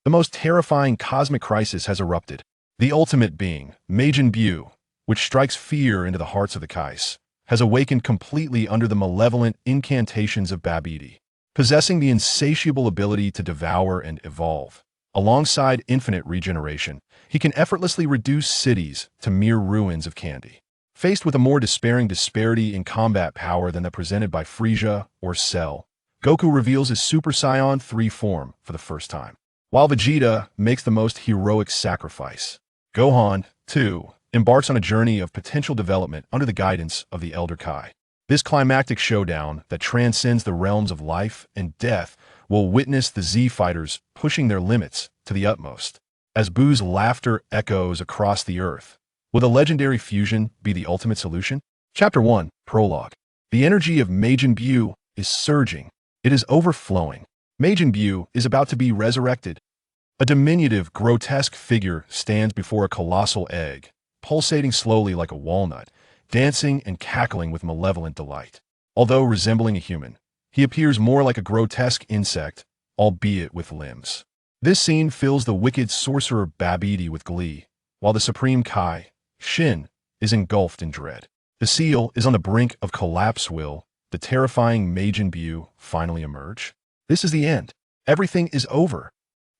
The most terrifying cosmic crisis has erupted. The ultimate being, Majin BUU, which strikes fear into the hearts of the Kais, has awakened completely under the malevolent incantations of BUU-EPIC, possessing the insatiable ability to devour and evolve. Alongside infinite regeneration, he can effortlessly reduce cities to mere ruins of candy. Faced with a more despairing disparity in combat power than that presented by Frieza or Cell, Goku reveals his Super Saiyan 3 form for the first time, while Vegeta makes the most heroic sacrifice. Gohan, too, embarks on a journey of potential development under the guidance of the Elder Kai. This climactic showdown that transcends the realms of life and death will witness the Z-Fighters pushing their limits to the utmost. As BUU's laughter echoes across the earth, will the legendary fusion be the ultimate solution? Chapter 1, Prologue. The energy of Majin BUU is surging. It is overflowing. Majin BUU is about to be resurrected. A diminutive, grotesque figure stands before a colossal egg, pulsating slowly like a walnut, dancing and cackling with malevolent delight. Although resembling a human, he appears more like a grotesque insect, albeit with limbs. This scene fills the wicked sorcerer BUU-EPIC with glee, while the supreme KAIOSHIN is engulfed in dread. The seal is on the brink of collapse. Will the terrifying Majin BUU finally emerge? This is the end. Everything is over.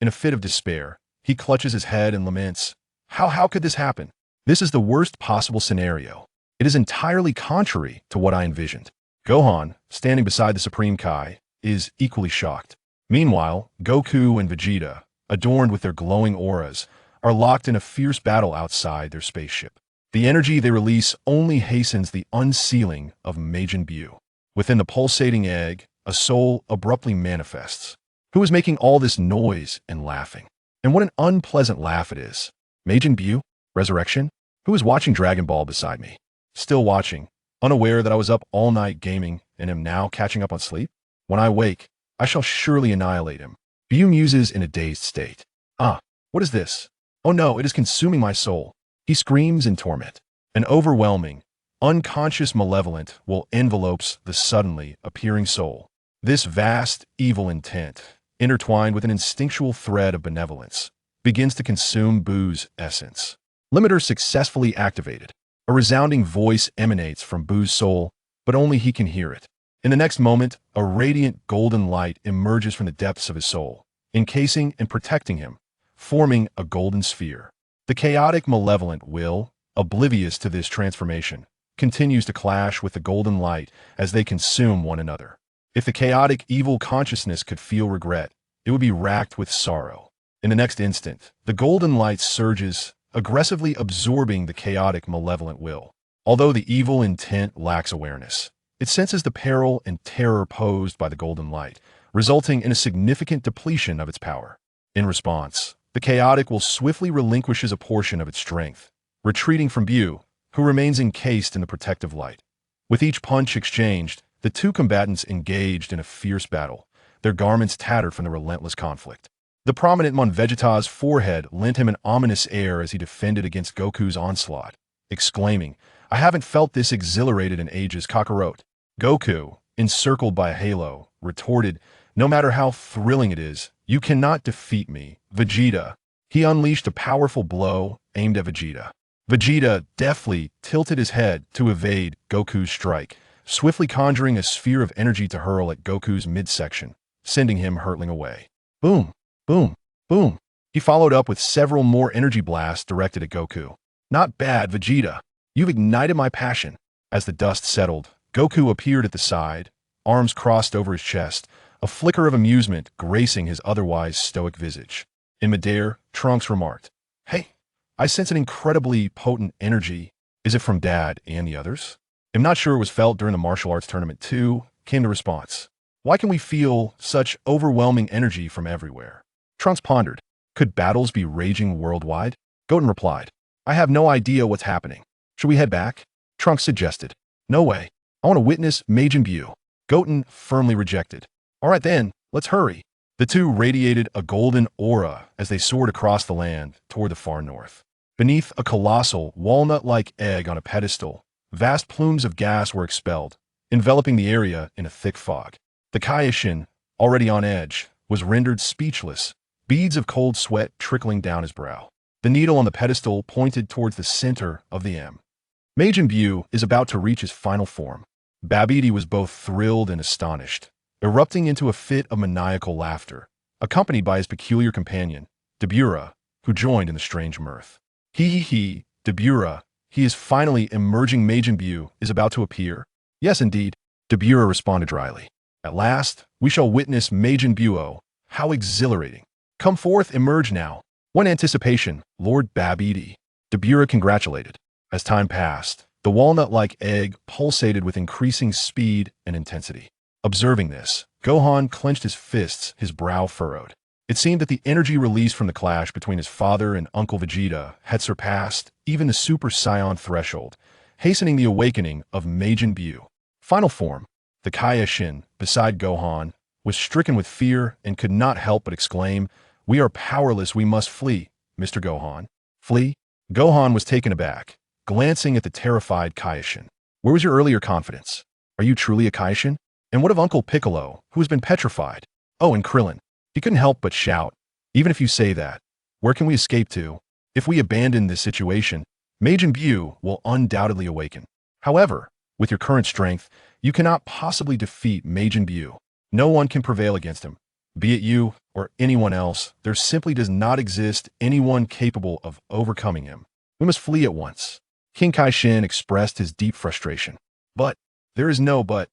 In a fit of despair, he clutches his head and laments, How could this happen? This is the worst possible scenario. It is entirely contrary to what I envisioned. Gohan, standing beside the Supreme Kai, is equally shocked. Meanwhile, Goku and Vegeta, adorned with their glowing auras, are locked in a fierce battle outside their spaceship. The energy they release only hastens the unsealing of Majin BUU. Within the pulsating egg, a soul abruptly manifests. Who is making all this noise and laughing? And what an unpleasant laugh it is. Majin BUU? Resurrection? Who is watching Dragon Ball beside me? Still watching, unaware that I was up all night gaming and am now catching up on sleep? When I wake, I shall surely annihilate him. BUU muses in a dazed state. What is this? Oh no, it is consuming my soul. He screams in torment. An overwhelming, unconscious malevolent will envelopes the suddenly appearing soul. This vast, evil intent, intertwined with an instinctual thread of benevolence, begins to consume BUU's essence. Limiter successfully activated. A resounding voice emanates from BUU's soul, but only he can hear it. In the next moment, a radiant golden light emerges from the depths of his soul, encasing and protecting him, forming a golden sphere. The chaotic malevolent will, oblivious to this transformation, continues to clash with the golden light as they consume one another. If the chaotic evil consciousness could feel regret, it would be racked with sorrow. In the next instant, the golden light surges, aggressively absorbing the chaotic malevolent will. Although the evil intent lacks awareness, it senses the peril and terror posed by the golden light, resulting in a significant depletion of its power. In response, the chaotic will swiftly relinquishes a portion of its strength, retreating from BUU, who remains encased in the protective light. With each punch exchanged, the two combatants engaged in a fierce battle, their garments tattered from the relentless conflict. The prominent on Vegeta's forehead lent him an ominous air as he defended against Goku's onslaught, exclaiming, I haven't felt this exhilarated in ages, Kakarot. Goku, encircled by a halo, retorted, no matter how thrilling it is, you cannot defeat me, Vegeta. He unleashed a powerful blow aimed at Vegeta. Vegeta deftly tilted his head to evade Goku's strike, swiftly conjuring a sphere of energy to hurl at Goku's midsection, sending him hurtling away. Boom, boom, boom. He followed up with several more energy blasts directed at Goku. Not bad, Vegeta. You've ignited my passion. As the dust settled, Goku appeared at the side, arms crossed over his chest, a flicker of amusement gracing his otherwise stoic visage. In midair, Trunks remarked, Hey, I sense an incredibly potent energy. Is it from Dad and the others? I'm not sure it was felt during the martial arts tournament too, came the response. Why can we feel such overwhelming energy from everywhere? Trunks pondered. Could battles be raging worldwide? Goten replied, I have no idea what's happening. Should we head back? Trunks suggested. No way. I want to witness Majin BUU. Goten firmly rejected. All right then, let's hurry. The two radiated a golden aura as they soared across the land toward the far north. Beneath a colossal, walnut-like egg on a pedestal, vast plumes of gas were expelled, enveloping the area in a thick fog. The KAIOSHIN, already on edge, was rendered speechless, beads of cold sweat trickling down his brow. The needle on the pedestal pointed towards the center of the M. Majin Buu is about to reach his final form. Babidi was both thrilled and astonished, erupting into a fit of maniacal laughter, accompanied by his peculiar companion, DBZ, who joined in the strange mirth. He, DBZ, he is finally emerging. Majin Buu is about to appear. Yes, indeed, DBZ responded dryly. At last, we shall witness Majin Buu. How exhilarating. Come forth, emerge now. What anticipation, Lord Babidi. DBZ congratulated. As time passed, the walnut-like egg pulsated with increasing speed and intensity. Observing this, Gohan clenched his fists, his brow furrowed. It seemed that the energy released from the clash between his father and Uncle Vegeta had surpassed even the Super Saiyan threshold, hastening the awakening of Majin Buu. Final form, the KAIOSHIN, beside Gohan, was stricken with fear and could not help but exclaim, "We are powerless, we must flee, Mr. Gohan." Flee? Gohan was taken aback, glancing at the terrified KAIOSHIN. Where was your earlier confidence? Are you truly a KAIOSHIN? And what of Uncle Piccolo, who has been petrified? Oh, and Krillin. He couldn't help but shout. Even if you say that, where can we escape to? If we abandon this situation, Majin Buu will undoubtedly awaken. However, with your current strength, you cannot possibly defeat Majin Buu. No one can prevail against him. Be it you or anyone else, there simply does not exist anyone capable of overcoming him. We must flee at once. King Kai-Shin expressed his deep frustration. But, there is no but.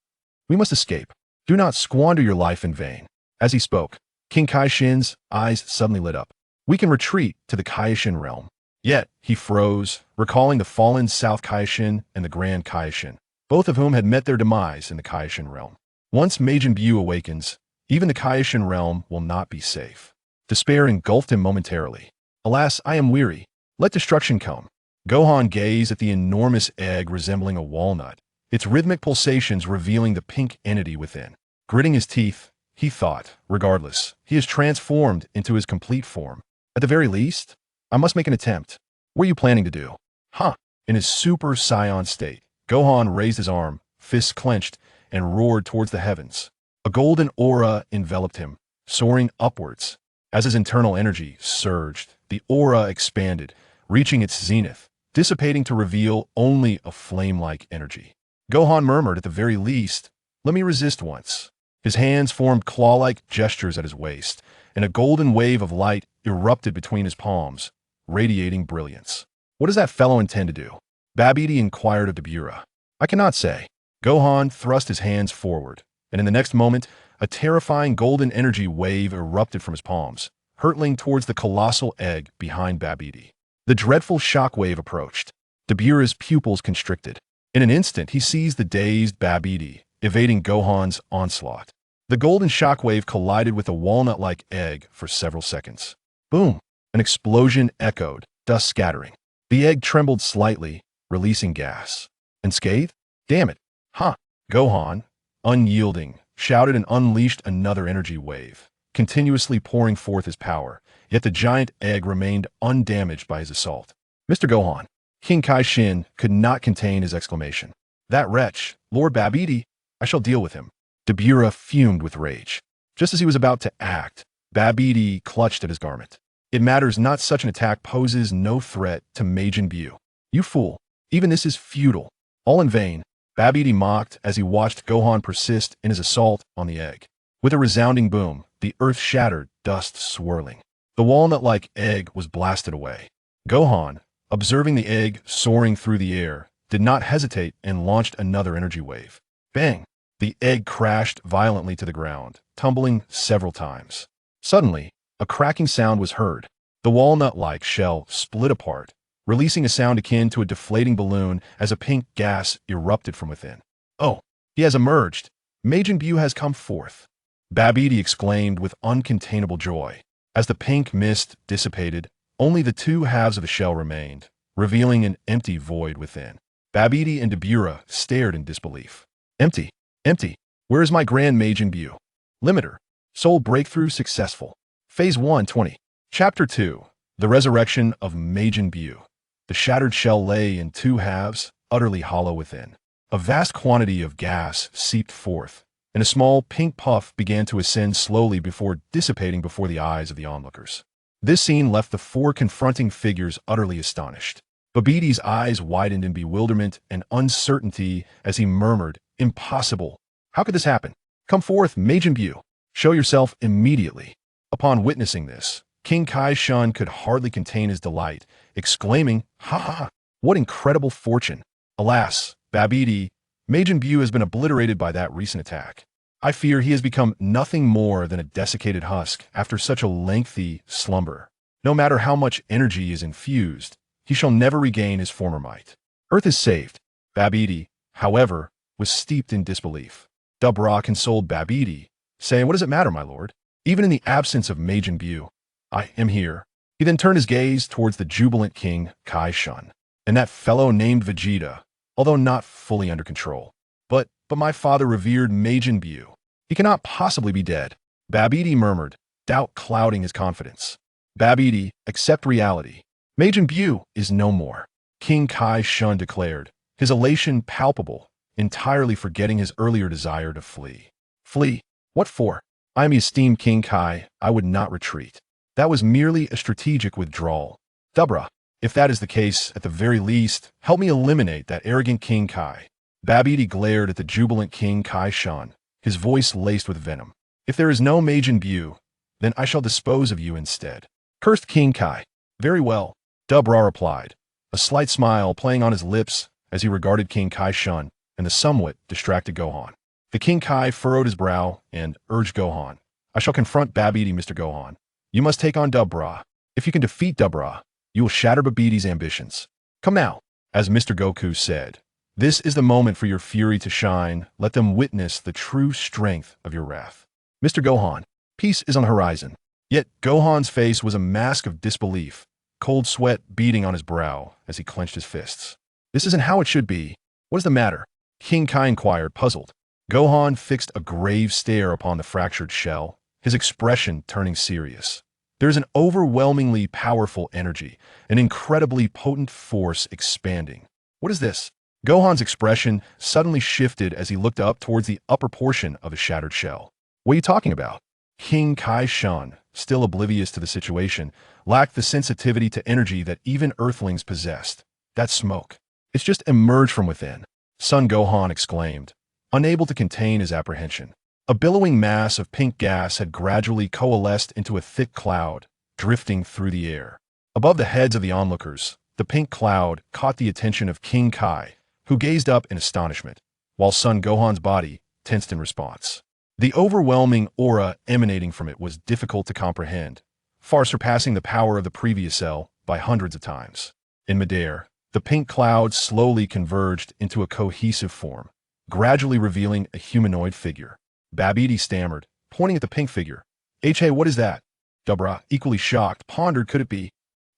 We must escape. Do not squander your life in vain. As he spoke, King Kai-Shin's eyes suddenly lit up. We can retreat to the KAIOSHIN realm. Yet, he froze, recalling the fallen South KAIOSHIN and the Grand KAIOSHIN, both of whom had met their demise in the KAIOSHIN realm. Once Majin Buu awakens, even the KAIOSHIN realm will not be safe. Despair engulfed him momentarily. Alas, I am weary. Let destruction come. Gohan gazed at the enormous egg resembling a walnut, its rhythmic pulsations revealing the pink entity within. Gritting his teeth, he thought, regardless, he is transformed into his complete form. At the very least, I must make an attempt. What are you planning to do? Huh. In his Super Saiyan state, Gohan raised his arm, fists clenched, and roared towards the heavens. A golden aura enveloped him, soaring upwards. As his internal energy surged, the aura expanded, reaching its zenith, dissipating to reveal only a flame-like energy. Gohan murmured, at the very least, let me resist once. His hands formed claw-like gestures at his waist, and a golden wave of light erupted between his palms, radiating brilliance. What does that fellow intend to do? Babidi inquired of DBZ. I cannot say. Gohan thrust his hands forward, and in the next moment, a terrifying golden energy wave erupted from his palms, hurtling towards the colossal egg behind Babidi. The dreadful shockwave approached. DBZ's pupils constricted. In an instant, he seized the dazed Babidi, evading Gohan's onslaught. The golden shockwave collided with a walnut-like egg for several seconds. Boom! An explosion echoed, dust scattering. The egg trembled slightly, releasing gas. Unscathed? Damn it! Huh! Gohan, unyielding, shouted and unleashed another energy wave, continuously pouring forth his power, yet the giant egg remained undamaged by his assault. Mr. Gohan! King Kai-Shin could not contain his exclamation. That wretch, Lord Babidi, I shall deal with him. DBZ fumed with rage. Just as he was about to act, Babidi clutched at his garment. It matters not, such an attack poses no threat to Majin Buu. You fool, even this is futile. All in vain, Babidi mocked as he watched Gohan persist in his assault on the egg. With a resounding boom, the earth shattered, dust swirling. The walnut-like egg was blasted away. Gohan, observing the egg soaring through the air, did not hesitate and launched another energy wave. Bang! The egg crashed violently to the ground, tumbling several times. Suddenly, a cracking sound was heard. The walnut-like shell split apart, releasing a sound akin to a deflating balloon as a pink gas erupted from within. Oh, he has emerged. Majin Buu has come forth. Babidi exclaimed with uncontainable joy. As the pink mist dissipated, only the two halves of the shell remained, revealing an empty void within. Babidi and DBZ stared in disbelief. Empty. Empty. Where is my grand Majin Buu? Limiter. Soul breakthrough successful. Phase 120. Chapter 2. The resurrection of Majin Buu. The shattered shell lay in two halves, utterly hollow within. A vast quantity of gas seeped forth, and a small pink puff began to ascend slowly before dissipating before the eyes of the onlookers. This scene left the four confronting figures utterly astonished. Babbidi's eyes widened in bewilderment and uncertainty as he murmured, "Impossible! How could this happen? Come forth, Majin BUU! Show yourself immediately!" Upon witnessing this, King KAIOSHIN could hardly contain his delight, exclaiming, "Ha ha! What incredible fortune! Alas, Babbidi, Majin BUU has been obliterated by that recent attack. I fear he has become nothing more than a desiccated husk after such a lengthy slumber. No matter how much energy is infused, he shall never regain his former might. Earth is saved." Babbidi, however, was steeped in disbelief. Dabra consoled Babbidi, saying, "What does it matter, my lord? Even in the absence of Majin BUU, I am here." He then turned his gaze towards the jubilant King KAIOSHIN, and that fellow named Vegeta, although not fully under control. But my father revered Majin BUU. He cannot possibly be dead." Babbidi murmured, doubt clouding his confidence. "Babbidi, accept reality. Majin BUU is no more," King KAIOSHIN declared, his elation palpable, entirely forgetting his earlier desire to flee. "Flee? What for? I am the esteemed King Kai. I would not retreat. That was merely a strategic withdrawal. Dabra, if that is the case, at the very least, help me eliminate that arrogant King Kai." Babbidi glared at the jubilant King KAIOSHIN, his voice laced with venom. "If there is no Majin BUU, then I shall dispose of you instead." "Cursed King Kai." "Very well," Dabra replied, a slight smile playing on his lips as he regarded King KAIOSHIN and the somewhat distracted Gohan. The King Kai furrowed his brow and urged Gohan, "I shall confront Babbidi, Mr. Gohan. You must take on Dabra. If you can defeat Dabra, you will shatter Babbidi's ambitions. Come now." As Mr. Goku said, "This is the moment for your fury to shine. Let them witness the true strength of your wrath." Mr. Gohan, peace is on the horizon. Yet Gohan's face was a mask of disbelief, cold sweat beading on his brow as he clenched his fists. "This isn't how it should be. What is the matter?" King Kai inquired, puzzled. Gohan fixed a grave stare upon the fractured shell, his expression turning serious. "There is an overwhelmingly powerful energy, an incredibly potent force expanding. What is this?" Gohan's expression suddenly shifted as he looked up towards the upper portion of his shattered shell. "What are you talking about?" King KAIOSHIN, still oblivious to the situation, lacked the sensitivity to energy that even Earthlings possessed. "That smoke. It's just emerged from within," Son Gohan exclaimed, unable to contain his apprehension. A billowing mass of pink gas had gradually coalesced into a thick cloud, drifting through the air. Above the heads of the onlookers, the pink cloud caught the attention of King Kai, who gazed up in astonishment, while Son Gohan's body tensed in response. The overwhelming aura emanating from it was difficult to comprehend, far surpassing the power of the previous cell by hundreds of times. In midair, the pink cloud slowly converged into a cohesive form, gradually revealing a humanoid figure. Babbidi stammered, pointing at the pink figure. "Hey, what is that?" Dabra, equally shocked, pondered, could it be?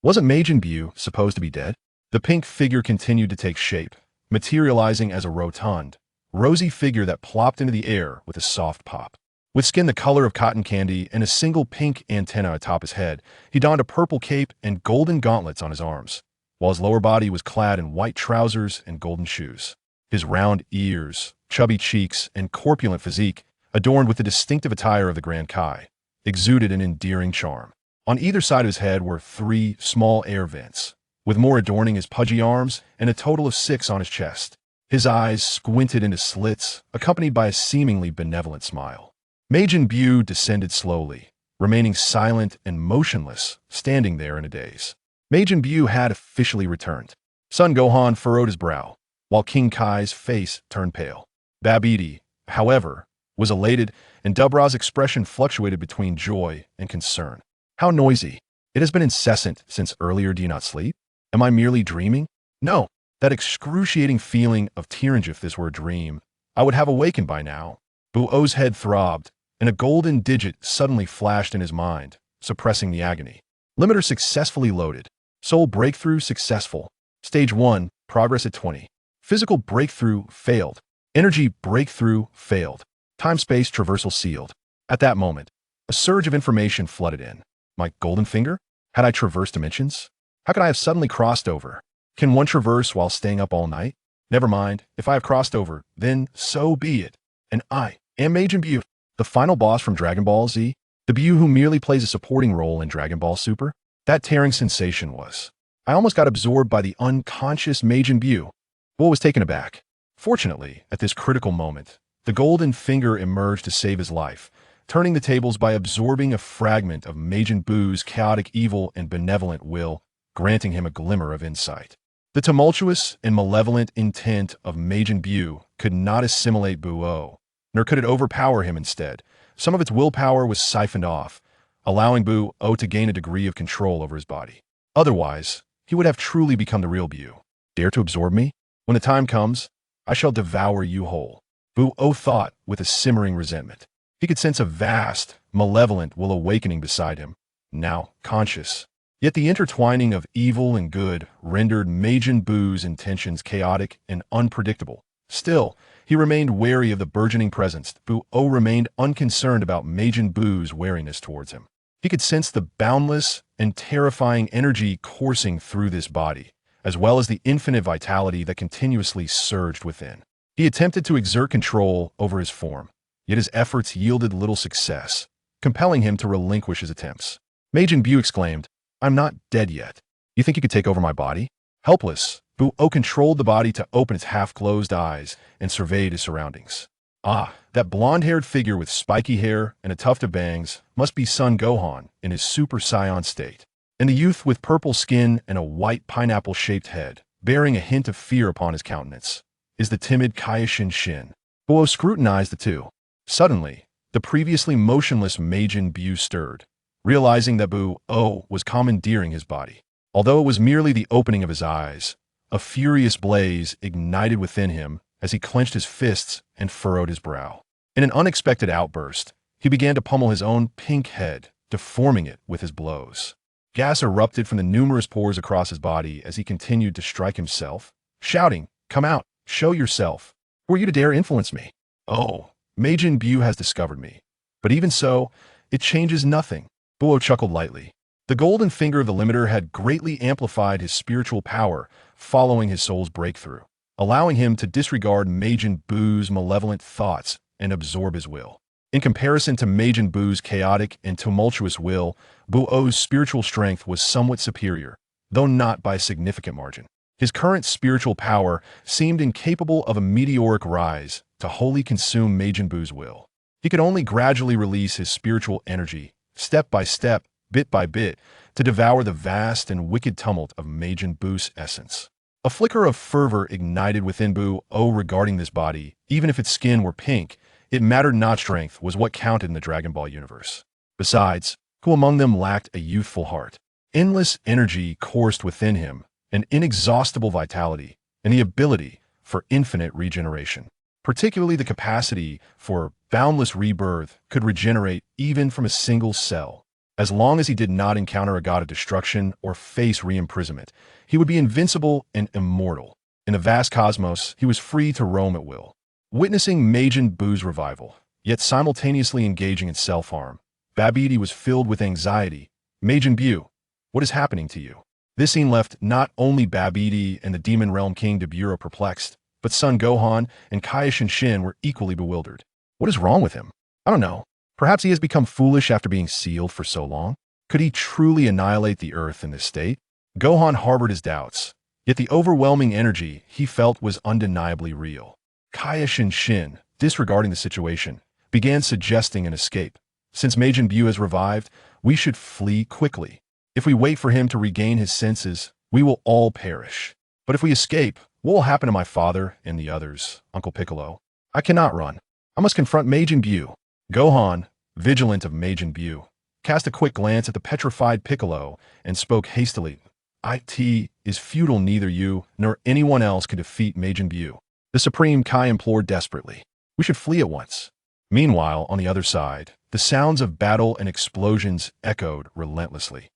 Wasn't Majin BUU supposed to be dead? The pink figure continued to take shape, materializing as a rotund, rosy figure that plopped into the air with a soft pop. With skin the color of cotton candy and a single pink antenna atop his head, he donned a purple cape and golden gauntlets on his arms, while his lower body was clad in white trousers and golden shoes. His round ears, chubby cheeks, and corpulent physique, adorned with the distinctive attire of the Grand Kai, exuded an endearing charm. On either side of his head were 3 small air vents, with more adorning his pudgy arms and a total of 6 on his chest. His eyes squinted into slits, accompanied by a seemingly benevolent smile. Majin BUU descended slowly, remaining silent and motionless, standing there in a daze. Majin BUU had officially returned. Son Gohan furrowed his brow, while King Kai's face turned pale. Babbidi, however, was elated, and Dabra's expression fluctuated between joy and concern. "How noisy! It has been incessant since earlier. Do you not sleep? Am I merely dreaming? No, that excruciating feeling of tearing. If this were a dream, I would have awakened by now." BUU's head throbbed, and a golden digit suddenly flashed in his mind, suppressing the agony. Limiter successfully loaded. Soul breakthrough successful. Stage 1, progress at 20. Physical breakthrough failed. Energy breakthrough failed. Time-space traversal sealed. At that moment, a surge of information flooded in. My golden finger? Had I traversed dimensions? How could I have suddenly crossed over? Can one traverse while staying up all night? Never mind, if I have crossed over, then so be it. And I, And Majin BU, the final boss from Dragon Ball Z, the BU who merely plays a supporting role in Dragon Ball Super, that tearing sensation was. I almost got absorbed by the unconscious Majin BU. Bull was taken aback. Fortunately, at this critical moment, the golden finger emerged to save his life, turning the tables by absorbing a fragment of Majin Buu's chaotic evil and benevolent will, granting him a glimmer of insight. The tumultuous and malevolent intent of Majin BU could not assimilate BUU, nor could it overpower him instead. Some of its willpower was siphoned off, allowing BUU to gain a degree of control over his body. Otherwise, he would have truly become the real BU. Dare to absorb me? When the time comes, I shall devour you whole. BUU thought with a simmering resentment. He could sense a vast, malevolent will awakening beside him, now conscious. Yet the intertwining of evil and good rendered Majin Buu's intentions chaotic and unpredictable. Still, he remained wary of the burgeoning presence. BUU remained unconcerned about Majin Buu's wariness towards him. He could sense the boundless and terrifying energy coursing through this body, as well as the infinite vitality that continuously surged within. He attempted to exert control over his form, yet his efforts yielded little success, compelling him to relinquish his attempts. Majin BU exclaimed, "I'm not dead yet. You think you could take over my body?" Helpless, BUU controlled the body to open its half-closed eyes and surveyed his surroundings. Ah, that blonde-haired figure with spiky hair and a tuft of bangs must be Son Gohan in his Super Saiyan state. And the youth with purple skin and a white pineapple-shaped head, bearing a hint of fear upon his countenance, is the timid KAIOSHIN. BUU scrutinized the two. Suddenly, the previously motionless Majin BU stirred, realizing that BUU was commandeering his body. Although it was merely the opening of his eyes, a furious blaze ignited within him as he clenched his fists and furrowed his brow. In an unexpected outburst, he began to pummel his own pink head, deforming it with his blows. Gas erupted from the numerous pores across his body as he continued to strike himself, shouting, "Come out, show yourself. Who are you to dare influence me?" "Oh, Majin BU has discovered me. But even so, it changes nothing." BUU chuckled lightly. The golden finger of the limiter had greatly amplified his spiritual power following his soul's breakthrough, allowing him to disregard Majin BUU's malevolent thoughts and absorb his will. In comparison to Majin BUU's chaotic and tumultuous will, BUU's spiritual strength was somewhat superior, though not by a significant margin. His current spiritual power seemed incapable of a meteoric rise to wholly consume Majin BUU's will. He could only gradually release his spiritual energy, step by step, bit by bit, to devour the vast and wicked tumult of Majin BUU's essence. A flicker of fervor ignited within BUU regarding this body. Even if its skin were pink, it mattered not. Strength was what counted in the Dragon Ball universe. Besides, who among them lacked a youthful heart? Endless energy coursed within him, an inexhaustible vitality, and the ability for infinite regeneration. Particularly the capacity for boundless rebirth could regenerate even from a single cell. As long as he did not encounter a god of destruction or face re-imprisonment, he would be invincible and immortal. In the vast cosmos, he was free to roam at will. Witnessing Majin BUU's revival, yet simultaneously engaging in self-harm, Babidi was filled with anxiety. "Majin BU, what is happening to you?" This scene left not only Babidi and the Demon Realm King Dabura perplexed, but Son Gohan and KAIOSHIN were equally bewildered. What is wrong with him? I don't know. Perhaps he has become foolish after being sealed for so long. Could he truly annihilate the Earth in this state? Gohan harbored his doubts, yet the overwhelming energy he felt was undeniably real. KAIOSHIN, disregarding the situation, began suggesting an escape. Since Majin BU has revived, we should flee quickly. If we wait for him to regain his senses, we will all perish. But if we escape, what will happen to my father and the others, Uncle Piccolo? I cannot run. I must confront Majin BU. Gohan, vigilant of Majin BU, cast a quick glance at the petrified Piccolo and spoke hastily. "It is futile. Neither you nor anyone else can defeat Majin BU." The Supreme Kai implored desperately. "We should flee at once." Meanwhile, on the other side, the sounds of battle and explosions echoed relentlessly.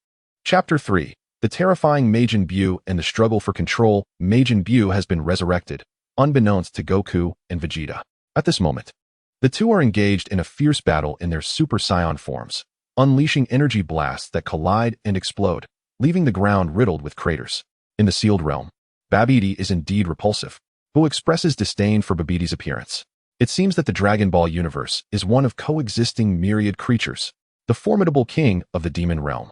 Chapter 3. The terrifying Majin BU and the struggle for control. Majin BU has been resurrected, unbeknownst to Goku and Vegeta. At this moment, the two are engaged in a fierce battle in their Super Saiyan forms, unleashing energy blasts that collide and explode, leaving the ground riddled with craters. In the sealed realm, Babidi is indeed repulsive. BUU expresses disdain for Babidi's appearance. It seems that the Dragon Ball universe is one of coexisting myriad creatures. The formidable king of the demon realm,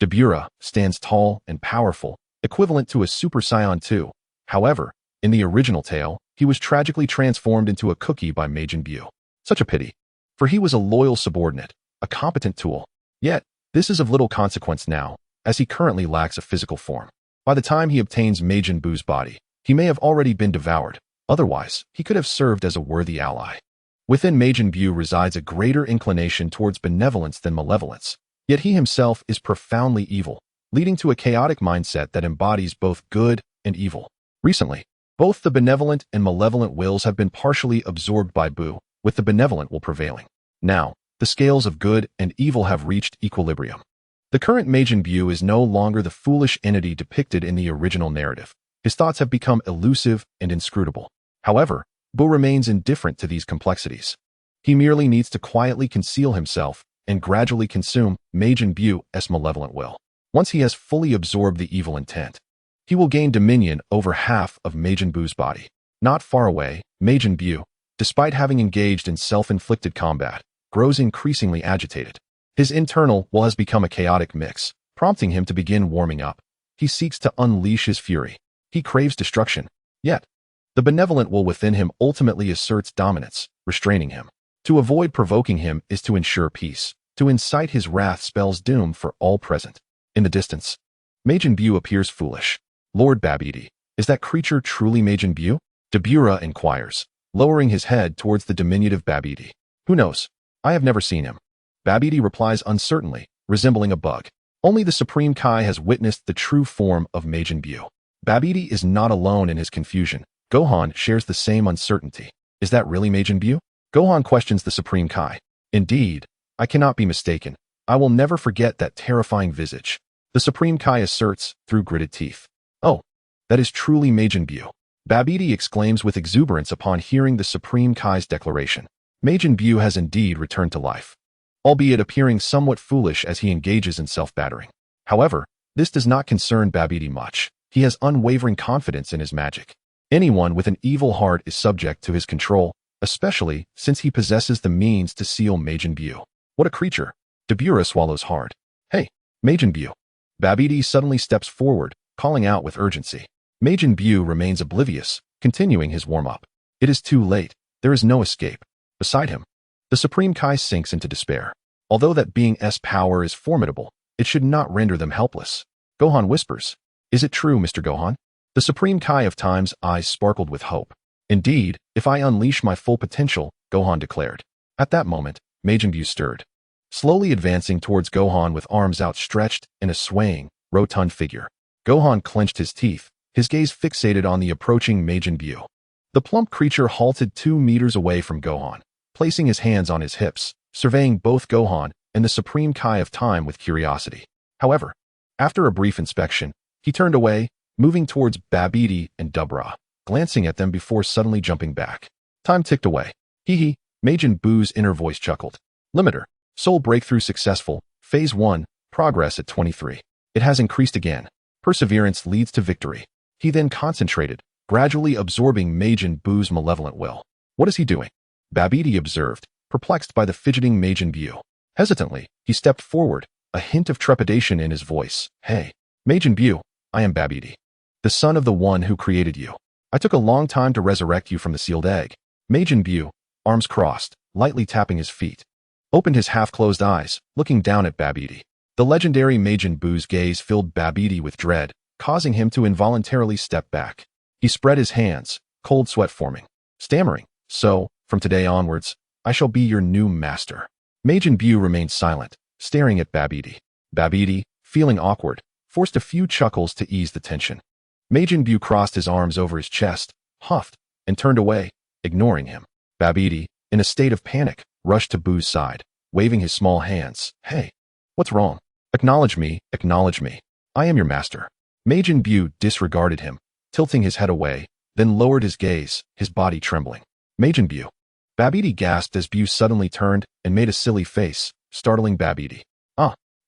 Dabura, stands tall and powerful, equivalent to a Super Saiyan 2. However, in the original tale, he was tragically transformed into a cookie by Majin Buu. Such a pity, for he was a loyal subordinate, a competent tool. Yet, this is of little consequence now, as he currently lacks a physical form. By the time he obtains Majin Buu's body, he may have already been devoured. Otherwise, he could have served as a worthy ally. Within Majin Buu resides a greater inclination towards benevolence than malevolence, yet he himself is profoundly evil, leading to a chaotic mindset that embodies both good and evil. Recently, both the benevolent and malevolent wills have been partially absorbed by Buu, with the benevolent will prevailing. Now, the scales of good and evil have reached equilibrium. The current Majin Buu is no longer the foolish entity depicted in the original narrative. His thoughts have become elusive and inscrutable. However, Buu remains indifferent to these complexities. He merely needs to quietly conceal himself and gradually consume Majin Buu's malevolent will. Once he has fully absorbed the evil intent, he will gain dominion over half of Majin Buu's body. Not far away, Majin Buu, despite having engaged in self-inflicted combat, grows increasingly agitated. His internal will has become a chaotic mix, prompting him to begin warming up. He seeks to unleash his fury. He craves destruction. Yet, the benevolent will within him ultimately asserts dominance, restraining him. To avoid provoking him is to ensure peace. To incite his wrath spells doom for all present. In the distance, Majin Buu appears foolish. Lord Babidi, is that creature truly Majin Buu? Dabura inquires, lowering his head towards the diminutive Babidi. Who knows? I have never seen him. Babidi replies uncertainly, resembling a bug. Only the Supreme Kai has witnessed the true form of Majin Buu. Babidi is not alone in his confusion. Gohan shares the same uncertainty. Is that really Majin Buu? Gohan questions the Supreme Kai. Indeed, I cannot be mistaken. I will never forget that terrifying visage. The Supreme Kai asserts, through gritted teeth. Oh, that is truly Majin Buu. Babidi exclaims with exuberance upon hearing the Supreme Kai's declaration. Majin Buu has indeed returned to life, albeit appearing somewhat foolish as he engages in self-battering. However, this does not concern Babidi much. He has unwavering confidence in his magic. Anyone with an evil heart is subject to his control, especially since he possesses the means to seal Majin Buu. What a creature! Dabura swallows hard. Hey, Majin Buu. Babidi suddenly steps forward, calling out with urgency. Majin Buu remains oblivious, continuing his warm-up. It is too late. There is no escape. Beside him, the Supreme Kai sinks into despair. Although that being's power is formidable, it should not render them helpless. Gohan whispers, "Is it true, Mr. Gohan?" The Supreme Kai of Time's eyes sparkled with hope. "Indeed, if I unleash my full potential," Gohan declared. At that moment, Majin Buu stirred, slowly advancing towards Gohan with arms outstretched in a swaying, rotund figure. Gohan clenched his teeth, his gaze fixated on the approaching Majin Buu. The plump creature halted 2 meters away from Gohan, placing his hands on his hips, surveying both Gohan and the Supreme Kai of Time with curiosity. However, after a brief inspection, he turned away, moving towards Babidi and Dabura, glancing at them before suddenly jumping back. Time ticked away. Hee, Majin Buu's inner voice chuckled. Limiter. Soul breakthrough successful. Phase 1. Progress at 23. It has increased again. Perseverance leads to victory. He then concentrated, gradually absorbing Majin Buu's malevolent will. What is he doing? Babidi observed, perplexed by the fidgeting Majin Buu. Hesitantly, he stepped forward, a hint of trepidation in his voice. Hey, Majin Buu, I am Babidi, the son of the one who created you. I took a long time to resurrect you from the sealed egg. Majin Buu, arms crossed, lightly tapping his feet, opened his half-closed eyes, looking down at Babidi. The legendary Majin Buu's gaze filled Babidi with dread, causing him to involuntarily step back. He spread his hands, cold sweat forming, stammering, "So, from today onwards, I shall be your new master." Majin Buu remained silent, staring at Babidi. Babidi, feeling awkward, forced a few chuckles to ease the tension. Majin Buu crossed his arms over his chest, huffed, and turned away, ignoring him. Babidi, in a state of panic, rushed to Buu's side, waving his small hands. Hey, what's wrong? Acknowledge me, acknowledge me. I am your master. Majin Buu disregarded him, tilting his head away, then lowered his gaze, his body trembling. Majin Buu. Babidi gasped as Buu suddenly turned and made a silly face, startling Babidi.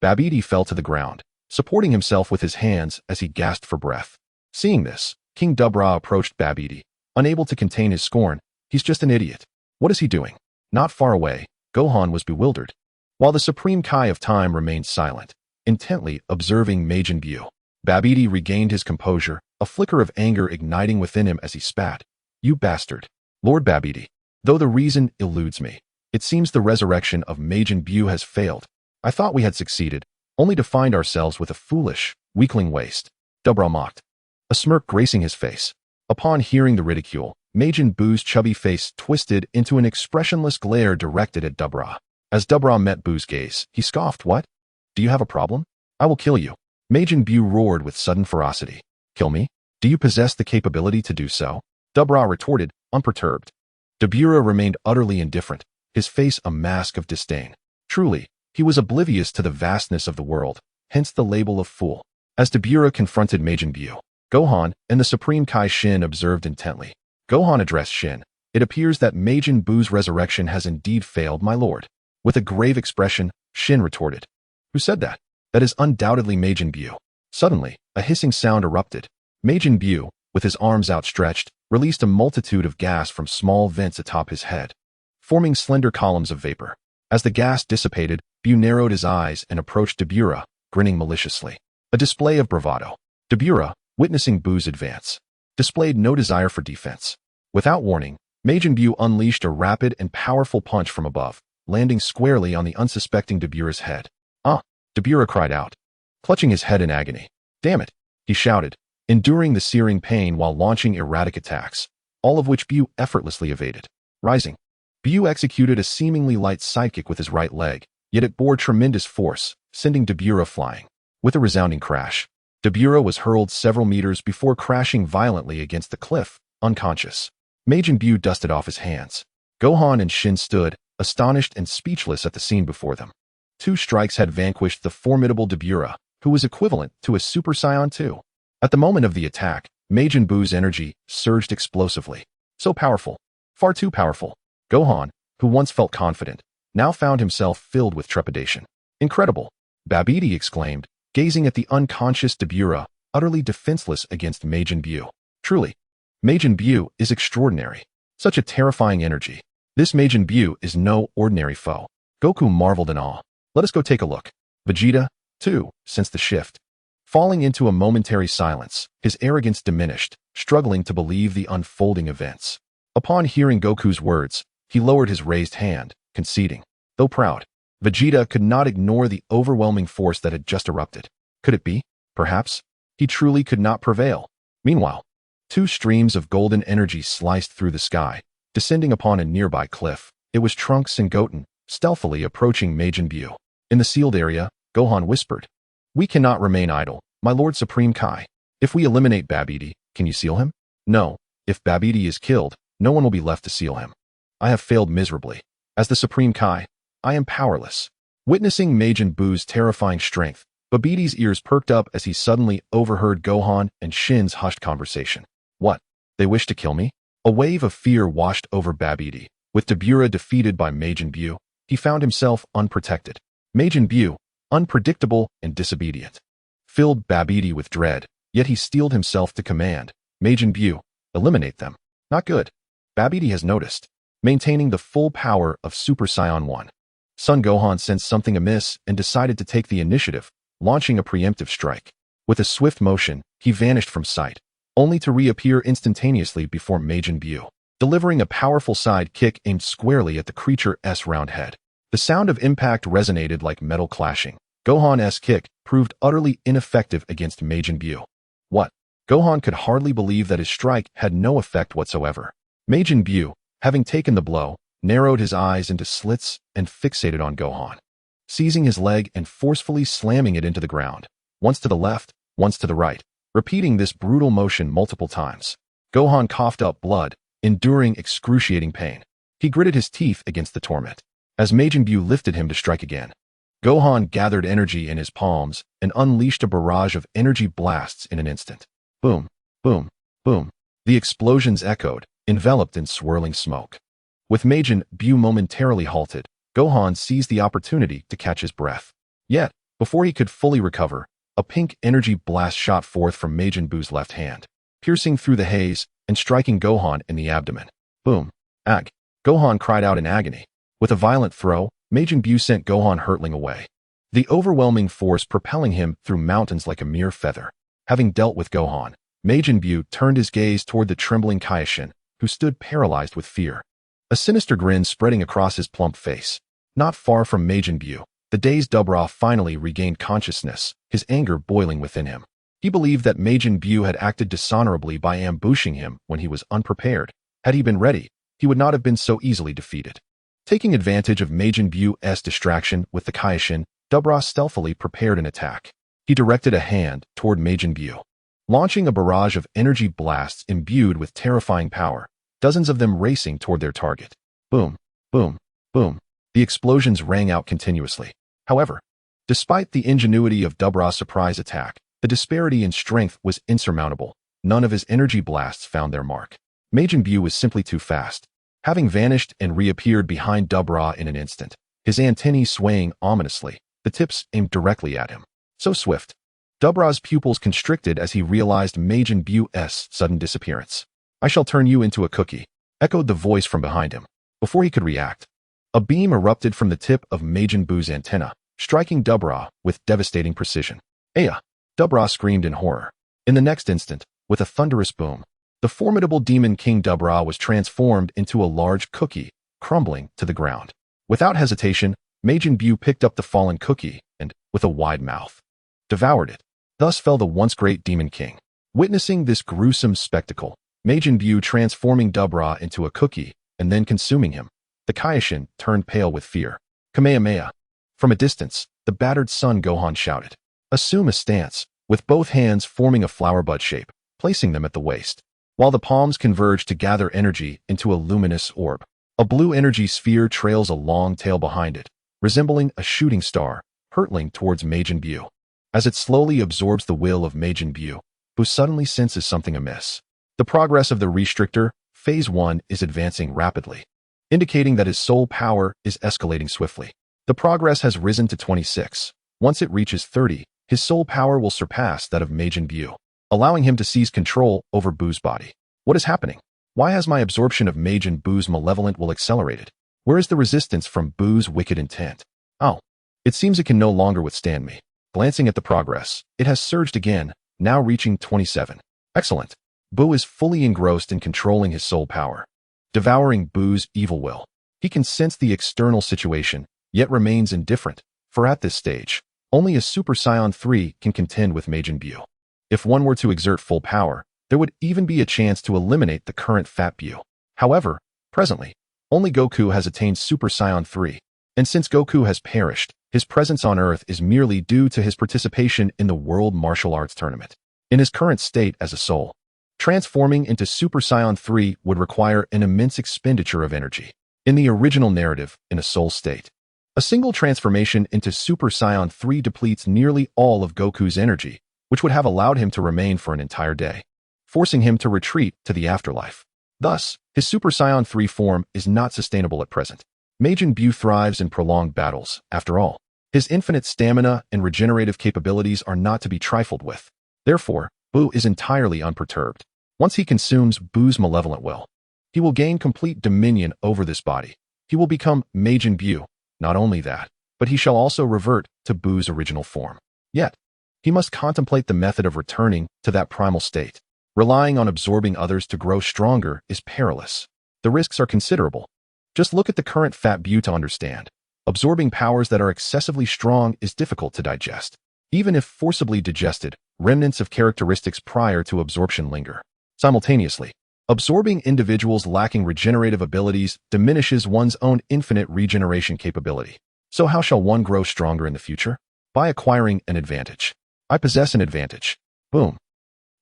Babidi fell to the ground, supporting himself with his hands as he gasped for breath. Seeing this, King Dabura approached Babidi, unable to contain his scorn. He's just an idiot. What is he doing? Not far away, Gohan was bewildered, while the Supreme Kai of Time remained silent, intently observing Majin Buu. Babidi regained his composure, a flicker of anger igniting within him as he spat. You bastard. Lord Babidi. Though the reason eludes me, it seems the resurrection of Majin Buu has failed. I thought we had succeeded, only to find ourselves with a foolish, weakling waste. Dabra mocked, a smirk gracing his face. Upon hearing the ridicule, Majin Buu's chubby face twisted into an expressionless glare directed at Dabra. As Dabra met Buu's gaze, he scoffed, What? Do you have a problem? I will kill you. Majin Buu roared with sudden ferocity. Kill me? Do you possess the capability to do so? Dabra retorted, unperturbed. Dabura remained utterly indifferent, his face a mask of disdain. Truly, he was oblivious to the vastness of the world, hence the label of fool. As Dabura confronted Majin Buu, Gohan and the Supreme Kai Shin observed intently. Gohan addressed Shin. It appears that Majin Buu's resurrection has indeed failed, my lord. With a grave expression, Shin retorted. Who said that? That is undoubtedly Majin Buu. Suddenly, a hissing sound erupted. Majin Buu, with his arms outstretched, released a multitude of gas from small vents atop his head, forming slender columns of vapor. As the gas dissipated, Buu narrowed his eyes and approached Dabura, grinning maliciously. A display of bravado. Dabura, witnessing Buu's advance, displayed no desire for defense. Without warning, Majin Buu unleashed a rapid and powerful punch from above, landing squarely on the unsuspecting Dabura's head. Ah! Dabura cried out, clutching his head in agony. Damn it! He shouted, enduring the searing pain while launching erratic attacks, all of which Buu effortlessly evaded. Rising, Buu executed a seemingly light sidekick with his right leg, yet it bore tremendous force, sending Dabura flying. With a resounding crash, Dabura was hurled several meters before crashing violently against the cliff, unconscious. Majin Buu dusted off his hands. Gohan and Shin stood, astonished and speechless at the scene before them. 2 strikes had vanquished the formidable Dabura, who was equivalent to a Super Saiyan 2. At the moment of the attack, Majin Buu's energy surged explosively. So powerful. Far too powerful. Gohan, who once felt confident, now found himself filled with trepidation. Incredible! Babidi exclaimed, gazing at the unconscious Dabura, utterly defenseless against Majin Buu. Truly, Majin Buu is extraordinary. Such a terrifying energy. This Majin Buu is no ordinary foe. Goku marveled in awe. Let us go take a look. Vegeta, too, sensed the shift. Falling into a momentary silence, his arrogance diminished, struggling to believe the unfolding events. Upon hearing Goku's words, he lowered his raised hand, conceding. Though proud, Vegeta could not ignore the overwhelming force that had just erupted. Could it be? Perhaps. He truly could not prevail. Meanwhile, 2 streams of golden energy sliced through the sky, descending upon a nearby cliff. It was Trunks and Goten, stealthily approaching Majin Buu. In the sealed area, Gohan whispered. We cannot remain idle, my Lord Supreme Kai. If we eliminate Babidi, can you seal him? No. If Babidi is killed, no one will be left to seal him. I have failed miserably. As the Supreme Kai, I am powerless. Witnessing Majin Buu's terrifying strength, Babidi's ears perked up as he suddenly overheard Gohan and Shin's hushed conversation. What? They wish to kill me? A wave of fear washed over Babidi. With Dabura defeated by Majin Buu, he found himself unprotected. Majin Buu, unpredictable and disobedient, filled Babidi with dread, yet he steeled himself to command. Majin Buu, eliminate them. Not good. Babidi has noticed. Maintaining the full power of Super Saiyan 1. Son Gohan sensed something amiss and decided to take the initiative, launching a preemptive strike. With a swift motion, he vanished from sight, only to reappear instantaneously before Majin Buu, delivering a powerful side kick aimed squarely at the creature's round head. The sound of impact resonated like metal clashing. Gohan's kick proved utterly ineffective against Majin Buu. What? Gohan could hardly believe that his strike had no effect whatsoever. Majin Buu, having taken the blow, narrowed his eyes into slits and fixated on Gohan, seizing his leg and forcefully slamming it into the ground, once to the left, once to the right, repeating this brutal motion multiple times. Gohan coughed up blood, enduring excruciating pain. He gritted his teeth against the torment. As Majin Buu lifted him to strike again, Gohan gathered energy in his palms and unleashed a barrage of energy blasts in an instant. Boom, boom, boom. The explosions echoed, enveloped in swirling smoke. With Majin Buu momentarily halted, Gohan seized the opportunity to catch his breath. Yet, before he could fully recover, a pink energy blast shot forth from Majin Buu's left hand, piercing through the haze and striking Gohan in the abdomen. Boom. Ag. Gohan cried out in agony. With a violent throw, Majin Buu sent Gohan hurtling away, the overwhelming force propelling him through mountains like a mere feather. Having dealt with Gohan, Majin Buu turned his gaze toward the trembling KAIOSHIN, who stood paralyzed with fear, a sinister grin spreading across his plump face. Not far from Majin Buu, the dazed Dabra finally regained consciousness, his anger boiling within him. He believed that Majin Buu had acted dishonorably by ambushing him when he was unprepared. Had he been ready, he would not have been so easily defeated. Taking advantage of Majin Buu's distraction with the KAIOSHIN, Dabra stealthily prepared an attack. He directed a hand toward Majin Buu, launching a barrage of energy blasts imbued with terrifying power, dozens of them racing toward their target. Boom, boom, boom. The explosions rang out continuously. However, despite the ingenuity of Dabra's surprise attack, the disparity in strength was insurmountable. None of his energy blasts found their mark. Majin Buu was simply too fast, having vanished and reappeared behind Dabra in an instant, his antennae swaying ominously, the tips aimed directly at him. So swift. Dabra's pupils constricted as he realized Majin Buu's sudden disappearance. "I shall turn you into a cookie," echoed the voice from behind him. Before he could react, a beam erupted from the tip of Majin Buu's antenna, striking Dabra with devastating precision. "Aya!" Dabra screamed in horror. In the next instant, with a thunderous boom, the formidable demon king Dabra was transformed into a large cookie, crumbling to the ground. Without hesitation, Majin Buu picked up the fallen cookie and, with a wide mouth, devoured it. Thus fell the once great demon king. Witnessing this gruesome spectacle, Majin Buu transforming Dabra into a cookie and then consuming him, the KAIOSHIN turned pale with fear. "Kamehameha!" From a distance, the battered Son Gohan shouted. "Assume a stance," with both hands forming a flower bud shape, placing them at the waist, while the palms converge to gather energy into a luminous orb. A blue energy sphere trails a long tail behind it, resembling a shooting star, hurtling towards Majin Buu. As it slowly absorbs the will of Majin Buu, who suddenly senses something amiss. The progress of the restrictor, Phase 1, is advancing rapidly, indicating that his soul power is escalating swiftly. The progress has risen to 26. Once it reaches 30, his soul power will surpass that of Majin Buu, allowing him to seize control over Buu's body. What is happening? Why has my absorption of Majin Buu's malevolent will accelerated? Where is the resistance from Buu's wicked intent? Oh, it seems it can no longer withstand me. Glancing at the progress, it has surged again, now reaching 27. Excellent. Buu is fully engrossed in controlling his soul power, devouring Buu's evil will. He can sense the external situation, yet remains indifferent, for at this stage, only a Super Saiyan 3 can contend with Majin Buu. If one were to exert full power, there would even be a chance to eliminate the current Fat Buu. However, presently, only Goku has attained Super Saiyan 3, and since Goku has perished, his presence on Earth is merely due to his participation in the World Martial Arts Tournament. In his current state as a soul, transforming into Super Saiyan 3 would require an immense expenditure of energy. In the original narrative, in a soul state, a single transformation into Super Saiyan 3 depletes nearly all of Goku's energy, which would have allowed him to remain for an entire day, forcing him to retreat to the afterlife. Thus, his Super Saiyan 3 form is not sustainable at present. Majin Buu thrives in prolonged battles, after all. His infinite stamina and regenerative capabilities are not to be trifled with. Therefore, Buu is entirely unperturbed. Once he consumes Buu's malevolent will, he will gain complete dominion over this body. He will become Majin Buu. Not only that, but he shall also revert to Buu's original form. Yet, he must contemplate the method of returning to that primal state. Relying on absorbing others to grow stronger is perilous. The risks are considerable. Just look at the current Fat Buu to understand. Absorbing powers that are excessively strong is difficult to digest. Even if forcibly digested, remnants of characteristics prior to absorption linger. Simultaneously, absorbing individuals lacking regenerative abilities diminishes one's own infinite regeneration capability. So how shall one grow stronger in the future? By acquiring an advantage. I possess an advantage. Boom.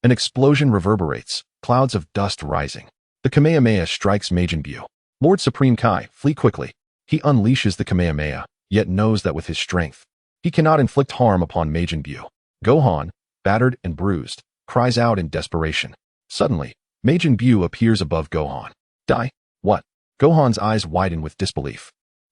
An explosion reverberates, clouds of dust rising. The Kamehameha strikes Majin Buu. Lord Supreme Kai, flee quickly. He unleashes the Kamehameha, yet knows that with his strength, he cannot inflict harm upon Majin Buu. Gohan, battered and bruised, cries out in desperation. Suddenly, Majin Buu appears above Gohan. Die? What? Gohan's eyes widen with disbelief.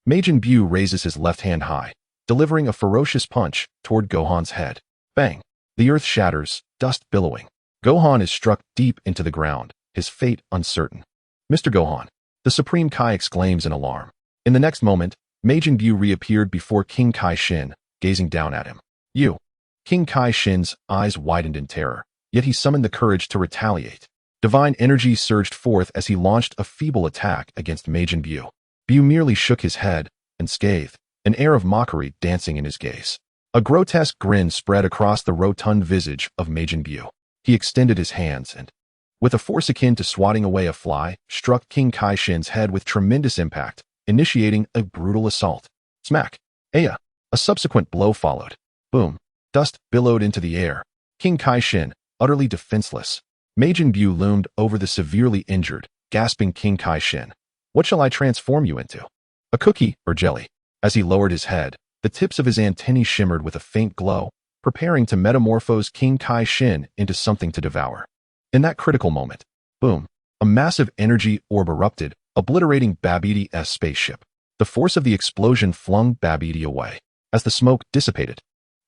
Majin Buu raises his left hand high, delivering a ferocious punch toward Gohan's head. Bang! The earth shatters, dust billowing. Gohan is struck deep into the ground, his fate uncertain. Mr. Gohan. The Supreme Kai exclaims in alarm. In the next moment, Majin Buu reappeared before King Kai-Shin, gazing down at him. You. King Kai-Shin's eyes widened in terror, yet he summoned the courage to retaliate. Divine energy surged forth as he launched a feeble attack against Majin Buu. Buu merely shook his head and scathed, an air of mockery dancing in his gaze. A grotesque grin spread across the rotund visage of Majin Buu. He extended his hands and, with a force akin to swatting away a fly, struck King Kai-Shin's head with tremendous impact, initiating a brutal assault. Smack! Aya! A subsequent blow followed. Boom! Dust billowed into the air. King Kai-Shin, utterly defenseless. Majin Buu loomed over the severely injured, gasping King Kai-Shin. What shall I transform you into? A cookie or jelly? As he lowered his head, the tips of his antennae shimmered with a faint glow, preparing to metamorphose King Kai-Shin into something to devour. In that critical moment, boom, a massive energy orb erupted, obliterating BUU-EPIC's spaceship. The force of the explosion flung BUU-EPIC away. As the smoke dissipated,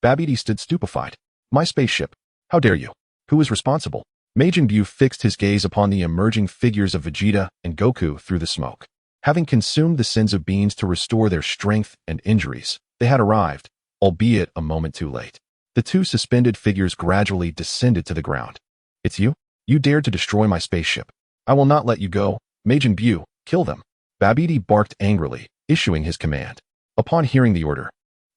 BUU-EPIC stood stupefied. My spaceship. How dare you? Who is responsible? Majin Buu fixed his gaze upon the emerging figures of Vegeta and Goku through the smoke. Having consumed the Senzu beans to restore their strength and injuries, they had arrived, albeit a moment too late. The two suspended figures gradually descended to the ground. It's you? You dared to destroy my spaceship. I will not let you go. Majin Buu, kill them. BUU-EPIC barked angrily, issuing his command. Upon hearing the order,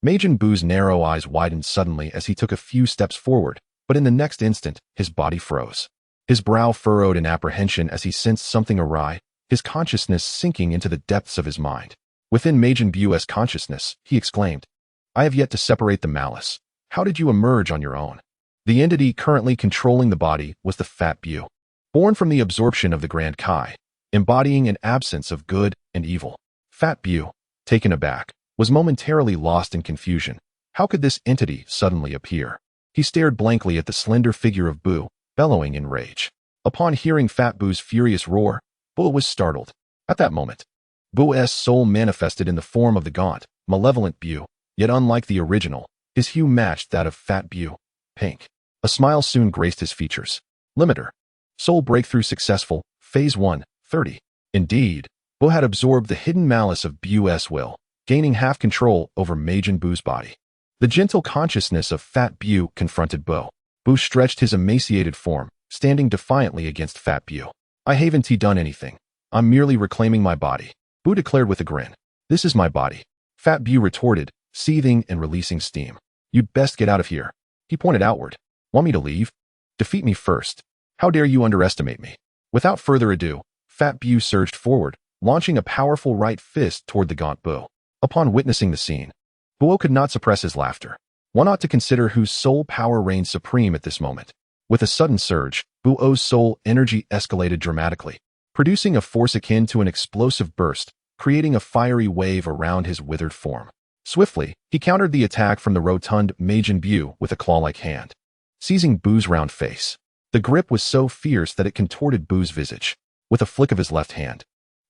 Majin Buu's narrow eyes widened suddenly as he took a few steps forward, but in the next instant, his body froze. His brow furrowed in apprehension as he sensed something awry, his consciousness sinking into the depths of his mind. Within Majin Buu's consciousness, he exclaimed, I have yet to separate the malice. How did you emerge on your own? The entity currently controlling the body was the Fat Buu, born from the absorption of the Grand Kai, embodying an absence of good and evil. Fat Buu, taken aback, was momentarily lost in confusion. How could this entity suddenly appear? He stared blankly at the slender figure of Buu, bellowing in rage. Upon hearing Fat Buu's furious roar, Buu was startled. At that moment, Buu's soul manifested in the form of the gaunt, malevolent Buu, yet unlike the original, his hue matched that of Fat Buu, pink. A smile soon graced his features. Limiter. Soul breakthrough successful, Phase 1, 30. Indeed, Buu had absorbed the hidden malice of Buu's will, gaining half control over Majin Buu's body. The gentle consciousness of Fat Buu confronted Buu. Buu stretched his emaciated form, standing defiantly against Fat Buu. I haven't done anything. I'm merely reclaiming my body. Buu declared with a grin. This is my body. Fat Buu retorted, seething and releasing steam. You'd best get out of here. He pointed outward. Want me to leave? Defeat me first. How dare you underestimate me? Without further ado, Fat Buu surged forward, launching a powerful right fist toward the gaunt Buu. Upon witnessing the scene, Buu could not suppress his laughter. One ought to consider whose soul power reigned supreme at this moment. With a sudden surge, Buu's soul energy escalated dramatically, producing a force akin to an explosive burst, creating a fiery wave around his withered form. Swiftly, he countered the attack from the rotund Majin Buu with a claw-like hand, seizing Buu's round face. The grip was so fierce that it contorted Buu's visage. With a flick of his left hand,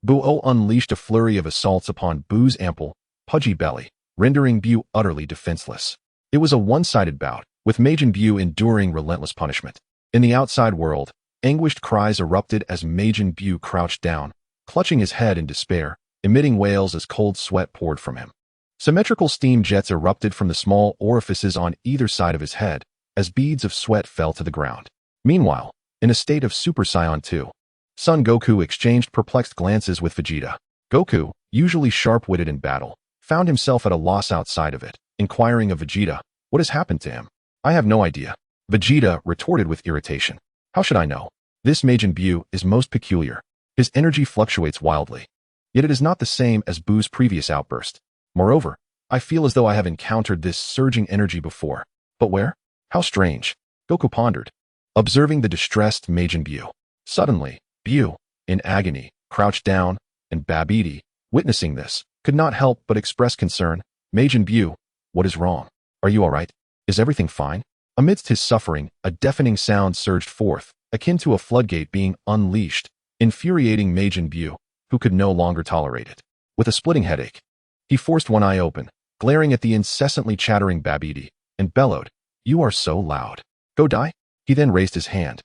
Buu unleashed a flurry of assaults upon Buu's ample, pudgy belly, rendering Buu utterly defenseless. It was a one-sided bout, with Majin Buu enduring relentless punishment. In the outside world, anguished cries erupted as Majin Buu crouched down, clutching his head in despair, emitting wails as cold sweat poured from him. Symmetrical steam jets erupted from the small orifices on either side of his head, as beads of sweat fell to the ground. Meanwhile, in a state of Super Saiyan 2, Son Goku exchanged perplexed glances with Vegeta. Goku, usually sharp-witted in battle, found himself at a loss outside of it, inquiring of Vegeta, what has happened to him? I have no idea. Vegeta retorted with irritation. How should I know? This Majin Buu is most peculiar. His energy fluctuates wildly. Yet it is not the same as Buu's previous outburst. Moreover, I feel as though I have encountered this surging energy before. But where? How strange. Goku pondered, observing the distressed Majin Buu. Suddenly, Buu, in agony, crouched down, and BUU-EPIC, witnessing this, could not help but express concern. Majin Buu, what is wrong? Are you all right? Is everything fine? Amidst his suffering, a deafening sound surged forth, akin to a floodgate being unleashed, infuriating Majin Buu, who could no longer tolerate it. With a splitting headache, he forced one eye open, glaring at the incessantly chattering BUU-EPIC, and bellowed, You are so loud. Go die? He then raised his hand,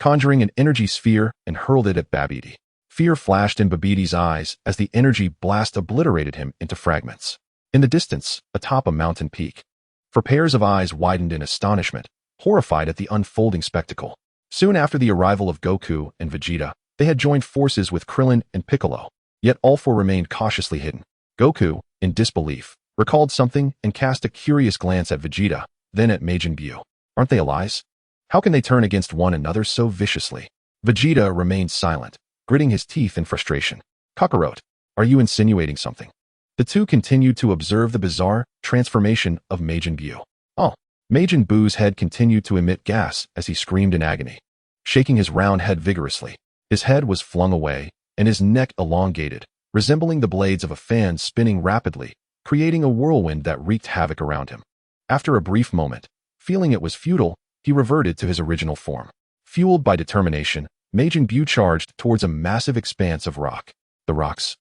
conjuring an energy sphere and hurled it at BUU-EPIC. Fear flashed in Babbidi's eyes as the energy blast obliterated him into fragments. In the distance, atop a mountain peak, for pairs of eyes widened in astonishment, horrified at the unfolding spectacle. Soon after the arrival of Goku and Vegeta, they had joined forces with Krillin and Piccolo, yet all four remained cautiously hidden. Goku, in disbelief, recalled something and cast a curious glance at Vegeta, then at Majin Buu. Aren't they allies? How can they turn against one another so viciously? Vegeta remained silent, gritting his teeth in frustration. Kakarot, are you insinuating something? The two continued to observe the bizarre transformation of Majin Buu. Oh, Majin Buu's head continued to emit gas as he screamed in agony. Shaking his round head vigorously, his head was flung away, and his neck elongated, resembling the blades of a fan spinning rapidly, creating a whirlwind that wreaked havoc around him. After a brief moment, feeling it was futile, he reverted to his original form. Fueled by determination, Majin Buu charged towards a massive expanse of rock. The rocks.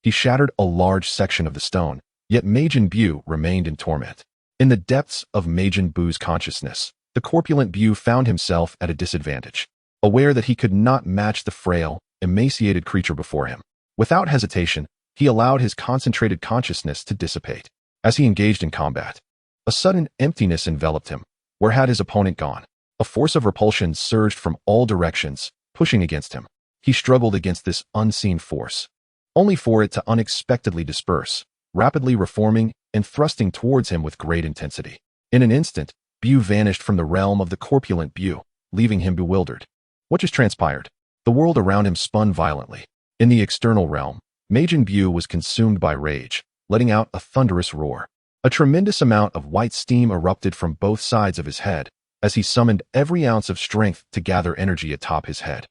He shattered a large section of the stone, yet Majin Buu remained in torment. In the depths of Majin Buu's consciousness, the corpulent Buu found himself at a disadvantage, aware that he could not match the frail, emaciated creature before him. Without hesitation, he allowed his concentrated consciousness to dissipate. As he engaged in combat, a sudden emptiness enveloped him. Where had his opponent gone? A force of repulsion surged from all directions, pushing against him. He struggled against this unseen force, only for it to unexpectedly disperse, rapidly reforming and thrusting towards him with great intensity. In an instant, Buu vanished from the realm of the corpulent Buu, leaving him bewildered. What just transpired? The world around him spun violently. In the external realm, Majin Buu was consumed by rage, letting out a thunderous roar. A tremendous amount of white steam erupted from both sides of his head as he summoned every ounce of strength to gather energy atop his head.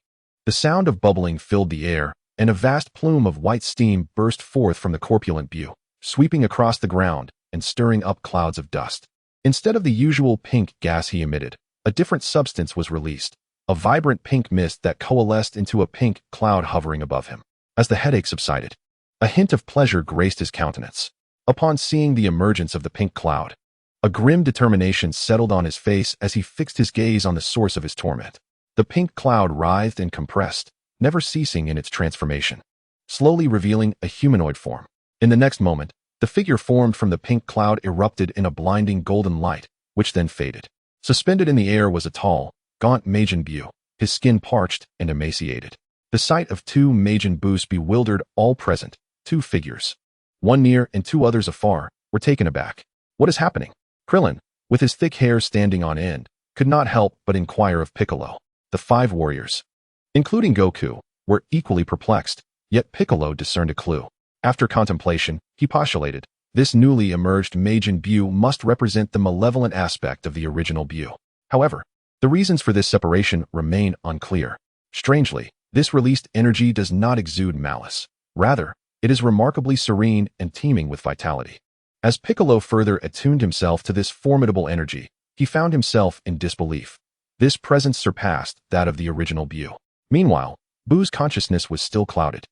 The sound of bubbling filled the air, and a vast plume of white steam burst forth from the corpulent Buu, sweeping across the ground and stirring up clouds of dust. Instead of the usual pink gas he emitted, a different substance was released, a vibrant pink mist that coalesced into a pink cloud hovering above him. As the headache subsided, a hint of pleasure graced his countenance. Upon seeing the emergence of the pink cloud, a grim determination settled on his face as he fixed his gaze on the source of his torment. The pink cloud writhed and compressed, never ceasing in its transformation, slowly revealing a humanoid form. In the next moment, the figure formed from the pink cloud erupted in a blinding golden light, which then faded. Suspended in the air was a tall, gaunt Majin Buu, his skin parched and emaciated. The sight of two Majin Buus bewildered all present. Two figures, one near and two others afar, were taken aback. What is happening? Krillin, with his thick hair standing on end, could not help but inquire of Piccolo. The five warriors, including Goku, were equally perplexed, yet Piccolo discerned a clue. After contemplation, he postulated, this newly emerged Majin Buu must represent the malevolent aspect of the original Buu. However, the reasons for this separation remain unclear. Strangely, this released energy does not exude malice. Rather, it is remarkably serene and teeming with vitality. As Piccolo further attuned himself to this formidable energy, he found himself in disbelief. This presence surpassed that of the original Buu. Meanwhile, Buu's consciousness was still clouded,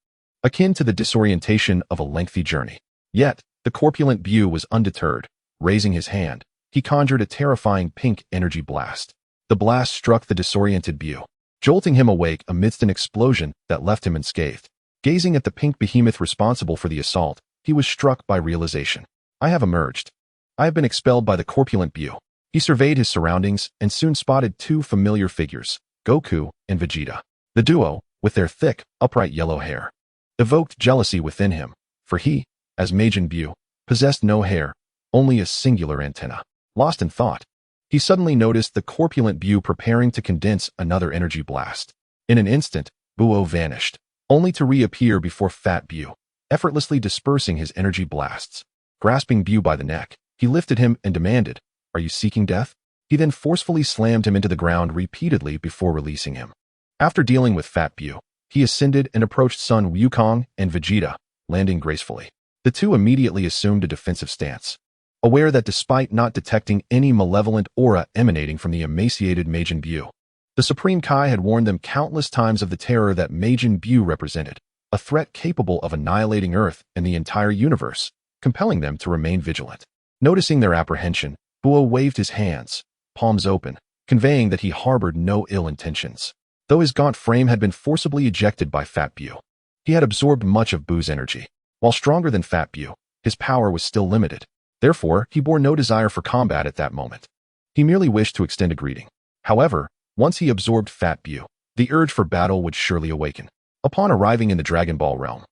akin to the disorientation of a lengthy journey. Yet, the corpulent Buu was undeterred. Raising his hand, he conjured a terrifying pink energy blast. The blast struck the disoriented Buu, jolting him awake amidst an explosion that left him unscathed. Gazing at the pink behemoth responsible for the assault, he was struck by realization. I have emerged. I have been expelled by the corpulent Buu. He surveyed his surroundings and soon spotted two familiar figures, Goku and Vegeta. The duo, with their thick, upright yellow hair, evoked jealousy within him, for he, as Majin Buu, possessed no hair, only a singular antenna. Lost in thought, he suddenly noticed the corpulent Buu preparing to condense another energy blast. In an instant, Buu vanished, only to reappear before Fat Buu, effortlessly dispersing his energy blasts. Grasping Buu by the neck, he lifted him and demanded, "Are you seeking death?" He then forcefully slammed him into the ground repeatedly before releasing him. After dealing with Fat Buu, he ascended and approached Son Wukong and Vegeta, landing gracefully. The two immediately assumed a defensive stance, aware that despite not detecting any malevolent aura emanating from the emaciated Majin Buu, the Supreme Kai had warned them countless times of the terror that Majin Buu represented, a threat capable of annihilating Earth and the entire universe, compelling them to remain vigilant. Noticing their apprehension, Buu waved his hands, palms open, conveying that he harbored no ill intentions. though his gaunt frame had been forcibly ejected by Fat BUU. He had absorbed much of BUU's energy. While stronger than Fat BUU, his power was still limited. Therefore, he bore no desire for combat at that moment. He merely wished to extend a greeting. However, once he absorbed Fat BUU, the urge for battle would surely awaken. Upon arriving in the Dragon Ball realm,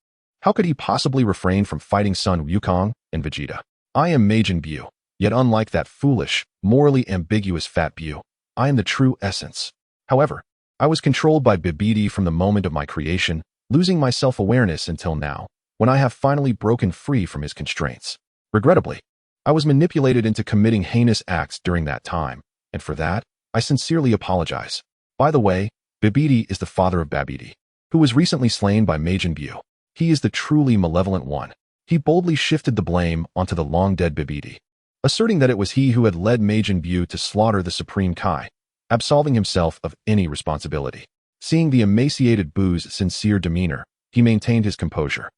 how could he possibly refrain from fighting Son Wukong and Vegeta? I am Majin BUU, yet unlike that foolish, morally ambiguous Fat BUU, I am the true essence. However, I was controlled by BUU from the moment of my creation, losing my self-awareness until now, when I have finally broken free from his constraints. Regrettably, I was manipulated into committing heinous acts during that time, and for that, I sincerely apologize. By the way, BUU is the father of BUU, who was recently slain by Majin BUU. He is the truly malevolent one. He boldly shifted the blame onto the long-dead BUU, asserting that it was he who had led Majin BUU to slaughter the Supreme Kai, absolving himself of any responsibility. Seeing the emaciated BUU's sincere demeanor, he maintained his composure.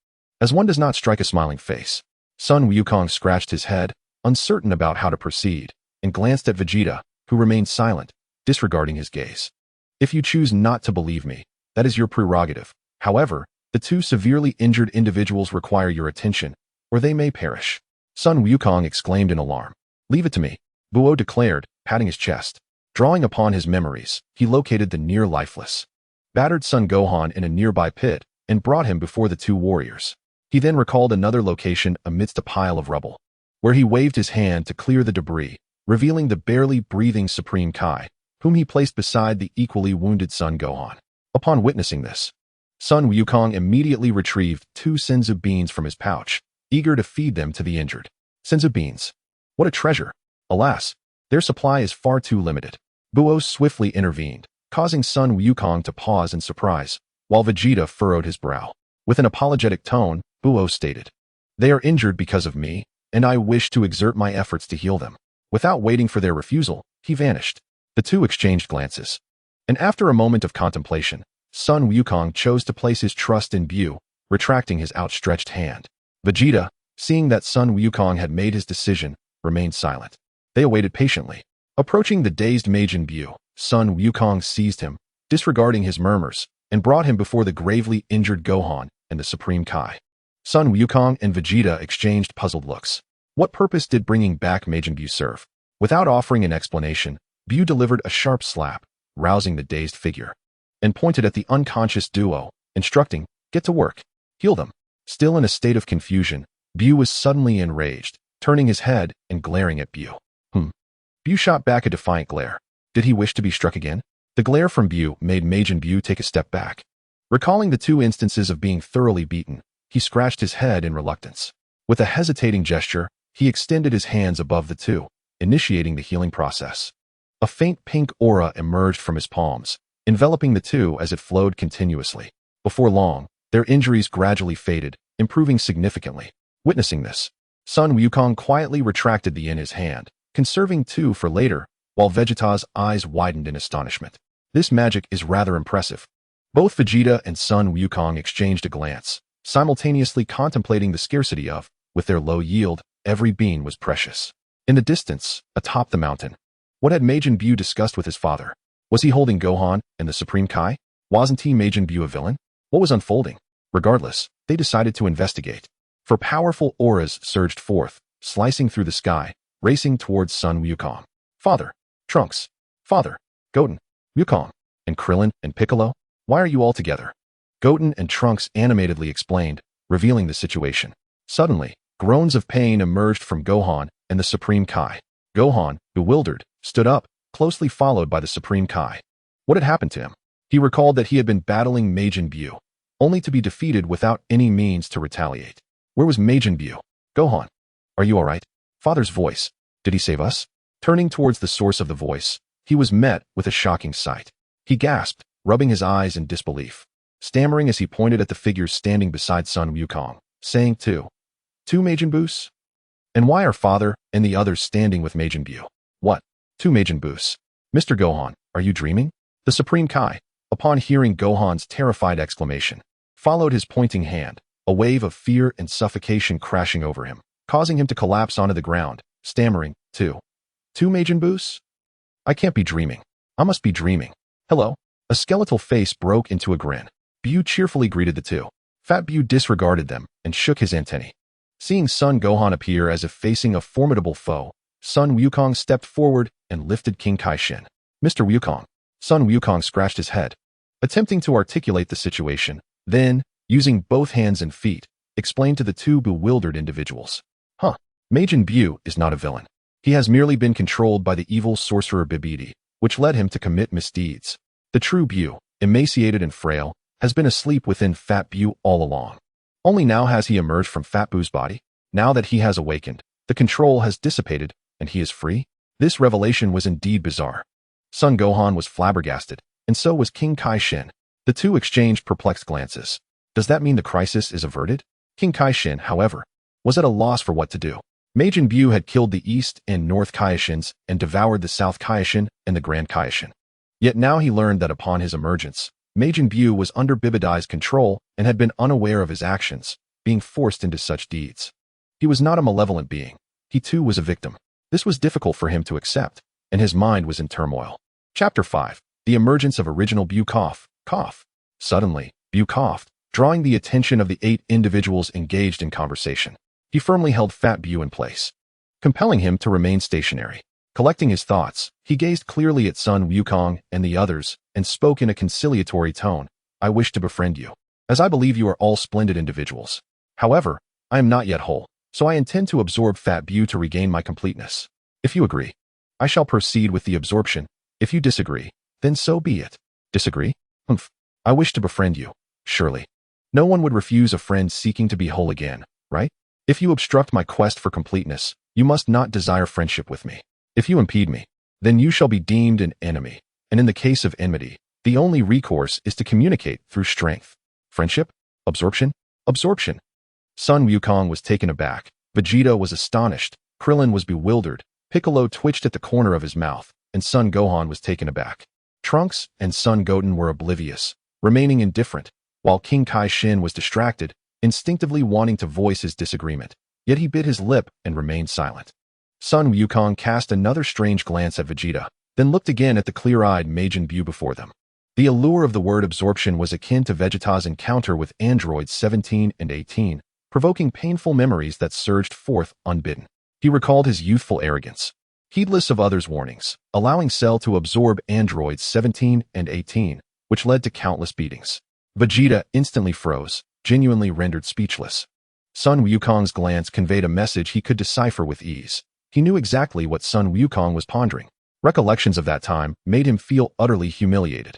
As one does not strike a smiling face, Son Wukong scratched his head, uncertain about how to proceed, and glanced at Vegeta, who remained silent, disregarding his gaze. If you choose not to believe me, that is your prerogative. However, the two severely injured individuals require your attention, or they may perish. Son Wukong exclaimed in alarm. Leave it to me, BUU declared, patting his chest. Drawing upon his memories, he located the near-lifeless, battered Son Gohan in a nearby pit and brought him before the two warriors. He then recalled another location amidst a pile of rubble, where he waved his hand to clear the debris, revealing the barely breathing Supreme Kai, whom he placed beside the equally wounded Son Gohan. Upon witnessing this, Son Wukong immediately retrieved 2 senzu beans from his pouch, eager to feed them to the injured. Senzu beans. What a treasure! Alas, their supply is far too limited. BUU swiftly intervened, causing Son Wukong to pause in surprise, while Vegeta furrowed his brow. With an apologetic tone, BUU stated, They are injured because of me, and I wish to exert my efforts to heal them. Without waiting for their refusal, he vanished. The two exchanged glances. And after a moment of contemplation, Son Wukong chose to place his trust in BUU, retracting his outstretched hand. Vegeta, seeing that Son Wukong had made his decision, remained silent. They awaited patiently. Approaching the dazed Majin BUU, Son Wukong seized him, disregarding his murmurs, and brought him before the gravely injured Gohan and the Supreme Kai. Son Wukong and Vegeta exchanged puzzled looks. What purpose did bringing back Majin BUU serve? Without offering an explanation, BUU delivered a sharp slap, rousing the dazed figure, and pointed at the unconscious duo, instructing, Get to work. Heal them. Still in a state of confusion, BUU was suddenly enraged, turning his head and glaring at BUU. BUU shot back a defiant glare. Did he wish to be struck again? The glare from BUU made Majin BUU take a step back. Recalling the 2 instances of being thoroughly beaten, he scratched his head in reluctance. With a hesitating gesture, he extended his hands above the 2, initiating the healing process. A faint pink aura emerged from his palms, enveloping the 2 as it flowed continuously. Before long, their injuries gradually faded, improving significantly. Witnessing this, Son Wukong quietly retracted the in his hand, conserving 2 for later, while Vegeta's eyes widened in astonishment. This magic is rather impressive. Both Vegeta and Son Wukong exchanged a glance, simultaneously contemplating the scarcity of, with their low yield, every bean was precious. In the distance, atop the mountain, what had Majin BUU discussed with his father? Was he holding Gohan and the Supreme Kai? Wasn't he Majin BUU a villain? What was unfolding? Regardless, they decided to investigate. For powerful auras surged forth, slicing through the sky, racing towards Son Wukong. Father, Trunks, Father, Goten, Wukong, and Krillin and Piccolo, why are you all together? Goten and Trunks animatedly explained, revealing the situation. Suddenly, groans of pain emerged from Gohan and the Supreme Kai. Gohan, bewildered, stood up, closely followed by the Supreme Kai. What had happened to him? He recalled that he had been battling Majin BUU, only to be defeated without any means to retaliate. Where was Majin BUU? Gohan, are you all right? Father's voice. Did he save us? Turning towards the source of the voice, he was met with a shocking sight. He gasped, rubbing his eyes in disbelief, stammering as he pointed at the figures standing beside Son Wukong, saying, Two Majin BUUs? And why are father and the others standing with Majin BUU? What? 2 Majin BUUs? Mr. Gohan, are you dreaming? The Supreme Kai, upon hearing Gohan's terrified exclamation, followed his pointing hand, a wave of fear and suffocation crashing over him, causing him to collapse onto the ground, stammering, Two Majin BUUs? I can't be dreaming. I must be dreaming. Hello? A skeletal face broke into a grin. BUU cheerfully greeted the two. Fat BUU disregarded them and shook his antennae. Seeing Son Gohan appear as if facing a formidable foe, Sun Wukong stepped forward and lifted King Kai-Shin. Mr. Wukong. Sun Wukong scratched his head, attempting to articulate the situation, then, using both hands and feet, explained to the two bewildered individuals. Majin BUU is not a villain. He has merely been controlled by the evil sorcerer BUU-EPIC, which led him to commit misdeeds. The true BUU, emaciated and frail, has been asleep within Fat BUU all along. Only now has he emerged from Fat BUU's body. Now that he has awakened, the control has dissipated, and he is free? This revelation was indeed bizarre. Son Gohan was flabbergasted, and so was King Kai-Shin. The two exchanged perplexed glances. Does that mean the crisis is averted? King Kai-Shin, however, was at a loss for what to do. Majin BUU had killed the East and North Kaioshins and devoured the South Kaioshin and the Grand Kaioshin. Yet now he learned that upon his emergence, Majin BUU was under BUU-EPIC's control and had been unaware of his actions, being forced into such deeds. He was not a malevolent being. He too was a victim. This was difficult for him to accept, and his mind was in turmoil. Chapter 5. The Emergence of Original BUU. Cough. Suddenly, BUU coughed, drawing the attention of the 8 individuals engaged in conversation. He firmly held Fat BUU in place, compelling him to remain stationary. Collecting his thoughts, he gazed clearly at Sun Wukong and the others and spoke in a conciliatory tone. I wish to befriend you, as I believe you are all splendid individuals. However, I am not yet whole, so I intend to absorb Fat BUU to regain my completeness. If you agree, I shall proceed with the absorption. If you disagree, then so be it. Disagree? Humph. I wish to befriend you, surely. No one would refuse a friend seeking to be whole again, right? If you obstruct my quest for completeness, you must not desire friendship with me. If you impede me, then you shall be deemed an enemy, and in the case of enmity, the only recourse is to communicate through strength. Friendship? Absorption? Absorption. Sun Wukong was taken aback, Vegeta was astonished, Krillin was bewildered, Piccolo twitched at the corner of his mouth, and Son Gohan was taken aback. Trunks and Son Goten were oblivious, remaining indifferent, while King Kai-Shin was distracted, instinctively wanting to voice his disagreement, yet he bit his lip and remained silent. Sun Wukong cast another strange glance at Vegeta, then looked again at the clear-eyed Majin BUU before them. The allure of the word absorption was akin to Vegeta's encounter with androids 17 and 18, provoking painful memories that surged forth unbidden. He recalled his youthful arrogance, heedless of others' warnings, allowing Cell to absorb androids 17 and 18, which led to countless beatings. Vegeta instantly froze, genuinely rendered speechless. Sun Wukong's glance conveyed a message he could decipher with ease. He knew exactly what Sun Wukong was pondering. Recollections of that time made him feel utterly humiliated.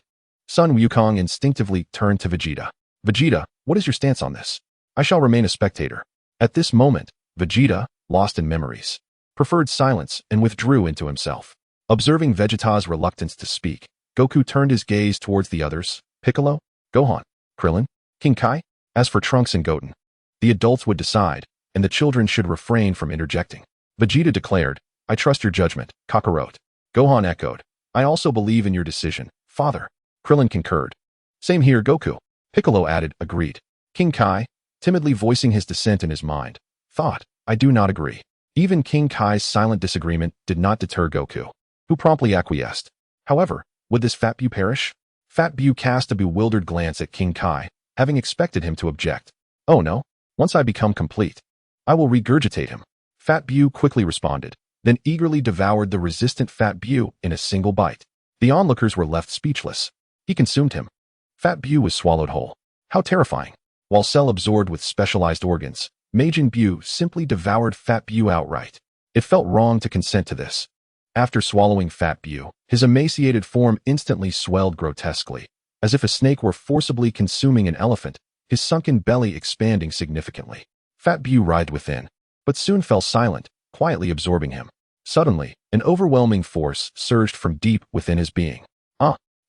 Sun Wukong instinctively turned to Vegeta. Vegeta, what is your stance on this? I shall remain a spectator. At this moment, Vegeta, lost in memories, preferred silence and withdrew into himself. Observing Vegeta's reluctance to speak, Goku turned his gaze towards the others, Piccolo, Gohan, Krillin, King Kai. As for Trunks and Goten, the adults would decide, and the children should refrain from interjecting. Vegeta declared, I trust your judgment, Kakarot. Gohan echoed, I also believe in your decision, father. Krillin concurred. Same here, Goku. Piccolo added, agreed. King Kai, timidly voicing his dissent in his mind, thought, I do not agree. Even King Kai's silent disagreement did not deter Goku, who promptly acquiesced. However, would this Fat BUU perish? Fat BUU cast a bewildered glance at King Kai, having expected him to object. Oh no, once I become complete, I will regurgitate him. Fat BUU quickly responded, then eagerly devoured the resistant Fat BUU in a single bite. The onlookers were left speechless. He consumed him. Fat BUU was swallowed whole. How terrifying. While Cell absorbed with specialized organs, Majin BUU simply devoured Fat BUU outright. It felt wrong to consent to this. After swallowing Fat BUU, his emaciated form instantly swelled grotesquely, as if a snake were forcibly consuming an elephant, his sunken belly expanding significantly. Fat BUU writhed within, but soon fell silent, quietly absorbing him. Suddenly, an overwhelming force surged from deep within his being.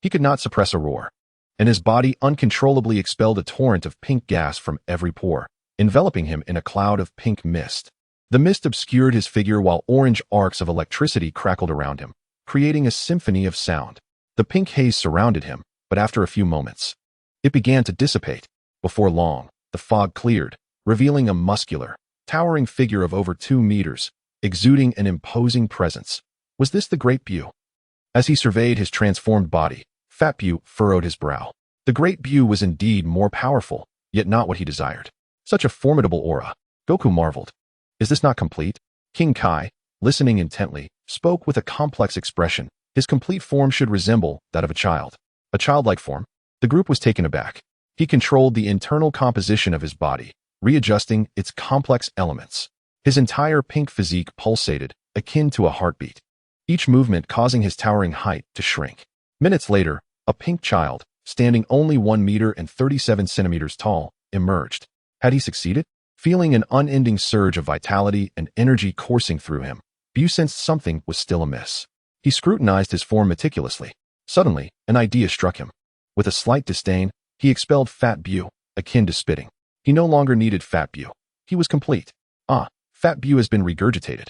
He could not suppress a roar, and his body uncontrollably expelled a torrent of pink gas from every pore, enveloping him in a cloud of pink mist. The mist obscured his figure while orange arcs of electricity crackled around him, creating a symphony of sound. The pink haze surrounded him, but after a few moments, it began to dissipate. Before long, the fog cleared, revealing a muscular, towering figure of over 2 meters, exuding an imposing presence. Was this the great BUU? As he surveyed his transformed body, Fat BUU furrowed his brow. The great BUU was indeed more powerful, yet not what he desired. Such a formidable aura. Goku marveled. Is this not complete? King Kai, listening intently, spoke with a complex expression. His complete form should resemble that of a child. A childlike form? The group was taken aback. He controlled the internal composition of his body, readjusting its complex elements. His entire pink physique pulsated, akin to a heartbeat, each movement causing his towering height to shrink. Minutes later, a pink child, standing only 1 meter and 37 centimeters tall, emerged. Had he succeeded? Feeling an unending surge of vitality and energy coursing through him, BUU sensed something was still amiss. He scrutinized his form meticulously. Suddenly, an idea struck him. With a slight disdain, he expelled Fat BUU, akin to spitting. He no longer needed Fat BUU. He was complete. Fat BUU has been regurgitated.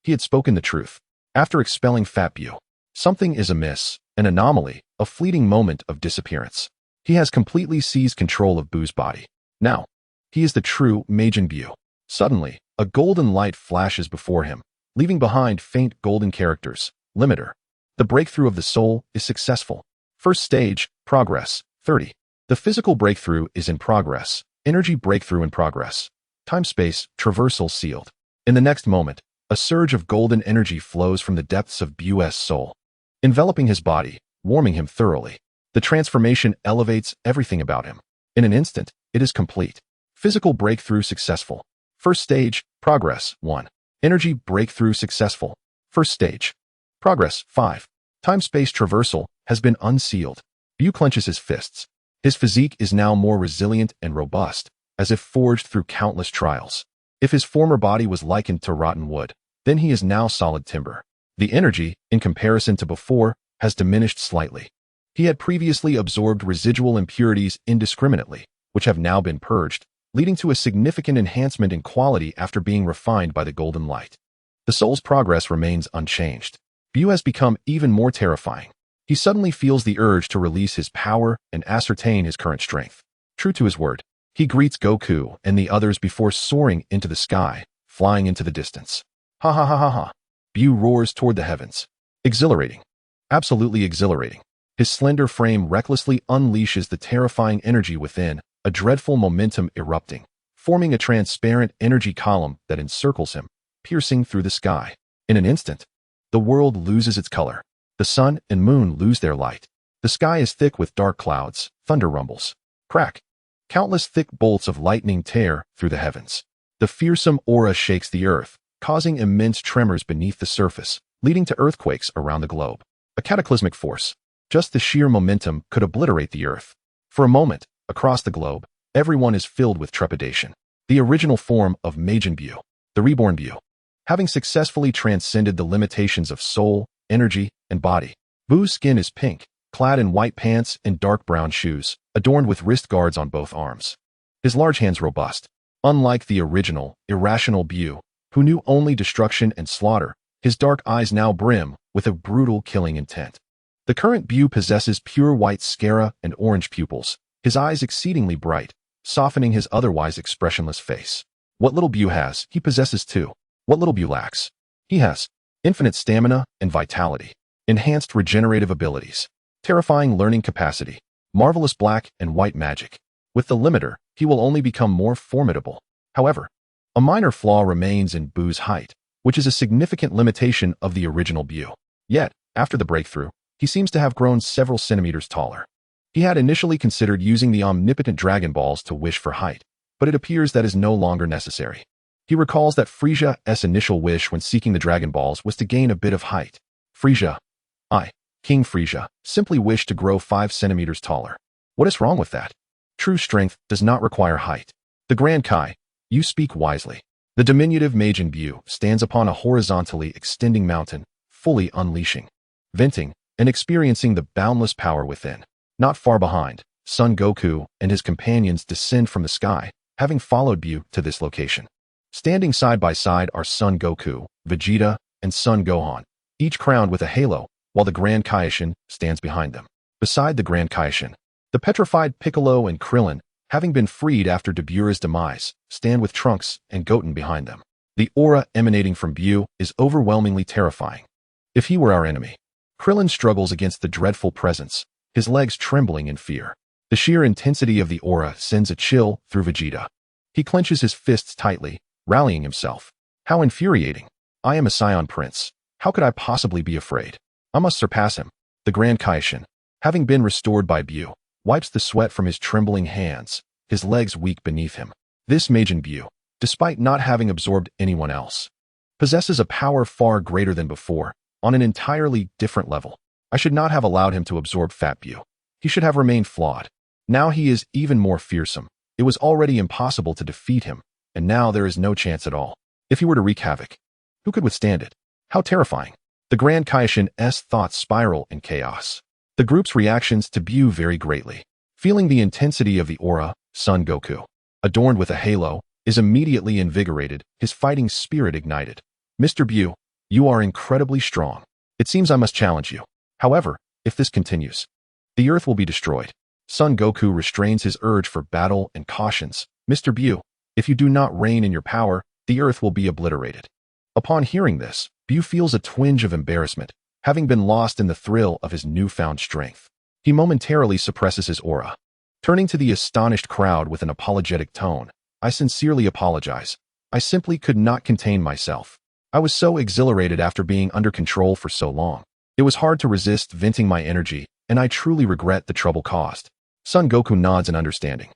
He had spoken the truth. After expelling Fat BUU, something is amiss, an anomaly, a fleeting moment of disappearance. He has completely seized control of BUU's body. Now, he is the true Majin BUU. Suddenly, a golden light flashes before him, leaving behind faint golden characters. Limiter. The breakthrough of the soul is successful. First stage, progress, 30. The physical breakthrough is in progress. Energy breakthrough in progress. Time-space, traversal sealed. In the next moment, a surge of golden energy flows from the depths of BUU's soul, enveloping his body, warming him thoroughly. The transformation elevates everything about him. In an instant, it is complete. Physical breakthrough successful. First stage, progress, 1. Energy breakthrough successful. First stage. Progress, 5. Time-space traversal has been unsealed. BUU clenches his fists. His physique is now more resilient and robust, as if forged through countless trials. If his former body was likened to rotten wood, then he is now solid timber. The energy, in comparison to before, has diminished slightly. He had previously absorbed residual impurities indiscriminately, which have now been purged, leading to a significant enhancement in quality after being refined by the golden light. The soul's progress remains unchanged. BUU has become even more terrifying. He suddenly feels the urge to release his power and ascertain his current strength. True to his word, he greets Goku and the others before soaring into the sky, flying into the distance. Ha ha ha ha ha. BUU roars toward the heavens. Exhilarating. Absolutely exhilarating. His slender frame recklessly unleashes the terrifying energy within, a dreadful momentum erupting, forming a transparent energy column that encircles him, piercing through the sky. In an instant, the world loses its color. The sun and moon lose their light. The sky is thick with dark clouds, thunder rumbles. Crack. Countless thick bolts of lightning tear through the heavens. The fearsome aura shakes the earth, causing immense tremors beneath the surface, leading to earthquakes around the globe. A cataclysmic force. Just the sheer momentum could obliterate the earth. For a moment, across the globe, everyone is filled with trepidation. The original form of Majin BUU, the reborn BUU, having successfully transcended the limitations of soul, energy, and body. BUU's skin is pink, clad in white pants and dark brown shoes, adorned with wrist guards on both arms. His large hands robust. Unlike the original, irrational BUU, who knew only destruction and slaughter, his dark eyes now brim with a brutal killing intent. The current BUU possesses pure white sclera and orange pupils, his eyes exceedingly bright, softening his otherwise expressionless face. What little BUU has, he possesses too. What little BUU lacks, he has. Infinite stamina and vitality, enhanced regenerative abilities, terrifying learning capacity, marvelous black and white magic. With the limiter, he will only become more formidable. However, a minor flaw remains in BUU's height, which is a significant limitation of the original BUU. Yet, after the breakthrough, he seems to have grown several centimeters taller. He had initially considered using the omnipotent Dragon Balls to wish for height, but it appears that is no longer necessary. He recalls that Frieza's initial wish when seeking the Dragon Balls was to gain a bit of height. Frieza, King Frieza, simply wished to grow 5 centimeters taller. What is wrong with that? True strength does not require height. The Grand Kai, you speak wisely. The diminutive Majin BUU stands upon a horizontally extending mountain, fully unleashing, venting, and experiencing the boundless power within. Not far behind, Son Goku and his companions descend from the sky, having followed BUU to this location. Standing side by side are Son Goku, Vegeta, and Son Gohan, each crowned with a halo, while the Grand KAIOSHIN stands behind them. Beside the Grand KAIOSHIN, the petrified Piccolo and Krillin, having been freed after Dabura's demise, stand with Trunks and Goten behind them. The aura emanating from BUU is overwhelmingly terrifying. If he were our enemy, Krillin struggles against the dreadful presence, his legs trembling in fear. The sheer intensity of the aura sends a chill through Vegeta. He clenches his fists tightly, rallying himself. How infuriating. I am a Scion Prince. How could I possibly be afraid? I must surpass him. The Grand KAIOSHIN, having been restored by BUU, wipes the sweat from his trembling hands, his legs weak beneath him. This Majin BUU, despite not having absorbed anyone else, possesses a power far greater than before, on an entirely different level. I should not have allowed him to absorb Fat BUU. He should have remained flawed. Now he is even more fearsome. It was already impossible to defeat him, and now there is no chance at all. If he were to wreak havoc, who could withstand it? How terrifying. The Grand KAIOSHIN's thoughts spiral in chaos. The group's reactions to BUU vary greatly. Feeling the intensity of the aura, Son Goku, adorned with a halo, is immediately invigorated, his fighting spirit ignited. Mr. BUU, you are incredibly strong. It seems I must challenge you. However, if this continues, the Earth will be destroyed. Son Goku restrains his urge for battle and cautions, Mr. BUU, if you do not reign in your power, the Earth will be obliterated. Upon hearing this, BUU feels a twinge of embarrassment, having been lost in the thrill of his newfound strength. He momentarily suppresses his aura. Turning to the astonished crowd with an apologetic tone, I sincerely apologize. I simply could not contain myself. I was so exhilarated after being under control for so long. It was hard to resist venting my energy, and I truly regret the trouble caused. Son Goku nods in understanding.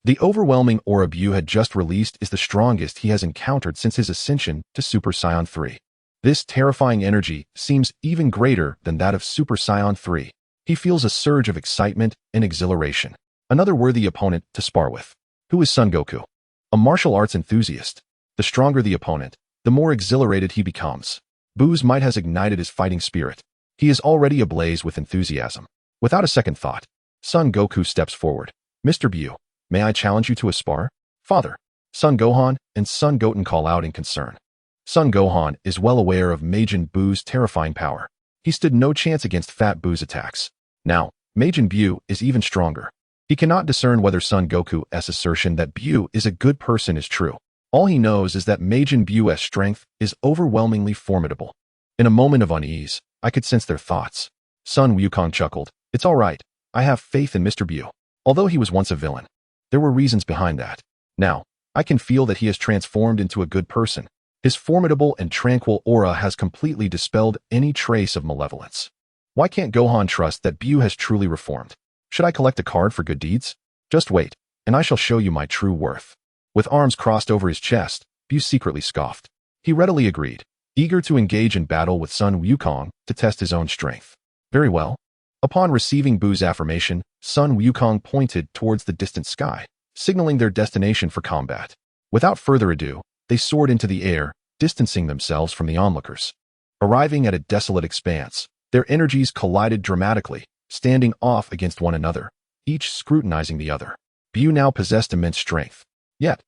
The overwhelming aura BUU had just released is the strongest he has encountered since his ascension to Super Saiyan 3. This terrifying energy seems even greater than that of Super Saiyan 3. He feels a surge of excitement and exhilaration. Another worthy opponent to spar with. Who is Son Goku? A martial arts enthusiast. The stronger the opponent, the more exhilarated he becomes. BUU's might has ignited his fighting spirit. He is already ablaze with enthusiasm. Without a second thought, Son Goku steps forward. Mr. BUU, may I challenge you to a spar? Father, Son Gohan and Son Goten call out in concern. Son Gohan is well aware of Majin BUU's terrifying power. He stood no chance against Fat BUU's attacks. Now, Majin BUU is even stronger. He cannot discern whether Son Goku's assertion that BUU is a good person is true. All he knows is that Majin BUU's strength is overwhelmingly formidable. In a moment of unease, I could sense their thoughts. Son Wukong chuckled. It's all right. I have faith in Mr. BUU. Although he was once a villain, there were reasons behind that. Now, I can feel that he has transformed into a good person. His formidable and tranquil aura has completely dispelled any trace of malevolence. Why can't Gohan trust that BUU has truly reformed? Should I collect a card for good deeds? Just wait, and I shall show you my true worth. With arms crossed over his chest, BUU secretly scoffed. He readily agreed, eager to engage in battle with Son Wukong to test his own strength. Very well. Upon receiving BUU's affirmation, Son Wukong pointed towards the distant sky, signaling their destination for combat. Without further ado, they soared into the air, distancing themselves from the onlookers. Arriving at a desolate expanse, their energies collided dramatically, standing off against one another, each scrutinizing the other. BUU now possessed immense strength. Yet,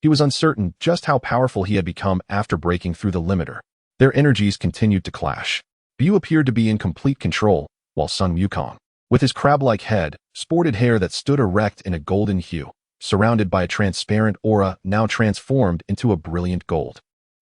he was uncertain just how powerful he had become after breaking through the limiter. Their energies continued to clash. BUU appeared to be in complete control, while Son Wukong, with his crab-like head, sported hair that stood erect in a golden hue, surrounded by a transparent aura now transformed into a brilliant gold.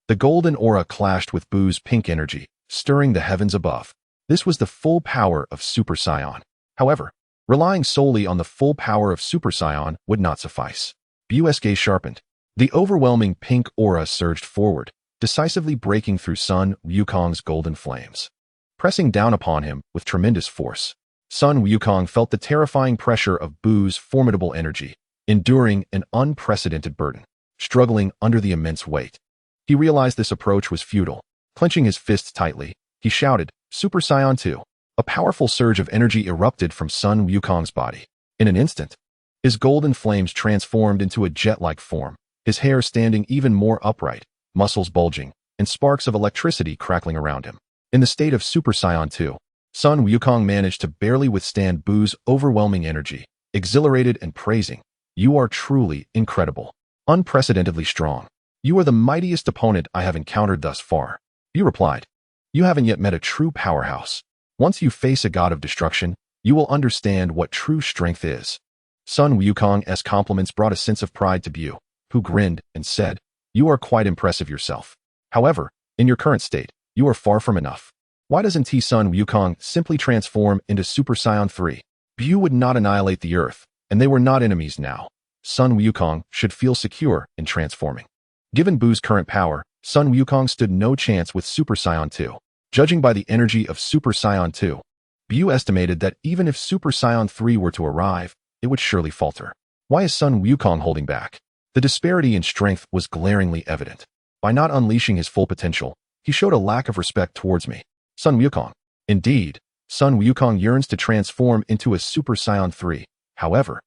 The golden aura clashed with BUU's pink energy, stirring the heavens above. This was the full power of Super Saiyan. However, relying solely on the full power of Super Saiyan would not suffice. BUU's gaze sharpened. The overwhelming pink aura surged forward, decisively breaking through Son Wukong's golden flames. Pressing down upon him with tremendous force, Son Wukong felt the terrifying pressure of BUU's formidable energy, enduring an unprecedented burden, struggling under the immense weight. He realized this approach was futile. Clenching his fists tightly, he shouted, Super Saiyan 2. A powerful surge of energy erupted from Son Wukong's body. In an instant, his golden flames transformed into a jet-like form, his hair standing even more upright, muscles bulging, and sparks of electricity crackling around him. In the state of Super Saiyan 2, Son Wukong managed to barely withstand BUU's overwhelming energy, exhilarated and praising, You are truly incredible. Unprecedentedly strong. You are the mightiest opponent I have encountered thus far. BUU replied, You haven't yet met a true powerhouse. Once you face a god of destruction, you will understand what true strength is. Son Wukong's compliments brought a sense of pride to BUU, who grinned and said, You are quite impressive yourself. However, in your current state, you are far from enough. Why doesn't Son Wukong simply transform into Super Saiyan 3? BUU would not annihilate the Earth, and they were not enemies now. Sun Wukong should feel secure in transforming. Given BUU's current power, Sun Wukong stood no chance with Super Saiyan 2. Judging by the energy of Super Saiyan 2, BUU estimated that even if Super Saiyan 3 were to arrive, it would surely falter. Why is Sun Wukong holding back? The disparity in strength was glaringly evident. By not unleashing his full potential, he showed a lack of respect towards me. Sun Wukong. Indeed, Sun Wukong yearns to transform into a Super Saiyan 3. However,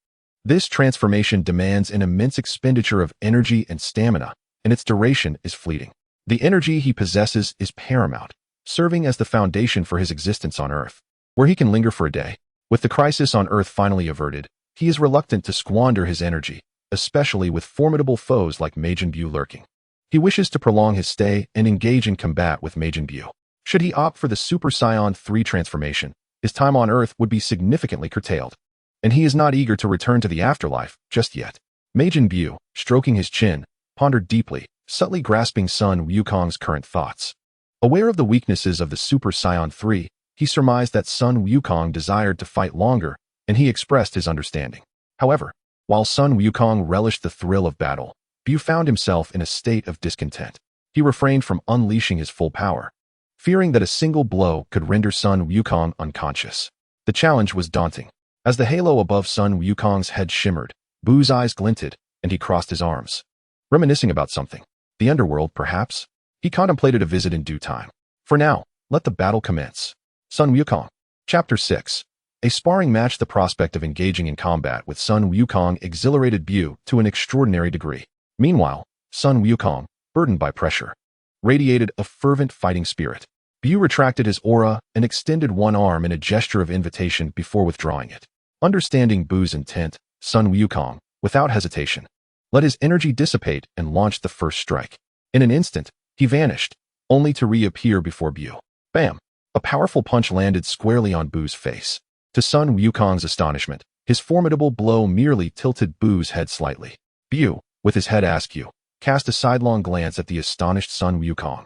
this transformation demands an immense expenditure of energy and stamina, and its duration is fleeting. The energy he possesses is paramount, serving as the foundation for his existence on Earth, where he can linger for a day. With the crisis on Earth finally averted, he is reluctant to squander his energy, especially with formidable foes like Majin BUU lurking. He wishes to prolong his stay and engage in combat with Majin BUU. Should he opt for the Super Saiyan 3 transformation, his time on Earth would be significantly curtailed, and he is not eager to return to the afterlife just yet. Majin BUU, stroking his chin, pondered deeply, subtly grasping Sun Wukong's current thoughts. Aware of the weaknesses of the Super Saiyan 3, he surmised that Sun Wukong desired to fight longer, and he expressed his understanding. However, while Sun Wukong relished the thrill of battle, BUU found himself in a state of discontent. He refrained from unleashing his full power, fearing that a single blow could render Sun Wukong unconscious. The challenge was daunting. As the halo above Sun Wukong's head shimmered, BUU's eyes glinted, and he crossed his arms. Reminiscing about something. The underworld, perhaps? He contemplated a visit in due time. For now, let the battle commence. Sun Wukong. Chapter 6. A sparring match. The prospect of engaging in combat with Sun Wukong exhilarated BUU to an extraordinary degree. Meanwhile, Sun Wukong, burdened by pressure, radiated a fervent fighting spirit. BUU retracted his aura and extended one arm in a gesture of invitation before withdrawing it. Understanding BUU's intent, Sun Wukong, without hesitation, let his energy dissipate and launched the first strike. In an instant, he vanished, only to reappear before BUU. Bam! A powerful punch landed squarely on BUU's face. To Sun Wukong's astonishment, his formidable blow merely tilted BUU's head slightly. BUU, with his head askew, cast a sidelong glance at the astonished Sun Wukong.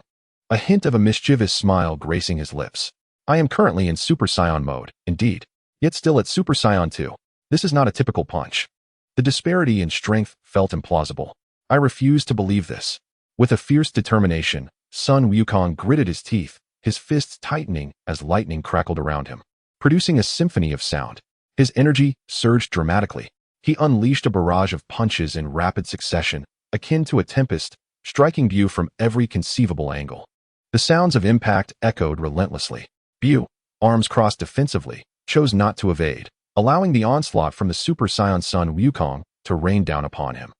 A hint of a mischievous smile gracing his lips. I am currently in Super Saiyan mode, indeed, yet still at Super Saiyan 2. This is not a typical punch. The disparity in strength felt implausible. I refuse to believe this. With a fierce determination, Sun Wukong gritted his teeth, his fists tightening as lightning crackled around him, producing a symphony of sound. His energy surged dramatically. He unleashed a barrage of punches in rapid succession, akin to a tempest, striking BUU from every conceivable angle. The sounds of impact echoed relentlessly. BUU, arms crossed defensively, chose not to evade, allowing the onslaught from the Super Saiyan Sun Wukong to rain down upon him.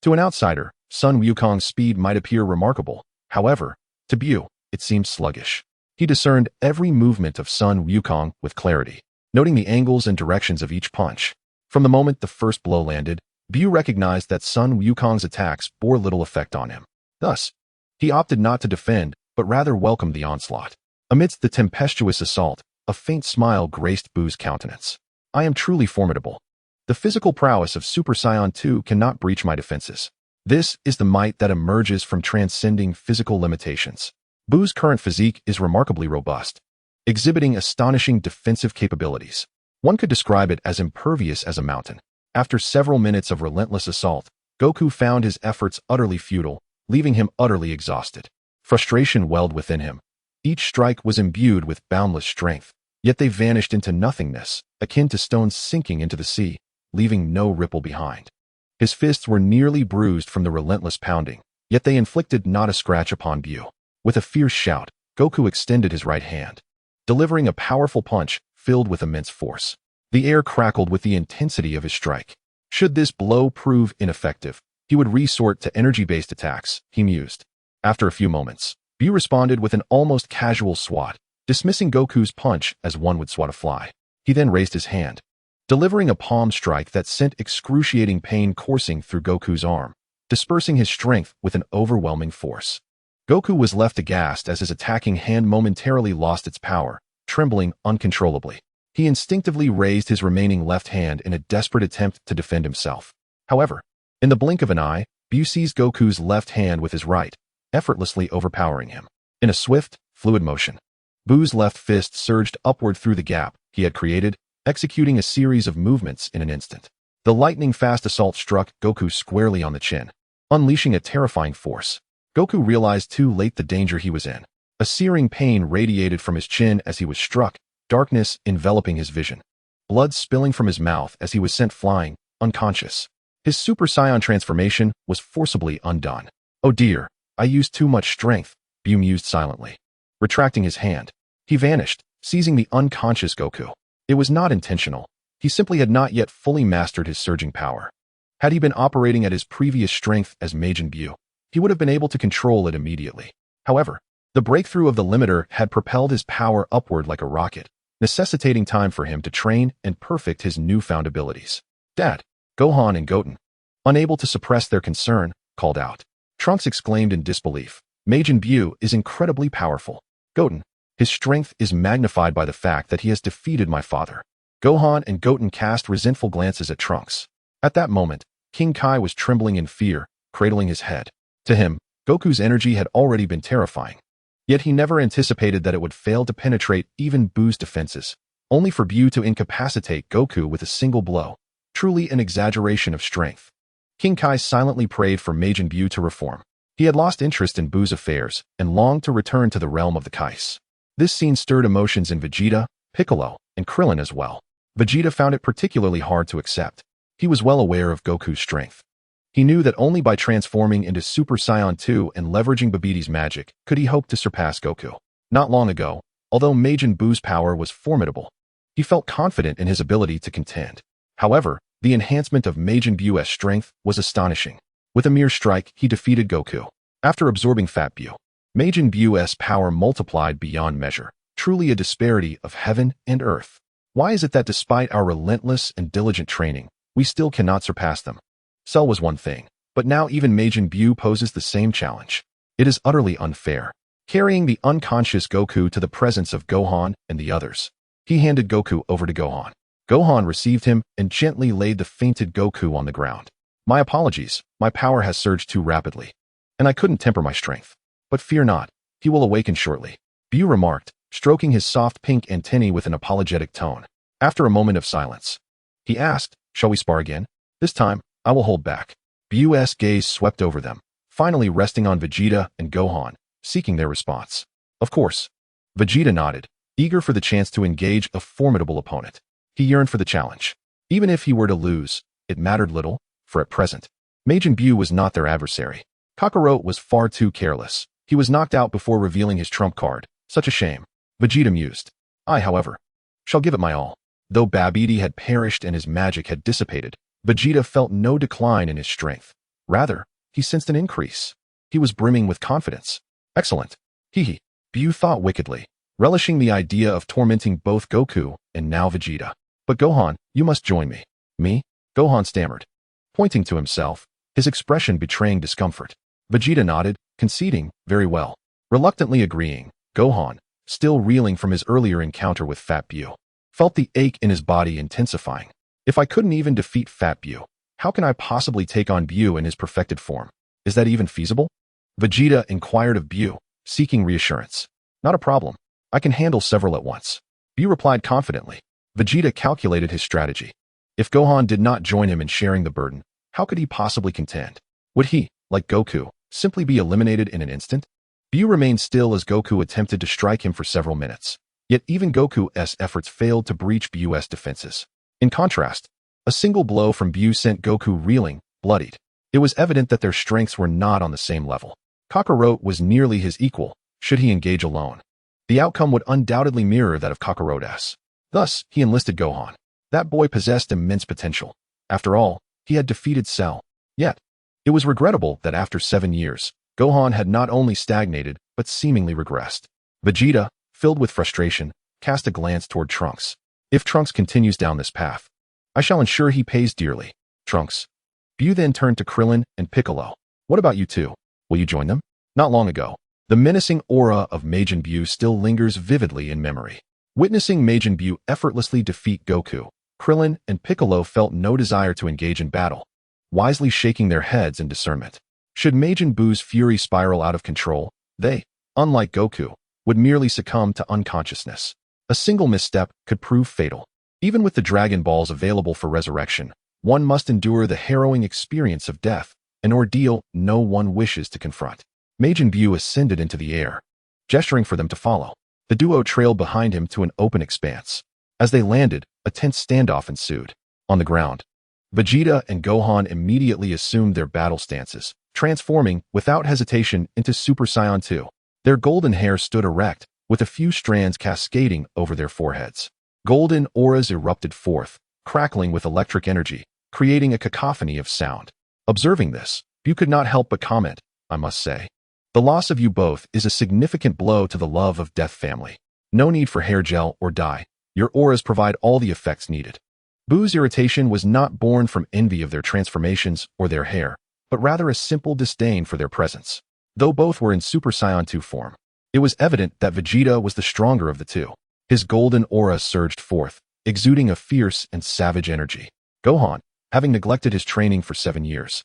To an outsider, Sun Wukong's speed might appear remarkable. However, to BUU, it seemed sluggish. He discerned every movement of Sun Wukong with clarity, noting the angles and directions of each punch. From the moment the first blow landed, BUU recognized that Sun Wukong's attacks bore little effect on him. Thus, he opted not to defend, but rather welcomed the onslaught. Amidst the tempestuous assault, a faint smile graced BUU's countenance. I am truly formidable. The physical prowess of Super Saiyan 2 cannot breach my defenses. This is the might that emerges from transcending physical limitations. BUU's current physique is remarkably robust, exhibiting astonishing defensive capabilities. One could describe it as impervious as a mountain. After several minutes of relentless assault, Goku found his efforts utterly futile, leaving him utterly exhausted. Frustration welled within him. Each strike was imbued with boundless strength, yet they vanished into nothingness, akin to stones sinking into the sea, leaving no ripple behind. His fists were nearly bruised from the relentless pounding, yet they inflicted not a scratch upon BUU. With a fierce shout, Goku extended his right hand, delivering a powerful punch filled with immense force. The air crackled with the intensity of his strike. Should this blow prove ineffective, he would resort to energy-based attacks, he mused. After a few moments, BUU responded with an almost casual swat, dismissing Goku's punch as one would swat a fly. He then raised his hand, delivering a palm strike that sent excruciating pain coursing through Goku's arm, dispersing his strength with an overwhelming force. Goku was left aghast as his attacking hand momentarily lost its power, trembling uncontrollably. He instinctively raised his remaining left hand in a desperate attempt to defend himself. However, in the blink of an eye, BUU seized Goku's left hand with his right, effortlessly overpowering him. In a swift, fluid motion, BUU's left fist surged upward through the gap he had created, executing a series of movements in an instant. The lightning-fast assault struck Goku squarely on the chin, unleashing a terrifying force. Goku realized too late the danger he was in. A searing pain radiated from his chin as he was struck, darkness enveloping his vision. Blood spilling from his mouth as he was sent flying, unconscious. His Super Saiyan transformation was forcibly undone. "Oh dear, I used too much strength," BUU mused silently. Retracting his hand, he vanished, seizing the unconscious Goku. It was not intentional. He simply had not yet fully mastered his surging power. Had he been operating at his previous strength as Majin BUU, he would have been able to control it immediately. However, the breakthrough of the limiter had propelled his power upward like a rocket, necessitating time for him to train and perfect his newfound abilities. "Dad!" Gohan and Goten, unable to suppress their concern, called out. Trunks exclaimed in disbelief. "Majin BUU is incredibly powerful. Goten, his strength is magnified by the fact that he has defeated my father." Gohan and Goten cast resentful glances at Trunks. At that moment, King Kai was trembling in fear, cradling his head. To him, Goku's energy had already been terrifying. Yet he never anticipated that it would fail to penetrate even BUU's defenses, only for BUU to incapacitate Goku with a single blow. Truly an exaggeration of strength. King Kai silently prayed for Majin BUU to reform. He had lost interest in BUU's affairs and longed to return to the realm of the Kais. This scene stirred emotions in Vegeta, Piccolo, and Krillin as well. Vegeta found it particularly hard to accept. He was well aware of Goku's strength. He knew that only by transforming into Super Saiyan 2 and leveraging BUU-EPIC's magic could he hope to surpass Goku. Not long ago, although Majin BUU's power was formidable, he felt confident in his ability to contend. However, the enhancement of Majin BUU's strength was astonishing. With a mere strike, he defeated Goku. After absorbing Fat BUU, Majin BUU's power multiplied beyond measure, truly a disparity of heaven and earth. Why is it that despite our relentless and diligent training, we still cannot surpass them? Cell was one thing, but now even Majin BUU poses the same challenge. It is utterly unfair. Carrying the unconscious Goku to the presence of Gohan and the others, he handed Goku over to Gohan. Gohan received him and gently laid the fainted Goku on the ground. "My apologies, my power has surged too rapidly, and I couldn't temper my strength. But fear not, he will awaken shortly," BUU remarked, stroking his soft pink antennae with an apologetic tone. After a moment of silence, he asked, "Shall we spar again? This time, I will hold back." BUU's gaze swept over them, finally resting on Vegeta and Gohan, seeking their response. Of course. Vegeta nodded, eager for the chance to engage a formidable opponent. He yearned for the challenge. Even if he were to lose, it mattered little, for at present, Majin BUU was not their adversary. Kakarot was far too careless. He was knocked out before revealing his trump card. Such a shame. Vegeta mused. I, however, shall give it my all. Though BUU-EPIC had perished and his magic had dissipated, Vegeta felt no decline in his strength. Rather, he sensed an increase. He was brimming with confidence. Excellent. Hee. BUU thought wickedly, relishing the idea of tormenting both Goku and now Vegeta. But Gohan, you must join me. Me? Gohan stammered, pointing to himself, his expression betraying discomfort. Vegeta nodded, conceding, very well. Reluctantly agreeing, Gohan, still reeling from his earlier encounter with Fat BUU, felt the ache in his body intensifying. If I couldn't even defeat Fat BUU, how can I possibly take on BUU in his perfected form? Is that even feasible? Vegeta inquired of BUU, seeking reassurance. Not a problem. I can handle several at once. BUU replied confidently. Vegeta calculated his strategy. If Gohan did not join him in sharing the burden, how could he possibly contend? Would he, like Goku, simply be eliminated in an instant? BUU remained still as Goku attempted to strike him for several minutes. Yet even Goku's efforts failed to breach BUU's defenses. In contrast, a single blow from BUU sent Goku reeling, bloodied. It was evident that their strengths were not on the same level. Kakarot was nearly his equal, should he engage alone. The outcome would undoubtedly mirror that of Kakarot's. Thus, he enlisted Gohan. That boy possessed immense potential. After all, he had defeated Cell. Yet, it was regrettable that after 7 years, Gohan had not only stagnated, but seemingly regressed. Vegeta, filled with frustration, cast a glance toward Trunks. If Trunks continues down this path, I shall ensure he pays dearly. Trunks. BUU then turned to Krillin and Piccolo. What about you two? Will you join them? Not long ago, the menacing aura of Majin BUU still lingers vividly in memory. Witnessing Majin BUU effortlessly defeat Goku, Krillin and Piccolo felt no desire to engage in battle, wisely shaking their heads in discernment. Should Majin BUU's fury spiral out of control, they, unlike Goku, would merely succumb to unconsciousness. A single misstep could prove fatal. Even with the Dragon Balls available for resurrection, one must endure the harrowing experience of death, an ordeal no one wishes to confront. Majin Buu ascended into the air, gesturing for them to follow. The duo trailed behind him to an open expanse. As they landed, a tense standoff ensued. On the ground, Vegeta and Gohan immediately assumed their battle stances, transforming, without hesitation, into Super Saiyan 2. Their golden hair stood erect, with a few strands cascading over their foreheads. Golden auras erupted forth, crackling with electric energy, creating a cacophony of sound. Observing this, you could not help but comment, "I must say, the loss of you both is a significant blow to the love of death family. No need for hair gel or dye. Your auras provide all the effects needed." BUU's irritation was not born from envy of their transformations or their hair, but rather a simple disdain for their presence. Though both were in Super Saiyan 2 form, it was evident that Vegeta was the stronger of the two. His golden aura surged forth, exuding a fierce and savage energy. Gohan, having neglected his training for 7 years,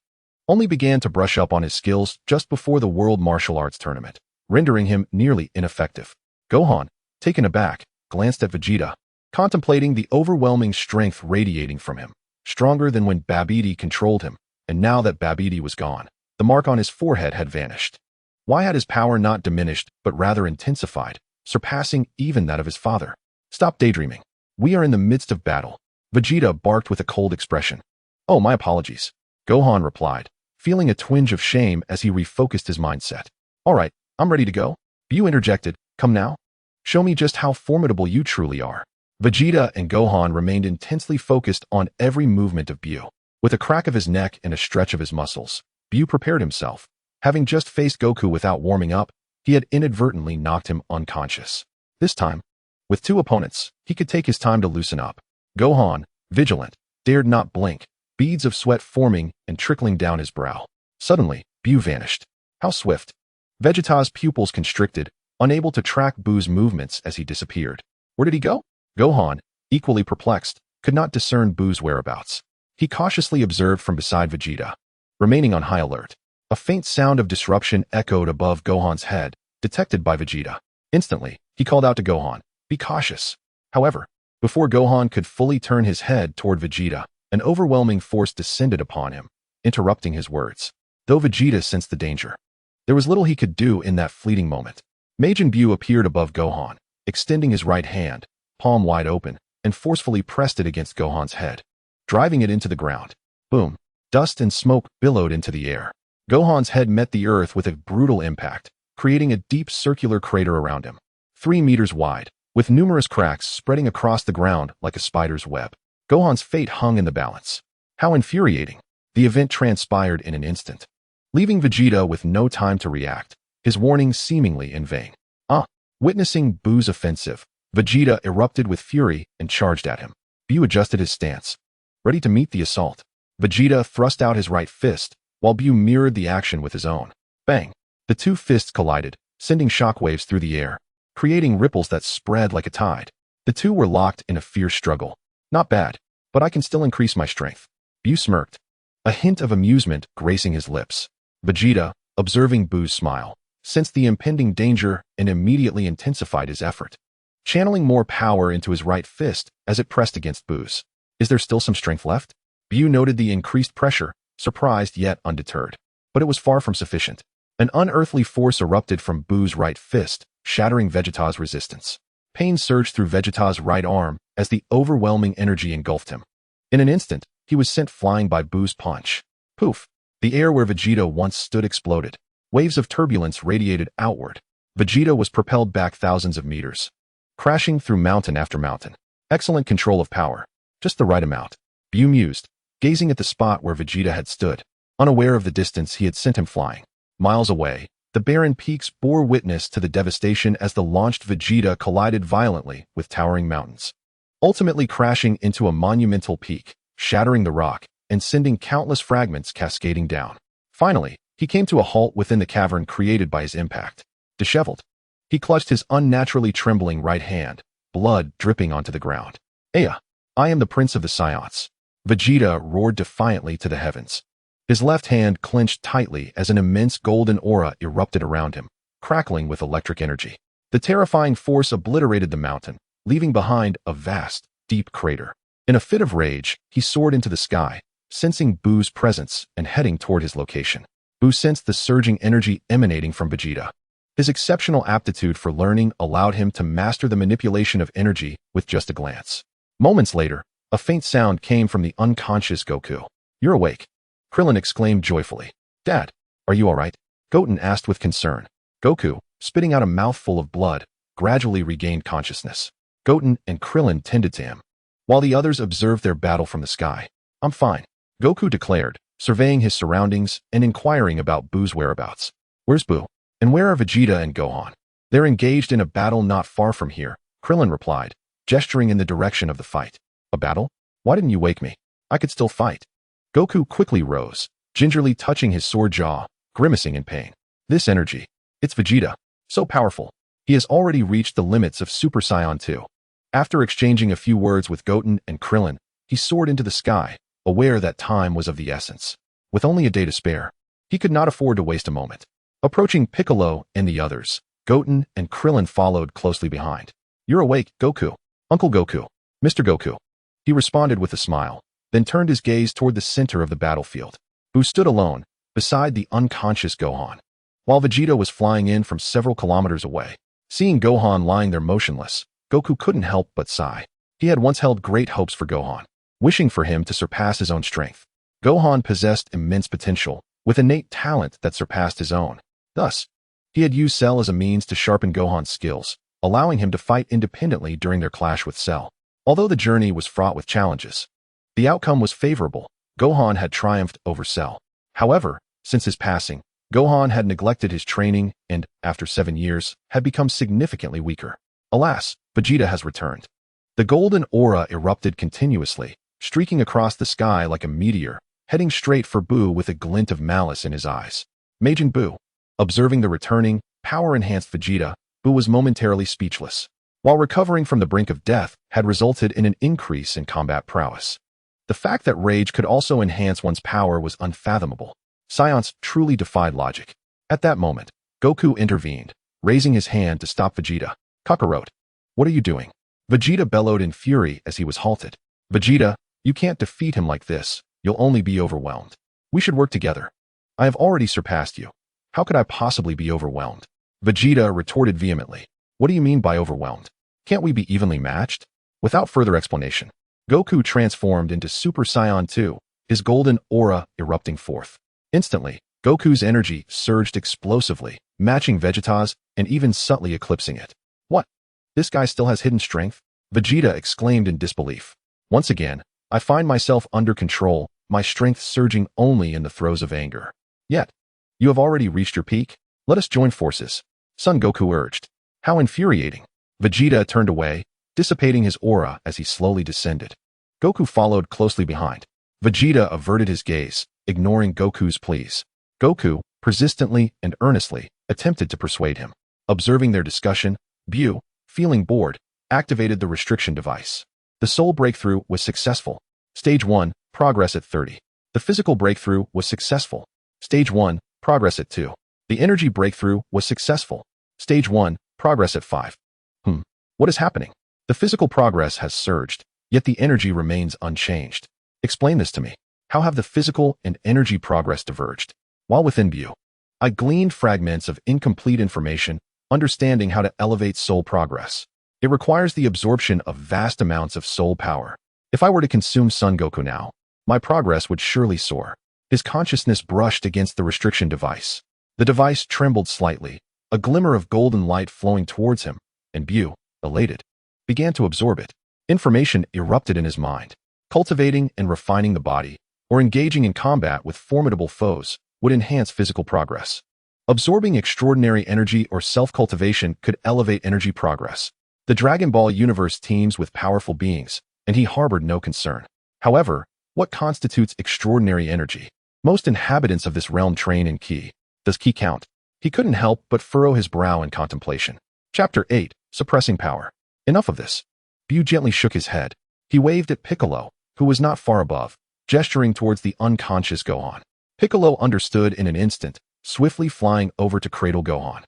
only began to brush up on his skills just before the World Martial Arts Tournament, rendering him nearly ineffective. Gohan, taken aback, glanced at Vegeta, contemplating the overwhelming strength radiating from him, stronger than when BUU-EPIC controlled him, and now that BUU-EPIC was gone, the mark on his forehead had vanished. Why had his power not diminished, but rather intensified, surpassing even that of his father? "Stop daydreaming. We are in the midst of battle," Vegeta barked with a cold expression. "Oh, my apologies," Gohan replied, feeling a twinge of shame as he refocused his mindset. "All right, I'm ready to go." BUU interjected, "Come now. Show me just how formidable you truly are." Vegeta and Gohan remained intensely focused on every movement of BUU. With a crack of his neck and a stretch of his muscles, BUU prepared himself. Having just faced Goku without warming up, he had inadvertently knocked him unconscious. This time, with two opponents, he could take his time to loosen up. Gohan, vigilant, dared not blink, beads of sweat forming and trickling down his brow. Suddenly, BUU vanished. How swift! Vegeta's pupils constricted, unable to track BUU's movements as he disappeared. Where did he go? Gohan, equally perplexed, could not discern BUU's whereabouts. He cautiously observed from beside Vegeta, remaining on high alert. A faint sound of disruption echoed above Gohan's head, detected by Vegeta. Instantly, he called out to Gohan, "Be cautious." However, before Gohan could fully turn his head toward Vegeta, an overwhelming force descended upon him, interrupting his words. Though Vegeta sensed the danger, there was little he could do in that fleeting moment. Majin Buu appeared above Gohan, extending his right hand, palm wide open, and forcefully pressed it against Gohan's head, driving it into the ground. Boom! Dust and smoke billowed into the air. Gohan's head met the earth with a brutal impact, creating a deep circular crater around him, 3 meters wide, with numerous cracks spreading across the ground like a spider's web. Gohan's fate hung in the balance. How infuriating! The event transpired in an instant, leaving Vegeta with no time to react, his warning seemingly in vain. Witnessing BUU's offensive, Vegeta erupted with fury and charged at him. BUU adjusted his stance, ready to meet the assault. Vegeta thrust out his right fist, while BUU mirrored the action with his own. Bang! The two fists collided, sending shockwaves through the air, creating ripples that spread like a tide. The two were locked in a fierce struggle. "Not bad, but I can still increase my strength." BUU smirked, a hint of amusement gracing his lips. Vegeta, observing BUU's smile, sensed the impending danger and immediately intensified his effort, channeling more power into his right fist as it pressed against BUU's. "Is there still some strength left?" BUU noted the increased pressure, surprised yet undeterred. But it was far from sufficient. An unearthly force erupted from BUU's right fist, shattering Vegeta's resistance. Pain surged through Vegeta's right arm as the overwhelming energy engulfed him. In an instant, he was sent flying by BUU's punch. Poof! The air where Vegeta once stood exploded. Waves of turbulence radiated outward. Vegeta was propelled back thousands of meters, crashing through mountain after mountain. Excellent control of power. Just the right amount. BUU mused, gazing at the spot where Vegeta had stood, unaware of the distance he had sent him flying. Miles away, the barren peaks bore witness to the devastation as the launched Vegeta collided violently with towering mountains, ultimately crashing into a monumental peak, shattering the rock, and sending countless fragments cascading down. Finally, he came to a halt within the cavern created by his impact. Disheveled, he clutched his unnaturally trembling right hand, blood dripping onto the ground. "Aya, I am the Prince of the Saiyans." Vegeta roared defiantly to the heavens. His left hand clenched tightly as an immense golden aura erupted around him, crackling with electric energy. The terrifying force obliterated the mountain, leaving behind a vast, deep crater. In a fit of rage, he soared into the sky, sensing BUU's presence and heading toward his location. BUU sensed the surging energy emanating from Vegeta. His exceptional aptitude for learning allowed him to master the manipulation of energy with just a glance. Moments later, a faint sound came from the unconscious Goku. "You're awake," Krillin exclaimed joyfully. "Dad, are you all right?" Goten asked with concern. Goku, spitting out a mouthful of blood, gradually regained consciousness. Goten and Krillin tended to him, while the others observed their battle from the sky. "I'm fine," Goku declared, surveying his surroundings and inquiring about BUU's whereabouts. "Where's BUU? And where are Vegeta and Gohan?" "They're engaged in a battle not far from here," Krillin replied, gesturing in the direction of the fight. "A battle? Why didn't you wake me? I could still fight." Goku quickly rose, gingerly touching his sore jaw, grimacing in pain. "This energy, it's Vegeta. So powerful. He has already reached the limits of Super Saiyan 2. After exchanging a few words with Goten and Krillin, he soared into the sky, aware that time was of the essence. With only a day to spare, he could not afford to waste a moment. Approaching Piccolo and the others, Goten and Krillin followed closely behind. "You're awake, Goku. Uncle Goku. Mr. Goku." He responded with a smile, then turned his gaze toward the center of the battlefield. BUU stood alone, beside the unconscious Gohan, while Vegeta was flying in from several kilometers away. Seeing Gohan lying there motionless, Goku couldn't help but sigh. He had once held great hopes for Gohan, wishing for him to surpass his own strength. Gohan possessed immense potential, with innate talent that surpassed his own. Thus, he had used Cell as a means to sharpen Gohan's skills, allowing him to fight independently during their clash with Cell. Although the journey was fraught with challenges, the outcome was favorable. Gohan had triumphed over Cell. However, since his passing, Gohan had neglected his training and, after 7 years, had become significantly weaker. Alas, Vegeta has returned. The golden aura erupted continuously, streaking across the sky like a meteor, heading straight for BUU with a glint of malice in his eyes. Majin BUU. Observing the returning, power-enhanced Vegeta, BUU was momentarily speechless. While recovering from the brink of death had resulted in an increase in combat prowess. The fact that rage could also enhance one's power was unfathomable. Science truly defied logic. At that moment, Goku intervened, raising his hand to stop Vegeta. "Kakarot, what are you doing?" Vegeta bellowed in fury as he was halted. "Vegeta, you can't defeat him like this. You'll only be overwhelmed. We should work together. I have already surpassed you. How could I possibly be overwhelmed?" Vegeta retorted vehemently. "What do you mean by overwhelmed? Can't we be evenly matched?" Without further explanation, Goku transformed into Super Saiyan 2, his golden aura erupting forth. Instantly, Goku's energy surged explosively, matching Vegeta's and even subtly eclipsing it. "What? This guy still has hidden strength?" Vegeta exclaimed in disbelief. "Once again, I find myself under control, my strength surging only in the throes of anger. Yet, you have already reached your peak? Let us join forces," Son Goku urged. "How infuriating." Vegeta turned away, dissipating his aura as he slowly descended. Goku followed closely behind. Vegeta averted his gaze, ignoring Goku's pleas. Goku, persistently and earnestly, attempted to persuade him. Observing their discussion, BUU, feeling bored, activated the restriction device. The soul breakthrough was successful. Stage 1, progress at 30. The physical breakthrough was successful. Stage 1, progress at 2. The energy breakthrough was successful. Stage 1, progress at 5. What is happening? The physical progress has surged, yet the energy remains unchanged. Explain this to me. How have the physical and energy progress diverged? While within BUU, I gleaned fragments of incomplete information, understanding how to elevate soul progress. It requires the absorption of vast amounts of soul power. If I were to consume Son Goku now, my progress would surely soar. His consciousness brushed against the restriction device. The device trembled slightly, a glimmer of golden light flowing towards him, and BUU, elated, began to absorb it. Information erupted in his mind. Cultivating and refining the body, or engaging in combat with formidable foes, would enhance physical progress. Absorbing extraordinary energy or self-cultivation could elevate energy progress. The Dragon Ball universe teems with powerful beings, and he harbored no concern. However, what constitutes extraordinary energy? Most inhabitants of this realm train in Ki. Does Ki count? He couldn't help but furrow his brow in contemplation. Chapter 8, Suppressing Power. Enough of this. BUU gently shook his head. He waved at Piccolo, who was not far above, gesturing towards the unconscious Gohan. Piccolo understood in an instant, swiftly flying over to cradle Gohan.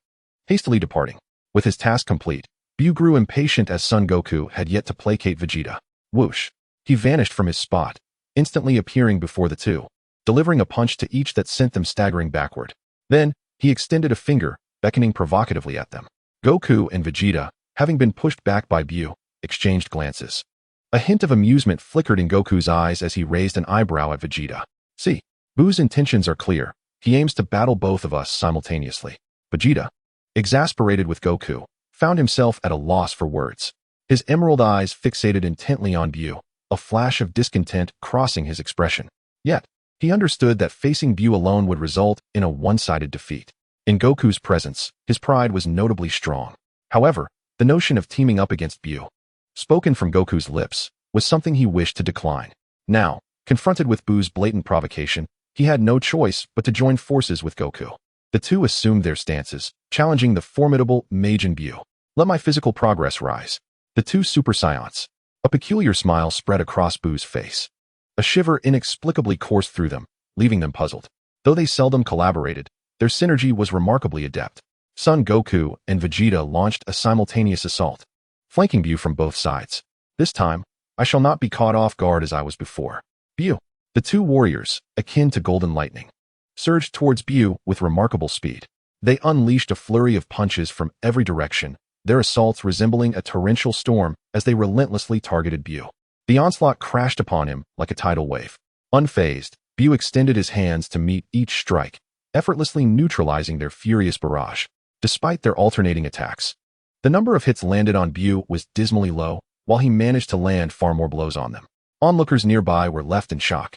Hastily departing. With his task complete, BUU grew impatient as Son Goku had yet to placate Vegeta. Whoosh! He vanished from his spot, instantly appearing before the two, delivering a punch to each that sent them staggering backward. Then, he extended a finger, beckoning provocatively at them. Goku and Vegeta, having been pushed back by BUU, exchanged glances. A hint of amusement flickered in Goku's eyes as he raised an eyebrow at Vegeta. See, BUU's intentions are clear. He aims to battle both of us simultaneously. Vegeta, exasperated with Goku, found himself at a loss for words. His emerald eyes fixated intently on BUU, a flash of discontent crossing his expression. Yet, he understood that facing BUU alone would result in a one-sided defeat. In Goku's presence, his pride was notably strong. However, the notion of teaming up against BUU, spoken from Goku's lips, was something he wished to decline. Now, confronted with BUU's blatant provocation, he had no choice but to join forces with Goku. The two assumed their stances, challenging the formidable Majin BUU. Let my physical progress rise. The two Super Saiyans. A peculiar smile spread across BUU's face. A shiver inexplicably coursed through them, leaving them puzzled. Though they seldom collaborated, their synergy was remarkably adept. Son Goku and Vegeta launched a simultaneous assault, flanking BUU from both sides. This time, I shall not be caught off guard as I was before. BUU. The two warriors, akin to golden lightning, surged towards BUU with remarkable speed. They unleashed a flurry of punches from every direction, their assaults resembling a torrential storm as they relentlessly targeted BUU. The onslaught crashed upon him like a tidal wave. Unfazed, BUU extended his hands to meet each strike, effortlessly neutralizing their furious barrage. Despite their alternating attacks, the number of hits landed on BUU was dismally low, while he managed to land far more blows on them. Onlookers nearby were left in shock.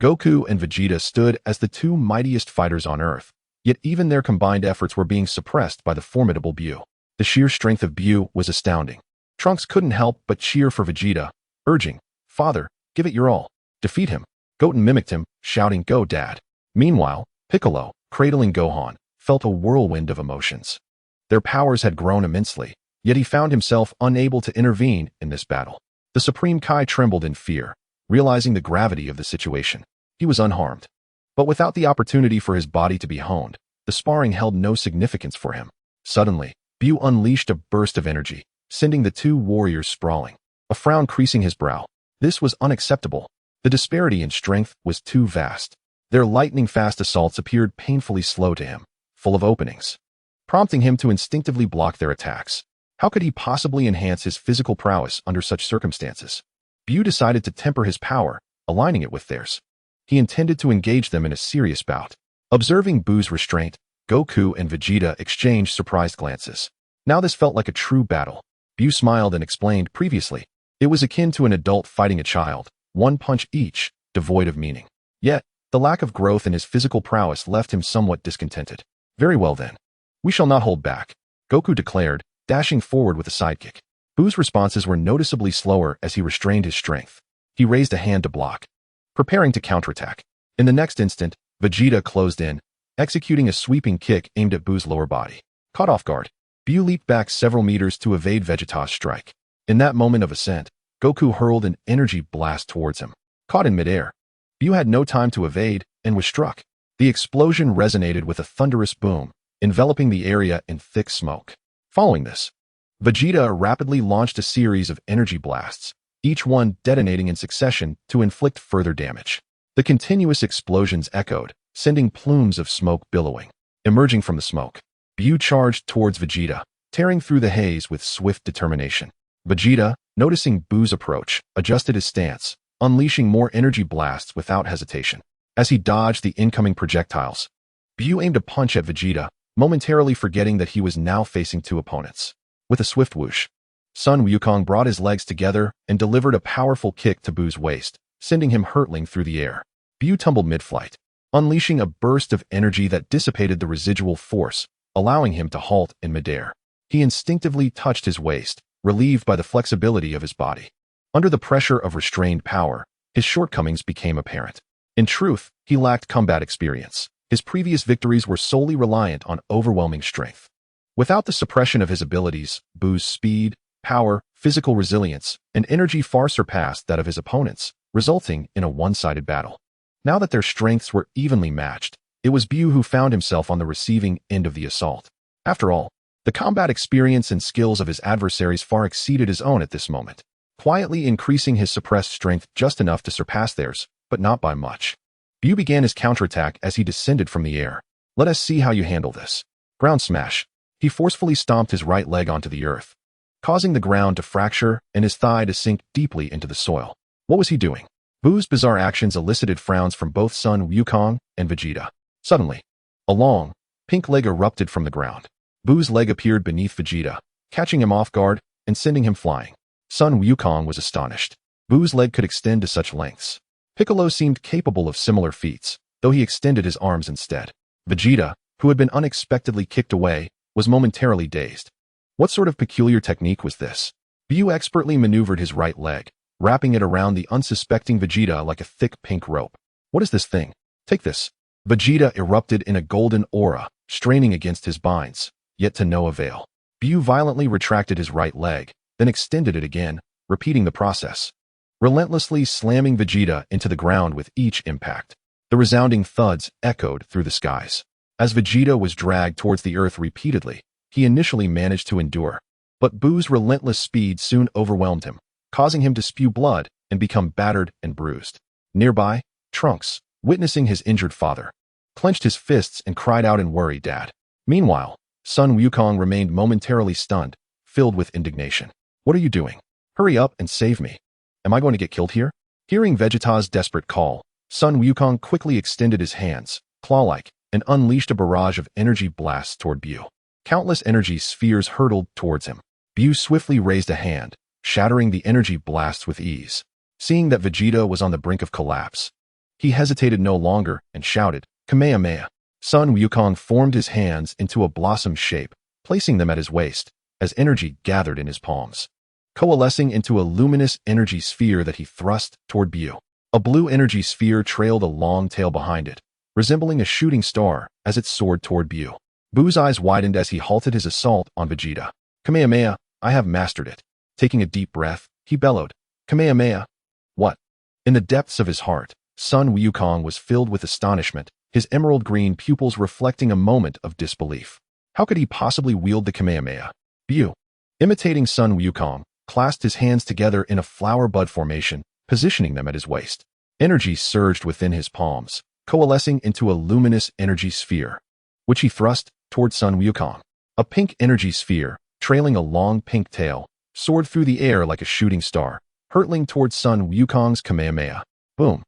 Goku and Vegeta stood as the two mightiest fighters on Earth, yet even their combined efforts were being suppressed by the formidable BUU. The sheer strength of BUU was astounding. Trunks couldn't help but cheer for Vegeta, urging, "Father, give it your all. Defeat him." Goten mimicked him, shouting, "Go, Dad." Meanwhile, Piccolo, cradling Gohan, felt a whirlwind of emotions. Their powers had grown immensely, yet he found himself unable to intervene in this battle. The Supreme Kai trembled in fear, realizing the gravity of the situation. He was unharmed. But without the opportunity for his body to be honed, the sparring held no significance for him. Suddenly, BUU unleashed a burst of energy, sending the two warriors sprawling, a frown creasing his brow. This was unacceptable. The disparity in strength was too vast. Their lightning-fast assaults appeared painfully slow to him, full of openings, prompting him to instinctively block their attacks. How could he possibly enhance his physical prowess under such circumstances? BUU decided to temper his power, aligning it with theirs. He intended to engage them in a serious bout. Observing BUU's restraint, Goku and Vegeta exchanged surprised glances. Now this felt like a true battle. BUU smiled and explained previously. It was akin to an adult fighting a child, one punch each, devoid of meaning. Yet, the lack of growth in his physical prowess left him somewhat discontented. Very well then. We shall not hold back, Goku declared, dashing forward with a sidekick. BUU's responses were noticeably slower as he restrained his strength. He raised a hand to block, preparing to counterattack. In the next instant, Vegeta closed in, executing a sweeping kick aimed at BUU's lower body. Caught off guard, BUU leaped back several meters to evade Vegeta's strike. In that moment of ascent, Goku hurled an energy blast towards him. Caught in midair, BUU had no time to evade and was struck. The explosion resonated with a thunderous boom, enveloping the area in thick smoke. Following this, Vegeta rapidly launched a series of energy blasts, each one detonating in succession to inflict further damage. The continuous explosions echoed, sending plumes of smoke billowing. Emerging from the smoke, BUU charged towards Vegeta, tearing through the haze with swift determination. Vegeta, noticing BUU's approach, adjusted his stance, unleashing more energy blasts without hesitation. As he dodged the incoming projectiles, BUU aimed a punch at Vegeta, momentarily forgetting that he was now facing two opponents. With a swift whoosh, Sun Wukong brought his legs together and delivered a powerful kick to BUU's waist, sending him hurtling through the air. BUU tumbled mid-flight, unleashing a burst of energy that dissipated the residual force, allowing him to halt in midair. He instinctively touched his waist, relieved by the flexibility of his body. Under the pressure of restrained power, his shortcomings became apparent. In truth, he lacked combat experience. His previous victories were solely reliant on overwhelming strength. Without the suppression of his abilities, BUU's speed, power, physical resilience, and energy far surpassed that of his opponents, resulting in a one-sided battle. Now that their strengths were evenly matched, it was BUU who found himself on the receiving end of the assault. After all, the combat experience and skills of his adversaries far exceeded his own at this moment. quietly increasing his suppressed strength just enough to surpass theirs, but not by much. BUU began his counterattack as he descended from the air. Let us see how you handle this. Ground smash. He forcefully stomped his right leg onto the earth, causing the ground to fracture and his thigh to sink deeply into the soil. What was he doing? BUU's bizarre actions elicited frowns from both Sun Wukong and Vegeta. Suddenly, a long, pink leg erupted from the ground. BUU's leg appeared beneath Vegeta, catching him off guard and sending him flying. Sun Wukong was astonished. BUU's leg could extend to such lengths. Piccolo seemed capable of similar feats, though he extended his arms instead. Vegeta, who had been unexpectedly kicked away, was momentarily dazed. What sort of peculiar technique was this? BUU expertly maneuvered his right leg, wrapping it around the unsuspecting Vegeta like a thick pink rope. What is this thing? Take this. Vegeta erupted in a golden aura, straining against his binds, yet to no avail. BUU violently retracted his right leg, then extended it again, repeating the process, relentlessly slamming Vegeta into the ground with each impact. The resounding thuds echoed through the skies. As Vegeta was dragged towards the earth repeatedly, he initially managed to endure. But BUU's relentless speed soon overwhelmed him, causing him to spew blood and become battered and bruised. Nearby, Trunks, witnessing his injured father, clenched his fists and cried out in worry, "Dad." Meanwhile, Sun Wukong remained momentarily stunned, filled with indignation. What are you doing? Hurry up and save me. Am I going to get killed here? Hearing Vegeta's desperate call, Sun Wukong quickly extended his hands, claw-like, and unleashed a barrage of energy blasts toward BUU. Countless energy spheres hurtled towards him. BUU swiftly raised a hand, shattering the energy blasts with ease. Seeing that Vegeta was on the brink of collapse, he hesitated no longer and shouted, "Kamehameha." Sun Wukong formed his hands into a blossom shape, placing them at his waist, as energy gathered in his palms, coalescing into a luminous energy sphere that he thrust toward BUU. A blue energy sphere trailed a long tail behind it, resembling a shooting star as it soared toward BUU. BUU's eyes widened as he halted his assault on Vegeta. "Kamehameha, I have mastered it." Taking a deep breath, he bellowed, "Kamehameha." What? In the depths of his heart, Sun Wukong was filled with astonishment, his emerald green pupils reflecting a moment of disbelief. How could he possibly wield the Kamehameha? BUU, imitating Sun Wukong, clasped his hands together in a flower bud formation, positioning them at his waist. Energy surged within his palms, coalescing into a luminous energy sphere, which he thrust toward Sun Wukong. A pink energy sphere, trailing a long pink tail, soared through the air like a shooting star, hurtling towards Sun Wukong's Kamehameha. Boom!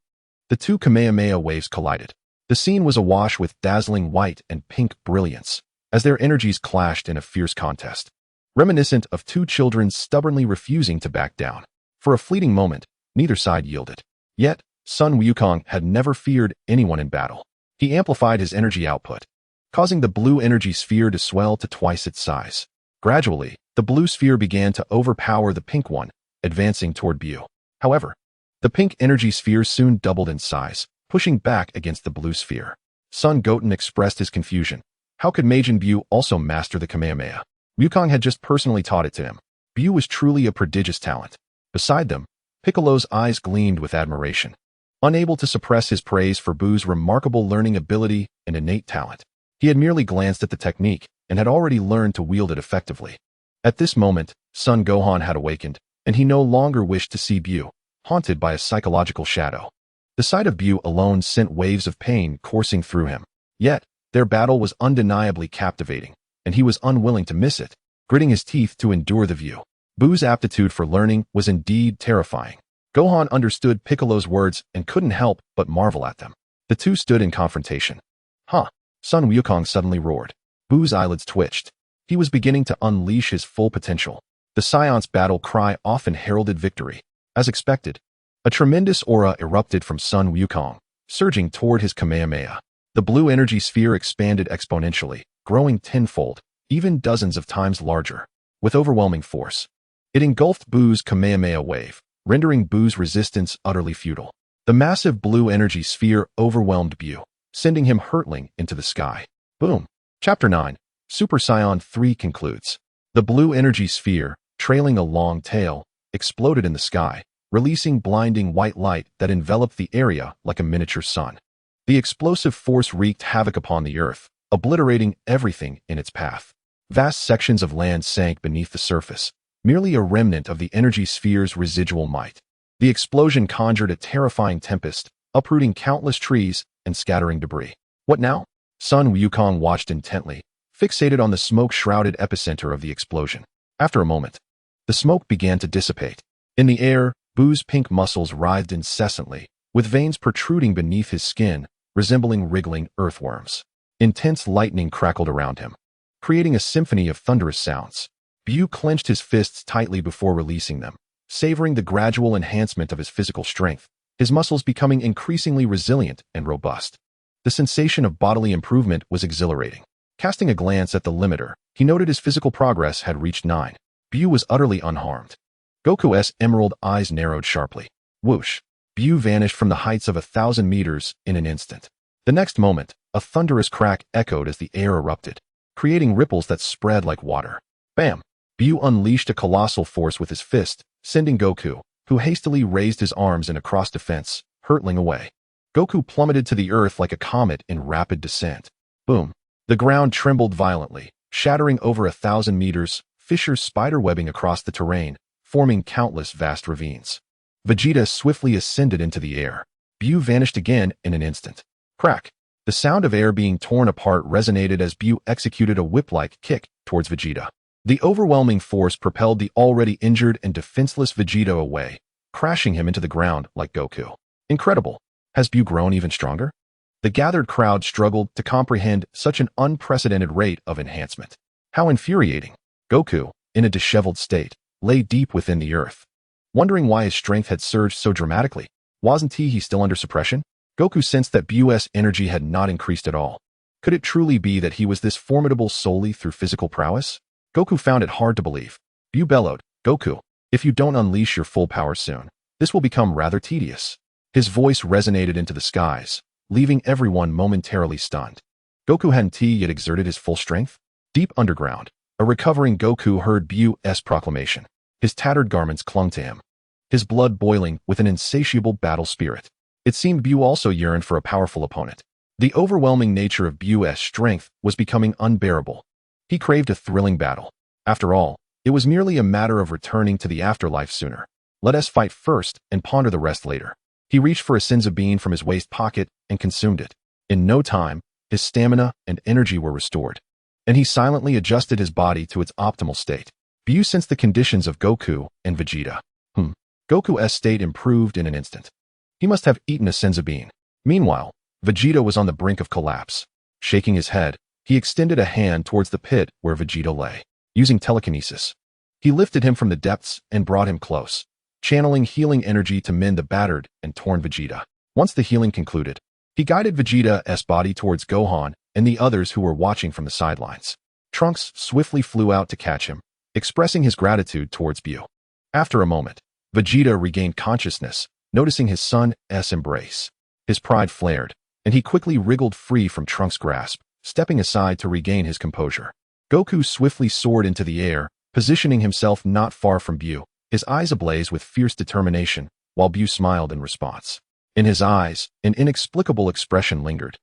The two Kamehameha waves collided. The scene was awash with dazzling white and pink brilliance, as their energies clashed in a fierce contest, reminiscent of two children stubbornly refusing to back down. For a fleeting moment, neither side yielded. Yet, Sun Wukong had never feared anyone in battle. He amplified his energy output, causing the blue energy sphere to swell to twice its size. Gradually, the blue sphere began to overpower the pink one, advancing toward BUU. However, the pink energy sphere soon doubled in size, pushing back against the blue sphere. Son Goten expressed his confusion. How could Majin BUU also master the Kamehameha? Wukong had just personally taught it to him. BUU was truly a prodigious talent. Beside them, Piccolo's eyes gleamed with admiration, unable to suppress his praise for BUU's remarkable learning ability and innate talent. He had merely glanced at the technique and had already learned to wield it effectively. At this moment, Son Gohan had awakened, and he no longer wished to see BUU, haunted by a psychological shadow. The sight of BUU alone sent waves of pain coursing through him. Yet, their battle was undeniably captivating, and he was unwilling to miss it, gritting his teeth to endure the view. BUU's aptitude for learning was indeed terrifying. Gohan understood Piccolo's words and couldn't help but marvel at them. The two stood in confrontation. Huh! Sun Wukong suddenly roared. BUU's eyelids twitched. He was beginning to unleash his full potential. The Scion's battle cry often heralded victory. As expected, a tremendous aura erupted from Sun Wukong, surging toward his Kamehameha. The blue energy sphere expanded exponentially, growing tenfold, even dozens of times larger. With overwhelming force, it engulfed BUU's Kamehameha wave, rendering BUU's resistance utterly futile. The massive blue energy sphere overwhelmed BUU, sending him hurtling into the sky. Boom! Chapter 9, Super Saiyan 3 concludes. The blue energy sphere, trailing a long tail, exploded in the sky, releasing blinding white light that enveloped the area like a miniature sun. The explosive force wreaked havoc upon the earth, obliterating everything in its path. Vast sections of land sank beneath the surface, merely a remnant of the energy sphere's residual might. The explosion conjured a terrifying tempest, uprooting countless trees and scattering debris. What now? Sun Wukong watched intently, fixated on the smoke-shrouded epicenter of the explosion. After a moment, the smoke began to dissipate. In the air, BUU's pink muscles writhed incessantly, with veins protruding beneath his skin, resembling wriggling earthworms. Intense lightning crackled around him, creating a symphony of thunderous sounds. BUU clenched his fists tightly before releasing them, savoring the gradual enhancement of his physical strength, his muscles becoming increasingly resilient and robust. The sensation of bodily improvement was exhilarating. Casting a glance at the limiter, he noted his physical progress had reached 9. BUU was utterly unharmed. Goku's emerald eyes narrowed sharply. Whoosh! BUU vanished from the heights of 1,000 meters in an instant. The next moment, a thunderous crack echoed as the air erupted, creating ripples that spread like water. Bam! BUU unleashed a colossal force with his fist, sending Goku, who hastily raised his arms in a cross-defense, hurtling away. Goku plummeted to the earth like a comet in rapid descent. Boom! The ground trembled violently, shattering over 1,000 meters, fissures spiderwebbing across the terrain, forming countless vast ravines. Vegeta swiftly ascended into the air. BUU vanished again in an instant. Crack! The sound of air being torn apart resonated as BUU executed a whip-like kick towards Vegeta. The overwhelming force propelled the already injured and defenseless Vegeta away, crashing him into the ground like Goku. Incredible! Has BUU grown even stronger? The gathered crowd struggled to comprehend such an unprecedented rate of enhancement. How infuriating! Goku, in a disheveled state, lay deep within the earth. Wondering why his strength had surged so dramatically. Wasn't he still under suppression? Goku sensed that BUU's energy had not increased at all. Could it truly be that he was this formidable solely through physical prowess? Goku found it hard to believe. BUU bellowed, Goku, if you don't unleash your full power soon, this will become rather tedious. His voice resonated into the skies, leaving everyone momentarily stunned. Goku hadn't yet exerted his full strength? Deep underground, a recovering Goku heard BUU's proclamation. His tattered garments clung to him, his blood boiling with an insatiable battle spirit. It seemed BUU also yearned for a powerful opponent. The overwhelming nature of BUU's strength was becoming unbearable. He craved a thrilling battle. After all, it was merely a matter of returning to the afterlife sooner. Let us fight first and ponder the rest later. He reached for a Senzu bean from his waist pocket and consumed it. In no time, his stamina and energy were restored, and he silently adjusted his body to its optimal state. BUU sensed the conditions of Goku and Vegeta. Goku's state improved in an instant. He must have eaten a Senzu bean. Meanwhile, Vegeta was on the brink of collapse. Shaking his head, he extended a hand towards the pit where Vegeta lay. Using telekinesis, he lifted him from the depths and brought him close, channeling healing energy to mend the battered and torn Vegeta. Once the healing concluded, he guided Vegeta's body towards Gohan and the others who were watching from the sidelines. Trunks swiftly flew out to catch him, expressing his gratitude towards BUU. After a moment, Vegeta regained consciousness, noticing his son's embrace. His pride flared, and he quickly wriggled free from Trunks' grasp, stepping aside to regain his composure. Goku swiftly soared into the air, positioning himself not far from BUU, his eyes ablaze with fierce determination, while BUU smiled in response. In his eyes, an inexplicable expression lingered,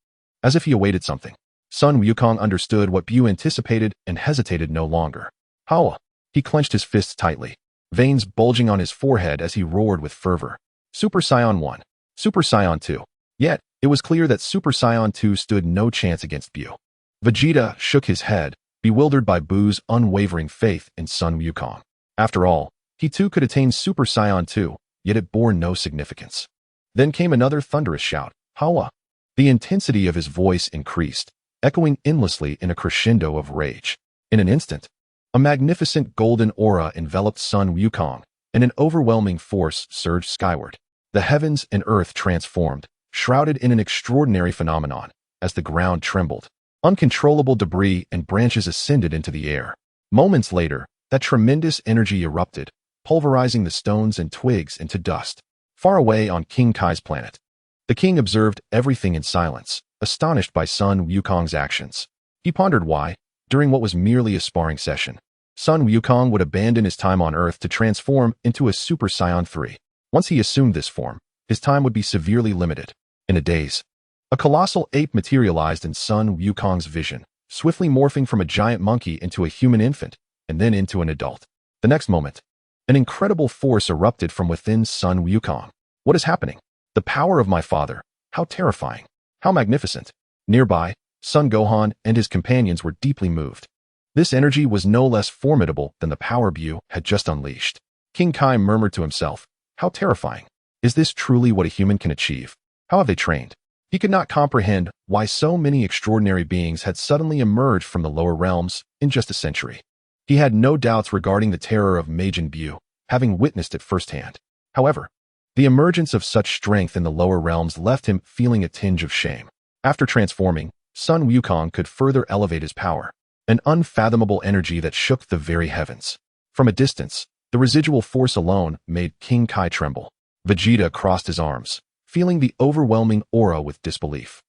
as if he awaited something. Sun Wukong understood what BUU anticipated and hesitated no longer. Howa! He clenched his fists tightly, veins bulging on his forehead as he roared with fervor. Super Saiyan 1. Super Saiyan 2. Yet, it was clear that Super Saiyan 2 stood no chance against BUU. Vegeta shook his head, bewildered by BUU's unwavering faith in Sun Wukong. After all, he too could attain Super Saiyan 2, yet it bore no significance. Then came another thunderous shout, Howa! The intensity of his voice increased, echoing endlessly in a crescendo of rage. In an instant, a magnificent golden aura enveloped Sun Wukong, and an overwhelming force surged skyward. The heavens and earth transformed, shrouded in an extraordinary phenomenon, as the ground trembled. Uncontrollable debris and branches ascended into the air. Moments later, that tremendous energy erupted, pulverizing the stones and twigs into dust. Far away on King Kai's planet, the king observed everything in silence, astonished by Sun Wukong's actions. He pondered why, during what was merely a sparring session, Sun Wukong would abandon his time on Earth to transform into a Super Saiyan 3. Once he assumed this form, his time would be severely limited. In a daze, a colossal ape materialized in Sun Wukong's vision, swiftly morphing from a giant monkey into a human infant, and then into an adult. The next moment, an incredible force erupted from within Sun Wukong. What is happening? The power of my father. How terrifying. How magnificent. Nearby, Son Gohan and his companions were deeply moved. This energy was no less formidable than the power BUU had just unleashed. King Kai murmured to himself, how terrifying. Is this truly what a human can achieve? How have they trained? He could not comprehend why so many extraordinary beings had suddenly emerged from the lower realms in just a century. He had no doubts regarding the terror of Majin BUU, having witnessed it firsthand. However, the emergence of such strength in the lower realms left him feeling a tinge of shame. After transforming, Sun Wukong could further elevate his power, an unfathomable energy that shook the very heavens. From a distance, the residual force alone made King Kai tremble. Vegeta crossed his arms, feeling the overwhelming aura with disbelief.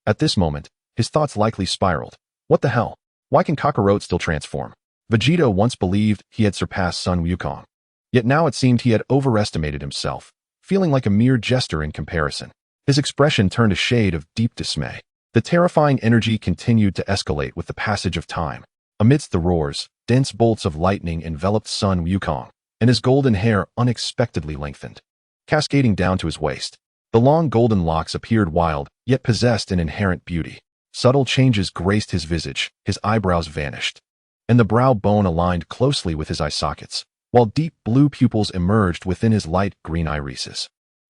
At this moment, his thoughts likely spiraled. What the hell? Why can Kakarot still transform? Vegeta once believed he had surpassed Sun Wukong. Yet now it seemed he had overestimated himself, feeling like a mere jester in comparison. His expression turned a shade of deep dismay. The terrifying energy continued to escalate with the passage of time. Amidst the roars, dense bolts of lightning enveloped Sun Wukong, and his golden hair unexpectedly lengthened, cascading down to his waist. The long golden locks appeared wild, yet possessed an inherent beauty. Subtle changes graced his visage, his eyebrows vanished, and the brow bone aligned closely with his eye sockets, while deep blue pupils emerged within his light green irises.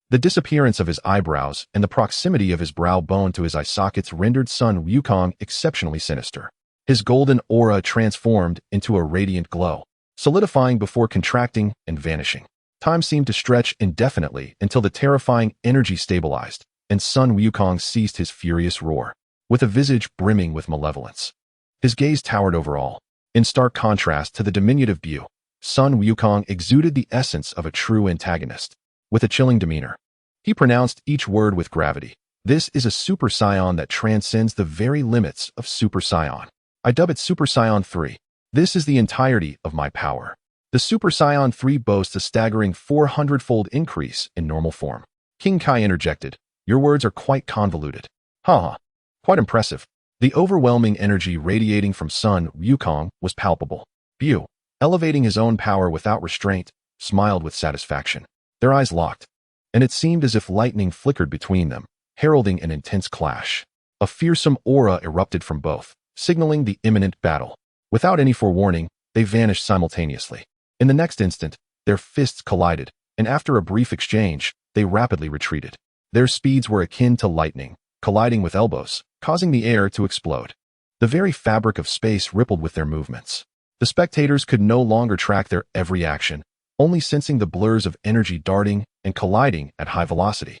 The disappearance of his eyebrows and the proximity of his brow bone to his eye sockets rendered Sun Wukong exceptionally sinister. His golden aura transformed into a radiant glow, solidifying before contracting and vanishing. Time seemed to stretch indefinitely until the terrifying energy stabilized, and Sun Wukong ceased his furious roar, with a visage brimming with malevolence. His gaze towered over all. In stark contrast to the diminutive BUU, Sun Wukong exuded the essence of a true antagonist. With a chilling demeanor, he pronounced each word with gravity. This is a Super Saiyan that transcends the very limits of Super Saiyan. I dub it Super Saiyan 3. This is the entirety of my power. The Super Saiyan 3 boasts a staggering 400-fold increase in normal form. King Kai interjected, your words are quite convoluted. Haha, quite impressive. The overwhelming energy radiating from Sun Wukong was palpable. BUU, elevating his own power without restraint, smiled with satisfaction. Their eyes locked, and it seemed as if lightning flickered between them, heralding an intense clash. A fearsome aura erupted from both, signaling the imminent battle. Without any forewarning, they vanished simultaneously. In the next instant, their fists collided, and after a brief exchange, they rapidly retreated. Their speeds were akin to lightning, colliding with elbows, causing the air to explode. The very fabric of space rippled with their movements. The spectators could no longer track their every action, only sensing the blurs of energy darting and colliding at high velocity.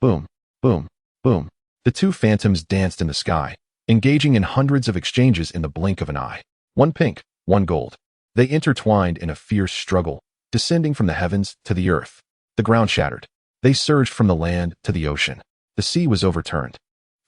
Boom, boom, boom. The two phantoms danced in the sky, engaging in hundreds of exchanges in the blink of an eye. One pink, one gold. They intertwined in a fierce struggle, descending from the heavens to the earth. The ground shattered. They surged from the land to the ocean. The sea was overturned.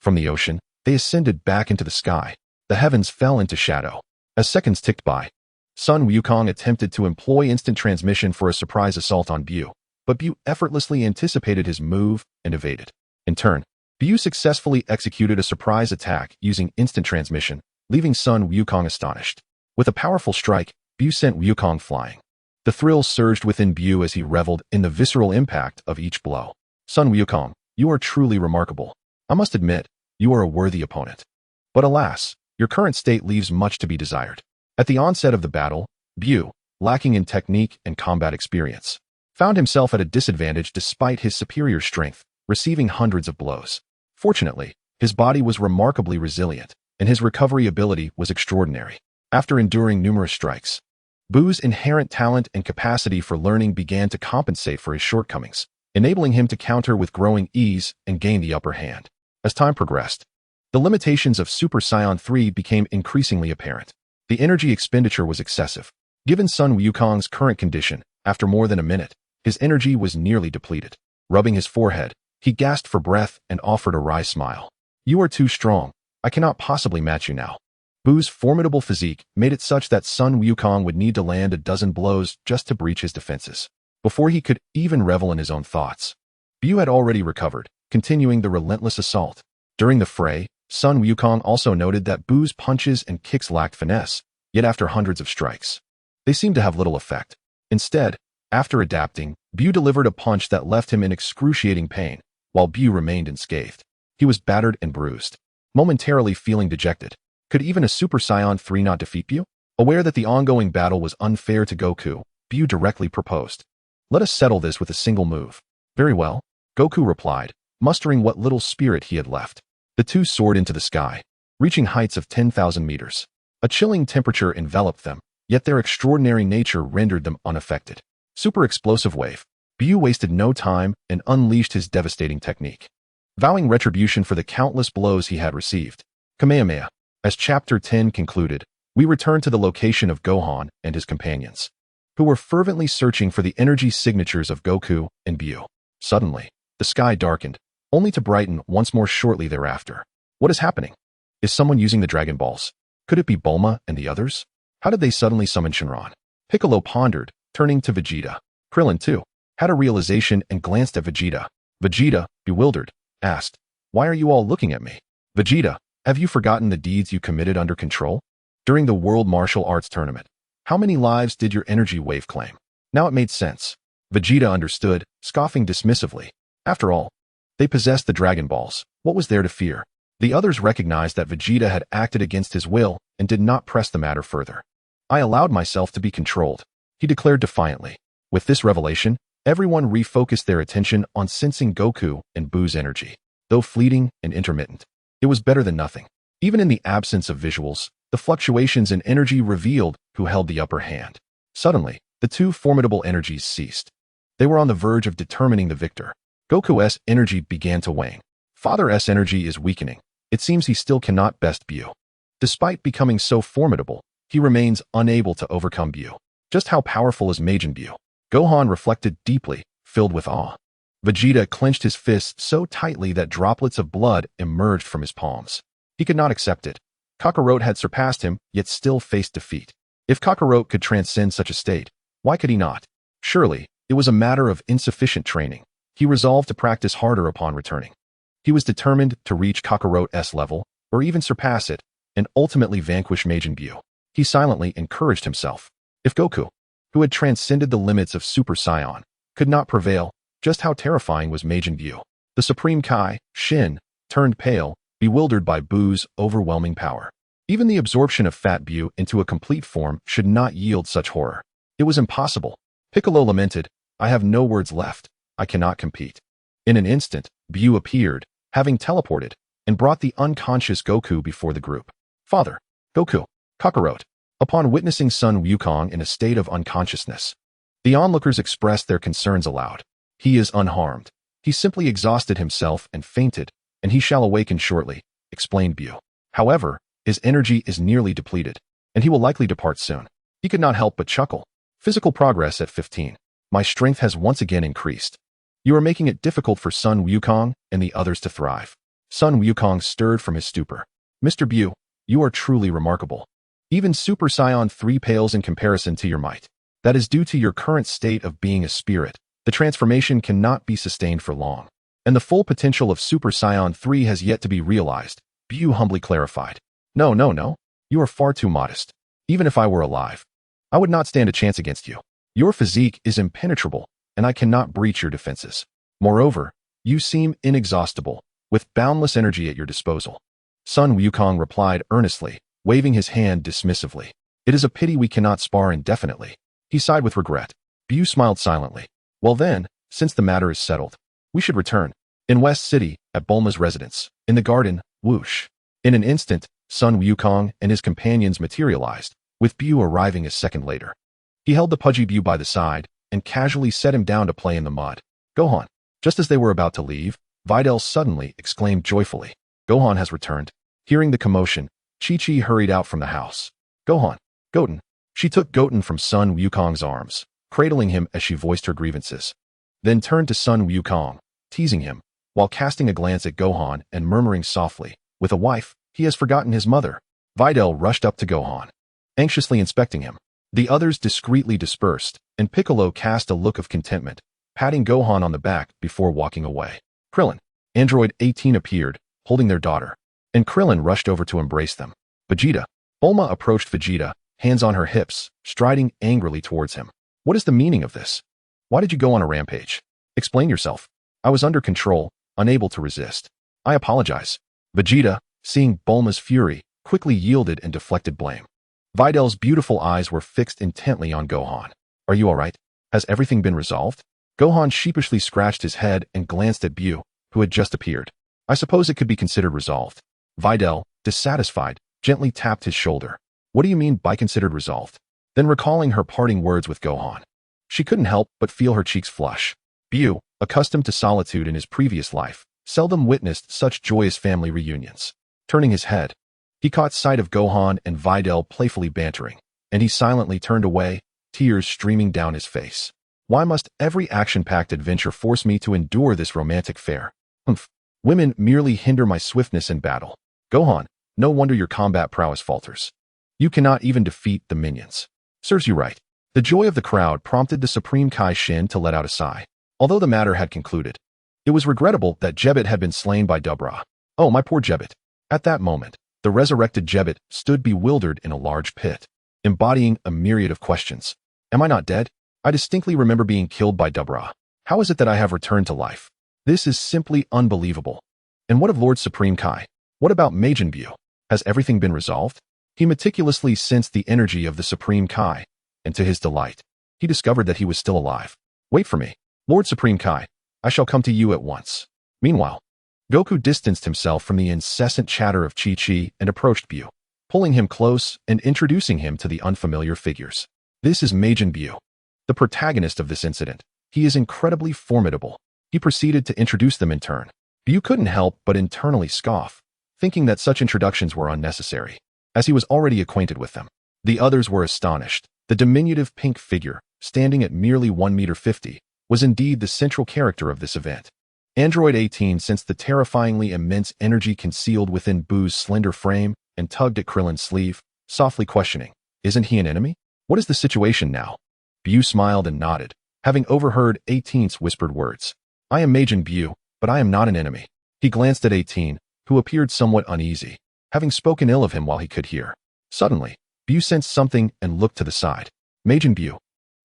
From the ocean, they ascended back into the sky. The heavens fell into shadow. As seconds ticked by, Sun Wukong attempted to employ instant transmission for a surprise assault on BUU, but BUU effortlessly anticipated his move and evaded. In turn, BUU successfully executed a surprise attack using instant transmission, leaving Sun Wukong astonished. With a powerful strike, BUU sent Wukong flying. The thrill surged within BUU as he reveled in the visceral impact of each blow. Sun Wukong, you are truly remarkable. I must admit, you are a worthy opponent. But alas, your current state leaves much to be desired. At the onset of the battle, BUU, lacking in technique and combat experience, found himself at a disadvantage despite his superior strength, receiving hundreds of blows. Fortunately, his body was remarkably resilient, and his recovery ability was extraordinary. After enduring numerous strikes, BUU's inherent talent and capacity for learning began to compensate for his shortcomings, enabling him to counter with growing ease and gain the upper hand. As time progressed, the limitations of Super Saiyan 3 became increasingly apparent. The energy expenditure was excessive. Given Sun Wukong's current condition, after more than a minute, his energy was nearly depleted. Rubbing his forehead, he gasped for breath and offered a wry smile. You are too strong. I cannot possibly match you now. BUU's formidable physique made it such that Sun Wukong would need to land a dozen blows just to breach his defenses. Before he could even revel in his own thoughts, BUU had already recovered, continuing the relentless assault. During the fray, Sun Wukong also noted that BUU's punches and kicks lacked finesse, yet after hundreds of strikes, they seemed to have little effect. Instead, after adapting, BUU delivered a punch that left him in excruciating pain, while BUU remained unscathed. He was battered and bruised, momentarily feeling dejected. Could even a Super Saiyan 3 not defeat BUU? Aware that the ongoing battle was unfair to Goku, BUU directly proposed, "Let us settle this with a single move." "Very well," Goku replied, mustering what little spirit he had left. The two soared into the sky, reaching heights of 10,000 meters. A chilling temperature enveloped them, yet their extraordinary nature rendered them unaffected. Super explosive wave. BUU wasted no time and unleashed his devastating technique, vowing retribution for the countless blows he had received. Kamehameha. As Chapter 10 concluded, we return to the location of Gohan and his companions, who were fervently searching for the energy signatures of Goku and BUU. Suddenly, the sky darkened, only to brighten once more shortly thereafter. What is happening? Is someone using the Dragon Balls? Could it be Bulma and the others? How did they suddenly summon Shenron? Piccolo pondered, turning to Vegeta. Krillin, too, had a realization and glanced at Vegeta. Vegeta, bewildered, asked, "Why are you all looking at me?" "Vegeta, have you forgotten the deeds you committed under control? During the World Martial Arts Tournament, how many lives did your energy wave claim?" Now it made sense. Vegeta understood, scoffing dismissively. After all, they possessed the Dragon Balls. What was there to fear? The others recognized that Vegeta had acted against his will and did not press the matter further. "I allowed myself to be controlled," he declared defiantly. With this revelation, everyone refocused their attention on sensing Goku and BUU's energy. Though fleeting and intermittent, it was better than nothing. Even in the absence of visuals, the fluctuations in energy revealed who held the upper hand. Suddenly, the two formidable energies ceased. They were on the verge of determining the victor. Goku's energy began to wane. Father's energy is weakening. It seems he still cannot best BUU. Despite becoming so formidable, he remains unable to overcome BUU. Just how powerful is Majin BUU? Gohan reflected deeply, filled with awe. Vegeta clenched his fists so tightly that droplets of blood emerged from his palms. He could not accept it. Kakarot had surpassed him, yet still faced defeat. If Kakarot could transcend such a state, why could he not? Surely, it was a matter of insufficient training. He resolved to practice harder upon returning. He was determined to reach Kakarot's level, or even surpass it, and ultimately vanquish Majin BUU. He silently encouraged himself. If Goku, who had transcended the limits of Super Saiyan, could not prevail, just how terrifying was Majin BUU? The Supreme Kai-Shin turned pale, bewildered by BUU's overwhelming power. Even the absorption of Fat BUU into a complete form should not yield such horror. It was impossible. Piccolo lamented, "I have no words left. I cannot compete." In an instant, BUU appeared, having teleported, and brought the unconscious Goku before the group. "Father, Goku, Kakarot." Upon witnessing Sun Wukong in a state of unconsciousness, the onlookers expressed their concerns aloud. "He is unharmed. He simply exhausted himself and fainted, and he shall awaken shortly," explained BUU. "However, his energy is nearly depleted, and he will likely depart soon." He could not help but chuckle. Physical progress at 15. "My strength has once again increased. You are making it difficult for Sun Wukong and the others to thrive." Sun Wukong stirred from his stupor. "Mr. BUU, you are truly remarkable. Even Super Saiyan 3 pales in comparison to your might. That is due to your current state of being a spirit. The transformation cannot be sustained for long, and the full potential of Super Saiyan 3 has yet to be realized," BUU humbly clarified. No. You are far too modest. Even if I were alive, I would not stand a chance against you. Your physique is impenetrable, and I cannot breach your defenses. Moreover, you seem inexhaustible, with boundless energy at your disposal." Sun Wukong replied earnestly, waving his hand dismissively. "It is a pity we cannot spar indefinitely." He sighed with regret. BUU smiled silently. "Well then, since the matter is settled, we should return." In West City, at Bulma's residence, in the garden, whoosh. In an instant, Sun Wukong and his companions materialized, with BUU arriving a second later. He held the pudgy BUU by the side and casually set him down to play in the mud. "Gohan." Just as they were about to leave, Videl suddenly exclaimed joyfully, "Gohan has returned." Hearing the commotion, Chi-Chi hurried out from the house. "Gohan, Goten." She took Goten from Sun Wukong's arms, cradling him as she voiced her grievances. Then turned to Sun Wukong, teasing him, while casting a glance at Gohan and murmuring softly, "With a wife, he has forgotten his mother." Videl rushed up to Gohan, anxiously inspecting him. The others discreetly dispersed, and Piccolo cast a look of contentment, patting Gohan on the back before walking away. Krillin, Android 18 appeared, holding their daughter, and Krillin rushed over to embrace them. Vegeta. Bulma approached Vegeta, hands on her hips, striding angrily towards him. What is the meaning of this? Why did you go on a rampage? Explain yourself. I was under control, unable to resist. I apologize. Vegeta, seeing Bulma's fury, quickly yielded and deflected blame. Vidal's beautiful eyes were fixed intently on Gohan. Are you alright? Has everything been resolved? Gohan sheepishly scratched his head and glanced at BUU, who had just appeared. I suppose it could be considered resolved. Vidal, dissatisfied, gently tapped his shoulder. What do you mean by considered resolved? Then recalling her parting words with Gohan, she couldn't help but feel her cheeks flush. BUU, accustomed to solitude in his previous life, seldom witnessed such joyous family reunions. Turning his head, he caught sight of Gohan and Vidal playfully bantering, and he silently turned away, tears streaming down his face. Why must every action-packed adventure force me to endure this romantic fare? Humph. Women merely hinder my swiftness in battle. Gohan, no wonder your combat prowess falters. You cannot even defeat the minions. Serves you right. The joy of the crowd prompted the Supreme Kai-Shin to let out a sigh. Although the matter had concluded, it was regrettable that Jebet had been slain by Dubra. Oh, my poor Jebet. At that moment, the resurrected Jebet stood bewildered in a large pit, embodying a myriad of questions. Am I not dead? I distinctly remember being killed by Dubra. How is it that I have returned to life? This is simply unbelievable. And what of Lord Supreme Kai? What about Majin BUU? Has everything been resolved? He meticulously sensed the energy of the Supreme Kai, and to his delight, he discovered that he was still alive. Wait for me. Lord Supreme Kai, I shall come to you at once. Meanwhile, Goku distanced himself from the incessant chatter of Chi-Chi and approached BUU, pulling him close and introducing him to the unfamiliar figures. This is Majin BUU, the protagonist of this incident. He is incredibly formidable. He proceeded to introduce them in turn. BUU couldn't help but internally scoff, thinking that such introductions were unnecessary, as he was already acquainted with them. The others were astonished. The diminutive pink figure, standing at merely 1.50 meters, was indeed the central character of this event. Android 18 sensed the terrifyingly immense energy concealed within BUU's slender frame and tugged at Krillin's sleeve, softly questioning, isn't he an enemy? What is the situation now? BUU smiled and nodded, having overheard 18's whispered words. I am Majin BUU, but I am not an enemy. He glanced at 18, who appeared somewhat uneasy, having spoken ill of him while he could hear. Suddenly, BUU sensed something and looked to the side. Majin BUU.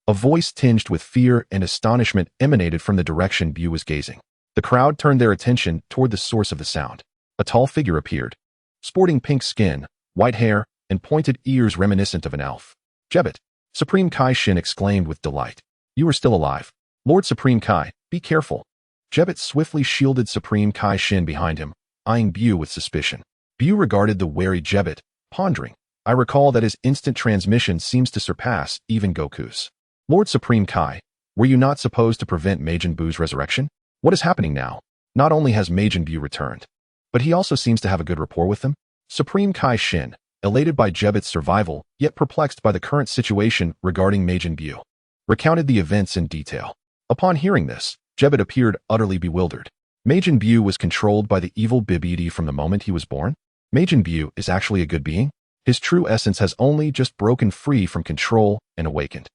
A voice tinged with fear and astonishment emanated from the direction BUU was gazing. The crowd turned their attention toward the source of the sound. A tall figure appeared, sporting pink skin, white hair, and pointed ears reminiscent of an elf. Jebet, Supreme Kai-Shin exclaimed with delight. You are still alive. Lord Supreme Kai, be careful. Jebet swiftly shielded Supreme Kai-Shin behind him, eyeing BUU with suspicion. BUU regarded the wary Jebet, pondering. I recall that his instant transmission seems to surpass even Goku's. Lord Supreme Kai, were you not supposed to prevent Majin BUU's resurrection? What is happening now? Not only has Majin BUU returned, but he also seems to have a good rapport with them. Supreme Kai-Shin, elated by Jebet's survival, yet perplexed by the current situation regarding Majin BUU, recounted the events in detail. Upon hearing this, Jebet appeared utterly bewildered. Majin BUU was controlled by the evil BUU from the moment he was born? Majin BUU is actually a good being? His true essence has only just broken free from control and awakened.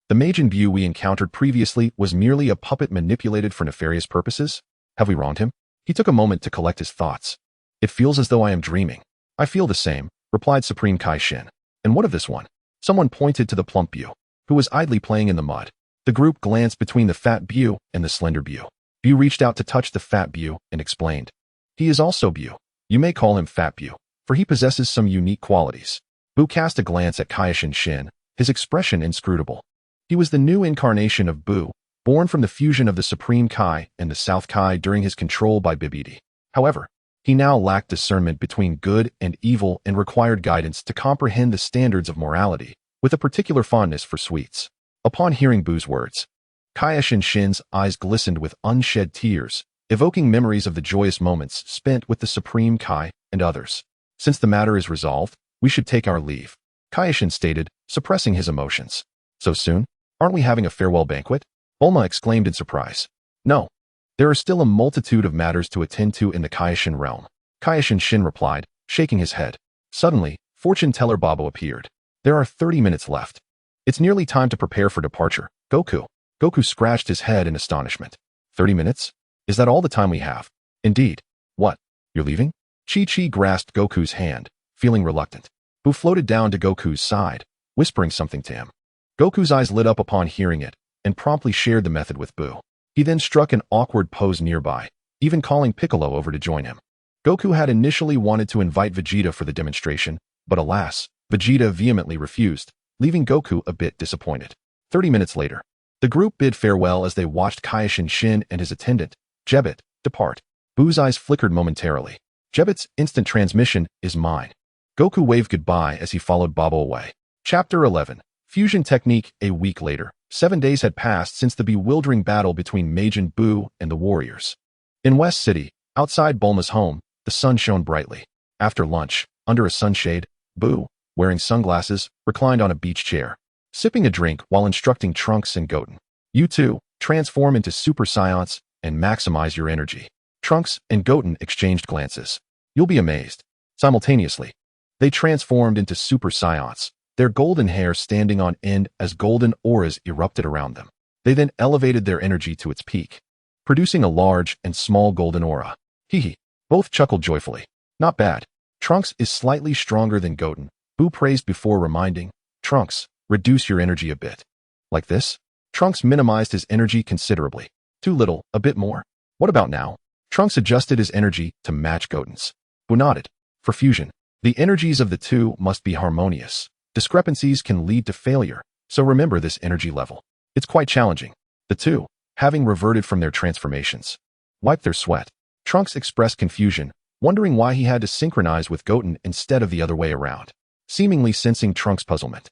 The Majin BUU we encountered previously was merely a puppet manipulated for nefarious purposes? Have we wronged him? He took a moment to collect his thoughts. It feels as though I am dreaming. I feel the same, replied Supreme Kai-Shin. And what of this one? Someone pointed to the plump BUU, who was idly playing in the mud. The group glanced between the fat BUU and the slender BUU. BUU reached out to touch the fat BUU and explained. He is also BUU. You may call him Fat BUU, for he possesses some unique qualities. BUU cast a glance at KAIOSHIN Shin, his expression inscrutable. He was the new incarnation of BUU, born from the fusion of the Supreme Kai and the South Kai during his control by BUU. However, he now lacked discernment between good and evil and required guidance to comprehend the standards of morality, with a particular fondness for sweets. Upon hearing BUU's words, KAIOSHIN Shin's eyes glistened with unshed tears, evoking memories of the joyous moments spent with the Supreme Kai and others. Since the matter is resolved, we should take our leave, KAIOSHIN stated, suppressing his emotions. So soon? Aren't we having a farewell banquet? Bulma exclaimed in surprise. No. There are still a multitude of matters to attend to in the KAIOSHIN realm. KAIOSHIN Shin replied, shaking his head. Suddenly, fortune teller Babo appeared. There are 30 minutes left. It's nearly time to prepare for departure. Goku. Goku scratched his head in astonishment. 30 minutes? Is that all the time we have? Indeed. What? You're leaving? Chi-Chi grasped Goku's hand, feeling reluctant. BUU floated down to Goku's side, whispering something to him. Goku's eyes lit up upon hearing it, and promptly shared the method with BUU. He then struck an awkward pose nearby, even calling Piccolo over to join him. Goku had initially wanted to invite Vegeta for the demonstration, but alas, Vegeta vehemently refused, leaving Goku a bit disappointed. 30 minutes later, the group bid farewell as they watched KAIOSHIN Shin and his attendant, Jebit, depart. BUU's eyes flickered momentarily. Jebit's instant transmission is mine. Goku waved goodbye as he followed Babo away. Chapter 11. Fusion Technique. A week later, 7 days had passed since the bewildering battle between Majin Buu and the warriors. In West City, outside Bulma's home, the sun shone brightly. After lunch, under a sunshade, BUU, wearing sunglasses, reclined on a beach chair, sipping a drink while instructing Trunks and Goten. You two, transform into Super Saiyans and maximize your energy. Trunks and Goten exchanged glances. You'll be amazed. Simultaneously, they transformed into Super Saiyans, their golden hair standing on end as golden auras erupted around them. They then elevated their energy to its peak, producing a large and small golden aura. Hee. Both chuckled joyfully. Not bad. Trunks is slightly stronger than Goten, BUU praised before reminding, Trunks, reduce your energy a bit. Like this? Trunks minimized his energy considerably. Too little, a bit more. What about now? Trunks adjusted his energy to match Goten's. BUU nodded. For fusion, the energies of the two must be harmonious. Discrepancies can lead to failure, so remember this energy level. It's quite challenging. The two, having reverted from their transformations, wiped their sweat. Trunks expressed confusion, wondering why he had to synchronize with Goten instead of the other way around. Seemingly sensing Trunks' puzzlement,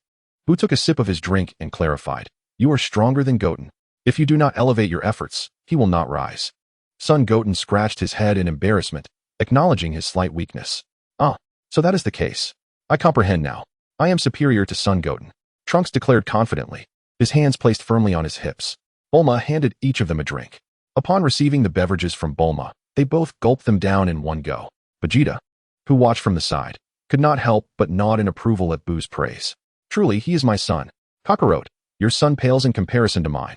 BUU took a sip of his drink and clarified, you are stronger than Goten. If you do not elevate your efforts, he will not rise. Son Goten scratched his head in embarrassment, acknowledging his slight weakness. Ah, so that is the case. I comprehend now. I am superior to Son Goten. Trunks declared confidently, his hands placed firmly on his hips. Bulma handed each of them a drink. Upon receiving the beverages from Bulma, they both gulped them down in one go. Vegeta, who watched from the side, could not help but nod in approval at BUU's praise. Truly, he is my son. Kakarot, your son pales in comparison to mine.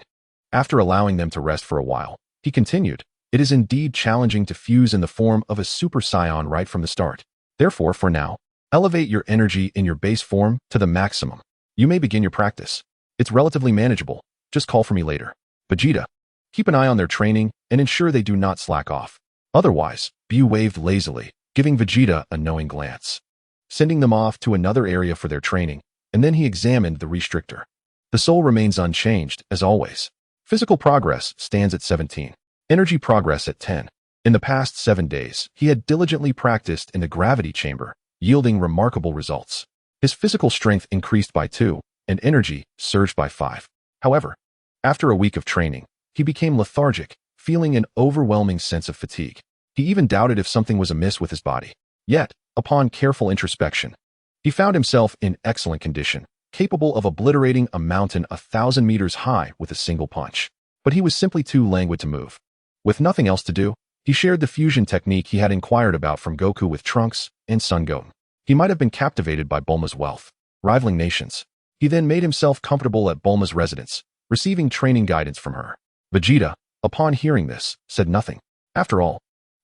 After allowing them to rest for a while, he continued, it is indeed challenging to fuse in the form of a Super Saiyan right from the start. Therefore, for now, elevate your energy in your base form to the maximum. You may begin your practice. It's relatively manageable. Just call for me later. Vegeta, keep an eye on their training and ensure they do not slack off. Otherwise, BUU waved lazily, giving Vegeta a knowing glance, sending them off to another area for their training, and then he examined the restrictor. The soul remains unchanged, as always. Physical progress stands at 17. Energy progress at 10. In the past 7 days, he had diligently practiced in the gravity chamber, yielding remarkable results. His physical strength increased by 2, and energy surged by 5. However, after a week of training, he became lethargic, feeling an overwhelming sense of fatigue. He even doubted if something was amiss with his body. Yet, upon careful introspection, he found himself in excellent condition, capable of obliterating a mountain 1,000 meters high with a single punch. But he was simply too languid to move. With nothing else to do, he shared the fusion technique he had inquired about from Goku with Trunks and Son Goten. He might have been captivated by Bulma's wealth, rivaling nations. He then made himself comfortable at Bulma's residence, receiving training guidance from her. Vegeta, upon hearing this, said nothing. After all,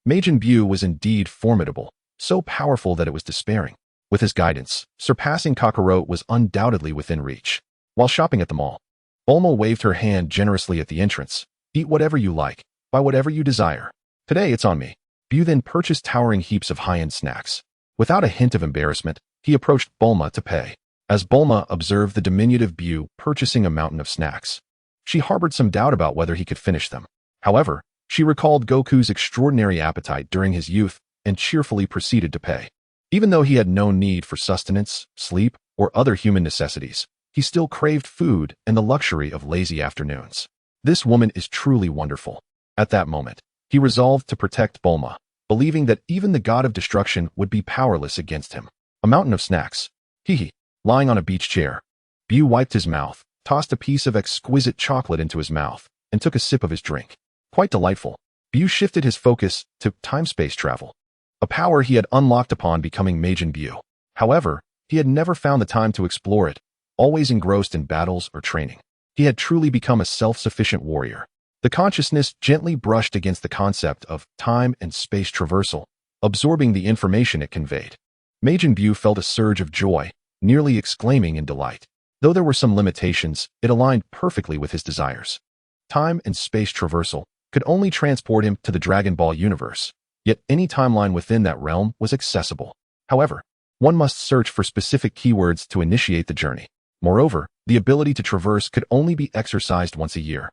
Majin Buu was indeed formidable, so powerful that it was despairing. With his guidance, surpassing Kakarot was undoubtedly within reach. While shopping at the mall, Bulma waved her hand generously at the entrance. Eat whatever you like, buy whatever you desire. Today it's on me. Buu then purchased towering heaps of high-end snacks. Without a hint of embarrassment, he approached Bulma to pay. As Bulma observed the diminutive Buu purchasing a mountain of snacks, she harbored some doubt about whether he could finish them. However, she recalled Goku's extraordinary appetite during his youth and cheerfully proceeded to pay. Even though he had no need for sustenance, sleep, or other human necessities, he still craved food and the luxury of lazy afternoons. This woman is truly wonderful. At that moment, he resolved to protect Bulma, believing that even the god of destruction would be powerless against him. A mountain of snacks. Lying on a beach chair, Buu wiped his mouth, tossed a piece of exquisite chocolate into his mouth, and took a sip of his drink. Quite delightful. Buu shifted his focus to time-space travel, a power he had unlocked upon becoming Majin Buu. However, he had never found the time to explore it, always engrossed in battles or training. He had truly become a self-sufficient warrior. The consciousness gently brushed against the concept of time and space traversal, absorbing the information it conveyed. Majin Buu felt a surge of joy, nearly exclaiming in delight. Though there were some limitations, it aligned perfectly with his desires. Time and space traversal could only transport him to the Dragon Ball universe, yet any timeline within that realm was accessible. However, one must search for specific keywords to initiate the journey. Moreover, the ability to traverse could only be exercised once a year,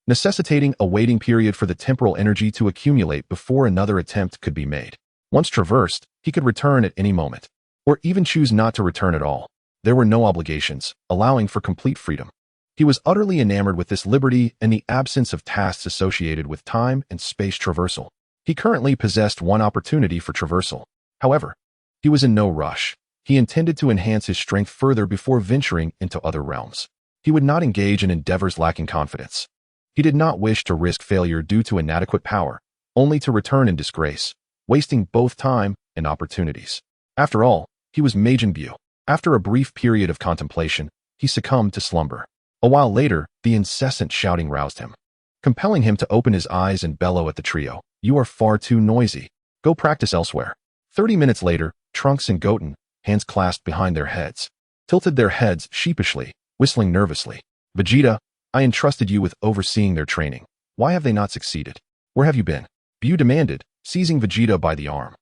necessitating a waiting period for the temporal energy to accumulate before another attempt could be made. Once traversed, he could return at any moment, or even choose not to return at all. There were no obligations, allowing for complete freedom. He was utterly enamored with this liberty and the absence of tasks associated with time and space traversal. He currently possessed one opportunity for traversal. However, he was in no rush. He intended to enhance his strength further before venturing into other realms. He would not engage in endeavors lacking confidence. He did not wish to risk failure due to inadequate power, only to return in disgrace, wasting both time and opportunities. After all, he was Majin BUU. After a brief period of contemplation, he succumbed to slumber. A while later, the incessant shouting roused him, compelling him to open his eyes and bellow at the trio. "You are far too noisy. Go practice elsewhere." 30 minutes later, Trunks and Goten, hands clasped behind their heads, tilted their heads sheepishly, whistling nervously. "Vegeta, I entrusted you with overseeing their training. Why have they not succeeded? Where have you been?" BUU demanded, seizing Vegeta by the arm.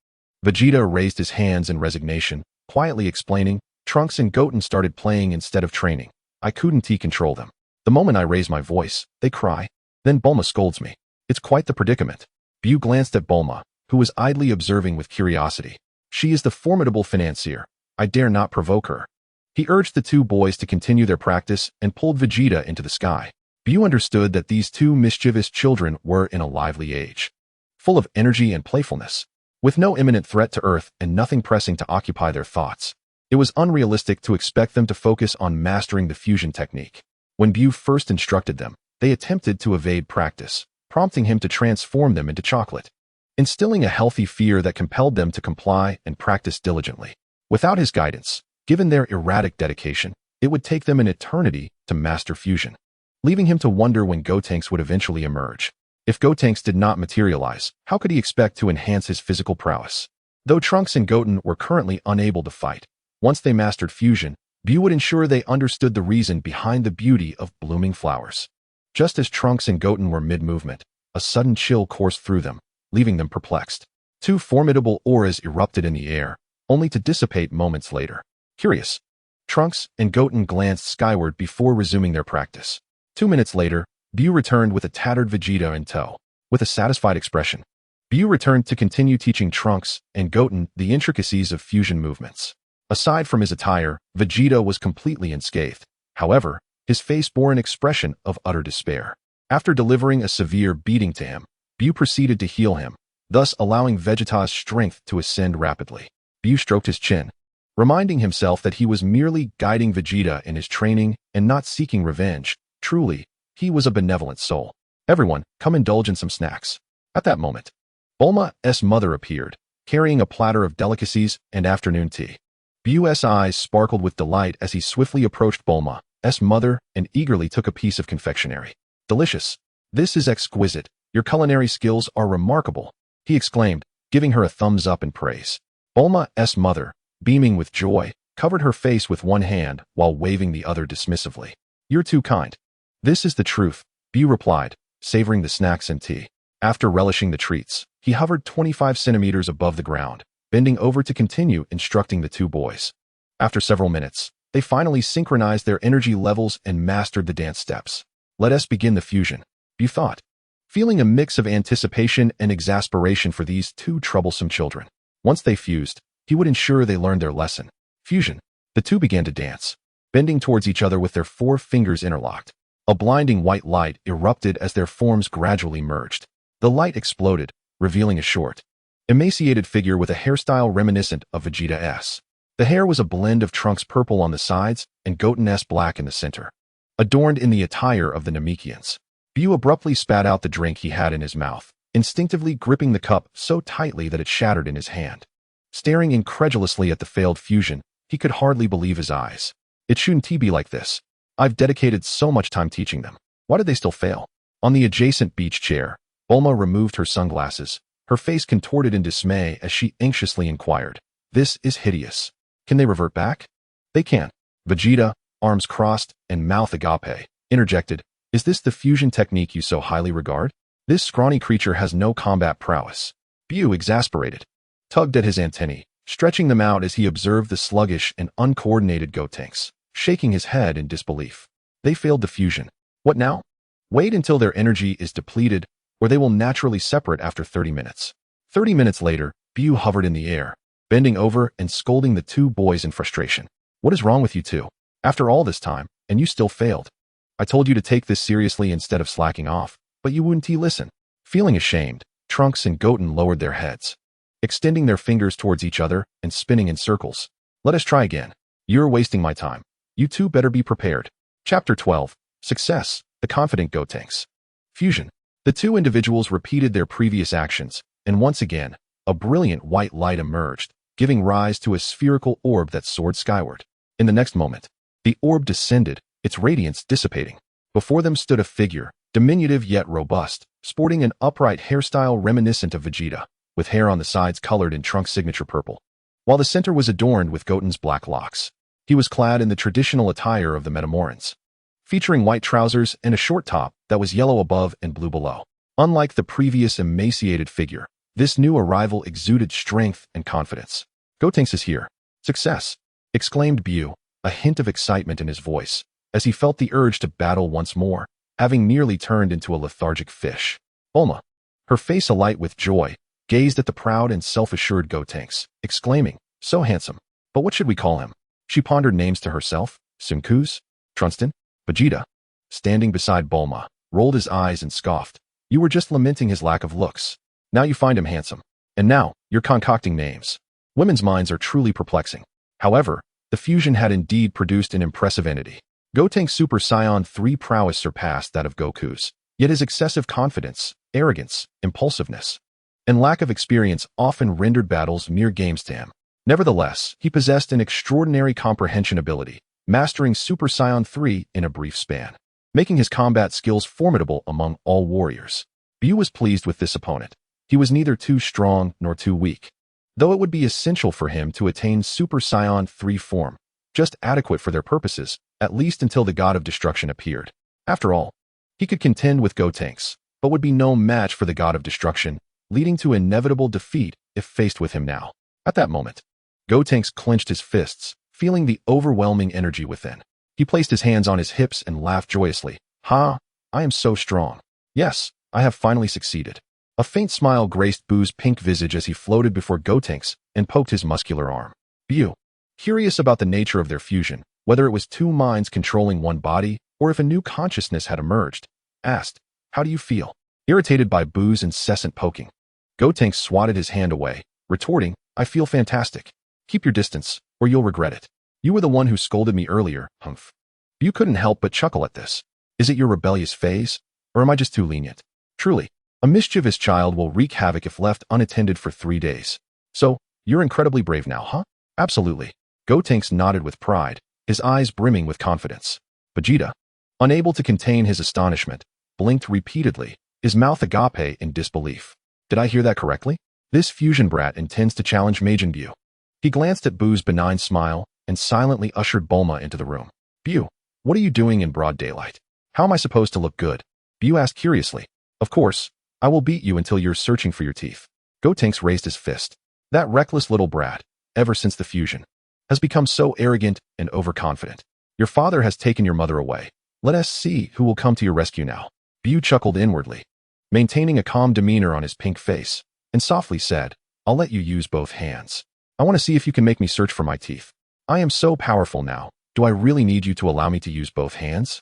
Vegeta raised his hands in resignation, quietly explaining, "Trunks and Goten started playing instead of training. I couldn't control them. The moment I raise my voice, they cry. Then Bulma scolds me. It's quite the predicament." BUU glanced at Bulma, who was idly observing with curiosity. "She is the formidable financier. I dare not provoke her." He urged the two boys to continue their practice and pulled Vegeta into the sky. BUU understood that these two mischievous children were in a lively age, full of energy and playfulness. With no imminent threat to Earth and nothing pressing to occupy their thoughts, it was unrealistic to expect them to focus on mastering the fusion technique. When BUU first instructed them, they attempted to evade practice, prompting him to transform them into chocolate, instilling a healthy fear that compelled them to comply and practice diligently. Without his guidance, given their erratic dedication, it would take them an eternity to master fusion, leaving him to wonder when Gotenks would eventually emerge. If Gotenks did not materialize, how could he expect to enhance his physical prowess? Though Trunks and Goten were currently unable to fight, once they mastered fusion, BUU would ensure they understood the reason behind the beauty of blooming flowers. Just as Trunks and Goten were mid-movement, a sudden chill coursed through them, leaving them perplexed. Two formidable auras erupted in the air, only to dissipate moments later. Curious, Trunks and Goten glanced skyward before resuming their practice. 2 minutes later, BUU returned with a tattered Vegeta in tow. With a satisfied expression, BUU returned to continue teaching Trunks and Goten the intricacies of fusion movements. Aside from his attire, Vegeta was completely unscathed. However, his face bore an expression of utter despair. After delivering a severe beating to him, BUU proceeded to heal him, thus allowing Vegeta's strength to ascend rapidly. BUU stroked his chin, reminding himself that he was merely guiding Vegeta in his training and not seeking revenge. Truly, he was a benevolent soul. "Everyone, come indulge in some snacks." At that moment, Bulma's mother appeared, carrying a platter of delicacies and afternoon tea. BUU's eyes sparkled with delight as he swiftly approached Bulma's mother and eagerly took a piece of confectionery. "Delicious. This is exquisite. Your culinary skills are remarkable," he exclaimed, giving her a thumbs up in praise. Bulma's mother, beaming with joy, covered her face with one hand while waving the other dismissively. "You're too kind." "This is the truth," BUU replied, savoring the snacks and tea. After relishing the treats, he hovered 25 centimeters above the ground, bending over to continue instructing the two boys. After several minutes, they finally synchronized their energy levels and mastered the dance steps. "Let us begin the fusion," BUU thought, feeling a mix of anticipation and exasperation for these two troublesome children. Once they fused, he would ensure they learned their lesson. Fusion. The two began to dance, bending towards each other with their 4 fingers interlocked. A blinding white light erupted as their forms gradually merged. The light exploded, revealing a short, emaciated figure with a hairstyle reminiscent of Vegeta's. The hair was a blend of Trunks' purple on the sides and Goten's black in the center, adorned in the attire of the Namekians. BUU abruptly spat out the drink he had in his mouth, instinctively gripping the cup so tightly that it shattered in his hand. Staring incredulously at the failed fusion, he could hardly believe his eyes. "It shouldn't be like this. I've dedicated so much time teaching them. Why did they still fail?" On the adjacent beach chair, Bulma removed her sunglasses, her face contorted in dismay as she anxiously inquired, "This is hideous. Can they revert back?" "They can." Vegeta, arms crossed, and mouth agape, interjected, "Is this the fusion technique you so highly regard? This scrawny creature has no combat prowess." BUU, exasperated, tugged at his antennae, stretching them out as he observed the sluggish and uncoordinated Gotenks, shaking his head in disbelief. They failed the fusion. What now? Wait until their energy is depleted, or they will naturally separate after 30 minutes. 30 minutes later, BUU hovered in the air, bending over and scolding the two boys in frustration. "What is wrong with you two? After all this time, and you still failed. I told you to take this seriously instead of slacking off, but you wouldn't listen." Feeling ashamed, Trunks and Goten lowered their heads, extending their fingers towards each other and spinning in circles. "Let us try again. You're wasting my time. You two better be prepared." Chapter 12. Success. The confident Gotenks. Fusion. The two individuals repeated their previous actions, and once again, a brilliant white light emerged, giving rise to a spherical orb that soared skyward. In the next moment, the orb descended, its radiance dissipating. Before them stood a figure, diminutive yet robust, sporting an upright hairstyle reminiscent of Vegeta, with hair on the sides colored in Trunks' signature purple, while the center was adorned with Goten's black locks. He was clad in the traditional attire of the Metamorans, featuring white trousers and a short top that was yellow above and blue below. Unlike the previous emaciated figure, this new arrival exuded strength and confidence. "Gotenks is here. Success!" exclaimed BUU, a hint of excitement in his voice, as he felt the urge to battle once more, having nearly turned into a lethargic fish. Bulma, her face alight with joy, gazed at the proud and self-assured Gotenks, exclaiming, "So handsome. But what should we call him?" She pondered names to herself. Simkus? Trunston? Vegeta, standing beside Bulma, rolled his eyes and scoffed. "You were just lamenting his lack of looks. Now you find him handsome. And now, you're concocting names." Women's minds are truly perplexing. However, the fusion had indeed produced an impressive entity. Gotenks' Super Saiyan 3 prowess surpassed that of Goku's, yet his excessive confidence, arrogance, impulsiveness, and lack of experience often rendered battles mere games to him. Nevertheless, he possessed an extraordinary comprehension ability, mastering Super Saiyan 3 in a brief span, making his combat skills formidable among all warriors. BUU was pleased with this opponent. He was neither too strong nor too weak, though it would be essential for him to attain Super Saiyan 3 form, just adequate for their purposes, at least until the God of Destruction appeared. After all, he could contend with Gotenks, but would be no match for the God of Destruction, leading to inevitable defeat if faced with him now. At that moment, Gotenks clenched his fists, feeling the overwhelming energy within. He placed his hands on his hips and laughed joyously. "Ha! I am so strong. Yes, I have finally succeeded." A faint smile graced BUU's pink visage as he floated before Gotenks and poked his muscular arm. BUU, curious about the nature of their fusion, whether it was two minds controlling one body or if a new consciousness had emerged, asked, "How do you feel?" Irritated by BUU's incessant poking, Gotenks swatted his hand away, retorting, "I feel fantastic. Keep your distance, or you'll regret it. You were the one who scolded me earlier, humph." BUU couldn't help but chuckle at this. Is it your rebellious phase, or am I just too lenient? Truly, a mischievous child will wreak havoc if left unattended for 3 days. "So, you're incredibly brave now, huh?" "Absolutely." Gotenks nodded with pride, his eyes brimming with confidence. Vegeta, unable to contain his astonishment, blinked repeatedly, his mouth agape in disbelief. "Did I hear that correctly? This fusion brat intends to challenge Majin BUU." He glanced at BUU's benign smile and silently ushered Bulma into the room. "BUU, what are you doing in broad daylight? How am I supposed to look good?" BUU asked curiously. "Of course, I will beat you until you're searching for your teeth." Gotenks raised his fist. That reckless little brat, ever since the fusion, has become so arrogant and overconfident. "Your father has taken your mother away. Let us see who will come to your rescue now." BUU chuckled inwardly, maintaining a calm demeanor on his pink face, and softly said, "I'll let you use both hands. I want to see if you can make me search for my teeth. I am so powerful now. Do I really need you to allow me to use both hands?"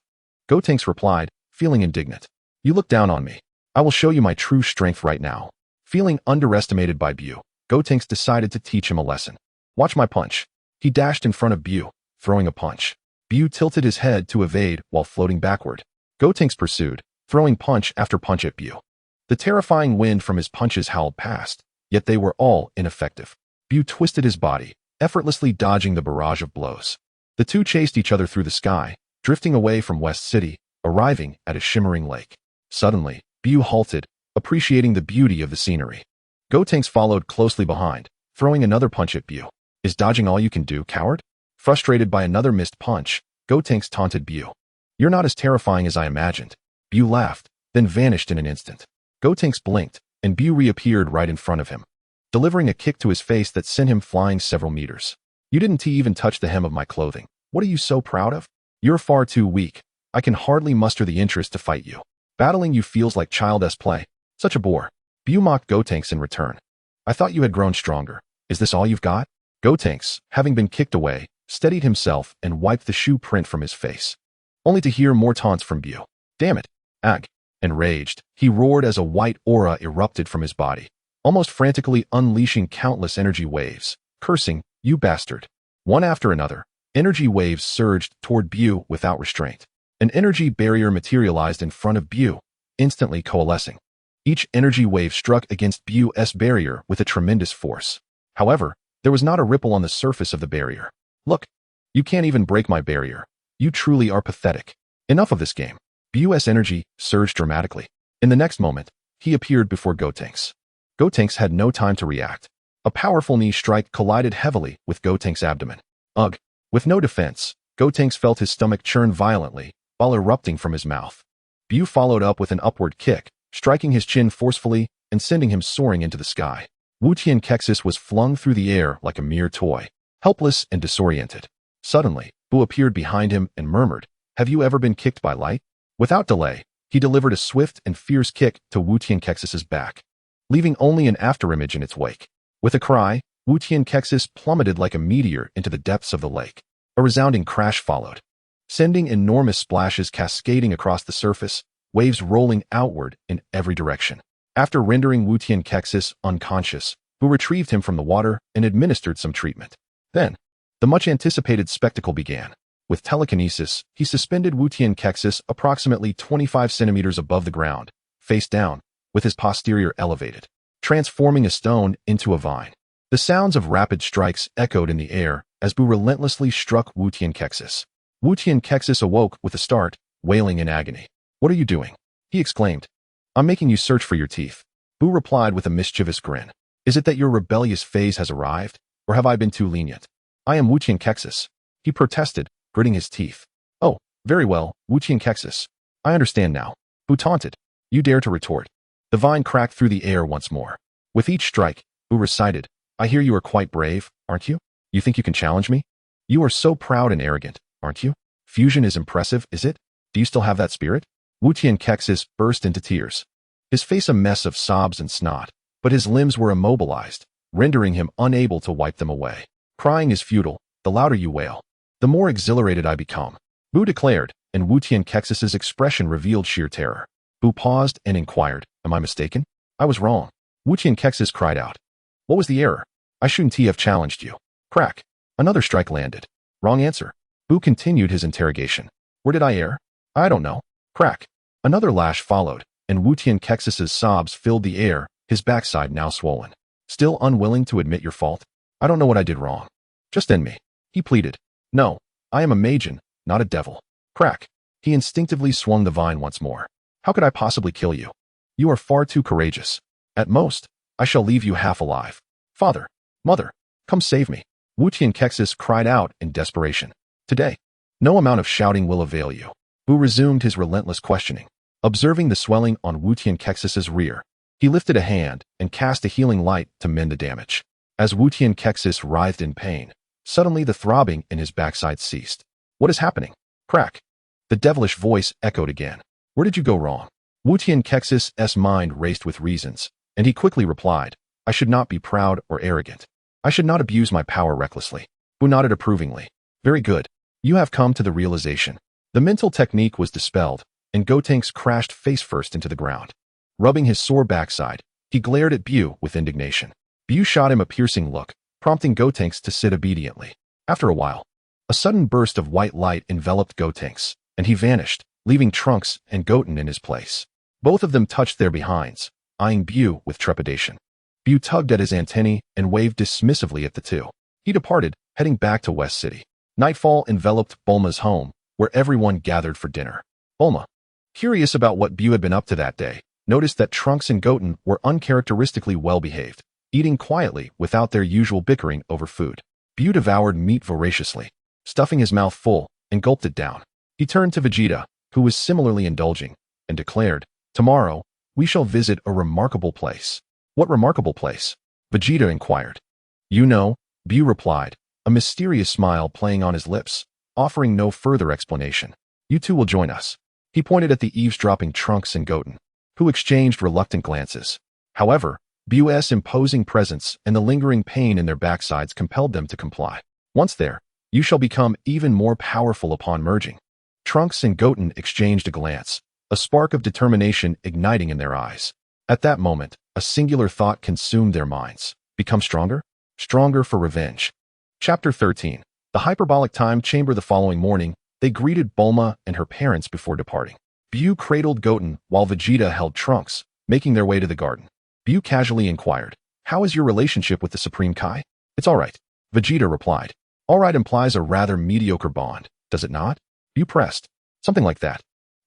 Gotenks replied, feeling indignant. "You look down on me. I will show you my true strength right now." Feeling underestimated by BUU, Gotenks decided to teach him a lesson. "Watch my punch." He dashed in front of BUU, throwing a punch. BUU tilted his head to evade while floating backward. Gotenks pursued, throwing punch after punch at BUU. The terrifying wind from his punches howled past, yet they were all ineffective. BUU twisted his body, effortlessly dodging the barrage of blows. The two chased each other through the sky, drifting away from West City, arriving at a shimmering lake. Suddenly, BUU halted, appreciating the beauty of the scenery. Gotenks followed closely behind, throwing another punch at BUU. "Is dodging all you can do, coward?" Frustrated by another missed punch, Gotenks taunted BUU. You're not as terrifying as I imagined. BUU laughed, then vanished in an instant. Gotenks blinked, and BUU reappeared right in front of him, delivering a kick to his face that sent him flying several meters. You didn't even touch the hem of my clothing. What are you so proud of? You're far too weak. I can hardly muster the interest to fight you. Battling you feels like childish play. Such a bore. BUU mocked Gotenks in return. I thought you had grown stronger. Is this all you've got? Gotenks, having been kicked away, steadied himself and wiped the shoe print from his face, only to hear more taunts from BUU. Damn it. Ag. Enraged, he roared as a white aura erupted from his body, almost frantically unleashing countless energy waves, cursing, "You bastard." One after another, energy waves surged toward BUU without restraint. An energy barrier materialized in front of BUU, instantly coalescing. Each energy wave struck against BUU's barrier with a tremendous force. However, there was not a ripple on the surface of the barrier. Look, you can't even break my barrier. You truly are pathetic. Enough of this game. BUU's energy surged dramatically. In the next moment, he appeared before Gotenks. Gotenks had no time to react. A powerful knee strike collided heavily with Gotenks' abdomen. Ugh. With no defense, Gotenks felt his stomach churn violently while erupting from his mouth. BUU followed up with an upward kick, striking his chin forcefully and sending him soaring into the sky. Gotenks was flung through the air like a mere toy, helpless and disoriented. Suddenly, BUU appeared behind him and murmured, "Have you ever been kicked by light?" Without delay, he delivered a swift and fierce kick to Gotenks' back, leaving only an afterimage in its wake. With a cry, Gotenks plummeted like a meteor into the depths of the lake. A resounding crash followed, sending enormous splashes cascading across the surface, waves rolling outward in every direction. After rendering Gotenks unconscious, BUU retrieved him from the water and administered some treatment. Then, the much-anticipated spectacle began. With telekinesis, he suspended Gotenks approximately 25 centimeters above the ground, face down, with his posterior elevated, transforming a stone into a vine. The sounds of rapid strikes echoed in the air as BUU relentlessly struck Gotenks. Gotenks awoke with a start, wailing in agony. "What are you doing?" he exclaimed. "I'm making you search for your teeth." BUU replied with a mischievous grin. "Is it that your rebellious phase has arrived, or have I been too lenient?" "I am Gotenks," he protested, gritting his teeth. "Oh, very well, Gotenks. I understand now." BUU taunted. "You dare to retort." The vine cracked through the air once more. With each strike, BUU recited, "I hear you are quite brave, aren't you? You think you can challenge me? You are so proud and arrogant, aren't you? Fusion is impressive, is it? Do you still have that spirit?" Gotenks burst into tears, his face a mess of sobs and snot, but his limbs were immobilized, rendering him unable to wipe them away. "Crying is futile. The louder you wail, the more exhilarated I become," BUU declared, and Gotenks' expression revealed sheer terror. BUU paused and inquired, "Am I mistaken?" "I was wrong." Gotenks cried out. "What was the error? I shouldn't have challenged you." Crack. Another strike landed. "Wrong answer." BUU continued his interrogation. "Where did I err?" "I don't know." Crack. Another lash followed, and Gotenks' sobs filled the air, his backside now swollen. "Still unwilling to admit your fault? I don't know what I did wrong. Just end me," he pleaded. "No, I am a Majin, not a devil." Crack. He instinctively swung the vine once more. "How could I possibly kill you? You are far too courageous. At most, I shall leave you half alive. Father, mother, come save me." Gotenks cried out in desperation. "Today, no amount of shouting will avail you." BUU resumed his relentless questioning. Observing the swelling on Gotenks' rear, he lifted a hand and cast a healing light to mend the damage. As Gotenks writhed in pain, suddenly the throbbing in his backside ceased. "What is happening?" Crack. The devilish voice echoed again. "Where did you go wrong?" Gotenks' mind raced with reasons, and he quickly replied, "I should not be proud or arrogant. I should not abuse my power recklessly." BUU nodded approvingly. "Very good. You have come to the realization." The mental technique was dispelled, and Gotenks crashed face first into the ground. Rubbing his sore backside, he glared at BUU with indignation. BUU shot him a piercing look, prompting Gotenks to sit obediently. After a while, a sudden burst of white light enveloped Gotenks, and he vanished, leaving Trunks and Goten in his place. Both of them touched their behinds, eyeing BUU with trepidation. BUU tugged at his antennae and waved dismissively at the two. He departed, heading back to West City. Nightfall enveloped Bulma's home, where everyone gathered for dinner. Bulma, curious about what BUU had been up to that day, noticed that Trunks and Goten were uncharacteristically well-behaved, eating quietly without their usual bickering over food. BUU devoured meat voraciously, stuffing his mouth full, and gulped it down. He turned to Vegeta, who was similarly indulging, and declared, "Tomorrow, we shall visit a remarkable place." "What remarkable place?" Vegeta inquired. "You know," BUU replied, a mysterious smile playing on his lips, offering no further explanation. "You two will join us." He pointed at the eavesdropping Trunks and Goten, who exchanged reluctant glances. However, BUU's imposing presence and the lingering pain in their backsides compelled them to comply. "Once there, you shall become even more powerful upon merging." Trunks and Goten exchanged a glance, a spark of determination igniting in their eyes. At that moment, a singular thought consumed their minds. Become stronger? Stronger for revenge. Chapter 13. The Hyperbolic Time Chamber. The following morning, they greeted Bulma and her parents before departing. BUU cradled Goten while Vegeta held Trunks, making their way to the garden. BUU casually inquired, "How is your relationship with the Supreme Kai?" "It's all right," Vegeta replied. "All right" implies a rather mediocre bond, does it not? BUU pressed. "Something like that,"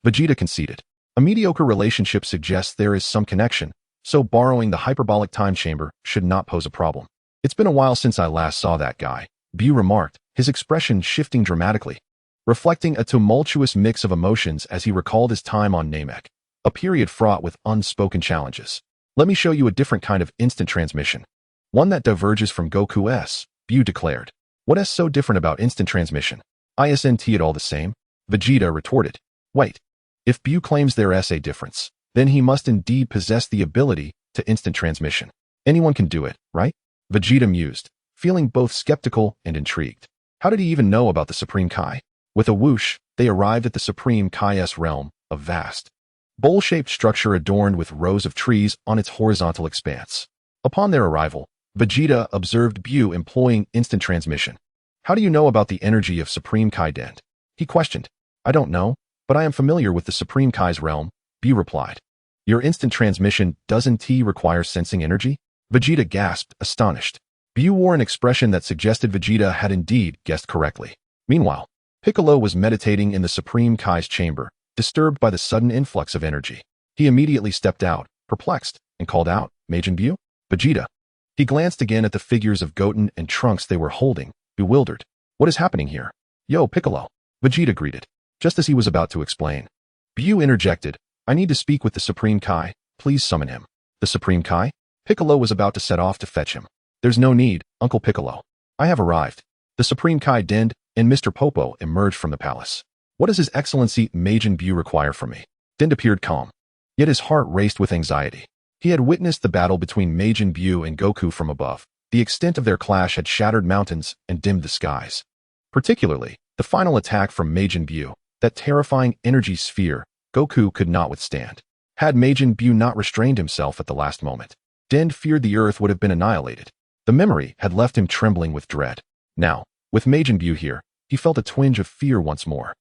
Vegeta conceded. "A mediocre relationship suggests there is some connection, so borrowing the Hyperbolic Time Chamber should not pose a problem." "It's been a while since I last saw that guy," BUU remarked, his expression shifting dramatically, reflecting a tumultuous mix of emotions as he recalled his time on Namek, a period fraught with unspoken challenges. "Let me show you a different kind of instant transmission. One that diverges from Goku's," BUU declared. "What is so different about instant transmission? Isn't it all the same?" Vegeta retorted. "Wait. If BUU claims there is a difference, then he must indeed possess the ability to instant transmission. Anyone can do it, right?" Vegeta mused, feeling both skeptical and intrigued. How did he even know about the Supreme Kai? With a whoosh, they arrived at the Supreme Kai's realm, a vast, bowl-shaped structure adorned with rows of trees on its horizontal expanse. Upon their arrival, Vegeta observed BUU employing instant transmission. "How do you know about the energy of Supreme Kai Dent?" he questioned. "I don't know, but I am familiar with the Supreme Kai's realm," BUU replied. "Your instant transmission doesn't require sensing energy?" Vegeta gasped, astonished. BUU wore an expression that suggested Vegeta had indeed guessed correctly. Meanwhile, Piccolo was meditating in the Supreme Kai's chamber, disturbed by the sudden influx of energy. He immediately stepped out, perplexed, and called out, "Majin BUU? Vegeta." He glanced again at the figures of Goten and Trunks they were holding, bewildered. "What is happening here?" "Yo, Piccolo," Vegeta greeted. Just as he was about to explain, BUU interjected, "I need to speak with the Supreme Kai. Please summon him." "The Supreme Kai?" Piccolo was about to set off to fetch him. "There's no need, Uncle Piccolo. I have arrived." The Supreme Kai Dend and Mr. Popo emerged from the palace. "What does His Excellency Majin BUU require from me?" Dend appeared calm, yet his heart raced with anxiety. He had witnessed the battle between Majin BUU and Goku from above. The extent of their clash had shattered mountains and dimmed the skies. Particularly, the final attack from Majin BUU, that terrifying energy sphere, Goku could not withstand. Had Majin BUU not restrained himself at the last moment, Dend feared the earth would have been annihilated. The memory had left him trembling with dread. Now, with Majin BUU here, he felt a twinge of fear once more.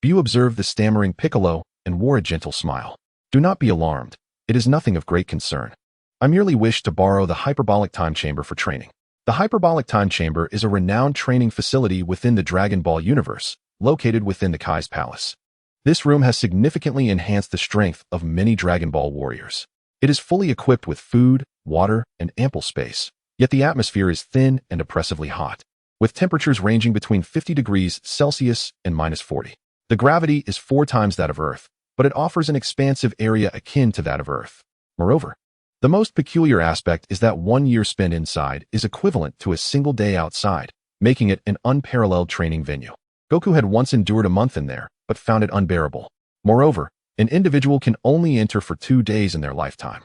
BUU observed the stammering Piccolo and wore a gentle smile. "Do not be alarmed. It is nothing of great concern. I merely wish to borrow the Hyperbolic Time Chamber for training." The Hyperbolic Time Chamber is a renowned training facility within the Dragon Ball universe, located within the Kai's palace. This room has significantly enhanced the strength of many Dragon Ball warriors. It is fully equipped with food, water, and ample space, yet the atmosphere is thin and oppressively hot, with temperatures ranging between 50 degrees Celsius and -40. The gravity is 4 times that of Earth, but it offers an expansive area akin to that of Earth. Moreover, the most peculiar aspect is that 1 year spent inside is equivalent to a single day outside, making it an unparalleled training venue. Goku had once endured a month in there, but found it unbearable. Moreover, an individual can only enter for 2 days in their lifetime.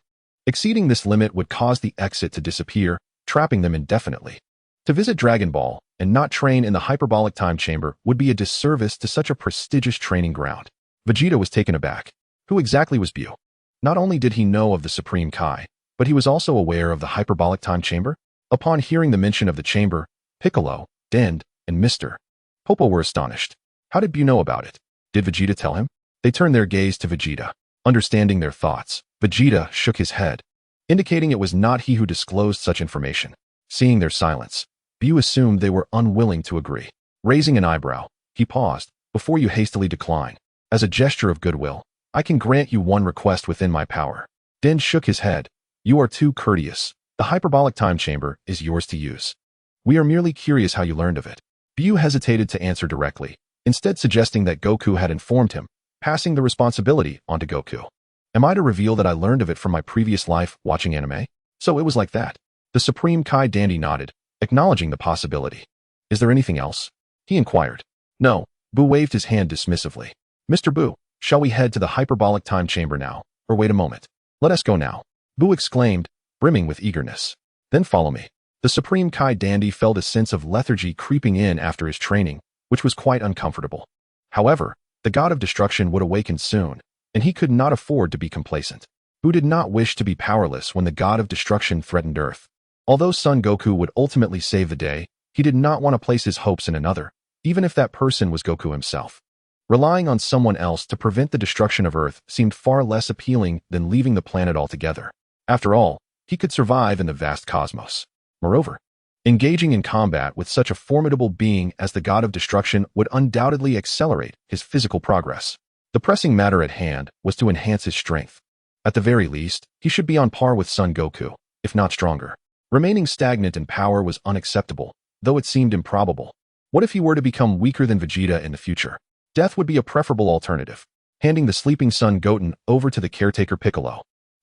Exceeding this limit would cause the exit to disappear, trapping them indefinitely. To visit Dragon Ball and not train in the Hyperbolic Time Chamber would be a disservice to such a prestigious training ground. Vegeta was taken aback. Who exactly was BUU? Not only did he know of the Supreme Kai, but he was also aware of the Hyperbolic Time Chamber. Upon hearing the mention of the chamber, Piccolo, Dend, and Mr. Popo were astonished. How did BUU know about it? Did Vegeta tell him? They turned their gaze to Vegeta. Understanding their thoughts, Vegeta shook his head, indicating it was not he who disclosed such information. Seeing their silence, BUU assumed they were unwilling to agree. Raising an eyebrow, he paused, "Before you hastily decline, as a gesture of goodwill, I can grant you one request within my power." Dend shook his head. "You are too courteous. The Hyperbolic Time Chamber is yours to use. We are merely curious how you learned of it." BUU hesitated to answer directly, instead suggesting that Goku had informed him, passing the responsibility onto Goku. Am I to reveal that I learned of it from my previous life watching anime? So it was like that. The Supreme Kai dandy nodded, acknowledging the possibility. Is there anything else? He inquired. No, BUU waved his hand dismissively. Mr. BUU, shall we head to the hyperbolic time chamber now, or wait a moment? Let us go now. BUU exclaimed, brimming with eagerness. Then follow me. The Supreme Kai dandy felt a sense of lethargy creeping in after his training, which was quite uncomfortable. However, the god of destruction would awaken soon, and he could not afford to be complacent. BUU did not wish to be powerless when the god of destruction threatened Earth. Although Son Goku would ultimately save the day, he did not want to place his hopes in another, even if that person was Goku himself. Relying on someone else to prevent the destruction of Earth seemed far less appealing than leaving the planet altogether. After all, he could survive in the vast cosmos. Moreover, engaging in combat with such a formidable being as the god of destruction would undoubtedly accelerate his physical progress. The pressing matter at hand was to enhance his strength. At the very least, he should be on par with Son Goku, if not stronger. Remaining stagnant in power was unacceptable, though it seemed improbable. What if he were to become weaker than Vegeta in the future? Death would be a preferable alternative. Handing the sleeping son Goten over to the caretaker Piccolo,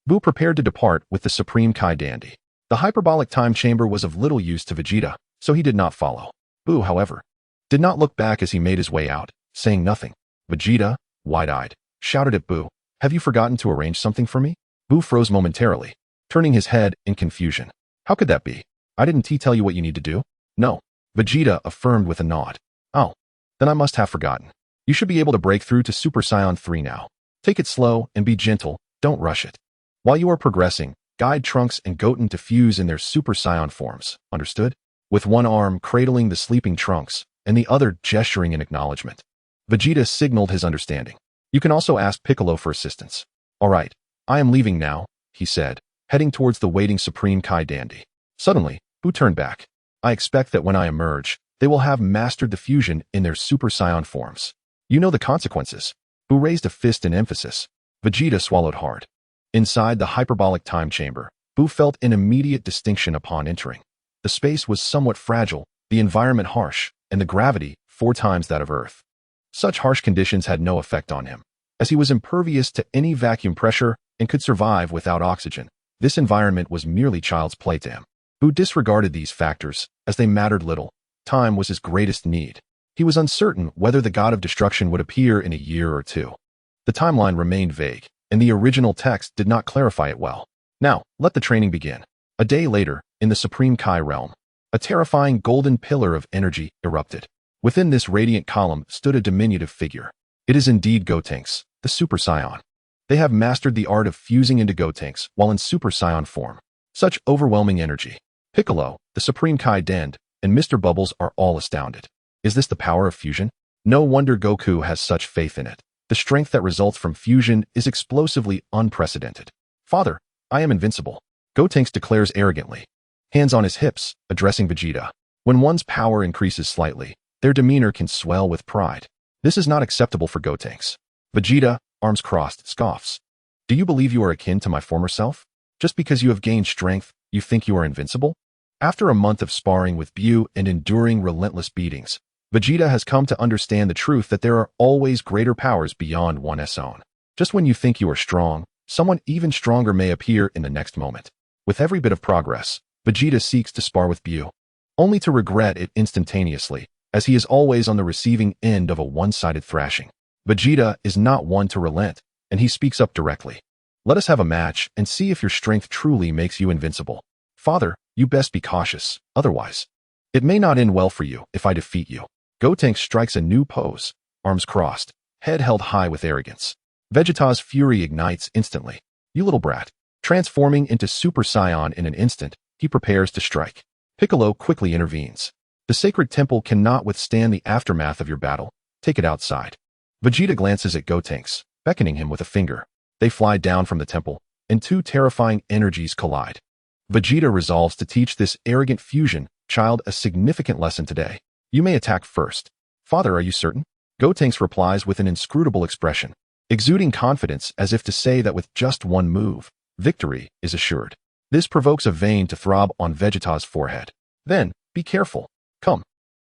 BUU prepared to depart with the Supreme Kai dandy. The hyperbolic time chamber was of little use to Vegeta, so he did not follow. BUU, however, did not look back as he made his way out, saying nothing. Vegeta, wide-eyed, shouted at BUU, "Have you forgotten to arrange something for me?" BUU froze momentarily, turning his head in confusion. "How could that be? I didn't tell you what you need to do?" "No," Vegeta affirmed with a nod. "Oh, then I must have forgotten. You should be able to break through to Super Saiyan 3 now. Take it slow and be gentle, don't rush it. While you are progressing, guide Trunks and Goten to fuse in their Super Saiyan forms, understood?" With one arm cradling the sleeping Trunks and the other gesturing in acknowledgement, Vegeta signaled his understanding. "You can also ask Piccolo for assistance." "All right, I am leaving now," he said, heading towards the waiting Supreme Kai dandy. Suddenly, BUU turned back. "I expect that when I emerge, they will have mastered the fusion in their Super Saiyan forms. You know the consequences." BUU raised a fist in emphasis. Vegeta swallowed hard. Inside the hyperbolic time chamber, BUU felt an immediate distinction upon entering. The space was somewhat fragile, the environment harsh, and the gravity 4 times that of Earth. Such harsh conditions had no effect on him, as he was impervious to any vacuum pressure and could survive without oxygen. This environment was merely child's play to him. BUU disregarded these factors, as they mattered little. Time was his greatest need. He was uncertain whether the god of destruction would appear in a year or 2. The timeline remained vague, and the original text did not clarify it well. Now, let the training begin. A day later, in the Supreme Kai realm, a terrifying golden pillar of energy erupted. Within this radiant column stood a diminutive figure. It is indeed Gotenks, the Super Saiyan. They have mastered the art of fusing into Gotenks while in Super Saiyan form. Such overwhelming energy. Piccolo, the Supreme Kai Dend, and Mr. Bubbles are all astounded. Is this the power of fusion? No wonder Goku has such faith in it. The strength that results from fusion is explosively unprecedented. "Father, I am invincible," Gotenks declares arrogantly. Hands on his hips, addressing Vegeta. When one's power increases slightly, their demeanor can swell with pride. This is not acceptable for Gotenks. Vegeta, arms crossed, scoffs. "Do you believe you are akin to my former self? Just because you have gained strength, you think you are invincible?" After a month of sparring with BUU and enduring relentless beatings, Vegeta has come to understand the truth that there are always greater powers beyond one's own. Just when you think you are strong, someone even stronger may appear in the next moment. With every bit of progress, Vegeta seeks to spar with BUU, only to regret it instantaneously, as he is always on the receiving end of a one-sided thrashing. Vegeta is not one to relent, and he speaks up directly. "Let us have a match and see if your strength truly makes you invincible. Father, you best be cautious, otherwise it may not end well for you if I defeat you." Gotenks strikes a new pose, arms crossed, head held high with arrogance. Vegeta's fury ignites instantly. "You little brat." Transforming into Super Saiyan in an instant, he prepares to strike. Piccolo quickly intervenes. "The sacred temple cannot withstand the aftermath of your battle. Take it outside." Vegeta glances at Gotenks, beckoning him with a finger. They fly down from the temple, and 2 terrifying energies collide. Vegeta resolves to teach this arrogant fusion child a significant lesson today. "You may attack first." "Father, are you certain?" Gotenks replies with an inscrutable expression, exuding confidence as if to say that with just one move, victory is assured. This provokes a vein to throb on Vegeta's forehead. "Then, be careful. Come."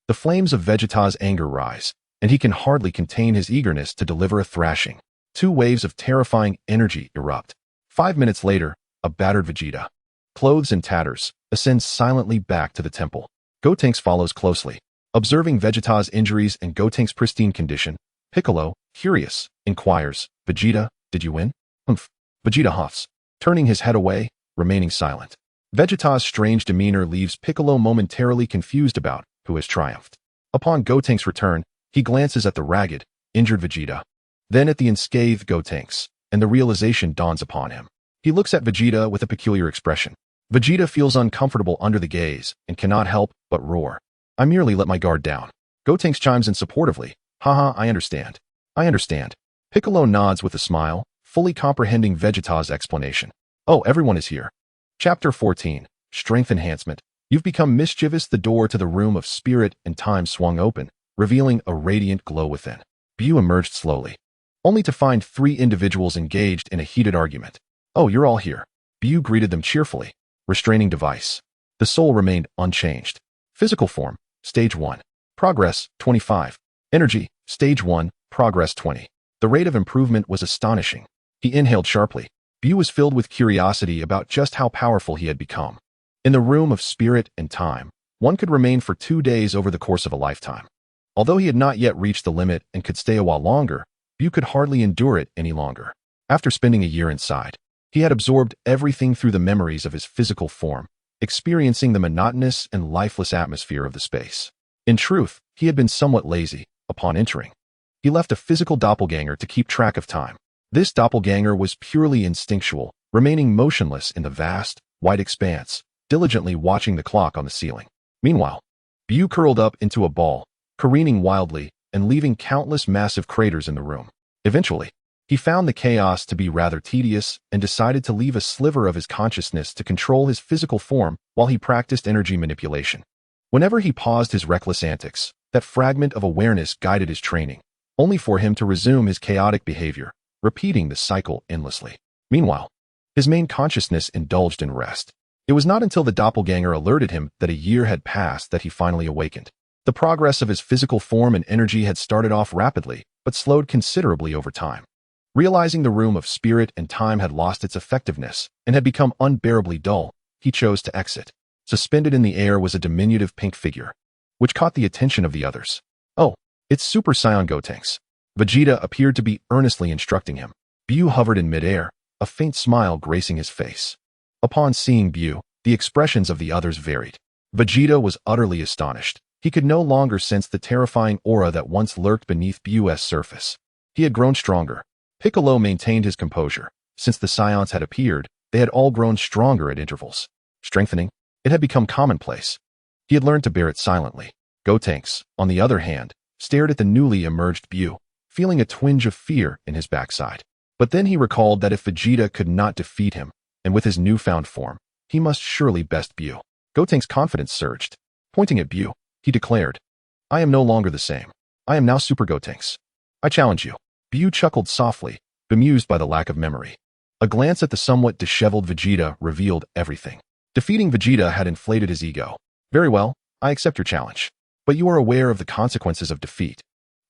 The flames of Vegeta's anger rise, and he can hardly contain his eagerness to deliver a thrashing. Two waves of terrifying energy erupt. 5 minutes later, a battered Vegeta, clothes in tatters, ascends silently back to the temple. Gotenks follows closely. Observing Vegeta's injuries and Gotenks' pristine condition, Piccolo, curious, inquires, "Vegeta, did you win?" "Humph." Vegeta huffs, turning his head away, remaining silent. Vegeta's strange demeanor leaves Piccolo momentarily confused about who has triumphed. Upon Gotenks' return, he glances at the ragged, injured Vegeta, then at the unscathed Gotenks, and the realization dawns upon him. He looks at Vegeta with a peculiar expression. Vegeta feels uncomfortable under the gaze and cannot help but roar. "I merely let my guard down." Gotenks chimes in supportively. "Haha, I understand. I understand." Piccolo nods with a smile, fully comprehending Vegeta's explanation. "Oh, everyone is here." Chapter 14. Strength Enhancement. You've become mischievous. The door to the room of spirit and time swung open, revealing a radiant glow within. BUU emerged slowly, only to find 3 individuals engaged in a heated argument. "Oh, you're all here." BUU greeted them cheerfully. Restraining device. The soul remained unchanged. Physical form, Stage 1. Progress, 25. Energy, Stage 1, Progress 20. The rate of improvement was astonishing. He inhaled sharply. BUU was filled with curiosity about just how powerful he had become. In the room of spirit and time, one could remain for 2 days over the course of a lifetime. Although he had not yet reached the limit and could stay a while longer, BUU could hardly endure it any longer. After spending a year inside, he had absorbed everything through the memories of his physical form, experiencing the monotonous and lifeless atmosphere of the space. In truth, he had been somewhat lazy. Upon entering, he left a physical doppelganger to keep track of time. This doppelganger was purely instinctual, remaining motionless in the vast, wide expanse, diligently watching the clock on the ceiling. Meanwhile, BUU curled up into a ball, careening wildly and leaving countless massive craters in the room. Eventually, he found the chaos to be rather tedious and decided to leave a sliver of his consciousness to control his physical form while he practiced energy manipulation. Whenever he paused his reckless antics, that fragment of awareness guided his training, only for him to resume his chaotic behavior, repeating the cycle endlessly. Meanwhile, his main consciousness indulged in rest. It was not until the doppelganger alerted him that a year had passed that he finally awakened. The progress of his physical form and energy had started off rapidly, but slowed considerably over time. Realizing the room of spirit and time had lost its effectiveness and had become unbearably dull, he chose to exit. Suspended in the air was a diminutive pink figure, which caught the attention of the others. "Oh, it's Super Saiyan Gotenks." Vegeta appeared to be earnestly instructing him. BUU hovered in midair, a faint smile gracing his face. Upon seeing BUU, the expressions of the others varied. Vegeta was utterly astonished. He could no longer sense the terrifying aura that once lurked beneath BUU's surface. He had grown stronger. Piccolo maintained his composure. Since the Saiyans had appeared, they had all grown stronger at intervals. Strengthening, it had become commonplace. He had learned to bear it silently. Gotenks, on the other hand, stared at the newly emerged BUU, feeling a twinge of fear in his backside. But then he recalled that if Vegeta could not defeat him, and with his newfound form, he must surely best BUU. Gotenks' confidence surged. Pointing at BUU, he declared, "I am no longer the same. I am now Super Gotenks. I challenge you." BUU chuckled softly, bemused by the lack of memory. A glance at the somewhat disheveled Vegeta revealed everything. Defeating Vegeta had inflated his ego. "Very well, I accept your challenge. But you are aware of the consequences of defeat,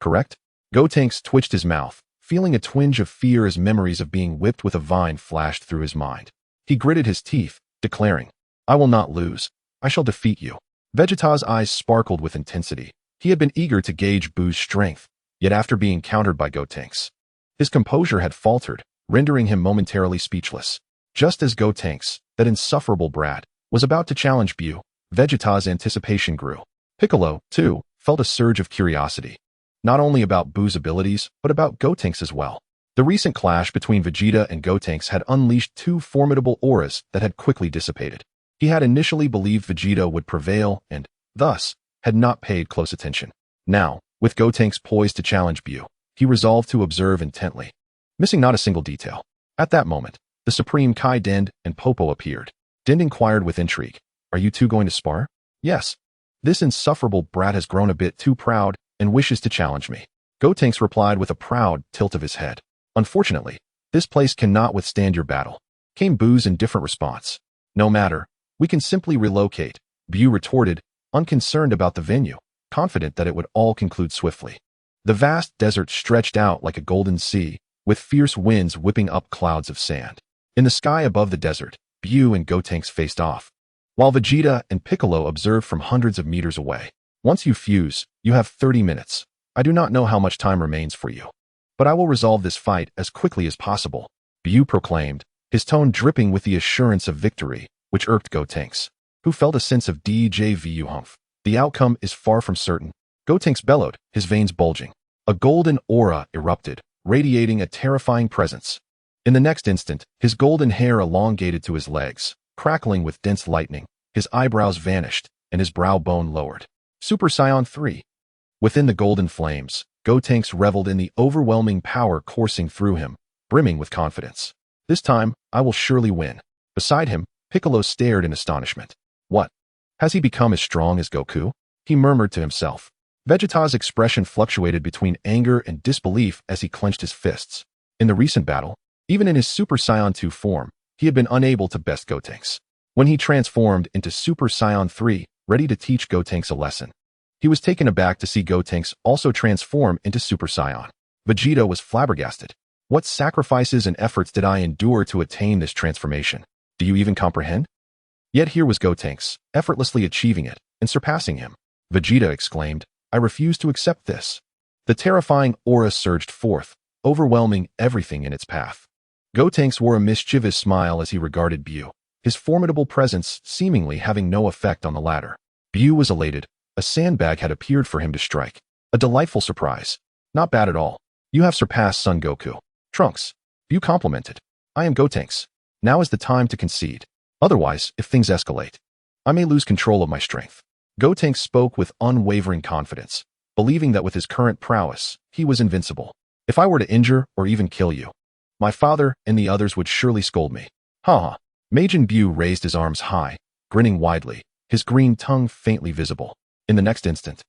correct?" Gotenks twitched his mouth, feeling a twinge of fear as memories of being whipped with a vine flashed through his mind. He gritted his teeth, declaring, "I will not lose. I shall defeat you." Vegeta's eyes sparkled with intensity. He had been eager to gauge BUU's strength, yet after being countered by Gotenks, his composure had faltered, rendering him momentarily speechless. Just as Gotenks, that insufferable brat, was about to challenge BUU, Vegeta's anticipation grew. Piccolo, too, felt a surge of curiosity, not only about BUU's abilities, but about Gotenks as well. The recent clash between Vegeta and Gotenks had unleashed 2 formidable auras that had quickly dissipated. He had initially believed Vegeta would prevail and, thus, had not paid close attention. Now, with Gotenks poised to challenge BUU, he resolved to observe intently, missing not a single detail. At that moment, the Supreme Kai Dend and Popo appeared. Dend inquired with intrigue, "Are you two going to spar?" "Yes. This insufferable brat has grown a bit too proud and wishes to challenge me." Gotenks replied with a proud tilt of his head. "Unfortunately, this place cannot withstand your battle," came BUU's indifferent response. "No matter, we can simply relocate," BUU retorted, unconcerned about the venue, confident that it would all conclude swiftly. The vast desert stretched out like a golden sea, with fierce winds whipping up clouds of sand. In the sky above the desert, BUU and Gotenks faced off, while Vegeta and Piccolo observed from hundreds of meters away. Once you fuse, you have 30 minutes. I do not know how much time remains for you, but I will resolve this fight as quickly as possible, BUU proclaimed, his tone dripping with the assurance of victory, which irked Gotenks, who felt a sense of déjà vu. The outcome is far from certain. Gotenks bellowed, his veins bulging. A golden aura erupted, radiating a terrifying presence. In the next instant, his golden hair elongated to his legs, crackling with dense lightning. His eyebrows vanished, and his brow bone lowered. Super Saiyan 3. Within the golden flames, Gotenks reveled in the overwhelming power coursing through him, brimming with confidence. This time, I will surely win. Beside him, Piccolo stared in astonishment. What? Has he become as strong as Goku? He murmured to himself. Vegeta's expression fluctuated between anger and disbelief as he clenched his fists. In the recent battle, even in his Super Saiyan 2 form, he had been unable to best Gotenks. When he transformed into Super Saiyan 3, ready to teach Gotenks a lesson, he was taken aback to see Gotenks also transform into Super Saiyan. Vegeta was flabbergasted. What sacrifices and efforts did I endure to attain this transformation? Do you even comprehend? Yet here was Gotenks, effortlessly achieving it and surpassing him. Vegeta exclaimed, I refuse to accept this. The terrifying aura surged forth, overwhelming everything in its path. Gotenks wore a mischievous smile as he regarded BUU, his formidable presence seemingly having no effect on the latter. BUU was elated. A sandbag had appeared for him to strike. A delightful surprise. Not bad at all. You have surpassed Son Goku. Trunks. BUU complimented. I am Gotenks. Now is the time to concede. Otherwise, if things escalate, I may lose control of my strength. Gotenks spoke with unwavering confidence, believing that with his current prowess, he was invincible. If I were to injure or even kill you, my father and the others would surely scold me. Ha! Majin BUU raised his arms high, grinning widely, his green tongue faintly visible. In the next instant,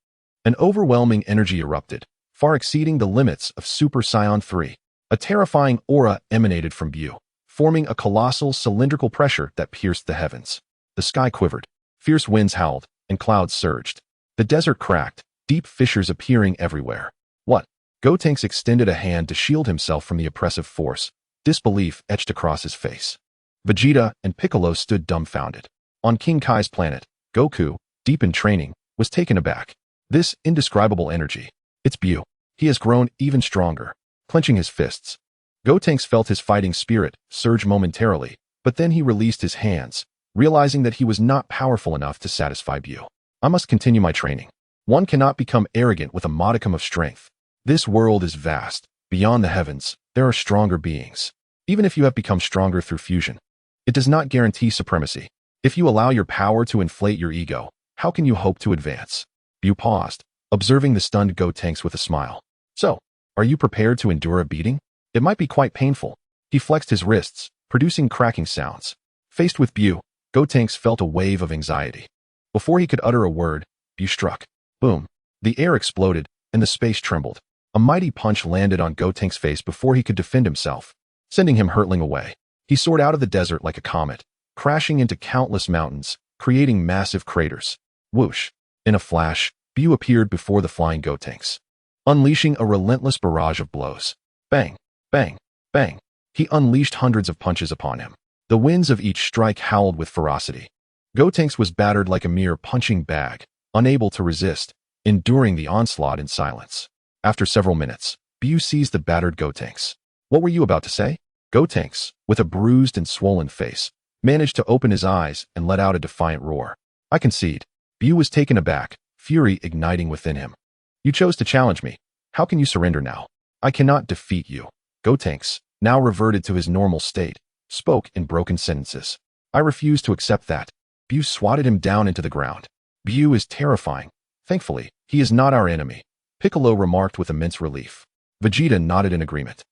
an overwhelming energy erupted, far exceeding the limits of Super Saiyan 3. A terrifying aura emanated from BUU, forming a colossal cylindrical pressure that pierced the heavens. The sky quivered, fierce winds howled, and clouds surged. The desert cracked, deep fissures appearing everywhere. What? Gotenks extended a hand to shield himself from the oppressive force. Disbelief etched across his face. Vegeta and Piccolo stood dumbfounded. On King Kai's planet, Goku, deep in training, was taken aback. This indescribable energy. It's BUU. He has grown even stronger. Clenching his fists, Gotenks felt his fighting spirit surge momentarily, but then he released his hands, realizing that he was not powerful enough to satisfy BUU. I must continue my training. One cannot become arrogant with a modicum of strength. This world is vast. Beyond the heavens, there are stronger beings. Even if you have become stronger through fusion, it does not guarantee supremacy. If you allow your power to inflate your ego, how can you hope to advance? BUU paused, observing the stunned Gotenks with a smile. So, are you prepared to endure a beating? It might be quite painful. He flexed his wrists, producing cracking sounds. Faced with BUU, Gotenks felt a wave of anxiety. Before he could utter a word, BUU struck. Boom. The air exploded, and the space trembled. A mighty punch landed on Gotenks' face before he could defend himself, sending him hurtling away. He soared out of the desert like a comet, crashing into countless mountains, creating massive craters. Whoosh. In a flash, BUU appeared before the flying Gotenks, unleashing a relentless barrage of blows. Bang, bang, bang. He unleashed hundreds of punches upon him. The winds of each strike howled with ferocity. Gotenks was battered like a mere punching bag, unable to resist, enduring the onslaught in silence. After several minutes, BUU seized the battered Gotenks. What were you about to say? Gotenks, with a bruised and swollen face, managed to open his eyes and let out a defiant roar. I concede. BUU was taken aback, fury igniting within him. You chose to challenge me. How can you surrender now? I cannot defeat you. Gotenks, now reverted to his normal state, spoke in broken sentences. I refuse to accept that. BUU swatted him down into the ground. BUU is terrifying. Thankfully, he is not our enemy, Piccolo remarked with immense relief. Vegeta nodded in agreement.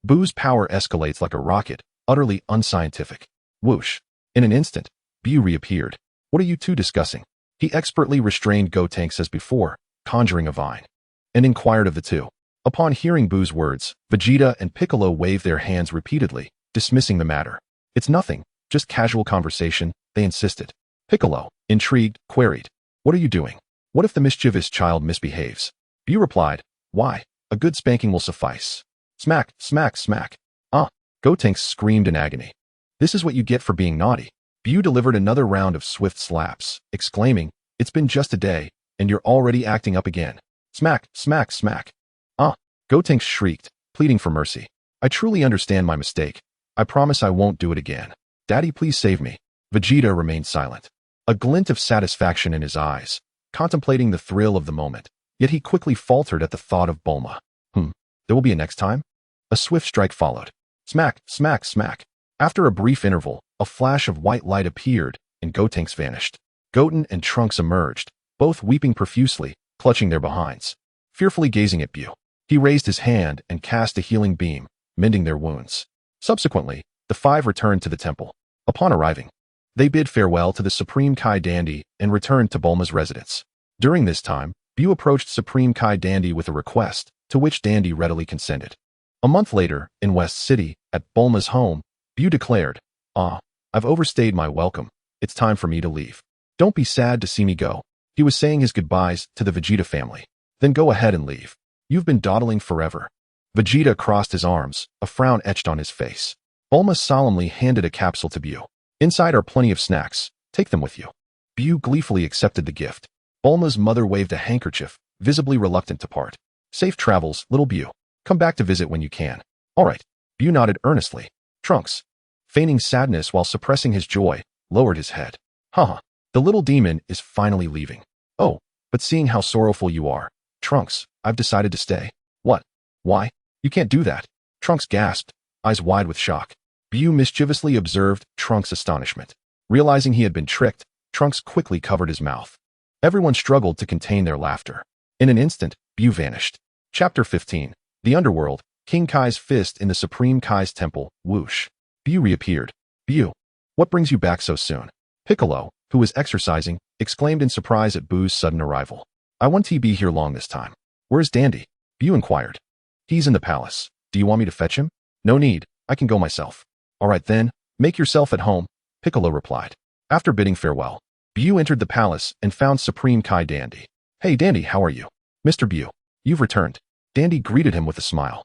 BUU's power escalates like a rocket, utterly unscientific. Whoosh. In an instant, BUU reappeared. What are you two discussing? He expertly restrained Gotenks as before, conjuring a vine, and inquired of the two. Upon hearing BUU's words, Vegeta and Piccolo waved their hands repeatedly, dismissing the matter. It's nothing, just casual conversation, they insisted. Piccolo, intrigued, queried. What are you doing? What if the mischievous child misbehaves? BUU replied. Why? A good spanking will suffice. Smack, smack, smack. Ah! Gotenks screamed in agony. This is what you get for being naughty. BUU delivered another round of swift slaps, exclaiming, "It's been just a day, and you're already acting up again." Smack, smack, smack. Ah! Gotenks shrieked, pleading for mercy. "I truly understand my mistake. I promise I won't do it again. Daddy, please save me." Vegeta remained silent, a glint of satisfaction in his eyes, contemplating the thrill of the moment. Yet he quickly faltered at the thought of Bulma. There will be a next time? A swift strike followed. Smack, smack, smack. After a brief interval, a flash of white light appeared, and Gotenks vanished. Goten and Trunks emerged, both weeping profusely, clutching their behinds. Fearfully gazing at BUU, he raised his hand and cast a healing beam, mending their wounds. Subsequently, the five returned to the temple. Upon arriving, they bid farewell to the Supreme Kai Dandy and returned to Bulma's residence. During this time, BUU approached Supreme Kai Dandy with a request, to which Dandy readily consented. A month later, in West City, at Bulma's home, BUU declared, "I've overstayed my welcome. It's time for me to leave. Don't be sad to see me go." He was saying his goodbyes to the Vegeta family. "Then go ahead and leave. You've been dawdling forever." Vegeta crossed his arms, a frown etched on his face. Bulma solemnly handed a capsule to BUU. "Inside are plenty of snacks. Take them with you." BUU gleefully accepted the gift. Bulma's mother waved a handkerchief, visibly reluctant to part. "Safe travels, little BUU. Come back to visit when you can." "All right." BUU nodded earnestly. Trunks, feigning sadness while suppressing his joy, lowered his head. "Haha, the little demon is finally leaving. Oh, but seeing how sorrowful you are, Trunks, I've decided to stay." "What? Why? You can't do that." Trunks gasped, eyes wide with shock. BUU mischievously observed Trunks' astonishment. Realizing he had been tricked, Trunks quickly covered his mouth. Everyone struggled to contain their laughter. In an instant, BUU vanished. Chapter 15. The Underworld, King Kai's Fist in the Supreme Kai's Temple, whoosh. BUU reappeared. "BUU, what brings you back so soon?" Piccolo, who was exercising, exclaimed in surprise at BUU's sudden arrival. "I won't be here long this time." "Where's Dandy?" BUU inquired. "He's in the palace. Do you want me to fetch him?" "No need, I can go myself." "All right then, make yourself at home," Piccolo replied. After bidding farewell, BUU entered the palace and found Supreme Kai Dandy. "Hey Dandy, how are you?" "Mr. BUU, you've returned." Dandy greeted him with a smile.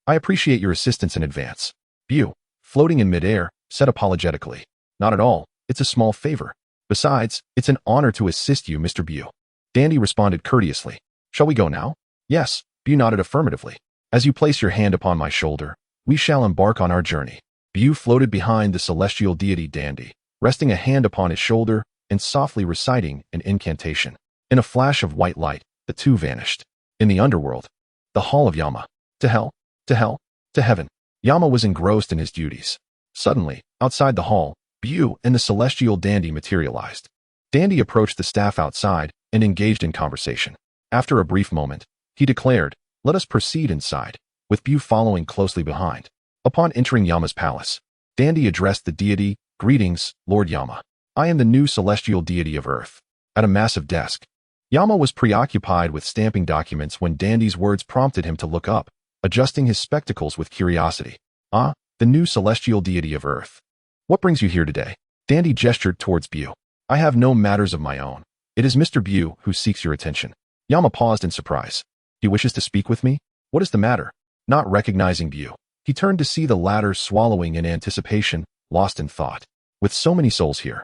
"I appreciate your assistance in advance." BUU, floating in midair, said apologetically. "Not at all, it's a small favor. Besides, it's an honor to assist you, Mr. BUU." Dandy responded courteously. "Shall we go now?" "Yes," BUU nodded affirmatively. "As you place your hand upon my shoulder, we shall embark on our journey." BUU floated behind the celestial deity Dandy, resting a hand upon his shoulder and softly reciting an incantation. In a flash of white light, the two vanished. In the underworld, the hall of Yama. To hell, to hell, to heaven. Yama was engrossed in his duties. Suddenly, outside the hall, BUU and the celestial Dandy materialized. Dandy approached the staff outside and engaged in conversation. After a brief moment, he declared, "Let us proceed inside," with BUU following closely behind. Upon entering Yama's palace, Dandy addressed the deity, "Greetings, Lord Yama. I am the new celestial deity of Earth." At a massive desk, Yama was preoccupied with stamping documents when Dandy's words prompted him to look up, adjusting his spectacles with curiosity. "Ah, the new celestial deity of Earth. What brings you here today?" Dandy gestured towards BUU. "I have no matters of my own. It is Mr. BUU who seeks your attention." Yama paused in surprise. "He wishes to speak with me? What is the matter?" Not recognizing BUU, he turned to see the latter swallowing in anticipation, lost in thought. With so many souls here,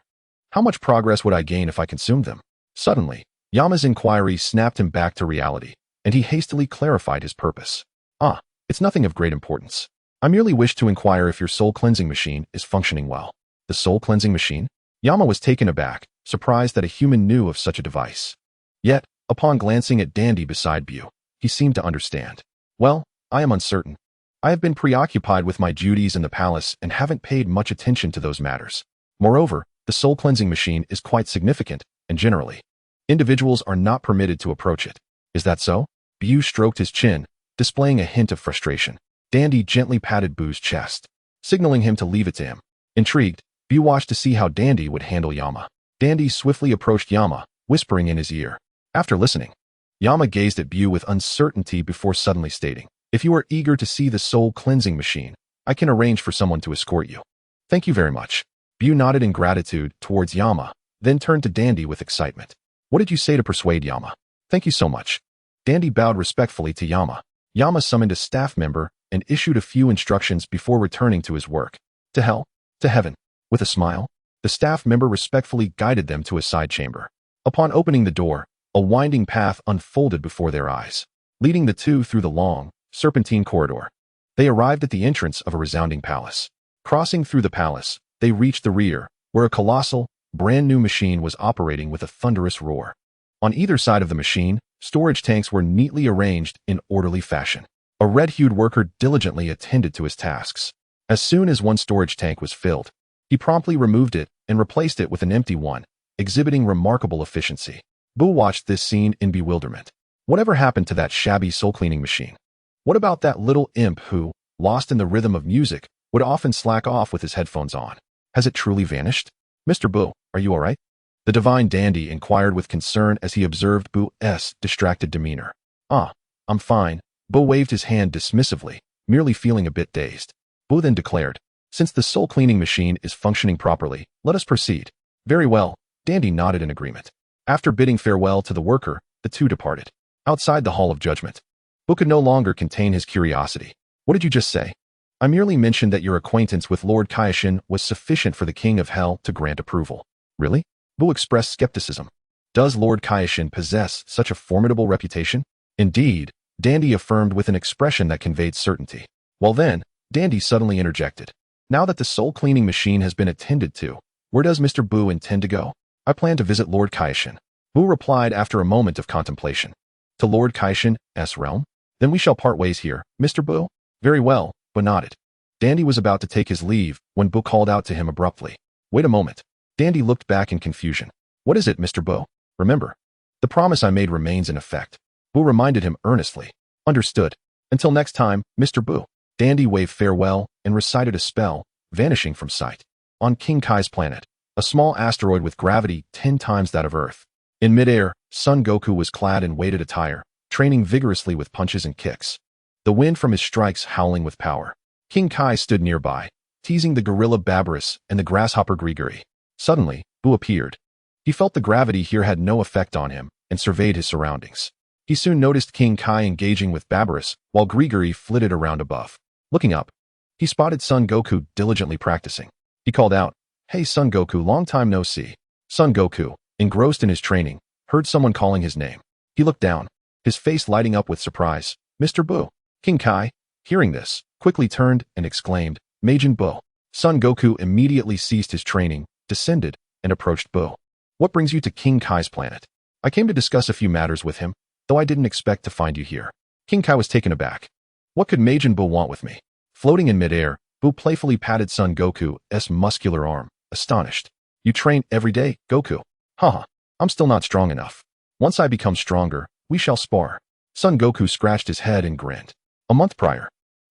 how much progress would I gain if I consumed them? Suddenly, Yama's inquiry snapped him back to reality, and he hastily clarified his purpose. "Ah, it's nothing of great importance. I merely wish to inquire if your soul cleansing machine is functioning well." The soul cleansing machine? Yama was taken aback, surprised that a human knew of such a device. Yet, upon glancing at Dandy beside BUU, he seemed to understand. "Well, I am uncertain. I have been preoccupied with my duties in the palace and haven't paid much attention to those matters. Moreover, the soul cleansing machine is quite significant, and generally, individuals are not permitted to approach it." "Is that so?" BUU stroked his chin, displaying a hint of frustration. Dandy gently patted BUU's chest, signaling him to leave it to him. Intrigued, BUU watched to see how Dandy would handle Yama. Dandy swiftly approached Yama, whispering in his ear. After listening, Yama gazed at BUU with uncertainty before suddenly stating, "If you are eager to see the soul cleansing machine, I can arrange for someone to escort you." "Thank you very much." BUU nodded in gratitude towards Yama, then turned to Dandy with excitement. "What did you say to persuade Yama?" "Thank you so much." Dandy bowed respectfully to Yama. Yama summoned a staff member and issued a few instructions before returning to his work. To hell, to heaven. With a smile, the staff member respectfully guided them to a side chamber. Upon opening the door, a winding path unfolded before their eyes, leading the two through the long, serpentine corridor. They arrived at the entrance of a resounding palace. Crossing through the palace, they reached the rear, where a colossal, brand-new machine was operating with a thunderous roar. On either side of the machine, storage tanks were neatly arranged in orderly fashion. A red-hued worker diligently attended to his tasks. As soon as one storage tank was filled, he promptly removed it and replaced it with an empty one, exhibiting remarkable efficiency. BUU watched this scene in bewilderment. Whatever happened to that shabby soul-cleaning machine? What about that little imp who, lost in the rhythm of music, would often slack off with his headphones on? Has it truly vanished? Mr. BUU, are you all right? The divine dandy inquired with concern as he observed BUU's distracted demeanor. I'm fine. BUU waved his hand dismissively, merely feeling a bit dazed. BUU then declared, since the soul-cleaning machine is functioning properly, let us proceed. Very well, Dandy nodded in agreement. After bidding farewell to the worker, the two departed. Outside the Hall of Judgment, BUU could no longer contain his curiosity. What did you just say? I merely mentioned that your acquaintance with Lord KAIOSHIN was sufficient for the King of Hell to grant approval. Really? BUU expressed skepticism. Does Lord KAIOSHIN possess such a formidable reputation? Indeed, Dandy affirmed with an expression that conveyed certainty. Well then, Dandy suddenly interjected. Now that the soul-cleaning machine has been attended to, where does Mr. BUU intend to go? I plan to visit Lord KAIOSHIN. BUU replied after a moment of contemplation. To Lord KAIOSHIN's realm? Then we shall part ways here, Mr. BUU. Very well, BUU nodded. Dandy was about to take his leave when BUU called out to him abruptly. Wait a moment. Dandy looked back in confusion. What is it, Mr. BUU? Remember, the promise I made remains in effect. BUU reminded him earnestly. Understood. Until next time, Mr. BUU. Dandy waved farewell and recited a spell, vanishing from sight. On King Kai's planet, a small asteroid with gravity 10 times that of Earth. In midair, Son Goku was clad in weighted attire, training vigorously with punches and kicks. The wind from his strikes howling with power. King Kai stood nearby, teasing the gorilla Barbarous and the grasshopper Grigori. Suddenly, BUU appeared. He felt the gravity here had no effect on him and surveyed his surroundings. He soon noticed King Kai engaging with Barbarous while Grigori flitted around above. Looking up, he spotted Son Goku diligently practicing. He called out, Hey Son Goku, long time no see. Son Goku, engrossed in his training, heard someone calling his name. He looked down, his face lighting up with surprise. Mr. BUU. King Kai, hearing this, quickly turned and exclaimed, Majin BUU. Son Goku immediately ceased his training, descended, and approached BUU. What brings you to King Kai's planet? I came to discuss a few matters with him, though I didn't expect to find you here. King Kai was taken aback. What could Majin BUU want with me? Floating in midair, BUU playfully patted Son Goku's muscular arm, astonished. You train every day, Goku? Haha, I'm still not strong enough. Once I become stronger, we shall spar. Son Goku scratched his head and grinned. A month prior,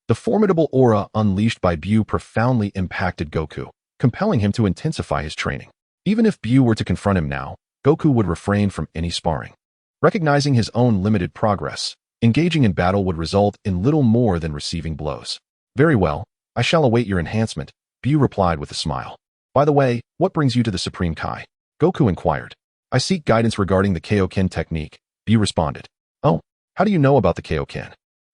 the formidable aura unleashed by BUU profoundly impacted Goku, compelling him to intensify his training. Even if BUU were to confront him now, Goku would refrain from any sparring. Recognizing his own limited progress, engaging in battle would result in little more than receiving blows. Very well, I shall await your enhancement, BUU replied with a smile. By the way, what brings you to the Supreme Kai? Goku inquired. I seek guidance regarding the Kaioken technique, BUU responded. Oh, how do you know about the Kaioken?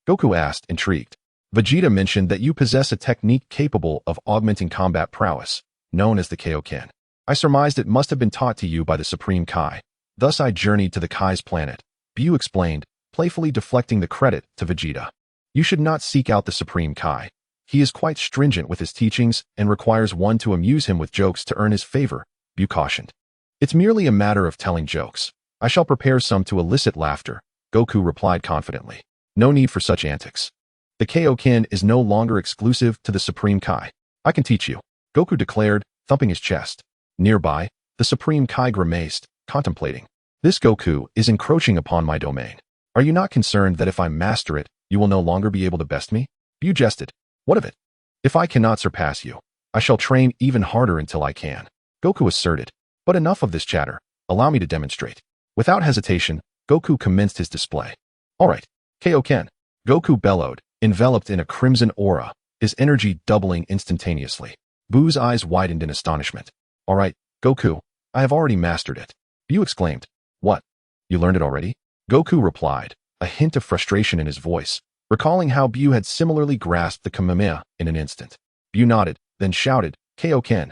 Goku asked, intrigued. Vegeta mentioned that you possess a technique capable of augmenting combat prowess, known as the Kaioken. I surmised it must have been taught to you by the Supreme Kai. Thus I journeyed to the Kai's planet, BUU explained, playfully deflecting the credit to Vegeta. You should not seek out the Supreme Kai. He is quite stringent with his teachings and requires one to amuse him with jokes to earn his favor, BUU cautioned. It's merely a matter of telling jokes. I shall prepare some to elicit laughter, Goku replied confidently. No need for such antics. The Kaioken is no longer exclusive to the Supreme Kai. I can teach you, Goku declared, thumping his chest. Nearby, the Supreme Kai grimaced, contemplating. This Goku is encroaching upon my domain. Are you not concerned that if I master it, you will no longer be able to best me? BUU jested. What of it? If I cannot surpass you, I shall train even harder until I can, Goku asserted. But enough of this chatter. Allow me to demonstrate. Without hesitation, Goku commenced his display. Alright, Kaioken. Goku bellowed, enveloped in a crimson aura, his energy doubling instantaneously. BUU's eyes widened in astonishment. Alright, Goku, I have already mastered it. BUU exclaimed. What? You learned it already? Goku replied, a hint of frustration in his voice. recalling how BUU had similarly grasped the Kamehameha in an instant. BUU nodded, then shouted, "Kaioken."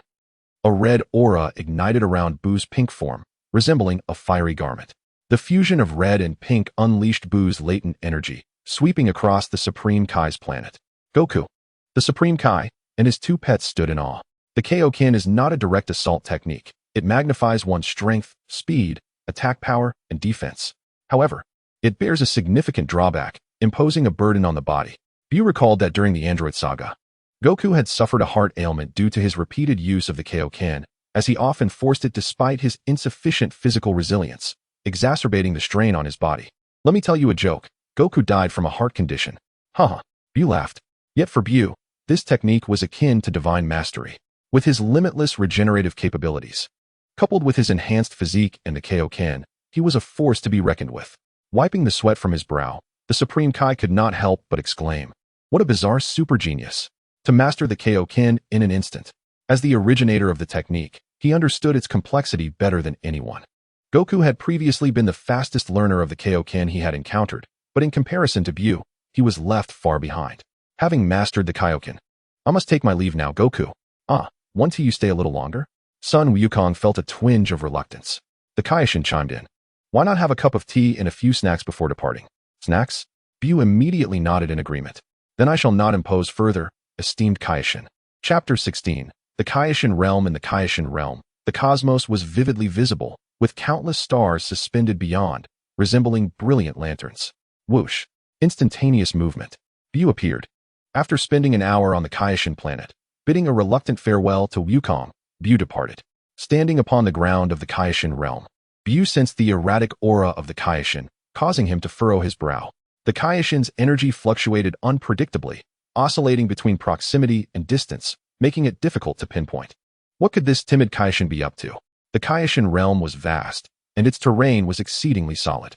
A red aura ignited around BUU's pink form, resembling a fiery garment. The fusion of red and pink unleashed BUU's latent energy, sweeping across the Supreme Kai's planet. Goku, the Supreme Kai, and his two pets stood in awe. The Kaioken is not a direct assault technique. It magnifies one's strength, speed, attack power, and defense. However, it bears a significant drawback, imposing a burden on the body. BUU recalled that during the Android saga, Goku had suffered a heart ailment due to his repeated use of the Kaioken, as he often forced it despite his insufficient physical resilience, exacerbating the strain on his body. Let me tell you a joke. Goku died from a heart condition. Haha. BUU laughed. Yet for BUU, this technique was akin to divine mastery. With his limitless regenerative capabilities, coupled with his enhanced physique and the Kaioken, he was a force to be reckoned with. Wiping the sweat from his brow, the Supreme Kai could not help but exclaim, "What a bizarre super genius!" To master the Kaioken in an instant. As the originator of the technique, he understood its complexity better than anyone. Goku had previously been the fastest learner of the Kaioken he had encountered, but in comparison to BUU, he was left far behind. Having mastered the Kaioken, "I must take my leave now, Goku." "Want to you stay a little longer?" Son Wukong felt a twinge of reluctance. The KAIOSHIN chimed in. "Why not have a cup of tea and a few snacks before departing?" "Snacks?" BUU immediately nodded in agreement. "Then I shall not impose further, esteemed KAIOSHIN." Chapter 16. The KAIOSHIN Realm. In the KAIOSHIN Realm, the cosmos was vividly visible, with countless stars suspended beyond, resembling brilliant lanterns. Whoosh. Instantaneous movement. BUU appeared. After spending an hour on the KAIOSHIN planet, bidding a reluctant farewell to Wukong, BUU departed. Standing upon the ground of the KAIOSHIN Realm, BUU sensed the erratic aura of the KAIOSHIN, causing him to furrow his brow. The KAIOSHIN's energy fluctuated unpredictably, oscillating between proximity and distance, making it difficult to pinpoint. What could this timid KAIOSHIN be up to? The KAIOSHIN realm was vast, and its terrain was exceedingly solid.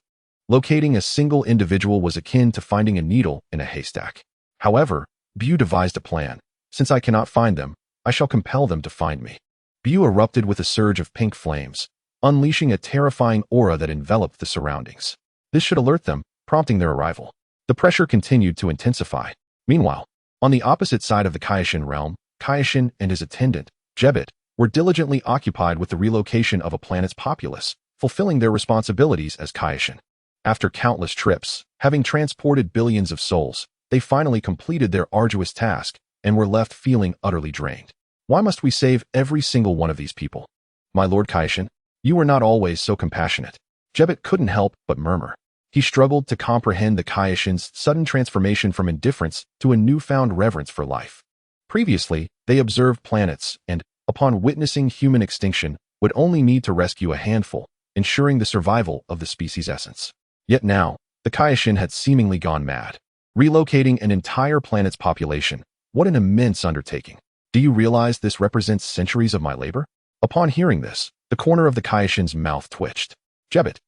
Locating a single individual was akin to finding a needle in a haystack. However, BUU devised a plan. "Since I cannot find them, I shall compel them to find me." BUU erupted with a surge of pink flames, unleashing a terrifying aura that enveloped the surroundings. This should alert them, prompting their arrival. The pressure continued to intensify. Meanwhile, on the opposite side of the KAIOSHIN realm, KAIOSHIN and his attendant, Jebit, were diligently occupied with the relocation of a planet's populace, fulfilling their responsibilities as KAIOSHIN. After countless trips, having transported billions of souls, they finally completed their arduous task and were left feeling utterly drained. Why must we save every single one of these people? My Lord KAIOSHIN, you were not always so compassionate. Jebit couldn't help but murmur. He struggled to comprehend the KAIOSHIN's sudden transformation from indifference to a newfound reverence for life. Previously, they observed planets and, upon witnessing human extinction, would only need to rescue a handful, ensuring the survival of the species' essence. Yet now, the KAIOSHIN had seemingly gone mad. Relocating an entire planet's population, what an immense undertaking. Do you realize this represents centuries of my labor? Upon hearing this, the corner of the KAIOSHIN's mouth twitched. Jebit,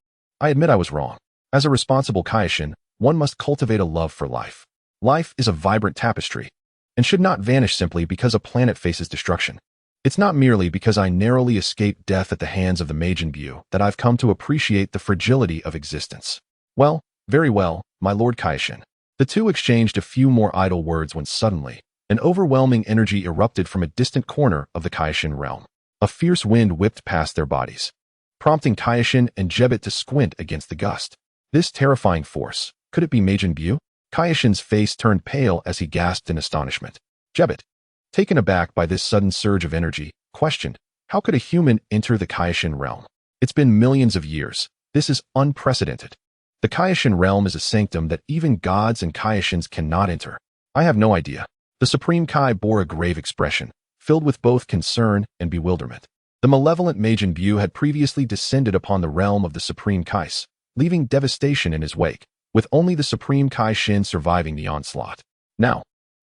I admit I was wrong. As a responsible KAIOSHIN, one must cultivate a love for life. Life is a vibrant tapestry, and should not vanish simply because a planet faces destruction. It's not merely because I narrowly escaped death at the hands of the Majin BUU that I've come to appreciate the fragility of existence. Well, very well, my Lord KAIOSHIN. The two exchanged a few more idle words when suddenly, an overwhelming energy erupted from a distant corner of the KAIOSHIN realm. A fierce wind whipped past their bodies, prompting KAIOSHIN and Jebit to squint against the gust. This terrifying force, could it be Majin BUU? KAIOSHIN's face turned pale as he gasped in astonishment. Jebit, taken aback by this sudden surge of energy, questioned, how could a human enter the KAIOSHIN realm? It's been millions of years. This is unprecedented. The KAIOSHIN realm is a sanctum that even gods and KAIOSHINs cannot enter. I have no idea. The Supreme Kai bore a grave expression, filled with both concern and bewilderment. The malevolent Majin BUU had previously descended upon the realm of the Supreme Kais, leaving devastation in his wake, with only the Supreme KAIOSHIN surviving the onslaught. Now,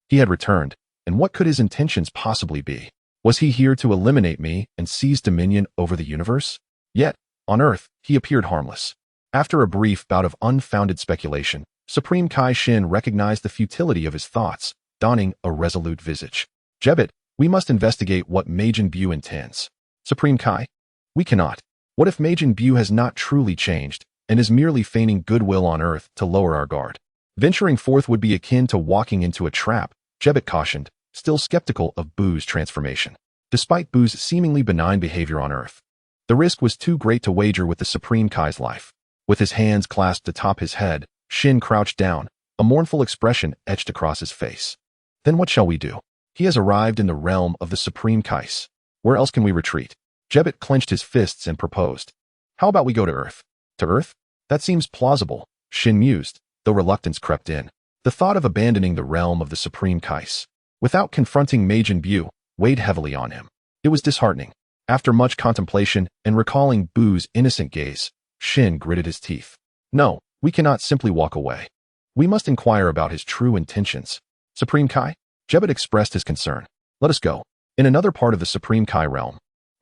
he had returned, and what could his intentions possibly be? Was he here to eliminate me and seize dominion over the universe? Yet, on Earth, he appeared harmless. After a brief bout of unfounded speculation, Supreme KAIOSHIN recognized the futility of his thoughts, donning a resolute visage. Jebit, we must investigate what Majin BUU intends. Supreme Kai? We cannot. What if Majin BUU has not truly changed, and is merely feigning goodwill on Earth to lower our guard? Venturing forth would be akin to walking into a trap, Jebet cautioned, still skeptical of BUU's transformation. Despite BUU's seemingly benign behavior on Earth, the risk was too great to wager with the Supreme Kai's life. With his hands clasped atop his head, Shin crouched down, a mournful expression etched across his face. Then what shall we do? He has arrived in the realm of the Supreme Kais. Where else can we retreat? Jebet clenched his fists and proposed. How about we go to Earth? To Earth? That seems plausible, Shin mused, though reluctance crept in. The thought of abandoning the realm of the Supreme Kais, without confronting Majin BUU, weighed heavily on him. It was disheartening. After much contemplation and recalling BUU's innocent gaze, Shin gritted his teeth. No, we cannot simply walk away. We must inquire about his true intentions. Supreme Kai? Jebet expressed his concern. Let us go. In another part of the Supreme Kai realm,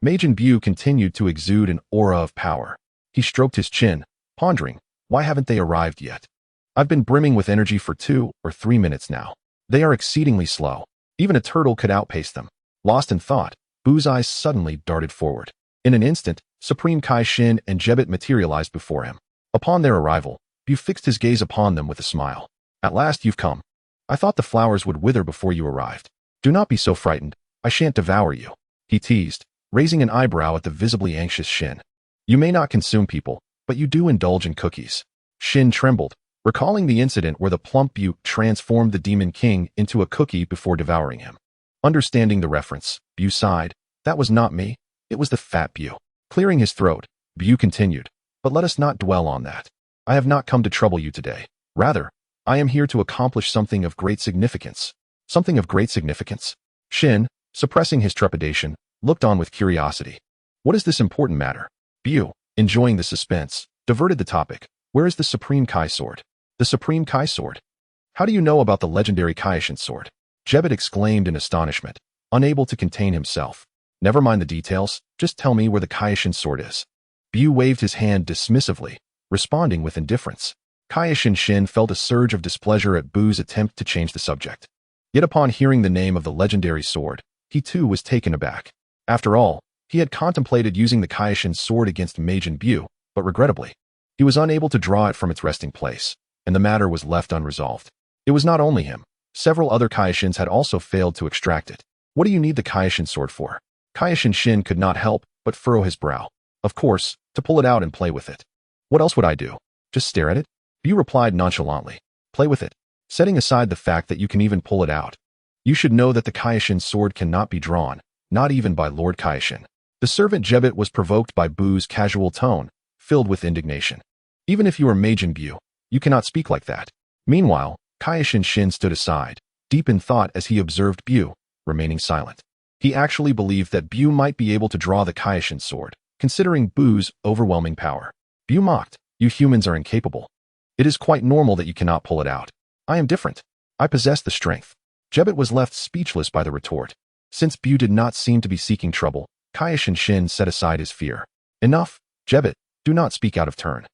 Majin BUU continued to exude an aura of power. He stroked his chin, pondering, why haven't they arrived yet? I've been brimming with energy for 2 or 3 minutes now. They are exceedingly slow. Even a turtle could outpace them. Lost in thought, BUU's eyes suddenly darted forward. In an instant, Supreme Kai Shin and Jebet materialized before him. Upon their arrival, BUU fixed his gaze upon them with a smile. At last you've come. I thought the flowers would wither before you arrived. Do not be so frightened. I shan't devour you, he teased, raising an eyebrow at the visibly anxious Shin. You may not consume people, but you do indulge in cookies. Shin trembled, recalling the incident where the plump BUU transformed the Demon King into a cookie before devouring him. Understanding the reference, BUU sighed. That was not me. It was the fat BUU. Clearing his throat, BUU continued. But let us not dwell on that. I have not come to trouble you today. Rather, I am here to accomplish something of great significance. Something of great significance? Shin, suppressing his trepidation, looked on with curiosity. What is this important matter? BUU, enjoying the suspense, diverted the topic. Where is the Supreme Kai sword? The Supreme Kai sword? How do you know about the legendary KAIOSHIN sword? Jebet exclaimed in astonishment, unable to contain himself. Never mind the details, just tell me where the KAIOSHIN sword is. BUU waved his hand dismissively, responding with indifference. KAIOSHIN Shin felt a surge of displeasure at BUU's attempt to change the subject. Yet upon hearing the name of the legendary sword, he too was taken aback. After all, he had contemplated using the KAIOSHIN sword against Majin BUU, but regrettably, he was unable to draw it from its resting place, and the matter was left unresolved. It was not only him. Several other KAIOSHINs had also failed to extract it. What do you need the KAIOSHIN sword for? KAIOSHIN Shin could not help but furrow his brow. Of course, to pull it out and play with it. What else would I do? Just stare at it? BUU replied nonchalantly. Play with it. Setting aside the fact that you can even pull it out. You should know that the KAIOSHIN sword cannot be drawn, not even by Lord KAIOSHIN. The servant Jebet was provoked by BUU's casual tone, filled with indignation. Even if you are Majin BUU, you cannot speak like that. Meanwhile, KAIOSHIN Shin stood aside, deep in thought as he observed BUU, remaining silent. He actually believed that BUU might be able to draw the KAIOSHIN sword, considering BUU's overwhelming power. BUU mocked, you humans are incapable. It is quite normal that you cannot pull it out. I am different. I possess the strength. Jebet was left speechless by the retort. Since BUU did not seem to be seeking trouble, KAIOSHIN Shin set aside his fear. Enough, Jebet, do not speak out of turn.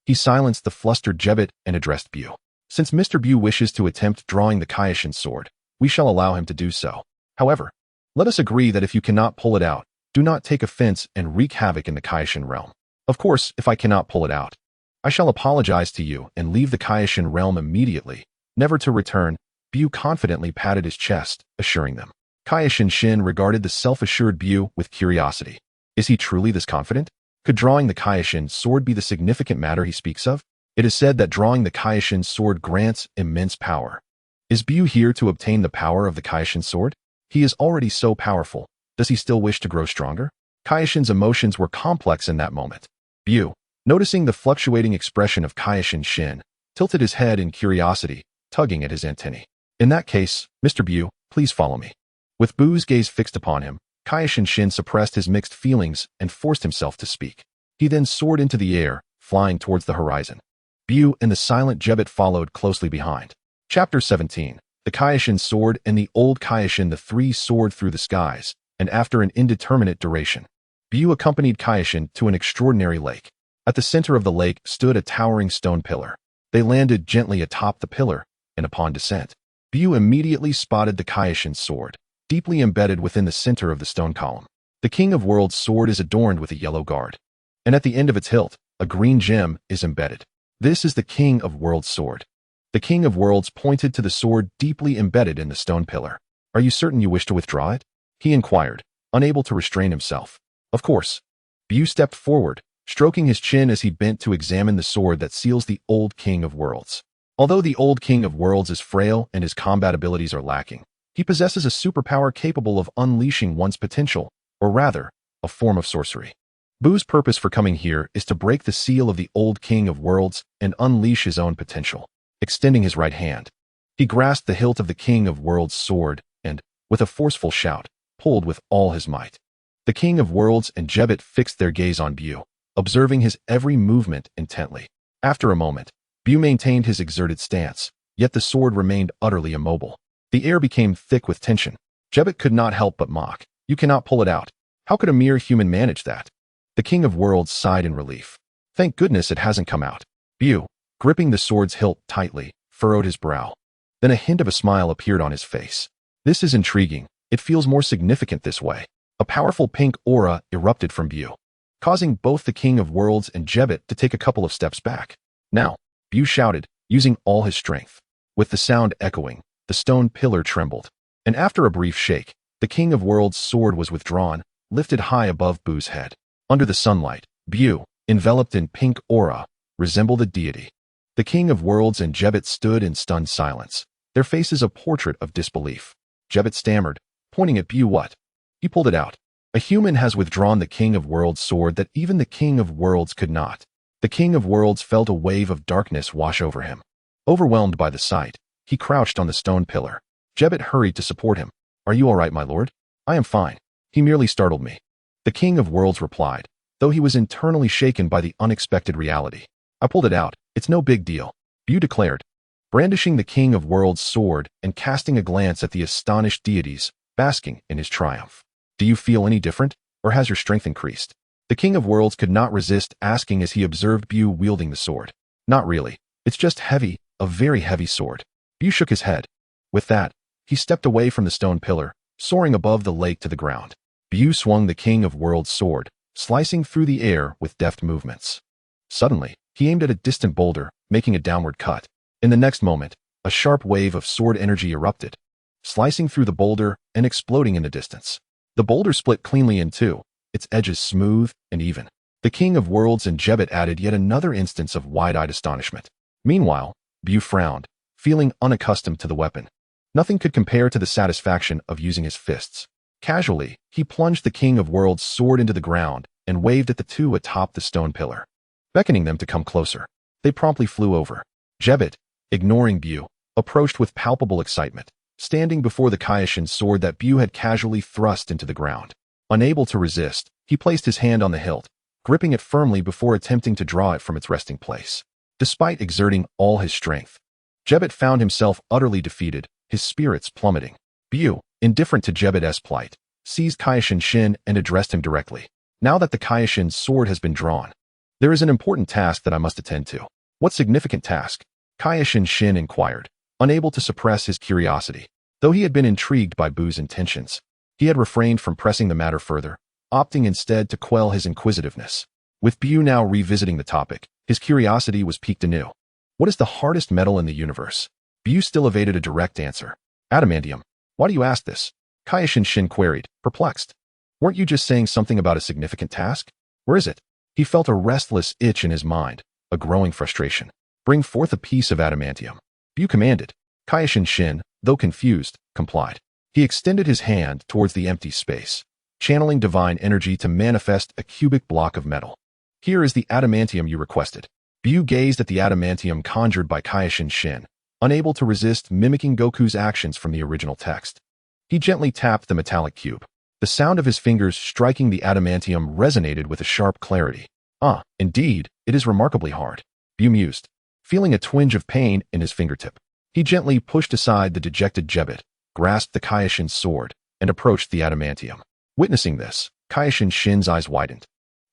He silenced the flustered Jebet and addressed BUU. Since Mr. BUU wishes to attempt drawing the KAIOSHIN sword, we shall allow him to do so. However, let us agree that if you cannot pull it out, do not take offense and wreak havoc in the KAIOSHIN realm. Of course, if I cannot pull it out, I shall apologize to you and leave the KAIOSHIN realm immediately, never to return. BUU confidently patted his chest, assuring them. KAIOSHIN Shin regarded the self-assured BUU with curiosity. Is he truly this confident? Could drawing the KAIOSHIN sword be the significant matter he speaks of? It is said that drawing the KAIOSHIN sword grants immense power. Is BUU here to obtain the power of the KAIOSHIN sword? He is already so powerful. Does he still wish to grow stronger? KAIOSHIN's emotions were complex in that moment. BUU, noticing the fluctuating expression of KAIOSHIN Shin, tilted his head in curiosity, tugging at his antennae. In that case, Mr. BUU, please follow me. With BUU's gaze fixed upon him, KAIOSHIN Shin suppressed his mixed feelings and forced himself to speak. He then soared into the air, flying towards the horizon. BUU and the silent Jebet followed closely behind. Chapter 17. The KAIOSHIN sword and the old KAIOSHIN. The three soared through the skies, and after an indeterminate duration, BUU accompanied KAIOSHIN to an extraordinary lake. At the center of the lake stood a towering stone pillar. They landed gently atop the pillar, and upon descent, BUU immediately spotted the KAIOSHIN sword, deeply embedded within the center of the stone column. The King of Worlds sword is adorned with a yellow guard, and at the end of its hilt, a green gem is embedded. This is the King of Worlds sword. The King of Worlds pointed to the sword deeply embedded in the stone pillar. Are you certain you wish to withdraw it? He inquired, unable to restrain himself. Of course. BUU stepped forward, stroking his chin as he bent to examine the sword that seals the old King of Worlds. Although the old King of Worlds is frail and his combat abilities are lacking, he possesses a superpower capable of unleashing one's potential, or rather, a form of sorcery. BUU's purpose for coming here is to break the seal of the old King of Worlds and unleash his own potential. Extending his right hand, he grasped the hilt of the King of Worlds' sword and, with a forceful shout, pulled with all his might. The King of Worlds and Gebet fixed their gaze on BUU, observing his every movement intently. After a moment, BUU maintained his exerted stance, yet the sword remained utterly immobile. The air became thick with tension. Gebet could not help but mock. You cannot pull it out. How could a mere human manage that? The King of Worlds sighed in relief. Thank goodness it hasn't come out. BUU, gripping the sword's hilt tightly, furrowed his brow. Then a hint of a smile appeared on his face. This is intriguing. It feels more significant this way. A powerful pink aura erupted from BUU, causing both the King of Worlds and Gebet to take a couple of steps back. Now, BUU shouted, using all his strength. With the sound echoing, the stone pillar trembled. And after a brief shake, the King of Worlds' sword was withdrawn, lifted high above BUU's head. Under the sunlight, BUU, enveloped in pink aura, resembled a deity. The King of Worlds and Gebet stood in stunned silence, their faces a portrait of disbelief. Gebet stammered, pointing at BUU. What? He pulled it out. A human has withdrawn the King of Worlds' sword that even the King of Worlds could not. The King of Worlds felt a wave of darkness wash over him. Overwhelmed by the sight, he crouched on the stone pillar. Gebet hurried to support him. Are you all right, my lord? I am fine. He merely startled me. The King of Worlds replied, though he was internally shaken by the unexpected reality. I pulled it out. It's no big deal, BUU declared, brandishing the King of Worlds' sword and casting a glance at the astonished deities, basking in his triumph. Do you feel any different, or has your strength increased? The King of Worlds could not resist asking as he observed BUU wielding the sword. Not really. It's just heavy, a very heavy sword. BUU shook his head. With that, he stepped away from the stone pillar, soaring above the lake to the ground. BUU swung the King of Worlds' sword, slicing through the air with deft movements. Suddenly, he aimed at a distant boulder, making a downward cut. In the next moment, a sharp wave of sword energy erupted, slicing through the boulder and exploding in the distance. The boulder split cleanly in two, its edges smooth and even. The King of Worlds and Gebet added yet another instance of wide-eyed astonishment. Meanwhile, BUU frowned, feeling unaccustomed to the weapon. Nothing could compare to the satisfaction of using his fists. Casually, he plunged the King of Worlds' sword into the ground and waved at the two atop the stone pillar, beckoning them to come closer. They promptly flew over. Gebet, ignoring BUU, approached with palpable excitement, standing before the KAIOSHIN sword that BUU had casually thrust into the ground. Unable to resist, he placed his hand on the hilt, gripping it firmly before attempting to draw it from its resting place. Despite exerting all his strength, Gebet found himself utterly defeated, his spirits plummeting. BUU, indifferent to Gebet's plight, seized KAIOSHIN Shin and addressed him directly. Now that the KAIOSHIN sword has been drawn, there is an important task that I must attend to. What significant task? KAIOSHIN Shin inquired, unable to suppress his curiosity. Though he had been intrigued by BUU's intentions, he had refrained from pressing the matter further, opting instead to quell his inquisitiveness. With BUU now revisiting the topic, his curiosity was piqued anew. What is the hardest metal in the universe? BUU still evaded a direct answer. Adamantium. Why do you ask this? KAIOSHIN Shin queried, perplexed. Weren't you just saying something about a significant task? Where is it? He felt a restless itch in his mind, a growing frustration. Bring forth a piece of adamantium. BUU commanded. KAIOSHIN Shin, though confused, complied. He extended his hand towards the empty space, channeling divine energy to manifest a cubic block of metal. Here is the adamantium you requested. BUU gazed at the adamantium conjured by KAIOSHIN Shin, unable to resist mimicking Goku's actions from the original text. He gently tapped the metallic cube. The sound of his fingers striking the adamantium resonated with a sharp clarity. Ah, indeed, it is remarkably hard. BUU mused, feeling a twinge of pain in his fingertip. He gently pushed aside the dejected Gebet, grasped the KAIOSHIN sword, and approached the adamantium. Witnessing this, KAIOSHIN Shin's eyes widened,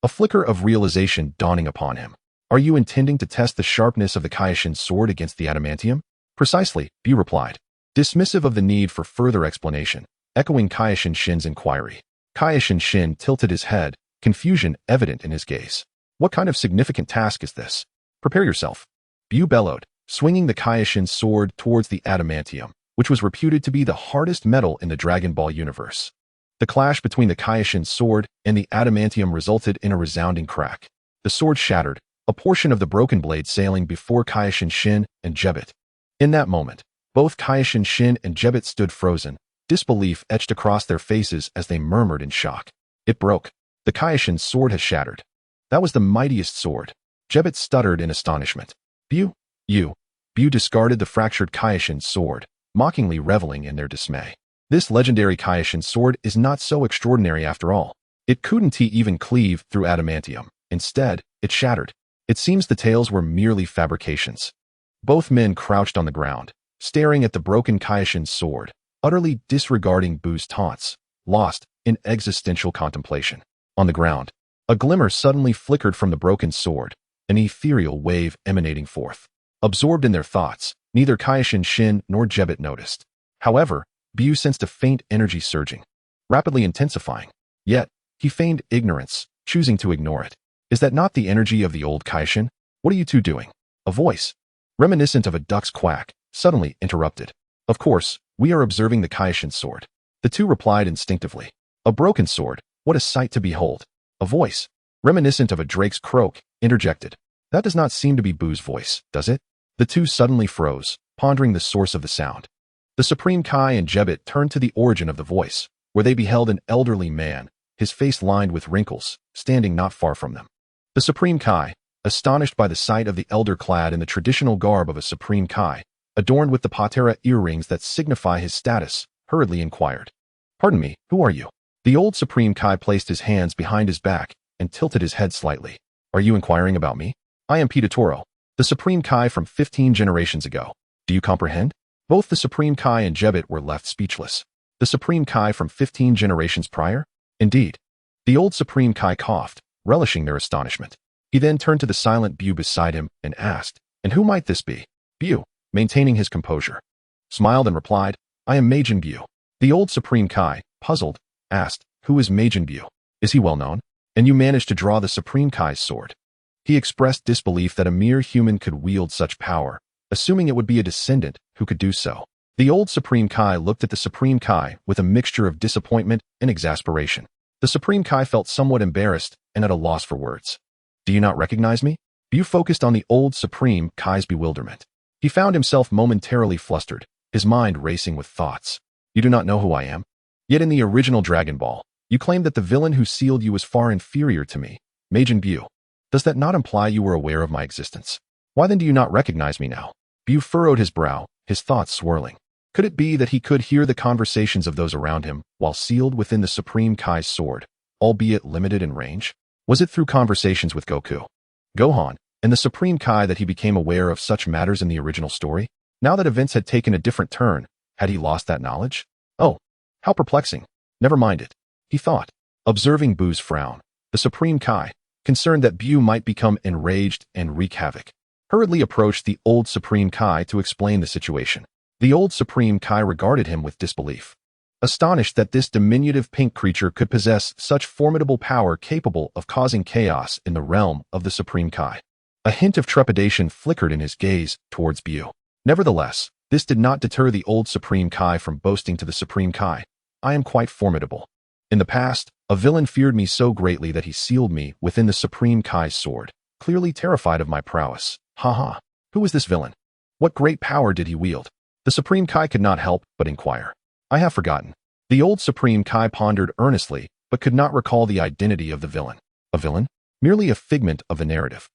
a flicker of realization dawning upon him. Are you intending to test the sharpness of the KAIOSHIN sword against the adamantium? Precisely, BUU replied, dismissive of the need for further explanation, echoing KAIOSHIN Shin's inquiry. KAIOSHIN Shin tilted his head, confusion evident in his gaze. What kind of significant task is this? Prepare yourself. BUU bellowed, swinging the KAIOSHIN sword towards the adamantium, which was reputed to be the hardest metal in the Dragon Ball universe. The clash between the KAIOSHIN sword and the adamantium resulted in a resounding crack. The sword shattered, a portion of the broken blade sailing before KAIOSHIN Shin and Gebet. In that moment, both KAIOSHIN Shin and Gebet stood frozen, disbelief etched across their faces as they murmured in shock. It broke. The KAIOSHIN sword has shattered. That was the mightiest sword. Gebet stuttered in astonishment. BUU discarded the fractured KAIOSHIN sword, mockingly reveling in their dismay. This legendary KAIOSHIN sword is not so extraordinary after all. It couldn't even cleave through adamantium. Instead, it shattered. It seems the tales were merely fabrications. Both men crouched on the ground, staring at the broken KAIOSHIN sword, utterly disregarding BUU's taunts, lost in existential contemplation. On the ground, a glimmer suddenly flickered from the broken sword, an ethereal wave emanating forth. Absorbed in their thoughts, neither KAIOSHIN Shin nor Gebet noticed. However, BUU sensed a faint energy surging, rapidly intensifying. Yet, he feigned ignorance, choosing to ignore it. Is that not the energy of the old KAIOSHIN? What are you two doing? A voice, reminiscent of a duck's quack, suddenly interrupted. Of course, we are observing the KAIOSHIN sword. The two replied instinctively. A broken sword, what a sight to behold. A voice, reminiscent of a drake's croak, interjected. That does not seem to be BUU's voice, does it? The two suddenly froze, pondering the source of the sound. The Supreme Kai and Gebet turned to the origin of the voice, where they beheld an elderly man, his face lined with wrinkles, standing not far from them. The Supreme Kai, astonished by the sight of the elder clad in the traditional garb of a Supreme Kai, adorned with the Potara earrings that signify his status, hurriedly inquired. Pardon me, who are you? The old Supreme Kai placed his hands behind his back and tilted his head slightly. Are you inquiring about me? I am Piccolo, the Supreme Kai from 15 generations ago. Do you comprehend? Both the Supreme Kai and Gebet were left speechless. The Supreme Kai from 15 generations prior? Indeed. The old Supreme Kai coughed, relishing their astonishment. He then turned to the silent BUU beside him and asked, and who might this be? BUU, maintaining his composure, smiled and replied, I am Majin BUU. The old Supreme Kai, puzzled, asked, who is Majin BUU? Is he well known? And you managed to draw the Supreme Kai's sword. He expressed disbelief that a mere human could wield such power, assuming it would be a descendant who could do so. The old Supreme Kai looked at the Supreme Kai with a mixture of disappointment and exasperation. The Supreme Kai felt somewhat embarrassed and at a loss for words. Do you not recognize me? BUU focused on the old Supreme Kai's bewilderment. He found himself momentarily flustered, his mind racing with thoughts. You do not know who I am? Yet in the original Dragon Ball, you claimed that the villain who sealed you was far inferior to me, Majin BUU. Does that not imply you were aware of my existence? Why then do you not recognize me now? BUU furrowed his brow, his thoughts swirling. Could it be that he could hear the conversations of those around him while sealed within the Supreme Kai's sword, albeit limited in range? Was it through conversations with Goku, Gohan, and the Supreme Kai that he became aware of such matters in the original story? Now that events had taken a different turn, had he lost that knowledge? Oh, how perplexing. Never mind it, he thought. Observing BUU's frown, the Supreme Kai, concerned that BUU might become enraged and wreak havoc, hurriedly approached the old Supreme Kai to explain the situation. The old Supreme Kai regarded him with disbelief, astonished that this diminutive pink creature could possess such formidable power capable of causing chaos in the realm of the Supreme Kai. A hint of trepidation flickered in his gaze towards BUU. Nevertheless, this did not deter the old Supreme Kai from boasting to the Supreme Kai, I am quite formidable. In the past, a villain feared me so greatly that he sealed me within the Supreme Kai's sword, clearly terrified of my prowess. Ha. Who was this villain? What great power did he wield? The Supreme Kai could not help but inquire. I have forgotten. The old Supreme Kai pondered earnestly, but could not recall the identity of the villain. A villain? Merely a figment of the narrative.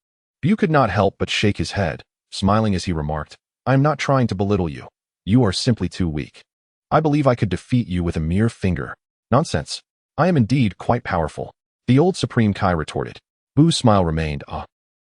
BUU could not help but shake his head, smiling as he remarked, I am not trying to belittle you. You are simply too weak. I believe I could defeat you with a mere finger. Nonsense. I am indeed quite powerful. The old Supreme Kai retorted. BUU's smile remained,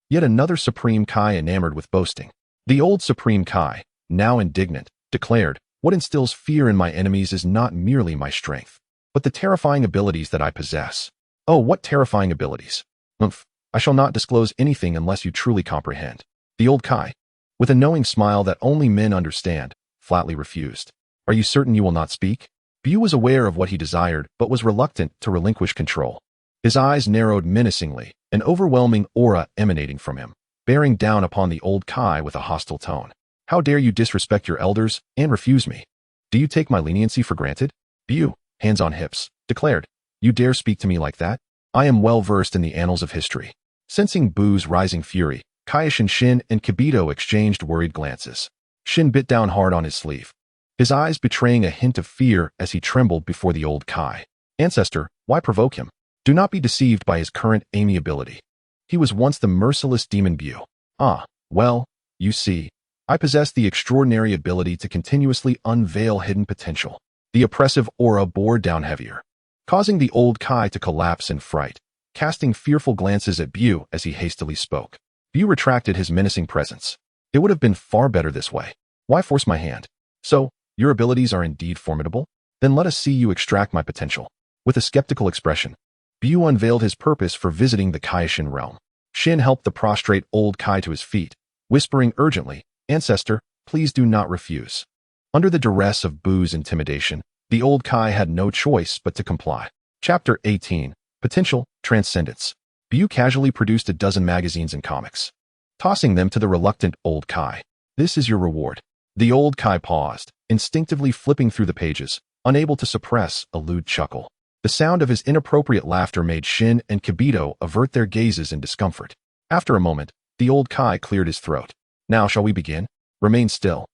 Yet another Supreme Kai enamored with boasting. The old Supreme Kai, now indignant, declared, what instills fear in my enemies is not merely my strength, but the terrifying abilities that I possess. Oh, what terrifying abilities. I shall not disclose anything unless you truly comprehend. The old Kai, with a knowing smile that only men understand, flatly refused. Are you certain you will not speak? BUU was aware of what he desired, but was reluctant to relinquish control. His eyes narrowed menacingly, an overwhelming aura emanating from him, bearing down upon the old Kai with a hostile tone. How dare you disrespect your elders and refuse me? Do you take my leniency for granted? BUU, hands on hips, declared. You dare speak to me like that? I am well versed in the annals of history. Sensing BUU's rising fury, KAIOSHIN, Shin, and Kibito exchanged worried glances. Shin bit down hard on his sleeve, his eyes betraying a hint of fear as he trembled before the old Kai. Ancestor, why provoke him? Do not be deceived by his current amiability. He was once the merciless demon BUU. Ah, well, you see, I possess the extraordinary ability to continuously unveil hidden potential. The oppressive aura bore down heavier, causing the old Kai to collapse in fright, casting fearful glances at BUU as he hastily spoke. BUU retracted his menacing presence. It would have been far better this way. Why force my hand? So, your abilities are indeed formidable? Then let us see you extract my potential. With a skeptical expression, BUU unveiled his purpose for visiting the KAIOSHIN realm. Shin helped the prostrate old Kai to his feet, whispering urgently, Ancestor, please do not refuse. Under the duress of BUU's intimidation, the old Kai had no choice but to comply. Chapter 18, Potential Transcendence. BUU casually produced a dozen magazines and comics, tossing them to the reluctant old Kai. This is your reward. The old Kai paused, instinctively flipping through the pages, unable to suppress a lewd chuckle. The sound of his inappropriate laughter made Shin and Kibito avert their gazes in discomfort. After a moment, the old Kai cleared his throat. Now shall we begin? Remain still.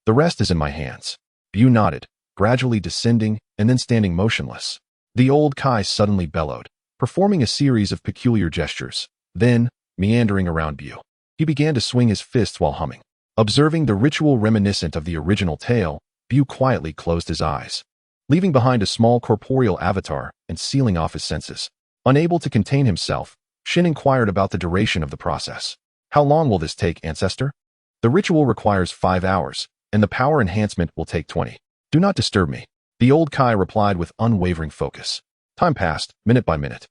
The rest is in my hands. BUU nodded, gradually descending and then standing motionless. The old Kai suddenly bellowed, performing a series of peculiar gestures. Then, meandering around BUU, he began to swing his fists while humming. Observing the ritual reminiscent of the original tale, BUU quietly closed his eyes, leaving behind a small corporeal avatar and sealing off his senses. Unable to contain himself, Shin inquired about the duration of the process. How long will this take, Ancestor? The ritual requires 5 hours, and the power enhancement will take 20. Do not disturb me. The old Kai replied with unwavering focus. Time passed, minute by minute.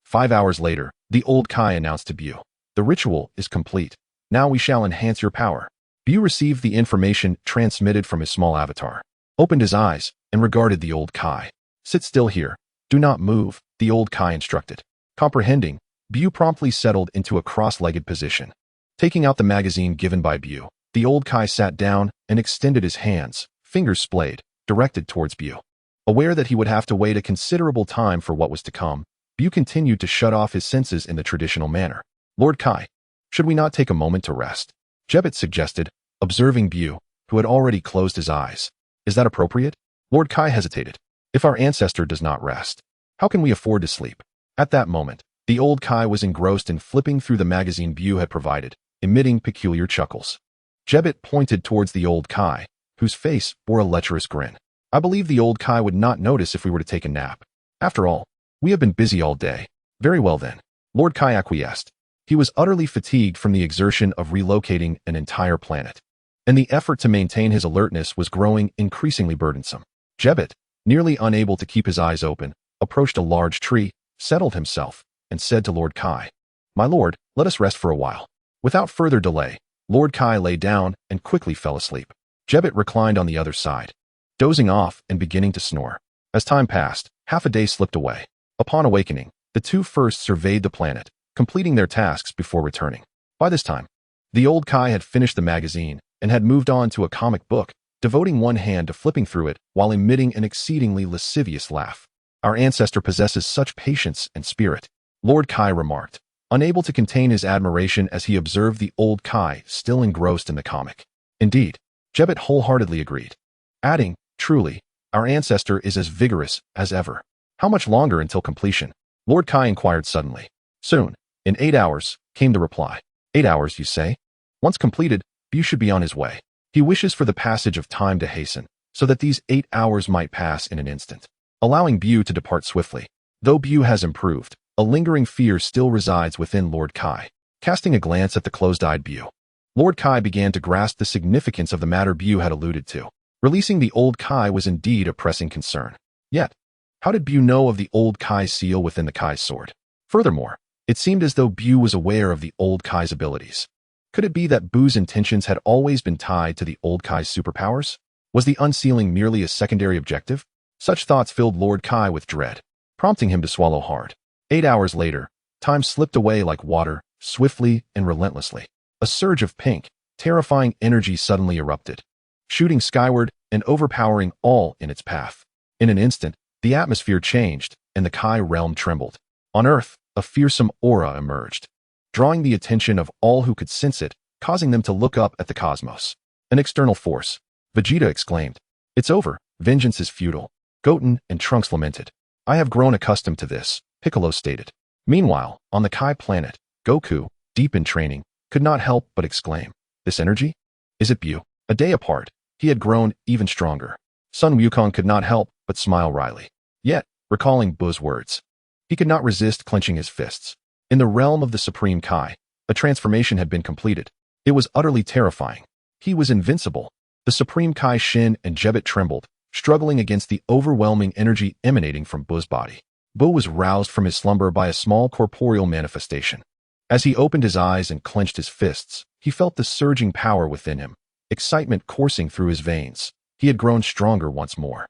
5 hours later, the old Kai announced to BUU, the ritual is complete. Now we shall enhance your power. BUU received the information transmitted from his small avatar, opened his eyes, and regarded the old Kai. Sit still here. Do not move, the old Kai instructed. Comprehending, BUU promptly settled into a cross-legged position. Taking out the magazine given by BUU, the old Kai sat down and extended his hands, fingers splayed, directed towards BUU. Aware that he would have to wait a considerable time for what was to come, BUU continued to shut off his senses in the traditional manner. Lord Kai, should we not take a moment to rest? Jebet suggested, observing BUU, who had already closed his eyes. Is that appropriate? Lord Kai hesitated. If our ancestor does not rest, how can we afford to sleep? At that moment, the old Kai was engrossed in flipping through the magazine BUU had provided, emitting peculiar chuckles. Jebet pointed towards the old Kai, whose face bore a lecherous grin. I believe the old Kai would not notice if we were to take a nap. After all, we have been busy all day. Very well then. Lord Kai acquiesced. He was utterly fatigued from the exertion of relocating an entire planet, and the effort to maintain his alertness was growing increasingly burdensome. Jebet, nearly unable to keep his eyes open, approached a large tree, settled himself, and said to Lord Kai, My lord, let us rest for a while. Without further delay, Lord Kai lay down and quickly fell asleep. Jebet reclined on the other side, dozing off and beginning to snore. As time passed, half a day slipped away. Upon awakening, the two first surveyed the planet, completing their tasks before returning. By this time, the old Kai had finished the magazine and had moved on to a comic book, devoting one hand to flipping through it while emitting an exceedingly lascivious laugh. Our ancestor possesses such patience and spirit, Lord Kai remarked, unable to contain his admiration as he observed the old Kai still engrossed in the comic. Indeed, Jebet wholeheartedly agreed, adding, Truly, our ancestor is as vigorous as ever. How much longer until completion? Lord Kai inquired suddenly. Soon, in 8 hours, came the reply. 8 hours, you say? Once completed, BUU should be on his way. He wishes for the passage of time to hasten, so that these 8 hours might pass in an instant, allowing BUU to depart swiftly. Though BUU has improved, a lingering fear still resides within Lord Kai. Casting a glance at the closed-eyed BUU, Lord Kai began to grasp the significance of the matter BUU had alluded to. Releasing the old Kai was indeed a pressing concern. Yet, how did BUU know of the old Kai's seal within the Kai's sword? Furthermore, it seemed as though BUU was aware of the old Kai's abilities. Could it be that BUU's intentions had always been tied to the old Kai's superpowers? Was the unsealing merely a secondary objective? Such thoughts filled Lord Kai with dread, prompting him to swallow hard. 8 hours later, time slipped away like water, swiftly and relentlessly. A surge of pink, terrifying energy suddenly erupted, shooting skyward and overpowering all in its path. In an instant, the atmosphere changed, and the Kai realm trembled. On Earth, a fearsome aura emerged, drawing the attention of all who could sense it, causing them to look up at the cosmos. An external force. Vegeta exclaimed. It's over. Vengeance is futile. Goten and Trunks lamented. I have grown accustomed to this, Piccolo stated. Meanwhile, on the Kai planet, Goku, deep in training, could not help but exclaim. This energy? Is it BUU? A day apart, he had grown even stronger. Sun Wukong could not help but smile wryly. Yet, recalling BUU's words, he could not resist clenching his fists. In the realm of the Supreme Kai, a transformation had been completed. It was utterly terrifying. He was invincible. The Supreme Kai Shin and Jebet trembled, struggling against the overwhelming energy emanating from BUU's body. BUU was roused from his slumber by a small corporeal manifestation. As he opened his eyes and clenched his fists, he felt the surging power within him, excitement coursing through his veins. He had grown stronger once more.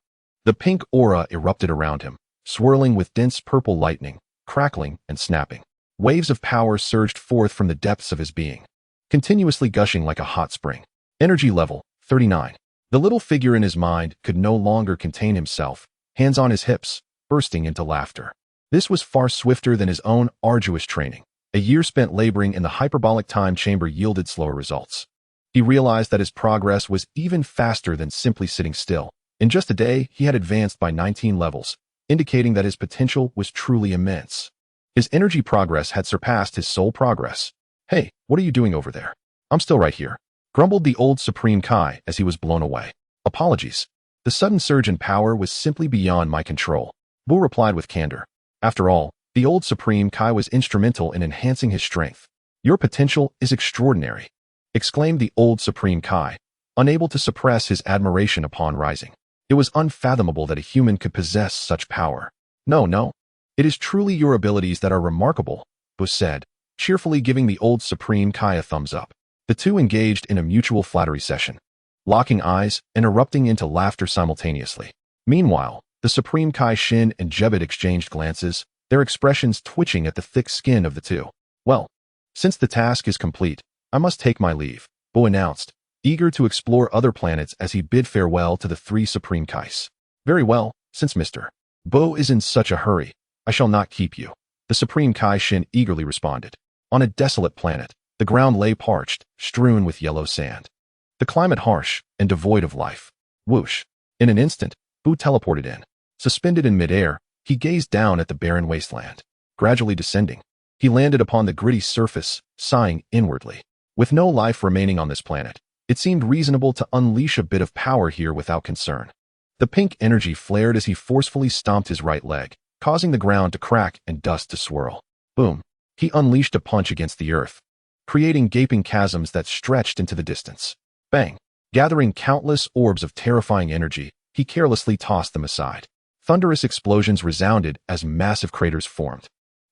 The pink aura erupted around him, swirling with dense purple lightning, crackling and snapping. Waves of power surged forth from the depths of his being, continuously gushing like a hot spring. Energy level, 39. The little figure in his mind could no longer contain himself, hands on his hips, bursting into laughter. This was far swifter than his own arduous training. A year spent laboring in the hyperbolic time chamber yielded slower results. He realized that his progress was even faster than simply sitting still. In just a day, he had advanced by 19 levels, indicating that his potential was truly immense. His energy progress had surpassed his soul progress. Hey, what are you doing over there? I'm still right here, grumbled the old Supreme Kai as he was blown away. Apologies. The sudden surge in power was simply beyond my control, BUU replied with candor. After all, the old Supreme Kai was instrumental in enhancing his strength. Your potential is extraordinary, exclaimed the old Supreme Kai, unable to suppress his admiration upon rising. It was unfathomable that a human could possess such power. No. It is truly your abilities that are remarkable, BUU said, cheerfully giving the old Supreme Kai a thumbs up. The two engaged in a mutual flattery session, locking eyes and erupting into laughter simultaneously. Meanwhile, the Supreme Kai Shin and Jebet exchanged glances, their expressions twitching at the thick skin of the two. Well, since the task is complete, I must take my leave, BUU announced, eager to explore other planets as he bid farewell to the three Supreme Kais. Very well, since Mr. BUU is in such a hurry, I shall not keep you, the Supreme Kai Shin eagerly responded. On a desolate planet, the ground lay parched, strewn with yellow sand. The climate harsh and devoid of life. Whoosh. In an instant, BUU teleported in. Suspended in midair, he gazed down at the barren wasteland. Gradually descending, he landed upon the gritty surface, sighing inwardly. With no life remaining on this planet, it seemed reasonable to unleash a bit of power here without concern. The pink energy flared as he forcefully stomped his right leg, causing the ground to crack and dust to swirl. Boom. He unleashed a punch against the earth, creating gaping chasms that stretched into the distance. Bang! Gathering countless orbs of terrifying energy, he carelessly tossed them aside. Thunderous explosions resounded as massive craters formed.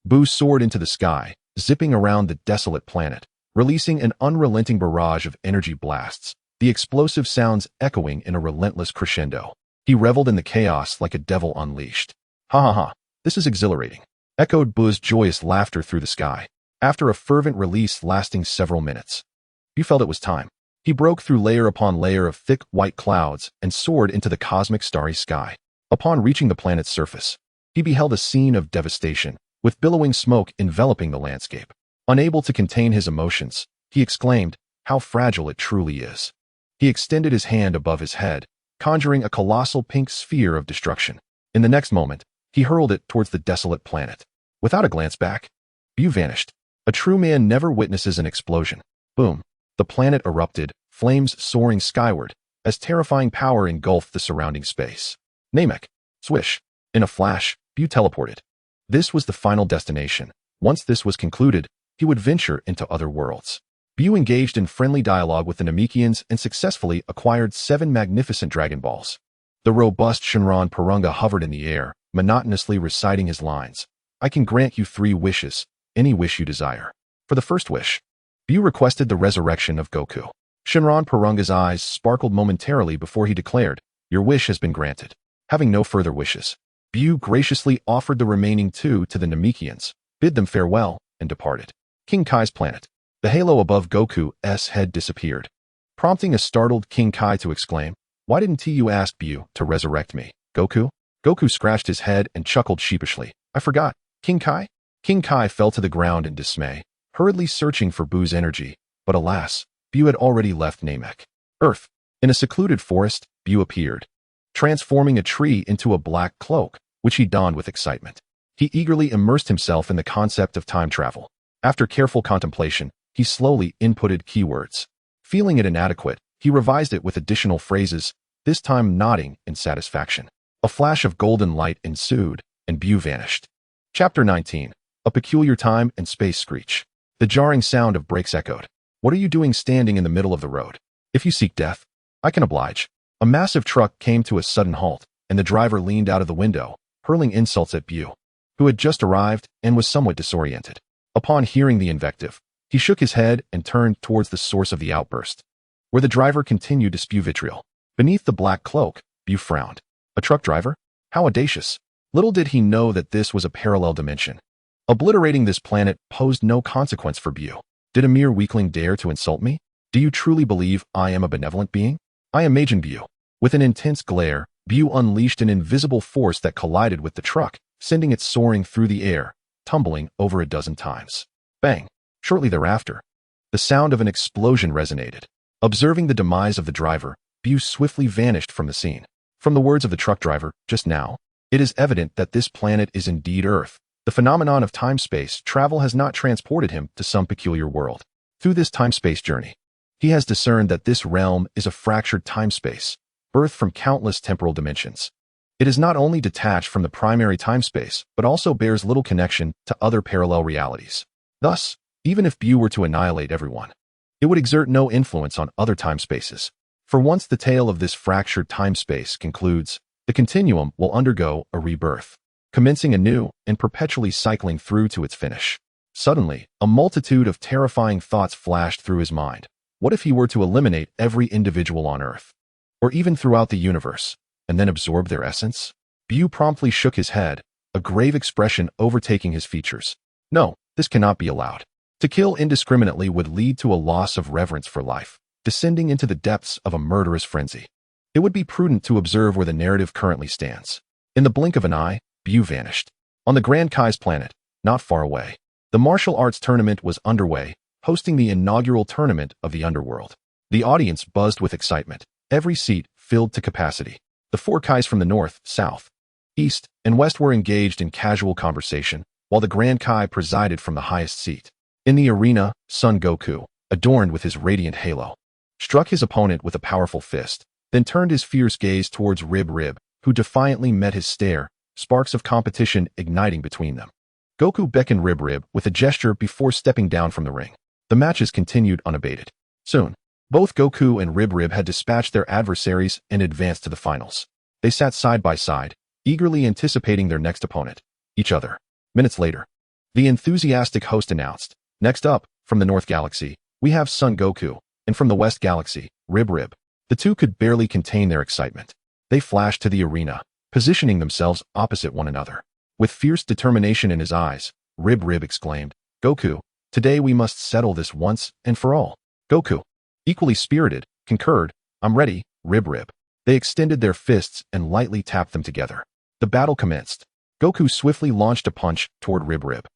BUU soared into the sky, zipping around the desolate planet, releasing an unrelenting barrage of energy blasts, the explosive sounds echoing in a relentless crescendo. He reveled in the chaos like a devil unleashed. Ha ha ha, this is exhilarating, echoed BUU's joyous laughter through the sky. After a fervent release lasting several minutes, BUU felt it was time. He broke through layer upon layer of thick white clouds and soared into the cosmic starry sky. Upon reaching the planet's surface, he beheld a scene of devastation, with billowing smoke enveloping the landscape. Unable to contain his emotions, he exclaimed, "How fragile it truly is." He extended his hand above his head, conjuring a colossal pink sphere of destruction. In the next moment, he hurled it towards the desolate planet. Without a glance back, BUU vanished. A true man never witnesses an explosion. Boom. The planet erupted, flames soaring skyward, as terrifying power engulfed the surrounding space. Namek. Swish. In a flash, BUU teleported. This was the final destination. Once this was concluded, he would venture into other worlds. BUU engaged in friendly dialogue with the Namekians and successfully acquired 7 magnificent Dragon Balls. The robust Shenron Purunga hovered in the air, monotonously reciting his lines. I can grant you 3 wishes, any wish you desire. For the first wish, BUU requested the resurrection of Goku. Shenron Purunga's eyes sparkled momentarily before he declared, your wish has been granted. Having no further wishes, BUU graciously offered the remaining 2 to the Namekians, bid them farewell, and departed. King Kai's planet. The halo above Goku's head disappeared, prompting a startled King Kai to exclaim, "Why didn't you ask BUU to resurrect me, Goku?" Goku scratched his head and chuckled sheepishly. "I forgot. King Kai?" King Kai fell to the ground in dismay, hurriedly searching for BUU's energy, but alas, BUU had already left Namek. Earth. In a secluded forest, BUU appeared, transforming a tree into a black cloak, which he donned with excitement. He eagerly immersed himself in the concept of time travel. After careful contemplation, he slowly inputted keywords. Feeling it inadequate, he revised it with additional phrases, this time nodding in satisfaction. A flash of golden light ensued, and BUU vanished. Chapter 19. A peculiar time and space screech. The jarring sound of brakes echoed. "What are you doing standing in the middle of the road? If you seek death, I can oblige." A massive truck came to a sudden halt, and the driver leaned out of the window, hurling insults at BUU, who had just arrived and was somewhat disoriented. Upon hearing the invective, he shook his head and turned towards the source of the outburst, where the driver continued to spew vitriol. Beneath the black cloak, BUU frowned. A truck driver? How audacious. Little did he know that this was a parallel dimension. Obliterating this planet posed no consequence for BUU. Did a mere weakling dare to insult me? Do you truly believe I am a benevolent being? I am Majin BUU. With an intense glare, BUU unleashed an invisible force that collided with the truck, sending it soaring through the air, tumbling over a dozen times. Bang! Shortly thereafter, the sound of an explosion resonated. Observing the demise of the driver, BUU swiftly vanished from the scene. From the words of the truck driver, just now, it is evident that this planet is indeed Earth. The phenomenon of time-space travel has not transported him to some peculiar world. Through this time-space journey, he has discerned that this realm is a fractured time-space, birthed from countless temporal dimensions. It is not only detached from the primary time-space, but also bears little connection to other parallel realities. Thus, even if BUU were to annihilate everyone, it would exert no influence on other time-spaces. For once the tale of this fractured time-space concludes, the continuum will undergo a rebirth, commencing anew and perpetually cycling through to its finish. Suddenly, a multitude of terrifying thoughts flashed through his mind. What if he were to eliminate every individual on Earth, or even throughout the universe, and then absorb their essence? BUU promptly shook his head, a grave expression overtaking his features. No, this cannot be allowed. To kill indiscriminately would lead to a loss of reverence for life, descending into the depths of a murderous frenzy. It would be prudent to observe where the narrative currently stands. In the blink of an eye, BUU vanished. On the Grand Kai's planet, not far away, the martial arts tournament was underway, hosting the inaugural tournament of the underworld. The audience buzzed with excitement, every seat filled to capacity. The four Kais from the north, south, east, and west were engaged in casual conversation, while the Grand Kai presided from the highest seat. In the arena, Son Goku, adorned with his radiant halo, struck his opponent with a powerful fist, then turned his fierce gaze towards Rib, who defiantly met his stare, sparks of competition igniting between them. Goku beckoned Rib with a gesture before stepping down from the ring. The matches continued unabated. Soon, both Goku and Rib had dispatched their adversaries and advanced to the finals. They sat side by side, eagerly anticipating their next opponent, each other. Minutes later, the enthusiastic host announced, "Next up, from the North Galaxy, we have Son Goku, and from the West Galaxy, Rib." The two could barely contain their excitement. They flashed to the arena, positioning themselves opposite one another. With fierce determination in his eyes, Rib exclaimed, "Goku, today we must settle this once and for all." Goku, equally spirited, concurred, "I'm ready, Rib." They extended their fists and lightly tapped them together. The battle commenced. Goku swiftly launched a punch toward Rib,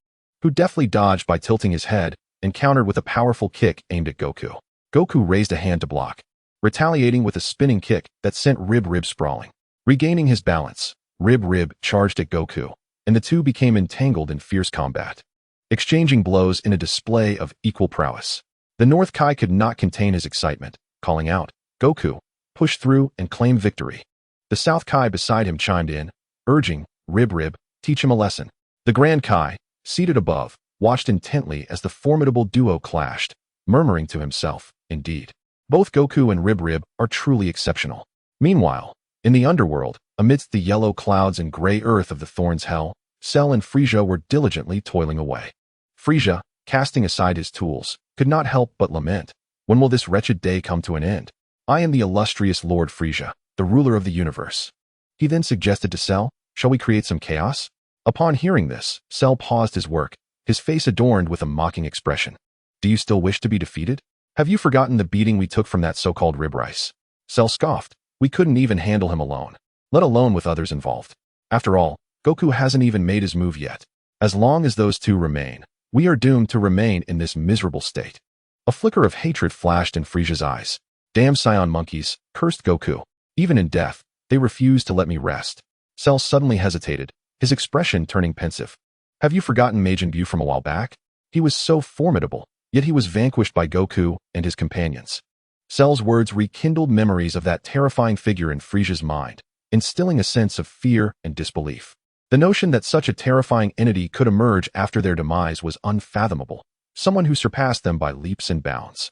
who deftly dodged by tilting his head and countered with a powerful kick aimed at Goku. Goku raised a hand to block, retaliating with a spinning kick that sent Rib sprawling. Regaining his balance, Rib charged at Goku, and the two became entangled in fierce combat, exchanging blows in a display of equal prowess. The North Kai could not contain his excitement, calling out, "Goku, push through and claim victory." The South Kai beside him chimed in, urging, Rib, teach him a lesson." The Grand Kai, seated above, watched intently as the formidable duo clashed, murmuring to himself, "Indeed, both Goku and Rib are truly exceptional." Meanwhile, in the underworld, amidst the yellow clouds and gray earth of the Thorn's Hell, Cell and Frieza were diligently toiling away. Frieza, casting aside his tools, could not help but lament, "When will this wretched day come to an end? I am the illustrious Lord Frieza, the ruler of the universe." He then suggested to Cell, "Shall we create some chaos?" Upon hearing this, Cell paused his work, his face adorned with a mocking expression. Do you still wish to be defeated? Have you forgotten the beating we took from that so-called rib rice? Cell scoffed. We couldn't even handle him alone, let alone with others involved. After all, Goku hasn't even made his move yet. As long as those two remain, we are doomed to remain in this miserable state. A flicker of hatred flashed in Frieza's eyes. Damn Scion monkeys, cursed Goku. Even in death, they refuse to let me rest. Cell suddenly hesitated, his expression turning pensive. Have you forgotten Majin Buu from a while back? He was so formidable, yet he was vanquished by Goku and his companions. Cell's words rekindled memories of that terrifying figure in Frieza's mind, instilling a sense of fear and disbelief. The notion that such a terrifying entity could emerge after their demise was unfathomable, someone who surpassed them by leaps and bounds.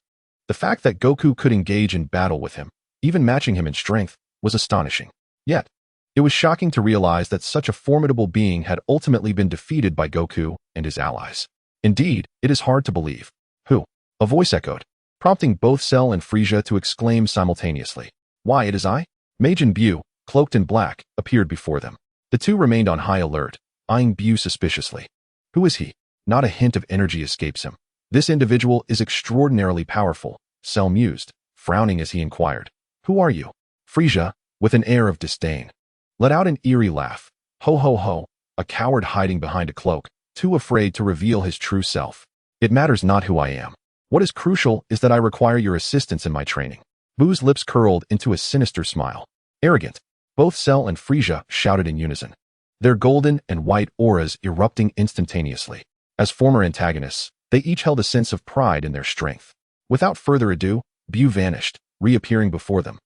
The fact that Goku could engage in battle with him, even matching him in strength, was astonishing. Yet, it was shocking to realize that such a formidable being had ultimately been defeated by Goku and his allies. Indeed, it is hard to believe. Who? A voice echoed, prompting both Cell and Frieza to exclaim simultaneously. Why, it is I? Majin Buu, cloaked in black, appeared before them. The two remained on high alert, eyeing Buu suspiciously. Who is he? Not a hint of energy escapes him. This individual is extraordinarily powerful, Cell mused, frowning as he inquired. Who are you? Frieza, with an air of disdain, let out an eerie laugh. Ho ho ho, a coward hiding behind a cloak, too afraid to reveal his true self. It matters not who I am. What is crucial is that I require your assistance in my training. Buu's lips curled into a sinister smile. Arrogant. Both Cell and Frieza shouted in unison, their golden and white auras erupting instantaneously. As former antagonists, they each held a sense of pride in their strength. Without further ado, Buu vanished, reappearing before them,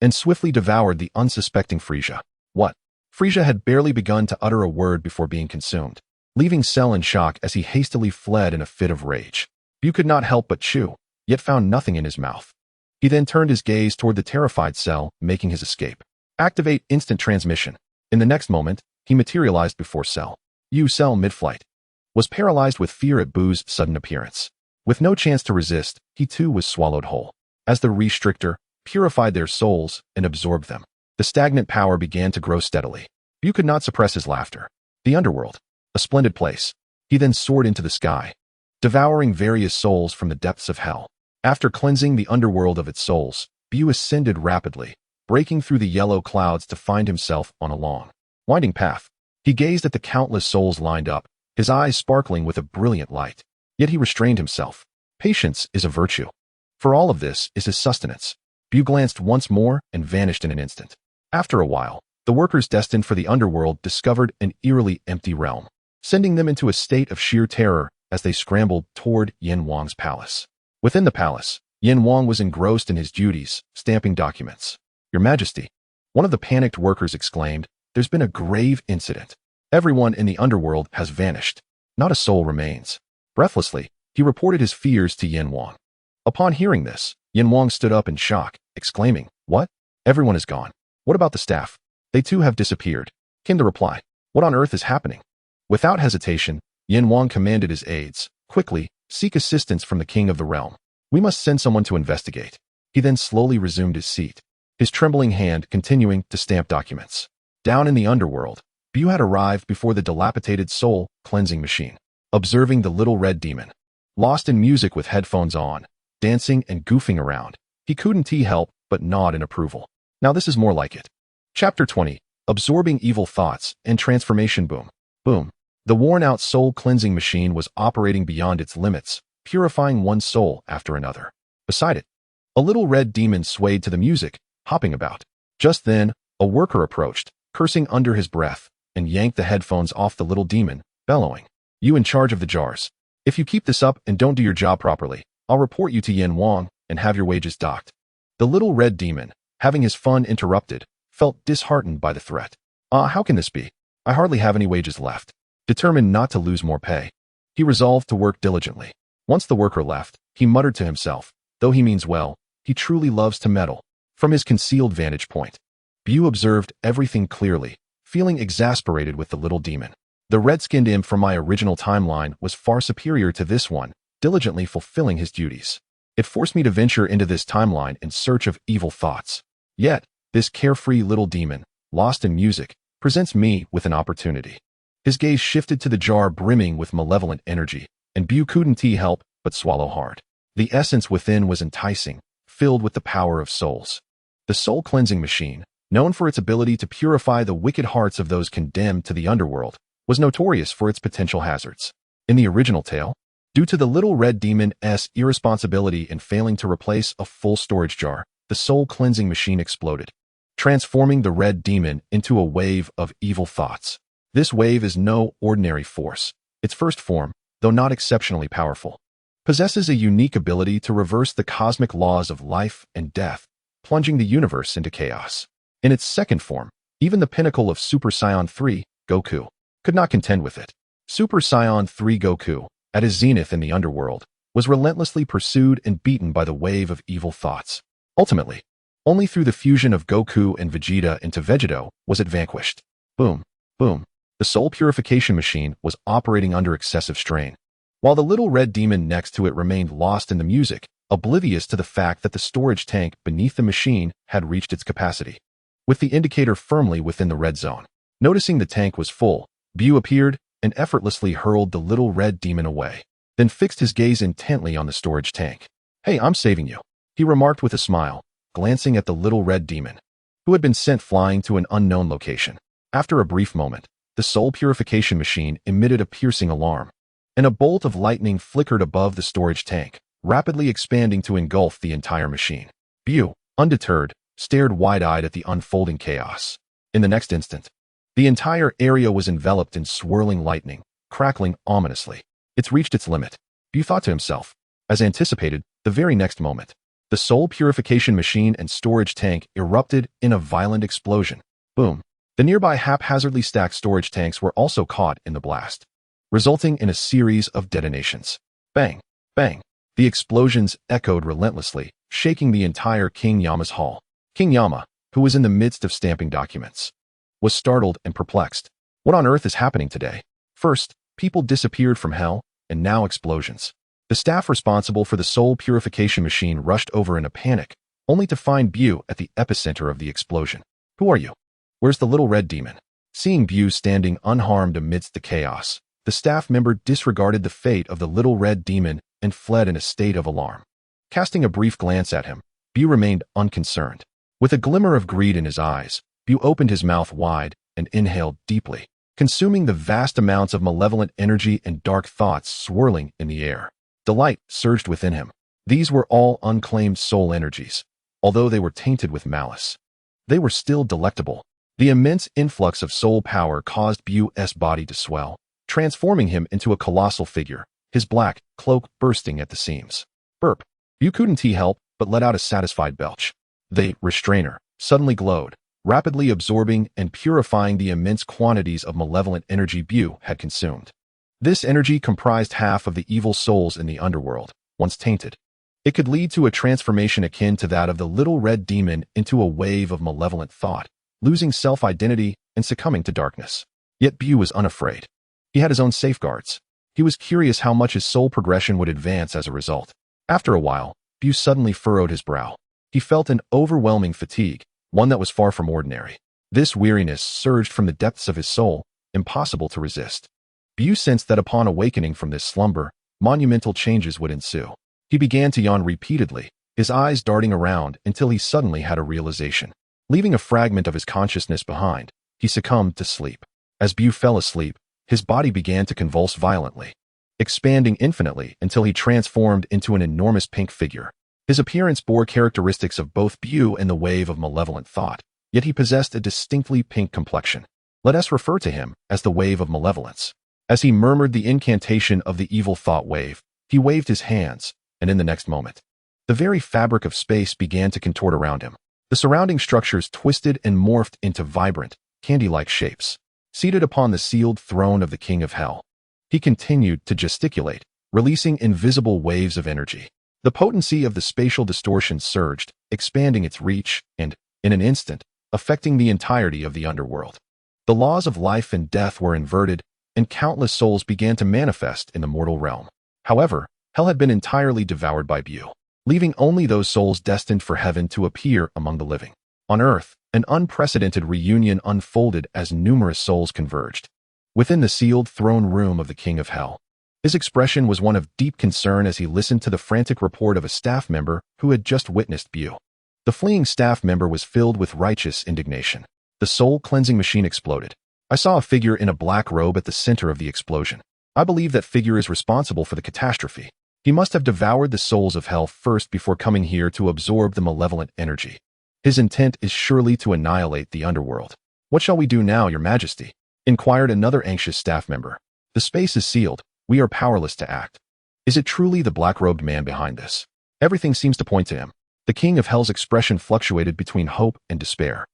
and swiftly devoured the unsuspecting Frieza. What? Frieza had barely begun to utter a word before being consumed, leaving Cell in shock as he hastily fled in a fit of rage. Buu could not help but chew, yet found nothing in his mouth. He then turned his gaze toward the terrified Cell, making his escape. Activate instant transmission. In the next moment, he materialized before Cell. Cell mid-flight was paralyzed with fear at Buu's sudden appearance. With no chance to resist, he too was swallowed whole. As the restrictor purified their souls and absorbed them, the stagnant power began to grow steadily. Buu could not suppress his laughter. The underworld, a splendid place. He then soared into the sky, devouring various souls from the depths of hell. After cleansing the underworld of its souls, Buu ascended rapidly, breaking through the yellow clouds to find himself on a long, winding path. He gazed at the countless souls lined up, his eyes sparkling with a brilliant light. Yet he restrained himself. Patience is a virtue. For all of this is his sustenance. Buu glanced once more and vanished in an instant. After a while, the workers destined for the underworld discovered an eerily empty realm, sending them into a state of sheer terror as they scrambled toward Yin Wang's palace. Within the palace, Yin Wang was engrossed in his duties, stamping documents. Your Majesty, one of the panicked workers exclaimed, there's been a grave incident. Everyone in the underworld has vanished. Not a soul remains. Breathlessly, he reported his fears to Yin Wang. Upon hearing this, Yin Wang stood up in shock, exclaiming, What? Everyone is gone. What about the staff? They too have disappeared. Came the reply. What on earth is happening? Without hesitation, Yin Wang commanded his aides, quickly, seek assistance from the king of the realm. We must send someone to investigate. He then slowly resumed his seat, his trembling hand continuing to stamp documents. Down in the underworld, Buu had arrived before the dilapidated soul cleansing machine, observing the little red demon. Lost in music with headphones on, dancing and goofing around, he couldn't help but nod in approval. Now this is more like it. Chapter 20, Absorbing Evil Thoughts and Transformation. Boom. Boom. The worn-out soul cleansing machine was operating beyond its limits, purifying one soul after another. Beside it, a little red demon swayed to the music, hopping about. Just then, a worker approached, cursing under his breath, and yanked the headphones off the little demon, bellowing, You in charge of the jars. If you keep this up and don't do your job properly, I'll report you to Yin Wang and have your wages docked. The little red demon, having his fun interrupted, felt disheartened by the threat. How can this be? I hardly have any wages left. Determined not to lose more pay, he resolved to work diligently. Once the worker left, he muttered to himself, though he means well, he truly loves to meddle. From his concealed vantage point, Buu observed everything clearly, feeling exasperated with the little demon. The red-skinned imp from my original timeline was far superior to this one, diligently fulfilling his duties. It forced me to venture into this timeline in search of evil thoughts. Yet, this carefree little demon, lost in music, presents me with an opportunity. His gaze shifted to the jar brimming with malevolent energy, and Buu couldn't help but swallow hard. The essence within was enticing, filled with the power of souls. The soul cleansing machine, known for its ability to purify the wicked hearts of those condemned to the underworld, was notorious for its potential hazards. In the original tale, due to the little red demon's irresponsibility in failing to replace a full storage jar, the soul cleansing machine exploded, transforming the red demon into a wave of evil thoughts. This wave is no ordinary force. Its first form, though not exceptionally powerful, possesses a unique ability to reverse the cosmic laws of life and death, plunging the universe into chaos. In its second form, even the pinnacle of Super Saiyan 3, Goku, could not contend with it. Super Saiyan 3 Goku, at his zenith in the underworld, was relentlessly pursued and beaten by the wave of evil thoughts. Ultimately, only through the fusion of Goku and Vegeta into Vegeta was it vanquished. Boom, boom. The soul purification machine was operating under excessive strain, while the little red demon next to it remained lost in the music, oblivious to the fact that the storage tank beneath the machine had reached its capacity. With the indicator firmly within the red zone, noticing the tank was full, BUU appeared and effortlessly hurled the little red demon away, then fixed his gaze intently on the storage tank. "Hey, I'm saving you," he remarked with a smile, glancing at the little red demon, who had been sent flying to an unknown location. After a brief moment, the soul purification machine emitted a piercing alarm, and a bolt of lightning flickered above the storage tank, rapidly expanding to engulf the entire machine. BUU, undeterred, stared wide-eyed at the unfolding chaos. In the next instant, the entire area was enveloped in swirling lightning, crackling ominously. It's reached its limit, BUU thought to himself. As anticipated, the very next moment, the soul purification machine and storage tank erupted in a violent explosion. Boom. The nearby haphazardly stacked storage tanks were also caught in the blast, resulting in a series of detonations. Bang, bang. The explosions echoed relentlessly, shaking the entire King Yama's hall. King Yama, who was in the midst of stamping documents, was startled and perplexed. What on earth is happening today? First, people disappeared from hell, and now explosions. The staff responsible for the soul purification machine rushed over in a panic, only to find BUU at the epicenter of the explosion. "Who are you? Where's the little red demon?" Seeing BUU standing unharmed amidst the chaos, the staff member disregarded the fate of the little red demon and fled in a state of alarm. Casting a brief glance at him, BUU remained unconcerned. With a glimmer of greed in his eyes, BUU opened his mouth wide and inhaled deeply, consuming the vast amounts of malevolent energy and dark thoughts swirling in the air. Delight surged within him. These were all unclaimed soul energies. Although they were tainted with malice, they were still delectable. The immense influx of soul power caused BUU's body to swell, transforming him into a colossal figure, his black cloak bursting at the seams. Burp. BUU couldn't help but let out a satisfied belch. The restrainer suddenly glowed, rapidly absorbing and purifying the immense quantities of malevolent energy BUU had consumed. This energy comprised half of the evil souls in the underworld, once tainted. It could lead to a transformation akin to that of the little red demon into a wave of malevolent thought, losing self-identity and succumbing to darkness. Yet BUU was unafraid. He had his own safeguards. He was curious how much his soul progression would advance as a result. After a while, BUU suddenly furrowed his brow. He felt an overwhelming fatigue, one that was far from ordinary. This weariness surged from the depths of his soul, impossible to resist. BUU sensed that upon awakening from this slumber, monumental changes would ensue. He began to yawn repeatedly, his eyes darting around until he suddenly had a realization. Leaving a fragment of his consciousness behind, he succumbed to sleep. As BUU fell asleep, his body began to convulse violently, expanding infinitely until he transformed into an enormous pink figure. His appearance bore characteristics of both BUU and the wave of malevolent thought, yet he possessed a distinctly pink complexion. Let us refer to him as the wave of malevolence. As he murmured the incantation of the evil thought wave, he waved his hands, and in the next moment, the very fabric of space began to contort around him. The surrounding structures twisted and morphed into vibrant, candy-like shapes. Seated upon the sealed throne of the King of Hell, he continued to gesticulate, releasing invisible waves of energy. The potency of the spatial distortion surged, expanding its reach and, in an instant, affecting the entirety of the underworld. The laws of life and death were inverted, and countless souls began to manifest in the mortal realm. However, hell had been entirely devoured by BUU, leaving only those souls destined for heaven to appear among the living. On earth, an unprecedented reunion unfolded as numerous souls converged. Within the sealed throne room of the King of Hell, His expression was one of deep concern as he listened to the frantic report of a staff member who had just witnessed BUU. The fleeing staff member was filled with righteous indignation. The soul-cleansing machine exploded. I saw a figure in a black robe at the center of the explosion. I believe that figure is responsible for the catastrophe. He must have devoured the souls of hell first before coming here to absorb the malevolent energy. His intent is surely to annihilate the underworld. What shall we do now, Your Majesty? Inquired another anxious staff member. The space is sealed. We are powerless to act. Is it truly the black-robed man behind this? Everything seems to point to him. The King of Hell's expression fluctuated between hope and despair.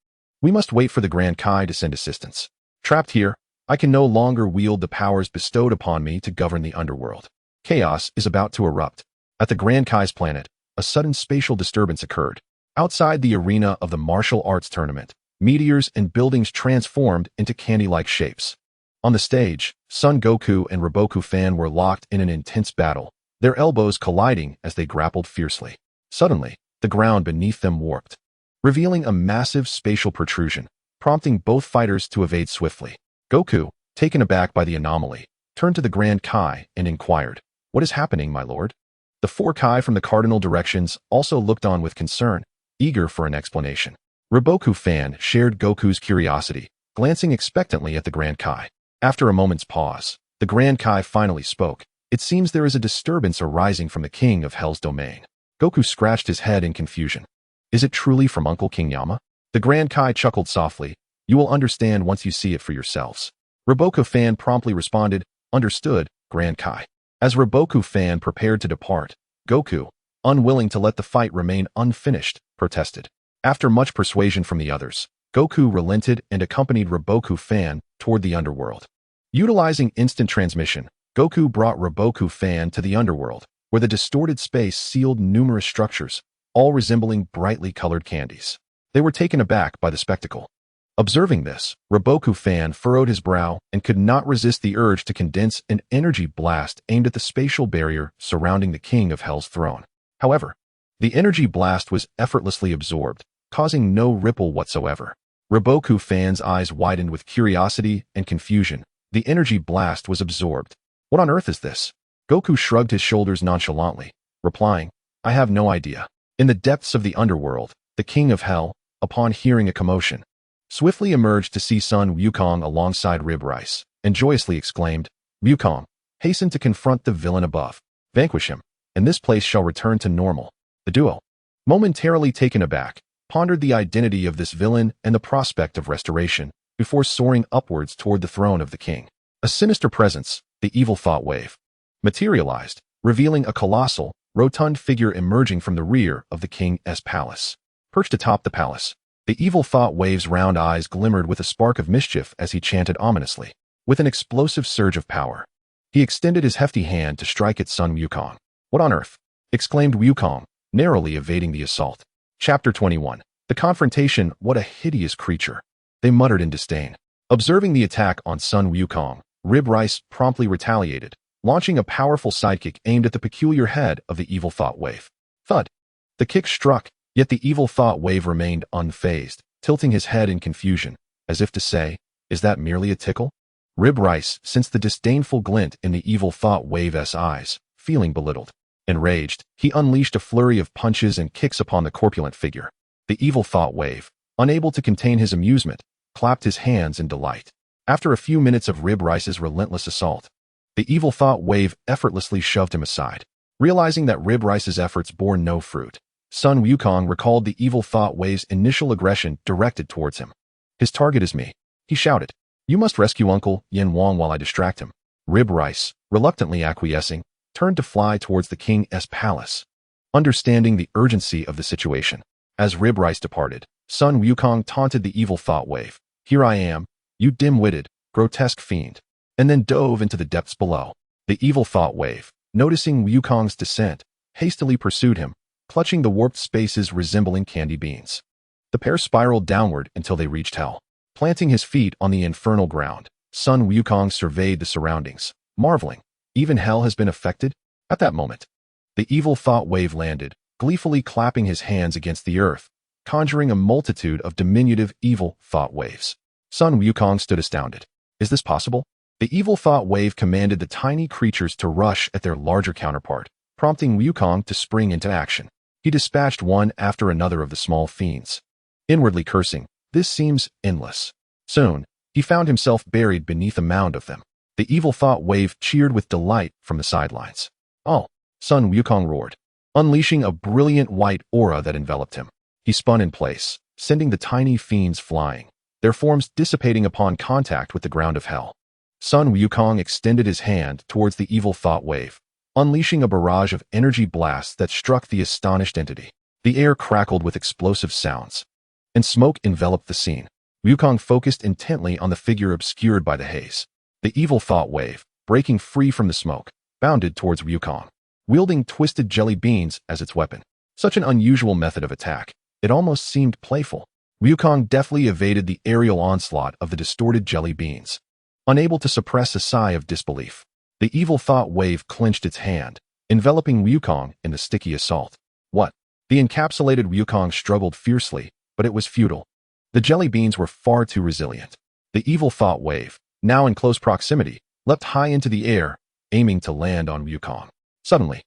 We must wait for the Grand Kai to send assistance. Trapped here, I can no longer wield the powers bestowed upon me to govern the underworld. Chaos is about to erupt. At the Grand Kai's planet, a sudden spatial disturbance occurred. Outside the arena of the martial arts tournament, meteors and buildings transformed into candy-like shapes. On the stage, Son Goku and Reboku Fan were locked in an intense battle, their elbows colliding as they grappled fiercely. Suddenly, the ground beneath them warped, revealing a massive spatial protrusion, prompting both fighters to evade swiftly. Goku, taken aback by the anomaly, turned to the Grand Kai and inquired, "What is happening, my lord?" The four Kai from the cardinal directions also looked on with concern, eager for an explanation. Reboku Fan shared Goku's curiosity, glancing expectantly at the Grand Kai. After a moment's pause, the Grand Kai finally spoke. "It seems there is a disturbance arising from the King of Hell's domain." Goku scratched his head in confusion. "Is it truly from Uncle King Yama?" The Grand Kai chuckled softly. "You will understand once you see it for yourselves." Reboku Fan promptly responded, "Understood, Grand Kai." As Reboku Fan prepared to depart, Goku, unwilling to let the fight remain unfinished, protested. After much persuasion from the others, Goku relented and accompanied Reboku Fan toward the underworld. Utilizing instant transmission, Goku brought Reboku Fan to the underworld, where the distorted space sealed numerous structures, all resembling brightly colored candies. They were taken aback by the spectacle. Observing this, Reboku Fan furrowed his brow and could not resist the urge to condense an energy blast aimed at the spatial barrier surrounding the King of Hell's throne. However, the energy blast was effortlessly absorbed, causing no ripple whatsoever. Reboku Fan's eyes widened with curiosity and confusion. The energy blast was absorbed. What on earth is this? Goku shrugged his shoulders nonchalantly, replying, "I have no idea." In the depths of the underworld, the King of Hell, upon hearing a commotion, swiftly emerged to see Son Wukong alongside Rib Rice, and joyously exclaimed, "Wukong, hasten to confront the villain above. Vanquish him, and this place shall return to normal." The duo, momentarily taken aback, pondered the identity of this villain and the prospect of restoration, before soaring upwards toward the throne of the king. A sinister presence, the evil thought wave, materialized, revealing a colossal, rotund figure emerging from the rear of the king's palace. Perched atop the palace, the evil thought wave's round eyes glimmered with a spark of mischief as he chanted ominously. With an explosive surge of power, he extended his hefty hand to strike at Son Wukong. "What on earth?" exclaimed Wukong, narrowly evading the assault. Chapter 21. The confrontation. What a hideous creature, they muttered in disdain. Observing the attack on Son Wukong, Rib Rice promptly retaliated, launching a powerful sidekick aimed at the peculiar head of the evil thought wave. Thud. The kick struck, yet the evil thought wave remained unfazed, tilting his head in confusion, as if to say, "Is that merely a tickle?" Rib Rice sensed the disdainful glint in the evil thought wave's eyes, feeling belittled. Enraged, he unleashed a flurry of punches and kicks upon the corpulent figure. The evil thought wave, unable to contain his amusement, clapped his hands in delight. After a few minutes of Rib Rice's relentless assault, the evil thought wave effortlessly shoved him aside. Realizing that Rib Rice's efforts bore no fruit, Son Wukong recalled the evil thought wave's initial aggression directed towards him. "His target is me," he shouted. "You must rescue Uncle Yin Wang while I distract him." Rib Rice, reluctantly acquiescing, turned to fly towards the king's palace. Understanding the urgency of the situation, as Rib Rice departed, Son Wukong taunted the evil thought wave. "Here I am, you dim-witted, grotesque fiend," and then dove into the depths below. The evil thought wave, noticing Wukong's descent, hastily pursued him, clutching the warped spaces resembling candy beans. The pair spiraled downward until they reached hell. Planting his feet on the infernal ground, Son Wukong surveyed the surroundings, marveling. Even hell has been affected? At that moment, the evil thought wave landed, gleefully clapping his hands against the earth, conjuring a multitude of diminutive evil thought waves. Son Wukong stood astounded. Is this possible? The evil thought wave commanded the tiny creatures to rush at their larger counterpart, prompting Wukong to spring into action. He dispatched one after another of the small fiends. Inwardly cursing, this seems endless. Soon, he found himself buried beneath a mound of them. The evil thought wave cheered with delight from the sidelines. "Oh!" Sun Wukong roared, unleashing a brilliant white aura that enveloped him. He spun in place, sending the tiny fiends flying, their forms dissipating upon contact with the ground of hell. Sun Wukong extended his hand towards the evil thought wave, unleashing a barrage of energy blasts that struck the astonished entity. The air crackled with explosive sounds, and smoke enveloped the scene. Wukong focused intently on the figure obscured by the haze. The evil thought wave, breaking free from the smoke, bounded towards Wukong, wielding twisted jelly beans as its weapon. Such an unusual method of attack, it almost seemed playful. Wukong deftly evaded the aerial onslaught of the distorted jelly beans. Unable to suppress a sigh of disbelief, the evil thought wave clenched its hand, enveloping Wukong in the sticky assault. What? The encapsulated Wukong struggled fiercely, but it was futile. The jelly beans were far too resilient. The evil thought wave, now in close proximity, leapt high into the air, aiming to land on Wukong. Suddenly,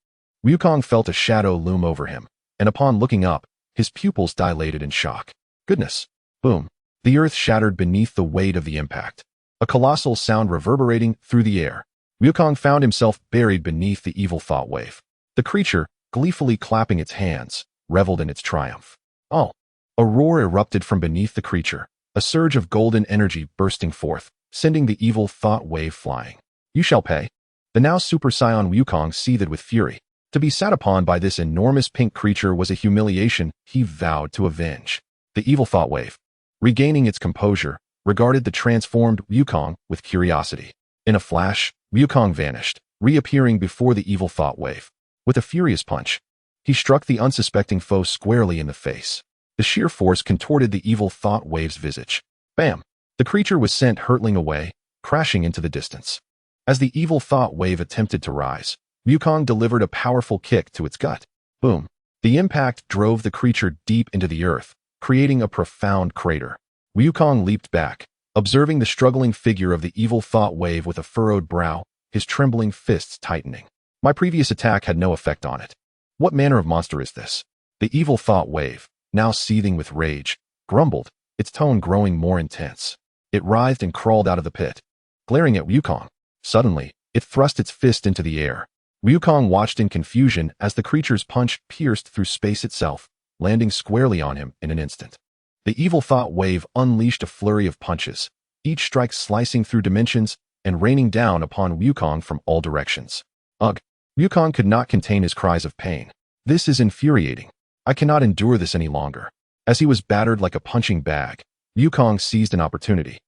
Wukong felt a shadow loom over him, and upon looking up, his pupils dilated in shock. Goodness! Boom! The earth shattered beneath the weight of the impact, a colossal sound reverberating through the air. Wukong found himself buried beneath the evil thought wave. The creature, gleefully clapping its hands, reveled in its triumph. Oh! A roar erupted from beneath the creature, a surge of golden energy bursting forth, sending the evil thought wave flying. "You shall pay." The now Super Saiyan Wukong seethed with fury. To be sat upon by this enormous pink creature was a humiliation he vowed to avenge. The evil thought wave, regaining its composure, regarded the transformed Wukong with curiosity. In a flash, Wukong vanished, reappearing before the evil thought wave. With a furious punch, he struck the unsuspecting foe squarely in the face. The sheer force contorted the evil thought wave's visage. Bam! The creature was sent hurtling away, crashing into the distance. As the evil thought wave attempted to rise, Wukong delivered a powerful kick to its gut. Boom! The impact drove the creature deep into the earth, creating a profound crater. Wukong leaped back, observing the struggling figure of the evil thought wave with a furrowed brow, his trembling fists tightening. My previous attack had no effect on it. What manner of monster is this? The evil thought wave, now seething with rage, grumbled, its tone growing more intense. It writhed and crawled out of the pit, glaring at Wukong. Suddenly, it thrust its fist into the air. Wukong watched in confusion as the creature's punch pierced through space itself, landing squarely on him in an instant. The evil thought wave unleashed a flurry of punches, each strike slicing through dimensions and raining down upon Wukong from all directions. Ugh! Wukong could not contain his cries of pain. This is infuriating. I cannot endure this any longer. As he was battered like a punching bag, Wukong seized an opportunity.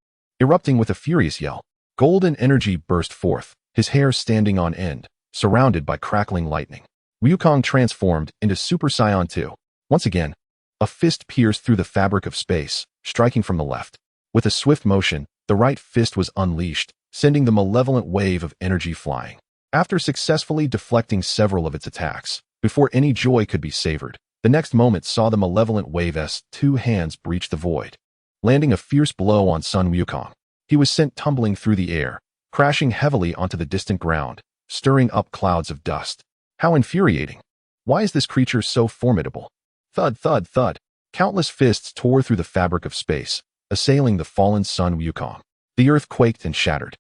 Erupting with a furious yell, golden energy burst forth, his hair standing on end, surrounded by crackling lightning. Wukong transformed into Super Saiyan 2. Once again, a fist pierced through the fabric of space, striking from the left. With a swift motion, the right fist was unleashed, sending the malevolent wave of energy flying. After successfully deflecting several of its attacks, before any joy could be savored, the next moment saw the malevolent wave's two hands breach the void, landing a fierce blow on Sun Wukong. He was sent tumbling through the air, crashing heavily onto the distant ground, stirring up clouds of dust. How infuriating! Why is this creature so formidable? Thud, thud, thud. Countless fists tore through the fabric of space, assailing the fallen Sun Wukong. The earth quaked and shattered,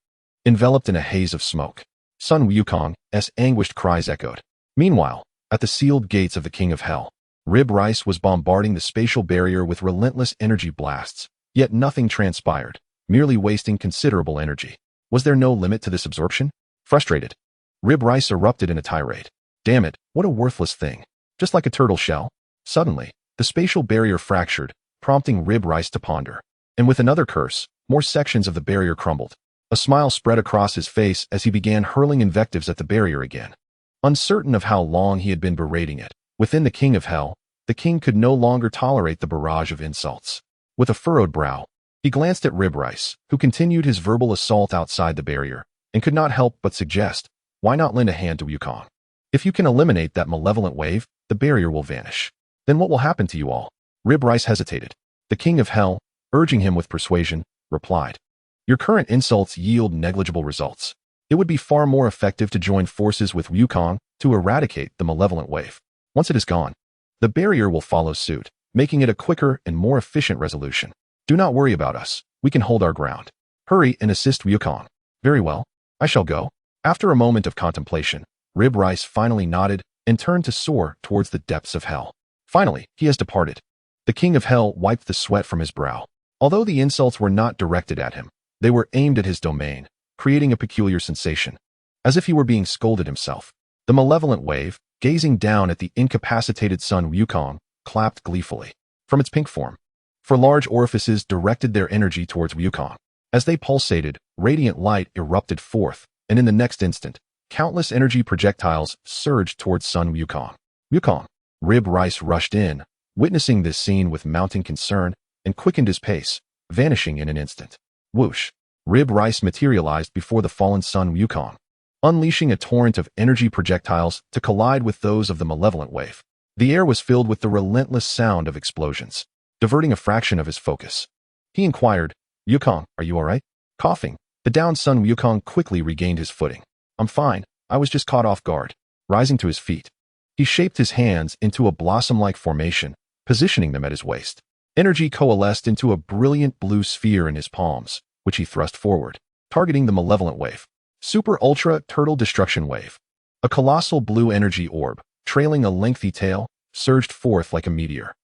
enveloped in a haze of smoke. Sun Wukong's anguished cries echoed. Meanwhile, at the sealed gates of the King of Hell, Rib Rice was bombarding the spatial barrier with relentless energy blasts, yet nothing transpired, merely wasting considerable energy. Was there no limit to this absorption? Frustrated, Rib Rice erupted in a tirade. Damn it, what a worthless thing. Just like a turtle shell. Suddenly, the spatial barrier fractured, prompting Rib Rice to ponder. And with another curse, more sections of the barrier crumbled. A smile spread across his face as he began hurling invectives at the barrier again. Uncertain of how long he had been berating it, within the King of Hell, the king could no longer tolerate the barrage of insults. With a furrowed brow, he glanced at Rib Rice, who continued his verbal assault outside the barrier, and could not help but suggest, why not lend a hand to Wukong? If you can eliminate that malevolent wave, the barrier will vanish. Then what will happen to you all? Rib Rice hesitated. The King of Hell, urging him with persuasion, replied, Your current insults yield negligible results. It would be far more effective to join forces with Wukong to eradicate the malevolent wave. Once it is gone, the barrier will follow suit, making it a quicker and more efficient resolution. Do not worry about us. We can hold our ground. Hurry and assist Wukong. Very well. I shall go. After a moment of contemplation, Rib Rice finally nodded and turned to soar towards the depths of hell. Finally, he has departed. The king of hell wiped the sweat from his brow. Although the insults were not directed at him, they were aimed at his domain, creating a peculiar sensation, as if he were being scolded himself. The malevolent wave, gazing down at the incapacitated son Wukong, clapped gleefully. From its pink form, four large orifices directed their energy towards Wukong. As they pulsated, radiant light erupted forth, and in the next instant, countless energy projectiles surged towards son Wukong. Wukong. Rib Rice rushed in, witnessing this scene with mounting concern, and quickened his pace, vanishing in an instant. Whoosh! Rib Rice materialized before the fallen son Wukong, unleashing a torrent of energy projectiles to collide with those of the malevolent wave. The air was filled with the relentless sound of explosions, diverting a fraction of his focus. He inquired, Wukong, are you all right? Coughing, the downed son Wukong quickly regained his footing. I'm fine, I was just caught off guard. Rising to his feet, he shaped his hands into a blossom-like formation, positioning them at his waist. Energy coalesced into a brilliant blue sphere in his palms, which he thrust forward, targeting the malevolent wave. Super Ultra Turtle Destruction Wave. A colossal blue energy orb, trailing a lengthy tail, surged forth like a meteor,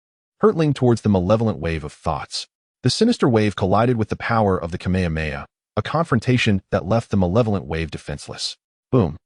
hurtling towards the malevolent wave of thoughts. The sinister wave collided with the power of the Kamehameha, a confrontation that left the malevolent wave defenseless. Boom!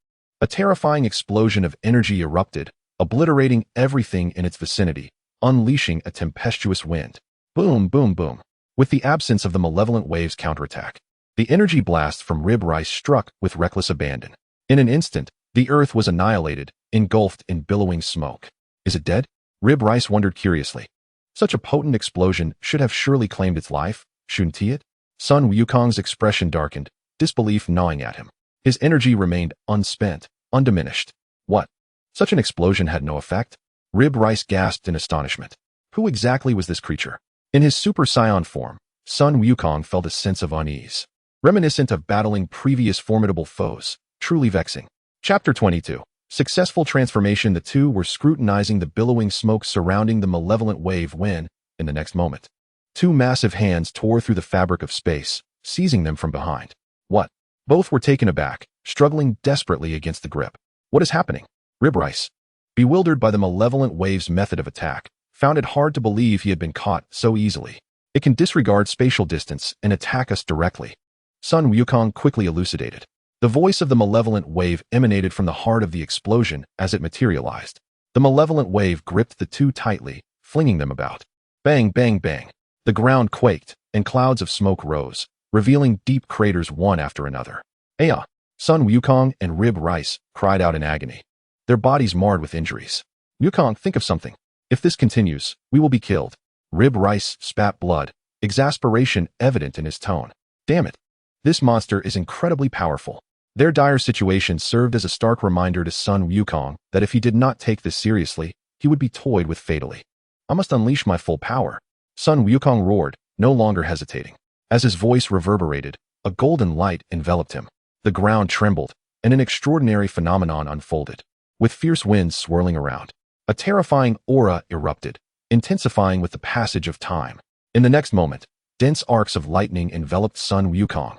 A terrifying explosion of energy erupted, obliterating everything in its vicinity, unleashing a tempestuous wind. Boom, boom, boom. With the absence of the malevolent wave's counterattack, the energy blast from Rib Rice struck with reckless abandon. In an instant, the earth was annihilated, engulfed in billowing smoke. Is it dead? Rib Rice wondered curiously. Such a potent explosion should have surely claimed its life, shouldn't it? Son Wukong's expression darkened, disbelief gnawing at him. His energy remained unspent, undiminished. What? Such an explosion had no effect? Rib Rice gasped in astonishment. Who exactly was this creature? In his Super Saiyan form, son Wukong felt a sense of unease, reminiscent of battling previous formidable foes, truly vexing. Chapter 22. Successful transformation. The two were scrutinizing the billowing smoke surrounding the malevolent wave when, in the next moment, two massive hands tore through the fabric of space, seizing them from behind. What? Both were taken aback, struggling desperately against the grip. What is happening? Rib Rice, bewildered by the malevolent wave's method of attack, found it hard to believe he had been caught so easily. It can disregard spatial distance and attack us directly. Son Wukong quickly elucidated. The voice of the malevolent wave emanated from the heart of the explosion as it materialized. The malevolent wave gripped the two tightly, flinging them about. Bang, bang, bang. The ground quaked, and clouds of smoke rose, revealing deep craters one after another. Aya! Son Wukong and Rib Rice cried out in agony, their bodies marred with injuries. Wukong, think of something. If this continues, we will be killed. Rib Rice spat blood, exasperation evident in his tone. Damn it. This monster is incredibly powerful. Their dire situation served as a stark reminder to son Wukong that if he did not take this seriously, he would be toyed with fatally. I must unleash my full power. Son Wukong roared, no longer hesitating. As his voice reverberated, a golden light enveloped him. The ground trembled, and an extraordinary phenomenon unfolded. With fierce winds swirling around, a terrifying aura erupted, intensifying with the passage of time. In the next moment, dense arcs of lightning enveloped son Wukong,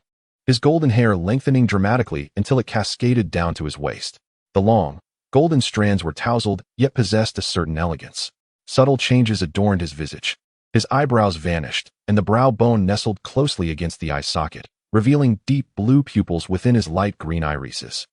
his golden hair lengthening dramatically until it cascaded down to his waist. The long, golden strands were tousled, yet possessed a certain elegance. Subtle changes adorned his visage. His eyebrows vanished, and the brow bone nestled closely against the eye socket, revealing deep blue pupils within his light green irises.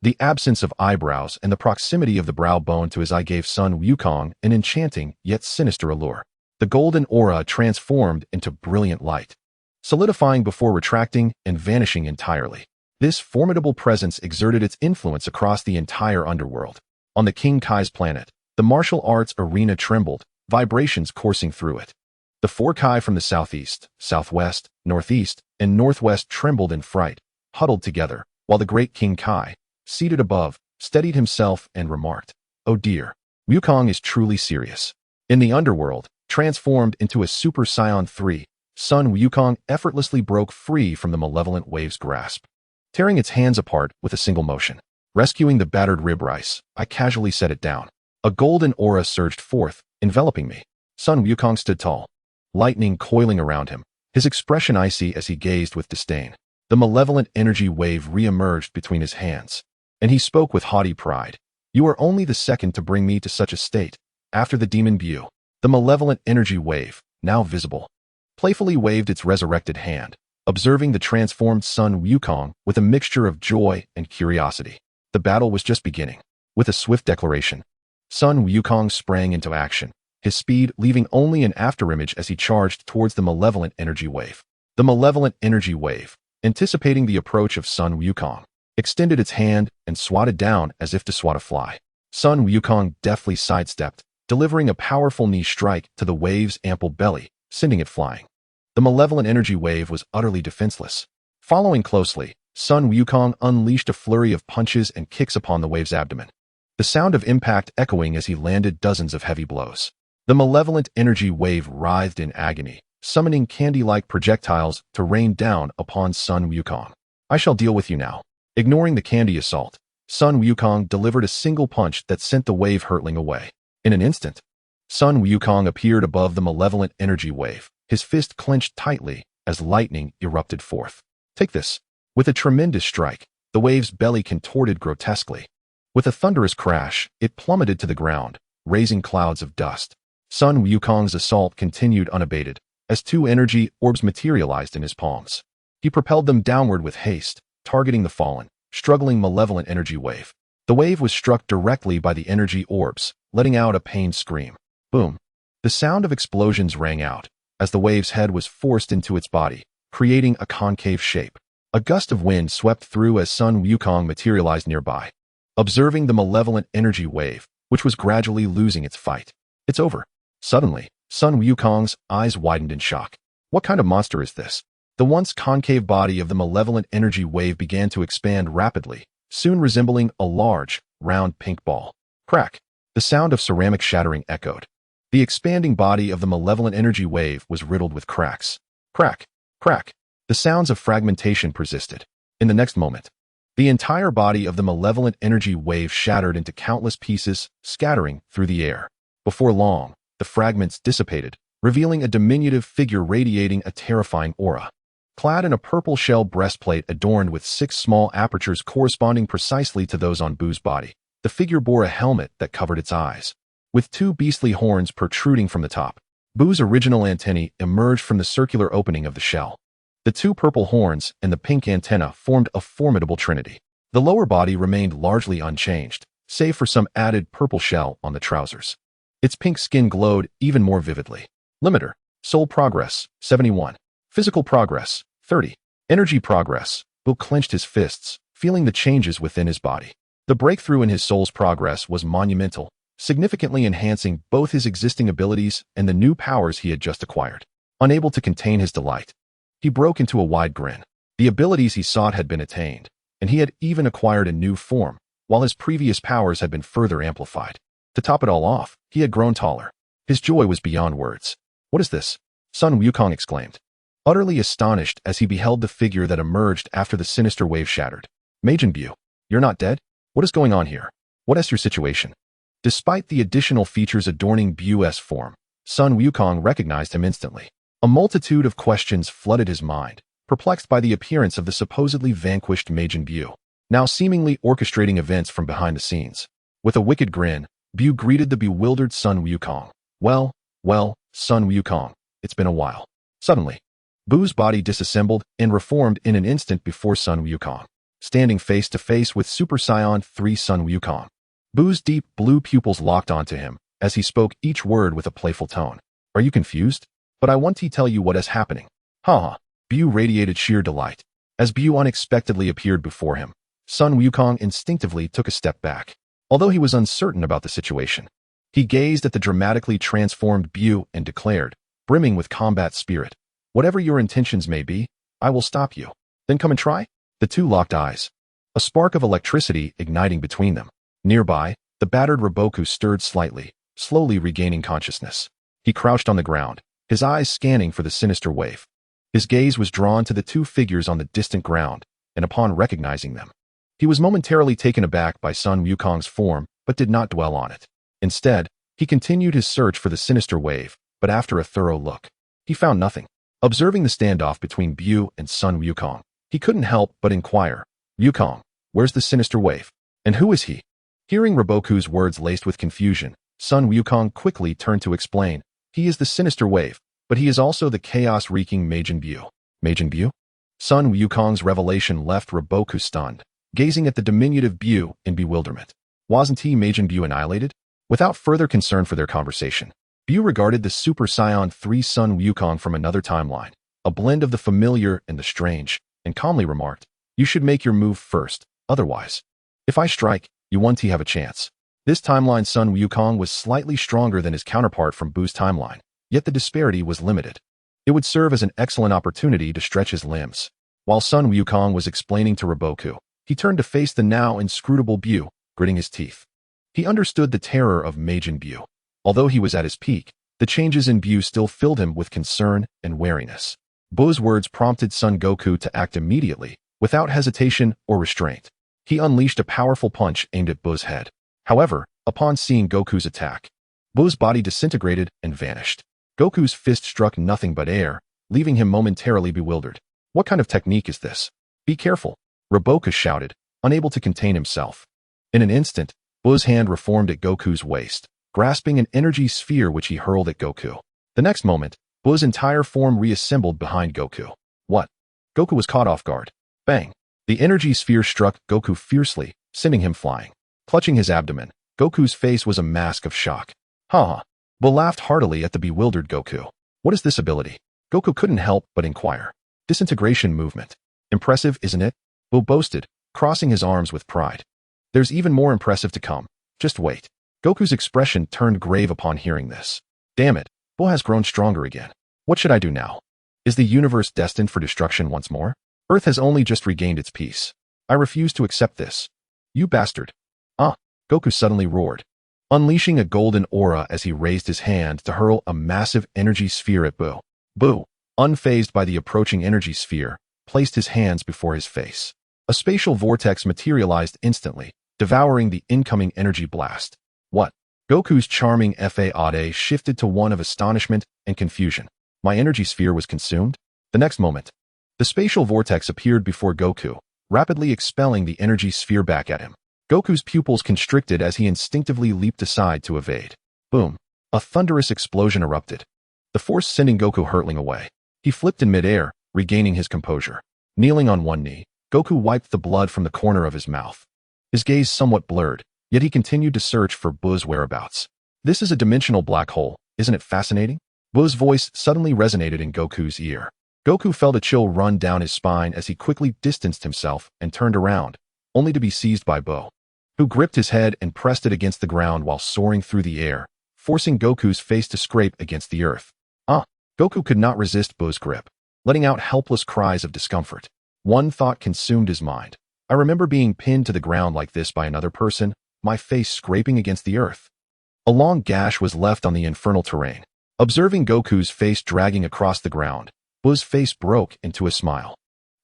The absence of eyebrows and the proximity of the brow bone to his eye gave son Wukong an enchanting yet sinister allure. The golden aura transformed into brilliant light, solidifying before retracting and vanishing entirely. This formidable presence exerted its influence across the entire underworld. On the King Kai's planet, the martial arts arena trembled, vibrations coursing through it. The four Kai from the southeast, southwest, northeast, and northwest trembled in fright, huddled together, while the great King Kai, seated above, steadied himself and remarked, "Oh dear, Wukong is truly serious." In the underworld, transformed into a Super Saiyan 3, Sun Wukong effortlessly broke free from the malevolent wave's grasp, tearing its hands apart with a single motion. Rescuing the battered rib rice, I casually set it down. A golden aura surged forth, enveloping me. Sun Wukong stood tall, lightning coiling around him, his expression icy as he gazed with disdain. The malevolent energy wave re-emerged between his hands, and he spoke with haughty pride. You are only the second to bring me to such a state, after the demon BUU. The malevolent energy wave, now visible, playfully waved its resurrected hand, observing the transformed Sun Wukong with a mixture of joy and curiosity. The battle was just beginning. With a swift declaration, Sun Wukong sprang into action, his speed leaving only an afterimage as he charged towards the malevolent energy wave. The malevolent energy wave, anticipating the approach of Sun Wukong, extended its hand and swatted down as if to swat a fly. Sun Wukong deftly sidestepped, delivering a powerful knee strike to the wave's ample belly, sending it flying. The malevolent energy wave was utterly defenseless. Following closely, Sun Wukong unleashed a flurry of punches and kicks upon the wave's abdomen, the sound of impact echoing as he landed dozens of heavy blows. The malevolent energy wave writhed in agony, summoning candy-like projectiles to rain down upon Sun Wukong. I shall deal with you now. Ignoring the candy assault, Sun Wukong delivered a single punch that sent the wave hurtling away. In an instant, Sun Wukong appeared above the malevolent energy wave, his fist clenched tightly as lightning erupted forth. Take this. With a tremendous strike, the wave's belly contorted grotesquely. With a thunderous crash, it plummeted to the ground, raising clouds of dust. Sun Wukong's assault continued unabated, as two energy orbs materialized in his palms. He propelled them downward with haste, targeting the fallen, struggling malevolent energy wave. The wave was struck directly by the energy orbs, letting out a pained scream. Boom! The sound of explosions rang out, as the wave's head was forced into its body, creating a concave shape. A gust of wind swept through as Sun Wukong materialized nearby, observing the malevolent energy wave, which was gradually losing its fight. It's over. Suddenly, Sun Wukong's eyes widened in shock. What kind of monster is this? The once concave body of the malevolent energy wave began to expand rapidly, soon resembling a large, round pink ball. Crack! The sound of ceramic shattering echoed. The expanding body of the malevolent energy wave was riddled with cracks. Crack! Crack! The sounds of fragmentation persisted. In the next moment, the entire body of the malevolent energy wave shattered into countless pieces, scattering through the air. Before long, the fragments dissipated, revealing a diminutive figure radiating a terrifying aura. Clad in a purple shell breastplate adorned with 6 small apertures corresponding precisely to those on BUU's body, the figure bore a helmet that covered its eyes. With 2 beastly horns protruding from the top, BUU's original antennae emerged from the circular opening of the shell. The 2 purple horns and the pink antenna formed a formidable trinity. The lower body remained largely unchanged, save for some added purple shell on the trousers. Its pink skin glowed even more vividly. Limiter: Soul Progress, 71. Physical Progress, 30. Energy Progress. BUU clenched his fists, feeling the changes within his body. The breakthrough in his soul's progress was monumental, significantly enhancing both his existing abilities and the new powers he had just acquired. Unable to contain his delight, he broke into a wide grin. The abilities he sought had been attained, and he had even acquired a new form, while his previous powers had been further amplified. To top it all off, he had grown taller. His joy was beyond words. What is this? Sun Wukong exclaimed, utterly astonished as he beheld the figure that emerged after the sinister wave shattered. Majin BUU, you're not dead? What is going on here? What is your situation? Despite the additional features adorning BUU's form, Sun Wukong recognized him instantly. A multitude of questions flooded his mind, perplexed by the appearance of the supposedly vanquished Majin BUU, now seemingly orchestrating events from behind the scenes. With a wicked grin, BUU greeted the bewildered Sun Wukong. Well, Sun Wukong, it's been a while. Suddenly, BUU's body disassembled and reformed in an instant before Sun Wukong, standing face to face with Super Saiyan 3 Sun Wukong. BUU's deep blue pupils locked onto him as he spoke each word with a playful tone. Are you confused? But I want to tell you what is happening. Ha! BUU radiated sheer delight. As BUU unexpectedly appeared before him, Sun Wukong instinctively took a step back. Although he was uncertain about the situation, he gazed at the dramatically transformed BUU and declared, brimming with combat spirit, whatever your intentions may be, I will stop you. Then come and try? The two locked eyes, a spark of electricity igniting between them. Nearby, the battered Goku stirred slightly, slowly regaining consciousness. He crouched on the ground, his eyes scanning for the sinister wave. His gaze was drawn to the two figures on the distant ground, and upon recognizing them, he was momentarily taken aback by Sun Wukong's form, but did not dwell on it. Instead, he continued his search for the sinister wave, but after a thorough look, he found nothing. Observing the standoff between BUU and Sun Wukong, he couldn't help but inquire, "Wukong, where's the sinister wave? And who is he?" Hearing Reboku's words laced with confusion, Sun Wukong quickly turned to explain, "He is the sinister wave, but he is also the chaos-wreaking Majin BUU." Majin BUU? Sun Wukong's revelation left Reboku stunned, gazing at the diminutive BUU in bewilderment. Wasn't he Majin BUU annihilated? Without further concern for their conversation, BUU regarded the Super Saiyan 3 Sun Wukong from another timeline, a blend of the familiar and the strange, and calmly remarked, "You should make your move first, otherwise, if I strike, you won't have a chance." This timeline Sun Wukong was slightly stronger than his counterpart from BUU's timeline, yet the disparity was limited. It would serve as an excellent opportunity to stretch his limbs. While Sun Wukong was explaining to Reboku, he turned to face the now inscrutable BUU, gritting his teeth. He understood the terror of Majin BUU. Although he was at his peak, the changes in BUU still filled him with concern and wariness. BUU's words prompted Son Goku to act immediately, without hesitation or restraint. He unleashed a powerful punch aimed at BUU's head. However, upon seeing Goku's attack, BUU's body disintegrated and vanished. Goku's fist struck nothing but air, leaving him momentarily bewildered. "What kind of technique is this? Be careful," Reboku shouted, unable to contain himself. In an instant, BUU's hand reformed at Goku's waist, grasping an energy sphere which he hurled at Goku. The next moment, BUU's entire form reassembled behind Goku. What? Goku was caught off guard. Bang! The energy sphere struck Goku fiercely, sending him flying. Clutching his abdomen, Goku's face was a mask of shock. "Ha!" BUU laughed heartily at the bewildered Goku. "What is this ability?" Goku couldn't help but inquire. "Disintegration movement. Impressive, isn't it?" BUU boasted, crossing his arms with pride. "There's even more impressive to come. Just wait." Goku's expression turned grave upon hearing this. "Damn it, BUU has grown stronger again. What should I do now? Is the universe destined for destruction once more? Earth has only just regained its peace. I refuse to accept this. You bastard." "Ah!" Goku suddenly roared, unleashing a golden aura as he raised his hand to hurl a massive energy sphere at BUU. BUU, unfazed by the approaching energy sphere, placed his hands before his face. A spatial vortex materialized instantly, devouring the incoming energy blast. "What?" Goku's charming face shifted to one of astonishment and confusion. "My energy sphere was consumed?" The next moment, the spatial vortex appeared before Goku, rapidly expelling the energy sphere back at him. Goku's pupils constricted as he instinctively leaped aside to evade. Boom! A thunderous explosion erupted, the force sending Goku hurtling away. He flipped in midair, regaining his composure. Kneeling on one knee, Goku wiped the blood from the corner of his mouth. His gaze somewhat blurred, yet he continued to search for BUU's whereabouts. "This is a dimensional black hole, isn't it fascinating?" BUU's voice suddenly resonated in Goku's ear. Goku felt a chill run down his spine as he quickly distanced himself and turned around, only to be seized by BUU, who gripped his head and pressed it against the ground while soaring through the air, forcing Goku's face to scrape against the earth. "Ah!" Goku could not resist BUU's grip, letting out helpless cries of discomfort. One thought consumed his mind. "I remember being pinned to the ground like this by another person, my face scraping against the earth." A long gash was left on the infernal terrain. Observing Goku's face dragging across the ground, BUU's face broke into a smile.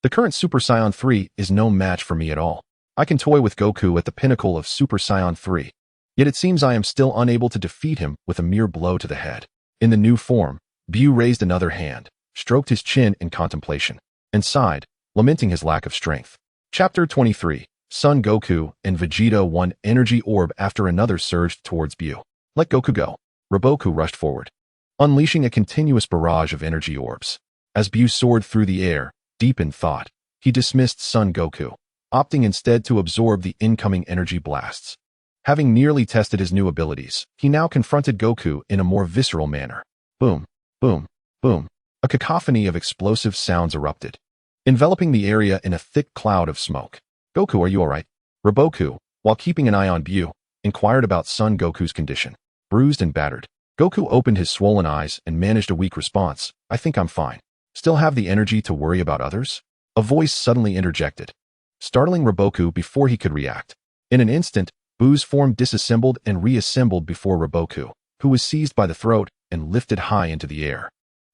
"The current Super Saiyan 3 is no match for me at all. I can toy with Goku at the pinnacle of Super Saiyan 3. Yet it seems I am still unable to defeat him with a mere blow to the head." In the new form, BUU raised another hand, stroked his chin in contemplation, and sighed, lamenting his lack of strength. Chapter 23. Son Goku and Vegeta one energy orb after another surged towards BUU. "Let Goku go." Reboku rushed forward, unleashing a continuous barrage of energy orbs. As BUU soared through the air, deep in thought, he dismissed Son Goku, opting instead to absorb the incoming energy blasts. Having nearly tested his new abilities, he now confronted Goku in a more visceral manner. Boom, boom, boom. A cacophony of explosive sounds erupted, enveloping the area in a thick cloud of smoke. "Goku, are you alright?" Reboku, while keeping an eye on BUU, inquired about Son Goku's condition. Bruised and battered, Goku opened his swollen eyes and managed a weak response. "I think I'm fine." "Still have the energy to worry about others?" A voice suddenly interjected, startling Reboku before he could react. In an instant, BUU's form disassembled and reassembled before Reboku, who was seized by the throat and lifted high into the air.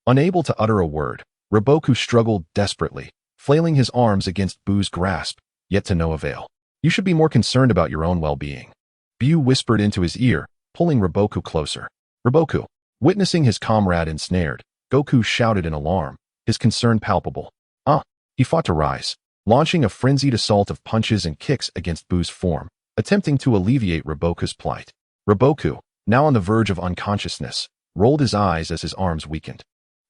Unable to utter a word, Roboku struggled desperately, flailing his arms against BUU's grasp, yet to no avail. You should be more concerned about your own well-being. BUU whispered into his ear, pulling Roboku closer. Roboku. Witnessing his comrade ensnared, Goku shouted in alarm, his concern palpable. He fought to rise, launching a frenzied assault of punches and kicks against BUU's form, attempting to alleviate Roboku's plight. Roboku, now on the verge of unconsciousness, rolled his eyes as his arms weakened.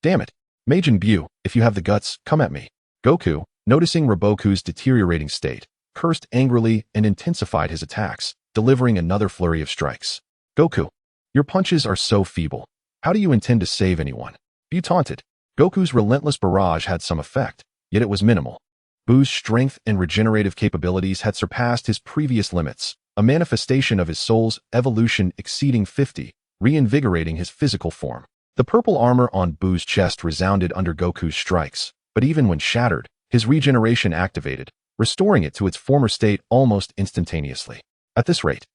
Damn it! Majin BUU, if you have the guts, come at me. Goku, noticing Roboku's deteriorating state, cursed angrily and intensified his attacks, delivering another flurry of strikes. Goku, your punches are so feeble. How do you intend to save anyone? BUU taunted. Goku's relentless barrage had some effect, yet it was minimal. BUU's strength and regenerative capabilities had surpassed his previous limits, a manifestation of his soul's evolution exceeding 50, reinvigorating his physical form. The purple armor on BUU's chest resounded under Goku's strikes, but even when shattered, his regeneration activated, restoring it to its former state almost instantaneously. At this rate,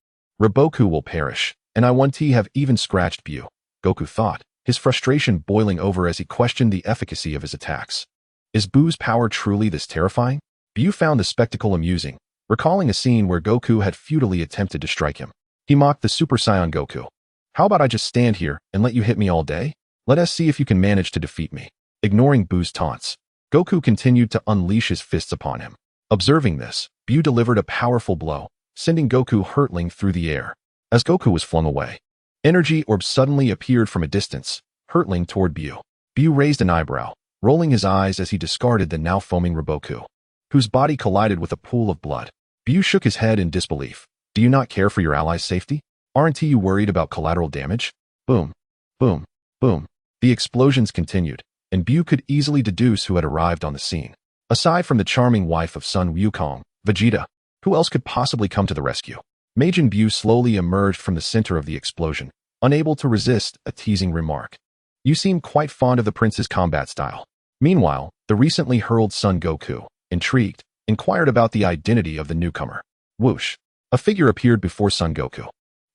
Roboku will perish, and I won't have even scratched BUU, Goku thought, his frustration boiling over as he questioned the efficacy of his attacks. Is BUU's power truly this terrifying? BUU found the spectacle amusing, recalling a scene where Goku had futilely attempted to strike him. He mocked the Super Saiyan Goku. How about I just stand here and let you hit me all day? Let us see if you can manage to defeat me. Ignoring BUU's taunts, Goku continued to unleash his fists upon him. Observing this, BUU delivered a powerful blow, sending Goku hurtling through the air. As Goku was flung away, energy orbs suddenly appeared from a distance, hurtling toward BUU. BUU raised an eyebrow, rolling his eyes as he discarded the now foaming Roboku, whose body collided with a pool of blood. BUU shook his head in disbelief. Do you not care for your allies' safety? Aren't you worried about collateral damage? Boom, boom, boom. The explosions continued, and BUU could easily deduce who had arrived on the scene. Aside from the charming wife of Sun Wukong, Vegeta, who else could possibly come to the rescue? Majin BUU slowly emerged from the center of the explosion, unable to resist a teasing remark. You seem quite fond of the prince's combat style. Meanwhile, the recently hurled Son Goku, intrigued, inquired about the identity of the newcomer. Whoosh! A figure appeared before Son Goku.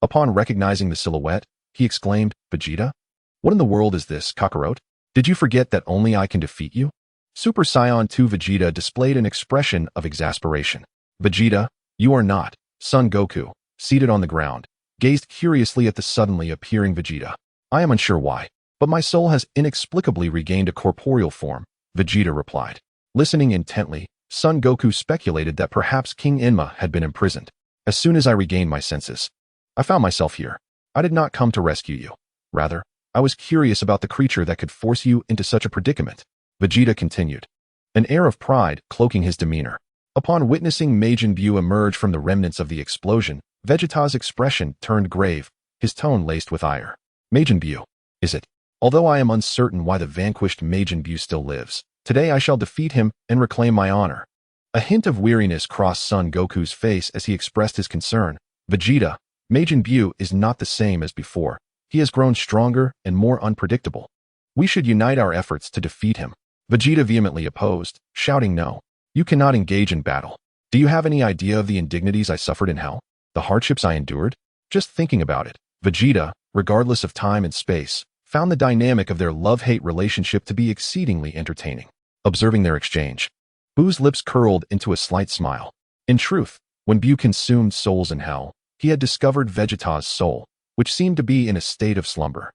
Upon recognizing the silhouette, he exclaimed, Vegeta? What in the world is this, Kakarot? Did you forget that only I can defeat you? Super Saiyan 2 Vegeta displayed an expression of exasperation. Vegeta, you are not. Son Goku, seated on the ground, gazed curiously at the suddenly appearing Vegeta. I am unsure why, but my soul has inexplicably regained a corporeal form, Vegeta replied. Listening intently, Son Goku speculated that perhaps King Enma had been imprisoned. As soon as I regained my senses, I found myself here. I did not come to rescue you. Rather, I was curious about the creature that could force you into such a predicament. Vegeta continued, an air of pride cloaking his demeanor. Upon witnessing Majin BUU emerge from the remnants of the explosion, Vegeta's expression turned grave, his tone laced with ire. Majin BUU, is it? Although I am uncertain why the vanquished Majin BUU still lives, today I shall defeat him and reclaim my honor. A hint of weariness crossed Son Goku's face as he expressed his concern. Vegeta, Majin BUU is not the same as before. He has grown stronger and more unpredictable. We should unite our efforts to defeat him. Vegeta vehemently opposed, shouting no. You cannot engage in battle. Do you have any idea of the indignities I suffered in hell? The hardships I endured? Just thinking about it. Vegeta, regardless of time and space, found the dynamic of their love-hate relationship to be exceedingly entertaining. Observing their exchange, BUU's lips curled into a slight smile. In truth, when BUU consumed souls in hell, he had discovered Vegeta's soul, which seemed to be in a state of slumber.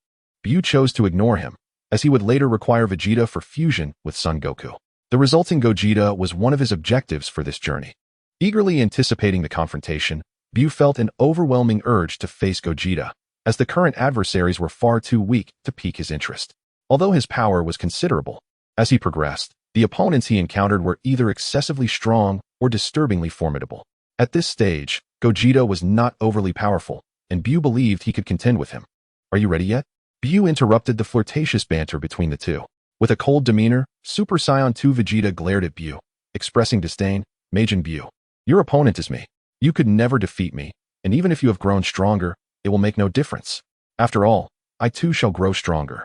BUU chose to ignore him, as he would later require Vegeta for fusion with Son Goku. The resulting Gogeta was one of his objectives for this journey. Eagerly anticipating the confrontation, BUU felt an overwhelming urge to face Gogeta, as the current adversaries were far too weak to pique his interest. Although his power was considerable, as he progressed, the opponents he encountered were either excessively strong or disturbingly formidable. At this stage, Gogeta was not overly powerful, and BUU believed he could contend with him. Are you ready yet? BUU interrupted the flirtatious banter between the two. With a cold demeanor, Super Saiyan 2 Vegeta glared at BUU, expressing disdain. Majin BUU, your opponent is me. You could never defeat me, and even if you have grown stronger, it will make no difference. After all, I too shall grow stronger.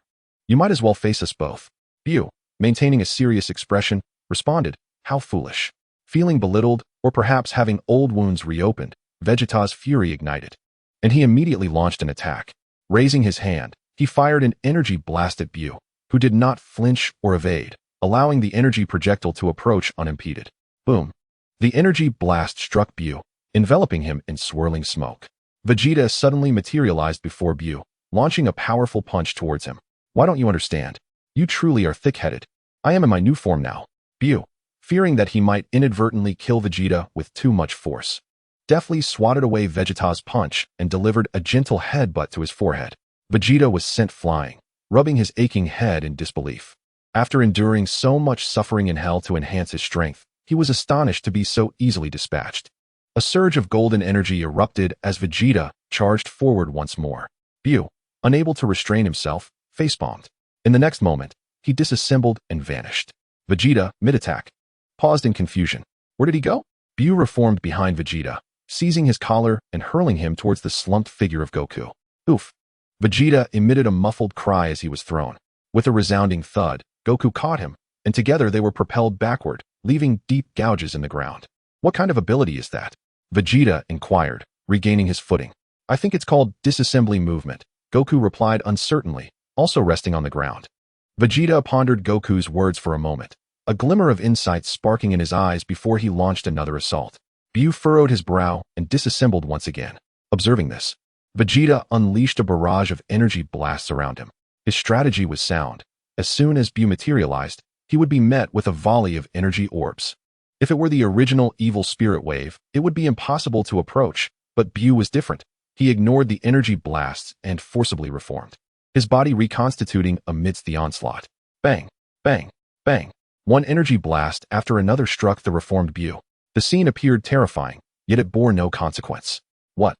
You might as well face us both. BUU, maintaining a serious expression, responded, how foolish. Feeling belittled, or perhaps having old wounds reopened, Vegeta's fury ignited, and he immediately launched an attack. Raising his hand, he fired an energy blast at BUU, who did not flinch or evade, allowing the energy projectile to approach unimpeded. Boom. The energy blast struck BUU, enveloping him in swirling smoke. Vegeta suddenly materialized before BUU, launching a powerful punch towards him. Why don't you understand? You truly are thick-headed. I am in my new form now. BUU, fearing that he might inadvertently kill Vegeta with too much force, deftly swatted away Vegeta's punch and delivered a gentle headbutt to his forehead. Vegeta was sent flying, rubbing his aching head in disbelief. After enduring so much suffering in hell to enhance his strength, he was astonished to be so easily dispatched. A surge of golden energy erupted as Vegeta charged forward once more. BUU, unable to restrain himself, facepalmed. In the next moment, he disassembled and vanished. Vegeta, mid-attack, paused in confusion. Where did he go? BUU reformed behind Vegeta, seizing his collar and hurling him towards the slumped figure of Goku. Oof! Vegeta emitted a muffled cry as he was thrown. With a resounding thud, Goku caught him, and together they were propelled backward, leaving deep gouges in the ground. What kind of ability is that? Vegeta inquired, regaining his footing. I think it's called disassembly movement, Goku replied uncertainly, also resting on the ground. Vegeta pondered Goku's words for a moment, a glimmer of insight sparking in his eyes before he launched another assault. BUU furrowed his brow and disassembled once again. Observing this, Vegeta unleashed a barrage of energy blasts around him. His strategy was sound. As soon as BUU materialized, he would be met with a volley of energy orbs. If it were the original evil spirit wave, it would be impossible to approach, but BUU was different. He ignored the energy blasts and forcibly reformed, his body reconstituting amidst the onslaught. Bang, bang, bang. One energy blast after another struck the reformed BUU. The scene appeared terrifying, yet it bore no consequence. What?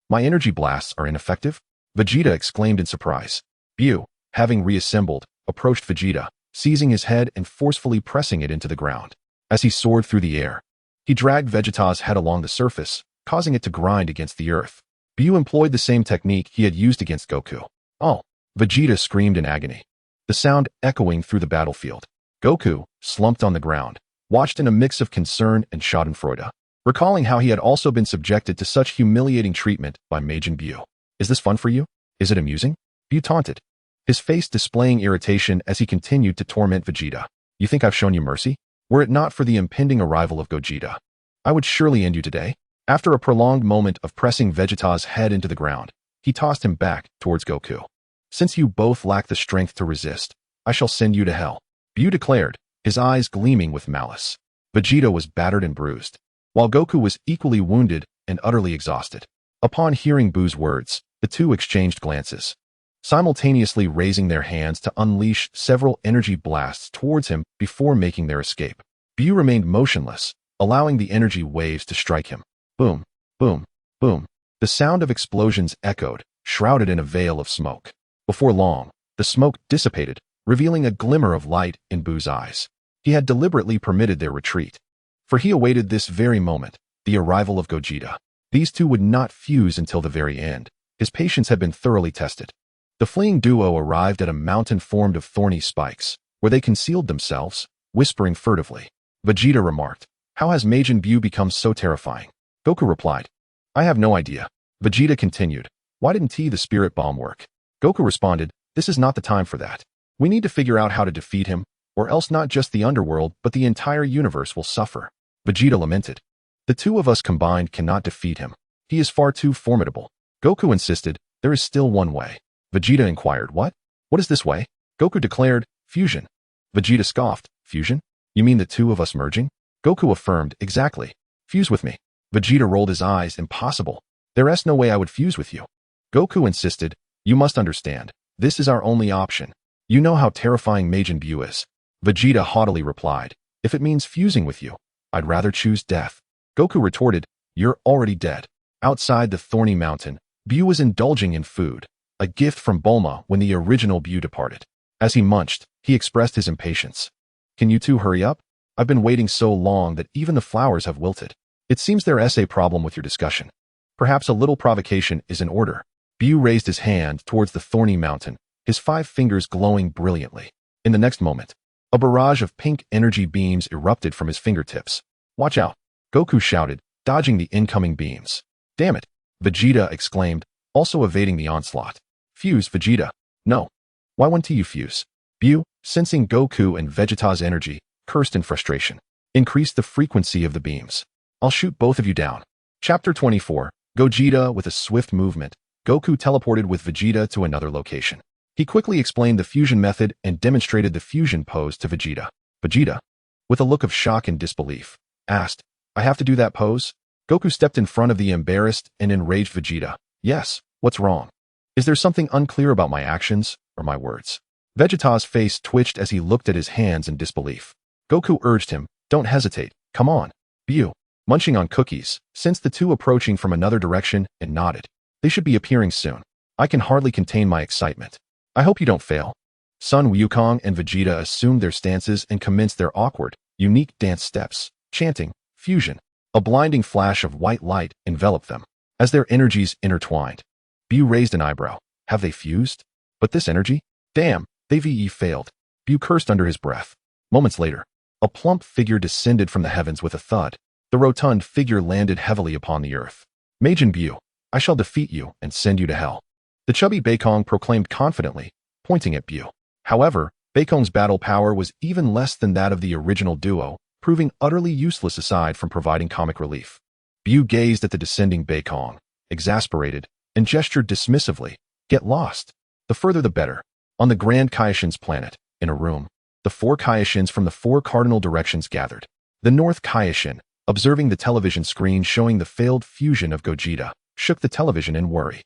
My energy blasts are ineffective? Vegeta exclaimed in surprise. BUU, having reassembled, approached Vegeta, seizing his head and forcefully pressing it into the ground. As he soared through the air, he dragged Vegeta's head along the surface, causing it to grind against the earth. BUU employed the same technique he had used against Goku. Oh! Vegeta screamed in agony, the sound echoing through the battlefield. Goku, slumped on the ground, watched in a mix of concern and schadenfreude, recalling how he had also been subjected to such humiliating treatment by Majin BUU. Is this fun for you? Is it amusing? BUU taunted, his face displaying irritation as he continued to torment Vegeta. You think I've shown you mercy? Were it not for the impending arrival of Gogeta, I would surely end you today. After a prolonged moment of pressing Vegeta's head into the ground, he tossed him back towards Goku. Since you both lack the strength to resist, I shall send you to hell, BUU declared, his eyes gleaming with malice. Vegeta was battered and bruised, while Goku was equally wounded and utterly exhausted. Upon hearing BUU's words, the two exchanged glances, simultaneously raising their hands to unleash several energy blasts towards him before making their escape. BUU remained motionless, allowing the energy waves to strike him. Boom, boom, boom. The sound of explosions echoed, shrouded in a veil of smoke. Before long, the smoke dissipated, revealing a glimmer of light in BUU's eyes. He had deliberately permitted their retreat, for he awaited this very moment, the arrival of Gogeta. These two would not fuse until the very end. His patience had been thoroughly tested. The fleeing duo arrived at a mountain formed of thorny spikes, where they concealed themselves, whispering furtively. Vegeta remarked, "How has Majin BUU become so terrifying?" Goku replied, "I have no idea." Vegeta continued, "Why didn't the spirit bomb work?" Goku responded, "This is not the time for that. We need to figure out how to defeat him, or else not just the underworld but the entire universe will suffer." Vegeta lamented, "The two of us combined cannot defeat him. He is far too formidable." Goku insisted, "There is still one way." Vegeta inquired, "What? What is this way?" Goku declared, "Fusion." Vegeta scoffed, "Fusion? You mean the two of us merging?" Goku affirmed, "Exactly. Fuse with me." Vegeta rolled his eyes, "Impossible. There's no way I would fuse with you." Goku insisted, "You must understand. This is our only option. You know how terrifying Majin BUU is." Vegeta haughtily replied, "If it means fusing with you, I'd rather choose death." Goku retorted, "You're already dead." Outside the thorny mountain, BUU was indulging in food, a gift from Bulma when the original BUU departed. As he munched, he expressed his impatience. "Can you two hurry up? I've been waiting so long that even the flowers have wilted. It seems there's a problem with your discussion. Perhaps a little provocation is in order." BUU raised his hand towards the thorny mountain, his 5 fingers glowing brilliantly. In the next moment, a barrage of pink energy beams erupted from his fingertips. "Watch out!" Goku shouted, dodging the incoming beams. "Damn it!" Vegeta exclaimed, also evading the onslaught. "Fuse, Vegeta." "No. Why wouldn't you fuse?" BUU, sensing Goku and Vegeta's energy, cursed in frustration. Increase the frequency of the beams. I'll shoot both of you down. Chapter 24. Gogeta. With a swift movement, Goku teleported with Vegeta to another location. He quickly explained the fusion method and demonstrated the fusion pose to Vegeta. Vegeta, with a look of shock and disbelief, asked, I have to do that pose? Goku stepped in front of the embarrassed and enraged Vegeta. Yes, what's wrong? Is there something unclear about my actions or my words? Vegeta's face twitched as he looked at his hands in disbelief. Goku urged him, don't hesitate, come on. BUU, munching on cookies, sensed the two approaching from another direction and nodded. They should be appearing soon. I can hardly contain my excitement. I hope you don't fail. Sun Wukong and Vegeta assumed their stances and commenced their awkward, unique dance steps, chanting, fusion. A blinding flash of white light enveloped them. As their energies intertwined, BUU raised an eyebrow. Have they fused? But this energy? Damn, they've failed. BUU cursed under his breath. Moments later, a plump figure descended from the heavens with a thud. The rotund figure landed heavily upon the earth. Majin BUU, I shall defeat you and send you to hell. The chubby Baekong proclaimed confidently, pointing at BUU. However, Baekong's battle power was even less than that of the original duo, proving utterly useless aside from providing comic relief. BUU gazed at the descending Baekong, exasperated, and gestured dismissively. Get lost. The further the better. On the Grand Kaioshin's planet, in a room, the 4 Kaioshins from the 4 cardinal directions gathered. The North Kaioshin, observing the television screen showing the failed fusion of Gogeta, shook the television in worry.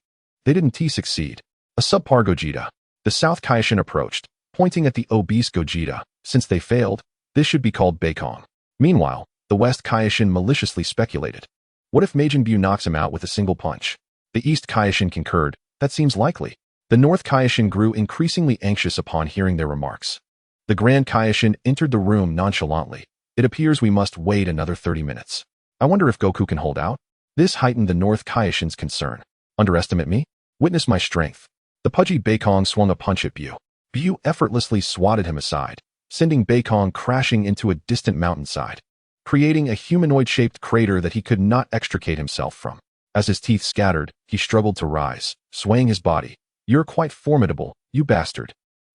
They didn't succeed. A subpar Gogeta. The South Kaioshin approached, pointing at the obese Gogeta. Since they failed, this should be called Baekong. Meanwhile, the West Kaioshin maliciously speculated. What if Majin BUU knocks him out with a single punch? The East Kaioshin concurred. That seems likely. The North Kaioshin grew increasingly anxious upon hearing their remarks. The Grand Kaioshin entered the room nonchalantly. It appears we must wait another 30 minutes. I wonder if Goku can hold out? This heightened the North Kaioshin's concern. Underestimate me? Witness my strength. The pudgy Baekong swung a punch at BUU. BUU effortlessly swatted him aside, sending Baekong crashing into a distant mountainside, creating a humanoid-shaped crater that he could not extricate himself from. As his teeth scattered, he struggled to rise, swaying his body. You're quite formidable, you bastard.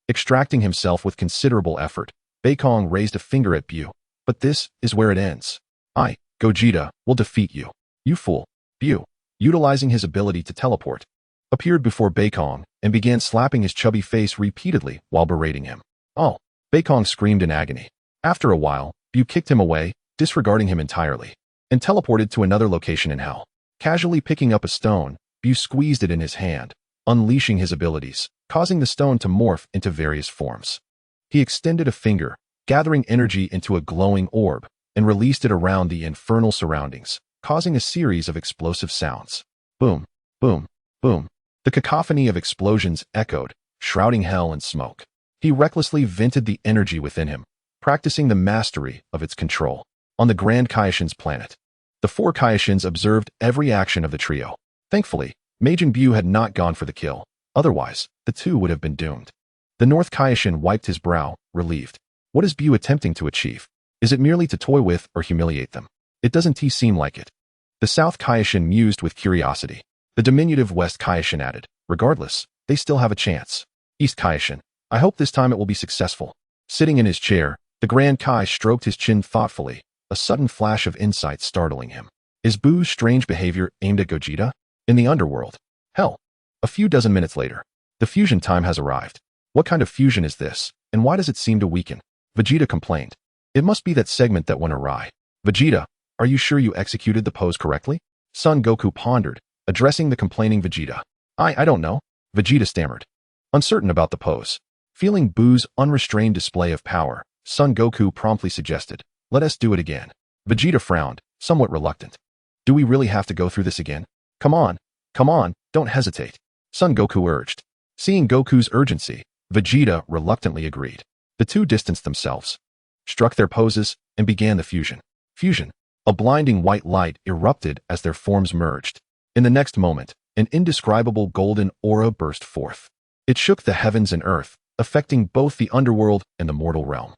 Extracting himself with considerable effort, Baekong raised a finger at BUU. But this is where it ends. I, Gogeta, will defeat you. You fool. BUU, utilizing his ability to teleport, appeared before Baekong and began slapping his chubby face repeatedly while berating him. Oh! Baekong screamed in agony. After a while, BUU kicked him away, disregarding him entirely, and teleported to another location in hell. Casually picking up a stone, BUU squeezed it in his hand, unleashing his abilities, causing the stone to morph into various forms. He extended a finger, gathering energy into a glowing orb, and released it around the infernal surroundings, causing a series of explosive sounds. Boom, boom, boom. The cacophony of explosions echoed, shrouding hell in smoke. He recklessly vented the energy within him, practicing the mastery of its control. On the Grand Kaioshin's planet, the 4 Kaioshins observed every action of the trio. Thankfully, Majin BUU had not gone for the kill. Otherwise, the two would have been doomed. The North Kaioshin wiped his brow, relieved. What is BUU attempting to achieve? Is it merely to toy with or humiliate them? It doesn't seem like it. The South Kaioshin mused with curiosity. The diminutive West Kaioshin added, regardless, they still have a chance. East Kaioshin, I hope this time it will be successful. Sitting in his chair, the Grand Kai stroked his chin thoughtfully, a sudden flash of insight startling him. Is BUU's strange behavior aimed at Gogeta? In the underworld? Hell. A few dozen minutes later, the fusion time has arrived. What kind of fusion is this, and why does it seem to weaken? Vegeta complained. It must be that segment that went awry. Vegeta, are you sure you executed the pose correctly? Son Goku pondered, addressing the complaining Vegeta. I don't know. Vegeta stammered, uncertain about the pose. Feeling BUU's unrestrained display of power, Son Goku promptly suggested, let us do it again. Vegeta frowned, somewhat reluctant. Do we really have to go through this again? Come on, don't hesitate. Son Goku urged. Seeing Goku's urgency, Vegeta reluctantly agreed. The two distanced themselves, struck their poses, and began the fusion. Fusion. A blinding white light erupted as their forms merged. In the next moment, an indescribable golden aura burst forth. It shook the heavens and earth, affecting both the underworld and the mortal realm.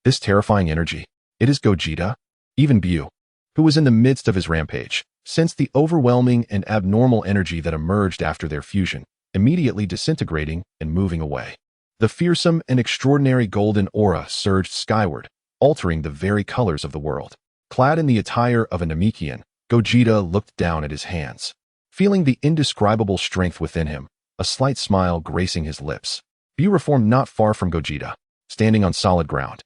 This terrifying energy. It is Gogeta? Even BUU, who was in the midst of his rampage, sensed the overwhelming and abnormal energy that emerged after their fusion, immediately disintegrating and moving away. The fearsome and extraordinary golden aura surged skyward, altering the very colors of the world. Clad in the attire of a Namekian, Gogeta looked down at his hands. Feeling the indescribable strength within him, a slight smile gracing his lips, BUU reformed not far from Gogeta, standing on solid ground.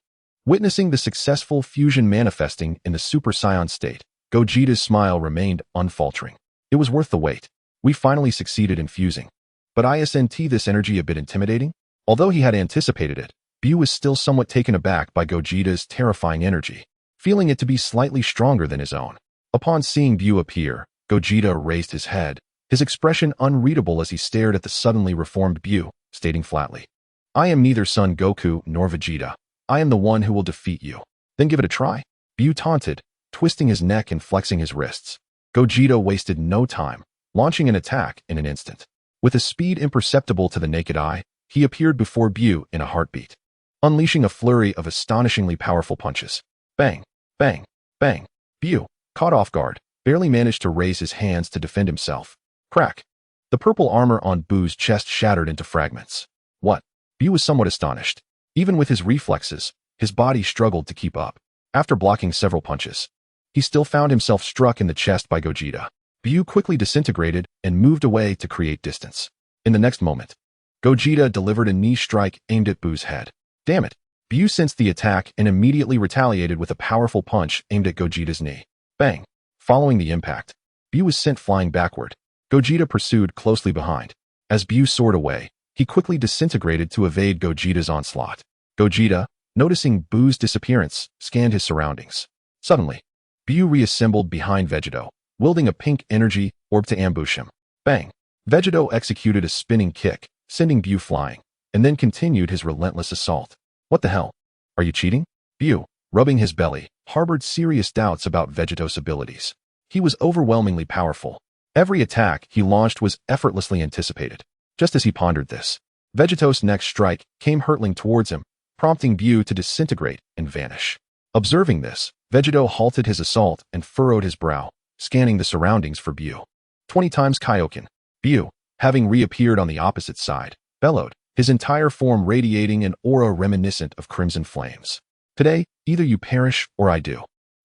Witnessing the successful fusion manifesting in the Super Saiyan state, Gogeta's smile remained unfaltering. It was worth the wait. We finally succeeded in fusing. But isn't this energy a bit intimidating? Although he had anticipated it, BUU was still somewhat taken aback by Gogeta's terrifying energy, feeling it to be slightly stronger than his own. Upon seeing BUU appear, Gogeta raised his head, his expression unreadable as he stared at the suddenly reformed BUU, stating flatly, "I am neither Son Goku nor Vegeta. I am the one who will defeat you." "Then give it a try," BUU taunted, twisting his neck and flexing his wrists. Gogeta wasted no time, launching an attack in an instant. With a speed imperceptible to the naked eye, he appeared before BUU in a heartbeat, unleashing a flurry of astonishingly powerful punches. Bang, bang, bang. BUU, caught off guard, barely managed to raise his hands to defend himself. Crack. The purple armor on BUU's chest shattered into fragments. What? BUU was somewhat astonished. Even with his reflexes, his body struggled to keep up. After blocking several punches, he still found himself struck in the chest by Gogeta. BUU quickly disintegrated and moved away to create distance. In the next moment, Gogeta delivered a knee strike aimed at BUU's head. Damn it! BUU sensed the attack and immediately retaliated with a powerful punch aimed at Gogeta's knee. Bang! Following the impact, BUU was sent flying backward. Gogeta pursued closely behind. As BUU soared away, he quickly disintegrated to evade Gogeta's onslaught. Gogeta, noticing BUU's disappearance, scanned his surroundings. Suddenly, BUU reassembled behind Vegeta, wielding a pink energy orb to ambush him. Bang! Vegeta executed a spinning kick, sending BUU flying, and then continued his relentless assault. What the hell? Are you cheating? BUU, rubbing his belly, harbored serious doubts about Vegeta's abilities. He was overwhelmingly powerful. Every attack he launched was effortlessly anticipated. Just as he pondered this, Vegeta's next strike came hurtling towards him, prompting BUU to disintegrate and vanish. Observing this, Vegeta halted his assault and furrowed his brow, scanning the surroundings for BUU. 20 times Kaioken. BUU, having reappeared on the opposite side, bellowed, his entire form radiating an aura reminiscent of crimson flames. Today, either you perish or I do.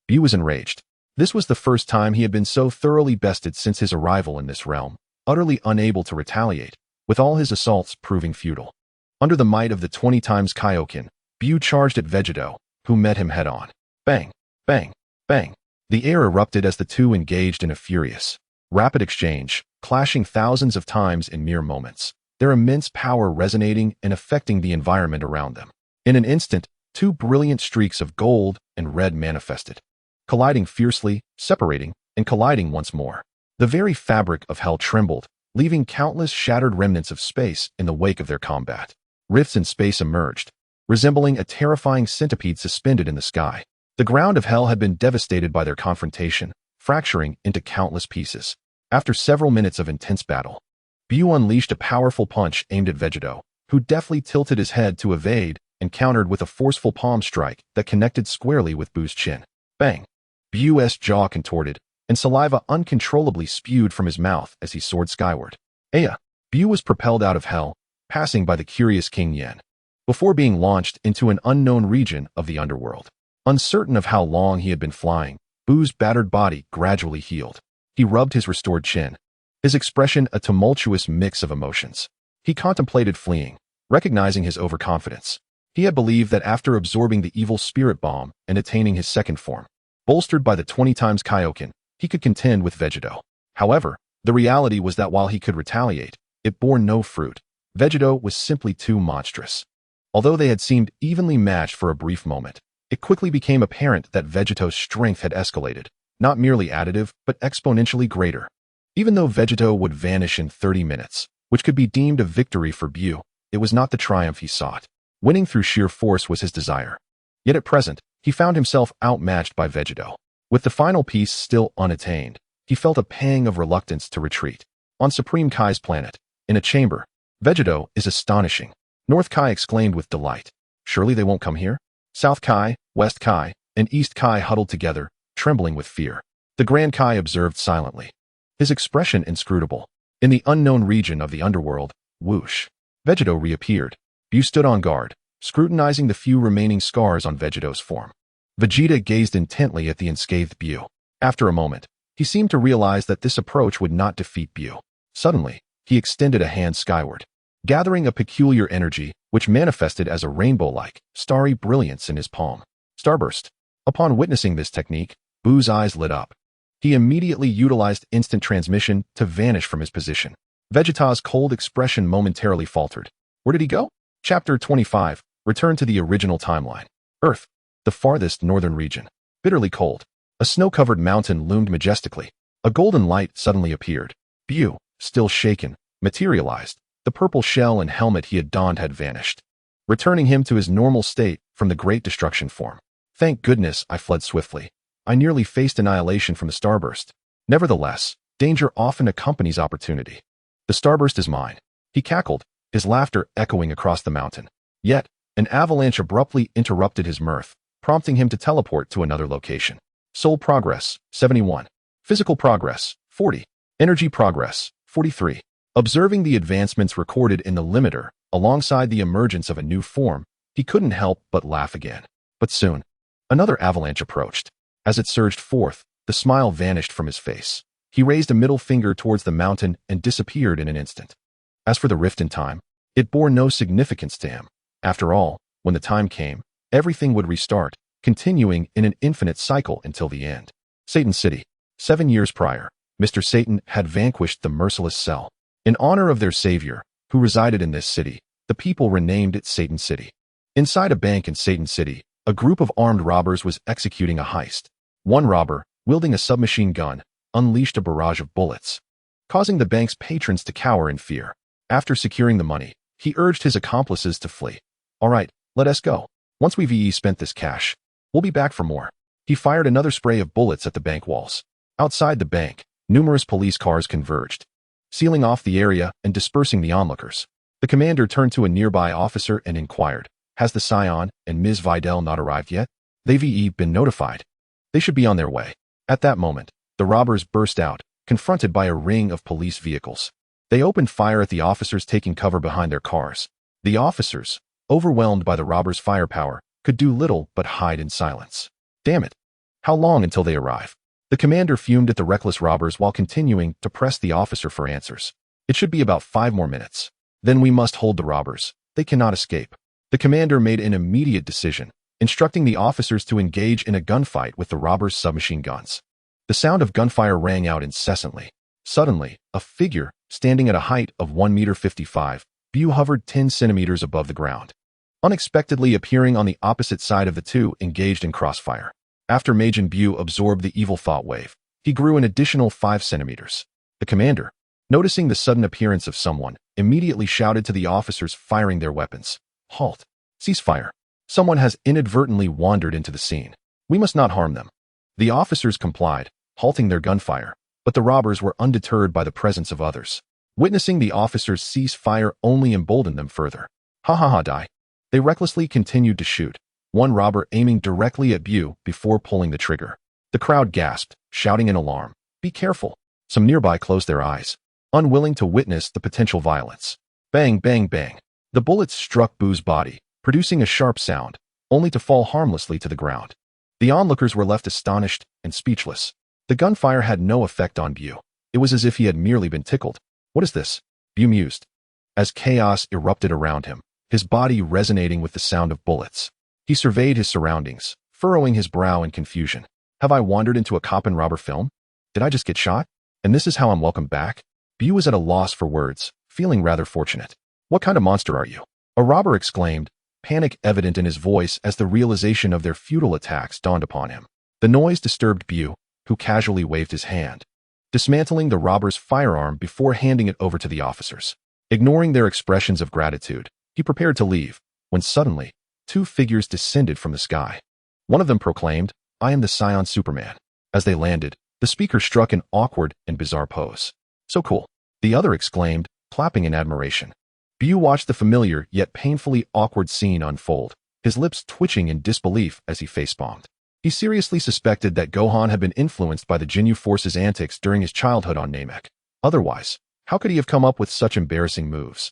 BUU was enraged. This was the first time he had been so thoroughly bested since his arrival in this realm, utterly unable to retaliate, with all his assaults proving futile. Under the might of the 20 times Kaioken, BUU charged at Vegeta, who met him head-on. Bang, bang, bang. The air erupted as the two engaged in a furious, rapid exchange, clashing thousands of times in mere moments, their immense power resonating and affecting the environment around them. In an instant, two brilliant streaks of gold and red manifested, colliding fiercely, separating, and colliding once more. The very fabric of hell trembled, leaving countless shattered remnants of space in the wake of their combat. Rifts in space emerged, resembling a terrifying centipede suspended in the sky. The ground of hell had been devastated by their confrontation, fracturing into countless pieces. After several minutes of intense battle, BUU unleashed a powerful punch aimed at Vegeta, who deftly tilted his head to evade and countered with a forceful palm strike that connected squarely with BUU's chin. Bang! BUU's jaw contorted, and saliva uncontrollably spewed from his mouth as he soared skyward. BUU was propelled out of hell, passing by the curious King Yen, before being launched into an unknown region of the underworld. Uncertain of how long he had been flying, BUU's battered body gradually healed. He rubbed his restored chin, his expression a tumultuous mix of emotions. He contemplated fleeing, recognizing his overconfidence. He had believed that after absorbing the evil spirit bomb and attaining his second form, bolstered by the 20 times Kaioken, he could contend with Vegeta. However, the reality was that while he could retaliate, it bore no fruit. Vegeta was simply too monstrous. Although they had seemed evenly matched for a brief moment, it quickly became apparent that Vegeta's strength had escalated, not merely additive, but exponentially greater. Even though Vegeta would vanish in 30 minutes, which could be deemed a victory for BUU, it was not the triumph he sought. Winning through sheer force was his desire. Yet at present, he found himself outmatched by Vegeta. With the final piece still unattained, he felt a pang of reluctance to retreat. On Supreme Kai's planet, in a chamber, Vegeta is astonishing. North Kai exclaimed with delight. Surely they won't come here? South Kai, West Kai, and East Kai huddled together, trembling with fear. The Grand Kai observed silently, his expression inscrutable. In the unknown region of the underworld, whoosh, Vegeta reappeared. BUU stood on guard, scrutinizing the few remaining scars on Vegeta's form. Vegeta gazed intently at the unscathed BUU. After a moment, he seemed to realize that this approach would not defeat BUU. Suddenly, he extended a hand skyward, gathering a peculiar energy which manifested as a rainbow-like, starry brilliance in his palm. Starburst. Upon witnessing this technique, BUU's eyes lit up. He immediately utilized instant transmission to vanish from his position. Vegeta's cold expression momentarily faltered. Where did he go? Chapter 25. Return to the original timeline. Earth. The farthest northern region. Bitterly cold. A snow-covered mountain loomed majestically. A golden light suddenly appeared. BUU, still shaken, materialized. The purple shell and helmet he had donned had vanished, returning him to his normal state from the Great Destruction form. Thank goodness I fled swiftly. I nearly faced annihilation from the starburst. Nevertheless, danger often accompanies opportunity. The starburst is mine. He cackled, his laughter echoing across the mountain. Yet, an avalanche abruptly interrupted his mirth, prompting him to teleport to another location. Soul progress, 71. Physical progress, 40. Energy progress, 43. Observing the advancements recorded in the limiter, alongside the emergence of a new form, he couldn't help but laugh again. But soon, another avalanche approached. As it surged forth, the smile vanished from his face. He raised a middle finger towards the mountain and disappeared in an instant. As for the rift in time, it bore no significance to him. After all, when the time came, everything would restart, continuing in an infinite cycle until the end. Satan City. 7 years prior, Mr. Satan had vanquished the merciless Cell. In honor of their savior, who resided in this city, the people renamed it Satan City. Inside a bank in Satan City, a group of armed robbers was executing a heist. One robber, wielding a submachine gun, unleashed a barrage of bullets, causing the bank's patrons to cower in fear. After securing the money, he urged his accomplices to flee. All right, let us go. Once we've spent this cash, we'll be back for more. He fired another spray of bullets at the bank walls. Outside the bank, numerous police cars converged, sealing off the area and dispersing the onlookers. The commander turned to a nearby officer and inquired, "Has the Scion and Ms. Vidal not arrived yet? They've been notified. They should be on their way." At that moment, the robbers burst out, confronted by a ring of police vehicles. They opened fire at the officers taking cover behind their cars. The officers, overwhelmed by the robbers' firepower, could do little but hide in silence. Damn it! How long until they arrive? The commander fumed at the reckless robbers while continuing to press the officer for answers. It should be about 5 more minutes. Then we must hold the robbers. They cannot escape. The commander made an immediate decision, instructing the officers to engage in a gunfight with the robbers' submachine guns. The sound of gunfire rang out incessantly. Suddenly, a figure, standing at a height of 1.55 meters, BUU hovered 10 centimeters above the ground. Unexpectedly appearing on the opposite side of the two engaged in crossfire. After Majin BUU absorbed the evil thought wave, he grew an additional 5 centimeters. The commander, noticing the sudden appearance of someone, immediately shouted to the officers firing their weapons. Halt! Cease fire! Someone has inadvertently wandered into the scene. We must not harm them. The officers complied, halting their gunfire, but the robbers were undeterred by the presence of others. Witnessing the officers cease fire only emboldened them further. Ha ha ha, die! They recklessly continued to shoot, one robber aiming directly at BUU before pulling the trigger. The crowd gasped, shouting in alarm. Be careful! Some nearby closed their eyes, unwilling to witness the potential violence. Bang, bang, bang. The bullets struck BUU's body, producing a sharp sound, only to fall harmlessly to the ground. The onlookers were left astonished and speechless. The gunfire had no effect on BUU. It was as if he had merely been tickled. What is this? BUU mused, as chaos erupted around him, his body resonating with the sound of bullets. He surveyed his surroundings, furrowing his brow in confusion. Have I wandered into a cop and robber film? Did I just get shot? And this is how I'm welcomed back? BUU was at a loss for words, feeling rather fortunate. What kind of monster are you? A robber exclaimed, panic evident in his voice as the realization of their futile attacks dawned upon him. The noise disturbed BUU, who casually waved his hand, dismantling the robber's firearm before handing it over to the officers. Ignoring their expressions of gratitude, he prepared to leave, when suddenly, 2 figures descended from the sky. One of them proclaimed, "I am the Scion Superman." As they landed, the speaker struck an awkward and bizarre pose. So cool. The other exclaimed, clapping in admiration. BUU watched the familiar yet painfully awkward scene unfold, his lips twitching in disbelief as he facepalmed. He seriously suspected that Gohan had been influenced by the Ginyu Force's antics during his childhood on Namek. Otherwise, how could he have come up with such embarrassing moves?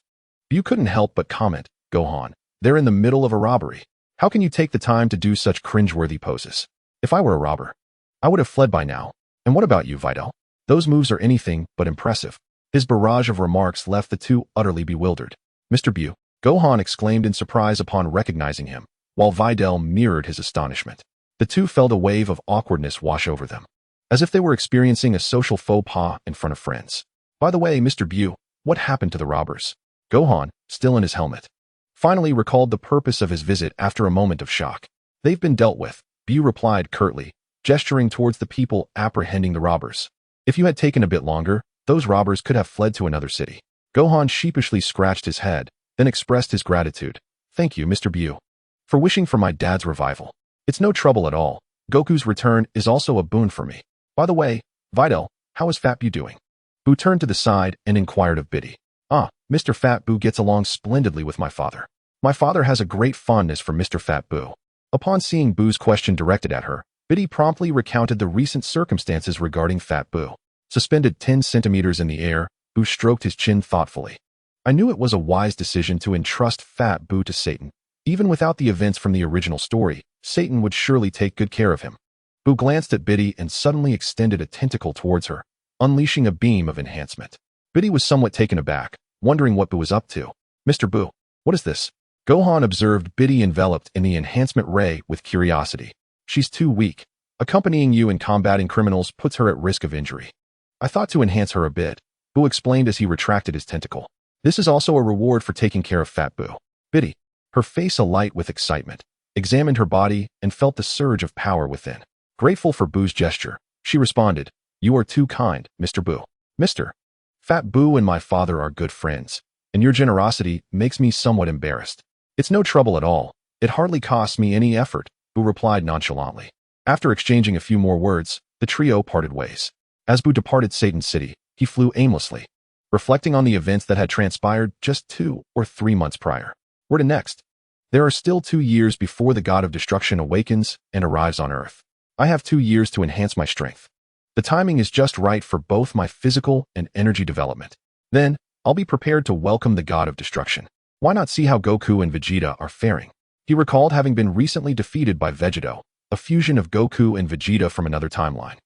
BUU couldn't help but comment, Gohan. They're in the middle of a robbery. How can you take the time to do such cringeworthy poses? If I were a robber, I would have fled by now. And what about you, Videl? Those moves are anything but impressive. His barrage of remarks left the two utterly bewildered. Mr. BUU, Gohan exclaimed in surprise upon recognizing him, while Videl mirrored his astonishment. The two felt a wave of awkwardness wash over them, as if they were experiencing a social faux pas in front of friends. By the way, Mr. BUU, what happened to the robbers? Gohan, still in his helmet, finally recalled the purpose of his visit after a moment of shock. They've been dealt with, BUU replied curtly, gesturing towards the people apprehending the robbers. If you had taken a bit longer, those robbers could have fled to another city. Gohan sheepishly scratched his head, then expressed his gratitude. Thank you, Mr. BUU, for wishing for my dad's revival. It's no trouble at all. Goku's return is also a boon for me. By the way, Videl, how is Fat BUU doing? BUU turned to the side and inquired of Biddy. Mr. Fat BUU gets along splendidly with my father. My father has a great fondness for Mr. Fat BUU. Upon seeing BUU's question directed at her, Biddy promptly recounted the recent circumstances regarding Fat BUU. Suspended 10 centimeters in the air, BUU stroked his chin thoughtfully. I knew it was a wise decision to entrust Fat BUU to Satan. Even without the events from the original story, Satan would surely take good care of him. BUU glanced at Biddy and suddenly extended a tentacle towards her, unleashing a beam of enhancement. Biddy was somewhat taken aback, wondering what BUU was up to. Mr. BUU, what is this? Gohan observed Biddy enveloped in the enhancement ray with curiosity. She's too weak. Accompanying you in combating criminals puts her at risk of injury. I thought to enhance her a bit, BUU explained as he retracted his tentacle. This is also a reward for taking care of Fat BUU. Biddy, her face alight with excitement, examined her body and felt the surge of power within. Grateful for BUU's gesture, she responded, You are too kind, Mr. BUU. Mr. Fat BUU and my father are good friends, and your generosity makes me somewhat embarrassed. It's no trouble at all. It hardly costs me any effort, BUU replied nonchalantly. After exchanging a few more words, the trio parted ways. As BUU departed Satan City, he flew aimlessly, reflecting on the events that had transpired just 2 or 3 months prior. Where to next? There are still 2 years before the God of Destruction awakens and arrives on Earth. I have 2 years to enhance my strength. The timing is just right for both my physical and energy development. Then, I'll be prepared to welcome the God of Destruction. Why not see how Goku and Vegeta are faring? He recalled having been recently defeated by Vegeta, a fusion of Goku and Vegeta from another timeline.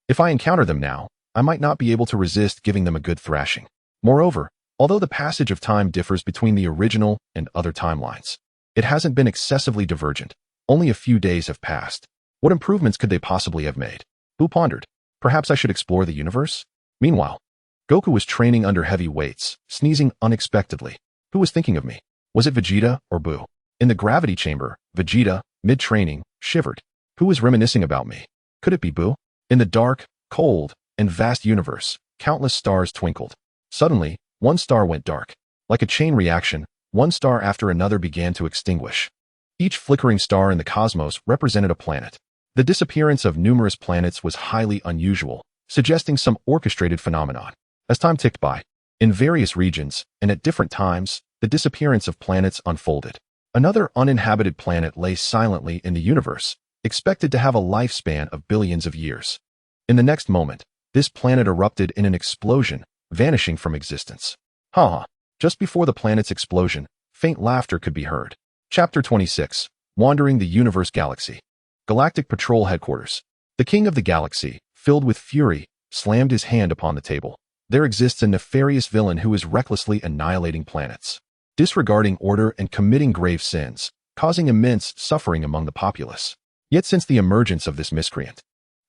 If I encounter them now, I might not be able to resist giving them a good thrashing. Moreover, although the passage of time differs between the original and other timelines, it hasn't been excessively divergent. Only a few days have passed. What improvements could they possibly have made? BUU pondered. Perhaps I should explore the universe? Meanwhile, Goku was training under heavy weights, sneezing unexpectedly. Who was thinking of me? Was it Vegeta or BUU? In the gravity chamber, Vegeta, mid-training, shivered. Who was reminiscing about me? Could it be BUU? In the dark, cold, and vast universe, countless stars twinkled. Suddenly, one star went dark. Like a chain reaction, one star after another began to extinguish. Each flickering star in the cosmos represented a planet. The disappearance of numerous planets was highly unusual, suggesting some orchestrated phenomenon. As time ticked by, in various regions, and at different times, the disappearance of planets unfolded. Another uninhabited planet lay silently in the universe, expected to have a lifespan of billions of years. In the next moment, this planet erupted in an explosion, vanishing from existence. Just before the planet's explosion, faint laughter could be heard. Chapter 26, Wandering the Universe Galaxy. Galactic Patrol Headquarters. The King of the Galaxy, filled with fury, slammed his hand upon the table. There exists a nefarious villain who is recklessly annihilating planets, disregarding order and committing grave sins, causing immense suffering among the populace. Yet since the emergence of this miscreant,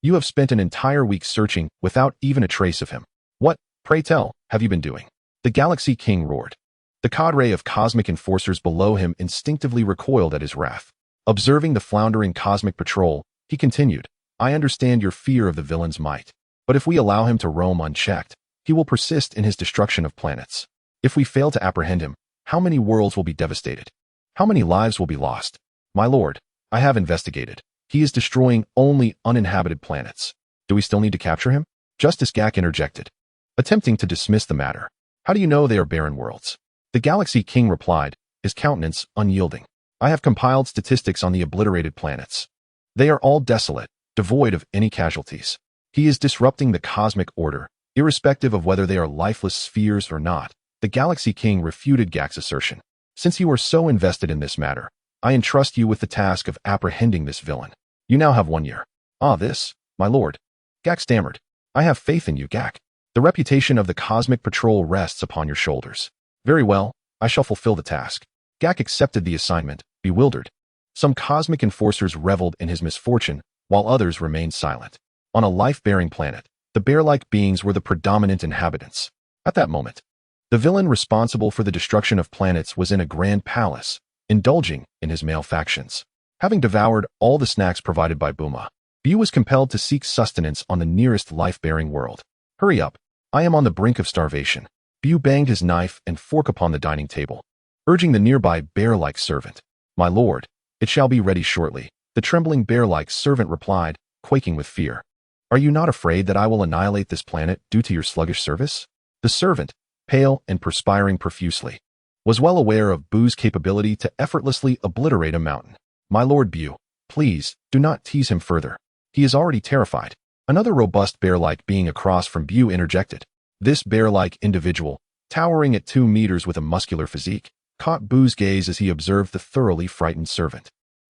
you have spent an entire week searching without even a trace of him. What, pray tell, have you been doing? The Galaxy King roared. The cadre of cosmic enforcers below him instinctively recoiled at his wrath. Observing the floundering cosmic patrol, he continued, I understand your fear of the villain's might, but if we allow him to roam unchecked, he will persist in his destruction of planets. If we fail to apprehend him, how many worlds will be devastated? How many lives will be lost? My lord, I have investigated. He is destroying only uninhabited planets. Do we still need to capture him? Justice Gak interjected, attempting to dismiss the matter. How do you know they are barren worlds? The Galaxy King replied, his countenance unyielding. I have compiled statistics on the obliterated planets. They are all desolate, devoid of any casualties. He is disrupting the cosmic order, irrespective of whether they are lifeless spheres or not. The Galaxy King refuted Gak's assertion. Since you are so invested in this matter, I entrust you with the task of apprehending this villain. You now have 1 year. Ah, this, my lord. Gak stammered. I have faith in you, Gak. The reputation of the Cosmic Patrol rests upon your shoulders. Very well, I shall fulfill the task. Gak accepted the assignment, bewildered. Some cosmic enforcers reveled in his misfortune, while others remained silent. On a life-bearing planet, the bear-like beings were the predominant inhabitants. At that moment, the villain responsible for the destruction of planets was in a grand palace, indulging in his malefactions. Having devoured all the snacks provided by BUU was compelled to seek sustenance on the nearest life-bearing world. Hurry up, I am on the brink of starvation. BUU banged his knife and fork upon the dining table, urging the nearby bear-like servant. My lord, it shall be ready shortly. The trembling bear-like servant replied, quaking with fear. Are you not afraid that I will annihilate this planet due to your sluggish service? The servant, pale and perspiring profusely, was well aware of BUU's capability to effortlessly obliterate a mountain. My lord BUU, please, do not tease him further. He is already terrified. Another robust bear-like being across from BUU interjected. This bear-like individual, towering at 2 meters with a muscular physique, caught BUU's gaze as he observed the thoroughly frightened servant.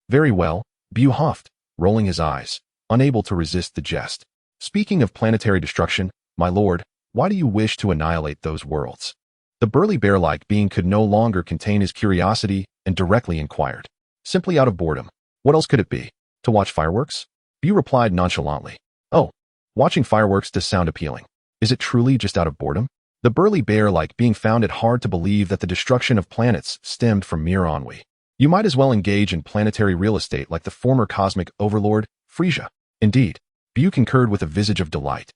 Very well, BUU huffed, rolling his eyes, unable to resist the jest. Speaking of planetary destruction, my lord, why do you wish to annihilate those worlds? The burly bear-like being could no longer contain his curiosity and directly inquired. Simply out of boredom. What else could it be? To watch fireworks? BUU replied nonchalantly. Oh, watching fireworks does sound appealing. Is it truly just out of boredom? The burly bear-like being found it hard to believe that the destruction of planets stemmed from mere ennui. You might as well engage in planetary real estate like the former cosmic overlord, Frieza. Indeed, BUU concurred with a visage of delight.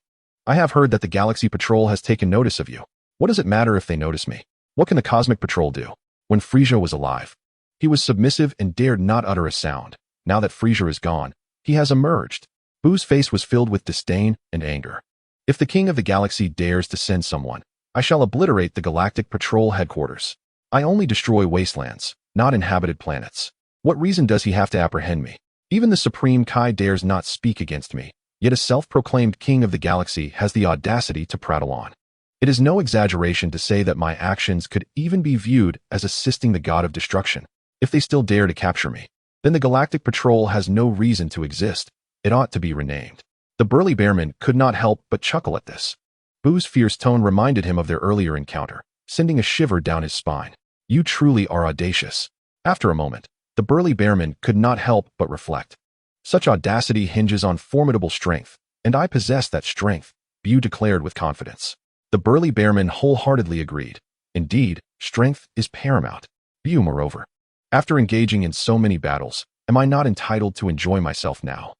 I have heard that the Galaxy Patrol has taken notice of you. What does it matter if they notice me? What can the Cosmic Patrol do? When Frieza was alive, he was submissive and dared not utter a sound. Now that Frieza is gone, he has emerged. BUU's face was filled with disdain and anger. If the King of the Galaxy dares to send someone, I shall obliterate the Galactic Patrol headquarters. I only destroy wastelands, not inhabited planets. What reason does he have to apprehend me? Even the Supreme Kai dares not speak against me, yet a self-proclaimed King of the Galaxy has the audacity to prattle on. It is no exaggeration to say that my actions could even be viewed as assisting the god of destruction. If they still dare to capture me, then the Galactic Patrol has no reason to exist. It ought to be renamed. The burly bearman could not help but chuckle at this. BUU's fierce tone reminded him of their earlier encounter, sending a shiver down his spine. You truly are audacious. After a moment, the burly bearman could not help but reflect. Such audacity hinges on formidable strength, and I possess that strength, BUU declared with confidence. The burly bearman wholeheartedly agreed. Indeed, strength is paramount. BUU, moreover. After engaging in so many battles, am I not entitled to enjoy myself now?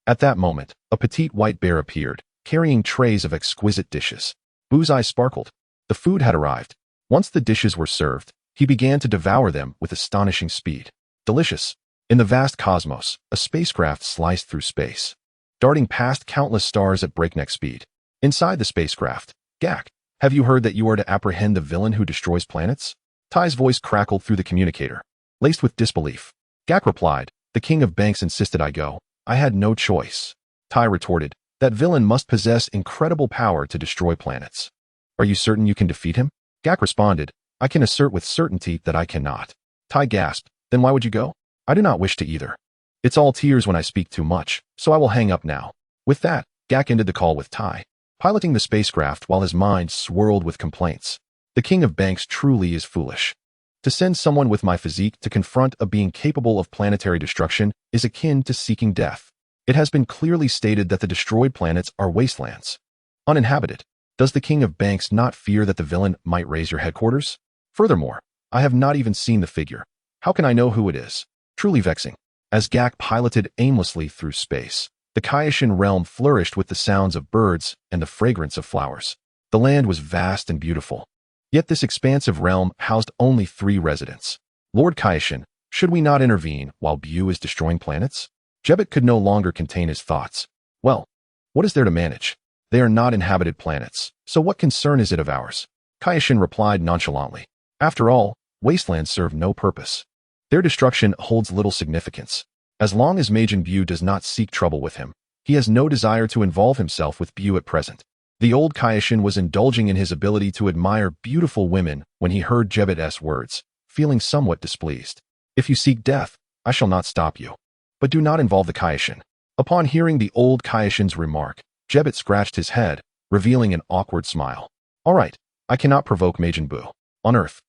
At that moment, a petite white bear appeared, carrying trays of exquisite dishes. BUU's eyes sparkled. The food had arrived. Once the dishes were served, he began to devour them with astonishing speed. Delicious. In the vast cosmos, a spacecraft sliced through space, darting past countless stars at breakneck speed. Inside the spacecraft, Gak, have you heard that you are to apprehend the villain who destroys planets? Tai's voice crackled through the communicator, laced with disbelief. Gak replied, the King of Banks insisted I go. I had no choice. Tai retorted, that villain must possess incredible power to destroy planets. Are you certain you can defeat him? Gak responded, I can assert with certainty that I cannot. Tai gasped, then why would you go? I do not wish to either. It's all tears when I speak too much, so I will hang up now. With that, Gak ended the call with Tai, piloting the spacecraft while his mind swirled with complaints. The King of Banks truly is foolish. To send someone with my physique to confront a being capable of planetary destruction is akin to seeking death. It has been clearly stated that the destroyed planets are wastelands, uninhabited. Does the King of Banks not fear that the villain might raise your headquarters? Furthermore, I have not even seen the figure. How can I know who it is? Truly vexing. As Gak piloted aimlessly through space, the KAIOSHIN realm flourished with the sounds of birds and the fragrance of flowers. The land was vast and beautiful. Yet this expansive realm housed only 3 residents. Lord KAIOSHIN, should we not intervene while BUU is destroying planets? Jebet could no longer contain his thoughts. Well, what is there to manage? They are not inhabited planets, so what concern is it of ours? KAIOSHIN replied nonchalantly. After all, wastelands serve no purpose. Their destruction holds little significance. As long as Majin BUU does not seek trouble with him, he has no desire to involve himself with BUU at present. The old KAIOSHIN was indulging in his ability to admire beautiful women when he heard Jebet's words, feeling somewhat displeased. If you seek death, I shall not stop you. But do not involve the KAIOSHIN. Upon hearing the old KAIOSHIN's remark, Jebet scratched his head, revealing an awkward smile. All right, I cannot provoke Majin Buu. On Earth.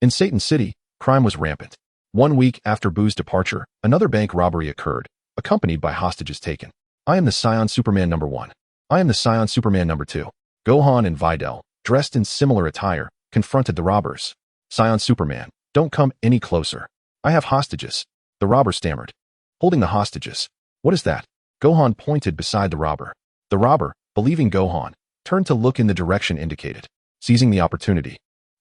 In Satan City, crime was rampant. 1 week after Buu's departure, another bank robbery occurred, accompanied by hostages taken. I am the Scion Superman number 1. I am the Scion Superman number 2. Gohan and Videl, dressed in similar attire, confronted the robbers. Scion Superman, don't come any closer. I have hostages. The robber stammered. Holding the hostages. What is that? Gohan pointed beside the robber. The robber, believing Gohan, turned to look in the direction indicated. Seizing the opportunity,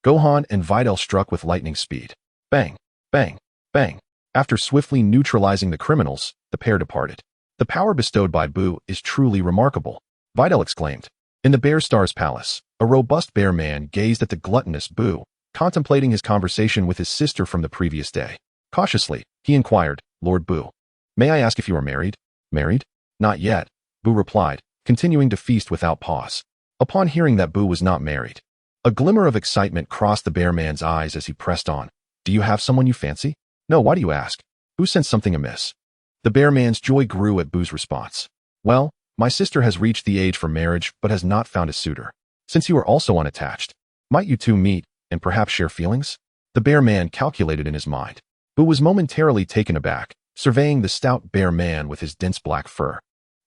Gohan and Videl struck with lightning speed. Bang, bang, bang. After swiftly neutralizing the criminals, the pair departed. The power bestowed by BUU is truly remarkable, Videl exclaimed. In the Bear Star's palace, a robust bear man gazed at the gluttonous BUU, contemplating his conversation with his sister from the previous day. Cautiously, he inquired, Lord BUU, may I ask if you are married? Married? Not yet, BUU replied, continuing to feast without pause. Upon hearing that BUU was not married, a glimmer of excitement crossed the bear man's eyes as he pressed on. Do you have someone you fancy? No, why do you ask? BUU sensed something amiss. The bear man's joy grew at BUU's response. Well, my sister has reached the age for marriage but has not found a suitor. Since you are also unattached, might you two meet and perhaps share feelings? The bear man calculated in his mind. BUU was momentarily taken aback, surveying the stout bear man with his dense black fur.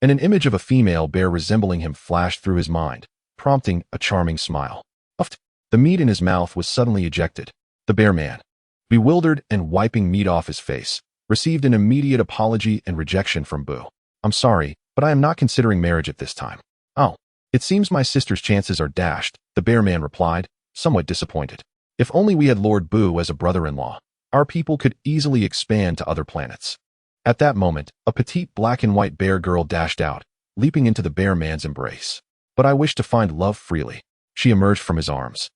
And an image of a female bear resembling him flashed through his mind, prompting a charming smile. Uffed. The meat in his mouth was suddenly ejected. The bear man, bewildered and wiping meat off his face, received an immediate apology and rejection from BUU. I'm sorry, but I am not considering marriage at this time. Oh, it seems my sister's chances are dashed, the bear man replied, somewhat disappointed. If only we had Lord BUU as a brother-in-law, our people could easily expand to other planets. At that moment, a petite black and white bear girl dashed out, leaping into the bear man's embrace. But I wish to find love freely. She emerged from his arms,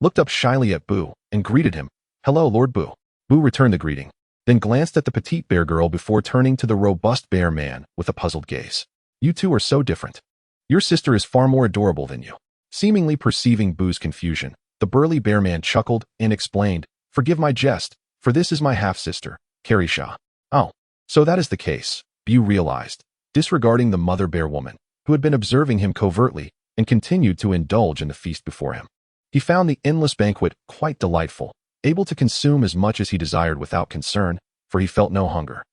looked up shyly at BUU, and greeted him. Hello, Lord BUU. BUU returned the greeting, then glanced at the petite bear girl before turning to the robust bear man with a puzzled gaze. You two are so different. Your sister is far more adorable than you. Seemingly perceiving BUU's confusion, the burly bear man chuckled and explained, Forgive my jest, for this is my half-sister, KAIOSHIN. Oh, so that is the case, BUU realized, disregarding the mother bear woman, who had been observing him covertly and continued to indulge in the feast before him. He found the endless banquet quite delightful, able to consume as much as he desired without concern, for he felt no hunger.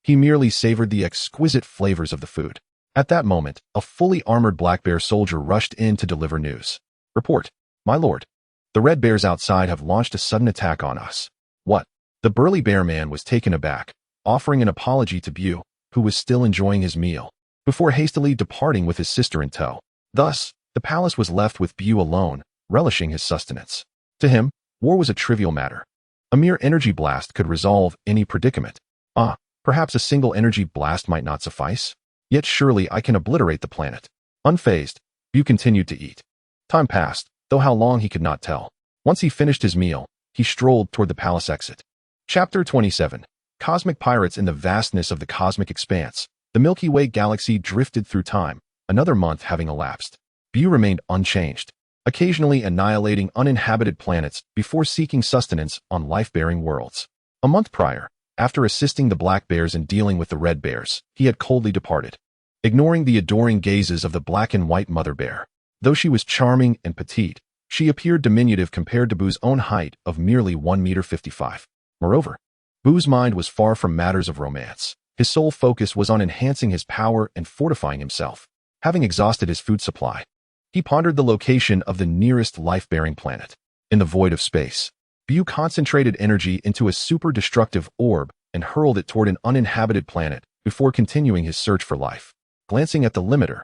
He merely savored the exquisite flavors of the food. At that moment, a fully armored black bear soldier rushed in to deliver news. Report, my lord. The red bears outside have launched a sudden attack on us. What? The burly bear man was taken aback, offering an apology to BUU, who was still enjoying his meal, before hastily departing with his sister in tow. Thus, the palace was left with BUU alone, relishing his sustenance. To him, war was a trivial matter. A mere energy blast could resolve any predicament. Perhaps a single energy blast might not suffice? Yet surely I can obliterate the planet. Unfazed, BUU continued to eat. Time passed, though how long he could not tell. Once he finished his meal, he strolled toward the palace exit. Chapter 27. Cosmic Pirates. In the vastness of the cosmic expanse, the Milky Way galaxy drifted through time, another month having elapsed. BUU remained unchanged, occasionally annihilating uninhabited planets before seeking sustenance on life-bearing worlds. A month prior, after assisting the black bears in dealing with the red bears, he had coldly departed, ignoring the adoring gazes of the black and white mother bear. Though she was charming and petite, she appeared diminutive compared to BUU's own height of merely 1.55 meters. Moreover, BUU's mind was far from matters of romance. His sole focus was on enhancing his power and fortifying himself. Having exhausted his food supply, he pondered the location of the nearest life-bearing planet. In the void of space, BUU concentrated energy into a super-destructive orb and hurled it toward an uninhabited planet before continuing his search for life. Glancing at the limiter,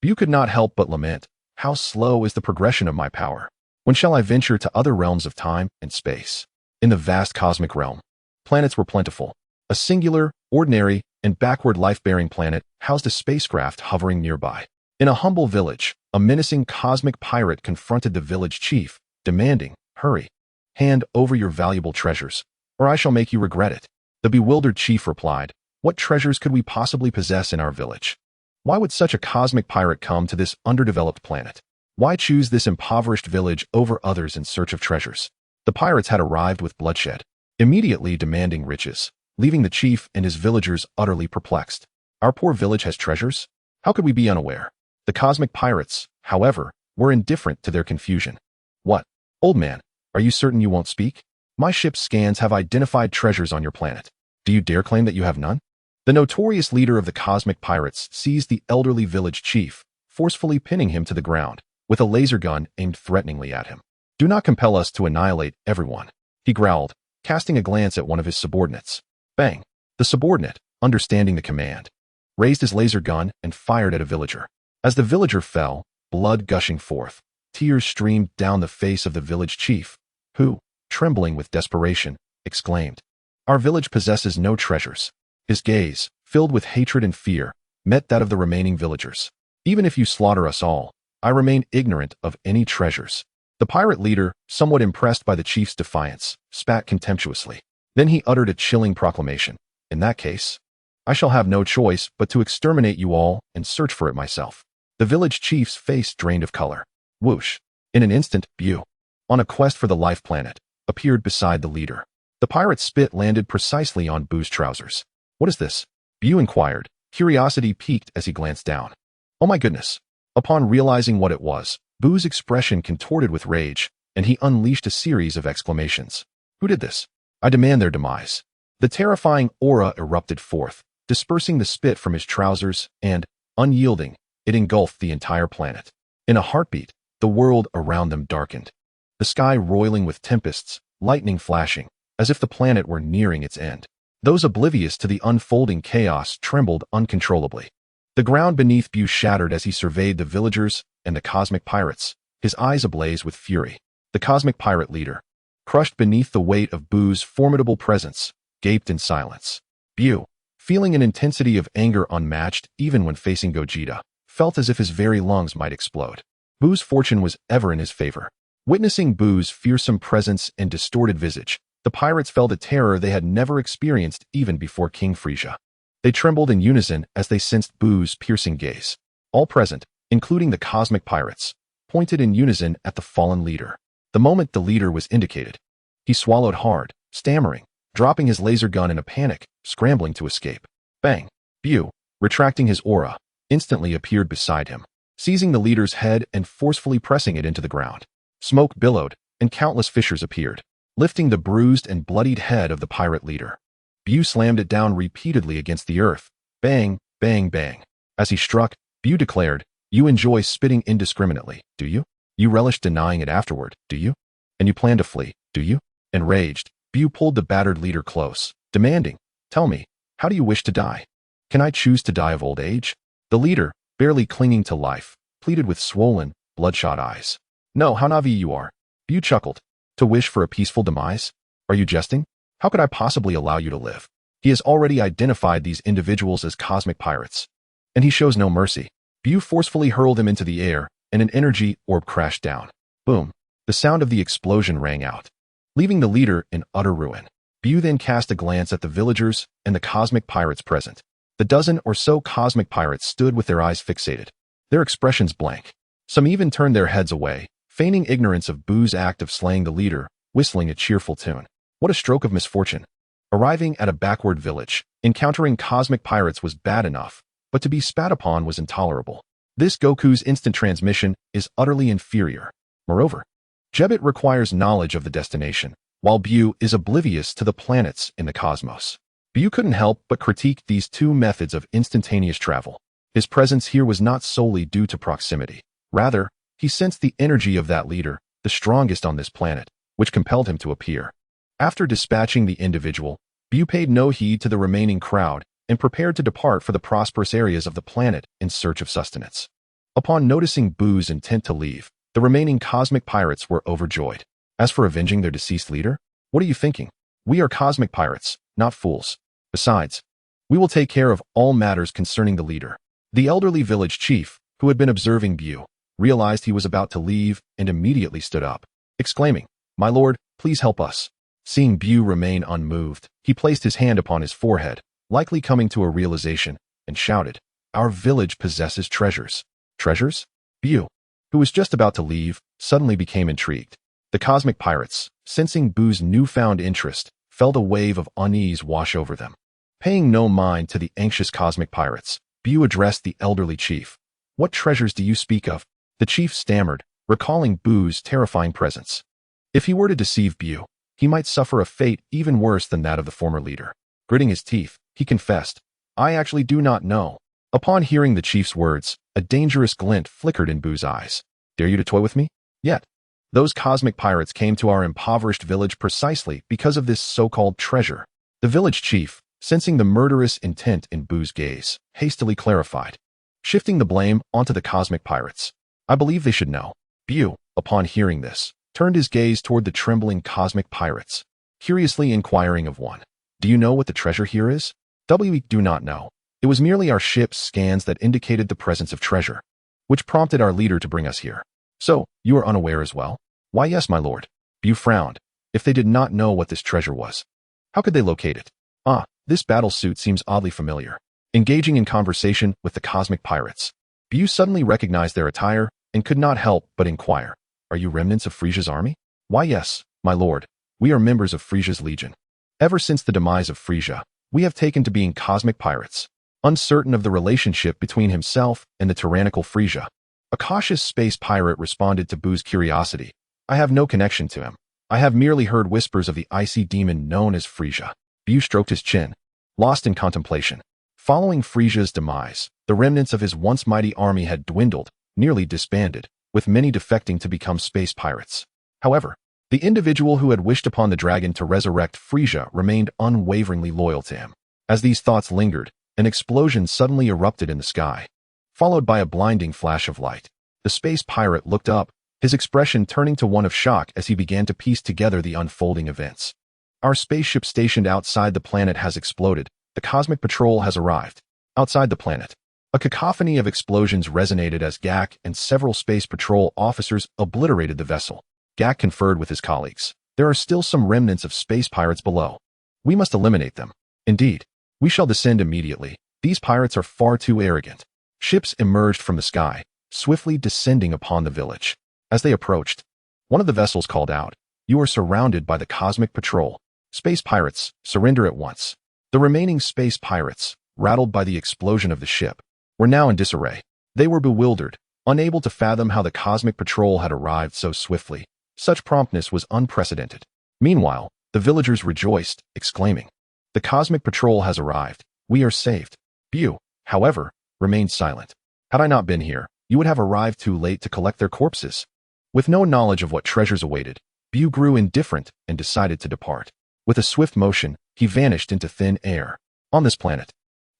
BUU could not help but lament, how slow is the progression of my power. When shall I venture to other realms of time and space? In the vast cosmic realm, planets were plentiful. A singular, ordinary, and backward life-bearing planet housed a spacecraft hovering nearby. In a humble village, a menacing cosmic pirate confronted the village chief, demanding, Hurry, hand over your valuable treasures, or I shall make you regret it. The bewildered chief replied, What treasures could we possibly possess in our village? Why would such a cosmic pirate come to this underdeveloped planet? Why choose this impoverished village over others in search of treasures? The pirates had arrived with bloodshed, immediately demanding riches, leaving the chief and his villagers utterly perplexed. Our poor village has treasures? How could we be unaware? The cosmic pirates, however, were indifferent to their confusion. What? Old man, are you certain you won't speak? My ship's scans have identified treasures on your planet. Do you dare claim that you have none? The notorious leader of the cosmic pirates seized the elderly village chief, forcefully pinning him to the ground, with a laser gun aimed threateningly at him. Do not compel us to annihilate everyone, he growled, casting a glance at one of his subordinates. Bang! The subordinate, understanding the command, raised his laser gun and fired at a villager. As the villager fell, blood gushing forth, tears streamed down the face of the village chief, who, trembling with desperation, exclaimed, "Our village possesses no treasures." His gaze, filled with hatred and fear, met that of the remaining villagers. Even if you slaughter us all, I remain ignorant of any treasures. The pirate leader, somewhat impressed by the chief's defiance, spat contemptuously. Then he uttered a chilling proclamation. In that case, I shall have no choice but to exterminate you all and search for it myself. The village chief's face drained of color. Whoosh! In an instant, BUU, on a quest for the life planet, appeared beside the leader. The pirate's spit landed precisely on BUU's trousers. What is this? BUU inquired, curiosity piqued as he glanced down. Oh my goodness! Upon realizing what it was, BUU's expression contorted with rage, and he unleashed a series of exclamations. Who did this? I demand their demise. The terrifying aura erupted forth, dispersing the spit from his trousers, and, unyielding, it engulfed the entire planet. In a heartbeat, the world around them darkened. The sky roiling with tempests, lightning flashing, as if the planet were nearing its end. Those oblivious to the unfolding chaos trembled uncontrollably. The ground beneath BUU shattered as he surveyed the villagers and the cosmic pirates, his eyes ablaze with fury. The cosmic pirate leader, crushed beneath the weight of BUU's formidable presence, gaped in silence. BUU, feeling an intensity of anger unmatched even when facing Gogeta, felt as if his very lungs might explode. BUU's fortune was ever in his favor. Witnessing BUU's fearsome presence and distorted visage, the pirates felt a terror they had never experienced even before King Frieza. They trembled in unison as they sensed BUU's piercing gaze. All present, including the cosmic pirates, pointed in unison at the fallen leader. The moment the leader was indicated, he swallowed hard, stammering, dropping his laser gun in a panic, scrambling to escape. Bang! BUU, retracting his aura, instantly appeared beside him, seizing the leader's head and forcefully pressing it into the ground. Smoke billowed, and countless fissures appeared, lifting the bruised and bloodied head of the pirate leader. BUU slammed it down repeatedly against the earth. Bang, bang, bang. As he struck, BUU declared, "You enjoy spitting indiscriminately, do you? You relish denying it afterward, do you? And you plan to flee, do you?" Enraged, BUU pulled the battered leader close, demanding, "Tell me, how do you wish to die? Can I choose to die of old age?" The leader, barely clinging to life, pleaded with swollen, bloodshot eyes. "No, how naive you are." BUU chuckled. "To wish for a peaceful demise? Are you jesting? How could I possibly allow you to live?" He has already identified these individuals as cosmic pirates, and he shows no mercy. BUU forcefully hurled him into the air, and an energy orb crashed down. Boom! The sound of the explosion rang out, leaving the leader in utter ruin. BUU then cast a glance at the villagers and the cosmic pirates present. The dozen or so cosmic pirates stood with their eyes fixated, their expressions blank. Some even turned their heads away, feigning ignorance of BUU's act of slaying the leader, whistling a cheerful tune. What a stroke of misfortune. Arriving at a backward village, encountering cosmic pirates was bad enough, but to be spat upon was intolerable. This Goku's instant transmission is utterly inferior. Moreover, Jebit requires knowledge of the destination, while BUU is oblivious to the planets in the cosmos. BUU couldn't help but critique these two methods of instantaneous travel. His presence here was not solely due to proximity. Rather, he sensed the energy of that leader, the strongest on this planet, which compelled him to appear. After dispatching the individual, BUU paid no heed to the remaining crowd and prepared to depart for the prosperous areas of the planet in search of sustenance. Upon noticing BUU's intent to leave, the remaining cosmic pirates were overjoyed. As for avenging their deceased leader, what are you thinking? We are cosmic pirates, not fools. Besides, we will take care of all matters concerning the leader. The elderly village chief, who had been observing BUU, realized he was about to leave and immediately stood up, exclaiming, "My lord, please help us." Seeing BUU remain unmoved, he placed his hand upon his forehead, likely coming to a realization, and shouted, "Our village possesses treasures." Treasures? BUU, who was just about to leave, suddenly became intrigued. The cosmic pirates, sensing BUU's newfound interest, felt a wave of unease wash over them. Paying no mind to the anxious cosmic pirates, BUU addressed the elderly chief. "What treasures do you speak of?" The chief stammered, recalling BUU's terrifying presence. If he were to deceive BUU, he might suffer a fate even worse than that of the former leader. Gritting his teeth, he confessed, "I actually do not know." Upon hearing the chief's words, a dangerous glint flickered in BUU's eyes. "Dare you to toy with me? Yet, those cosmic pirates came to our impoverished village precisely because of this so-called treasure." The village chief, sensing the murderous intent in BUU's gaze, hastily clarified, shifting the blame onto the cosmic pirates. "I believe they should know." BUU, upon hearing this, turned his gaze toward the trembling cosmic pirates, curiously inquiring of one, "Do you know what the treasure here is?" "We do not know. It was merely our ship's scans that indicated the presence of treasure, which prompted our leader to bring us here." "So, you are unaware as well?" "Why, yes, my lord." BUU frowned. If they did not know what this treasure was, how could they locate it? "Ah, this battle suit seems oddly familiar." Engaging in conversation with the cosmic pirates, BUU suddenly recognized their attire and could not help but inquire, "Are you remnants of Frieza's army?" "Why, yes, my lord. We are members of Frieza's legion. Ever since the demise of Frieza, we have taken to being cosmic pirates." Uncertain of the relationship between himself and the tyrannical Frieza, a cautious space pirate responded to BUU's curiosity, "I have no connection to him. I have merely heard whispers of the icy demon known as Frieza." BUU stroked his chin, lost in contemplation. Following Frieza's demise, the remnants of his once mighty army had dwindled, nearly disbanded, with many defecting to become space pirates. However, the individual who had wished upon the dragon to resurrect Frieza remained unwaveringly loyal to him. As these thoughts lingered, an explosion suddenly erupted in the sky, followed by a blinding flash of light. The space pirate looked up, his expression turning to one of shock as he began to piece together the unfolding events. "Our spaceship stationed outside the planet has exploded. The cosmic patrol has arrived." Outside the planet, a cacophony of explosions resonated as Gak and several space patrol officers obliterated the vessel. Gak conferred with his colleagues. "There are still some remnants of space pirates below. We must eliminate them. Indeed, we shall descend immediately. These pirates are far too arrogant." Ships emerged from the sky, swiftly descending upon the village. As they approached, one of the vessels called out, "You are surrounded by the cosmic patrol. Space pirates, surrender at once." The remaining space pirates, rattled by the explosion of the ship, were now in disarray. They were bewildered, unable to fathom how the cosmic patrol had arrived so swiftly. Such promptness was unprecedented. Meanwhile, the villagers rejoiced, exclaiming, "The cosmic patrol has arrived. We are saved." BUU, however, remained silent. "Had I not been here, you would have arrived too late to collect their corpses." With no knowledge of what treasures awaited, BUU grew indifferent and decided to depart. With a swift motion, he vanished into thin air. On this planet,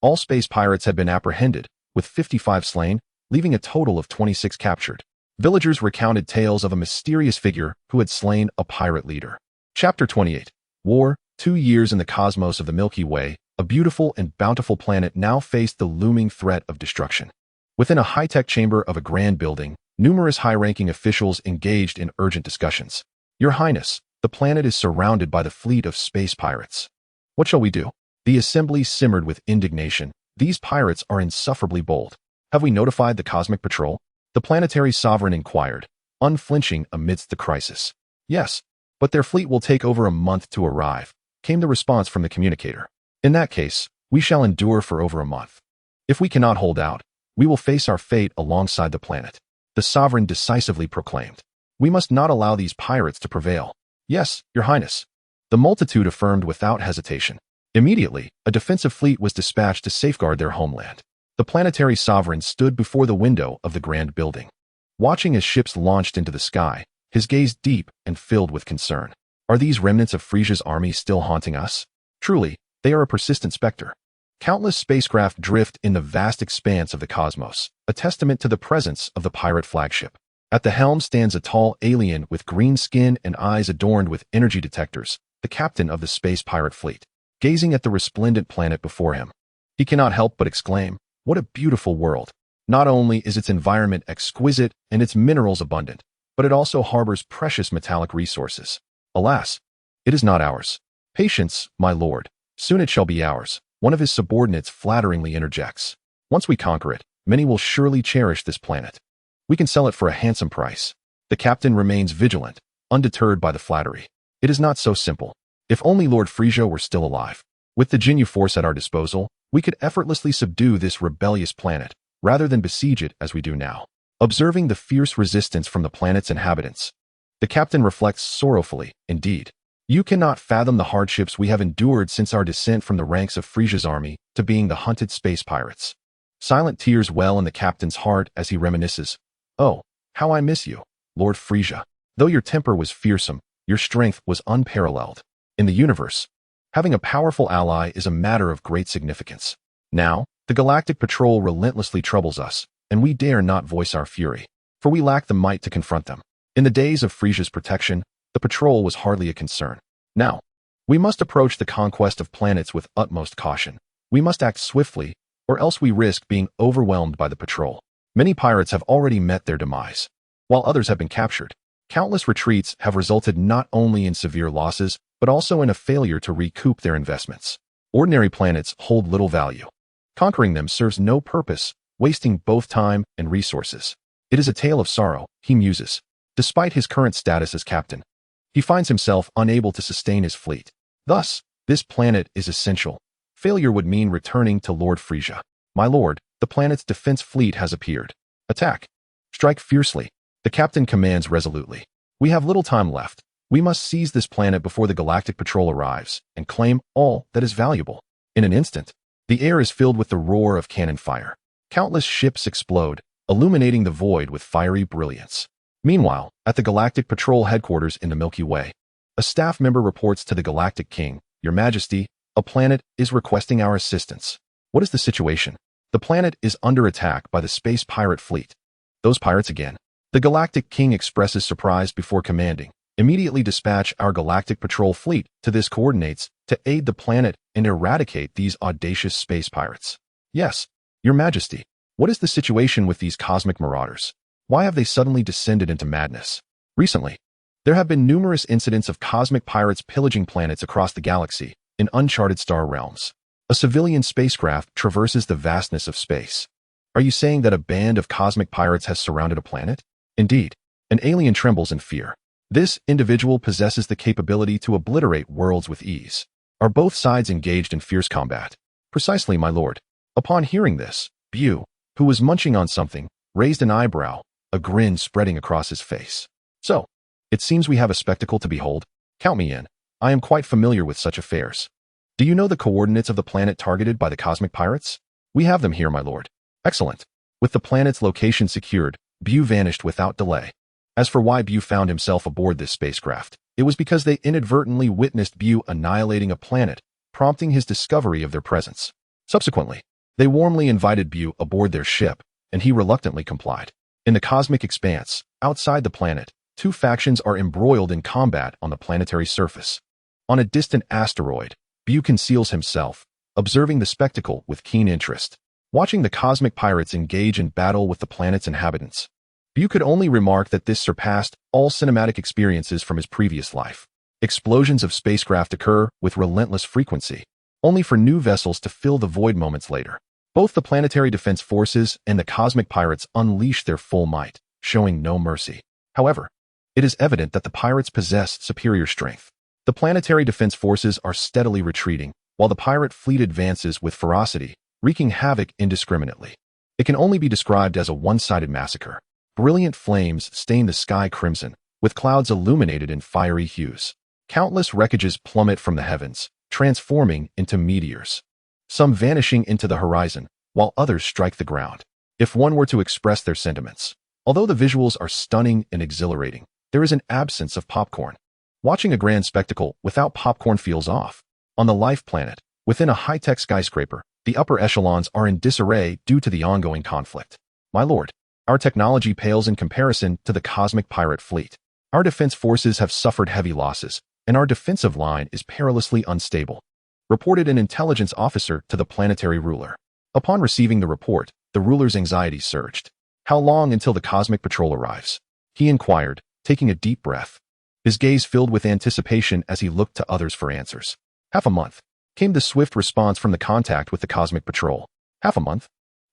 all space pirates had been apprehended, with 55 slain, leaving a total of 26 captured. Villagers recounted tales of a mysterious figure who had slain a pirate leader. Chapter 28. War. 2 years in the cosmos of the Milky Way, a beautiful and bountiful planet now faced the looming threat of destruction. Within a high-tech chamber of a grand building, numerous high-ranking officials engaged in urgent discussions. "Your Highness, the planet is surrounded by the fleet of space pirates. What shall we do?" The assembly simmered with indignation. "These pirates are insufferably bold. Have we notified the cosmic patrol?" The planetary sovereign inquired, unflinching amidst the crisis. "Yes, but their fleet will take over a month to arrive," came the response from the communicator. "In that case, we shall endure for over a month. If we cannot hold out, we will face our fate alongside the planet," the sovereign decisively proclaimed. "We must not allow these pirates to prevail." "Yes, Your Highness," the multitude affirmed without hesitation. Immediately, a defensive fleet was dispatched to safeguard their homeland. The planetary sovereign stood before the window of the grand building, watching as ships launched into the sky, his gaze deep and filled with concern. "Are these remnants of Frieza's army still haunting us? Truly, they are a persistent specter. Countless spacecraft drift in the vast expanse of the cosmos, a testament to the presence of the pirate flagship. At the helm stands a tall alien with green skin and eyes adorned with energy detectors, the captain of the space pirate fleet. Gazing at the resplendent planet before him, he cannot help but exclaim, "What a beautiful world! Not only is its environment exquisite and its minerals abundant, but it also harbors precious metallic resources. Alas, it is not ours." "Patience, my lord. Soon it shall be ours," one of his subordinates flatteringly interjects. "Once we conquer it, many will surely cherish this planet. We can sell it for a handsome price." The captain remains vigilant, undeterred by the flattery. "It is not so simple. If only Lord Frieza were still alive. With the Ginyu Force at our disposal, we could effortlessly subdue this rebellious planet, rather than besiege it as we do now. Observing the fierce resistance from the planet's inhabitants, the captain reflects sorrowfully, indeed. You cannot fathom the hardships we have endured since our descent from the ranks of Frieza's army to being the hunted space pirates. Silent tears well in the captain's heart as he reminisces. Oh, how I miss you, Lord Frieza. Though your temper was fearsome, your strength was unparalleled. In the universe, having a powerful ally is a matter of great significance. Now, the Galactic Patrol relentlessly troubles us, and we dare not voice our fury, for we lack the might to confront them. In the days of Frieza's protection, the patrol was hardly a concern. Now, we must approach the conquest of planets with utmost caution. We must act swiftly, or else we risk being overwhelmed by the patrol. Many pirates have already met their demise, while others have been captured. Countless retreats have resulted not only in severe losses, but also in a failure to recoup their investments. Ordinary planets hold little value. Conquering them serves no purpose, wasting both time and resources. It is a tale of sorrow, he muses. Despite his current status as captain, he finds himself unable to sustain his fleet. Thus, this planet is essential. Failure would mean returning to Lord Frieza. My lord, the planet's defense fleet has appeared. Attack. Strike fiercely. The captain commands resolutely. We have little time left. We must seize this planet before the Galactic Patrol arrives and claim all that is valuable. In an instant, the air is filled with the roar of cannon fire. Countless ships explode, illuminating the void with fiery brilliance. Meanwhile, at the Galactic Patrol headquarters in the Milky Way, a staff member reports to the Galactic King, Your Majesty, a planet is requesting our assistance. What is the situation? The planet is under attack by the space pirate fleet. Those pirates again. The Galactic King expresses surprise before commanding. Immediately dispatch our Galactic Patrol fleet to this coordinates to aid the planet and eradicate these audacious space pirates. Yes, Your Majesty. What is the situation with these cosmic marauders? Why have they suddenly descended into madness? Recently, there have been numerous incidents of cosmic pirates pillaging planets across the galaxy in uncharted star realms. A civilian spacecraft traverses the vastness of space. Are you saying that a band of cosmic pirates has surrounded a planet? Indeed, an alien trembles in fear. This individual possesses the capability to obliterate worlds with ease. Are both sides engaged in fierce combat? Precisely, my lord. Upon hearing this, BUU, who was munching on something, raised an eyebrow, a grin spreading across his face. So, it seems we have a spectacle to behold. Count me in. I am quite familiar with such affairs. Do you know the coordinates of the planet targeted by the cosmic pirates? We have them here, my lord. Excellent. With the planet's location secured, BUU vanished without delay. As for why BUU found himself aboard this spacecraft, it was because they inadvertently witnessed BUU annihilating a planet, prompting his discovery of their presence. Subsequently, they warmly invited BUU aboard their ship, and he reluctantly complied. In the cosmic expanse, outside the planet, two factions are embroiled in combat on the planetary surface. On a distant asteroid, BUU conceals himself, observing the spectacle with keen interest. Watching the cosmic pirates engage in battle with the planet's inhabitants, BUU could only remark that this surpassed all cinematic experiences from his previous life. Explosions of spacecraft occur with relentless frequency, only for new vessels to fill the void moments later. Both the planetary defense forces and the cosmic pirates unleash their full might, showing no mercy. However, it is evident that the pirates possess superior strength. The planetary defense forces are steadily retreating, while the pirate fleet advances with ferocity, wreaking havoc indiscriminately. It can only be described as a one-sided massacre. Brilliant flames stain the sky crimson, with clouds illuminated in fiery hues. Countless wreckages plummet from the heavens, transforming into meteors. Some vanishing into the horizon, while others strike the ground. If one were to express their sentiments, although the visuals are stunning and exhilarating, there is an absence of popcorn. Watching a grand spectacle without popcorn feels off. On the life planet, within a high-tech skyscraper, the upper echelons are in disarray due to the ongoing conflict. My lord, our technology pales in comparison to the cosmic pirate fleet. Our defense forces have suffered heavy losses, and our defensive line is perilously unstable, reported an intelligence officer to the planetary ruler. Upon receiving the report, the ruler's anxiety surged. How long until the cosmic patrol arrives? He inquired, taking a deep breath. His gaze filled with anticipation as he looked to others for answers. Half a month, came the swift response from the contact with the cosmic patrol. Half a month?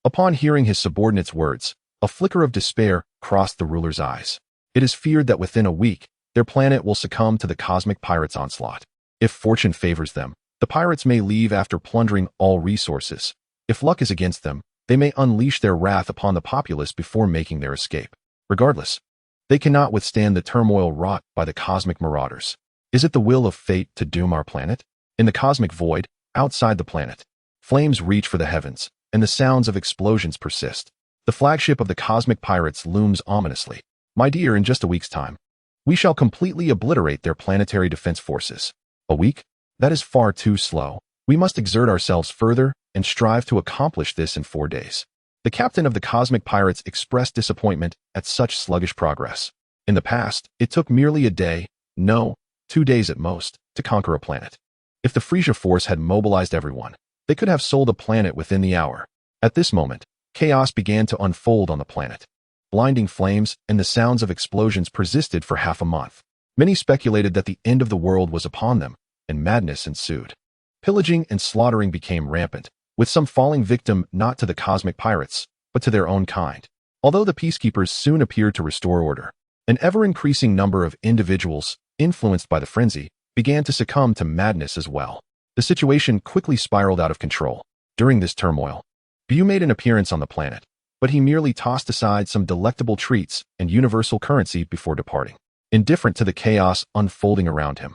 Upon hearing his subordinate's words, a flicker of despair crossed the ruler's eyes. It is feared that within a week, their planet will succumb to the cosmic pirates' onslaught. If fortune favors them, the pirates may leave after plundering all resources. If luck is against them, they may unleash their wrath upon the populace before making their escape. Regardless, they cannot withstand the turmoil wrought by the cosmic marauders. Is it the will of fate to doom our planet? In the cosmic void, outside the planet, flames reach for the heavens, and the sounds of explosions persist. The flagship of the cosmic pirates looms ominously. My dear, in just a week's time, we shall completely obliterate their planetary defense forces. A week? That is far too slow. We must exert ourselves further and strive to accomplish this in 4 days. The captain of the cosmic pirates expressed disappointment at such sluggish progress. In the past, it took merely a day, no, 2 days at most, to conquer a planet. If the Frieza force had mobilized everyone, they could have sold a planet within the hour. At this moment, chaos began to unfold on the planet. Blinding flames and the sounds of explosions persisted for half a month. Many speculated that the end of the world was upon them, and madness ensued. Pillaging and slaughtering became rampant, with some falling victim not to the cosmic pirates, but to their own kind. Although the peacekeepers soon appeared to restore order, an ever-increasing number of individuals, influenced by the frenzy, began to succumb to madness as well. The situation quickly spiraled out of control. During this turmoil, BUU made an appearance on the planet, but he merely tossed aside some delectable treats and universal currency before departing. Indifferent to the chaos unfolding around him,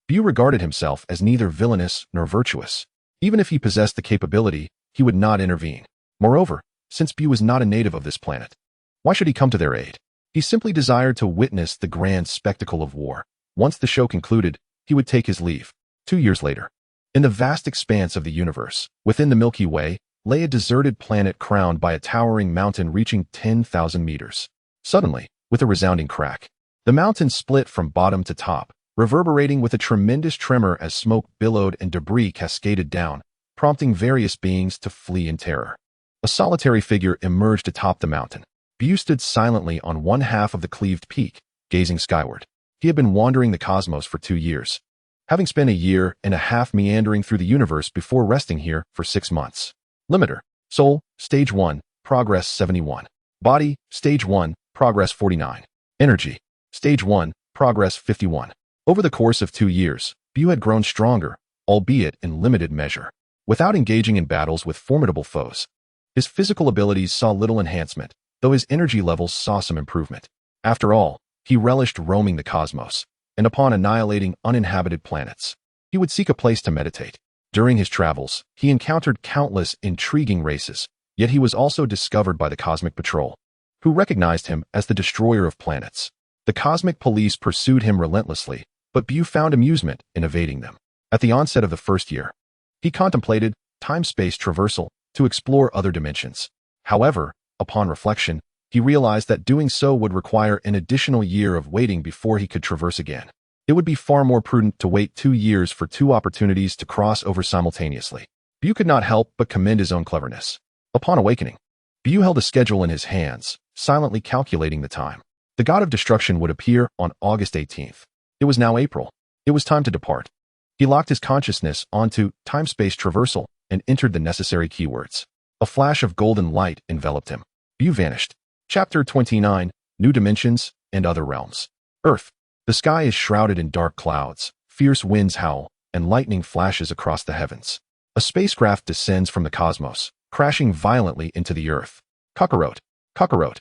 BUU regarded himself as neither villainous nor virtuous. Even if he possessed the capability, he would not intervene. Moreover, since BUU was not a native of this planet, why should he come to their aid? He simply desired to witness the grand spectacle of war. Once the show concluded, he would take his leave. 2 years later, in the vast expanse of the universe, within the Milky Way, lay a deserted planet crowned by a towering mountain reaching 10,000 meters. Suddenly, with a resounding crack, the mountain split from bottom to top, reverberating with a tremendous tremor as smoke billowed and debris cascaded down, prompting various beings to flee in terror. A solitary figure emerged atop the mountain. BUU stood silently on one half of the cleaved peak, gazing skyward. He had been wandering the cosmos for 2 years, having spent 1.5 years meandering through the universe before resting here for 6 months. Limiter: Soul, Stage 1, Progress 71. Body, Stage 1, Progress 49. Energy, Stage 1, Progress 51. Over the course of 2 years, BUU had grown stronger, albeit in limited measure. Without engaging in battles with formidable foes, his physical abilities saw little enhancement, though his energy levels saw some improvement. After all, he relished roaming the cosmos, and upon annihilating uninhabited planets, he would seek a place to meditate. During his travels, he encountered countless intriguing races, yet he was also discovered by the Cosmic Patrol, who recognized him as the destroyer of planets. The cosmic police pursued him relentlessly, but BUU found amusement in evading them. At the onset of the first year, he contemplated time-space traversal to explore other dimensions. However, upon reflection, he realized that doing so would require an additional year of waiting before he could traverse again. It would be far more prudent to wait 2 years for 2 opportunities to cross over simultaneously. BUU could not help but commend his own cleverness. Upon awakening, BUU held a schedule in his hands, silently calculating the time. The god of destruction would appear on August 18th. It was now April. It was time to depart. He locked his consciousness onto time-space traversal and entered the necessary keywords. A flash of golden light enveloped him. BUU vanished. Chapter 29, New Dimensions and Other Realms. Earth. The sky is shrouded in dark clouds, fierce winds howl, and lightning flashes across the heavens. A spacecraft descends from the cosmos, crashing violently into the Earth. Kakarot. Kakarot.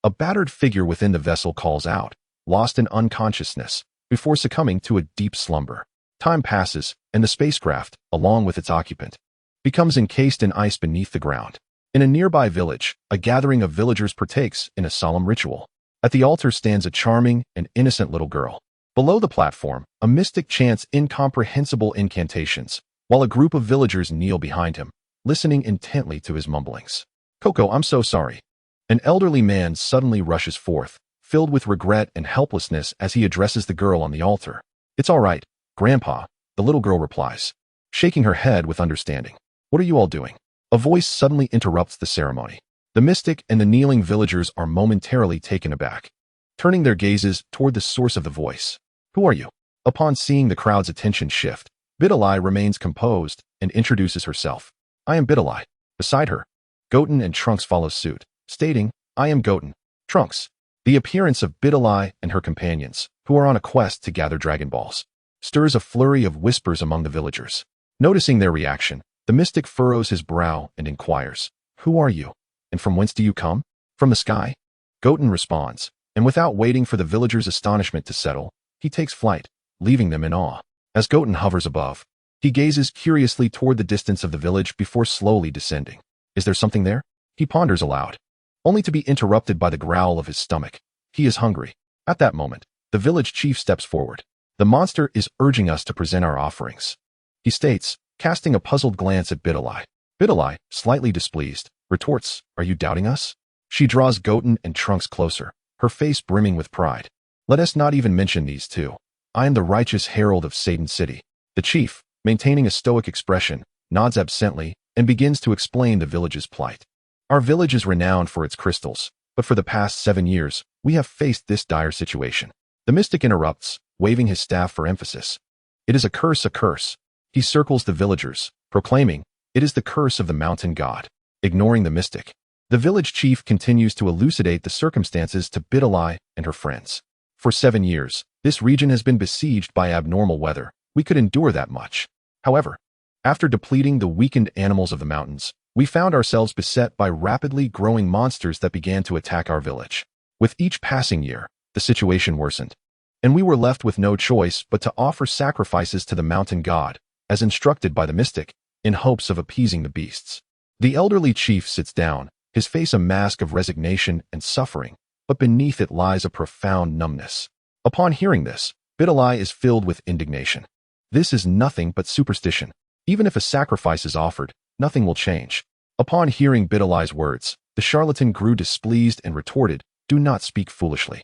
A battered figure within the vessel calls out, lost in unconsciousness, before succumbing to a deep slumber. Time passes, and the spacecraft, along with its occupant, becomes encased in ice beneath the ground. In a nearby village, a gathering of villagers partakes in a solemn ritual. At the altar stands a charming and innocent little girl. Below the platform, a mystic chants incomprehensible incantations, while a group of villagers kneel behind him, listening intently to his mumblings. "Coco, I'm so sorry." An elderly man suddenly rushes forth, filled with regret and helplessness as he addresses the girl on the altar. "It's all right, Grandpa," the little girl replies, shaking her head with understanding. "What are you all doing?" A voice suddenly interrupts the ceremony. The mystic and the kneeling villagers are momentarily taken aback, turning their gazes toward the source of the voice. "Who are you?" Upon seeing the crowd's attention shift, Bidalai remains composed and introduces herself. "I am Bidalai." Beside her, Goten and Trunks follow suit, stating, "I am Goten." Trunks. The appearance of Bidalai and her companions, who are on a quest to gather Dragon Balls. stirs a flurry of whispers among the villagers. Noticing their reaction, the mystic furrows his brow and inquires, "Who are you? And from whence do you come?" "From the sky," Goten responds, and without waiting for the villagers' astonishment to settle, he takes flight, leaving them in awe. As Goten hovers above, he gazes curiously toward the distance of the village before slowly descending. Is there something there? He ponders aloud, only to be interrupted by the growl of his stomach. He is hungry. At that moment, the village chief steps forward. "The monster is urging us to present our offerings," he states, casting a puzzled glance at Bidalai. Bidalai, slightly displeased, retorts, "Are you doubting us?" She draws Goten and Trunks closer, her face brimming with pride. "Let us not even mention these two. I am the righteous herald of Satan City." The chief, maintaining a stoic expression, nods absently and begins to explain the village's plight. "Our village is renowned for its crystals, but for the past 7 years, we have faced this dire situation." The mystic interrupts, waving his staff for emphasis. "It is a curse, a curse." He circles the villagers, proclaiming, "It is the curse of the mountain god." Ignoring the mystic, the village chief continues to elucidate the circumstances to Bidalai and her friends. "For 7 years, this region has been besieged by abnormal weather. We could endure that much. However, after depleting the weakened animals of the mountains, we found ourselves beset by rapidly growing monsters that began to attack our village. With each passing year, the situation worsened, and we were left with no choice but to offer sacrifices to the mountain god, as instructed by the mystic, in hopes of appeasing the beasts." The elderly chief sits down, his face a mask of resignation and suffering, but beneath it lies a profound numbness. Upon hearing this, Bidalai is filled with indignation. This is nothing but superstition. Even if a sacrifice is offered, nothing will change. Upon hearing Bidalai's words, the charlatan grew displeased and retorted, "Do not speak foolishly.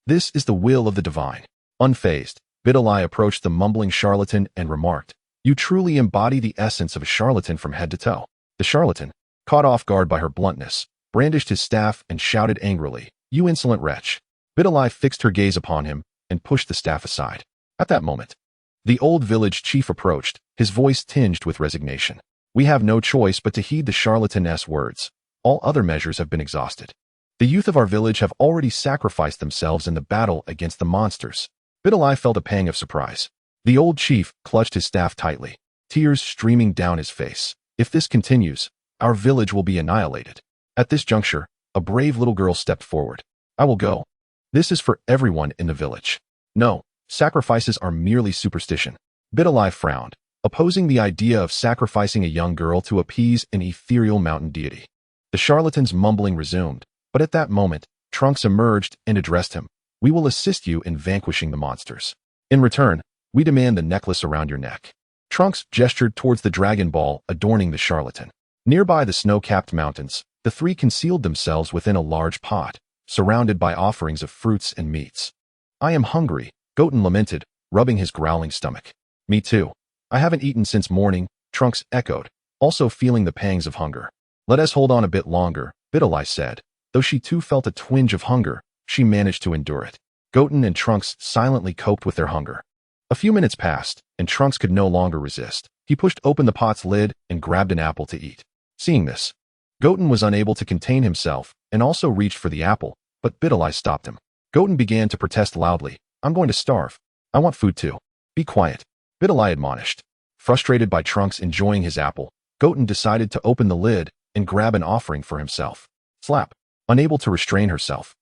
This is the will of the divine." Unfazed, Bidalai approached the mumbling charlatan and remarked, "You truly embody the essence of a charlatan from head to toe." The charlatan, caught off guard by her bluntness, brandished his staff and shouted angrily, "You insolent wretch." Bidalai fixed her gaze upon him and pushed the staff aside. At that moment, the old village chief approached, his voice tinged with resignation. "We have no choice but to heed the charlatan's words. All other measures have been exhausted. The youth of our village have already sacrificed themselves in the battle against the monsters." Bidalai felt a pang of surprise. The old chief clutched his staff tightly, tears streaming down his face. "If this continues, our village will be annihilated." At this juncture, a brave little girl stepped forward. "I will go. This is for everyone in the village." "No, sacrifices are merely superstition." Bidalai frowned, opposing the idea of sacrificing a young girl to appease an ethereal mountain deity. The charlatan's mumbling resumed, but at that moment, Trunks emerged and addressed him. "We will assist you in vanquishing the monsters. In return, we demand the necklace around your neck." Trunks gestured towards the dragon ball adorning the charlatan. Nearby the snow-capped mountains, the three concealed themselves within a large pot, surrounded by offerings of fruits and meats. "I am hungry," Goten lamented, rubbing his growling stomach. "Me too. I haven't eaten since morning," Trunks echoed, also feeling the pangs of hunger. "Let us hold on a bit longer," Bidalai said. Though she too felt a twinge of hunger, she managed to endure it. Goten and Trunks silently coped with their hunger. A few minutes passed, and Trunks could no longer resist. He pushed open the pot's lid and grabbed an apple to eat. Seeing this, Goten was unable to contain himself and also reached for the apple, but Bidalai stopped him. Goten began to protest loudly. "I'm going to starve. I want food too." "Be quiet," Bidalai admonished. Frustrated by Trunks enjoying his apple, Goten decided to open the lid and grab an offering for himself. Slap. Unable to restrain herself,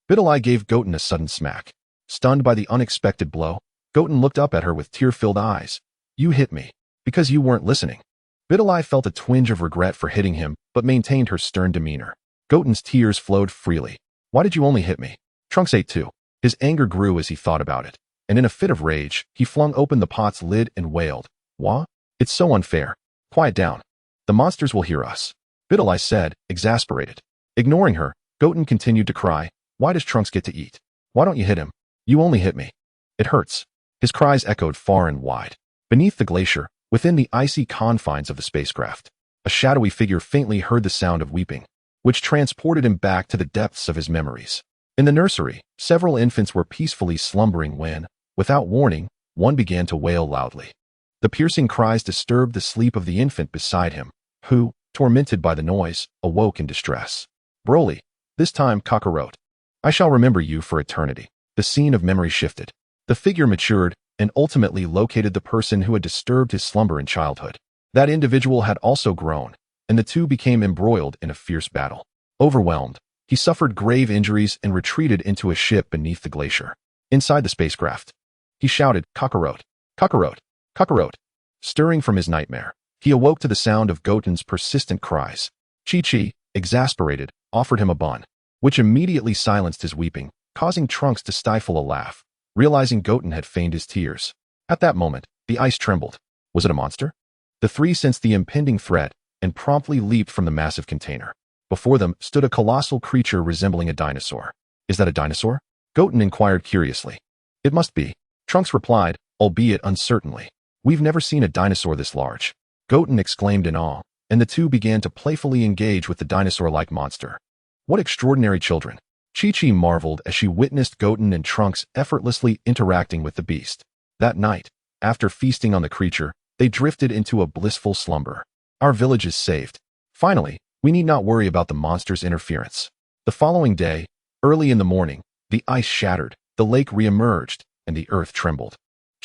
Bidalai gave Goten a sudden smack. Stunned by the unexpected blow, Goten looked up at her with tear-filled eyes. "You hit me because you weren't listening." Bidalai felt a twinge of regret for hitting him, but maintained her stern demeanor. Goten's tears flowed freely. "Why did you only hit me?" Trunks ate too. His anger grew as he thought about it, and in a fit of rage, he flung open the pot's lid and wailed, "Wah? It's so unfair. Quiet down. The monsters will hear us," Bidalai said, exasperated. Ignoring her, Goten continued to cry, "Why does Trunks get to eat? Why don't you hit him? You only hit me. It hurts." His cries echoed far and wide. Beneath the glacier, within the icy confines of the spacecraft, a shadowy figure faintly heard the sound of weeping, which transported him back to the depths of his memories. In the nursery, several infants were peacefully slumbering when, without warning, one began to wail loudly. The piercing cries disturbed the sleep of the infant beside him, who, tormented by the noise, awoke in distress. "Broly," this time Kaka wrote, "I shall remember you for eternity." The scene of memory shifted. The figure matured, and ultimately located the person who had disturbed his slumber in childhood. That individual had also grown, and the two became embroiled in a fierce battle. Overwhelmed, he suffered grave injuries and retreated into a ship beneath the glacier. Inside the spacecraft, he shouted, "Kakarot! Kakarot! Kakarot!" Stirring from his nightmare, he awoke to the sound of Goten's persistent cries. Chi-Chi, exasperated, offered him a bun, which immediately silenced his weeping, causing Trunks to stifle a laugh, realizing Goten had feigned his tears. At that moment, the ice trembled. Was it a monster? The three sensed the impending threat and promptly leaped from the massive container. Before them stood a colossal creature resembling a dinosaur. "Is that a dinosaur?" Goten inquired curiously. "It must be," Trunks replied, albeit uncertainly. "We've never seen a dinosaur this large." Goten exclaimed in awe, and the two began to playfully engage with the dinosaur-like monster. What extraordinary children! Chi-Chi marveled as she witnessed Goten and Trunks effortlessly interacting with the beast. That night, after feasting on the creature, they drifted into a blissful slumber. "Our village is saved. Finally, we need not worry about the monster's interference." The following day, early in the morning, the ice shattered, the lake re-emerged, and the earth trembled.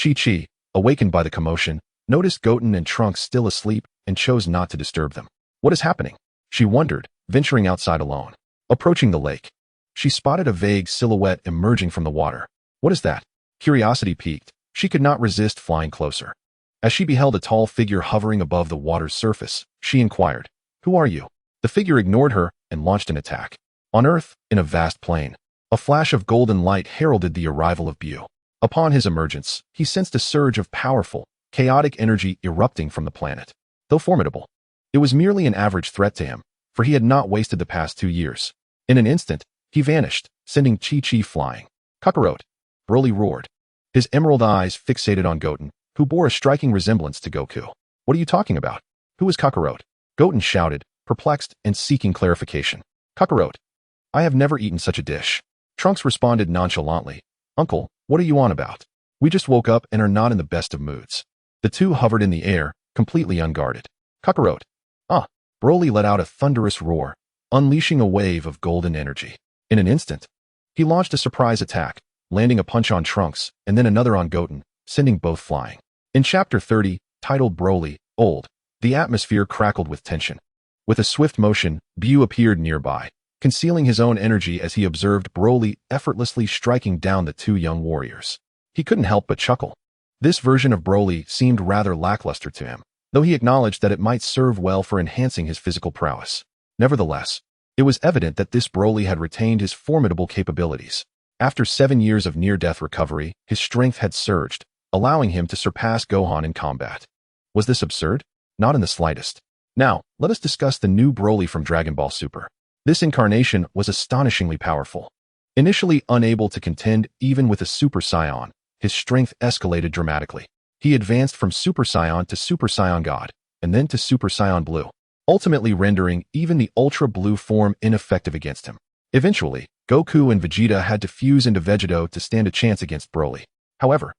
Chi-Chi, awakened by the commotion, noticed Goten and Trunks still asleep and chose not to disturb them. "What is happening?" she wondered, venturing outside alone. Approaching the lake, she spotted a vague silhouette emerging from the water. "What is that?" Curiosity piqued. She could not resist flying closer. As she beheld a tall figure hovering above the water's surface, she inquired, "Who are you?" The figure ignored her and launched an attack. On Earth, in a vast plain, a flash of golden light heralded the arrival of BUU. Upon his emergence, he sensed a surge of powerful, chaotic energy erupting from the planet. Though formidable, it was merely an average threat to him, for he had not wasted the past 2 years. In an instant, he vanished, sending Chi-Chi flying. "Kakarot!" Broly roared, his emerald eyes fixated on Goten, who bore a striking resemblance to Goku. "What are you talking about? Who is Kakarot?" Goten shouted, perplexed and seeking clarification. "Kakarot. I have never eaten such a dish." Trunks responded nonchalantly, "Uncle, what are you on about? We just woke up and are not in the best of moods." The two hovered in the air, completely unguarded. "Kakarot!" "Ah!" Broly let out a thunderous roar, unleashing a wave of golden energy. In an instant, he launched a surprise attack, landing a punch on Trunks and then another on Goten, sending both flying. In Chapter 30, titled Broly, Old, the atmosphere crackled with tension. With a swift motion, BUU appeared nearby, concealing his own energy as he observed Broly effortlessly striking down the two young warriors. He couldn't help but chuckle. This version of Broly seemed rather lackluster to him, though he acknowledged that it might serve well for enhancing his physical prowess. Nevertheless, it was evident that this Broly had retained his formidable capabilities. After 7 years of near-death recovery, his strength had surged, allowing him to surpass Gohan in combat. Was this absurd? Not in the slightest. Now, let us discuss the new Broly from Dragon Ball Super. This incarnation was astonishingly powerful. Initially unable to contend even with a Super Saiyan, his strength escalated dramatically. He advanced from Super Saiyan to Super Saiyan God, and then to Super Saiyan Blue, ultimately rendering even the Ultra Blue form ineffective against him. Eventually, Goku and Vegeta had to fuse into Vegito to stand a chance against Broly. However,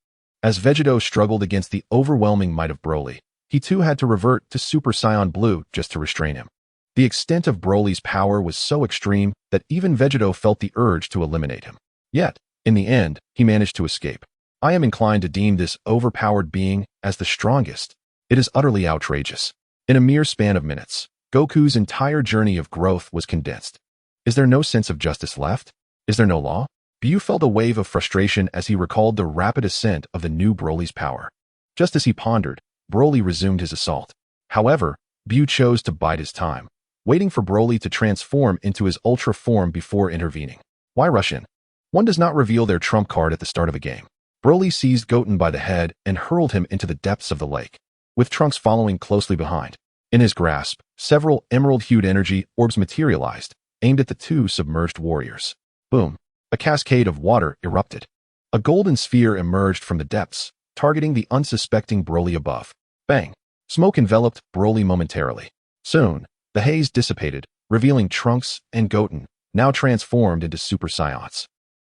as Vegito struggled against the overwhelming might of Broly, he too had to revert to Super Saiyan Blue just to restrain him. The extent of Broly's power was so extreme that even Vegito felt the urge to eliminate him. Yet, in the end, he managed to escape. I am inclined to deem this overpowered being as the strongest. It is utterly outrageous. In a mere span of minutes, Goku's entire journey of growth was condensed. Is there no sense of justice left? Is there no law? BUU felt a wave of frustration as he recalled the rapid ascent of the new Broly's power. Just as he pondered, Broly resumed his assault. However, BUU chose to bide his time, waiting for Broly to transform into his Ultra form before intervening. Why rush in? One does not reveal their trump card at the start of a game. Broly seized Goten by the head and hurled him into the depths of the lake, with Trunks following closely behind. In his grasp, several emerald-hued energy orbs materialized, aimed at the two submerged warriors. Boom! A cascade of water erupted. A golden sphere emerged from the depths, targeting the unsuspecting Broly above. Bang! Smoke enveloped Broly momentarily. Soon, the haze dissipated, revealing Trunks and Goten, now transformed into Super Saiyans.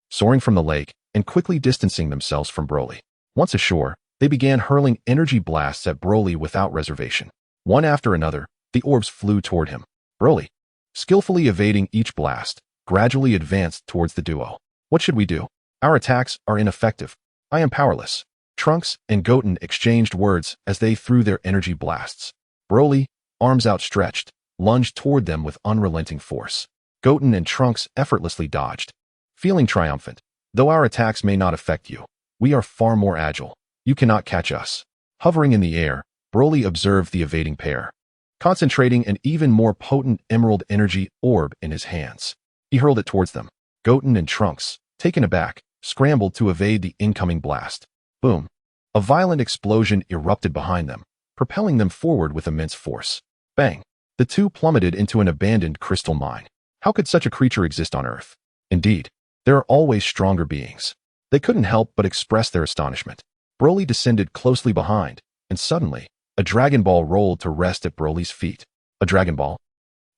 Soaring from the lake and quickly distancing themselves from Broly. Once ashore, they began hurling energy blasts at Broly without reservation. One after another, the orbs flew toward him. Broly, skillfully evading each blast, gradually advanced towards the duo. What should we do? Our attacks are ineffective. I am powerless. Trunks and Goten exchanged words as they threw their energy blasts. Broly, arms outstretched, lunged toward them with unrelenting force. Goten and Trunks effortlessly dodged. Feeling triumphant, though our attacks may not affect you, we are far more agile. You cannot catch us. Hovering in the air, Broly observed the evading pair, concentrating an even more potent emerald energy orb in his hands. He hurled it towards them. Goten and Trunks, taken aback, scrambled to evade the incoming blast. Boom! A violent explosion erupted behind them, propelling them forward with immense force. Bang! The two plummeted into an abandoned crystal mine. How could such a creature exist on Earth? Indeed, there are always stronger beings. They couldn't help but express their astonishment. Broly descended closely behind, and suddenly, a Dragon Ball rolled to rest at Broly's feet. A Dragon Ball?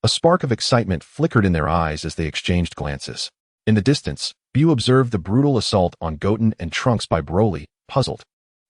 A spark of excitement flickered in their eyes as they exchanged glances. In the distance, BUU observed the brutal assault on Goten and Trunks by Broly, puzzled.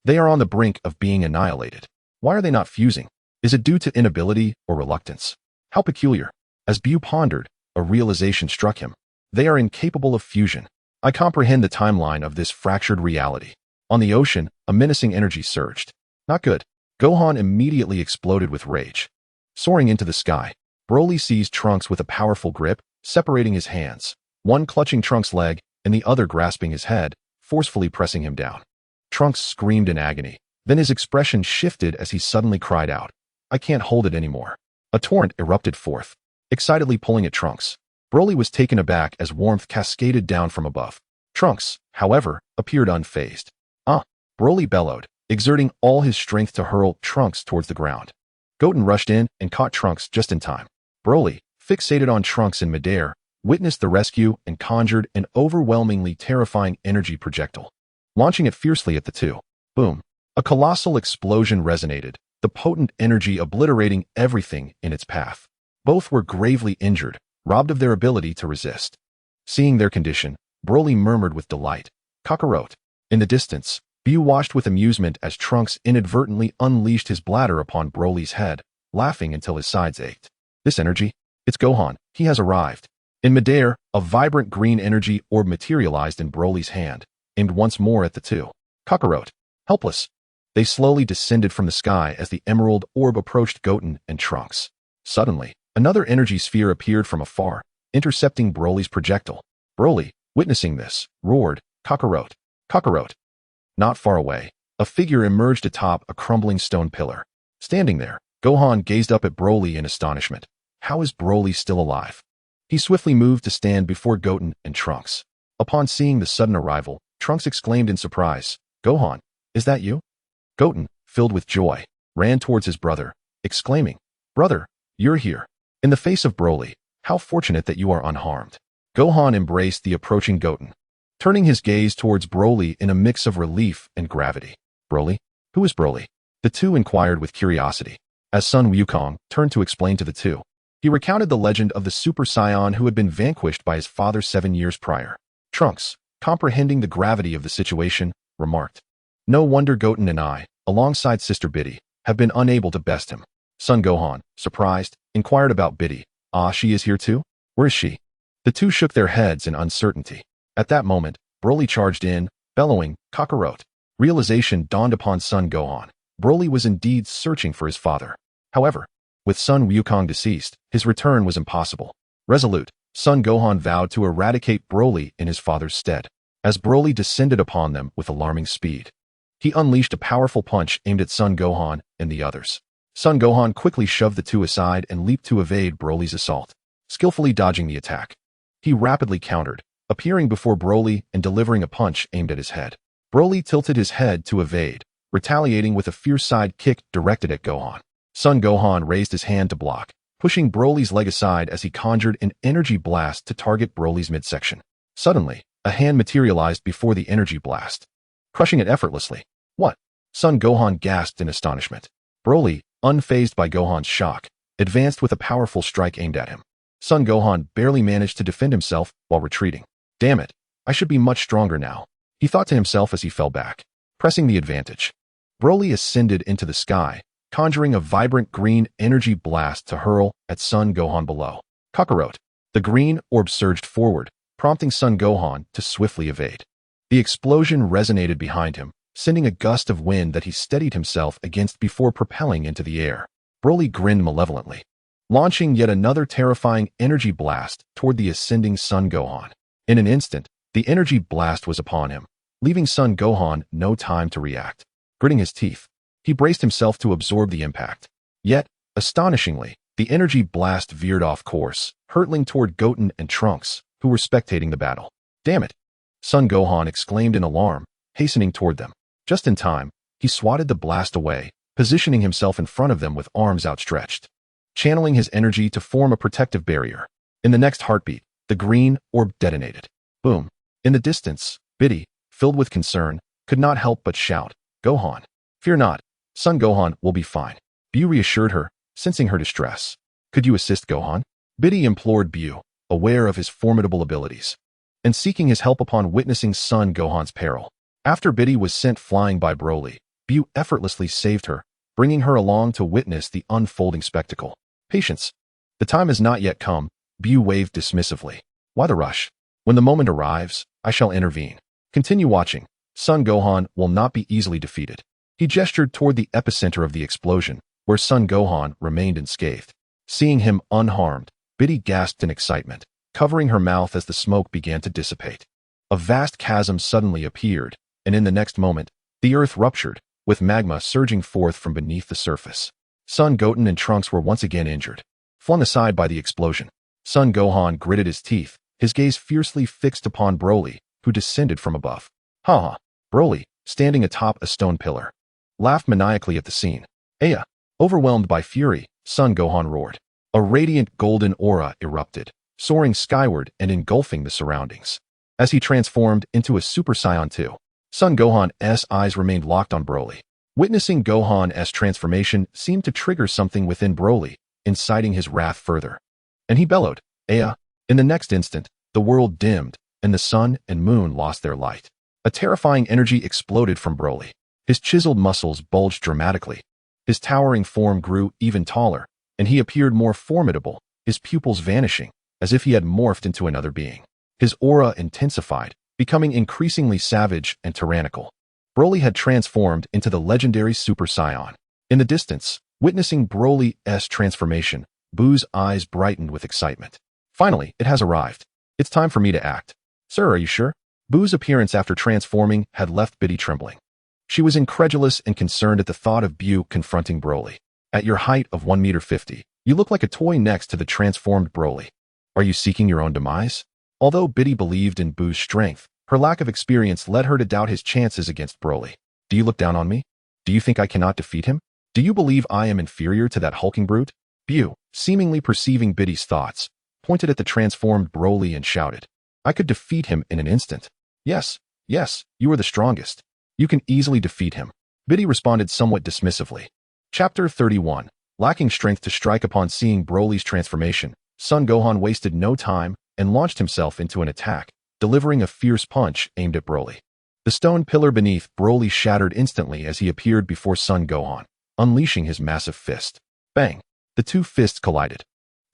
They are on the brink of being annihilated. Why are they not fusing? Is it due to inability or reluctance? How peculiar. As BUU pondered, a realization struck him. They are incapable of fusion. I comprehend the timeline of this fractured reality. On the ocean, a menacing energy surged. Not good. Gohan immediately exploded with rage. Soaring into the sky, Broly seized Trunks with a powerful grip, separating his hands, one clutching Trunks' leg and the other grasping his head, forcefully pressing him down. Trunks screamed in agony. Then his expression shifted as he suddenly cried out, "I can't hold it anymore." A torrent erupted forth, excitedly pulling at Trunks. Broly was taken aback as warmth cascaded down from above. Trunks, however, appeared unfazed. Broly bellowed, exerting all his strength to hurl Trunks towards the ground. Goten rushed in and caught Trunks just in time. Broly, fixated on Trunks in midair, witnessed the rescue and conjured an overwhelmingly terrifying energy projectile, launching it fiercely at the two. Boom! A colossal explosion resonated, the potent energy obliterating everything in its path. Both were gravely injured, robbed of their ability to resist. Seeing their condition, Broly murmured with delight, "Kakarot." In the distance, BUU watched with amusement as Trunks inadvertently unleashed his bladder upon Broly's head, laughing until his sides ached. This energy? It's Gohan. He has arrived. In midair, a vibrant green energy orb materialized in Broly's hand, aimed once more at the two. Kakarot. Helpless. They slowly descended from the sky as the emerald orb approached Goten and Trunks. Suddenly, another energy sphere appeared from afar, intercepting Broly's projectile. Broly, witnessing this, roared, "Kakarot! Kakarot!" Not far away, a figure emerged atop a crumbling stone pillar. Standing there, Gohan gazed up at Broly in astonishment. How is Broly still alive? He swiftly moved to stand before Goten and Trunks. Upon seeing the sudden arrival, Trunks exclaimed in surprise, "Gohan, is that you?" Goten, filled with joy, ran towards his brother, exclaiming, "Brother, you're here." In the face of Broly, "How fortunate that you are unharmed." Gohan embraced the approaching Goten, turning his gaze towards Broly in a mix of relief and gravity. "Broly? Who is Broly?" The two inquired with curiosity. As Sun Wukong turned to explain to the two, he recounted the legend of the Super Saiyan who had been vanquished by his father 7 years prior. Trunks, comprehending the gravity of the situation, remarked, "No wonder Goten and I, alongside Sister Biddy, have been unable to best him." Son Gohan, surprised, inquired about Biddy. She is here too? Where is she?" The two shook their heads in uncertainty. At that moment, Broly charged in, bellowing, "Kakarot." Realization dawned upon Son Gohan. Broly was indeed searching for his father. However, with Son Wukong deceased, his return was impossible. Resolute, Son Gohan vowed to eradicate Broly in his father's stead. As Broly descended upon them with alarming speed, he unleashed a powerful punch aimed at Son Gohan and the others. Son Gohan quickly shoved the two aside and leaped to evade Broly's assault, skillfully dodging the attack. He rapidly countered, appearing before Broly and delivering a punch aimed at his head. Broly tilted his head to evade, retaliating with a fierce side kick directed at Gohan. Son Gohan raised his hand to block, pushing Broly's leg aside as he conjured an energy blast to target Broly's midsection. Suddenly, a hand materialized before the energy blast, crushing it effortlessly. "What?" Son Gohan gasped in astonishment. Broly, unfazed by Gohan's shock, advanced with a powerful strike aimed at him. Son Gohan barely managed to defend himself while retreating. "Damn it, I should be much stronger now," he thought to himself as he fell back, pressing the advantage. Broly ascended into the sky, conjuring a vibrant green energy blast to hurl at Son Gohan below. Kakarot. The green orb surged forward, prompting Son Gohan to swiftly evade. The explosion resonated behind him, sending a gust of wind that he steadied himself against before propelling into the air. Broly grinned malevolently, launching yet another terrifying energy blast toward the ascending Son Gohan. In an instant, the energy blast was upon him, leaving Son Gohan no time to react. Gritting his teeth, he braced himself to absorb the impact. Yet, astonishingly, the energy blast veered off course, hurtling toward Goten and Trunks, who were spectating the battle. Damn it! Son Gohan exclaimed in alarm, hastening toward them. Just in time, he swatted the blast away, positioning himself in front of them with arms outstretched, channeling his energy to form a protective barrier. In the next heartbeat, the green orb detonated. Boom! In the distance, Biddy, filled with concern, could not help but shout, "Gohan! Fear not, Son Gohan will be fine." BUU reassured her, sensing her distress. "Could you assist Gohan?" Biddy implored BUU, aware of his formidable abilities, and seeking his help upon witnessing Son Gohan's peril. After Biddy was sent flying by Broly, BUU effortlessly saved her, bringing her along to witness the unfolding spectacle. "Patience. The time has not yet come," BUU waved dismissively. "Why the rush? When the moment arrives, I shall intervene. Continue watching. Son Gohan will not be easily defeated." He gestured toward the epicenter of the explosion, where Son Gohan remained unscathed. Seeing him unharmed, Biddy gasped in excitement, covering her mouth as the smoke began to dissipate. A vast chasm suddenly appeared, and in the next moment, the earth ruptured, with magma surging forth from beneath the surface. Son Goten and Trunks were once again injured, flung aside by the explosion. Son Gohan gritted his teeth, his gaze fiercely fixed upon Broly, who descended from above. Ha ha! Broly, standing atop a stone pillar, laughed maniacally at the scene. "Aya!" Overwhelmed by fury, Son Gohan roared. A radiant golden aura erupted, soaring skyward and engulfing the surroundings. As he transformed into a Super Saiyan 2, Son Gohan's eyes remained locked on Broly. Witnessing Gohan's transformation seemed to trigger something within Broly, inciting his wrath further. And he bellowed, "Aya!" In the next instant, the world dimmed, and the sun and moon lost their light. A terrifying energy exploded from Broly. His chiseled muscles bulged dramatically. His towering form grew even taller, and he appeared more formidable, his pupils vanishing, as if he had morphed into another being. His aura intensified, becoming increasingly savage and tyrannical. Broly had transformed into the legendary Super Saiyan. In the distance, witnessing Broly's transformation, BUU's eyes brightened with excitement. "Finally, it has arrived. It's time for me to act." "Sir, are you sure?" BUU's appearance after transforming had left Biddy trembling. She was incredulous and concerned at the thought of BUU confronting Broly. "At your height of 1.50 meters, you look like a toy next to the transformed Broly. Are you seeking your own demise?" Although Biddy believed in BUU's strength, her lack of experience led her to doubt his chances against Broly. "Do you look down on me? Do you think I cannot defeat him? Do you believe I am inferior to that hulking brute?" BUU, seemingly perceiving Biddy's thoughts, pointed at the transformed Broly and shouted, "I could defeat him in an instant. Yes, you are the strongest. You can easily defeat him." Biddy responded somewhat dismissively. Chapter 31. Lacking strength to strike upon seeing Broly's transformation, Son Gohan wasted no time and launched himself into an attack, delivering a fierce punch aimed at Broly. The stone pillar beneath Broly shattered instantly as he appeared before Son Gohan, unleashing his massive fist. Bang! The two fists collided.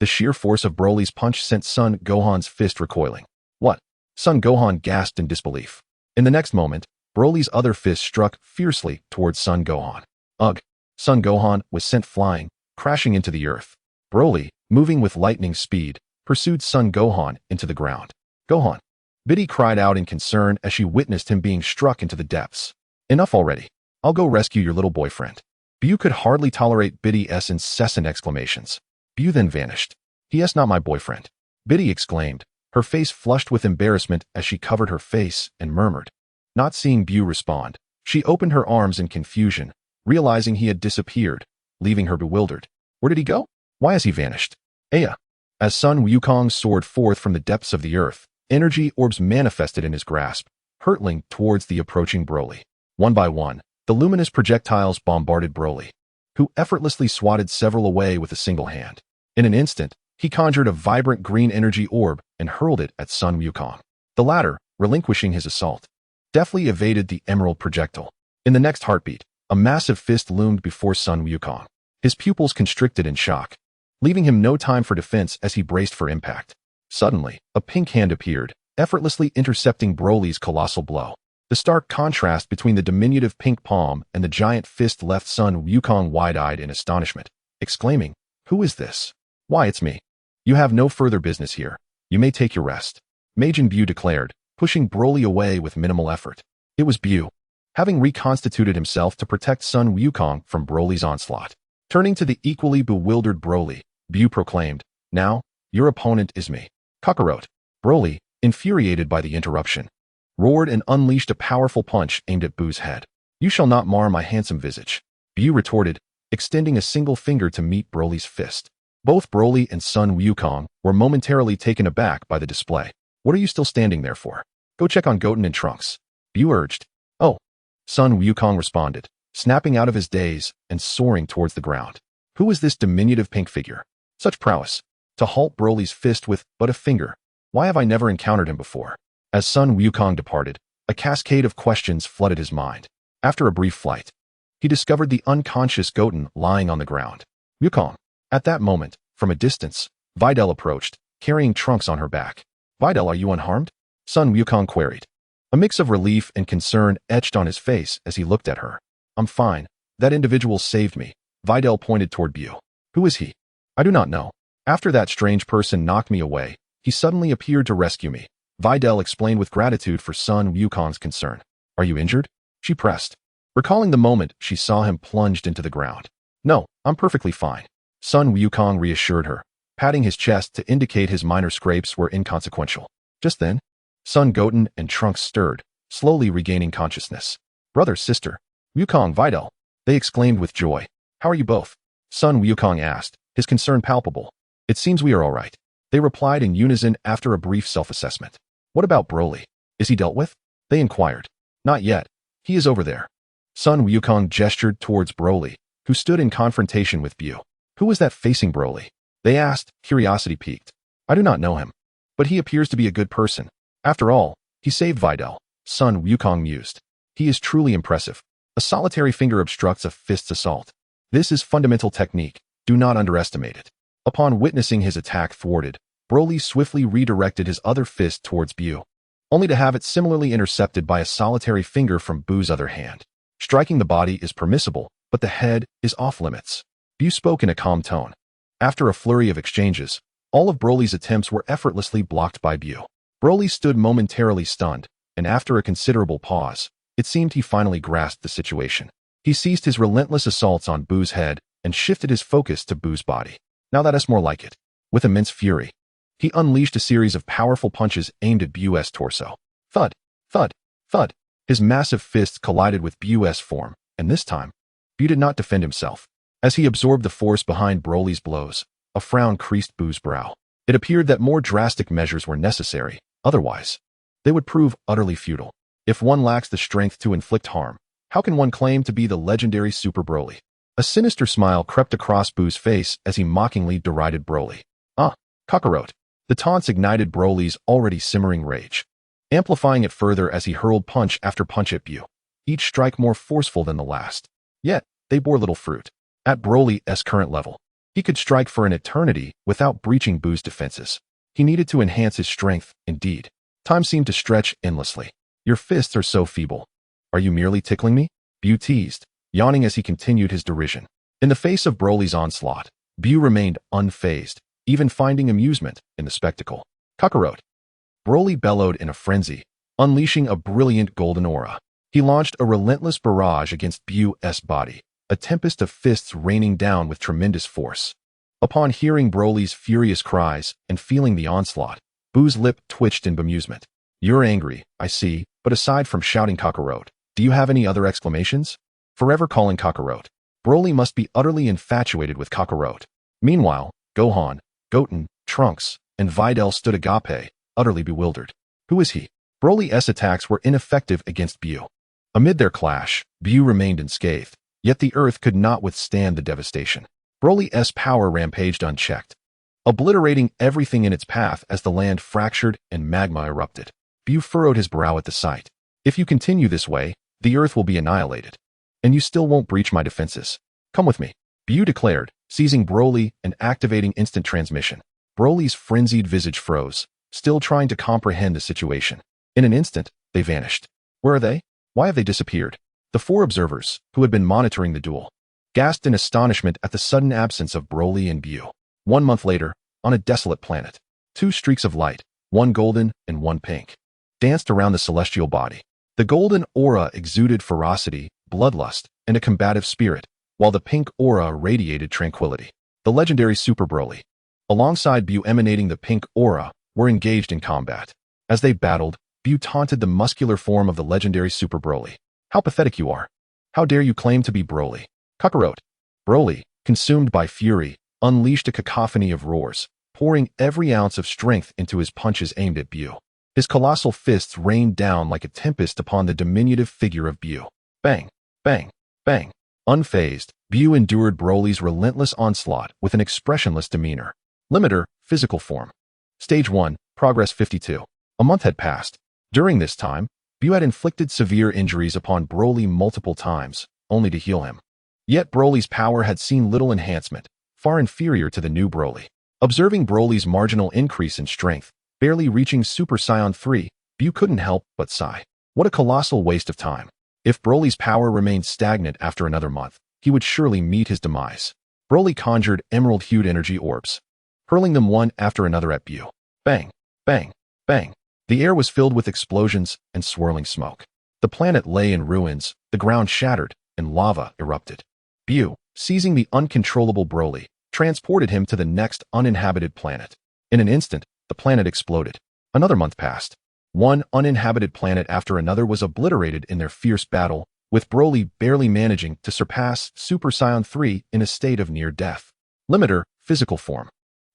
The sheer force of Broly's punch sent Son Gohan's fist recoiling. "What?" Son Gohan gasped in disbelief. In the next moment, Broly's other fist struck fiercely towards Son Gohan. Ugh! Son Gohan was sent flying, crashing into the earth. Broly, moving with lightning speed, pursued Son Gohan into the ground. "Gohan!" Biddy cried out in concern as she witnessed him being struck into the depths. "Enough already. I'll go rescue your little boyfriend." BUU could hardly tolerate Biddy's incessant exclamations. BUU then vanished. "He is not my boyfriend," Biddy exclaimed, her face flushed with embarrassment as she covered her face and murmured. Not seeing BUU respond, she opened her arms in confusion, realizing he had disappeared, leaving her bewildered. Where did he go? Why has he vanished? Aya! As Sun Wukong soared forth from the depths of the earth, energy orbs manifested in his grasp, hurtling towards the approaching Broly. One by one, the luminous projectiles bombarded Broly, who effortlessly swatted several away with a single hand. In an instant, he conjured a vibrant green energy orb and hurled it at Sun Wukong. The latter, relinquishing his assault, deftly evaded the emerald projectile. In the next heartbeat, a massive fist loomed before Sun Wukong. His pupils constricted in shock, leaving him no time for defense as he braced for impact. Suddenly, a pink hand appeared, effortlessly intercepting Broly's colossal blow. The The stark contrast between the diminutive pink palm and the giant fist left Sun Wukong wide-eyed in astonishment, exclaiming, "Who is this?" "Why, it's me. You have no further business here. You may take your rest," Majin BUU declared, pushing Broly away with minimal effort. It was BUU, having reconstituted himself to protect Sun Wukong from Broly's onslaught. Turning to the equally bewildered Broly, BUU proclaimed, "Now, your opponent is me." Kakarot. Broly, infuriated by the interruption, roared and unleashed a powerful punch aimed at BUU's head. "You shall not mar my handsome visage," BUU retorted, extending a single finger to meet Broly's fist. Both Broly and Sun Wukong were momentarily taken aback by the display. "What are you still standing there for? Go check on Goten and Trunks," BUU urged. "Oh," Sun Wukong responded, snapping out of his daze and soaring towards the ground. Who was this diminutive pink figure? Such prowess. To halt Broly's fist with but a finger. Why have I never encountered him before? As Sun Wukong departed, a cascade of questions flooded his mind. After a brief flight, he discovered the unconscious Goten lying on the ground. Wukong. At that moment, from a distance, Videl approached, carrying Trunks on her back. "Videl, are you unharmed?" Sun Wukong queried. A mix of relief and concern etched on his face as he looked at her. "I'm fine. That individual saved me." Videl pointed toward BUU. "Who is he?" "I do not know. After that strange person knocked me away, he suddenly appeared to rescue me." Videl explained with gratitude for Sun Wukong's concern. "Are you injured?" she pressed, recalling the moment she saw him plunged into the ground. "No, I'm perfectly fine," Sun Wukong reassured her, patting his chest to indicate his minor scrapes were inconsequential. Just then, Sun Goten and Trunks stirred, slowly regaining consciousness. "Brother, sister, Wukong, Videl," they exclaimed with joy. "How are you both?" Sun Wukong asked, his concern palpable. "It seems we are all right," they replied in unison after a brief self-assessment. "What about Broly? Is he dealt with?" they inquired. "Not yet. He is over there." Sun Wukong gestured towards Broly, who stood in confrontation with BUU. "Who was that facing Broly?" they asked, curiosity piqued. "I do not know him, but he appears to be a good person. After all, he saved Videl," Sun Wukong mused. "He is truly impressive. A solitary finger obstructs a fist's assault. This is fundamental technique. Do not underestimate it." Upon witnessing his attack thwarted, Broly swiftly redirected his other fist towards BUU, only to have it similarly intercepted by a solitary finger from BUU's other hand. Striking the body is permissible, but the head is off-limits. BUU spoke in a calm tone. After a flurry of exchanges, all of Broly's attempts were effortlessly blocked by BUU. Broly stood momentarily stunned, and after a considerable pause, it seemed he finally grasped the situation. He ceased his relentless assaults on BUU's head and shifted his focus to BUU's body. "Now that's more like it." With immense fury, he unleashed a series of powerful punches aimed at BUU's torso. Thud, thud, thud. His massive fists collided with BUU's form, and this time, BUU did not defend himself. As he absorbed the force behind Broly's blows, a frown creased BUU's brow. It appeared that more drastic measures were necessary, otherwise, they would prove utterly futile. If one lacks the strength to inflict harm, how can one claim to be the legendary Super Broly? A sinister smile crept across BUU's face as he mockingly derided Broly. "Ah, Kakarot." The taunts ignited Broly's already simmering rage, amplifying it further as he hurled punch after punch at BUU, each strike more forceful than the last. Yet, they bore little fruit. At Broly's current level, he could strike for an eternity without breaching BUU's defenses. He needed to enhance his strength, indeed. Time seemed to stretch endlessly. "Your fists are so feeble. Are you merely tickling me?" BUU teased, yawning as he continued his derision. In the face of Broly's onslaught, BUU remained unfazed, even finding amusement in the spectacle. "Kakarot." Broly bellowed in a frenzy, unleashing a brilliant golden aura. He launched a relentless barrage against BUU's body, a tempest of fists raining down with tremendous force. Upon hearing Broly's furious cries and feeling the onslaught, BUU's lip twitched in bemusement. "You're angry, I see, but aside from shouting Kakarot, do you have any other exclamations?" Forever calling Kakarot. Broly must be utterly infatuated with Kakarot. Meanwhile, Gohan, Goten, Trunks, and Videl stood agape, utterly bewildered. Who is he? Broly's attacks were ineffective against BUU. Amid their clash, BUU remained unscathed, yet the earth could not withstand the devastation. Broly's power rampaged unchecked, obliterating everything in its path as the land fractured and magma erupted. BUU furrowed his brow at the sight. "If you continue this way, the earth will be annihilated. And you still won't breach my defenses. Come with me," BUU declared, seizing Broly and activating instant transmission. Broly's frenzied visage froze, still trying to comprehend the situation. In an instant, they vanished. Where are they? Why have they disappeared? The four observers, who had been monitoring the duel, gasped in astonishment at the sudden absence of Broly and BUU. 1 month later, on a desolate planet, 2 streaks of light, one golden and one pink, danced around the celestial body. The golden aura exuded ferocity, bloodlust, and a combative spirit, while the pink aura radiated tranquility. The legendary Super Broly, alongside BUU emanating the pink aura, were engaged in combat. As they battled, BUU taunted the muscular form of the legendary Super Broly. How pathetic you are. How dare you claim to be Broly? Kakarot. Broly, consumed by fury, unleashed a cacophony of roars, pouring every ounce of strength into his punches aimed at BUU. His colossal fists rained down like a tempest upon the diminutive figure of BUU. Bang, bang, bang. Unfazed, BUU endured Broly's relentless onslaught with an expressionless demeanor. Limiter, physical form. Stage 1, progress 52. A month had passed. During this time, BUU had inflicted severe injuries upon Broly multiple times, only to heal him. Yet Broly's power had seen little enhancement, far inferior to the new Broly. Observing Broly's marginal increase in strength, barely reaching Super Saiyan 3, BUU couldn't help but sigh. What a colossal waste of time. If Broly's power remained stagnant after another month, he would surely meet his demise. Broly conjured emerald-hued energy orbs, hurling them one after another at BUU. Bang, bang, bang. The air was filled with explosions and swirling smoke. The planet lay in ruins, the ground shattered, and lava erupted. BUU, seizing the uncontrollable Broly, transported him to the next uninhabited planet. In an instant, the planet exploded. Another month passed. One uninhabited planet after another was obliterated in their fierce battle, with Broly barely managing to surpass Super Saiyan 3 in a state of near death. Limiter, physical form.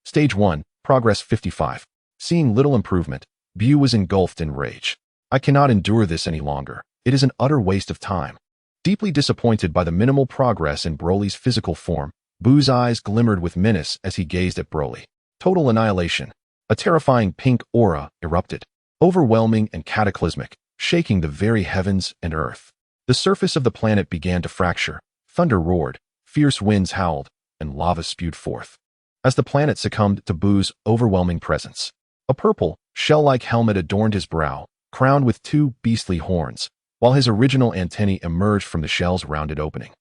Stage 1, progress 55. Seeing little improvement, BUU was engulfed in rage. I cannot endure this any longer. It is an utter waste of time. Deeply disappointed by the minimal progress in Broly's physical form, BUU's eyes glimmered with menace as he gazed at Broly. Total annihilation. A terrifying pink aura erupted, overwhelming and cataclysmic, shaking the very heavens and earth. The surface of the planet began to fracture, thunder roared, fierce winds howled, and lava spewed forth. As the planet succumbed to BUU's overwhelming presence, a purple, shell-like helmet adorned his brow, crowned with 2 beastly horns, while his original antennae emerged from the shell's rounded opening.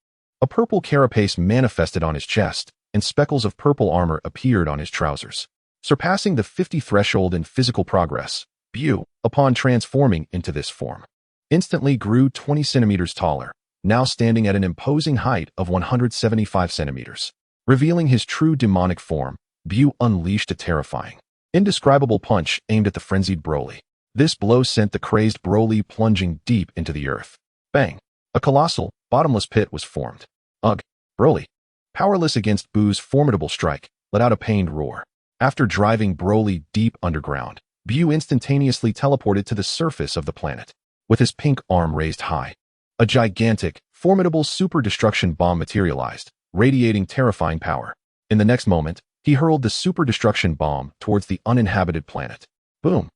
A purple carapace manifested on his chest, and speckles of purple armor appeared on his trousers. Surpassing the 50 threshold in physical progress, BUU, upon transforming into this form, instantly grew 20 centimeters taller, now standing at an imposing height of 175 centimeters. Revealing his true demonic form, BUU unleashed a terrifying, indescribable punch aimed at the frenzied Broly. This blow sent the crazed Broly plunging deep into the earth. Bang! A colossal, bottomless pit was formed. Ugh! Broly, powerless against BUU's formidable strike, let out a pained roar. After driving Broly deep underground, BUU instantaneously teleported to the surface of the planet. With his pink arm raised high, a gigantic, formidable super destruction bomb materialized, radiating terrifying power. In the next moment, he hurled the super destruction bomb towards the uninhabited planet. Boom!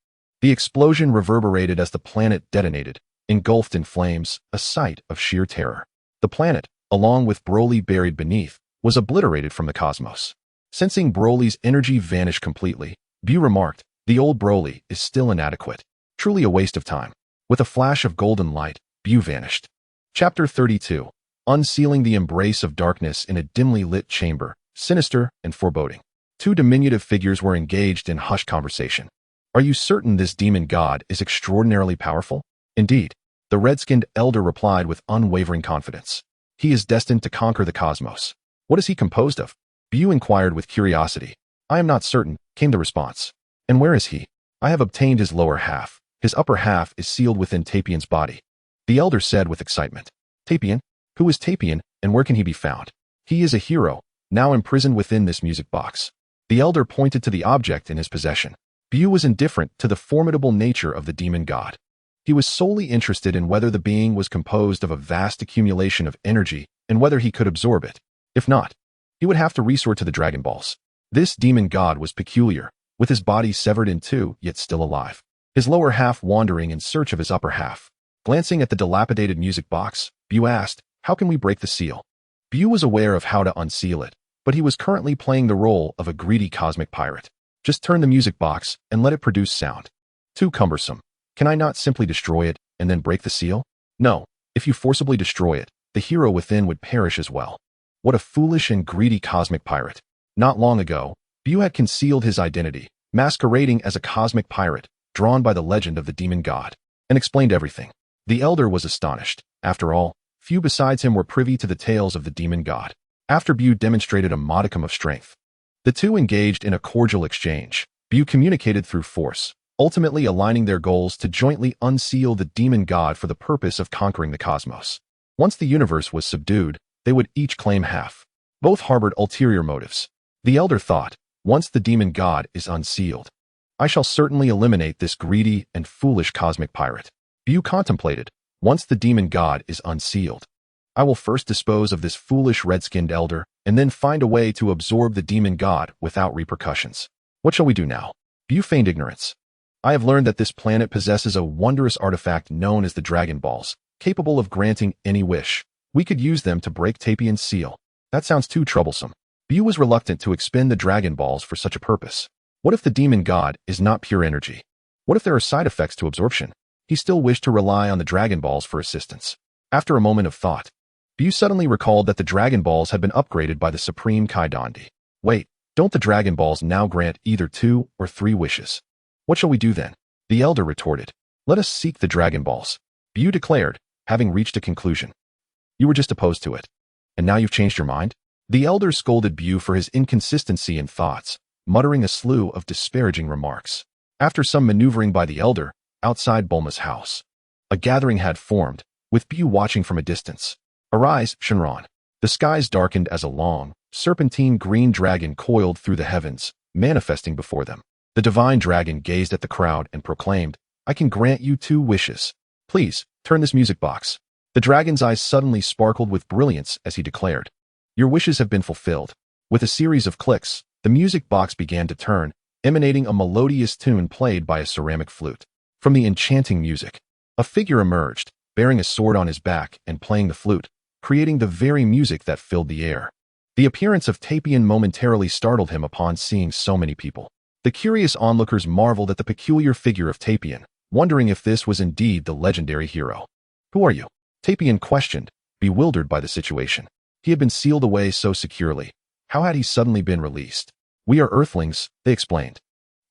The explosion reverberated as the planet detonated, engulfed in flames, a sight of sheer terror. The planet, along with Broly buried beneath, was obliterated from the cosmos. Sensing Broly's energy vanish completely, BUU remarked, "The old Broly is still inadequate. Truly a waste of time." With a flash of golden light, BUU vanished. Chapter 32. Unsealing the embrace of darkness in a dimly lit chamber, sinister and foreboding. 2 diminutive figures were engaged in hushed conversation. "Are you certain this demon god is extraordinarily powerful?" "Indeed," the red-skinned elder replied with unwavering confidence. "He is destined to conquer the cosmos." "What is he composed of?" BUU inquired with curiosity. "I am not certain," came the response. "And where is he?" "I have obtained his lower half. His upper half is sealed within Tapian's body," the elder said with excitement. "Tapian? Who is Tapian, and where can he be found?" "He is a hero, now imprisoned within this music box." The elder pointed to the object in his possession. BUU was indifferent to the formidable nature of the demon god. He was solely interested in whether the being was composed of a vast accumulation of energy and whether he could absorb it. If not, he would have to resort to the Dragon Balls. This demon god was peculiar, with his body severed in 2, yet still alive. His lower half wandering in search of his upper half. Glancing at the dilapidated music box, BUU asked, "How can we break the seal?" BUU was aware of how to unseal it, but he was currently playing the role of a greedy cosmic pirate. "Just turn the music box and let it produce sound." "Too cumbersome. Can I not simply destroy it?" and then break the seal? No, if you forcibly destroy it, the hero within would perish as well. What a foolish and greedy cosmic pirate. Not long ago, BUU had concealed his identity, masquerading as a cosmic pirate, drawn by the legend of the demon god, and explained everything. The elder was astonished. After all, few besides him were privy to the tales of the demon god. After BUU demonstrated a modicum of strength, the two engaged in a cordial exchange. BUU communicated through force, ultimately aligning their goals to jointly unseal the demon god for the purpose of conquering the cosmos. Once the universe was subdued, they would each claim half. Both harbored ulterior motives. The elder thought, once the demon god is unsealed, I shall certainly eliminate this greedy and foolish cosmic pirate. BUU contemplated, once the demon god is unsealed, I will first dispose of this foolish red-skinned elder and then find a way to absorb the demon god without repercussions. What shall we do now? BUU feigned ignorance. I have learned that this planet possesses a wondrous artifact known as the Dragon Balls, capable of granting any wish. We could use them to break Tapian's seal. That sounds too troublesome. BUU was reluctant to expend the Dragon Balls for such a purpose. What if the demon god is not pure energy? What if there are side effects to absorption? He still wished to rely on the Dragon Balls for assistance. After a moment of thought, BUU suddenly recalled that the Dragon Balls had been upgraded by the Supreme Kaidondi. Wait, don't the Dragon Balls now grant either 2 or 3 wishes? What shall we do then? The elder retorted. Let us seek the Dragon Balls. BUU declared, having reached a conclusion. You were just opposed to it. And now you've changed your mind? The elder scolded BUU for his inconsistency in thoughts, muttering a slew of disparaging remarks. After some maneuvering by the elder, outside Bulma's house, a gathering had formed, with BUU watching from a distance. Arise, Shenron. The skies darkened as a long, serpentine green dragon coiled through the heavens, manifesting before them. The divine dragon gazed at the crowd and proclaimed, I can grant you 2 wishes. Please, turn this music box. The dragon's eyes suddenly sparkled with brilliance as he declared, your wishes have been fulfilled. With a series of clicks, the music box began to turn, emanating a melodious tune played by a ceramic flute. From the enchanting music, a figure emerged, bearing a sword on his back and playing the flute, creating the very music that filled the air. The appearance of Tapian momentarily startled him upon seeing so many people. The curious onlookers marveled at the peculiar figure of Tapian, wondering if this was indeed the legendary hero. Who are you? Tapian questioned, bewildered by the situation. He had been sealed away so securely. How had he suddenly been released? We are Earthlings, they explained.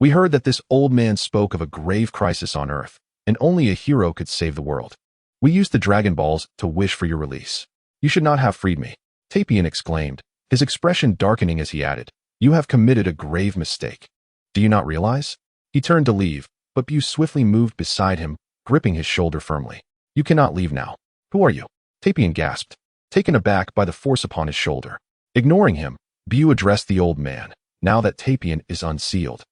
We heard that this old man spoke of a grave crisis on Earth, and only a hero could save the world. We used the Dragon Balls to wish for your release. You should not have freed me, Tapian exclaimed, his expression darkening as he added, you have committed a grave mistake. Do you not realize? He turned to leave, but BUU swiftly moved beside him, gripping his shoulder firmly. You cannot leave now. Who are you? Tapian gasped, taken aback by the force upon his shoulder. Ignoring him, BUU addressed the old man, now that Tapian is unsealed.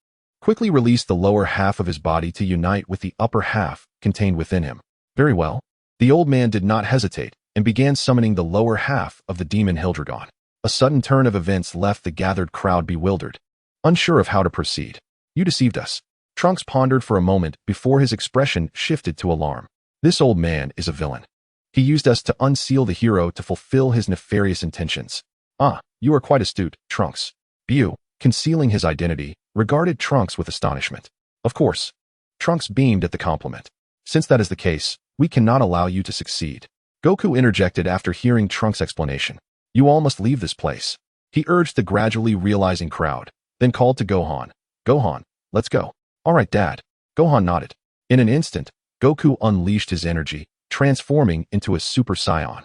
Quickly release the lower half of his body to unite with the upper half contained within him. Very well. The old man did not hesitate and began summoning the lower half of the demon Hildragon. A sudden turn of events left the gathered crowd bewildered, unsure of how to proceed. You deceived us. Trunks pondered for a moment before his expression shifted to alarm. This old man is a villain. He used us to unseal the hero to fulfill his nefarious intentions. Ah, you are quite astute, Trunks. BUU, concealing his identity, regarded Trunks with astonishment. Of course. Trunks beamed at the compliment. Since that is the case, we cannot allow you to succeed. Goku interjected after hearing Trunks' explanation. You all must leave this place. He urged the gradually realizing crowd, then called to Gohan. Gohan, let's go. All right, Dad. Gohan nodded. In an instant, Goku unleashed his energy, transforming into a Super Saiyan,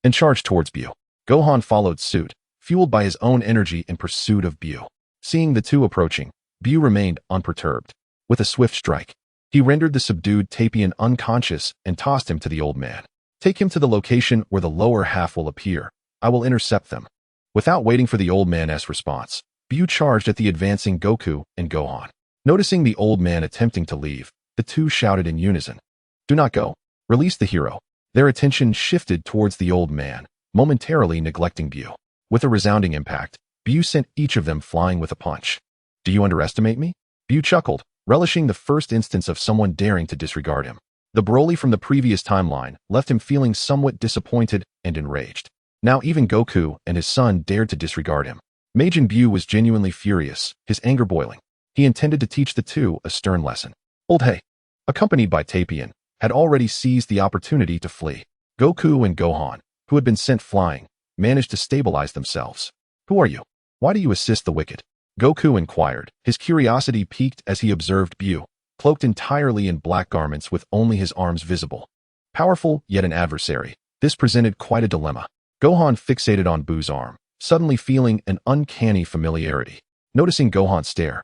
and charged towards BUU. Gohan followed suit, fueled by his own energy in pursuit of BUU. Seeing the two approaching, BUU remained unperturbed. With a swift strike, he rendered the subdued Tapian unconscious and tossed him to the old man. Take him to the location where the lower half will appear. I will intercept them. Without waiting for the old man's response, BUU charged at the advancing Goku and Gohan. Noticing the old man attempting to leave, the two shouted in unison. Do not go. Release the hero. Their attention shifted towards the old man, momentarily neglecting BUU. With a resounding impact, BUU sent each of them flying with a punch. Do you underestimate me? BUU chuckled, relishing the first instance of someone daring to disregard him. The Broly from the previous timeline left him feeling somewhat disappointed and enraged. Now even Goku and his son dared to disregard him. Majin BUU was genuinely furious, his anger boiling. He intended to teach the two a stern lesson. Old Hey. Accompanied by Tapian, had already seized the opportunity to flee. Goku and Gohan, who had been sent flying, managed to stabilize themselves. "Who are you? Why do you assist the wicked?" Goku inquired, his curiosity piqued as he observed BUU, cloaked entirely in black garments with only his arms visible. Powerful, yet an adversary, this presented quite a dilemma. Gohan fixated on BUU's arm, suddenly feeling an uncanny familiarity. Noticing Gohan stare,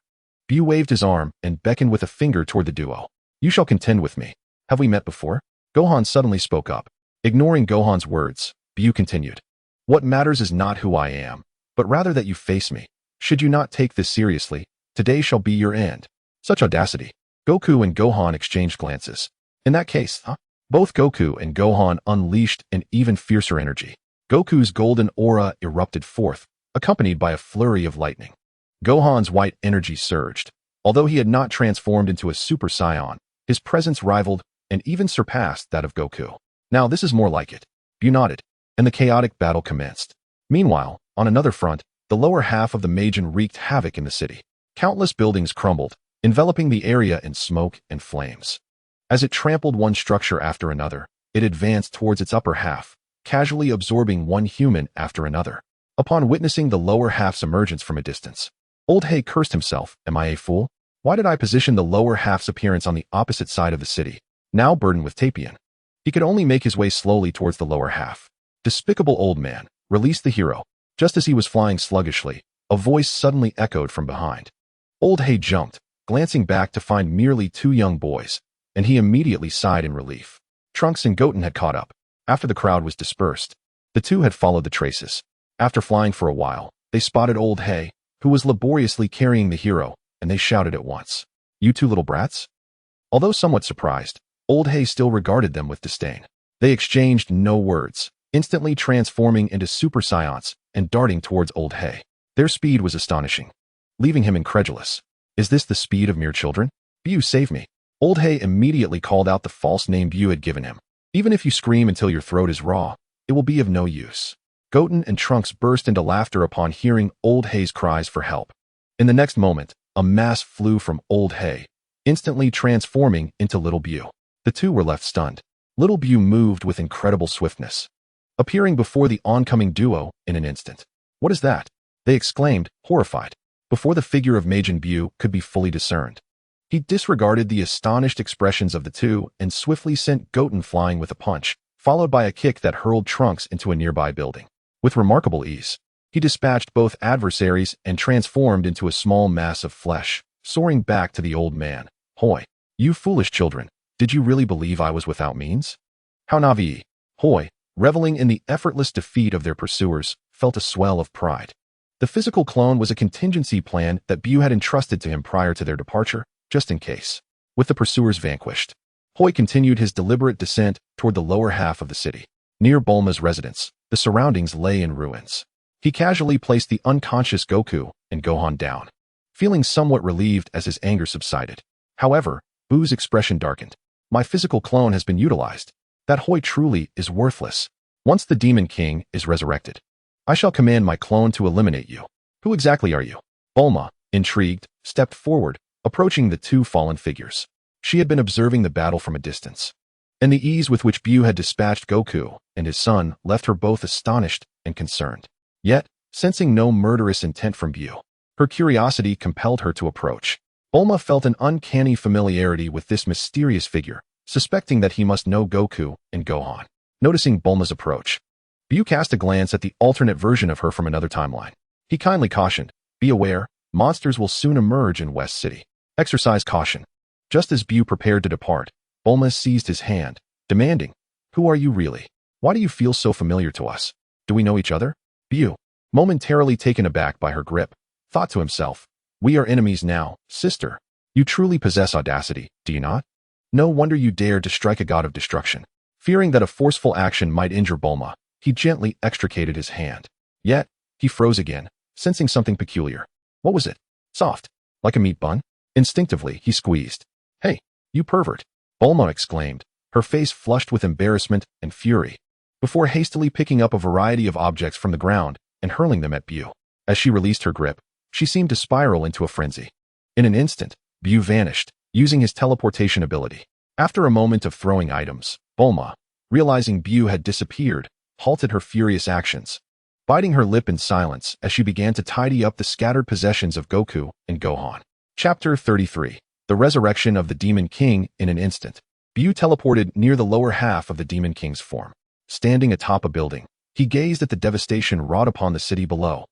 BUU waved his arm and beckoned with a finger toward the duo. "You shall contend with me. Have we met before?" Gohan suddenly spoke up. Ignoring Gohan's words, BUU continued. "What matters is not who I am, but rather that you face me. Should you not take this seriously, today shall be your end." Such audacity. Goku and Gohan exchanged glances. In that case, Both Goku and Gohan unleashed an even fiercer energy. Goku's golden aura erupted forth, accompanied by a flurry of lightning. Gohan's white energy surged. Although he had not transformed into a Super Saiyan, his presence rivaled and even surpassed that of Goku. "Now this is more like it." BUU nodded, and the chaotic battle commenced. Meanwhile, on another front, the lower half of the Majin wreaked havoc in the city. Countless buildings crumbled, enveloping the area in smoke and flames. As it trampled one structure after another, it advanced towards its upper half, casually absorbing one human after another. Upon witnessing the lower half's emergence from a distance, Old Hay cursed himself. "Am I a fool? Why did I position the lower half's appearance on the opposite side of the city, now burdened with Tapion?" He could only make his way slowly towards the lower half. "Despicable old man, release the hero." Just as he was flying sluggishly, a voice suddenly echoed from behind. Old Hay jumped, glancing back to find merely two young boys, and he immediately sighed in relief. Trunks and Goten had caught up. After the crowd was dispersed, the two had followed the traces. After flying for a while, they spotted Old Hay, who was laboriously carrying the hero, and they shouted at once, "You two little brats?" Although somewhat surprised, Old Hay still regarded them with disdain. They exchanged no words, instantly transforming into Super Saiyans and darting towards Old Hay. Their speed was astonishing, leaving him incredulous. "Is this the speed of mere children? BUU, save me." Old Hay immediately called out the false name BUU had given him. "Even if you scream until your throat is raw, it will be of no use." Goten and Trunks burst into laughter upon hearing Old Hay's cries for help. In the next moment, a mass flew from Old Hay, instantly transforming into little BUU. The two were left stunned. Little BUU moved with incredible swiftness, appearing before the oncoming duo in an instant. "What is that?" they exclaimed, horrified, before the figure of Majin BUU could be fully discerned. He disregarded the astonished expressions of the two and swiftly sent Goten flying with a punch, followed by a kick that hurled Trunks into a nearby building. With remarkable ease, he dispatched both adversaries and transformed into a small mass of flesh, soaring back to the old man. "Hoi, you foolish children, did you really believe I was without means?" How Navi, Hoi, reveling in the effortless defeat of their pursuers, felt a swell of pride. The physical clone was a contingency plan that BUU had entrusted to him prior to their departure, just in case. With the pursuers vanquished, Hoi continued his deliberate descent toward the lower half of the city. Near Bulma's residence, the surroundings lay in ruins. He casually placed the unconscious Goku and Gohan down, feeling somewhat relieved as his anger subsided. However, BUU's expression darkened. "My physical clone has been utilized. That Hoi truly is worthless. Once the Demon King is resurrected, I shall command my clone to eliminate you." "Who exactly are you?" Bulma, intrigued, stepped forward, approaching the two fallen figures. She had been observing the battle from a distance, and the ease with which BUU had dispatched Goku and his son left her both astonished and concerned. Yet, sensing no murderous intent from BUU, her curiosity compelled her to approach. Bulma felt an uncanny familiarity with this mysterious figure, suspecting that he must know Goku and Gohan. Noticing Bulma's approach, BUU cast a glance at the alternate version of her from another timeline. He kindly cautioned, "Be aware, monsters will soon emerge in West City. Exercise caution." Just as BUU prepared to depart, Bulma seized his hand, demanding, "Who are you really? Why do you feel so familiar to us? Do we know each other?" BUU, momentarily taken aback by her grip, thought to himself, "We are enemies now, sister. You truly possess audacity, do you not? No wonder you dared to strike a god of destruction." Fearing that a forceful action might injure Bulma, he gently extricated his hand. Yet, he froze again, sensing something peculiar. What was it? Soft, like a meat bun? Instinctively, he squeezed. "Hey, you pervert!" Bulma exclaimed, her face flushed with embarrassment and fury, before hastily picking up a variety of objects from the ground and hurling them at BUU. As she released her grip, she seemed to spiral into a frenzy. In an instant, BUU vanished, using his teleportation ability. After a moment of throwing items, Bulma, realizing BUU had disappeared, halted her furious actions, biting her lip in silence as she began to tidy up the scattered possessions of Goku and Gohan. Chapter 33. The Resurrection of the Demon King in an instant. BUU teleported near the lower half of the Demon King's form. Standing atop a building, he gazed at the devastation wrought upon the city below,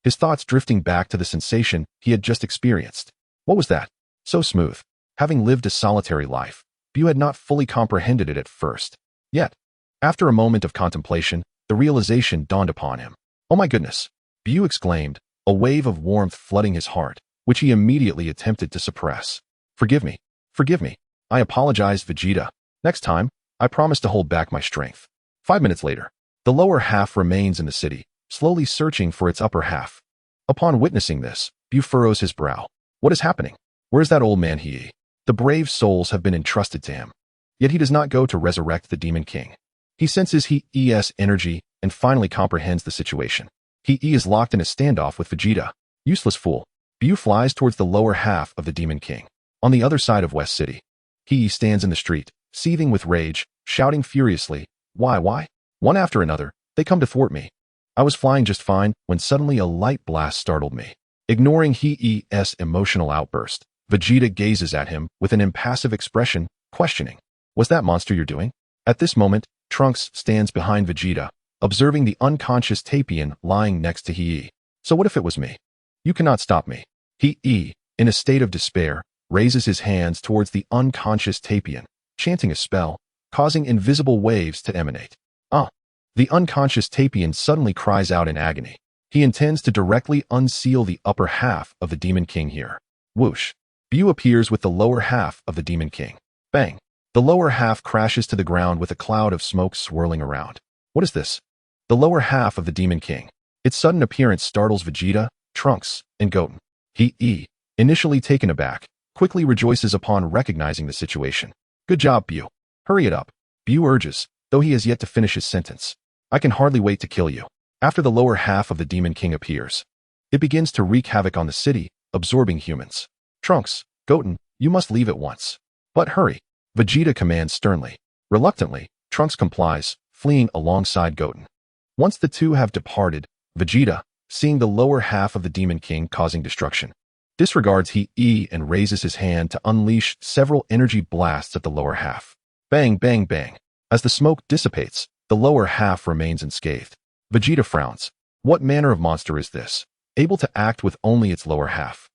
his thoughts drifting back to the sensation he had just experienced. What was that? So smooth. Having lived a solitary life, BUU had not fully comprehended it at first. Yet, after a moment of contemplation, the realization dawned upon him. Oh my goodness! BUU exclaimed, a wave of warmth flooding his heart, which he immediately attempted to suppress. Forgive me. Forgive me. I apologize, Vegeta. Next time, I promise to hold back my strength. 5 minutes later, the lower half remains in the city, slowly searching for its upper half. Upon witnessing this, BUU furrows his brow. What is happening? Where's that old man he? The brave souls have been entrusted to him. Yet he does not go to resurrect the Demon King. He senses He's energy and finally comprehends the situation. He is locked in a standoff with Vegeta. Useless fool. BUU flies towards the lower half of the Demon King. On the other side of West City, he stands in the street, seething with rage, shouting furiously, Why? One after another, they come to thwart me. I was flying just fine when suddenly a light blast startled me. Ignoring He's emotional outburst, Vegeta gazes at him with an impassive expression, questioning, Was that monster you're doing? At this moment, Trunks stands behind Vegeta, observing the unconscious Tapian lying next to He. So what if it was me? You cannot stop me. He, in a state of despair, raises his hands towards the unconscious Tapian, chanting a spell, causing invisible waves to emanate. The unconscious Tapian suddenly cries out in agony. He intends to directly unseal the upper half of the Demon King here. Whoosh. BUU appears with the lower half of the Demon King. Bang. The lower half crashes to the ground with a cloud of smoke swirling around. What is this? The lower half of the Demon King. Its sudden appearance startles Vegeta, Trunks, and Goten. He, initially taken aback, quickly rejoices upon recognizing the situation. Good job, BUU. Hurry it up. BUU urges, though he has yet to finish his sentence. I can hardly wait to kill you. After the lower half of the Demon King appears, it begins to wreak havoc on the city, absorbing humans. Trunks, Goten, you must leave at once. But hurry. Vegeta commands sternly. Reluctantly, Trunks complies, fleeing alongside Goten. Once the two have departed, Vegeta, seeing the lower half of the Demon King causing destruction, disregards He and raises his hand to unleash several energy blasts at the lower half. Bang, bang, bang. As the smoke dissipates, the lower half remains unscathed. Vegeta frowns. What manner of monster is this, able to act with only its lower half?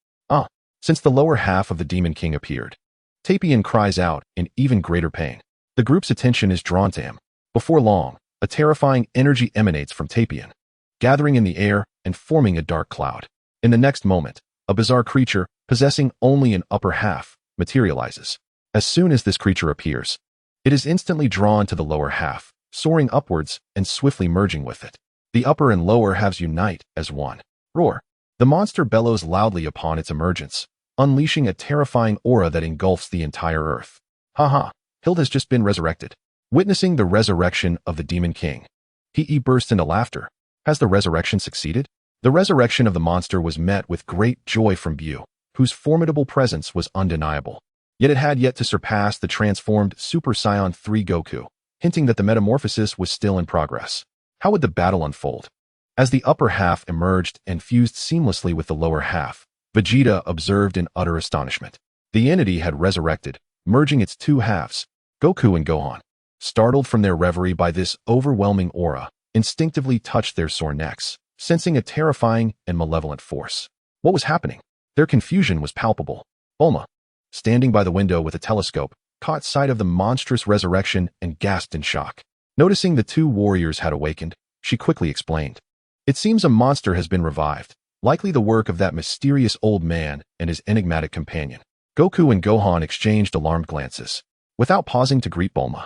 Since the lower half of the Demon King appeared, Tapian cries out in even greater pain. The group's attention is drawn to him. Before long, a terrifying energy emanates from Tapian, gathering in the air and forming a dark cloud. In the next moment, a bizarre creature, possessing only an upper half, materializes. As soon as this creature appears, it is instantly drawn to the lower half, soaring upwards and swiftly merging with it. The upper and lower halves unite as one. Roar. The monster bellows loudly upon its emergence, unleashing a terrifying aura that engulfs the entire earth. Haha, Hild has just been resurrected. Witnessing the resurrection of the Demon King, He burst into laughter. Has the resurrection succeeded? The resurrection of the monster was met with great joy from BUU, whose formidable presence was undeniable. Yet it had yet to surpass the transformed Super Saiyan 3 Goku, hinting that the metamorphosis was still in progress. How would the battle unfold? As the upper half emerged and fused seamlessly with the lower half, Vegeta observed in utter astonishment. The entity had resurrected, merging its two halves. Goku and Gohan, startled from their reverie by this overwhelming aura, instinctively touched their sore necks, sensing a terrifying and malevolent force. What was happening? Their confusion was palpable. Bulma, standing by the window with a telescope, caught sight of the monstrous resurrection and gasped in shock. Noticing the two warriors had awakened, she quickly explained. It seems a monster has been revived, likely the work of that mysterious old man and his enigmatic companion. Goku and Gohan exchanged alarmed glances. Without pausing to greet Bulma,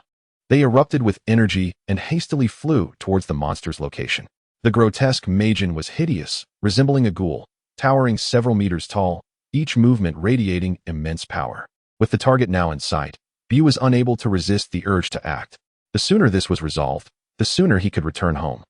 they erupted with energy and hastily flew towards the monster's location. The grotesque Majin was hideous, resembling a ghoul, towering several meters tall, each movement radiating immense power. With the target now in sight, BUU was unable to resist the urge to act. The sooner this was resolved, the sooner he could return home.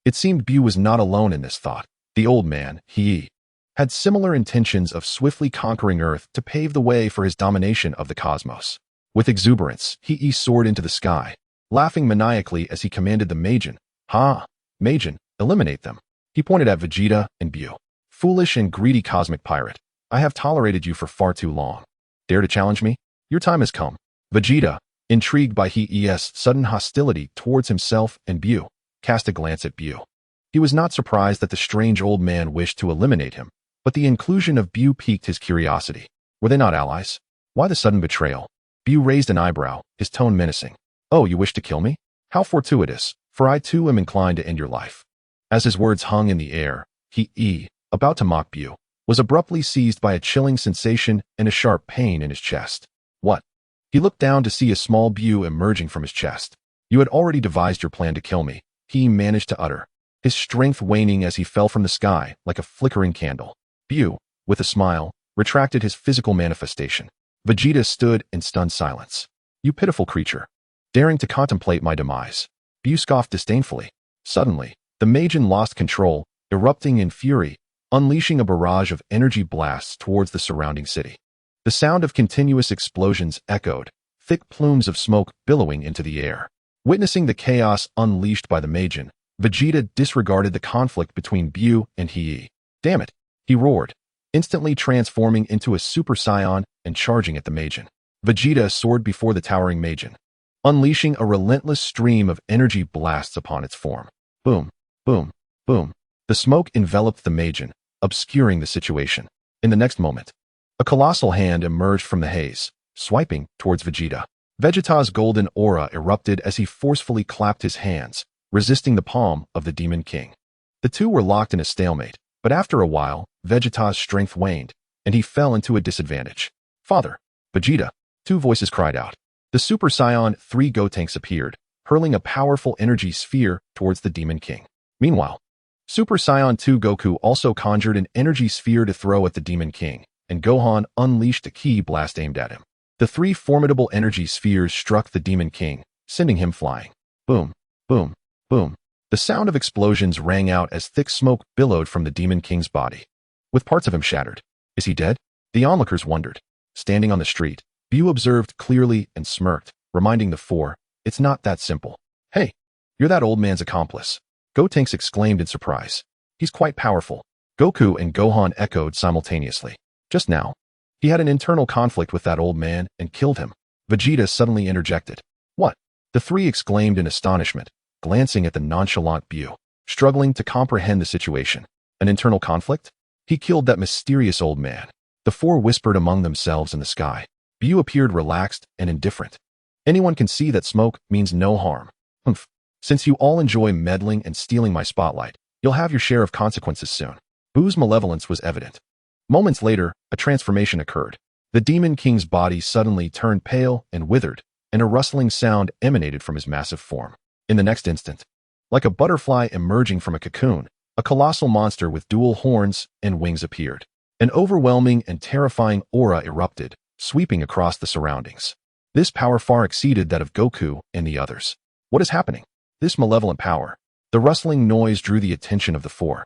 It seemed BUU was not alone in this thought. The old man, He, had similar intentions of swiftly conquering Earth to pave the way for his domination of the cosmos. With exuberance, he soared into the sky, laughing maniacally as he commanded the Majin. "Ha! Majin, eliminate them." He pointed at Vegeta and BUU. "Foolish and greedy cosmic pirate, I have tolerated you for far too long. Dare to challenge me? Your time has come." Vegeta, intrigued by his sudden hostility towards himself and BUU, cast a glance at BUU. He was not surprised that the strange old man wished to eliminate him, but the inclusion of BUU piqued his curiosity. Were they not allies? Why the sudden betrayal? BUU raised an eyebrow, his tone menacing. "Oh, you wish to kill me? How fortuitous, for I too am inclined to end your life." As his words hung in the air, he, about to mock BUU, was abruptly seized by a chilling sensation and a sharp pain in his chest. "What?" He looked down to see a small BUU emerging from his chest. "You had already devised your plan to kill me," he managed to utter, his strength waning as he fell from the sky like a flickering candle. BUU, with a smile, retracted his physical manifestation. Vegeta stood in stunned silence. "You pitiful creature, daring to contemplate my demise." BUU scoffed disdainfully. Suddenly, the Majin lost control, erupting in fury, unleashing a barrage of energy blasts towards the surrounding city. The sound of continuous explosions echoed, thick plumes of smoke billowing into the air. Witnessing the chaos unleashed by the Majin, Vegeta disregarded the conflict between BUU and he. "Damn it!" he roared, instantly transforming into a Super Saiyan and charging at the Majin. Vegeta soared before the towering Majin, unleashing a relentless stream of energy blasts upon its form. Boom, boom, boom. The smoke enveloped the Majin, obscuring the situation. In the next moment, a colossal hand emerged from the haze, swiping towards Vegeta. Vegeta's golden aura erupted as he forcefully clapped his hands, resisting the palm of the Demon King. The two were locked in a stalemate, but after a while, Vegeta's strength waned, and he fell into a disadvantage. "Father!" "Vegeta!" two voices cried out. The Super Saiyan 3 Gotenks appeared, hurling a powerful energy sphere towards the Demon King. Meanwhile, Super Saiyan 2 Goku also conjured an energy sphere to throw at the Demon King, and Gohan unleashed a ki blast aimed at him. The three formidable energy spheres struck the Demon King, sending him flying. Boom, boom, boom. The sound of explosions rang out as thick smoke billowed from the Demon King's body, with parts of him shattered. Is he dead? The onlookers wondered. Standing on the street, BUU observed clearly and smirked, reminding the four, "It's not that simple." "Hey, you're that old man's accomplice," Gotenks exclaimed in surprise. "He's quite powerful." Goku and Gohan echoed simultaneously. "Just now, he had an internal conflict with that old man and killed him." Vegeta suddenly interjected. "What?" The three exclaimed in astonishment, glancing at the nonchalant BUU, struggling to comprehend the situation. An internal conflict? He killed that mysterious old man. The four whispered among themselves in the sky. BUU appeared relaxed and indifferent. "Anyone can see that smoke means no harm. Humph. Since you all enjoy meddling and stealing my spotlight, you'll have your share of consequences soon." BUU's malevolence was evident. Moments later, a transformation occurred. The Demon King's body suddenly turned pale and withered, and a rustling sound emanated from his massive form. In the next instant, like a butterfly emerging from a cocoon, a colossal monster with dual horns and wings appeared. An overwhelming and terrifying aura erupted, sweeping across the surroundings. This power far exceeded that of Goku and the others. What is happening? This malevolent power. The rustling noise drew the attention of the four,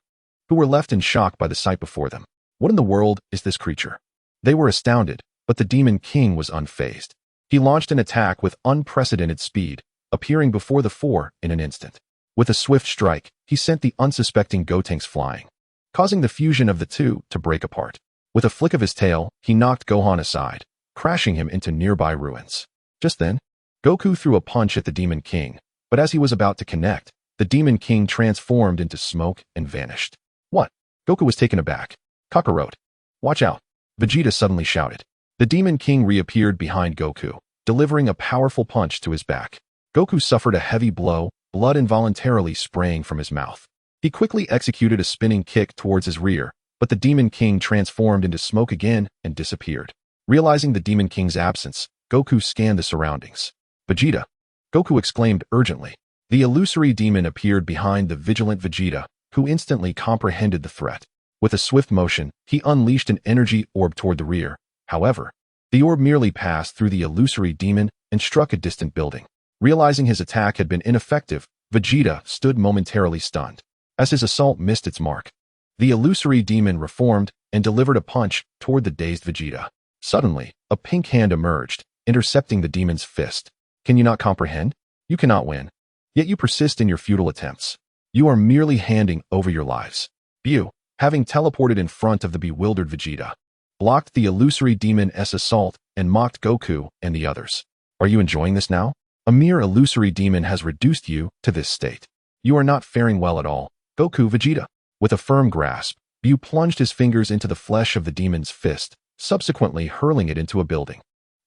who were left in shock by the sight before them. What in the world is this creature? They were astounded, but the Demon King was unfazed. He launched an attack with unprecedented speed, appearing before the four in an instant. With a swift strike, he sent the unsuspecting Gotenks flying, causing the fusion of the two to break apart. With a flick of his tail, he knocked Gohan aside, crashing him into nearby ruins. Just then, Goku threw a punch at the Demon King, but as he was about to connect, the Demon King transformed into smoke and vanished. "What?" Goku was taken aback. "Kakarot, watch out!" Vegeta suddenly shouted. The Demon King reappeared behind Goku, delivering a powerful punch to his back. Goku suffered a heavy blow, blood involuntarily spraying from his mouth. He quickly executed a spinning kick towards his rear, but the Demon King transformed into smoke again and disappeared. Realizing the Demon King's absence, Goku scanned the surroundings. "Vegeta!" Goku exclaimed urgently. The illusory demon appeared behind the vigilant Vegeta, who instantly comprehended the threat. With a swift motion, he unleashed an energy orb toward the rear. However, the orb merely passed through the illusory demon and struck a distant building. Realizing his attack had been ineffective, Vegeta stood momentarily stunned. As his assault missed its mark, the illusory demon reformed and delivered a punch toward the dazed Vegeta. Suddenly, a pink hand emerged, intercepting the demon's fist. Can you not comprehend? You cannot win. Yet you persist in your futile attempts. You are merely handing over your lives. BUU, having teleported in front of the bewildered Vegeta, blocked the illusory demon's assault and mocked Goku and the others. Are you enjoying this now? A mere illusory demon has reduced you to this state. You are not faring well at all. Goku Vegeta. With a firm grasp, BUU plunged his fingers into the flesh of the demon's fist, subsequently hurling it into a building.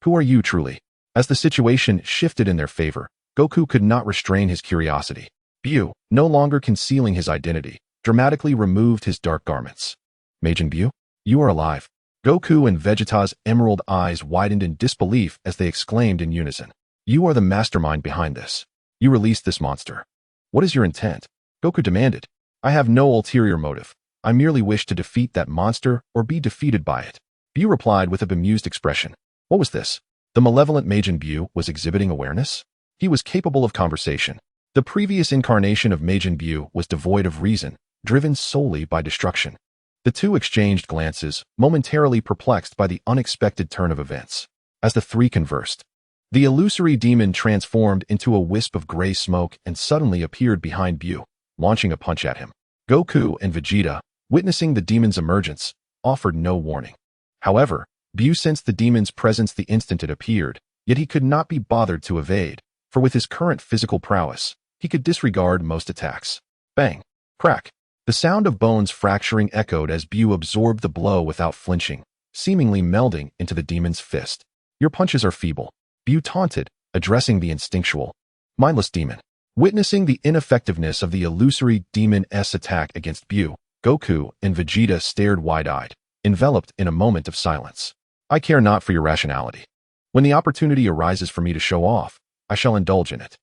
Who are you truly? As the situation shifted in their favor, Goku could not restrain his curiosity. BUU, no longer concealing his identity, dramatically removed his dark garments. Majin BUU, you are alive. Goku and Vegeta's emerald eyes widened in disbelief as they exclaimed in unison. You are the mastermind behind this. You released this monster. What is your intent? Goku demanded. I have no ulterior motive. I merely wish to defeat that monster or be defeated by it. BUU replied with a bemused expression. What was this? The malevolent Majin BUU was exhibiting awareness? He was capable of conversation. The previous incarnation of Majin BUU was devoid of reason, driven solely by destruction. The two exchanged glances, momentarily perplexed by the unexpected turn of events. As the three conversed, the illusory demon transformed into a wisp of gray smoke and suddenly appeared behind BUU, launching a punch at him. Goku and Vegeta, witnessing the demon's emergence, offered no warning. However, BUU sensed the demon's presence the instant it appeared, yet he could not be bothered to evade, for with his current physical prowess, he could disregard most attacks. Bang! Crack! The sound of bones fracturing echoed as BUU absorbed the blow without flinching, seemingly melding into the demon's fist. Your punches are feeble. BUU taunted, addressing the instinctual, mindless demon. Witnessing the ineffectiveness of the illusory demon's attack against BUU, Goku and Vegeta stared wide-eyed, enveloped in a moment of silence. I care not for your rationality. When the opportunity arises for me to show off, I shall indulge in it.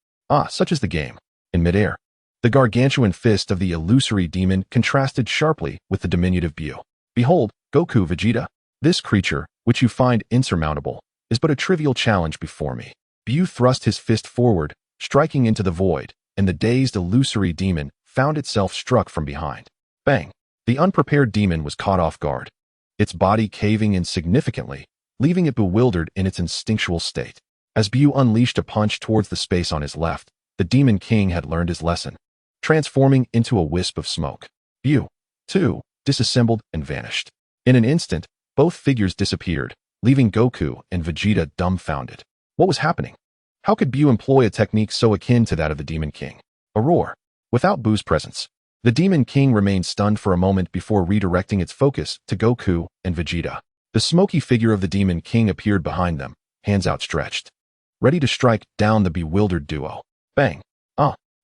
Such is the game. In midair, the gargantuan fist of the illusory demon contrasted sharply with the diminutive BUU. Behold, Goku Vegeta. This creature, which you find insurmountable, is but a trivial challenge before me. BUU thrust his fist forward, striking into the void, and the dazed illusory demon found itself struck from behind. Bang! The unprepared demon was caught off guard, its body caving in significantly, leaving it bewildered in its instinctual state. As BUU unleashed a punch towards the space on his left, the Demon King had learned his lesson, transforming into a wisp of smoke. BUU, too, disassembled and vanished. In an instant, both figures disappeared, leaving Goku and Vegeta dumbfounded. What was happening? How could BUU employ a technique so akin to that of the Demon King? A roar. Without BUU's presence, the Demon King remained stunned for a moment before redirecting its focus to Goku and Vegeta. The smoky figure of the Demon King appeared behind them, hands outstretched, ready to strike down the bewildered duo. Bang!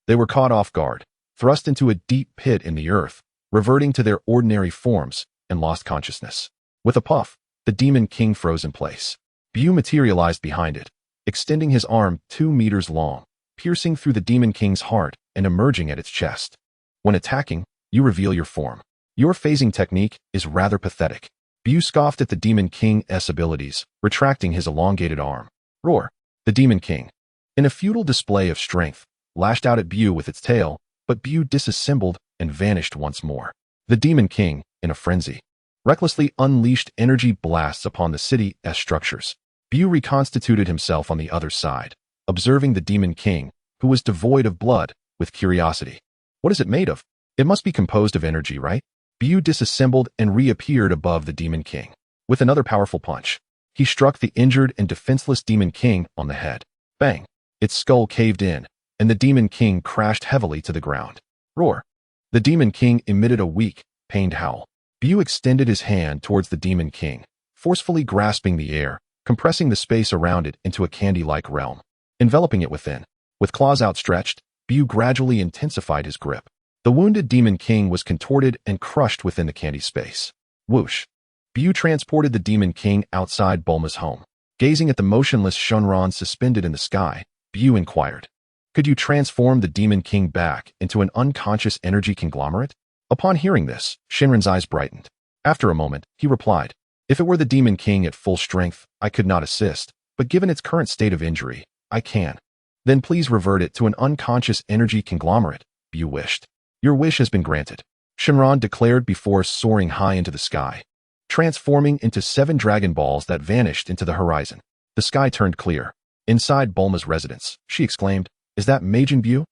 They were caught off guard, thrust into a deep pit in the earth, reverting to their ordinary forms, and lost consciousness. With a puff, the Demon King froze in place. BUU materialized behind it, extending his arm 2 meters long, piercing through the Demon King's heart and emerging at its chest. When attacking, you reveal your form. Your phasing technique is rather pathetic. BUU scoffed at the Demon King's abilities, retracting his elongated arm. Roar! The Demon King, in a futile display of strength, lashed out at BUU with its tail, but BUU disassembled and vanished once more. The Demon King, in a frenzy, recklessly unleashed energy blasts upon the city's structures. BUU reconstituted himself on the other side, observing the Demon King, who was devoid of blood, with curiosity. What is it made of? It must be composed of energy, right? BUU disassembled and reappeared above the Demon King. With another powerful punch, he struck the injured and defenseless Demon King on the head. Bang! Its skull caved in, and the Demon King crashed heavily to the ground. Roar! The Demon King emitted a weak, pained howl. BUU extended his hand towards the Demon King, forcefully grasping the air, compressing the space around it into a candy-like realm, enveloping it within. With claws outstretched, BUU gradually intensified his grip. The wounded Demon King was contorted and crushed within the candy space. Whoosh! BUU transported the Demon King outside Bulma's home. Gazing at the motionless Shenron suspended in the sky, BUU inquired, could you transform the Demon King back into an unconscious energy conglomerate? Upon hearing this, Shenron's eyes brightened. After a moment, he replied, if it were the Demon King at full strength, I could not assist, but given its current state of injury, I can. Then please revert it to an unconscious energy conglomerate, BUU wished. Your wish has been granted, Shenron declared before soaring high into the sky, transforming into 7 Dragon Balls that vanished into the horizon. The sky turned clear. Inside Bulma's residence, she exclaimed, "Is that Majin BUU?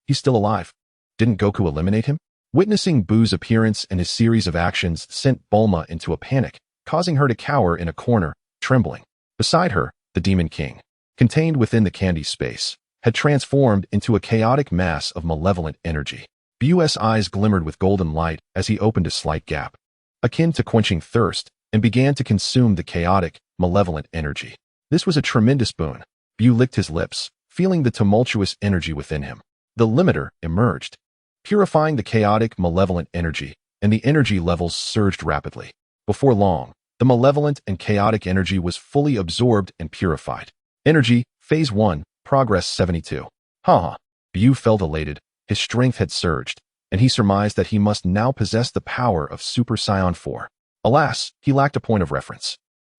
He's still alive. Didn't Goku eliminate him?" Witnessing BUU's appearance and his series of actions sent Bulma into a panic, causing her to cower in a corner, trembling. Beside her, the Demon King, contained within the candy space, had transformed into a chaotic mass of malevolent energy. BUU's eyes glimmered with golden light as he opened a slight gap, akin to quenching thirst, and began to consume the chaotic, malevolent energy. This was a tremendous boon. BUU licked his lips, feeling the tumultuous energy within him. The limiter emerged, purifying the chaotic, malevolent energy, and the energy levels surged rapidly. Before long, the malevolent and chaotic energy was fully absorbed and purified. Energy, Phase 1, Progress 72. BUU felt elated. His strength had surged, and he surmised that he must now possess the power of Super Saiyan 4. Alas, he lacked a point of reference.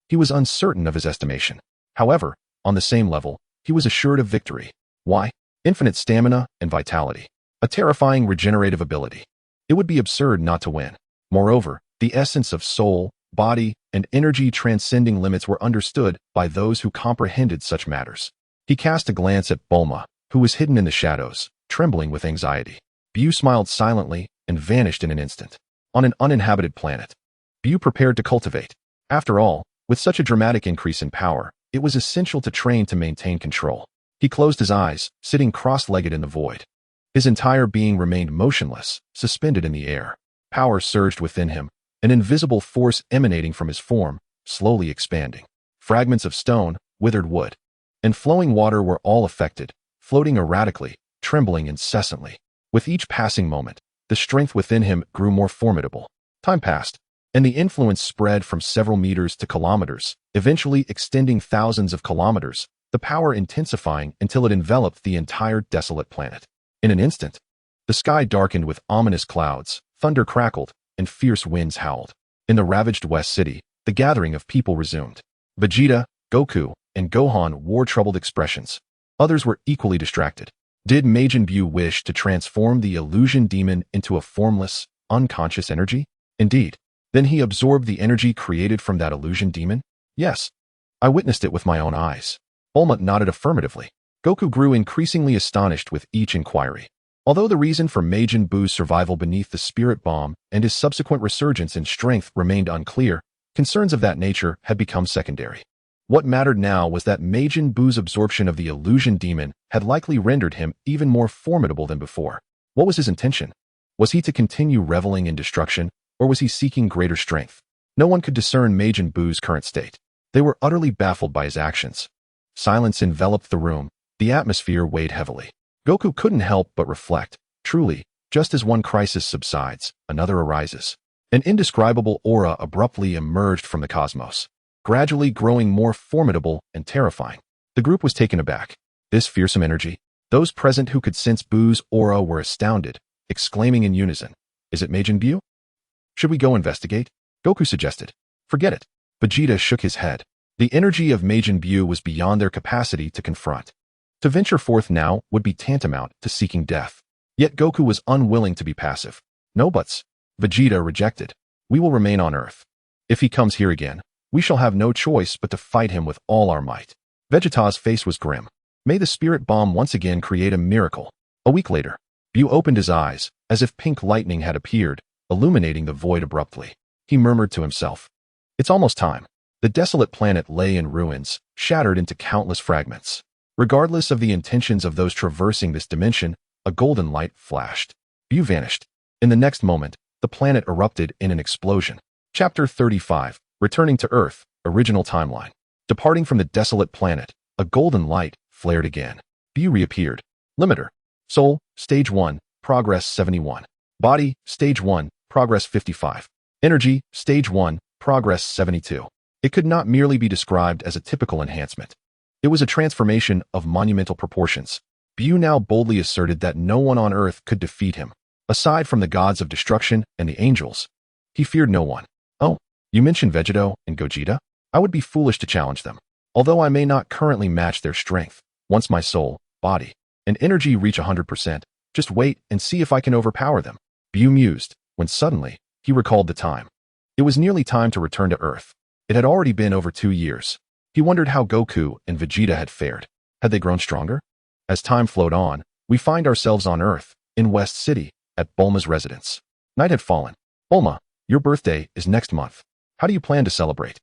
He was uncertain of his estimation. However, on the same level, he was assured of victory. Why? Infinite stamina and vitality. A terrifying regenerative ability. It would be absurd not to win. Moreover, the essence of soul, body, and energy transcending limits were understood by those who comprehended such matters. He cast a glance at Bulma, who was hidden in the shadows, trembling with anxiety. BUU smiled silently and vanished in an instant. On an uninhabited planet, BUU prepared to cultivate. After all, with such a dramatic increase in power, it was essential to train to maintain control. He closed his eyes, sitting cross-legged in the void. His entire being remained motionless, suspended in the air. Power surged within him, an invisible force emanating from his form, slowly expanding. Fragments of stone, withered wood, and flowing water were all affected, floating erratically, trembling incessantly. With each passing moment, the strength within him grew more formidable. Time passed, and the influence spread from several meters to kilometers, eventually extending thousands of kilometers, the power intensifying until it enveloped the entire desolate planet. In an instant, the sky darkened with ominous clouds, thunder crackled, and fierce winds howled. In the ravaged West City, the gathering of people resumed. Vegeta, Goku, and Gohan wore troubled expressions. Others were equally distracted. Did Majin BUU wish to transform the illusion demon into a formless, unconscious energy? Indeed. Then he absorbed the energy created from that illusion demon? Yes. I witnessed it with my own eyes. Bulma nodded affirmatively. Goku grew increasingly astonished with each inquiry. Although the reason for Majin BUU's survival beneath the spirit bomb and his subsequent resurgence in strength remained unclear, concerns of that nature had become secondary. What mattered now was that Majin BUU's absorption of the illusion demon had likely rendered him even more formidable than before. What was his intention? Was he to continue reveling in destruction, or was he seeking greater strength? No one could discern Majin BUU's current state. They were utterly baffled by his actions. Silence enveloped the room. The atmosphere weighed heavily. Goku couldn't help but reflect. Truly, just as one crisis subsides, another arises. An indescribable aura abruptly emerged from the cosmos, gradually growing more formidable and terrifying. The group was taken aback. This fearsome energy? Those present who could sense BUU's aura were astounded, exclaiming in unison, "Is it Majin BUU? Should we go investigate?" Goku suggested. "Forget it." Vegeta shook his head. The energy of Majin BUU was beyond their capacity to confront. To venture forth now would be tantamount to seeking death. Yet Goku was unwilling to be passive. "No buts." Vegeta rejected. "We will remain on Earth. If he comes here again, we shall have no choice but to fight him with all our might." Vegeta's face was grim. May the spirit bomb once again create a miracle. A week later, BUU opened his eyes, as if pink lightning had appeared, illuminating the void abruptly. He murmured to himself, "It's almost time." The desolate planet lay in ruins, shattered into countless fragments. Regardless of the intentions of those traversing this dimension, a golden light flashed. BUU vanished. In the next moment, the planet erupted in an explosion. Chapter 35, Returning to Earth, Original Timeline. Departing from the desolate planet, a golden light flared again. BUU reappeared. Limiter. Soul, Stage 1, Progress 71. Body, Stage 1, Progress 55. Energy, Stage 1, Progress 72. It could not merely be described as a typical enhancement. It was a transformation of monumental proportions. BUU now boldly asserted that no one on Earth could defeat him. Aside from the gods of destruction and the angels, he feared no one. "Oh, you mentioned Vegeta and Gogeta? I would be foolish to challenge them. Although I may not currently match their strength, once my soul, body, and energy reach 100%, just wait and see if I can overpower them." BUU mused, when suddenly, he recalled the time. It was nearly time to return to Earth. It had already been over 2 years. He wondered how Goku and Vegeta had fared. Had they grown stronger? As time flowed on, we find ourselves on Earth, in West City, at Bulma's residence. Night had fallen. Bulma, your birthday is next month. How do you plan to celebrate?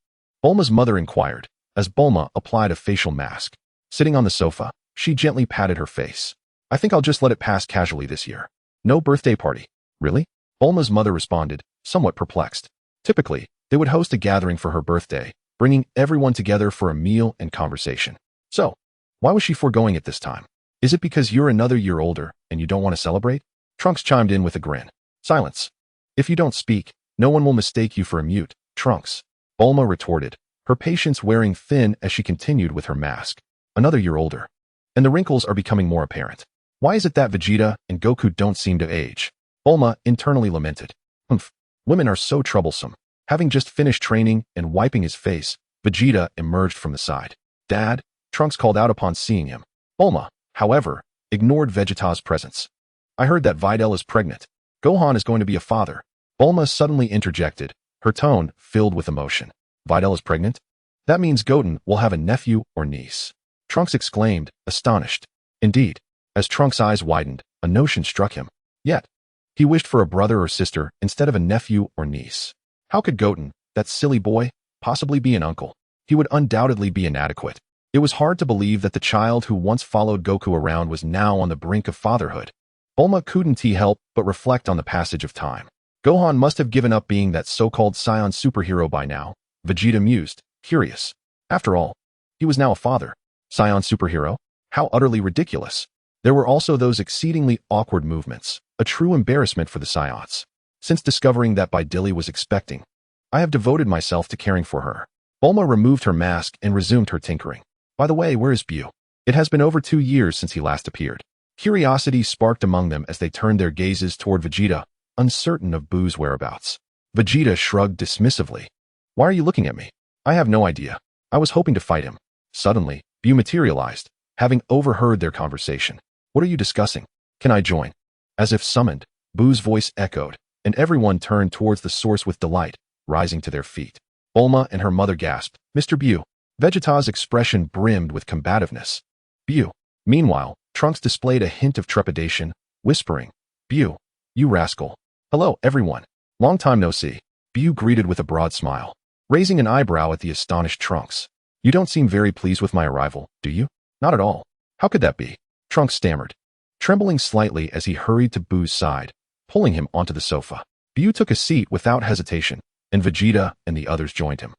Bulma's mother inquired, as Bulma applied a facial mask. Sitting on the sofa, she gently patted her face. I think I'll just let it pass casually this year. No birthday party. Really? Bulma's mother responded, somewhat perplexed. Typically, they would host a gathering for her birthday, bringing everyone together for a meal and conversation. So, why was she foregoing it this time? Is it because you're another year older and you don't want to celebrate? Trunks chimed in with a grin. Silence. If you don't speak, no one will mistake you for a mute, Trunks. Bulma retorted, her patience wearing thin as she continued with her mask. Another year older. And the wrinkles are becoming more apparent. Why is it that Vegeta and Goku don't seem to age? Bulma internally lamented. Humph. Women are so troublesome. Having just finished training and wiping his face, Vegeta emerged from the side. Dad? Trunks called out upon seeing him. Bulma, however, ignored Vegeta's presence. I heard that Videl is pregnant. Gohan is going to be a father. Bulma suddenly interjected, her tone filled with emotion. Videl is pregnant? That means Goten will have a nephew or niece. Trunks exclaimed, astonished. Indeed, as Trunks' eyes widened, a notion struck him. Yet, he wished for a brother or sister instead of a nephew or niece. How could Goten, that silly boy, possibly be an uncle? He would undoubtedly be inadequate. It was hard to believe that the child who once followed Goku around was now on the brink of fatherhood. Bulma couldn't help but reflect on the passage of time. Gohan must have given up being that so-called Saiyan superhero by now, Vegeta mused, curious. After all, he was now a father. Saiyan superhero? How utterly ridiculous. There were also those exceedingly awkward movements, a true embarrassment for the Saiyans. Since discovering that Bidili was expecting, I have devoted myself to caring for her. Bulma removed her mask and resumed her tinkering. By the way, where is BUU? It has been over 2 years since he last appeared. Curiosity sparked among them as they turned their gazes toward Vegeta, uncertain of BUU's whereabouts. Vegeta shrugged dismissively. Why are you looking at me? I have no idea. I was hoping to fight him. Suddenly, BUU materialized, having overheard their conversation. What are you discussing? Can I join? As if summoned, BUU's voice echoed, and everyone turned towards the source with delight, rising to their feet. Bulma and her mother gasped, Mr. BUU. Vegeta's expression brimmed with combativeness. BUU. Meanwhile, Trunks displayed a hint of trepidation, whispering, BUU, you rascal. Hello, everyone. Long time no see. BUU greeted with a broad smile, raising an eyebrow at the astonished Trunks. You don't seem very pleased with my arrival, do you? Not at all. How could that be? Trunks stammered, trembling slightly as he hurried to BUU's side, pulling him onto the sofa. BUU took a seat without hesitation, and Vegeta and the others joined him.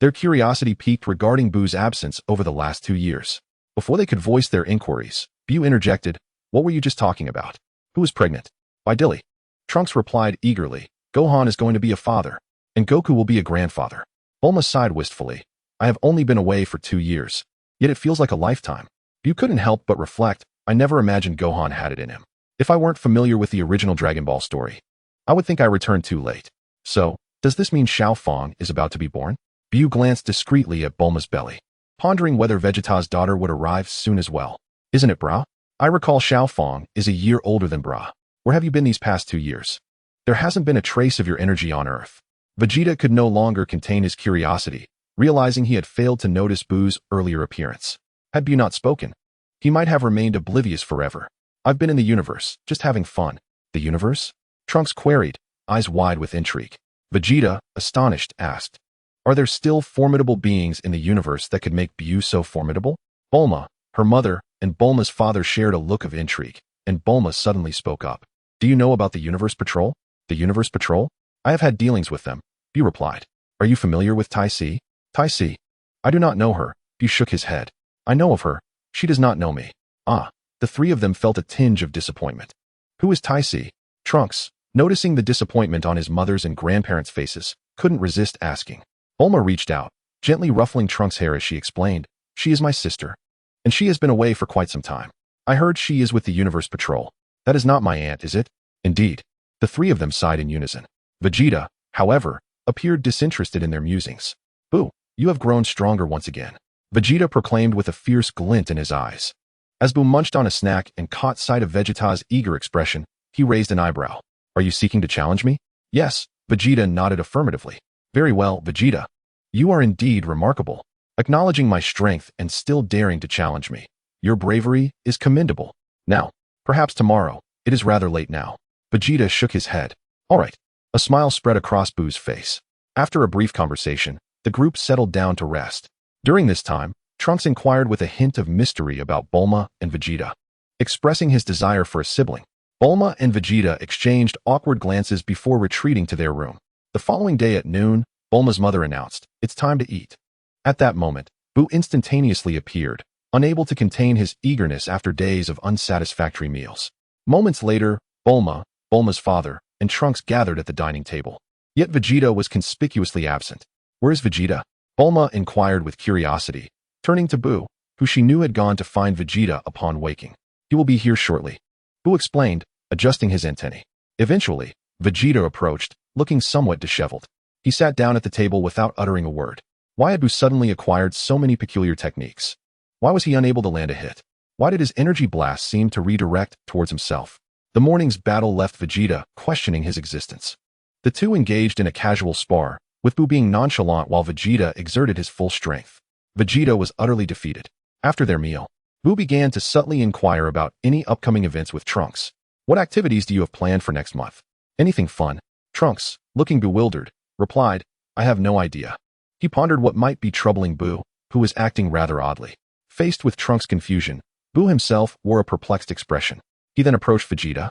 Their curiosity piqued regarding BUU's absence over the last 2 years. Before they could voice their inquiries, BUU interjected, what were you just talking about? Who is pregnant? Bidili. Trunks replied eagerly, Gohan is going to be a father, and Goku will be a grandfather. Bulma sighed wistfully. I have only been away for 2 years, yet it feels like a lifetime. BUU couldn't help but reflect, I never imagined Gohan had it in him. If I weren't familiar with the original Dragon Ball story, I would think I returned too late. So, does this mean Xiao Fong is about to be born? BUU glanced discreetly at Bulma's belly, pondering whether Vegeta's daughter would arrive soon as well. Isn't it, brah? I recall Xiao Fong is a year older than brah. Where have you been these past 2 years? There hasn't been a trace of your energy on Earth. Vegeta could no longer contain his curiosity, realizing he had failed to notice BUU's earlier appearance. Had BUU not spoken, he might have remained oblivious forever. I've been in the universe, just having fun. The universe? Trunks queried, eyes wide with intrigue. Vegeta, astonished, asked, are there still formidable beings in the universe that could make BUU so formidable? Bulma, her mother, and Bulma's father shared a look of intrigue, and Bulma suddenly spoke up. Do you know about the Universe Patrol? The Universe Patrol? I have had dealings with them, BUU replied. Are you familiar with Tai Si? Tai Si? I do not know her, BUU shook his head. I know of her. She does not know me. Ah, the three of them felt a tinge of disappointment. Who is Tai Si? Trunks, noticing the disappointment on his mother's and grandparents' faces, couldn't resist asking. Bulma reached out, gently ruffling Trunks' hair as she explained, she is my sister, and she has been away for quite some time. I heard she is with the Universe Patrol. That is not my aunt, is it? Indeed. The three of them sighed in unison. Vegeta, however, appeared disinterested in their musings. BUU, you have grown stronger once again, Vegeta proclaimed with a fierce glint in his eyes. As BUU munched on a snack and caught sight of Vegeta's eager expression, he raised an eyebrow. Are you seeking to challenge me? Yes, Vegeta nodded affirmatively. Very well, Vegeta. You are indeed remarkable. acknowledging my strength and still daring to challenge me. Your bravery is commendable. Now, perhaps tomorrow. It is rather late now. Vegeta shook his head. All right. A smile spread across BUU's face. After a brief conversation, the group settled down to rest. During this time, Trunks inquired with a hint of mystery about Bulma and Vegeta. Expressing his desire for a sibling, Bulma and Vegeta exchanged awkward glances before retreating to their room. The following day at noon, Bulma's mother announced, "It's time to eat." At that moment, BUU instantaneously appeared, unable to contain his eagerness after days of unsatisfactory meals. Moments later, Bulma's father, and Trunks gathered at the dining table. Yet Vegeta was conspicuously absent. "Where is Vegeta?" Bulma inquired with curiosity, turning to BUU, who she knew had gone to find Vegeta upon waking. "He will be here shortly," BUU explained, adjusting his antennae. Eventually, Vegeta approached, looking somewhat disheveled. He sat down at the table without uttering a word. Why had BUU suddenly acquired so many peculiar techniques? Why was he unable to land a hit? Why did his energy blast seem to redirect towards himself? The morning's battle left Vegeta questioning his existence. The two engaged in a casual spar, with BUU being nonchalant while Vegeta exerted his full strength. Vegeta was utterly defeated. After their meal, BUU began to subtly inquire about any upcoming events with Trunks. "What activities do you have planned for next month? Anything fun?" Trunks, looking bewildered, replied, "I have no idea." He pondered what might be troubling BUU, who was acting rather oddly. Faced with Trunks' confusion, BUU himself wore a perplexed expression. He then approached Vegeta,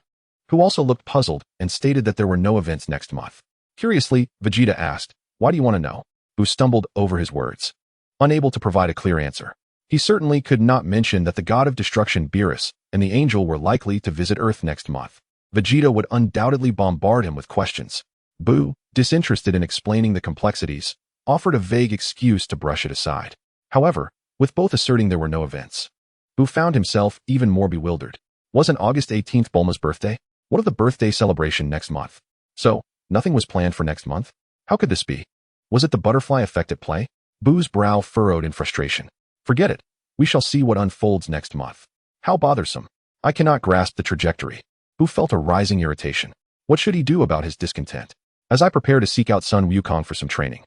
who also looked puzzled and stated that there were no events next month. Curiously, Vegeta asked, "Why do you want to know?" BUU stumbled over his words, unable to provide a clear answer. He certainly could not mention that the god of destruction Beerus and the angel were likely to visit Earth next month. Vegeta would undoubtedly bombard him with questions. BUU, disinterested in explaining the complexities, offered a vague excuse to brush it aside. However, with both asserting there were no events, BUU found himself even more bewildered. Wasn't August 18th Bulma's birthday? What of the birthday celebration next month? So, nothing was planned for next month? How could this be? Was it the butterfly effect at play? BUU's brow furrowed in frustration. Forget it. We shall see what unfolds next month. How bothersome. I cannot grasp the trajectory. BUU felt a rising irritation. What should he do about his discontent? As I prepare to seek out Sun Wukong for some training,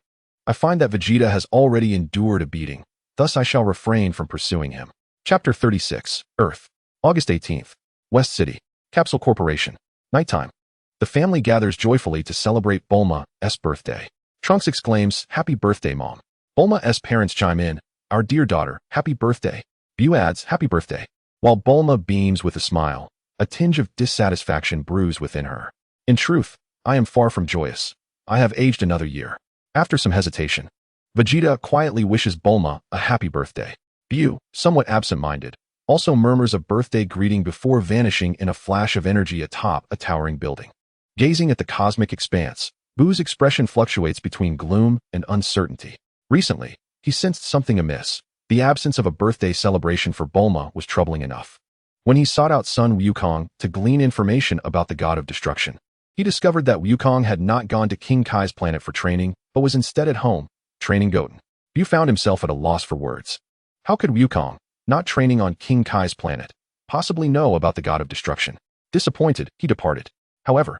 I find that Vegeta has already endured a beating. Thus I shall refrain from pursuing him. Chapter 36, Earth. August 18th. West City. Capsule Corporation. Nighttime. The family gathers joyfully to celebrate Bulma's birthday. Trunks exclaims, "Happy birthday, Mom." Bulma's parents chime in, "Our dear daughter, happy birthday." BUU adds, "Happy birthday." While Bulma beams with a smile, a tinge of dissatisfaction brews within her. "In truth, I am far from joyous. I have aged another year." After some hesitation, Vegeta quietly wishes Bulma a happy birthday. BUU, somewhat absent-minded, also murmurs a birthday greeting before vanishing in a flash of energy atop a towering building. Gazing at the cosmic expanse, BUU's expression fluctuates between gloom and uncertainty. Recently, he sensed something amiss. The absence of a birthday celebration for Bulma was troubling enough. When he sought out Sun Wukong to glean information about the god of destruction, he discovered that Wukong had not gone to King Kai's planet for training, but was instead at home, training Goten. BUU found himself at a loss for words. How could Wukong, not training on King Kai's planet, possibly know about the god of destruction? Disappointed, he departed. However,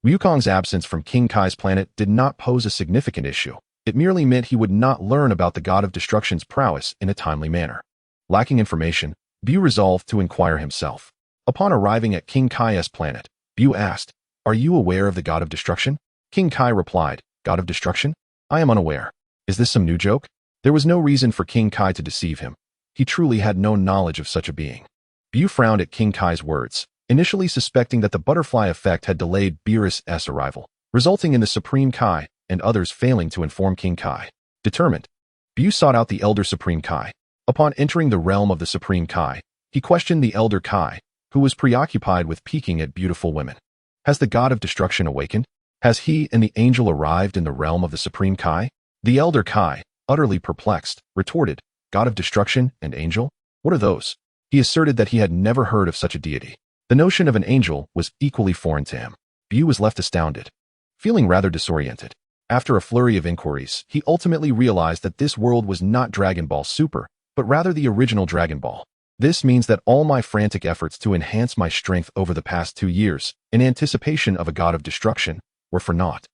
Wukong's absence from King Kai's planet did not pose a significant issue. It merely meant he would not learn about the god of destruction's prowess in a timely manner. Lacking information, BUU resolved to inquire himself. Upon arriving at King Kai's planet, BUU asked, "Are you aware of the god of destruction?" King Kai replied, "God of destruction? I am unaware. Is this some new joke?" There was no reason for King Kai to deceive him. He truly had no knowledge of such a being. BUU frowned at King Kai's words, initially suspecting that the butterfly effect had delayed Beerus' arrival, resulting in the Supreme Kai and others failing to inform King Kai. Determined, BUU sought out the Elder Supreme Kai. Upon entering the realm of the Supreme Kai, he questioned the Elder Kai, who was preoccupied with peeking at beautiful women. Has the god of destruction awakened? Has he and the angel arrived in the realm of the Supreme Kai? The Elder Kai, utterly perplexed, retorted, "God of destruction and angel? What are those?" He asserted that he had never heard of such a deity. The notion of an angel was equally foreign to him. BUU was left astounded, feeling rather disoriented. After a flurry of inquiries, he ultimately realized that this world was not Dragon Ball Super, but rather the original Dragon Ball. This means that all my frantic efforts to enhance my strength over the past 2 years, in anticipation of a god of destruction, were for naught.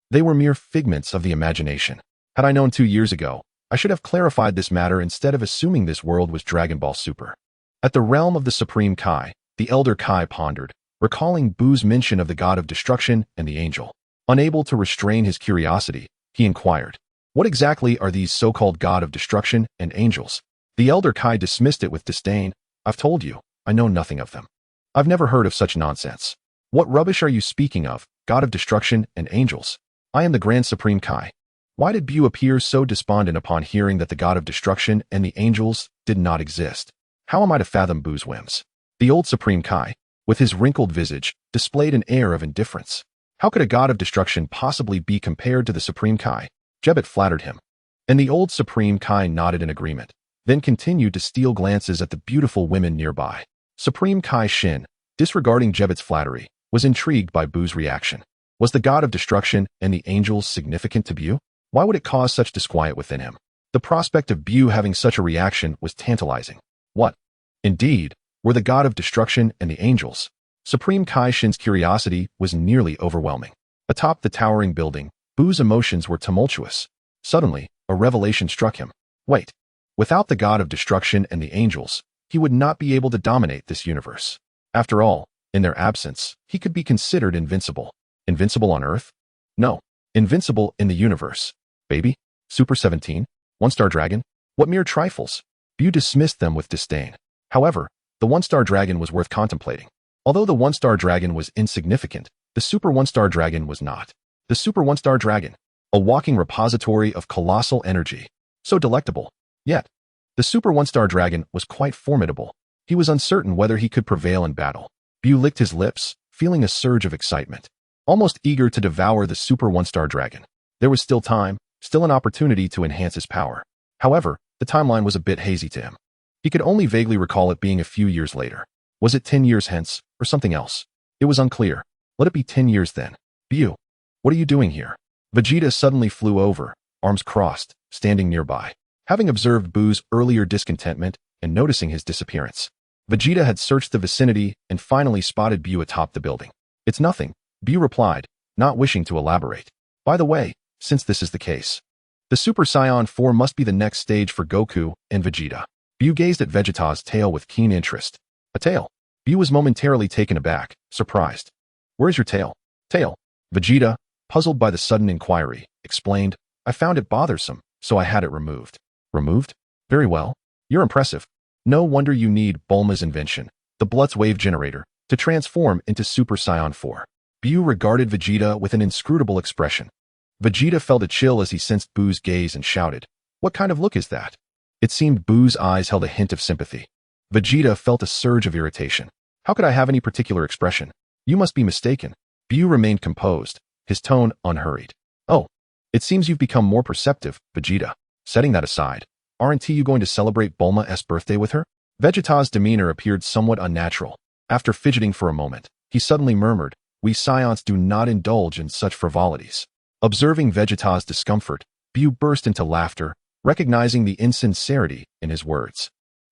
They were mere figments of the imagination. Had I known 2 years ago, I should have clarified this matter instead of assuming this world was Dragon Ball Super. At the realm of the Supreme Kai, the Elder Kai pondered, recalling BUU's mention of the God of Destruction and the Angel. Unable to restrain his curiosity, he inquired, "What exactly are these so-called God of Destruction and Angels?" The Elder Kai dismissed it with disdain. "I've told you, I know nothing of them. I've never heard of such nonsense. What rubbish are you speaking of, God of Destruction and Angels? I am the Grand Supreme Kai." Why did BUU appear so despondent upon hearing that the God of Destruction and the Angels did not exist? How am I to fathom BUU's whims? The old Supreme Kai, with his wrinkled visage, displayed an air of indifference. How could a God of Destruction possibly be compared to the Supreme Kai? Jebet flattered him. And the old Supreme Kai nodded in agreement, then continued to steal glances at the beautiful women nearby. Supreme Kai Shin, disregarding Jebet's flattery, was intrigued by BUU's reaction. Was the God of Destruction and the Angels significant to BUU? Why would it cause such disquiet within him? The prospect of BUU having such a reaction was tantalizing. What, indeed, were the God of Destruction and the Angels? Supreme Kai Shin's curiosity was nearly overwhelming. Atop the towering building, BUU's emotions were tumultuous. Suddenly, a revelation struck him. Wait. Without the God of Destruction and the Angels, he would not be able to dominate this universe. After all, in their absence, he could be considered invincible. Invincible on Earth? No. Invincible in the universe. Baby? Super 17? One-Star Dragon? What mere trifles? BUU dismissed them with disdain. However, the One-Star Dragon was worth contemplating. Although the One-Star Dragon was insignificant, the Super One-Star Dragon was not. The Super One-Star Dragon, a walking repository of colossal energy. So delectable. Yet, the Super One-Star Dragon was quite formidable. He was uncertain whether he could prevail in battle. BUU licked his lips, feeling a surge of excitement. Almost eager to devour the Super One-Star Dragon. There was still time, still an opportunity to enhance his power. However, the timeline was a bit hazy to him. He could only vaguely recall it being a few years later. Was it 10 years hence, or something else? It was unclear. Let it be 10 years then. BUU, what are you doing here? Vegeta suddenly flew over, arms crossed, standing nearby. Having observed BUU's earlier discontentment and noticing his disappearance, Vegeta had searched the vicinity and finally spotted BUU atop the building. "It's nothing," BUU replied, not wishing to elaborate. "By the way, since this is the case, the Super Saiyan 4 must be the next stage for Goku and Vegeta." BUU gazed at Vegeta's tail with keen interest. A tail? BUU was momentarily taken aback, surprised. "Where's your tail?" "Tail?" Vegeta, puzzled by the sudden inquiry, explained, "I found it bothersome, so I had it removed." "Removed? Very well. You're impressive. No wonder you need Bulma's invention, the Blutz Wave Generator, to transform into Super Saiyan 4. BUU regarded Vegeta with an inscrutable expression. Vegeta felt a chill as he sensed BUU's gaze and shouted, "What kind of look is that?" It seemed BUU's eyes held a hint of sympathy. Vegeta felt a surge of irritation. "How could I have any particular expression? You must be mistaken." BUU remained composed, his tone unhurried. "Oh, it seems you've become more perceptive, Vegeta. Setting that aside, aren't you going to celebrate Bulma's birthday with her?" Vegeta's demeanor appeared somewhat unnatural. After fidgeting for a moment, he suddenly murmured, "We Saiyans do not indulge in such frivolities." Observing Vegeta's discomfort, BUU burst into laughter, recognizing the insincerity in his words.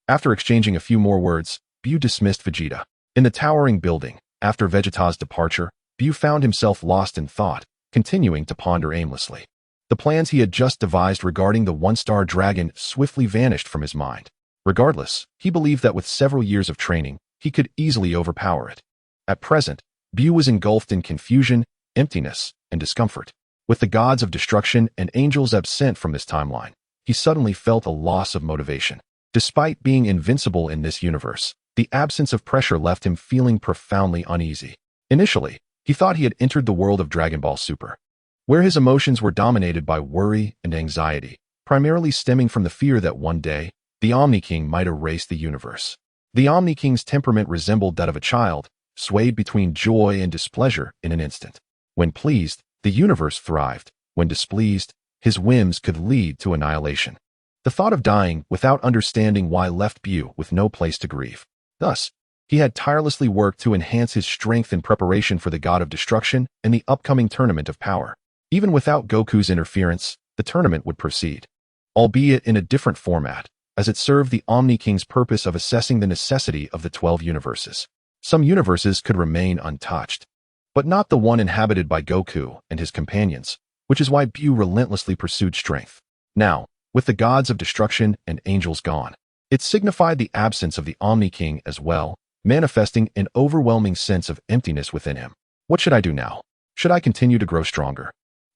After exchanging a few more words, BUU dismissed Vegeta. In the towering building, after Vegeta's departure, BUU found himself lost in thought, continuing to ponder aimlessly. The plans he had just devised regarding the One-Star Dragon swiftly vanished from his mind. Regardless, he believed that with several years of training, he could easily overpower it. At present, BUU was engulfed in confusion, emptiness, and discomfort. With the gods of destruction and angels absent from this timeline, he suddenly felt a loss of motivation. Despite being invincible in this universe, the absence of pressure left him feeling profoundly uneasy. Initially, he thought he had entered the world of Dragon Ball Super, where his emotions were dominated by worry and anxiety, primarily stemming from the fear that one day, the Omni King might erase the universe. The Omni King's temperament resembled that of a child, swayed between joy and displeasure in an instant. When pleased, the universe thrived. When displeased, his whims could lead to annihilation. The thought of dying without understanding why left BUU with no place to grieve. Thus, he had tirelessly worked to enhance his strength in preparation for the God of Destruction and the upcoming Tournament of Power. Even without Goku's interference, the tournament would proceed, albeit in a different format, as it served the Omni King's purpose of assessing the necessity of the 12 universes. Some universes could remain untouched, but not the one inhabited by Goku and his companions, which is why BUU relentlessly pursued strength. Now, with the gods of destruction and angels gone. It signified the absence of the Omni King as well, manifesting an overwhelming sense of emptiness within him. What should I do now? Should I continue to grow stronger?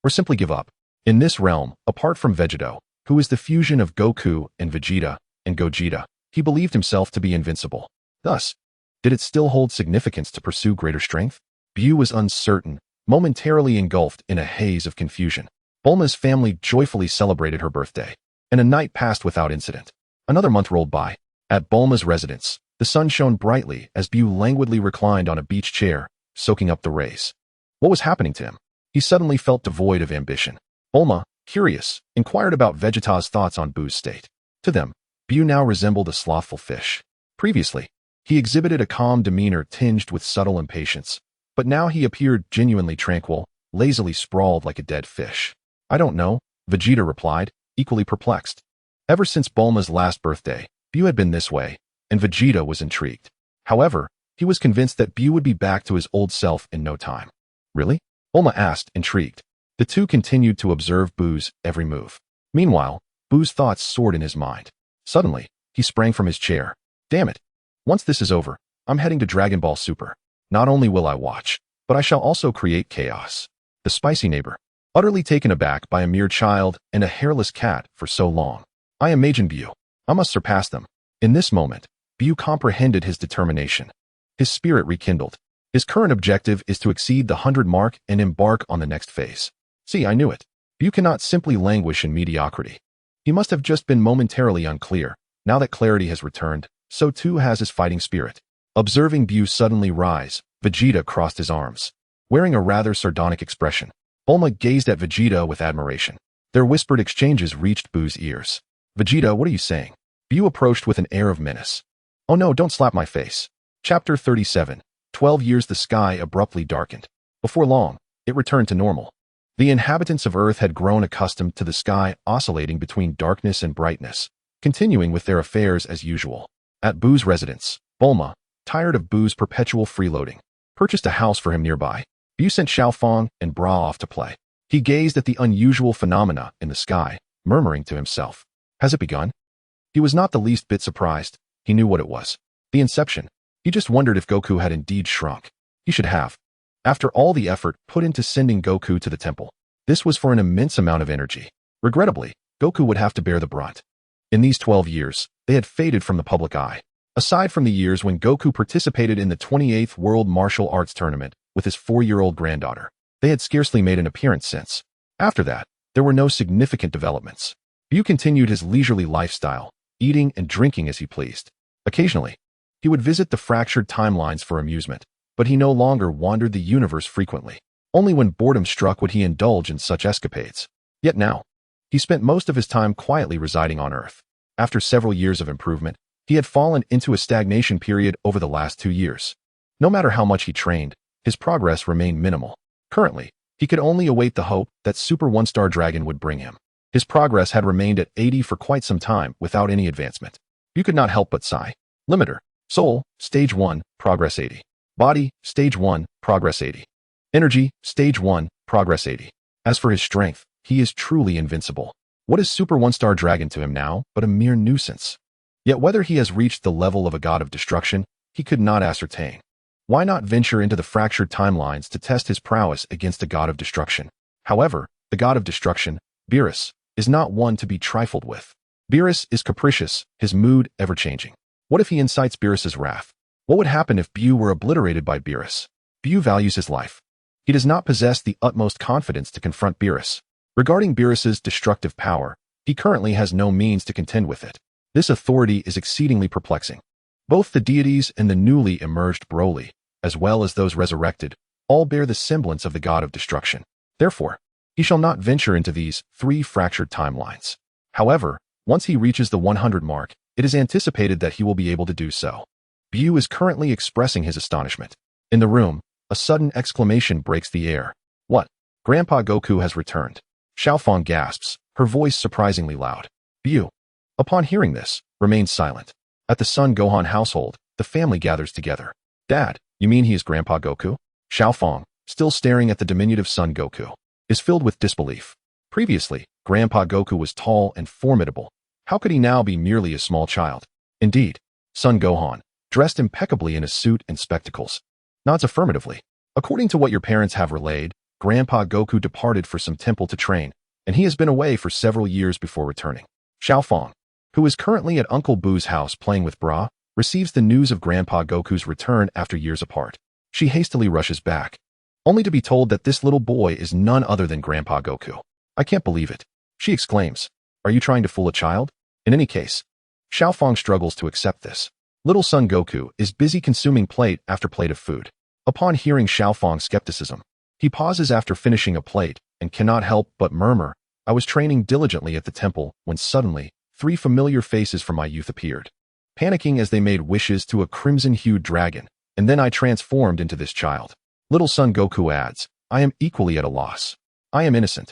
Or simply give up? In this realm, apart from Vegeta, who is the fusion of Goku and Vegeta and Gogeta, he believed himself to be invincible. Thus, did it still hold significance to pursue greater strength? BUU was uncertain, momentarily engulfed in a haze of confusion. Bulma's family joyfully celebrated her birthday, and a night passed without incident. Another month rolled by. At Bulma's residence, the sun shone brightly as BUU languidly reclined on a beach chair, soaking up the rays. What was happening to him? He suddenly felt devoid of ambition. Bulma, curious, inquired about Vegeta's thoughts on BUU's state. To them, BUU now resembled a slothful fish. Previously, he exhibited a calm demeanor tinged with subtle impatience, but now he appeared genuinely tranquil, lazily sprawled like a dead fish. I don't know, Vegeta replied, equally perplexed. Ever since Bulma's last birthday, BUU had been this way, and Vegeta was intrigued. However, he was convinced that BUU would be back to his old self in no time. Really? Bulma asked, intrigued. The two continued to observe BUU's every move. Meanwhile, BUU's thoughts soared in his mind. Suddenly, he sprang from his chair. Damn it. Once this is over, I'm heading to Dragon Ball Super. Not only will I watch, but I shall also create chaos. The spicy neighbor, utterly taken aback by a mere child and a hairless cat for so long. I am Majin BUU. I must surpass them. In this moment, BUU comprehended his determination. His spirit rekindled. His current objective is to exceed the 100 mark and embark on the next phase. See, I knew it. BUU cannot simply languish in mediocrity. He must have just been momentarily unclear. Now that clarity has returned, so too has his fighting spirit. Observing BUU suddenly rise, Vegeta crossed his arms. Wearing a rather sardonic expression, Bulma gazed at Vegeta with admiration. Their whispered exchanges reached BUU's ears. Vegeta, what are you saying? BUU approached with an air of menace. Oh no, don't slap my face. Chapter 37. 12 years the sky abruptly darkened. Before long, it returned to normal. The inhabitants of Earth had grown accustomed to the sky oscillating between darkness and brightness, continuing with their affairs as usual. At BUU's residence, Bulma, tired of BUU's perpetual freeloading, purchased a house for him nearby. BUU sent Xiaofang and Bra off to play. He gazed at the unusual phenomena in the sky, murmuring to himself. Has it begun? He was not the least bit surprised. He knew what it was. The inception. He just wondered if Goku had indeed shrunk. He should have. After all the effort put into sending Goku to the temple, this was for an immense amount of energy. Regrettably, Goku would have to bear the brunt. In these 12 years, they had faded from the public eye. Aside from the years when Goku participated in the 28th World Martial Arts Tournament with his 4-year-old granddaughter, they had scarcely made an appearance since. After that, there were no significant developments. BUU continued his leisurely lifestyle, eating and drinking as he pleased. Occasionally, he would visit the fractured timelines for amusement, but he no longer wandered the universe frequently. Only when boredom struck would he indulge in such escapades. Yet now, he spent most of his time quietly residing on Earth. After several years of improvement, he had fallen into a stagnation period over the last 2 years. No matter how much he trained, his progress remained minimal. Currently, he could only await the hope that Super One-Star Dragon would bring him. His progress had remained at 80 for quite some time without any advancement. You could not help but sigh. Limiter. Soul, Stage 1, Progress 80. Body, Stage 1, Progress 80. Energy, Stage 1, Progress 80. As for his strength, he is truly invincible. What is Super One-Star Dragon to him now but a mere nuisance? Yet whether he has reached the level of a god of destruction, he could not ascertain. Why not venture into the fractured timelines to test his prowess against a god of destruction? However, the god of destruction, Beerus, is not one to be trifled with. Beerus is capricious, his mood ever-changing. What if he incites Beerus's wrath? What would happen if BUU were obliterated by Beerus? BUU values his life. He does not possess the utmost confidence to confront Beerus. Regarding Beerus's destructive power, he currently has no means to contend with it. This authority is exceedingly perplexing. Both the deities and the newly emerged Broly, as well as those resurrected, all bear the semblance of the god of destruction. Therefore, he shall not venture into these 3 fractured timelines. However, once he reaches the 100 mark, it is anticipated that he will be able to do so. BUU is currently expressing his astonishment. In the room, a sudden exclamation breaks the air. What? Grandpa Goku has returned. Xiaofang gasps, her voice surprisingly loud. BUU, upon hearing this, remains silent. At the Son Gohan household, the family gathers together. Dad, you mean he is Grandpa Goku? Xiaofang, still staring at the diminutive Son Goku, is filled with disbelief. Previously, Grandpa Goku was tall and formidable. How could he now be merely a small child? Indeed, son Gohan, dressed impeccably in a suit and spectacles, nods affirmatively. According to what your parents have relayed, Grandpa Goku departed for some temple to train, and he has been away for several years before returning. Xiaofang, who is currently at Uncle Boo's house playing with Bra, receives the news of Grandpa Goku's return after years apart. She hastily rushes back, only to be told that this little boy is none other than Grandpa Goku. I can't believe it, she exclaims. Are you trying to fool a child? In any case, Xiaofang struggles to accept this. Little son Goku is busy consuming plate after plate of food. Upon hearing Xiaofang's skepticism, he pauses after finishing a plate and cannot help but murmur, I was training diligently at the temple when suddenly 3 familiar faces from my youth appeared, panicking as they made wishes to a crimson-hued dragon, and then I transformed into this child. Little son Goku adds, I am equally at a loss. I am innocent.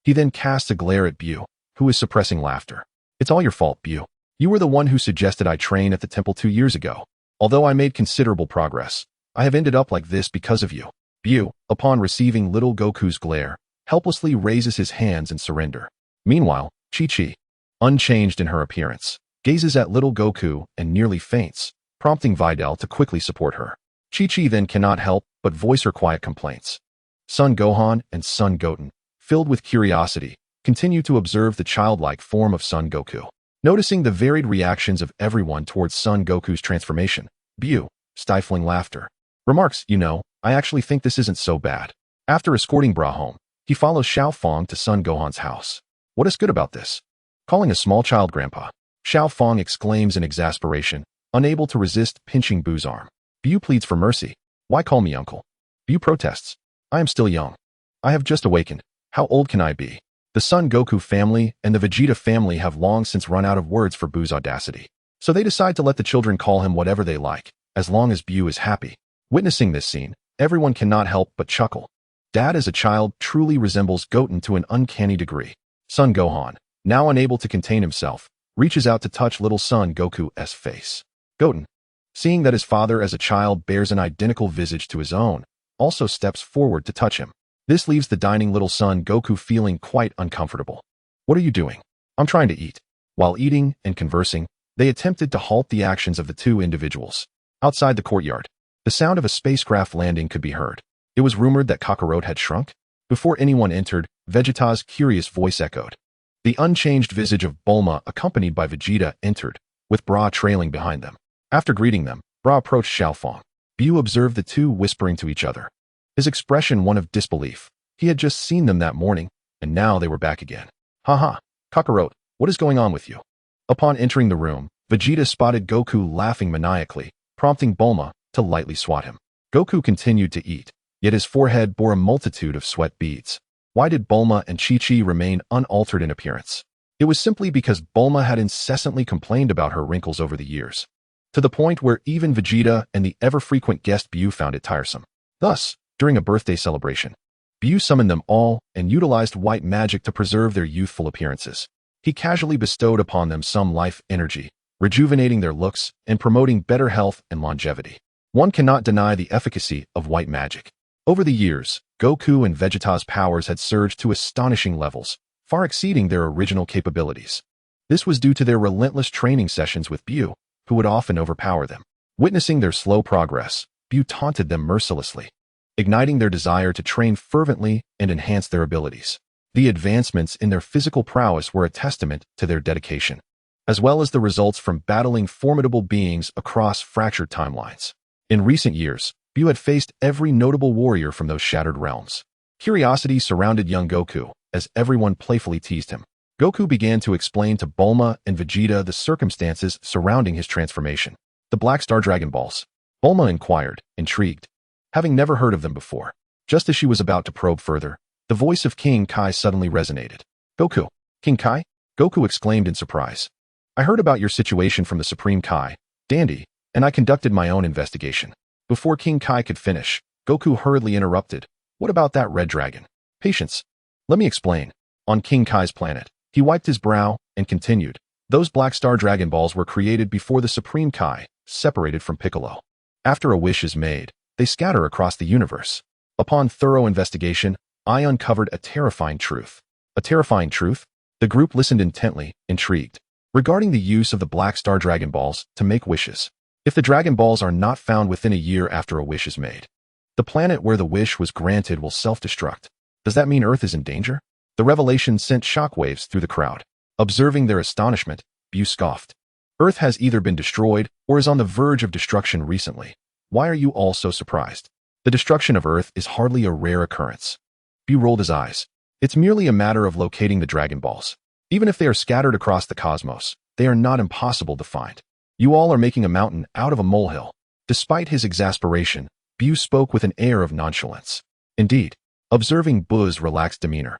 He then casts a glare at BUU, who is suppressing laughter. It's all your fault, BUU. You were the one who suggested I train at the temple 2 years ago. Although I made considerable progress, I have ended up like this because of you. BUU, upon receiving little Goku's glare, helplessly raises his hands in surrender. Meanwhile, Chi-Chi, unchanged in her appearance, gazes at little Goku and nearly faints, prompting Videl to quickly support her. Chi-Chi then cannot help but voice her quiet complaints. Son Gohan and son Goten, filled with curiosity, continue to observe the childlike form of son Goku. Noticing the varied reactions of everyone towards son Goku's transformation, BUU, stifling laughter, remarks, I actually think this isn't so bad. After escorting Bra home, he follows Xiaofang to son Gohan's house. What is good about this? Calling a small child grandpa, Xiaofang exclaims in exasperation, unable to resist pinching BUU's arm. BUU pleads for mercy. Why call me uncle? BUU protests. I am still young. I have just awakened. How old can I be? The Son Goku family and the Vegeta family have long since run out of words for BUU's audacity. So they decide to let the children call him whatever they like, as long as BUU is happy. Witnessing this scene, everyone cannot help but chuckle. Dad as a child truly resembles Goten to an uncanny degree. Son Gohan, now unable to contain himself, reaches out to touch little son Goku's face. Goten, seeing that his father as a child bears an identical visage to his own, also steps forward to touch him. This leaves the dining little son Goku feeling quite uncomfortable. What are you doing? I'm trying to eat. While eating and conversing, they attempted to halt the actions of the two individuals. Outside the courtyard, the sound of a spacecraft landing could be heard. It was rumored that Kakarot had shrunk. Before anyone entered, Vegeta's curious voice echoed. The unchanged visage of Bulma, accompanied by Vegeta, entered, with Bra trailing behind them. After greeting them, Bra approached Xiaofang. BUU observed the two whispering to each other, his expression one of disbelief. He had just seen them that morning, and now they were back again. Haha, Kakarot, what is going on with you? Upon entering the room, Vegeta spotted Goku laughing maniacally, prompting Bulma to lightly swat him. Goku continued to eat, yet his forehead bore a multitude of sweat beads. Why did Bulma and Chi-Chi remain unaltered in appearance? It was simply because Bulma had incessantly complained about her wrinkles over the years, to the point where even Vegeta and the ever-frequent guest BUU found it tiresome. Thus, during a birthday celebration, BUU summoned them all and utilized white magic to preserve their youthful appearances. He casually bestowed upon them some life energy, rejuvenating their looks and promoting better health and longevity. One cannot deny the efficacy of white magic. Over the years, Goku and Vegeta's powers had surged to astonishing levels, far exceeding their original capabilities. This was due to their relentless training sessions with BUU, who would often overpower them. Witnessing their slow progress, BUU taunted them mercilessly, igniting their desire to train fervently and enhance their abilities. The advancements in their physical prowess were a testament to their dedication, as well as the results from battling formidable beings across fractured timelines. In recent years, BUU had faced every notable warrior from those shattered realms. Curiosity surrounded young Goku, as everyone playfully teased him. Goku began to explain to Bulma and Vegeta the circumstances surrounding his transformation. The Black Star Dragon Balls. Bulma inquired, intrigued, having never heard of them before. Just as she was about to probe further, the voice of King Kai suddenly resonated. Goku, King Kai? Goku exclaimed in surprise. I heard about your situation from the Supreme Kai, Dandy, and I conducted my own investigation. Before King Kai could finish, Goku hurriedly interrupted. What about that red dragon? Patience. Let me explain. On King Kai's planet, he wiped his brow and continued. Those Black Star Dragon Balls were created before the Supreme Kai, separated from Piccolo. After a wish is made, they scatter across the universe. Upon thorough investigation, I uncovered a terrifying truth. A terrifying truth? The group listened intently, intrigued. Regarding the use of the Black Star Dragon Balls to make wishes. If the Dragon Balls are not found within a year after a wish is made, the planet where the wish was granted will self-destruct. Does that mean Earth is in danger? The revelation sent shockwaves through the crowd. Observing their astonishment, BUU scoffed. Earth has either been destroyed or is on the verge of destruction recently. Why are you all so surprised? The destruction of Earth is hardly a rare occurrence. BUU rolled his eyes. It's merely a matter of locating the Dragon Balls. Even if they are scattered across the cosmos, they are not impossible to find. You all are making a mountain out of a molehill. Despite his exasperation, BUU spoke with an air of nonchalance. Indeed, observing BUU's relaxed demeanor,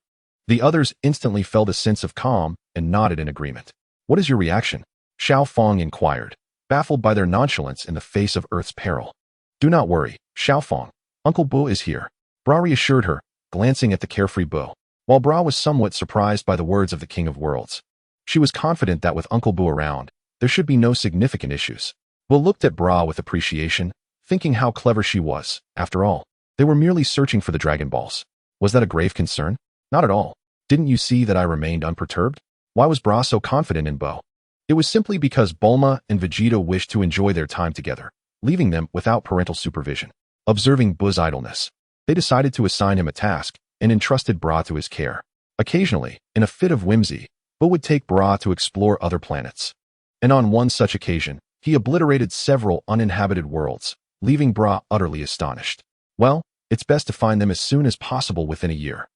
the others instantly felt a sense of calm and nodded in agreement. What is your reaction? Xiao Fong inquired, baffled by their nonchalance in the face of Earth's peril. Do not worry, Xiao Fong. Uncle BUU is here. Bra reassured her, glancing at the carefree BUU. While Bra was somewhat surprised by the words of the King of Worlds, she was confident that with Uncle BUU around, there should be no significant issues. BUU looked at Bra with appreciation, thinking how clever she was. After all, they were merely searching for the Dragon Balls. Was that a grave concern? Not at all. Didn't you see that I remained unperturbed? Why was Bra so confident in BUU? It was simply because Bulma and Vegeta wished to enjoy their time together, leaving them without parental supervision. Observing BUU's idleness, they decided to assign him a task and entrusted Bra to his care. Occasionally, in a fit of whimsy, BUU would take Bra to explore other planets. And on one such occasion, he obliterated several uninhabited worlds, leaving Bra utterly astonished. Well, it's best to find them as soon as possible within a year.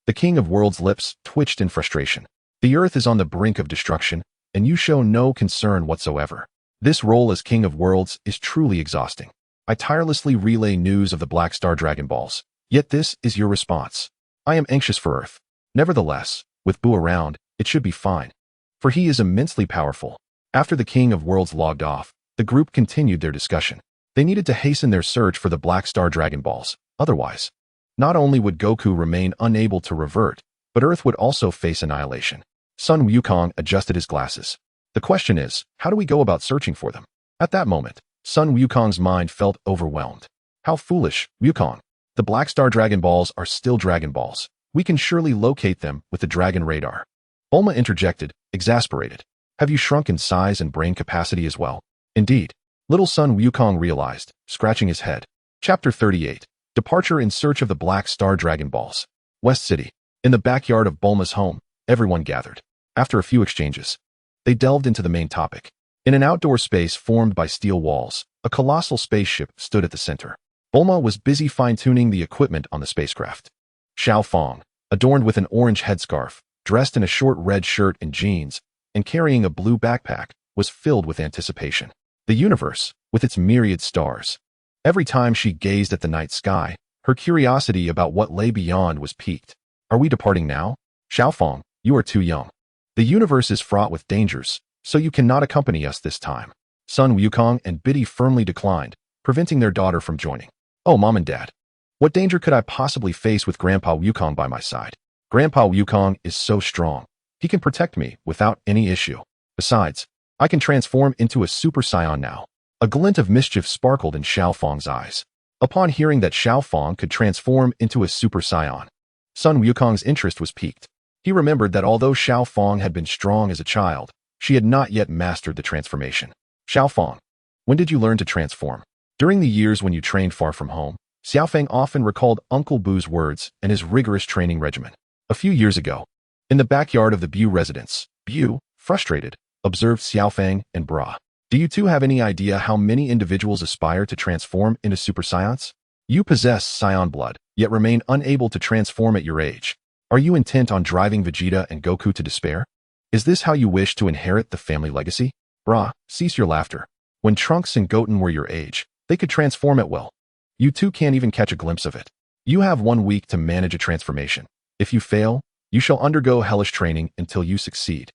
The King of Worlds' lips twitched in frustration. The Earth is on the brink of destruction, and you show no concern whatsoever. This role as King of Worlds is truly exhausting. I tirelessly relay news of the Black Star Dragon Balls, yet this is your response. I am anxious for Earth. Nevertheless, with BUU around, it should be fine. For he is immensely powerful. After the King of Worlds logged off, the group continued their discussion. They needed to hasten their search for the Black Star Dragon Balls. Otherwise, not only would Goku remain unable to revert, but Earth would also face annihilation. Sun Wukong adjusted his glasses. The question is, how do we go about searching for them? At that moment, Sun Wukong's mind felt overwhelmed. How foolish, Wukong. The Black Star Dragon Balls are still Dragon Balls. We can surely locate them with the Dragon Radar. Bulma interjected, exasperated. Have you shrunk in size and brain capacity as well? Indeed. Little Sun Wukong realized, scratching his head. Chapter 38. Departure in search of the Black Star Dragon Balls. West City. In the backyard of Bulma's home, everyone gathered. After a few exchanges, they delved into the main topic. In an outdoor space formed by steel walls, a colossal spaceship stood at the center. Bulma was busy fine-tuning the equipment on the spacecraft. Xiao Fong, adorned with an orange headscarf, dressed in a short red shirt and jeans, and carrying a blue backpack, was filled with anticipation. The universe, with its myriad stars. Every time she gazed at the night sky, her curiosity about what lay beyond was piqued. Are we departing now? Xiao Fong, you are too young. The universe is fraught with dangers, so you cannot accompany us this time. Sun Wukong and Biddy firmly declined, preventing their daughter from joining. Oh, Mom and Dad. What danger could I possibly face with Grandpa Wukong by my side? Grandpa Wukong is so strong. He can protect me without any issue. Besides, I can transform into a Super Saiyan now. A glint of mischief sparkled in Xiao Fong's eyes. Upon hearing that Xiao Fong could transform into a Super Saiyan, Sun Wukong's interest was piqued. He remembered that although Xiao Fong had been strong as a child, she had not yet mastered the transformation. Xiao Fong, when did you learn to transform? During the years when you trained far from home, Xiaofeng often recalled Uncle BUU's words and his rigorous training regimen. A few years ago, in the backyard of the BUU residence, BUU, frustrated, observed Xiaofeng and Bra. Do you two have any idea how many individuals aspire to transform into Super Saiyans? You possess Saiyan blood, yet remain unable to transform at your age. Are you intent on driving Vegeta and Goku to despair? Is this how you wish to inherit the family legacy? Bra, cease your laughter. When Trunks and Goten were your age, they could transform at will. You two can't even catch a glimpse of it. You have 1 week to manage a transformation. If you fail, you shall undergo hellish training until you succeed.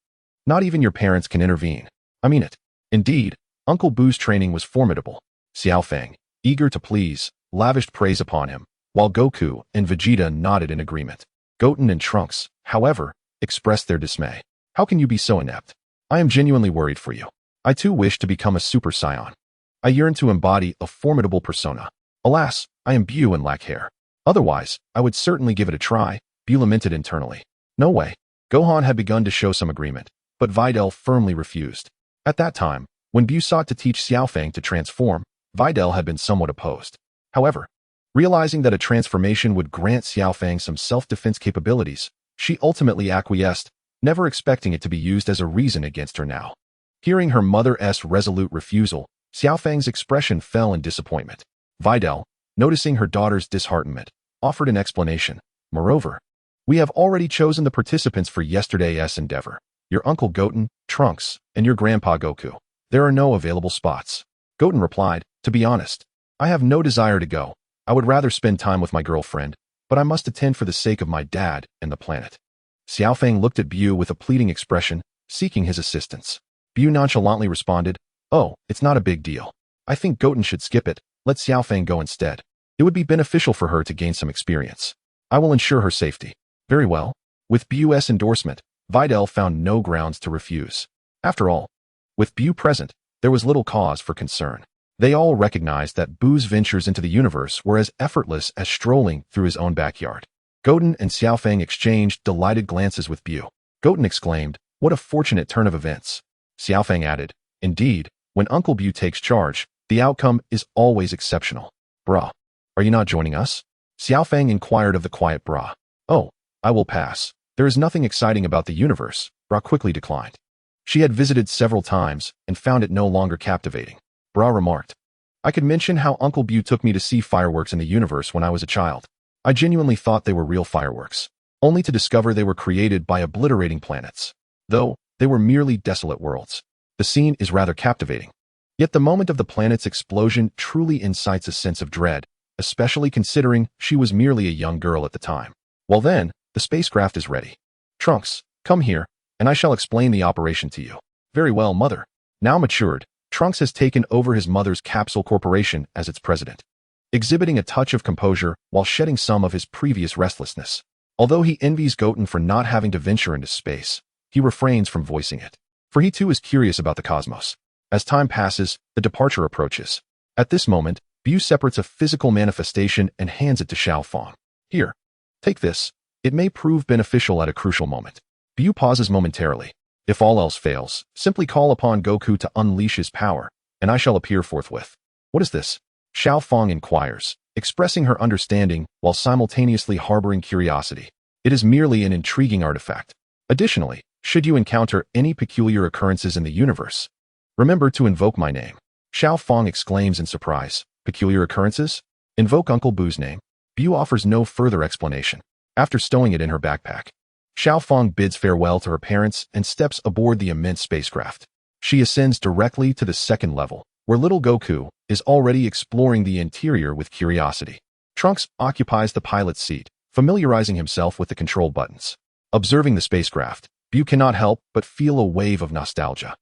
Not even your parents can intervene. I mean it. Indeed, Uncle BUU's training was formidable. Xiaofeng, eager to please, lavished praise upon him, while Goku and Vegeta nodded in agreement. Goten and Trunks, however, expressed their dismay. How can you be so inept? I am genuinely worried for you. I too wish to become a Super Saiyan. I yearn to embody a formidable persona. Alas, I am BUU and lack hair. Otherwise, I would certainly give it a try, BUU lamented internally. No way. Gohan had begun to show some agreement, but Videl firmly refused. At that time, when BUU sought to teach Xiaofang to transform, Videl had been somewhat opposed. However, realizing that a transformation would grant Xiaofang some self-defense capabilities, she ultimately acquiesced, never expecting it to be used as a reason against her now. Hearing her mother's resolute refusal, Xiaofang's expression fell in disappointment. Videl, noticing her daughter's disheartenment, offered an explanation. Moreover, we have already chosen the participants for yesterday's endeavor. Your uncle Goten, Trunks, and your grandpa Goku. There are no available spots. Goten replied, to be honest, I have no desire to go. I would rather spend time with my girlfriend, but I must attend for the sake of my dad and the planet. Xiaofang looked at BUU with a pleading expression, seeking his assistance. BUU nonchalantly responded, oh, it's not a big deal. I think Goten should skip it. Let Xiaofang go instead. It would be beneficial for her to gain some experience. I will ensure her safety. Very well. With BUU's endorsement, Videl found no grounds to refuse. After all, with BUU present, there was little cause for concern. They all recognized that BUU's ventures into the universe were as effortless as strolling through his own backyard. Goten and Xiaofang exchanged delighted glances with BUU. Goten exclaimed, what a fortunate turn of events. Xiaofang added, indeed, when Uncle BUU takes charge, the outcome is always exceptional. Bra, are you not joining us? Xiaofang inquired of the quiet Bra. Oh, I will pass. There is nothing exciting about the universe, Bra quickly declined. She had visited several times and found it no longer captivating. Bra remarked, I could mention how Uncle BUU took me to see fireworks in the universe when I was a child. I genuinely thought they were real fireworks, only to discover they were created by obliterating planets. Though, they were merely desolate worlds. The scene is rather captivating. Yet the moment of the planet's explosion truly incites a sense of dread, especially considering she was merely a young girl at the time. Well then, the spacecraft is ready. Trunks, come here, and I shall explain the operation to you. Very well, mother. Now matured, Trunks has taken over his mother's capsule corporation as its president, exhibiting a touch of composure while shedding some of his previous restlessness. Although he envies Goten for not having to venture into space, he refrains from voicing it, for he too is curious about the cosmos. As time passes, the departure approaches. At this moment, BUU separates a physical manifestation and hands it to Xiaofang. Here, take this. It may prove beneficial at a crucial moment. BUU pauses momentarily. If all else fails, simply call upon Goku to unleash his power, and I shall appear forthwith. What is this? Xiaofang inquires, expressing her understanding while simultaneously harboring curiosity. It is merely an intriguing artifact. Additionally, should you encounter any peculiar occurrences in the universe, remember to invoke my name. Xiaofang exclaims in surprise. Peculiar occurrences? Invoke Uncle BUU's name. BUU offers no further explanation. After stowing it in her backpack, Xiaofang bids farewell to her parents and steps aboard the immense spacecraft. She ascends directly to the second level, where little Goku is already exploring the interior with curiosity. Trunks occupies the pilot's seat, familiarizing himself with the control buttons. Observing the spacecraft, BUU cannot help but feel a wave of nostalgia.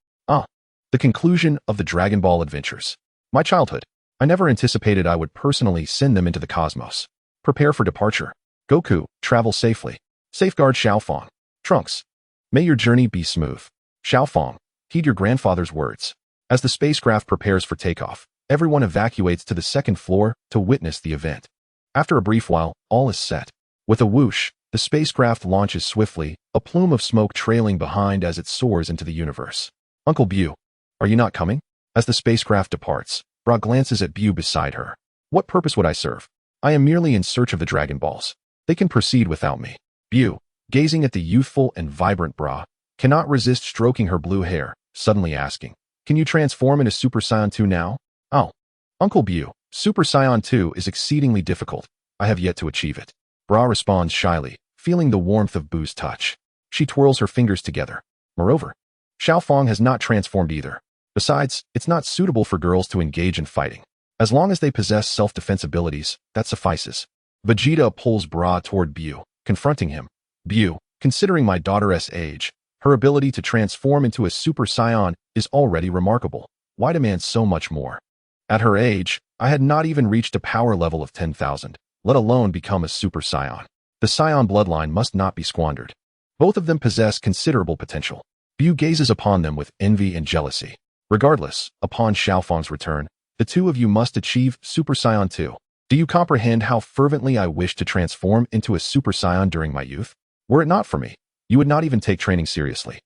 The conclusion of the Dragon Ball adventures. My childhood. I never anticipated I would personally send them into the cosmos. Prepare for departure. Goku, travel safely. Safeguard Xiaofang. Trunks, may your journey be smooth. Xiaofang, heed your grandfather's words. As the spacecraft prepares for takeoff, everyone evacuates to the second floor to witness the event. After a brief while, all is set. With a whoosh, the spacecraft launches swiftly, a plume of smoke trailing behind as it soars into the universe. Uncle BUU, are you not coming? As the spacecraft departs, Bra glances at BUU beside her. What purpose would I serve? I am merely in search of the Dragon Balls. They can proceed without me. BUU, gazing at the youthful and vibrant Bra, cannot resist stroking her blue hair, suddenly asking, can you transform into Super Saiyan 2 now? Oh, Uncle BUU, Super Saiyan 2 is exceedingly difficult. I have yet to achieve it. Bra responds shyly, feeling the warmth of BUU's touch. She twirls her fingers together. Moreover, Xiaofang has not transformed either. Besides, it's not suitable for girls to engage in fighting. As long as they possess self-defense abilities, that suffices. Vegeta pulls Bra toward BUU, confronting him. BUU, considering my daughter's age, her ability to transform into a Super Saiyan is already remarkable. Why demand so much more? At her age, I had not even reached a power level of 10,000, let alone become a Super Saiyan. The Saiyan bloodline must not be squandered. Both of them possess considerable potential. BUU gazes upon them with envy and jealousy. Regardless, upon Xiaofang's return, the two of you must achieve Super Saiyan 2. Do you comprehend how fervently I wish to transform into a Super Saiyan during my youth? Were it not for me, You would not even take training seriously,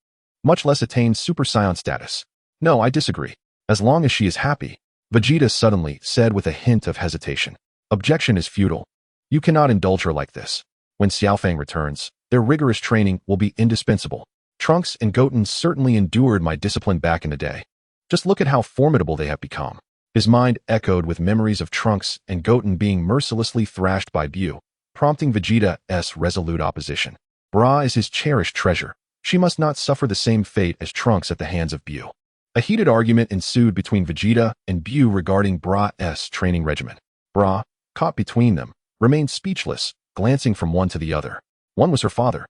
much less attain Super Saiyan status. No, I disagree. As long as she is happy, Vegeta suddenly said with a hint of hesitation. Objection is futile. You cannot indulge her like this. When Xiaofang returns, their rigorous training will be indispensable. Trunks and Goten certainly endured my discipline back in the day. Just look at how formidable they have become. His mind echoed with memories of Trunks and Goten being mercilessly thrashed by BUU, prompting Vegeta's resolute opposition. Bra is his cherished treasure. She must not suffer the same fate as Trunks at the hands of BUU. A heated argument ensued between Vegeta and BUU regarding Bra's training regimen. Bra, caught between them, remained speechless, glancing from one to the other. One was her father.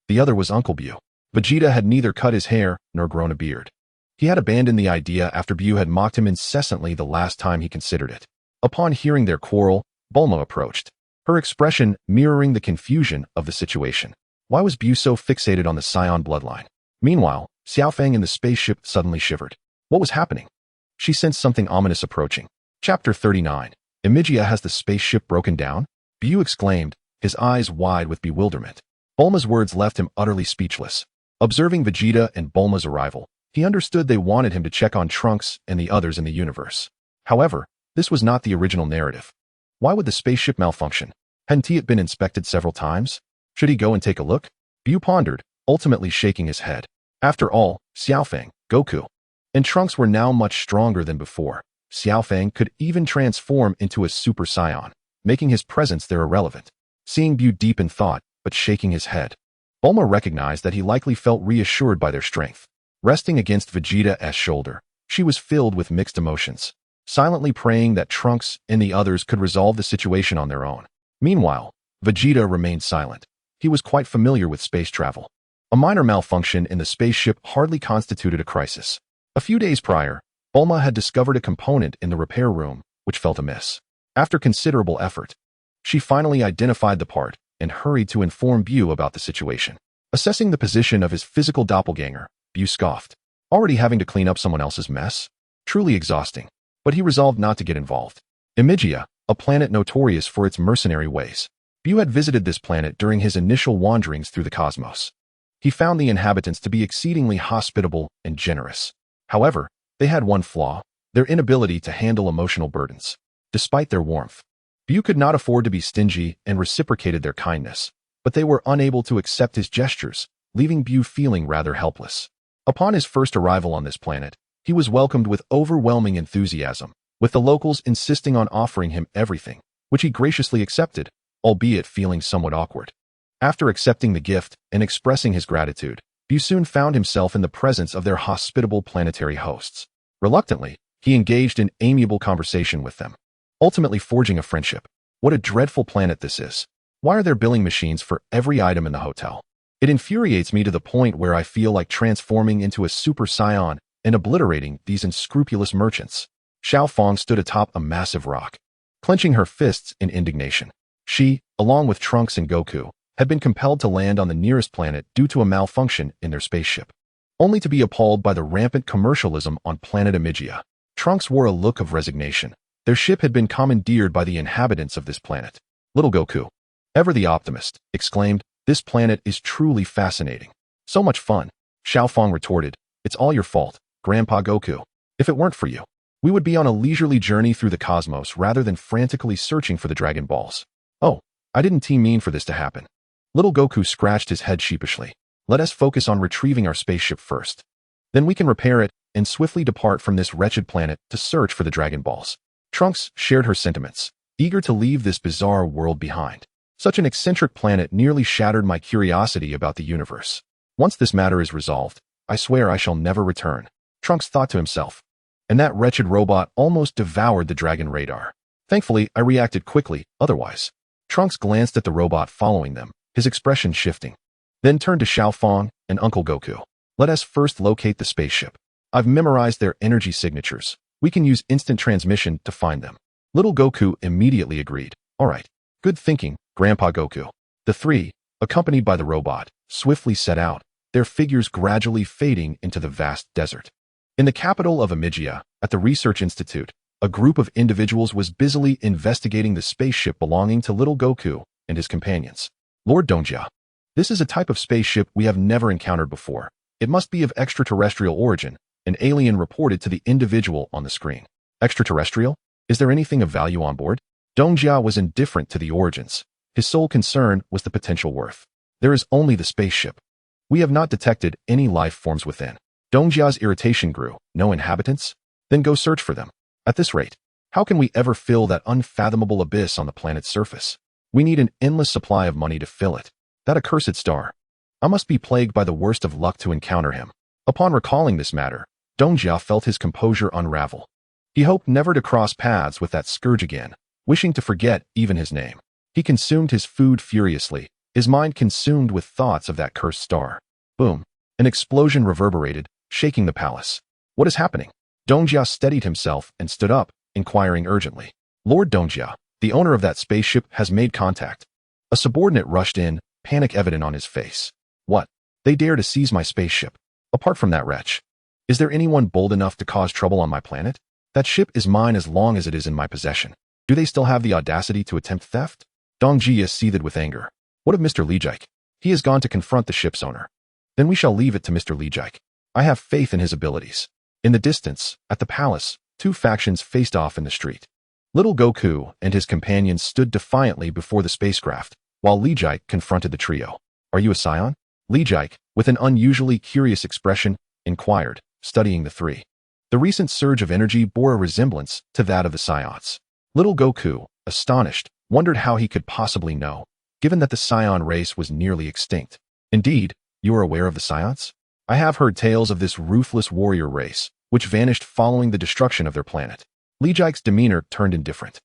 The other was Uncle BUU. Vegeta had neither cut his hair nor grown a beard. He had abandoned the idea after BUU had mocked him incessantly the last time he considered it. Upon hearing their quarrel, Bulma approached, her expression mirroring the confusion of the situation. Why was BUU so fixated on the Saiyan bloodline? Meanwhile, Xiaofang in the spaceship suddenly shivered. What was happening? She sensed something ominous approaching. Chapter 39. Emigia has the spaceship broken down? BUU exclaimed, his eyes wide with bewilderment. Bulma's words left him utterly speechless. Observing Vegeta and Bulma's arrival, he understood they wanted him to check on Trunks and the others in the universe. However, this was not the original narrative. Why would the spaceship malfunction? Hadn't it been inspected several times? Should he go and take a look? BUU pondered, ultimately shaking his head. After all, Xiaofang, Goku, and Trunks were now much stronger than before. Xiaofang could even transform into a Super Saiyan, making his presence there irrelevant. Seeing BUU deep in thought, but shaking his head, Bulma recognized that he likely felt reassured by their strength. Resting against Vegeta's shoulder, she was filled with mixed emotions, silently praying that Trunks and the others could resolve the situation on their own. Meanwhile, Vegeta remained silent. He was quite familiar with space travel. A minor malfunction in the spaceship hardly constituted a crisis. A few days prior, Bulma had discovered a component in the repair room which felt amiss. After considerable effort, she finally identified the part and hurried to inform BUU about the situation. Assessing the position of his physical doppelganger, BUU scoffed. Already having to clean up someone else's mess? Truly exhausting. But he resolved not to get involved. Emigia, a planet notorious for its mercenary ways. BUU had visited this planet during his initial wanderings through the cosmos. He found the inhabitants to be exceedingly hospitable and generous. However, they had one flaw, their inability to handle emotional burdens. Despite their warmth, BUU could not afford to be stingy and reciprocated their kindness, but they were unable to accept his gestures, leaving BUU feeling rather helpless. Upon his first arrival on this planet, he was welcomed with overwhelming enthusiasm, with the locals insisting on offering him everything, which he graciously accepted, albeit feeling somewhat awkward. After accepting the gift and expressing his gratitude, BUU soon found himself in the presence of their hospitable planetary hosts. Reluctantly, he engaged in amiable conversation with them, ultimately forging a friendship. What a dreadful planet this is. Why are there billing machines for every item in the hotel? It infuriates me to the point where I feel like transforming into a Super Saiyan and obliterating these unscrupulous merchants. Xiaofang stood atop a massive rock, clenching her fists in indignation. She, along with Trunks and Goku, had been compelled to land on the nearest planet due to a malfunction in their spaceship, only to be appalled by the rampant commercialism on planet Emigia. Trunks wore a look of resignation. Their ship had been commandeered by the inhabitants of this planet. Little Goku, ever the optimist, exclaimed, "This planet is truly fascinating. So much fun." Xiaofang retorted, "It's all your fault, Grandpa Goku. If it weren't for you, we would be on a leisurely journey through the cosmos rather than frantically searching for the Dragon Balls." "Oh, I didn't mean for this to happen." Little Goku scratched his head sheepishly. "Let us focus on retrieving our spaceship first. Then we can repair it and swiftly depart from this wretched planet to search for the Dragon Balls." Trunks shared her sentiments, eager to leave this bizarre world behind. Such an eccentric planet nearly shattered my curiosity about the universe. Once this matter is resolved, I swear I shall never return, Trunks thought to himself. And that wretched robot almost devoured the Dragon radar. Thankfully, I reacted quickly, otherwise. Trunks glanced at the robot following them, his expression shifting. Then turned to Xiaofang and Uncle Goku. "Let us first locate the spaceship. I've memorized their energy signatures. We can use instant transmission to find them." Little Goku immediately agreed. "All right. Good thinking, Grandpa Goku." The three, accompanied by the robot, swiftly set out, their figures gradually fading into the vast desert. In the capital of Emigia, at the Research Institute, a group of individuals was busily investigating the spaceship belonging to Little Goku and his companions. "Lord Dongjia, This is a type of spaceship we have never encountered before. It must be of extraterrestrial origin, an alien reported to the individual on the screen. Extraterrestrial? Is there anything of value on board? Dongjia was indifferent to the origins. His sole concern was the potential worth. There is only the spaceship. We have not detected any life forms within. Dongjia's irritation grew. No inhabitants? Then go search for them. At this rate, how can we ever fill that unfathomable abyss on the planet's surface? We need an endless supply of money to fill it. That accursed star. I must be plagued by the worst of luck to encounter him. Upon recalling this matter, Dongjia felt his composure unravel. He hoped never to cross paths with that scourge again, wishing to forget even his name. He consumed his food furiously, his mind consumed with thoughts of that cursed star. Boom. An explosion reverberated, shaking the palace. What is happening? Dongjia steadied himself and stood up, inquiring urgently. Lord Dongjia, the owner of that spaceship has made contact. A subordinate rushed in, panic evident on his face. What? They dare to seize my spaceship. Apart from that wretch, is there anyone bold enough to cause trouble on my planet? That ship is mine as long as it is in my possession. Do they still have the audacity to attempt theft? Dongjia seethed with anger. What of Mr. Lijike? He has gone to confront the ship's owner. Then we shall leave it to Mr. Lijike. I have faith in his abilities. In the distance, at the palace, two factions faced off in the street. Little Goku and his companions stood defiantly before the spacecraft, while Lijike confronted the trio. Are you a scion? Lijike, with an unusually curious expression, inquired, studying the three. The recent surge of energy bore a resemblance to that of the scions. Little Goku, astonished, wondered how he could possibly know, given that the scion race was nearly extinct. Indeed, you are aware of the scions? I have heard tales of this ruthless warrior race, which vanished following the destruction of their planet. Lijike's demeanor turned indifferent.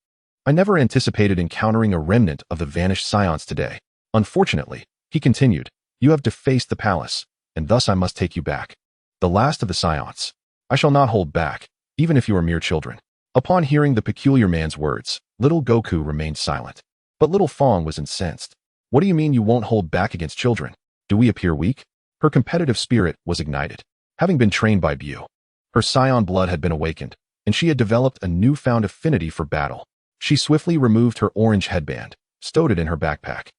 I never anticipated encountering a remnant of the vanished scions today. Unfortunately, he continued, you have defaced the palace, and thus I must take you back. The last of the scions. I shall not hold back, even if you are mere children. Upon hearing the peculiar man's words, little Goku remained silent. But little Fong was incensed. What do you mean you won't hold back against children? Do we appear weak? Her competitive spirit was ignited. Having been trained by BUU, her scion blood had been awakened, and she had developed a newfound affinity for battle. She swiftly removed her orange headband, stowed it in her backpack,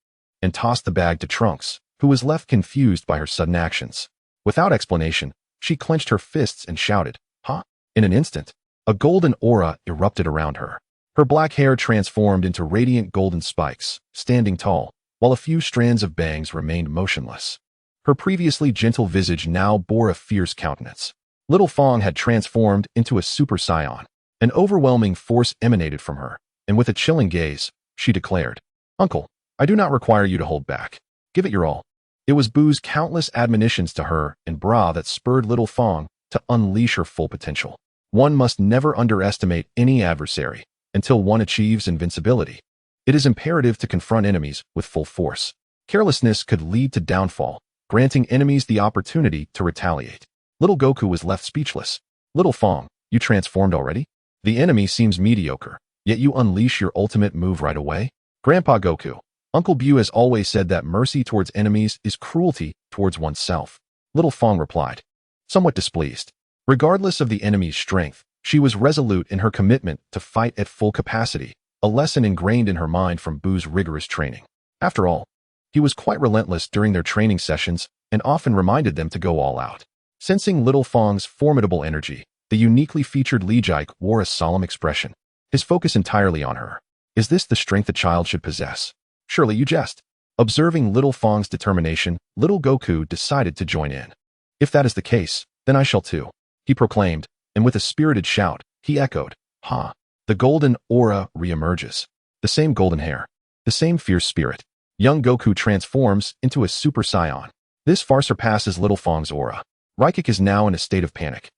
and tossed the bag to Trunks, who was left confused by her sudden actions. Without explanation, she clenched her fists and shouted, "Huh?" In an instant, a golden aura erupted around her. Her black hair transformed into radiant golden spikes, standing tall, while a few strands of bangs remained motionless. Her previously gentle visage now bore a fierce countenance. Little Fong had transformed into a super scion. An overwhelming force emanated from her, and with a chilling gaze, she declared, Uncle, I do not require you to hold back. Give it your all. It was BUU's countless admonitions to her and Bra that spurred Little Fong to unleash her full potential. One must never underestimate any adversary until one achieves invincibility. It is imperative to confront enemies with full force. Carelessness could lead to downfall, granting enemies the opportunity to retaliate. Little Goku was left speechless. Little Fong, you transformed already? The enemy seems mediocre, yet you unleash your ultimate move right away? Grandpa Goku, Uncle BUU has always said that mercy towards enemies is cruelty towards oneself. Little Fong replied, somewhat displeased. Regardless of the enemy's strength, she was resolute in her commitment to fight at full capacity, a lesson ingrained in her mind from BUU's rigorous training. After all, he was quite relentless during their training sessions and often reminded them to go all out. Sensing Little Fong's formidable energy, the uniquely featured Lijike wore a solemn expression, his focus entirely on her. Is this the strength a child should possess? Surely you jest. Observing Little Fong's determination, Little Goku decided to join in. If that is the case, then I shall too, he proclaimed, and with a spirited shout, he echoed, Ha! The golden aura reemerges. The same golden hair, the same fierce spirit. Young Goku transforms into a super scion. This far surpasses Little Fong's aura. Raikik is now in a state of panic.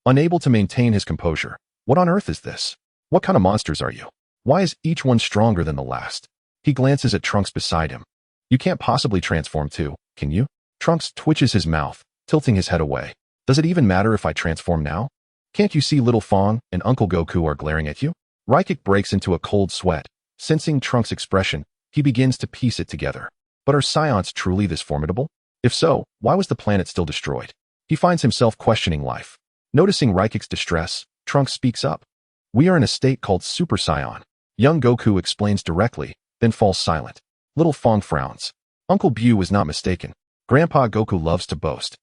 Unable to maintain his composure. What on earth is this? What kind of monsters are you? Why is each one stronger than the last? He glances at Trunks beside him. You can't possibly transform too, can you? Trunks twitches his mouth, tilting his head away. Does it even matter if I transform now? Can't you see Little Fong and Uncle Goku are glaring at you? Raikik breaks into a cold sweat. Sensing Trunks' expression, he begins to piece it together. But are scions truly this formidable? If so, why was the planet still destroyed? He finds himself questioning life. Noticing Raikik's distress, Trunks speaks up. We are in a state called Super Saiyan. Young Goku explains directly, then falls silent. Little Fong frowns. Uncle BUU was not mistaken. Grandpa Goku loves to boast.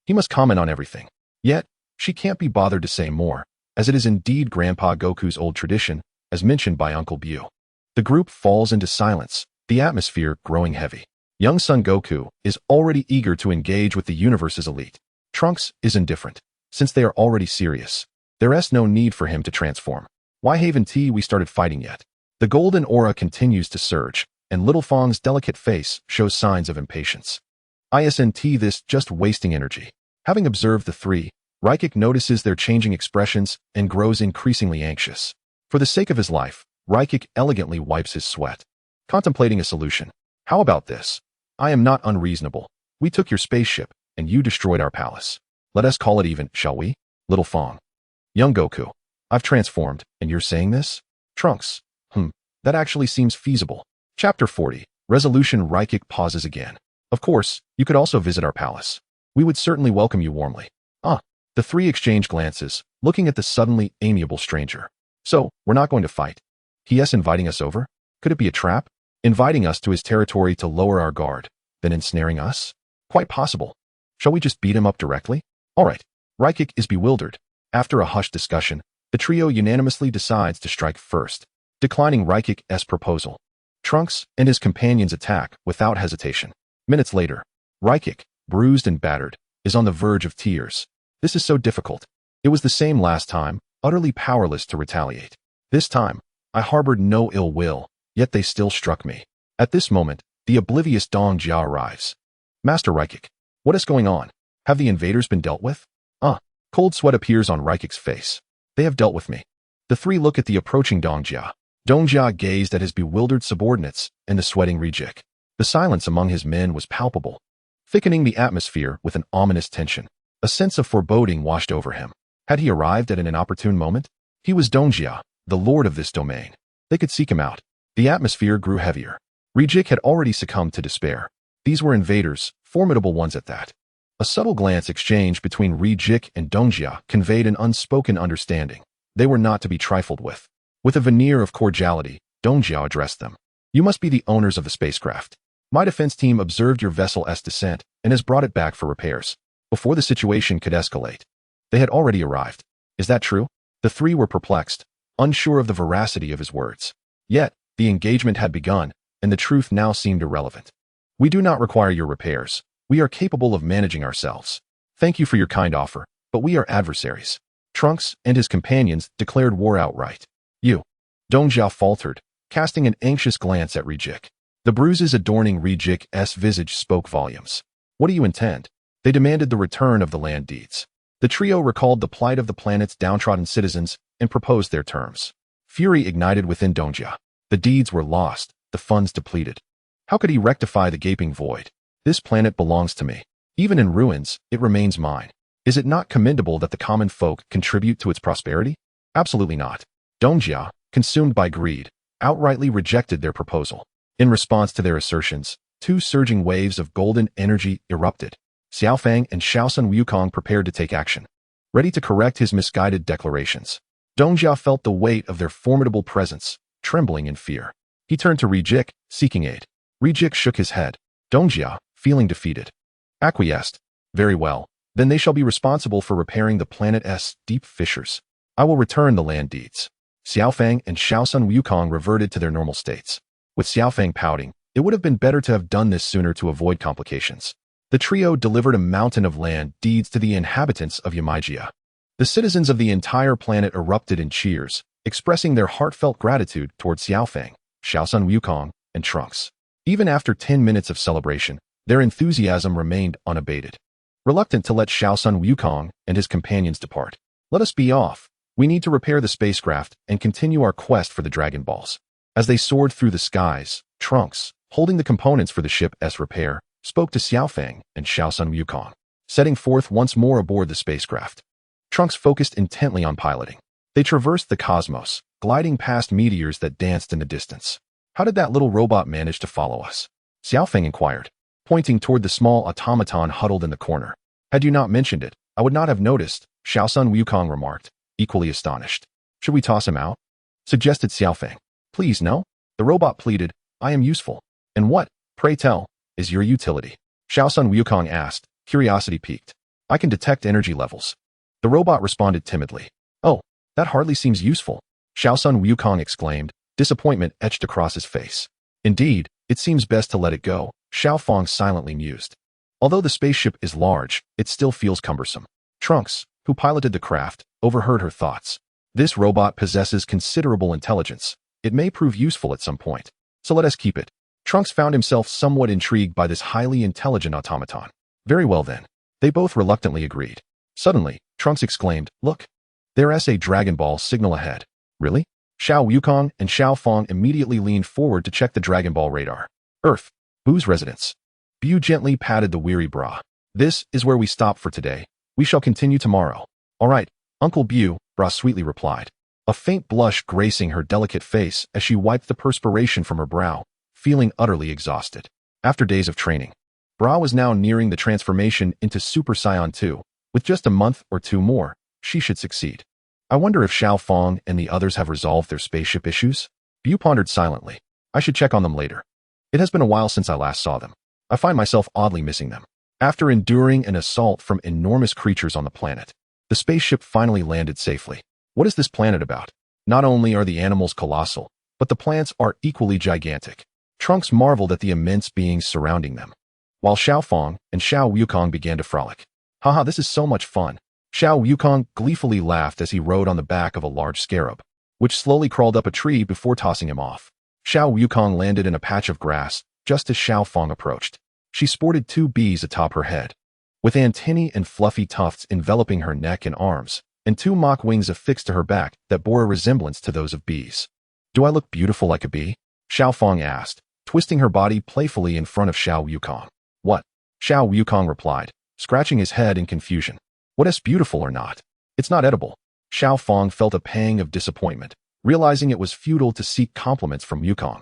He must comment on everything. Yet, she can't be bothered to say more, as it is indeed Grandpa Goku's old tradition, as mentioned by Uncle BUU. The group falls into silence, the atmosphere growing heavy. Young son Goku is already eager to engage with the universe's elite. Trunks is indifferent, since they are already serious. There's no need for him to transform. Why haven't we started fighting yet? The golden aura continues to surge, and Little Fong's delicate face shows signs of impatience. Isn't this just wasting energy? Having observed the three, Raikik notices their changing expressions and grows increasingly anxious. For the sake of his life, Raikik elegantly wipes his sweat. Contemplating a solution. How about this? I am not unreasonable. We took your spaceship, and you destroyed our palace. Let us call it even, shall we? Little Fong. Young Goku. I've transformed, and you're saying this? Trunks. That actually seems feasible. Chapter 40. Resolution. Raikik pauses again. Of course, you could also visit our palace. We would certainly welcome you warmly. The three exchange glances, looking at the suddenly amiable stranger. So, we're not going to fight. He.s. inviting us over? Could it be a trap? Inviting us to his territory to lower our guard, then ensnaring us? Quite possible. Shall we just beat him up directly? Alright. Raikik is bewildered. After a hushed discussion, the trio unanimously decides to strike first, declining Raikik's proposal. Trunks and his companions attack without hesitation. Minutes later, Raikik, bruised and battered, is on the verge of tears. This is so difficult. It was the same last time, utterly powerless to retaliate. This time, I harbored no ill will, yet they still struck me. At this moment, the oblivious Dong Jia arrives. Master Raikik, what is going on? Have the invaders been dealt with? Cold sweat appears on Raikik's face. They have dealt with me. The three look at the approaching Dong Jia. Dong Jia gazed at his bewildered subordinates and the sweating Rejik. The silence among his men was palpable, thickening the atmosphere with an ominous tension. A sense of foreboding washed over him. Had he arrived at an inopportune moment? He was Dong Jia, the lord of this domain. They could seek him out. The atmosphere grew heavier. Rejik had already succumbed to despair. These were invaders, formidable ones at that. A subtle glance exchanged between Rejik and Dong Jia conveyed an unspoken understanding. They were not to be trifled with. With a veneer of cordiality, Dong Jia addressed them. You must be the owners of the spacecraft. My defense team observed your vessel's descent and has brought it back for repairs. Before the situation could escalate, they had already arrived. Is that true? The three were perplexed, unsure of the veracity of his words. Yet, the engagement had begun, and the truth now seemed irrelevant. We do not require your repairs. We are capable of managing ourselves. Thank you for your kind offer, but we are adversaries. Trunks and his companions declared war outright. You. Dong Jia faltered, casting an anxious glance at Rejik. The bruises adorning Rejik's visage spoke volumes. What do you intend? They demanded the return of the land deeds. The trio recalled the plight of the planet's downtrodden citizens and proposed their terms. Fury ignited within Dong Jia. The deeds were lost, the funds depleted. How could he rectify the gaping void? This planet belongs to me. Even in ruins, it remains mine. Is it not commendable that the common folk contribute to its prosperity? Absolutely not. Dong Jia, consumed by greed, outrightly rejected their proposal. In response to their assertions, two surging waves of golden energy erupted. Xiaofang and Shaosun Wukong prepared to take action, ready to correct his misguided declarations. Dong Jia felt the weight of their formidable presence, trembling in fear. He turned to Rejik, seeking aid. Rejik shook his head. Dong Jia, feeling defeated, acquiesced. Very well, then they shall be responsible for repairing the planet's deep fissures. I will return the land deeds. Xiaofang and Shaosun Wukong reverted to their normal states. With Xiaofang pouting, it would have been better to have done this sooner to avoid complications. The trio delivered a mountain of land deeds to the inhabitants of Yamaijia. The citizens of the entire planet erupted in cheers, expressing their heartfelt gratitude toward Xiaofang, Shaosun Wukong, and Trunks. Even after 10 minutes of celebration, their enthusiasm remained unabated. Reluctant to let Shaosun Wukong and his companions depart. Let us be off. We need to repair the spacecraft and continue our quest for the Dragon Balls. As they soared through the skies, Trunks, holding the components for the ship's repair, spoke to Xiaofang and Shaosun Wukong, setting forth once more aboard the spacecraft. Trunks focused intently on piloting. They traversed the cosmos, gliding past meteors that danced in the distance. How did that little robot manage to follow us? Xiaofang inquired, pointing toward the small automaton huddled in the corner. Had you not mentioned it, I would not have noticed, Shaosun Wukong remarked, equally astonished. Should we toss him out? Suggested Xiaofang. Please no. The robot pleaded, I am useful. And what, pray tell, is your utility? Xiaosun Wukong asked, curiosity piqued. I can detect energy levels. The robot responded timidly. Oh, that hardly seems useful. Xiaosun Wukong exclaimed, disappointment etched across his face. Indeed, it seems best to let it go, Xiaofang silently mused. Although the spaceship is large, it still feels cumbersome. Trunks, who piloted the craft, overheard her thoughts. This robot possesses considerable intelligence. It may prove useful at some point. So let us keep it. Trunks found himself somewhat intrigued by this highly intelligent automaton. Very well then. They both reluctantly agreed. Suddenly, Trunks exclaimed, look. There's a Dragon Ball signal ahead. Really? Xiao Wukong and Xiaofang immediately leaned forward to check the Dragon Ball radar. Earth. BUU's residence. BUU gently patted the weary bra. This is where we stop for today. We shall continue tomorrow. All right, Uncle BUU, Bra sweetly replied. A faint blush gracing her delicate face as she wiped the perspiration from her brow, feeling utterly exhausted. After days of training, Bra was now nearing the transformation into Super Saiyan 2. With just a month or two more, she should succeed. I wonder if Xiaofang and the others have resolved their spaceship issues? BUU pondered silently. I should check on them later. It has been a while since I last saw them. I find myself oddly missing them. After enduring an assault from enormous creatures on the planet, the spaceship finally landed safely. What is this planet about? Not only are the animals colossal, but the plants are equally gigantic. Trunks marveled at the immense beings surrounding them, while Xiaofang and Xiao Wukong began to frolic. Haha, this is so much fun. Xiao Wukong gleefully laughed as he rode on the back of a large scarab, which slowly crawled up a tree before tossing him off. Xiao Wukong landed in a patch of grass just as Xiaofang approached. She sported 2 bees atop her head, with antennae and fluffy tufts enveloping her neck and arms, and 2 mock wings affixed to her back that bore a resemblance to those of bees. Do I look beautiful like a bee? Xiaofang asked, twisting her body playfully in front of Xiao Wukong. What? Xiao Wukong replied, scratching his head in confusion. What is beautiful or not? It's not edible. Xiaofang felt a pang of disappointment, realizing it was futile to seek compliments from Wukong,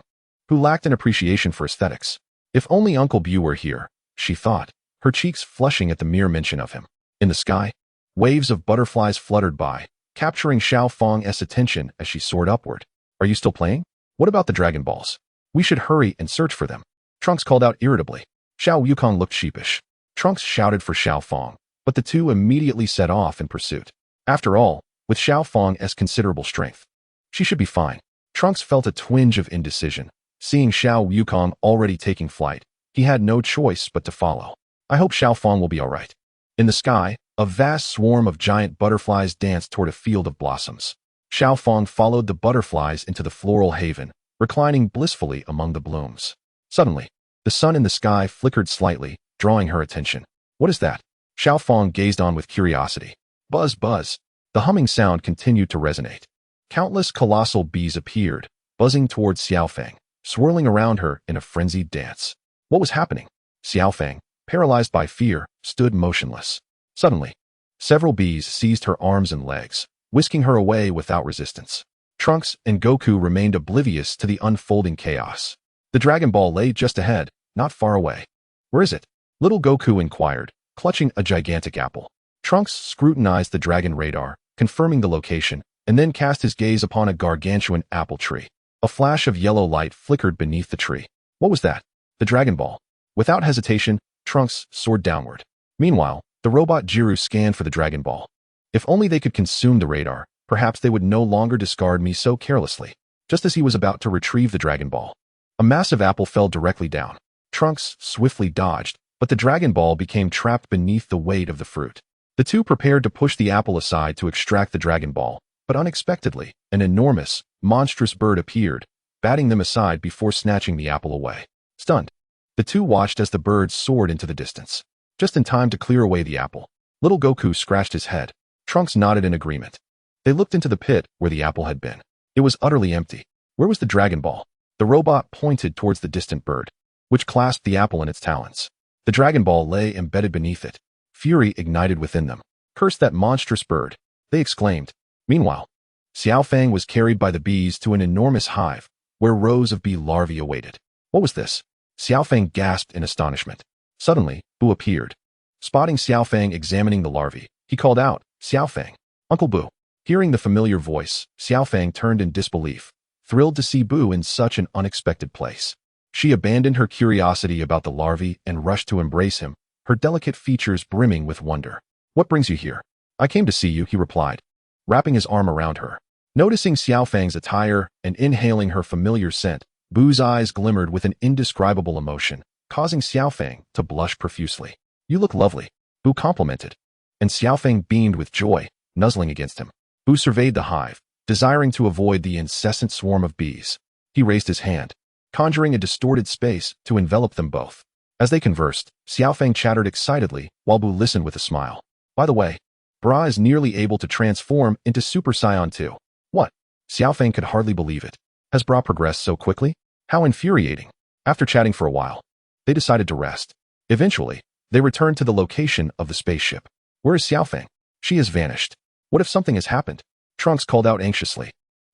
who lacked an appreciation for aesthetics. If only Uncle BUU were here, she thought, her cheeks flushing at the mere mention of him. In the sky, waves of butterflies fluttered by, capturing Xiaofang's attention as she soared upward. Are you still playing? What about the Dragon Balls? We should hurry and search for them. Trunks called out irritably. Xiao Wukong looked sheepish. Trunks shouted for Xiaofang, but the two immediately set off in pursuit. After all, with Xiaofang's considerable strength, she should be fine. Trunks felt a twinge of indecision. Seeing Xiao Wukong already taking flight, he had no choice but to follow. I hope Xiaofang will be all right. In the sky, a vast swarm of giant butterflies danced toward a field of blossoms. Xiaofang followed the butterflies into the floral haven, reclining blissfully among the blooms. Suddenly, the sun in the sky flickered slightly, drawing her attention. What is that? Xiaofang gazed on with curiosity. Buzz, buzz. The humming sound continued to resonate. Countless colossal bees appeared, buzzing towards Xiaofang, swirling around her in a frenzied dance. What was happening? Xiaofang, paralyzed by fear, stood motionless. Suddenly, several bees seized her arms and legs, whisking her away without resistance. Trunks and Goku remained oblivious to the unfolding chaos. The Dragon Ball lay just ahead, not far away. Where is it? Little Goku inquired, clutching a gigantic apple. Trunks scrutinized the dragon radar, confirming the location, and then cast his gaze upon a gargantuan apple tree. A flash of yellow light flickered beneath the tree. What was that? The Dragon Ball. Without hesitation, Trunks soared downward. Meanwhile, the robot Jiru scanned for the Dragon Ball. If only they could consume the radar, perhaps they would no longer discard me so carelessly. Just as he was about to retrieve the Dragon Ball, a massive apple fell directly down. Trunks swiftly dodged, but the Dragon Ball became trapped beneath the weight of the fruit. The two prepared to push the apple aside to extract the Dragon Ball, but unexpectedly, an enormous, monstrous bird appeared, batting them aside before snatching the apple away. Stunned, the two watched as the bird soared into the distance. Just in time to clear away the apple, little Goku scratched his head. Trunks nodded in agreement. They looked into the pit where the apple had been. It was utterly empty. Where was the Dragon Ball? The robot pointed towards the distant bird, which clasped the apple in its talons. The Dragon Ball lay embedded beneath it. Fury ignited within them. Curse that monstrous bird, they exclaimed. Meanwhile, Xiaofang was carried by the bees to an enormous hive, where rows of bee larvae awaited. What was this? Xiaofang gasped in astonishment. Suddenly, BUU appeared. Spotting Xiaofang examining the larvae, he called out, Xiaofang, Uncle BUU. Hearing the familiar voice, Xiaofang turned in disbelief, thrilled to see BUU in such an unexpected place. She abandoned her curiosity about the larvae and rushed to embrace him, her delicate features brimming with wonder. "What brings you here?" "I came to see you," he replied, wrapping his arm around her. Noticing Xiaofang's attire and inhaling her familiar scent, BUU's eyes glimmered with an indescribable emotion, causing Xiaofang to blush profusely. "You look lovely," BUU complimented, and Xiaofang beamed with joy, nuzzling against him. BUU surveyed the hive, desiring to avoid the incessant swarm of bees. He raised his hand, conjuring a distorted space to envelop them both. As they conversed, Xiaofang chattered excitedly while BUU listened with a smile. "By the way, Bra is nearly able to transform into Super Saiyan too." "What?" Xiaofang could hardly believe it. "Has Bra progressed so quickly? How infuriating." After chatting for a while, they decided to rest. Eventually, they returned to the location of the spaceship. "Where is Xiaofang?" "She has vanished." "What if something has happened?" Trunks called out anxiously.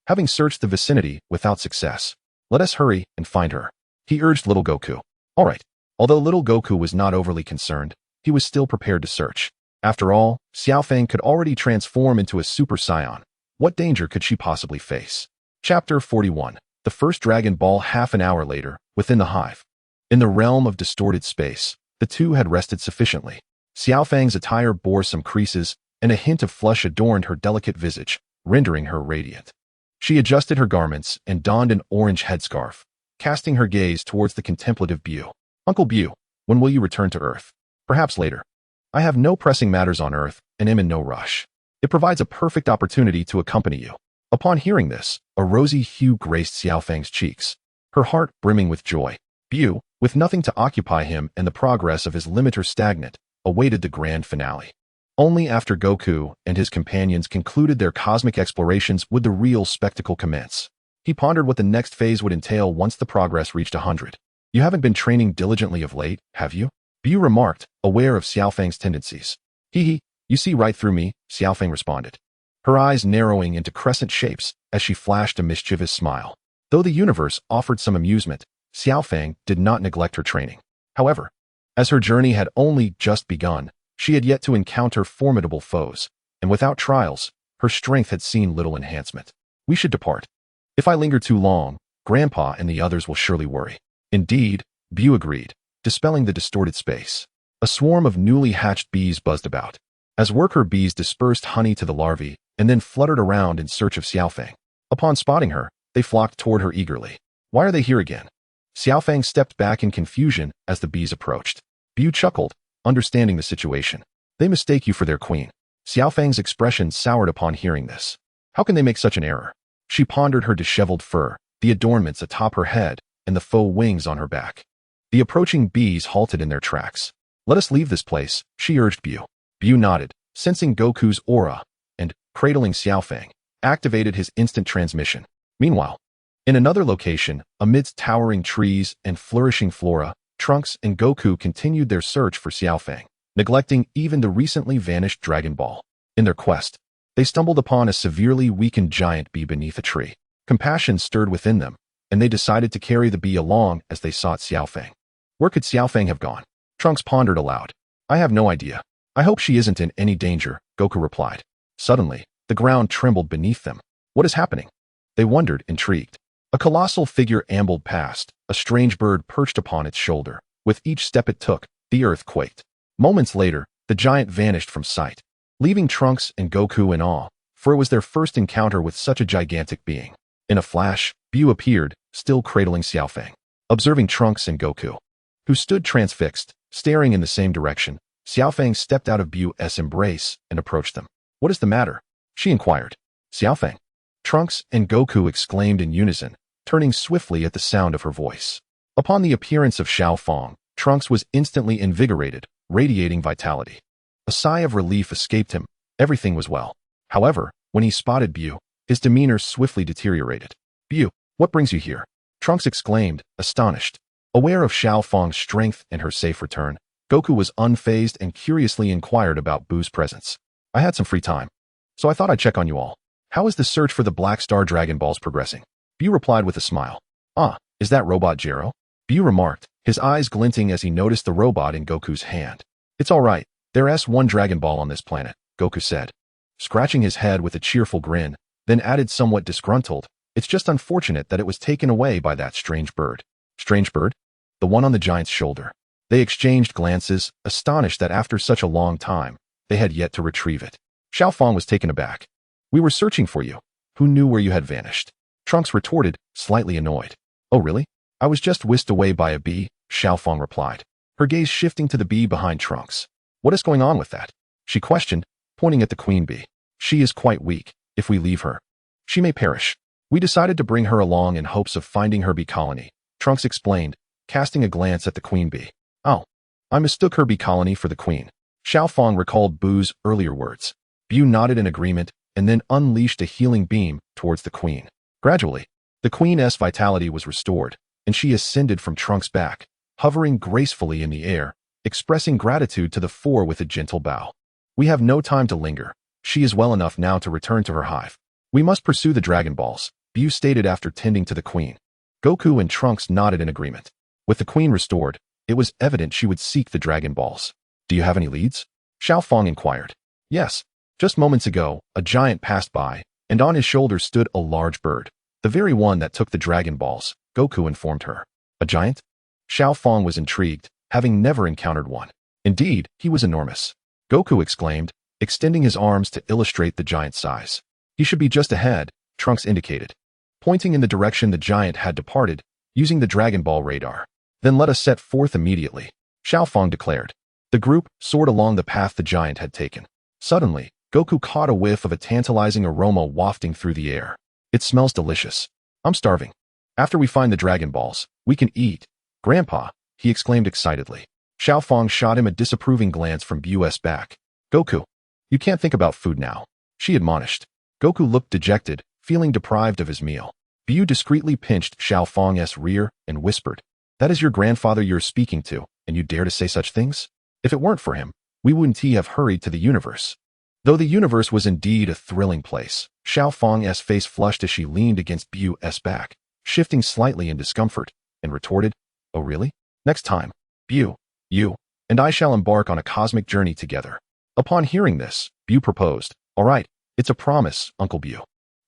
Having searched the vicinity without success, "Let us hurry and find her," he urged little Goku. All right. Although little Goku was not overly concerned, he was still prepared to search. After all, Xiaofang could already transform into a Super Saiyan. What danger could she possibly face? Chapter 41. The first Dragon Ball. Half an hour later, within the hive. In the realm of distorted space, the two had rested sufficiently. Xiaofang's attire bore some creases, and a hint of flush adorned her delicate visage, rendering her radiant. She adjusted her garments and donned an orange headscarf, casting her gaze towards the contemplative BUU. "Uncle BUU, when will you return to Earth?" "Perhaps later. I have no pressing matters on Earth and am in no rush. It provides a perfect opportunity to accompany you." Upon hearing this, a rosy hue graced Xiaofang's cheeks, her heart brimming with joy. BUU, with nothing to occupy him and the progress of his limiter stagnant, awaited the grand finale. Only after Goku and his companions concluded their cosmic explorations would the real spectacle commence. He pondered what the next phase would entail once the progress reached 100. "You haven't been training diligently of late, have you?" BUU remarked, aware of Xiaofang's tendencies. "Hee, you see right through me," Xiaofang responded, her eyes narrowing into crescent shapes as she flashed a mischievous smile. Though the universe offered some amusement, Xiaofang did not neglect her training. However, as her journey had only just begun, she had yet to encounter formidable foes, and without trials, her strength had seen little enhancement. "We should depart. If I linger too long, Grandpa and the others will surely worry." "Indeed," BUU agreed, dispelling the distorted space. A swarm of newly hatched bees buzzed about. As worker bees dispersed honey to the larvae and then fluttered around in search of Xiaofang. Upon spotting her, they flocked toward her eagerly. "Why are they here again?" Xiaofang stepped back in confusion as the bees approached. BUU chuckled, understanding the situation. "They mistake you for their queen." Xiaofang's expression soured upon hearing this. How can they make such an error? She pondered her disheveled fur, the adornments atop her head, and the faux wings on her back. The approaching bees halted in their tracks. "Let us leave this place," she urged BUU. BUU nodded, sensing Goku's aura, and, cradling Xiaofang, activated his instant transmission. Meanwhile, in another location, amidst towering trees and flourishing flora, Trunks and Goku continued their search for Xiaofang, neglecting even the recently vanished Dragon Ball. In their quest, they stumbled upon a severely weakened giant bee beneath a tree. Compassion stirred within them, and they decided to carry the bee along as they sought Xiaofang. Where could Xiaofang have gone? Trunks pondered aloud. "I have no idea. I hope she isn't in any danger," Goku replied. Suddenly, the ground trembled beneath them. What is happening? They wondered, intrigued. A colossal figure ambled past, a strange bird perched upon its shoulder. With each step it took, the earth quaked. Moments later, the giant vanished from sight, leaving Trunks and Goku in awe, for it was their first encounter with such a gigantic being. In a flash, BUU appeared, still cradling Xiaofang. Observing Trunks and Goku, who stood transfixed, staring in the same direction, Xiaofang stepped out of BUU's embrace and approached them. "What is the matter?" she inquired. "Xiaofang." Trunks and Goku exclaimed in unison, turning swiftly at the sound of her voice. Upon the appearance of Xiaofang, Trunks was instantly invigorated, radiating vitality. A sigh of relief escaped him. Everything was well. However, when he spotted BUU, his demeanor swiftly deteriorated. "BUU, what brings you here?" Trunks exclaimed, astonished. Aware of Xiaofang's strength and her safe return, Goku was unfazed and curiously inquired about BUU's presence. "I had some free time, so I thought I'd check on you all. How is the search for the Black Star Dragon Balls progressing?" BUU replied with a smile. "Ah, is that robot Jero?" BUU remarked, his eyes glinting as he noticed the robot in Goku's hand. "It's all right. There's one Dragon Ball on this planet," Goku said, scratching his head with a cheerful grin, then added somewhat disgruntled, "It's just unfortunate that it was taken away by that strange bird." Strange bird? The one on the giant's shoulder. They exchanged glances, astonished that after such a long time, they had yet to retrieve it. Xiaofang was taken aback. We were searching for you. Who knew where you had vanished? Trunks retorted, slightly annoyed. Oh really? I was just whisked away by a bee, Xiaofang replied, her gaze shifting to the bee behind Trunks. What is going on with that? She questioned, pointing at the queen bee. She is quite weak. If we leave her, she may perish. We decided to bring her along in hopes of finding her bee colony, Trunks explained, casting a glance at the queen bee. Oh, I mistook her bee colony for the queen. Xiaofang recalled BUU's earlier words. BUU nodded in agreement and then unleashed a healing beam towards the queen. Gradually, the queen's vitality was restored, and she ascended from Trunks' back, hovering gracefully in the air, expressing gratitude to the four with a gentle bow. We have no time to linger. She is well enough now to return to her hive. We must pursue the Dragon Balls, BUU stated after tending to the queen. Goku and Trunks nodded in agreement. With the queen restored, it was evident she would seek the Dragon Balls. Do you have any leads? Xiaofang inquired. Yes. Just moments ago, a giant passed by, and on his shoulder stood a large bird. The very one that took the Dragon Balls, Goku informed her. A giant? Xiaofang was intrigued, having never encountered one. Indeed, he was enormous. Goku exclaimed, extending his arms to illustrate the giant's size. He should be just ahead, Trunks indicated, pointing in the direction the giant had departed, using the Dragon Ball radar. Then let us set forth immediately, Xiaofang declared. The group soared along the path the giant had taken. Suddenly, Goku caught a whiff of a tantalizing aroma wafting through the air. It smells delicious. I'm starving. After we find the Dragon Balls, we can eat. Grandpa, he exclaimed excitedly. Xiaofang shot him a disapproving glance from BUU's back. Goku, you can't think about food now, she admonished. Goku looked dejected, feeling deprived of his meal. BUU discreetly pinched Xiaofang's rear and whispered, That is your grandfather you're speaking to, and you dare to say such things? If it weren't for him, we wouldn't have hurried to the universe. Though the universe was indeed a thrilling place, Xiaofang's face flushed as she leaned against BUU's back, shifting slightly in discomfort, and retorted, Oh really? Next time, BUU, you and I shall embark on a cosmic journey together. Upon hearing this, BUU proposed, All right, it's a promise, Uncle BUU.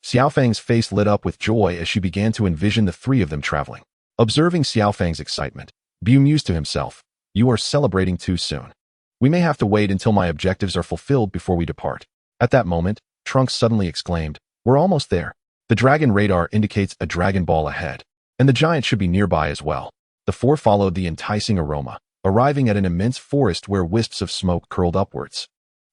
Xiaofang's face lit up with joy as she began to envision the three of them traveling. Observing Xiaofang's excitement, BUU mused to himself, You are celebrating too soon. We may have to wait until my objectives are fulfilled before we depart. At that moment, Trunks suddenly exclaimed, We're almost there. The dragon radar indicates a Dragon Ball ahead, and the giant should be nearby as well. The four followed the enticing aroma, arriving at an immense forest where wisps of smoke curled upwards.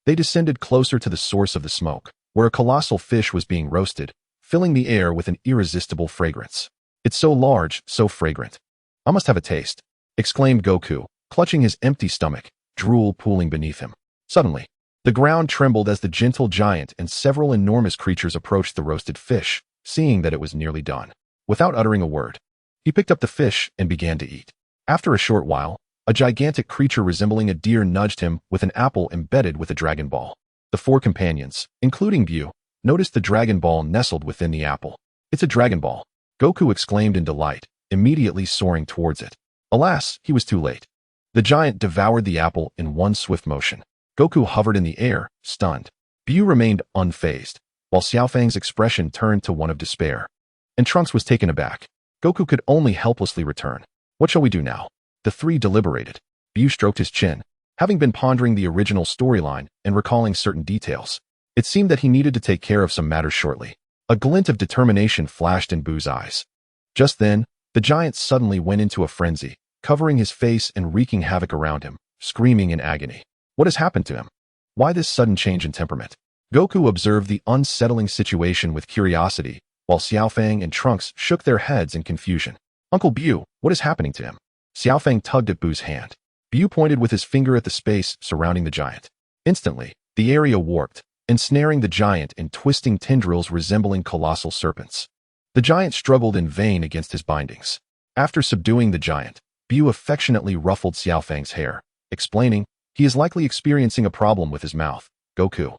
They descended closer to the source of the smoke, where a colossal fish was being roasted, filling the air with an irresistible fragrance. It's so large, so fragrant. I must have a taste, exclaimed Goku, clutching his empty stomach, drool pooling beneath him. Suddenly, the ground trembled as the gentle giant and several enormous creatures approached the roasted fish, seeing that it was nearly done. Without uttering a word, he picked up the fish and began to eat. After a short while, a gigantic creature resembling a deer nudged him with an apple embedded with a Dragon Ball. The four companions, including BUU, noticed the Dragon Ball nestled within the apple. It's a Dragon Ball, Goku exclaimed in delight, immediately soaring towards it. Alas, he was too late. The giant devoured the apple in one swift motion. Goku hovered in the air, stunned. BUU remained unfazed, while Xiaofang's expression turned to one of despair. And Trunks was taken aback. Goku could only helplessly return. What shall we do now? The three deliberated. BUU stroked his chin, having been pondering the original storyline and recalling certain details. It seemed that he needed to take care of some matters shortly. A glint of determination flashed in BUU's eyes. Just then, the giant suddenly went into a frenzy, covering his face and wreaking havoc around him, screaming in agony. What has happened to him? Why this sudden change in temperament? Goku observed the unsettling situation with curiosity, while Xiaofang and Trunks shook their heads in confusion. Uncle BUU, what is happening to him? Xiaofang tugged at BUU's hand. BUU pointed with his finger at the space surrounding the giant. Instantly, the area warped, ensnaring the giant in twisting tendrils resembling colossal serpents. The giant struggled in vain against his bindings. After subduing the giant, BUU affectionately ruffled Xiaofang's hair, explaining, He is likely experiencing a problem with his mouth. Goku,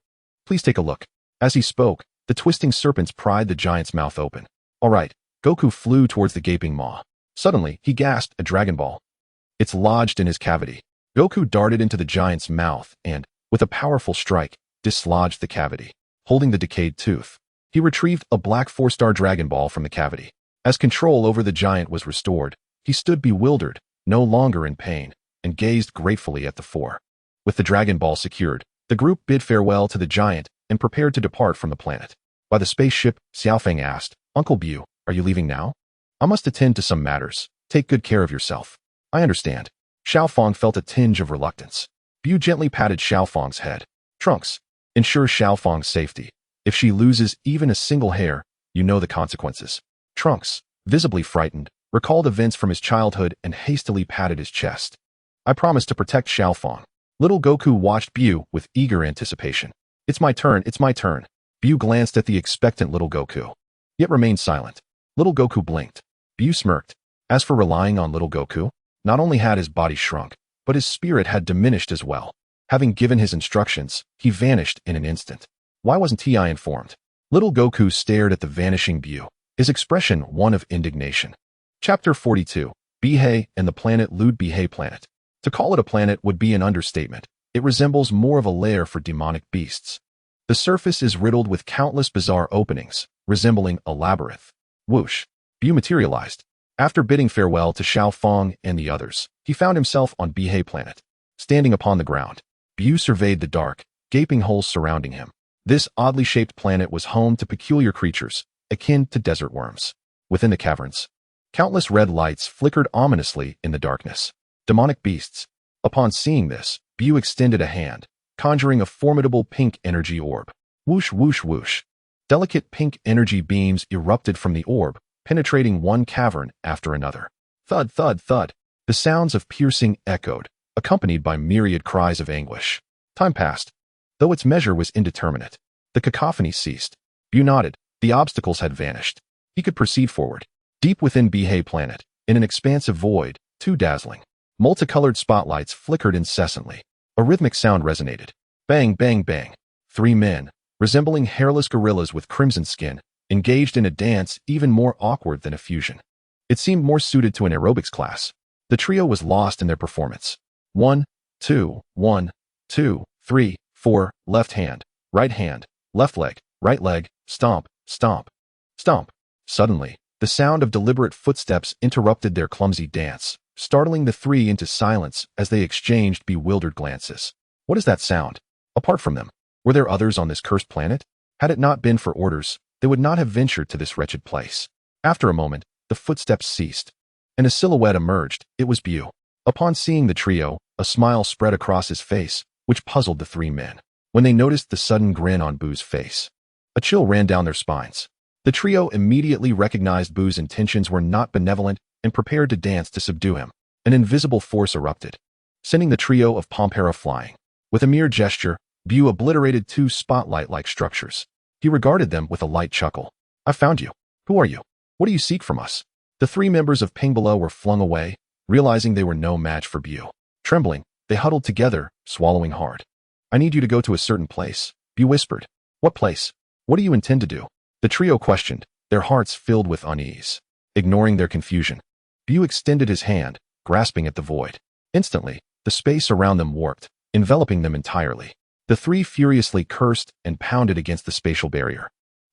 please take a look. As he spoke, the twisting serpents pried the giant's mouth open. All right, Goku flew towards the gaping maw. Suddenly, he gasped a Dragon Ball. It's lodged in his cavity. Goku darted into the giant's mouth and, with a powerful strike, dislodged the cavity. Holding the decayed tooth, he retrieved a black 4-star Dragon Ball from the cavity. As control over the giant was restored, He stood bewildered, no longer in pain, and gazed gratefully at the four. With the Dragon Ball secured, the group bid farewell to the giant and prepared to depart from the planet. By the spaceship, Xiaofeng asked, "Uncle Bu, are you leaving now? I must attend to some matters. Take good care of yourself." "I understand." Xiaofeng felt a tinge of reluctance. Bu gently patted Xiaofeng's head. "Trunks, ensure Xiaofeng's safety. If she loses even a single hair, you know the consequences." Trunks, visibly frightened, recalled events from his childhood and hastily patted his chest. "I promise to protect Xiaofeng." Little Goku watched Bu with eager anticipation. It's my turn, it's my turn." Bu glanced at the expectant little Goku, yet remained silent. Little Goku blinked. Bu smirked. As for relying on little Goku, not only had his body shrunk, but his spirit had diminished as well. Having given his instructions, he vanished in an instant. Why wasn't I informed? Little Goku stared at the vanishing Bu, his expression one of indignation. Chapter 42, Bihei and the planet Lud Bihei planet. To call it a planet would be an understatement. It resembles more of a lair for demonic beasts. The surface is riddled with countless bizarre openings, resembling a labyrinth. Whoosh! Bu materialized. After bidding farewell to Xiaofeng and the others, he found himself on Bihei planet. Standing upon the ground, Bu surveyed the dark, gaping holes surrounding him. This oddly shaped planet was home to peculiar creatures, akin to desert worms. Within the caverns, countless red lights flickered ominously in the darkness. Demonic beasts. Upon seeing this, Bu extended a hand, conjuring a formidable pink energy orb. Whoosh, whoosh, whoosh. Delicate pink energy beams erupted from the orb, penetrating one cavern after another. Thud, thud, thud. The sounds of piercing echoed, accompanied by myriad cries of anguish. Time passed. Though its measure was indeterminate, the cacophony ceased. Bu nodded. The obstacles had vanished. He could proceed forward. Deep within Bihei planet, in an expansive void, too dazzling, multicolored spotlights flickered incessantly. A rhythmic sound resonated. Bang, bang, bang. Three men, resembling hairless gorillas with crimson skin, engaged in a dance even more awkward than a fusion. It seemed more suited to an aerobics class. The trio was lost in their performance. 1, 2, 1, 2, 3, 4, left hand, left leg, right leg, stomp, stomp, stomp. Suddenly, the sound of deliberate footsteps interrupted their clumsy dance, startling the three into silence as they exchanged bewildered glances. What is that sound? Apart from them, were there others on this cursed planet? Had it not been for orders, they would not have ventured to this wretched place. After a moment, the footsteps ceased, and a silhouette emerged. It was Bu. Upon seeing the trio, a smile spread across his face, which puzzled the three men. When they noticed the sudden grin on Bu's face, a chill ran down their spines. The trio immediately recognized Bu's intentions were not benevolent and prepared to dance to subdue him. An invisible force erupted, sending the trio of Potara flying. With a mere gesture, Bu obliterated two spotlight-like structures. He regarded them with a light chuckle. "I found you. Who are you? What do you seek from us?" The three members of Piccolo were flung away, realizing they were no match for Bu. Trembling, they huddled together, swallowing hard. "I need you to go to a certain place," Bu whispered. "What place? What do you intend to do?" The trio questioned, their hearts filled with unease. Ignoring their confusion, Bu extended his hand, grasping at the void. Instantly, the space around them warped, enveloping them entirely. The three furiously cursed and pounded against the spatial barrier,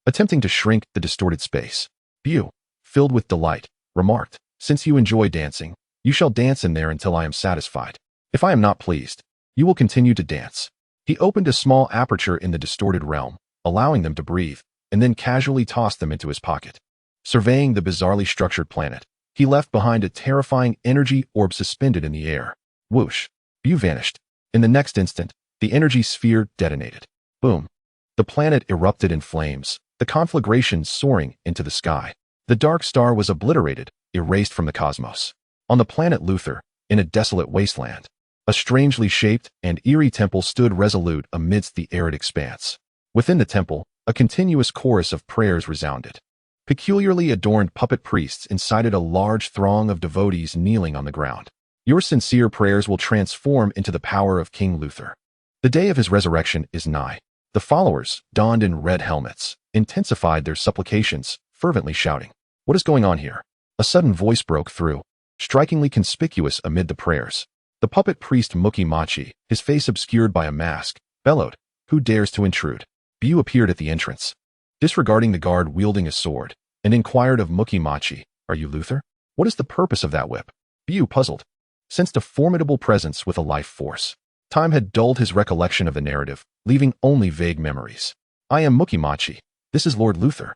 attempting to shrink the distorted space. Bu, filled with delight, remarked, "Since you enjoy dancing, you shall dance in there until I am satisfied. If I am not pleased, you will continue to dance." He opened a small aperture in the distorted realm, allowing them to breathe, and then casually tossed them into his pocket. Surveying the bizarrely structured planet, he left behind a terrifying energy orb suspended in the air. Whoosh! Bu vanished. In the next instant, the energy sphere detonated. Boom! The planet erupted in flames, the conflagration soaring into the sky. The dark star was obliterated, erased from the cosmos. On the planet Luther, in a desolate wasteland, a strangely shaped and eerie temple stood resolute amidst the arid expanse. Within the temple, a continuous chorus of prayers resounded. Peculiarly adorned puppet priests incited a large throng of devotees kneeling on the ground. Your sincere prayers will transform into the power of King Luther. The day of his resurrection is nigh. The followers, donned in red helmets, intensified their supplications, fervently shouting, "What is going on here?" A sudden voice broke through, strikingly conspicuous amid the prayers. The puppet priest Mukimachi, his face obscured by a mask, bellowed, "Who dares to intrude?" Bu appeared at the entrance, disregarding the guard wielding a sword, and inquired of Mukimachi, "Are you Luther? What is the purpose of that whip? BUU, puzzled, sensed a formidable presence with a life force. Time had dulled his recollection of the narrative, leaving only vague memories. I am Mukimachi. This is Lord Luther.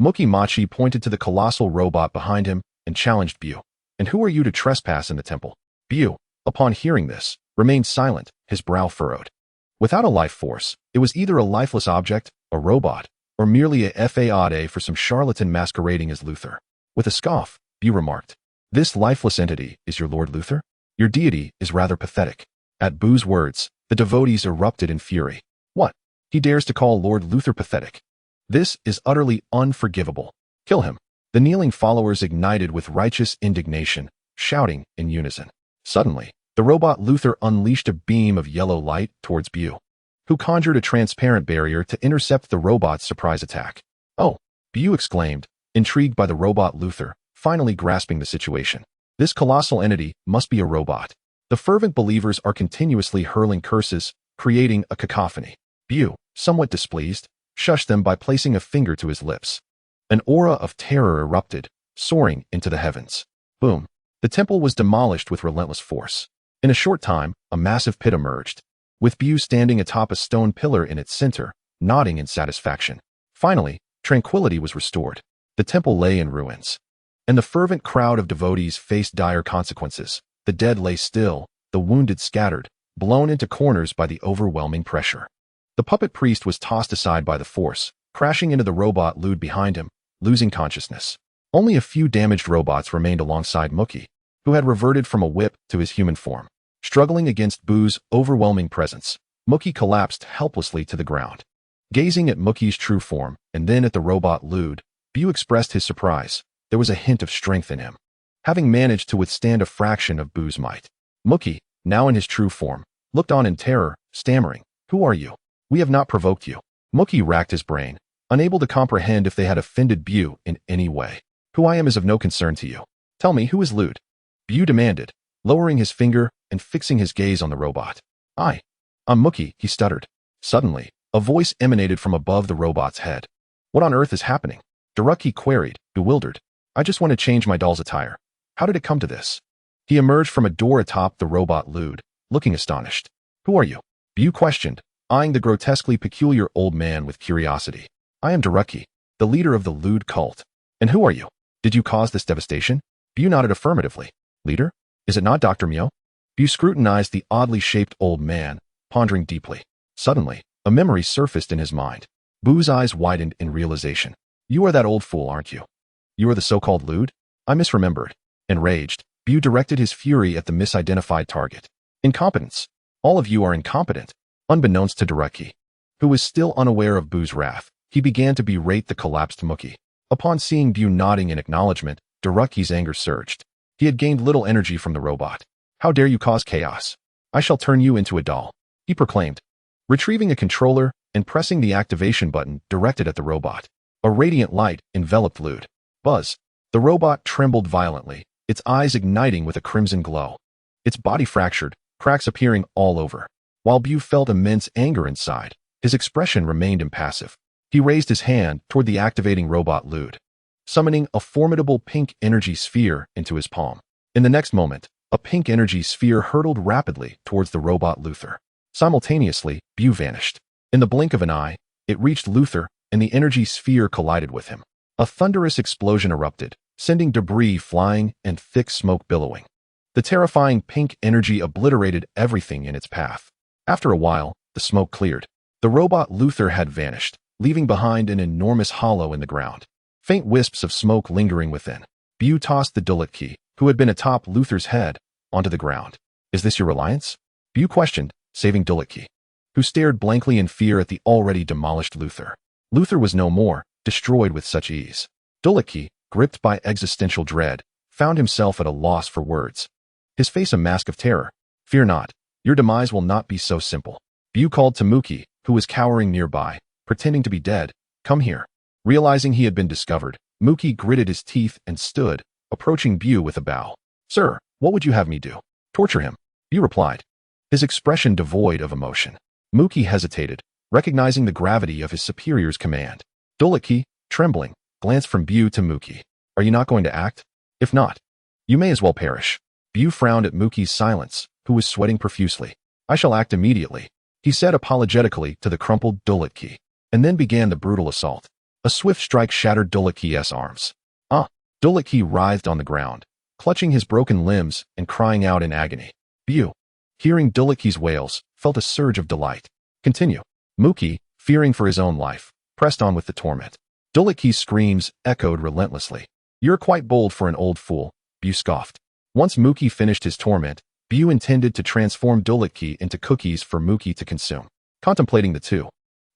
Mukimachi pointed to the colossal robot behind him and challenged BUU. And who are you to trespass in the temple? BUU, upon hearing this, remained silent, his brow furrowed. Without a life force, it was either a lifeless object, a robot, or merely a fade for some charlatan masquerading as Luther. With a scoff, BUU remarked, "This lifeless entity is your Lord Luther? Your deity is rather pathetic." At BUU's words, the devotees erupted in fury. What? He dares to call Lord Luther pathetic? This is utterly unforgivable. Kill him. The kneeling followers ignited with righteous indignation, shouting in unison. Suddenly, the robot Luther unleashed a beam of yellow light towards BUU, who conjured a transparent barrier to intercept the robot's surprise attack. Oh, BUU exclaimed, intrigued by the robot Luther, finally grasping the situation. This colossal entity must be a robot. The fervent believers are continuously hurling curses, creating a cacophony. BUU, somewhat displeased, shushed them by placing a finger to his lips. An aura of terror erupted, soaring into the heavens. Boom. The temple was demolished with relentless force. In a short time, a massive pit emerged, with BUU standing atop a stone pillar in its center, nodding in satisfaction. Finally, tranquility was restored. The temple lay in ruins, and the fervent crowd of devotees faced dire consequences. The dead lay still, the wounded scattered, blown into corners by the overwhelming pressure. The puppet priest was tossed aside by the force, crashing into the robot Lud behind him, losing consciousness. Only a few damaged robots remained alongside Muki, who had reverted from a whip to his human form. Struggling against BUU's overwhelming presence, Muki collapsed helplessly to the ground. Gazing at Muki's true form, and then at the robot Lud, BUU expressed his surprise. There was a hint of strength in him, having managed to withstand a fraction of BUU's might. Muki, now in his true form, looked on in terror, stammering, "Who are you? We have not provoked you." Muki racked his brain, unable to comprehend if they had offended BUU in any way. "Who I am is of no concern to you. Tell me, who is Lud?" BUU demanded, lowering his finger and fixing his gaze on the robot. I'm Muki," he stuttered. Suddenly, a voice emanated from above the robot's head. "What on earth is happening?" Daruki queried, bewildered. "I just want to change my doll's attire. How did it come to this?" He emerged from a door atop the robot Lud, looking astonished. "Who are you?" BUU questioned, eyeing the grotesquely peculiar old man with curiosity. "I am Daruki, the leader of the Lud cult." "And who are you? Did you cause this devastation?" BUU nodded affirmatively. "Leader? Is it not Dr. Mio?" BUU scrutinized the oddly shaped old man, pondering deeply. Suddenly, a memory surfaced in his mind. BUU's eyes widened in realization. "You are that old fool, aren't you? You are the so-called Lud?" "I misremembered." Enraged, BUU directed his fury at the misidentified target. "Incompetence. All of you are incompetent." Unbeknownst to Daruki, who was still unaware of BUU's wrath, he began to berate the collapsed Muki. Upon seeing BUU nodding in acknowledgement, Daruki's anger surged. He had gained little energy from the robot. "How dare you cause chaos? I shall turn you into a doll," he proclaimed, retrieving a controller and pressing the activation button directed at the robot. A radiant light enveloped Lud. Buzz. The robot trembled violently, its eyes igniting with a crimson glow. Its body fractured, cracks appearing all over. While BUU felt immense anger inside, his expression remained impassive. He raised his hand toward the activating robot Lud, summoning a formidable pink energy sphere into his palm. In the next moment, a pink energy sphere hurtled rapidly towards the robot Luther. Simultaneously, BUU vanished. In the blink of an eye, it reached Luther, and the energy sphere collided with him. A thunderous explosion erupted, sending debris flying and thick smoke billowing. The terrifying pink energy obliterated everything in its path. After a while, the smoke cleared. The robot Luther had vanished, leaving behind an enormous hollow in the ground. Faint wisps of smoke lingering within. BUU tossed the dullet key, who had been atop Luther's head, onto the ground. "Is this your reliance?" BUU questioned, saving dullet key, who stared blankly in fear at the already demolished Luther. Luther was no more, destroyed with such ease. Dullet key, gripped by existential dread, found himself at a loss for words. His face a mask of terror. "Fear not. Your demise will not be so simple." BUU called to Muki, who was cowering nearby, pretending to be dead. "Come here." Realizing he had been discovered, Muki gritted his teeth and stood, approaching BUU with a bow. "Sir, what would you have me do?" "Torture him," BUU replied, his expression devoid of emotion. Muki hesitated, recognizing the gravity of his superior's command. Dullet key, trembling, glanced from BUU to Muki. "Are you not going to act? If not, You may as well perish. BUU frowned at Mookie's silence, who was sweating profusely. I shall act immediately, he said apologetically to the crumpled Dulitki, and then began the brutal assault. A swift strike shattered Dulitki's arms. Dulitki writhed on the ground, clutching his broken limbs and crying out in agony. BUU, hearing Dulitki's wails, felt a surge of delight. Continue. Mookie, fearing for his own life, pressed on with the torment. Dulitki's screams echoed relentlessly. You're quite bold for an old fool, BUU scoffed. Once Mookie finished his torment, BUU intended to transform Dulitki into cookies for Mookie to consume. Contemplating the two,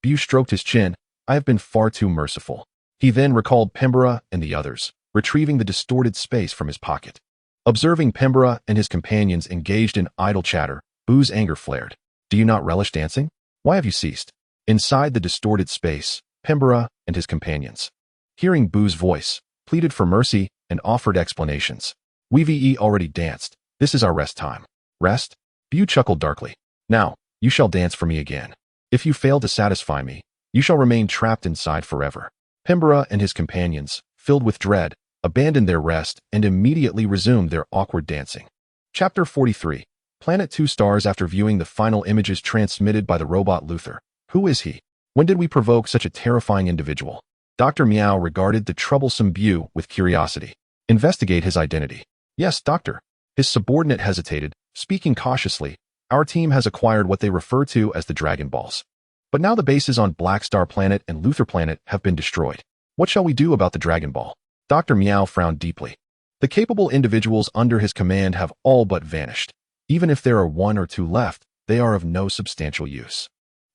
BUU stroked his chin. I have been far too merciful. He then recalled Pembera and the others, retrieving the distorted space from his pocket. Observing Pembera and his companions engaged in idle chatter, BUU's anger flared. Do you not relish dancing? Why have you ceased? Inside the distorted space, Pembera and his companions, hearing BUU's voice, pleaded for mercy and offered explanations. We've already danced. This is our rest time. Rest? BUU chuckled darkly. Now, you shall dance for me again. If you fail to satisfy me, you shall remain trapped inside forever. Pembera and his companions, filled with dread, abandoned their rest and immediately resumed their awkward dancing. Chapter 43. Planet 2 stars after viewing the final images transmitted by the robot Luther. Who is he? When did we provoke such a terrifying individual? Dr. Meow regarded the troublesome BUU with curiosity. Investigate his identity. Yes, doctor. His subordinate hesitated, speaking cautiously. Our team has acquired what they refer to as the Dragon Balls. But now the bases on Black Star Planet and Luther Planet have been destroyed. What shall we do about the Dragon Ball? Dr. Meow frowned deeply. The capable individuals under his command have all but vanished. Even if there are one or two left, they are of no substantial use.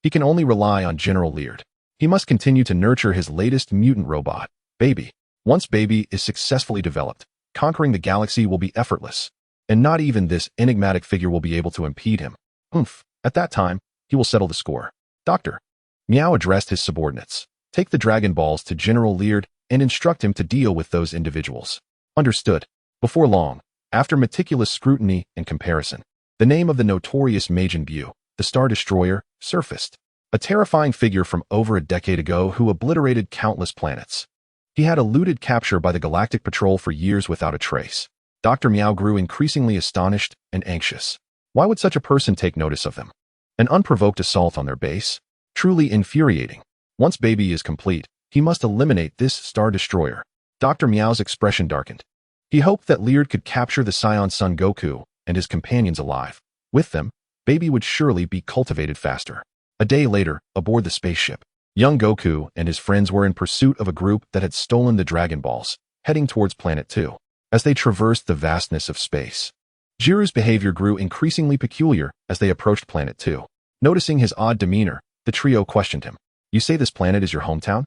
He can only rely on General Leard. He must continue to nurture his latest mutant robot, Baby. Once Baby is successfully developed, conquering the galaxy will be effortless, and not even this enigmatic figure will be able to impede him. At that time, he will settle the score. Doctor. Meow addressed his subordinates. Take the Dragon Balls to General Leard and instruct him to deal with those individuals. Understood. Before long, after meticulous scrutiny and comparison, the name of the notorious Majin BUU, the Star Destroyer, surfaced. A terrifying figure from over a decade ago who obliterated countless planets. He had eluded capture by the Galactic Patrol for years without a trace. Dr. Meow grew increasingly astonished and anxious. Why would such a person take notice of them? An unprovoked assault on their base? Truly infuriating. Once Baby is complete, he must eliminate this Star Destroyer. Dr. Meow's expression darkened. He hoped that Leard could capture the Scion Son Goku and his companions alive. With them, Baby would surely be cultivated faster. A day later, aboard the spaceship, young Goku and his friends were in pursuit of a group that had stolen the Dragon Balls, heading towards Planet 2. As they traversed the vastness of space, Jiru's behavior grew increasingly peculiar as they approached Planet 2. Noticing his odd demeanor, the trio questioned him. You say this planet is your hometown?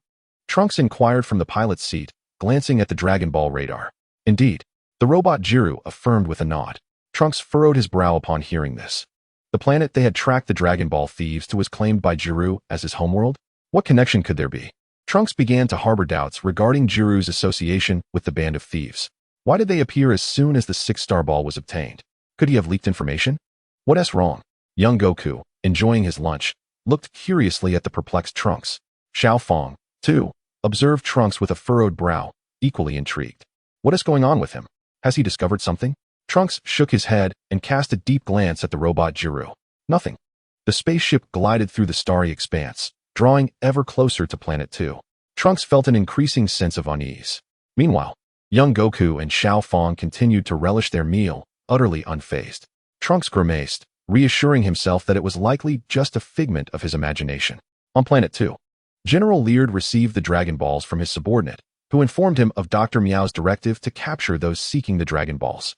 Trunks inquired from the pilot's seat, glancing at the Dragon Ball radar. Indeed, the robot Jiru affirmed with a nod. Trunks furrowed his brow upon hearing this. The planet they had tracked the Dragon Ball thieves to was claimed by Jiru as his homeworld? What connection could there be? Trunks began to harbor doubts regarding Jiru's association with the band of thieves. Why did they appear as soon as the 6-star ball was obtained? Could he have leaked information? What's wrong? Young Goku, enjoying his lunch, looked curiously at the perplexed Trunks. Xiao Fong, too, observed Trunks with a furrowed brow, equally intrigued. What is going on with him? Has he discovered something? Trunks shook his head and cast a deep glance at the robot Jiru. Nothing. The spaceship glided through the starry expanse, drawing ever closer to Planet 2. Trunks felt an increasing sense of unease. Meanwhile, young Goku and Xiao Fong continued to relish their meal, utterly unfazed. Trunks grimaced, reassuring himself that it was likely just a figment of his imagination. On Planet 2, General Leard received the Dragon Balls from his subordinate, who informed him of Dr. Meow's directive to capture those seeking the Dragon Balls.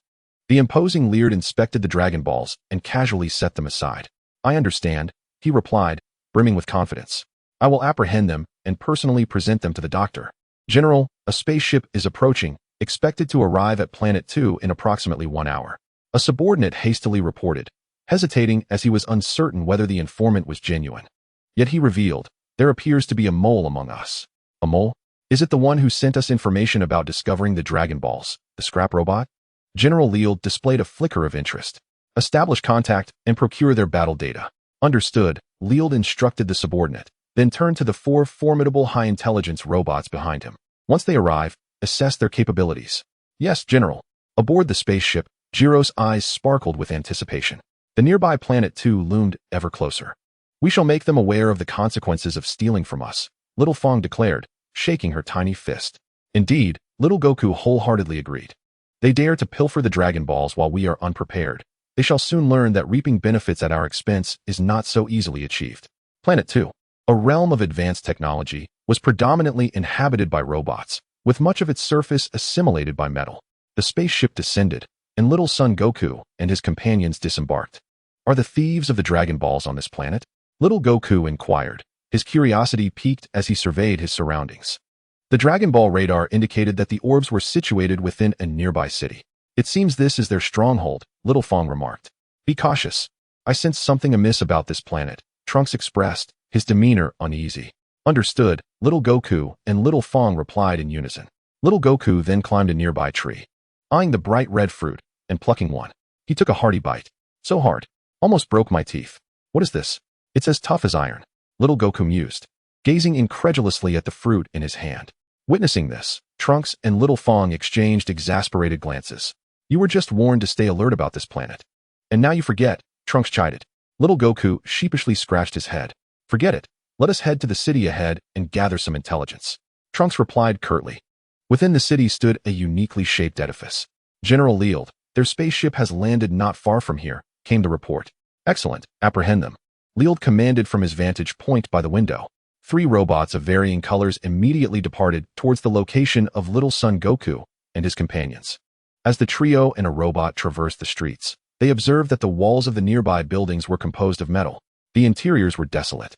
The imposing Leard inspected the Dragon Balls and casually set them aside. I understand, he replied, brimming with confidence. I will apprehend them and personally present them to the doctor. General, a spaceship is approaching, expected to arrive at Planet 2 in approximately 1 hour. A subordinate hastily reported, hesitating as he was uncertain whether the informant was genuine. Yet he revealed, there appears to be a mole among us. A mole? Is it the one who sent us information about discovering the Dragon Balls, the scrap robot? General Leald displayed a flicker of interest. Establish contact and procure their battle data. Understood, Leald instructed the subordinate, then turned to the 4 formidable high-intelligence robots behind him. Once they arrive, assess their capabilities. Yes, General. Aboard the spaceship, Jiro's eyes sparkled with anticipation. The nearby planet 2 loomed ever closer. "We shall make them aware of the consequences of stealing from us," Little Fong declared, shaking her tiny fist. Indeed, little Goku wholeheartedly agreed. "They dare to pilfer the Dragon Balls while we are unprepared. They shall soon learn that reaping benefits at our expense is not so easily achieved." Planet 2, a realm of advanced technology, was predominantly inhabited by robots, with much of its surface assimilated by metal. The spaceship descended, and little son Goku and his companions disembarked. "Are the thieves of the Dragon Balls on this planet?" Little Goku inquired, his curiosity piqued as he surveyed his surroundings. The Dragon Ball radar indicated that the orbs were situated within a nearby city. "It seems this is their stronghold," Little Fong remarked. "Be cautious. I sense something amiss about this planet," Trunks expressed, his demeanor uneasy. "Understood," Little Goku and Little Fong replied in unison. Little Goku then climbed a nearby tree. Eyeing the bright red fruit and plucking one, he took a hearty bite. "So hard. Almost broke my teeth. What is this?" "It's as tough as iron," Little Goku mused, gazing incredulously at the fruit in his hand. Witnessing this, Trunks and Little Fong exchanged exasperated glances. "You were just warned to stay alert about this planet. And now you forget," Trunks chided. Little Goku sheepishly scratched his head. "Forget it. Let us head to the city ahead and gather some intelligence." Trunks replied curtly. Within the city stood a uniquely shaped edifice. "General Lield, their spaceship has landed not far from here," came the report. "Excellent. Apprehend them," Lield commanded from his vantage point by the window. 3 robots of varying colors immediately departed towards the location of little son Goku and his companions. As the trio and a robot traversed the streets, they observed that the walls of the nearby buildings were composed of metal. The interiors were desolate,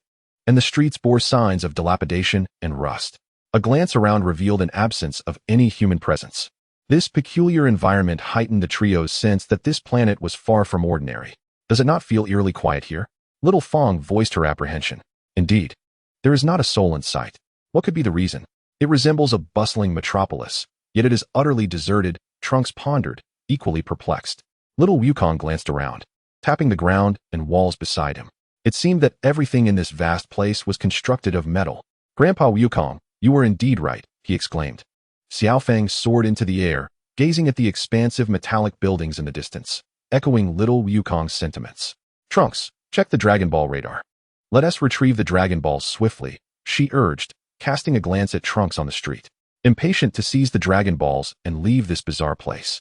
and the streets bore signs of dilapidation and rust. A glance around revealed an absence of any human presence. This peculiar environment heightened the trio's sense that this planet was far from ordinary. "Does it not feel eerily quiet here?" Little Fong voiced her apprehension. "Indeed. There is not a soul in sight. What could be the reason? It resembles a bustling metropolis, yet it is utterly deserted," Trunks pondered, equally perplexed. Little Wukong glanced around, tapping the ground and walls beside him. It seemed that everything in this vast place was constructed of metal. "Grandpa Wukong, you were indeed right," he exclaimed. Xiaofang soared into the air, gazing at the expansive metallic buildings in the distance, echoing little Wukong's sentiments. "Trunks, check the Dragon Ball radar. Let us retrieve the Dragon Balls swiftly," she urged, casting a glance at Trunks on the street. Impatient to seize the Dragon Balls and leave this bizarre place,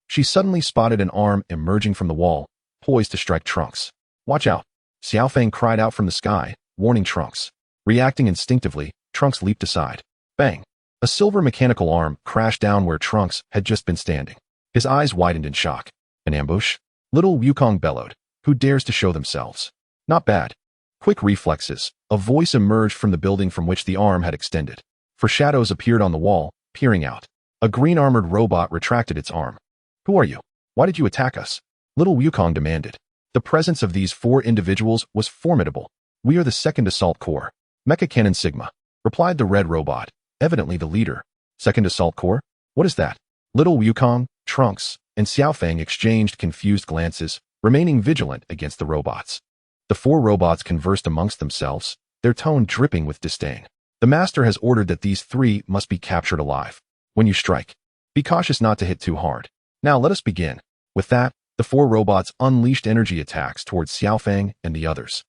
she suddenly spotted an arm emerging from the wall, poised to strike Trunks. "Watch out!" Xiaofang cried out from the sky, warning Trunks. Reacting instinctively, Trunks leaped aside. Bang! A silver mechanical arm crashed down where Trunks had just been standing. His eyes widened in shock. "An ambush?" Little Wukong bellowed. "Who dares to show themselves?" "Not bad." Quick reflexes, a voice emerged from the building from which the arm had extended. For shadows appeared on the wall, peering out. A green-armored robot retracted its arm. "Who are you? Why did you attack us?" Little Wukong demanded. The presence of these 4 individuals was formidable. "We are the 2nd Assault Corps. Mecha Cannon Sigma," replied the red robot, evidently the leader. "2nd Assault Corps? What is that?" Little Wukong, Trunks, and Xiaofang exchanged confused glances, remaining vigilant against the robots. The 4 robots conversed amongst themselves, their tone dripping with disdain. "The master has ordered that these 3 must be captured alive. When you strike, be cautious not to hit too hard. Now let us begin." With that, the 4 robots unleashed energy attacks towards Xiaofang and the others.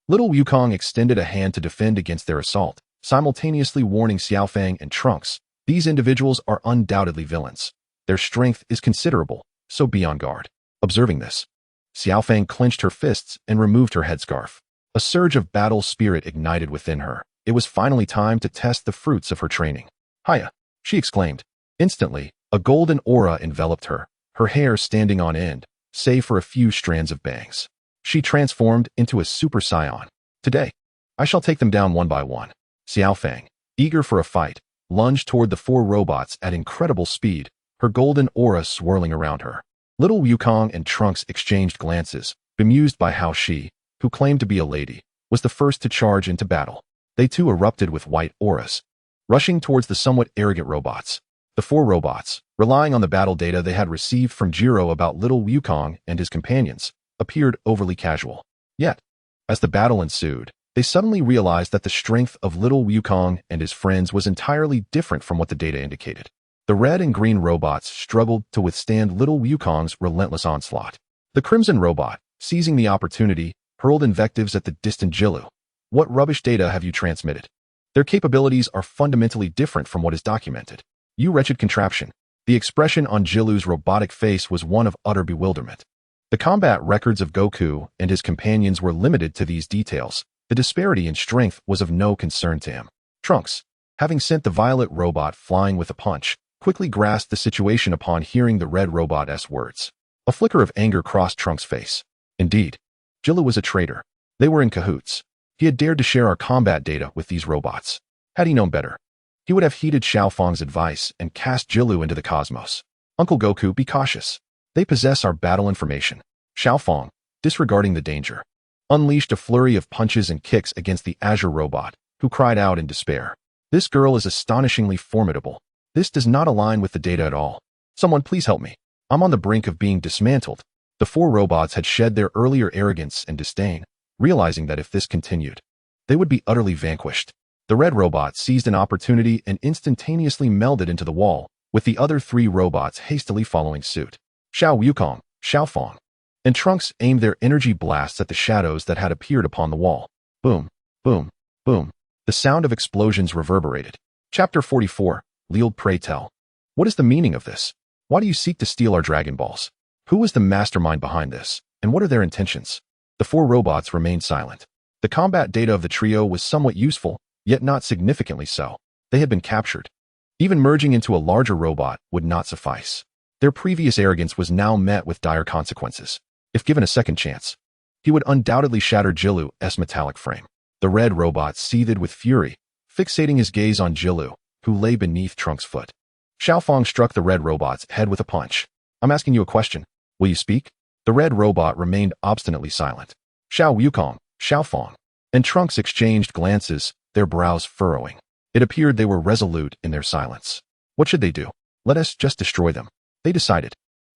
Little Wukong extended a hand to defend against their assault, simultaneously warning Xiaofang and Trunks, "These individuals are undoubtedly villains. Their strength is considerable, so be on guard." Observing this, Xiaofang clenched her fists and removed her headscarf. A surge of battle spirit ignited within her. It was finally time to test the fruits of her training. "Hiya!" she exclaimed. Instantly, a golden aura enveloped her, her hair standing on end, save for a few strands of bangs. She transformed into a Super Saiyan. "Today, I shall take them down one by one." Xiaofang, eager for a fight, lunged toward the 4 robots at incredible speed, her golden aura swirling around her. Little Wukong and Trunks exchanged glances, bemused by how she, who claimed to be a lady, was the first to charge into battle. They too erupted with white auras, rushing towards the somewhat arrogant robots. The 4 robots, relying on the battle data they had received from Jiro about little Wukong and his companions, appeared overly casual. Yet, as the battle ensued, they suddenly realized that the strength of little Wukong and his friends was entirely different from what the data indicated. The red and green robots struggled to withstand little Wukong's relentless onslaught. The crimson robot, seizing the opportunity, hurled invectives at the distant Jilu. What rubbish data have you transmitted? Their capabilities are fundamentally different from what is documented. You wretched contraption. The expression on Jilu's robotic face was one of utter bewilderment. The combat records of Goku and his companions were limited to these details. The disparity in strength was of no concern to him. Trunks, having sent the violet robot flying with a punch, quickly grasped the situation upon hearing the red robot's words. A flicker of anger crossed Trunks' face. Indeed, Jilu was a traitor. They were in cahoots. He had dared to share our combat data with these robots. Had he known better, he would have heeded Xiao Fang's advice and cast Jilu into the cosmos. Uncle Goku, be cautious. They possess our battle information. Xiao Fang, disregarding the danger, unleashed a flurry of punches and kicks against the Azure robot, who cried out in despair. This girl is astonishingly formidable. This does not align with the data at all. Someone please help me. I'm on the brink of being dismantled. The four robots had shed their earlier arrogance and disdain, realizing that if this continued, they would be utterly vanquished. The red robot seized an opportunity and instantaneously melded into the wall, with the other three robots hastily following suit. Xiao Wukong, Xiao Fang, and Trunks aimed their energy blasts at the shadows that had appeared upon the wall. Boom, boom, boom. The sound of explosions reverberated. Chapter 44, Lield, pray tell. What is the meaning of this? Why do you seek to steal our Dragon Balls? Who is the mastermind behind this, and what are their intentions? The four robots remained silent. The combat data of the trio was somewhat useful, yet not significantly so. They had been captured. Even merging into a larger robot would not suffice. Their previous arrogance was now met with dire consequences. If given a second chance, he would undoubtedly shatter Jilu's metallic frame. The red robot seethed with fury, fixating his gaze on Jilu, who lay beneath Trunks' foot. Xiao Fang struck the red robot's head with a punch. I'm asking you a question. Will you speak? The red robot remained obstinately silent. Xiao Wukong, Xiao Fang, and Trunks exchanged glances, their brows furrowing. It appeared they were resolute in their silence. What should they do? Let us just destroy them. They decided.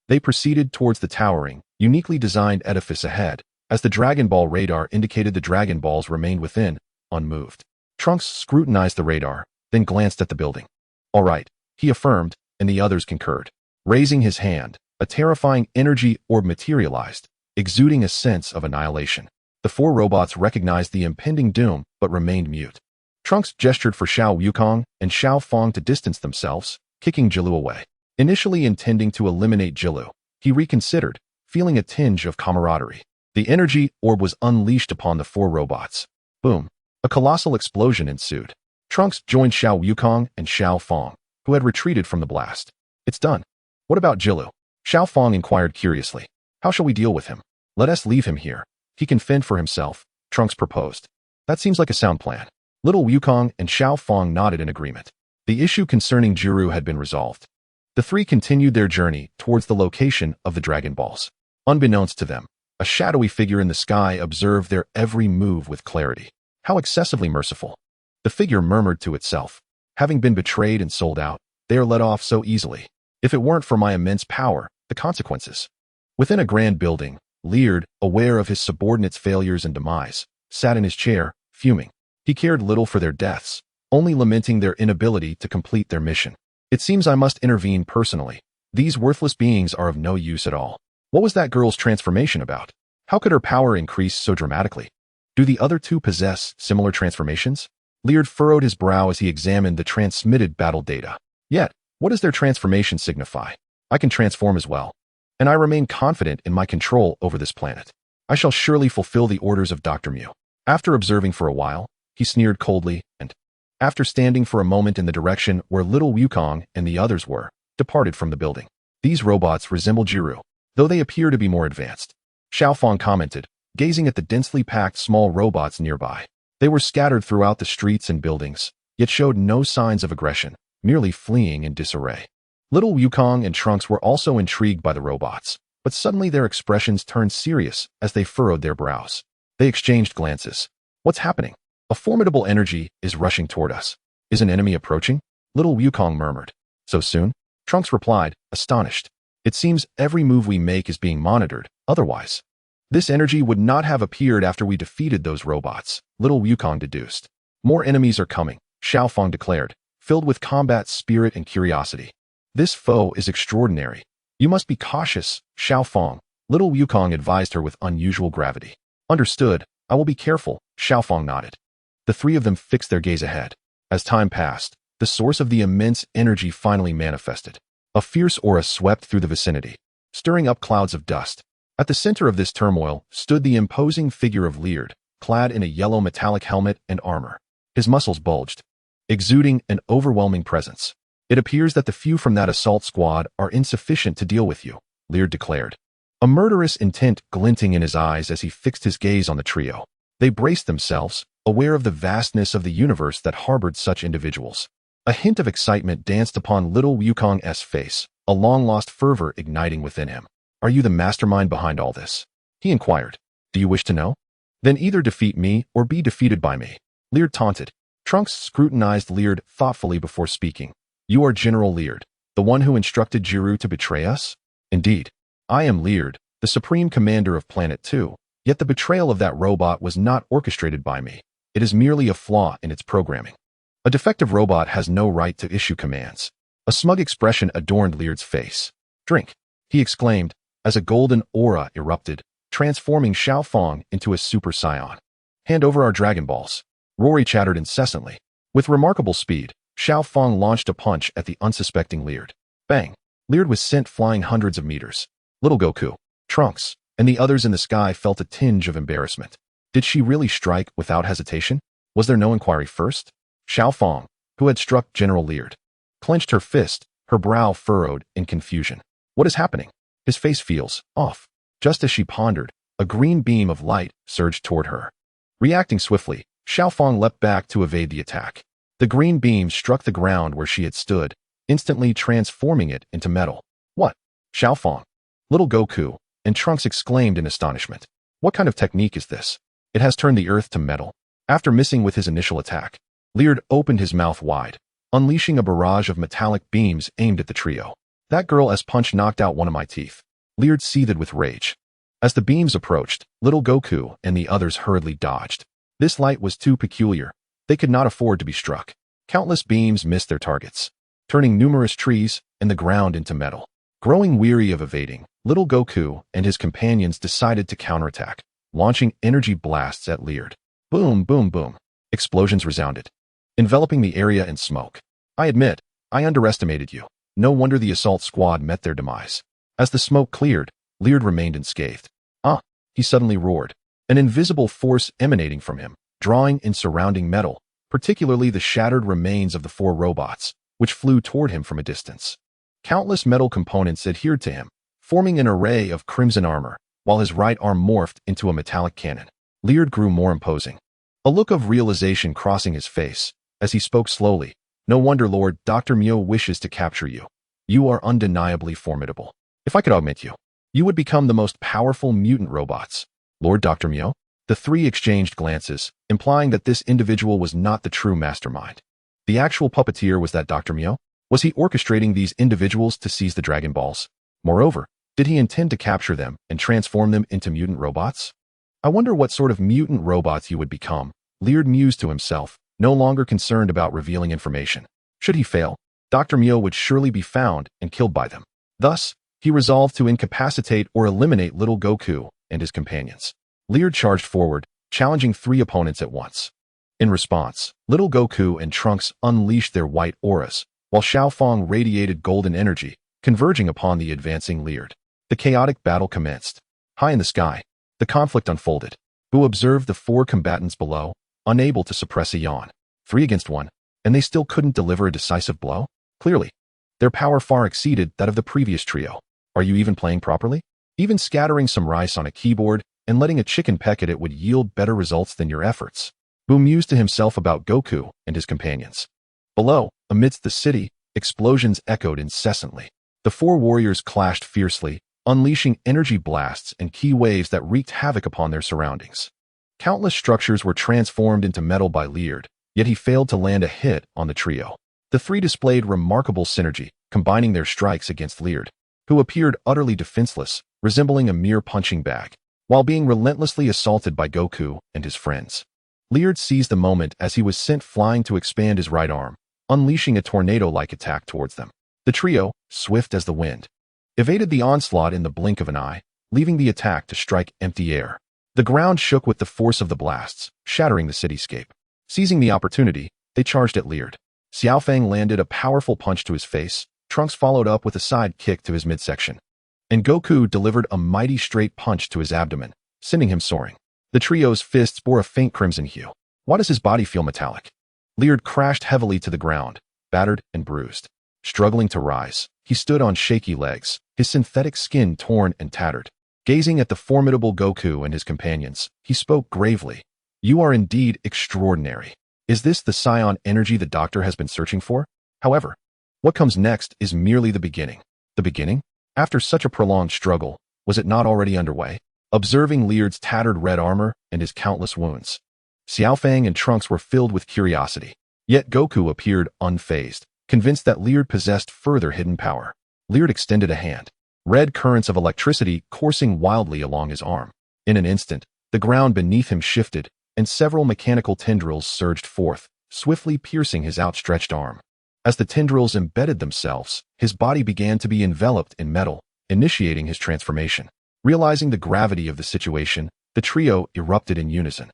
They proceeded towards the towering, uniquely designed edifice ahead, as the Dragon Ball radar indicated the Dragon Balls remained within, unmoved. Trunks scrutinized the radar, then glanced at the building. All right, he affirmed, and the others concurred. Raising his hand, a terrifying energy orb materialized, exuding a sense of annihilation. The four robots recognized the impending doom, but remained mute. Trunks gestured for Xiao Wukong and Xiao Fang to distance themselves, kicking Jilu away. Initially intending to eliminate Jilu, he reconsidered, feeling a tinge of camaraderie. The energy orb was unleashed upon the four robots. Boom. A colossal explosion ensued. Trunks joined Xiao Wukong and Xiao Fang, who had retreated from the blast. It's done. What about Jilu? Xiao Fang inquired curiously. How shall we deal with him? Let us leave him here. He can fend for himself, Trunks proposed. That seems like a sound plan. Little Wukong and Xiao Fang nodded in agreement. The issue concerning Jiru had been resolved. The three continued their journey towards the location of the Dragon Balls. Unbeknownst to them, a shadowy figure in the sky observed their every move with clarity. How excessively merciful. The figure murmured to itself. Having been betrayed and sold out, they are let off so easily. If it weren't for my immense power, the consequences. Within a grand building, Lierd, aware of his subordinates' failures and demise, sat in his chair, fuming. He cared little for their deaths, only lamenting their inability to complete their mission. It seems I must intervene personally. These worthless beings are of no use at all. What was that girl's transformation about? How could her power increase so dramatically? Do the other two possess similar transformations? Lierd furrowed his brow as he examined the transmitted battle data. Yet, what does their transformation signify? I can transform as well. And I remain confident in my control over this planet. I shall surely fulfill the orders of Dr. Mu. After observing for a while, he sneered coldly and, after standing for a moment in the direction where little Wukong and the others were, departed from the building. These robots resemble Jiru, though they appear to be more advanced. Xiao Fang commented, gazing at the densely packed small robots nearby. They were scattered throughout the streets and buildings, yet showed no signs of aggression, merely fleeing in disarray. Little Wukong and Trunks were also intrigued by the robots, but suddenly their expressions turned serious as they furrowed their brows. They exchanged glances. What's happening? A formidable energy is rushing toward us. Is an enemy approaching? Little Wukong murmured. So soon? Trunks replied, astonished. It seems every move we make is being monitored, otherwise. This energy would not have appeared after we defeated those robots, little Wukong deduced. More enemies are coming, Xiao Fang declared, filled with combat spirit and curiosity. This foe is extraordinary. You must be cautious, Xiao Fong, little Wukong advised her with unusual gravity. Understood, I will be careful, Xiao Fong nodded. The three of them fixed their gaze ahead. As time passed, the source of the immense energy finally manifested. A fierce aura swept through the vicinity, stirring up clouds of dust. At the center of this turmoil stood the imposing figure of Leard, clad in a yellow metallic helmet and armor. His muscles bulged, exuding an overwhelming presence. It appears that the few from that assault squad are insufficient to deal with you, Leard declared, a murderous intent glinting in his eyes as he fixed his gaze on the trio. They braced themselves, aware of the vastness of the universe that harbored such individuals. A hint of excitement danced upon little Wukong's face, a long-lost fervor igniting within him. Are you the mastermind behind all this? He inquired. Do you wish to know? Then either defeat me or be defeated by me, Leard taunted. Trunks scrutinized Leard thoughtfully before speaking. You are General Leard, the one who instructed Jiru to betray us? Indeed. I am Leard, the supreme commander of Planet 2, yet the betrayal of that robot was not orchestrated by me. It is merely a flaw in its programming. A defective robot has no right to issue commands. A smug expression adorned Leard's face. Drink, he exclaimed, as a golden aura erupted, transforming Xiao Fong into a Super Saiyan. Hand over our Dragon Balls. Rory chattered incessantly. With remarkable speed, Xiao Fong launched a punch at the unsuspecting Leard. Bang! Leard was sent flying hundreds of meters. Little Goku, Trunks, and the others in the sky felt a tinge of embarrassment. Did she really strike without hesitation? Was there no inquiry first? Xiao Fong, who had struck General Leard, clenched her fist, her brow furrowed in confusion. What is happening? His face feels off. Just as she pondered, a green beam of light surged toward her. Reacting swiftly, Xiao Fong leapt back to evade the attack. The green beam struck the ground where she had stood, instantly transforming it into metal. What? Xiao Fong, little Goku, and Trunks exclaimed in astonishment. What kind of technique is this? It has turned the earth to metal. After missing with his initial attack, Leard opened his mouth wide, unleashing a barrage of metallic beams aimed at the trio. That girl's punch knocked out one of my teeth. Leard seethed with rage. As the beams approached, little Goku and the others hurriedly dodged. This light was too peculiar. They could not afford to be struck. Countless beams missed their targets, turning numerous trees and the ground into metal. Growing weary of evading, little Goku and his companions decided to counterattack, launching energy blasts at Leard. Boom, boom, boom. Explosions resounded, enveloping the area in smoke. I admit, I underestimated you. No wonder the assault squad met their demise. As the smoke cleared, Leard remained unscathed. Ah! He suddenly roared, an invisible force emanating from him, drawing in surrounding metal, particularly the shattered remains of the four robots, which flew toward him from a distance. Countless metal components adhered to him, forming an array of crimson armor, while his right arm morphed into a metallic cannon. Leard grew more imposing, a look of realization crossing his face, as he spoke slowly. No wonder Lord Dr. Mio wishes to capture you. You are undeniably formidable. If I could augment you, you would become the most powerful mutant robots. Lord Dr. Mio? The three exchanged glances, implying that this individual was not the true mastermind. The actual puppeteer was that Dr. Mio? Was he orchestrating these individuals to seize the Dragon Balls? Moreover, did he intend to capture them and transform them into mutant robots? I wonder what sort of mutant robots you would become, Leard mused to himself, no longer concerned about revealing information. Should he fail, Dr. Mio would surely be found and killed by them. Thus, he resolved to incapacitate or eliminate little Goku and his companions. Leard charged forward, challenging three opponents at once. In response, little Goku and Trunks unleashed their white auras, while Xiao Fong radiated golden energy, converging upon the advancing Leard. The chaotic battle commenced. High in the sky, the conflict unfolded. BUU observed the four combatants below, unable to suppress a yawn. 3 against 1, and they still couldn't deliver a decisive blow? Clearly, their power far exceeded that of the previous trio. Are you even playing properly? Even scattering some rice on a keyboard and letting a chicken peck at it would yield better results than your efforts. BUU mused to himself about Goku and his companions. Below, amidst the city, explosions echoed incessantly. The four warriors clashed fiercely, unleashing energy blasts and key waves that wreaked havoc upon their surroundings. Countless structures were transformed into metal by Leard, yet he failed to land a hit on the trio. The three displayed remarkable synergy, combining their strikes against Leard, who appeared utterly defenseless, resembling a mere punching bag, while being relentlessly assaulted by Goku and his friends. Leard seized the moment as he was sent flying to expand his right arm, unleashing a tornado-like attack towards them. The trio, swift as the wind, evaded the onslaught in the blink of an eye, leaving the attack to strike empty air. The ground shook with the force of the blasts, shattering the cityscape. Seizing the opportunity, they charged at Liard. Xiaofang landed a powerful punch to his face, Trunks followed up with a side kick to his midsection, and Goku delivered a mighty straight punch to his abdomen, sending him soaring. The trio's fists bore a faint crimson hue. Why does his body feel metallic? Liard crashed heavily to the ground, battered and bruised. Struggling to rise, he stood on shaky legs, his synthetic skin torn and tattered. Gazing at the formidable Goku and his companions, he spoke gravely. "You are indeed extraordinary. Is this the Scion energy the doctor has been searching for?" However, what comes next is merely the beginning. The beginning? After such a prolonged struggle, was it not already underway? Observing Liard's tattered red armor and his countless wounds, Xiaofang and Trunks were filled with curiosity. Yet Goku appeared unfazed, convinced that Liard possessed further hidden power. Liard extended a hand, red currents of electricity coursing wildly along his arm. In an instant, the ground beneath him shifted, and several mechanical tendrils surged forth, swiftly piercing his outstretched arm. As the tendrils embedded themselves, his body began to be enveloped in metal, initiating his transformation. Realizing the gravity of the situation, the trio erupted in unison,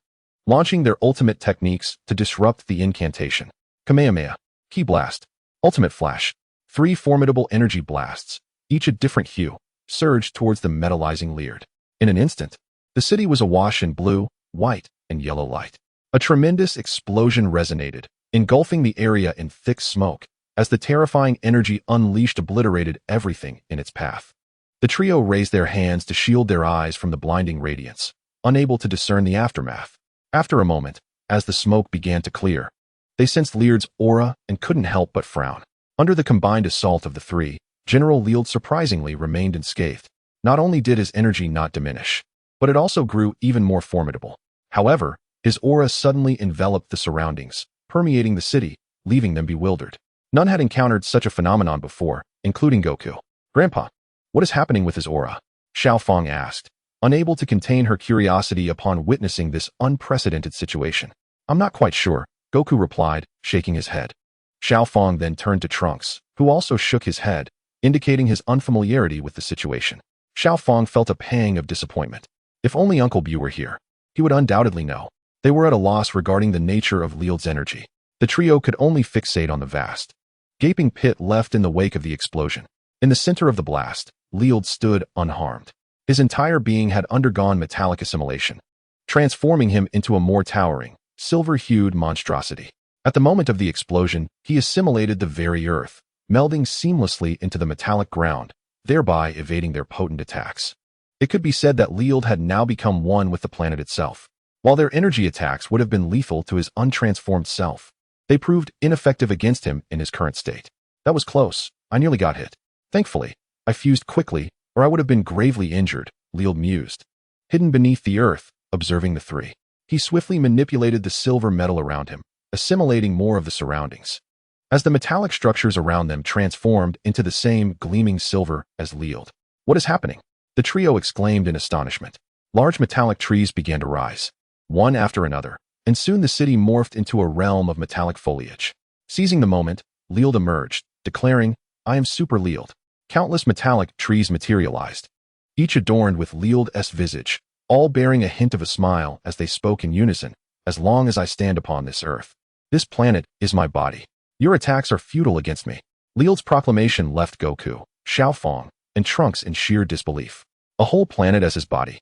launching their ultimate techniques to disrupt the incantation. Kamehameha, Ki Blast, Ultimate Flash. 3 formidable energy blasts, each a different hue, surged towards the metallizing Liard. In an instant, the city was awash in blue, white, and yellow light. A tremendous explosion resonated, engulfing the area in thick smoke, as the terrifying energy unleashed obliterated everything in its path. The trio raised their hands to shield their eyes from the blinding radiance, unable to discern the aftermath. After a moment, as the smoke began to clear, they sensed Liard's aura and couldn't help but frown. Under the combined assault of the three, General Liard surprisingly remained unscathed. Not only did his energy not diminish, but it also grew even more formidable. However, his aura suddenly enveloped the surroundings, permeating the city, leaving them bewildered. None had encountered such a phenomenon before, including Goku. "Grandpa, what is happening with his aura?" Xiaofang asked, unable to contain her curiosity upon witnessing this unprecedented situation. "I'm not quite sure," Goku replied, shaking his head. Xiaofang then turned to Trunks, who also shook his head, indicating his unfamiliarity with the situation. Xiaofang felt a pang of disappointment. If only Uncle BUU were here, he would undoubtedly know. They were at a loss regarding the nature of Liard's energy. The trio could only fixate on the vast, gaping pit left in the wake of the explosion. In the center of the blast, Liard stood unharmed. His entire being had undergone metallic assimilation, transforming him into a more towering, silver-hued monstrosity. At the moment of the explosion, he assimilated the very earth, melding seamlessly into the metallic ground, thereby evading their potent attacks. It could be said that Liard had now become one with the planet itself. While their energy attacks would have been lethal to his untransformed self, they proved ineffective against him in his current state. "That was close. I nearly got hit. Thankfully, I fused quickly, or I would have been gravely injured," Liard mused. Hidden beneath the earth, observing the three, he swiftly manipulated the silver metal around him, assimilating more of the surroundings. As the metallic structures around them transformed into the same gleaming silver as Liard. "What is happening?" the trio exclaimed in astonishment. Large metallic trees began to rise, one after another, and soon the city morphed into a realm of metallic foliage. Seizing the moment, Liard emerged, declaring, "I am Super Liard." Countless metallic trees materialized, each adorned with Liard's visage, all bearing a hint of a smile as they spoke in unison. "As long as I stand upon this earth, this planet is my body. Your attacks are futile against me." Liard's proclamation left Goku, Xiaofang, and Trunks in sheer disbelief. A whole planet as his body.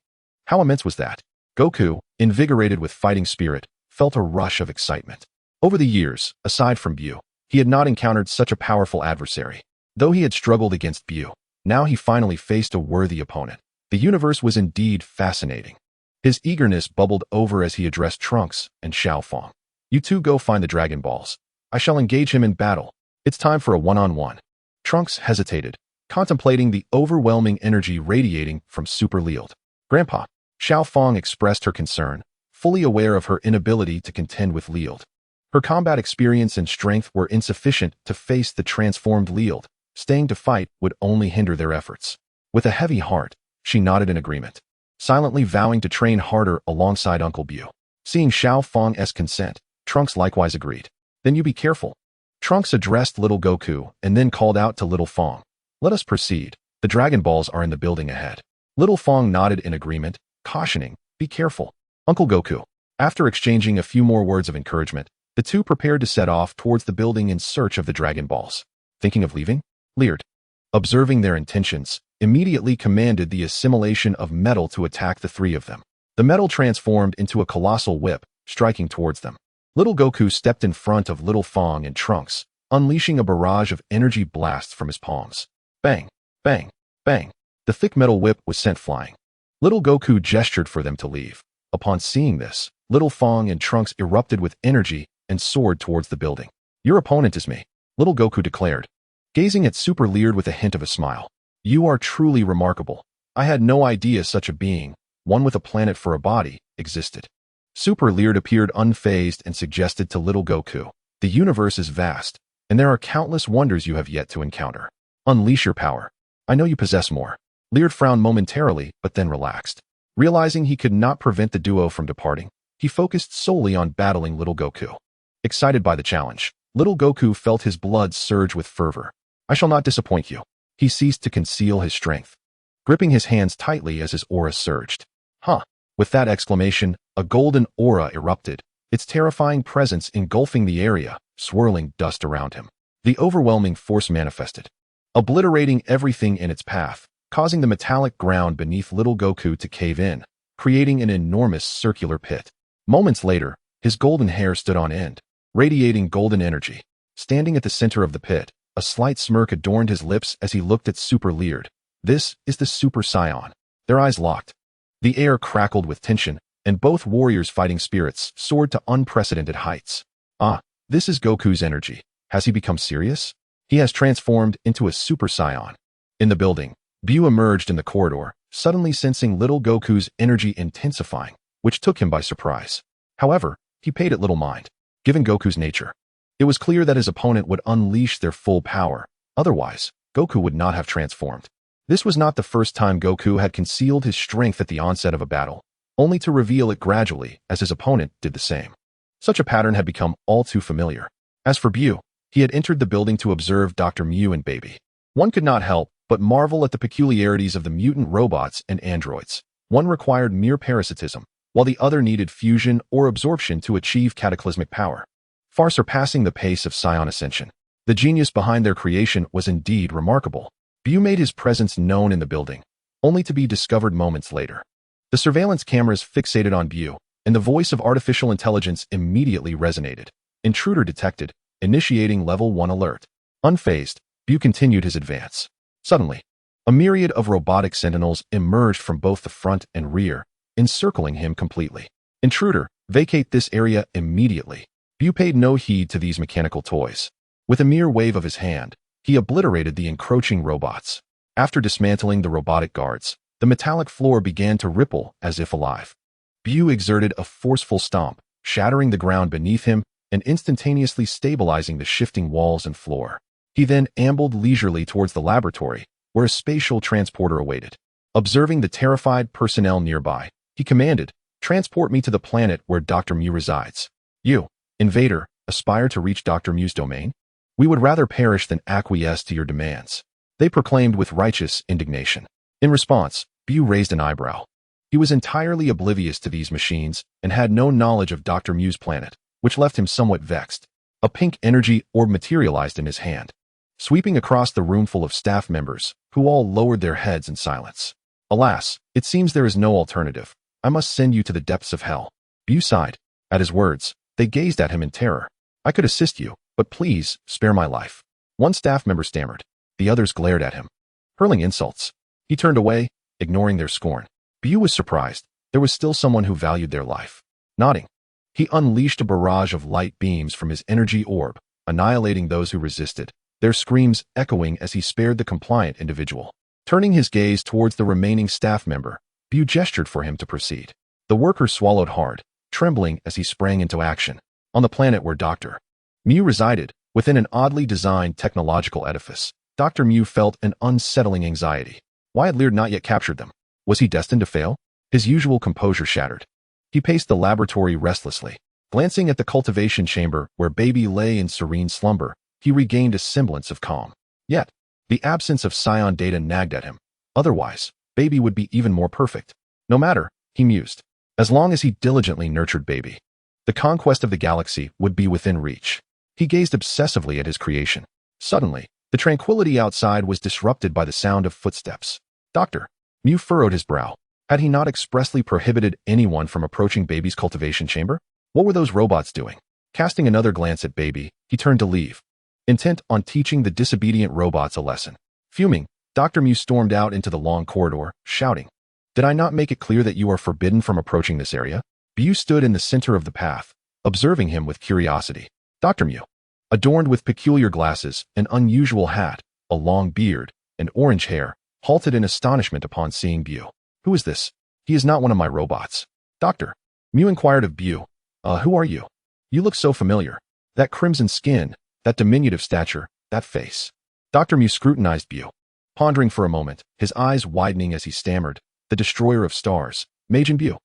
How immense was that? Goku, invigorated with fighting spirit, felt a rush of excitement. Over the years, aside from BUU, he had not encountered such a powerful adversary. Though he had struggled against BUU, now he finally faced a worthy opponent. The universe was indeed fascinating. His eagerness bubbled over as he addressed Trunks and Xiaofang. "You two go find the Dragon Balls. I shall engage him in battle. It's time for a one-on-one." Trunks hesitated, contemplating the overwhelming energy radiating from Super Liard. "Grandpa," Xiaofang expressed her concern, fully aware of her inability to contend with Liard. Her combat experience and strength were insufficient to face the transformed Liard. Staying to fight would only hinder their efforts. With a heavy heart, she nodded in agreement, silently vowing to train harder alongside Uncle BUU. Seeing Xiaofang's consent, Trunks likewise agreed. "Then you be careful. Trunks addressed little Goku and then called out to little Fong. Let us proceed. The Dragon Balls are in the building ahead. Little Fong nodded in agreement, cautioning, be careful, Uncle Goku. After exchanging a few more words of encouragement, the two prepared to set off towards the building in search of the Dragon Balls. Thinking of leaving? Leered. Observing their intentions, immediately commanded the assimilation of metal to attack the three of them. The metal transformed into a colossal whip, striking towards them. Little Goku stepped in front of little Fong and Trunks, unleashing a barrage of energy blasts from his palms. Bang, bang, bang. The thick metal whip was sent flying. Little Goku gestured for them to leave. Upon seeing this, little Fong and Trunks erupted with energy and soared towards the building. Your opponent is me, little Goku declared, gazing at Super Leard with a hint of a smile. You are truly remarkable. I had no idea such a being, one with a planet for a body, existed. Super Leard appeared unfazed and suggested to little Goku, the universe is vast, and there are countless wonders you have yet to encounter. Unleash your power. I know you possess more. Leard frowned momentarily, but then relaxed. Realizing he could not prevent the duo from departing, he focused solely on battling little Goku. Excited by the challenge, little Goku felt his blood surge with fervor. I shall not disappoint you. He ceased to conceal his strength, gripping his hands tightly as his aura surged. Huh. With that exclamation, a golden aura erupted, its terrifying presence engulfing the area, swirling dust around him. The overwhelming force manifested, obliterating everything in its path, causing the metallic ground beneath little Goku to cave in, creating an enormous circular pit. Moments later, his golden hair stood on end, radiating golden energy. Standing at the center of the pit, a slight smirk adorned his lips as he looked at Super Leard. This is the Super Saiyan. Their eyes locked. The air crackled with tension, and both warriors' fighting spirits soared to unprecedented heights. Ah, this is Goku's energy. Has he become serious? He has transformed into a Super Saiyan. In the building, BUU emerged in the corridor, suddenly sensing little Goku's energy intensifying, which took him by surprise. However, he paid it little mind. Given Goku's nature, it was clear that his opponent would unleash their full power. Otherwise, Goku would not have transformed. This was not the first time Goku had concealed his strength at the onset of a battle, only to reveal it gradually as his opponent did the same. Such a pattern had become all too familiar. As for BUU, he had entered the building to observe Dr. Mew and Baby. One could not help but marvel at the peculiarities of the mutant robots and androids. One required mere parasitism, while the other needed fusion or absorption to achieve cataclysmic power, far surpassing the pace of Saiyan ascension. The genius behind their creation was indeed remarkable. BUU made his presence known in the building, only to be discovered moments later. The surveillance cameras fixated on BUU, and the voice of artificial intelligence immediately resonated. Intruder detected, initiating Level 1 alert. Unfazed, BUU continued his advance. Suddenly, a myriad of robotic sentinels emerged from both the front and rear, encircling him completely. Intruder, vacate this area immediately. BUU paid no heed to these mechanical toys. With a mere wave of his hand, he obliterated the encroaching robots. After dismantling the robotic guards, the metallic floor began to ripple as if alive. BUU exerted a forceful stomp, shattering the ground beneath him and instantaneously stabilizing the shifting walls and floor. He then ambled leisurely towards the laboratory, where a spatial transporter awaited. Observing the terrified personnel nearby, he commanded, "Transport me to the planet where Dr. Mew resides. You, invader, aspire to reach Dr. Mew's domain? We would rather perish than acquiesce to your demands," they proclaimed with righteous indignation. In response, BUU raised an eyebrow. He was entirely oblivious to these machines and had no knowledge of Dr. Mew's planet, which left him somewhat vexed. A pink energy orb materialized in his hand, sweeping across the room full of staff members, who all lowered their heads in silence. Alas, it seems there is no alternative. I must send you to the depths of hell. BUU sighed. At his words, they gazed at him in terror. I could assist you, but please, spare my life. One staff member stammered. The others glared at him, hurling insults. He turned away, ignoring their scorn. BUU was surprised. There was still someone who valued their life. Nodding, he unleashed a barrage of light beams from his energy orb, annihilating those who resisted, their screams echoing as he spared the compliant individual. Turning his gaze towards the remaining staff member, BUU gestured for him to proceed. The worker swallowed hard, trembling as he sprang into action. On the planet where Dr. Mew resided, within an oddly designed technological edifice, Dr. Mew felt an unsettling anxiety. Why had Leard not yet captured them? Was he destined to fail? His usual composure shattered. He paced the laboratory restlessly. Glancing at the cultivation chamber where Baby lay in serene slumber, he regained a semblance of calm. Yet, the absence of Scion data nagged at him. Otherwise, Baby would be even more perfect. No matter, he mused. As long as he diligently nurtured Baby, the conquest of the galaxy would be within reach. He gazed obsessively at his creation. Suddenly, the tranquility outside was disrupted by the sound of footsteps. Doctor. Mew furrowed his brow. Had he not expressly prohibited anyone from approaching Baby's cultivation chamber? What were those robots doing? Casting another glance at Baby, he turned to leave, intent on teaching the disobedient robots a lesson. Fuming, Dr. Mew stormed out into the long corridor, shouting, "Did I not make it clear that you are forbidden from approaching this area?" BUU stood in the center of the path, observing him with curiosity. Dr. Mew, adorned with peculiar glasses, an unusual hat, a long beard, and orange hair, halted in astonishment upon seeing BUU. "Who is this? He is not one of my robots." Doctor. Mew inquired of BUU, "Who are you? You look so familiar. That crimson skin, that diminutive stature, that face." Dr. Mew scrutinized BUU, pondering for a moment, his eyes widening as he stammered, "The destroyer of stars, Majin BUU."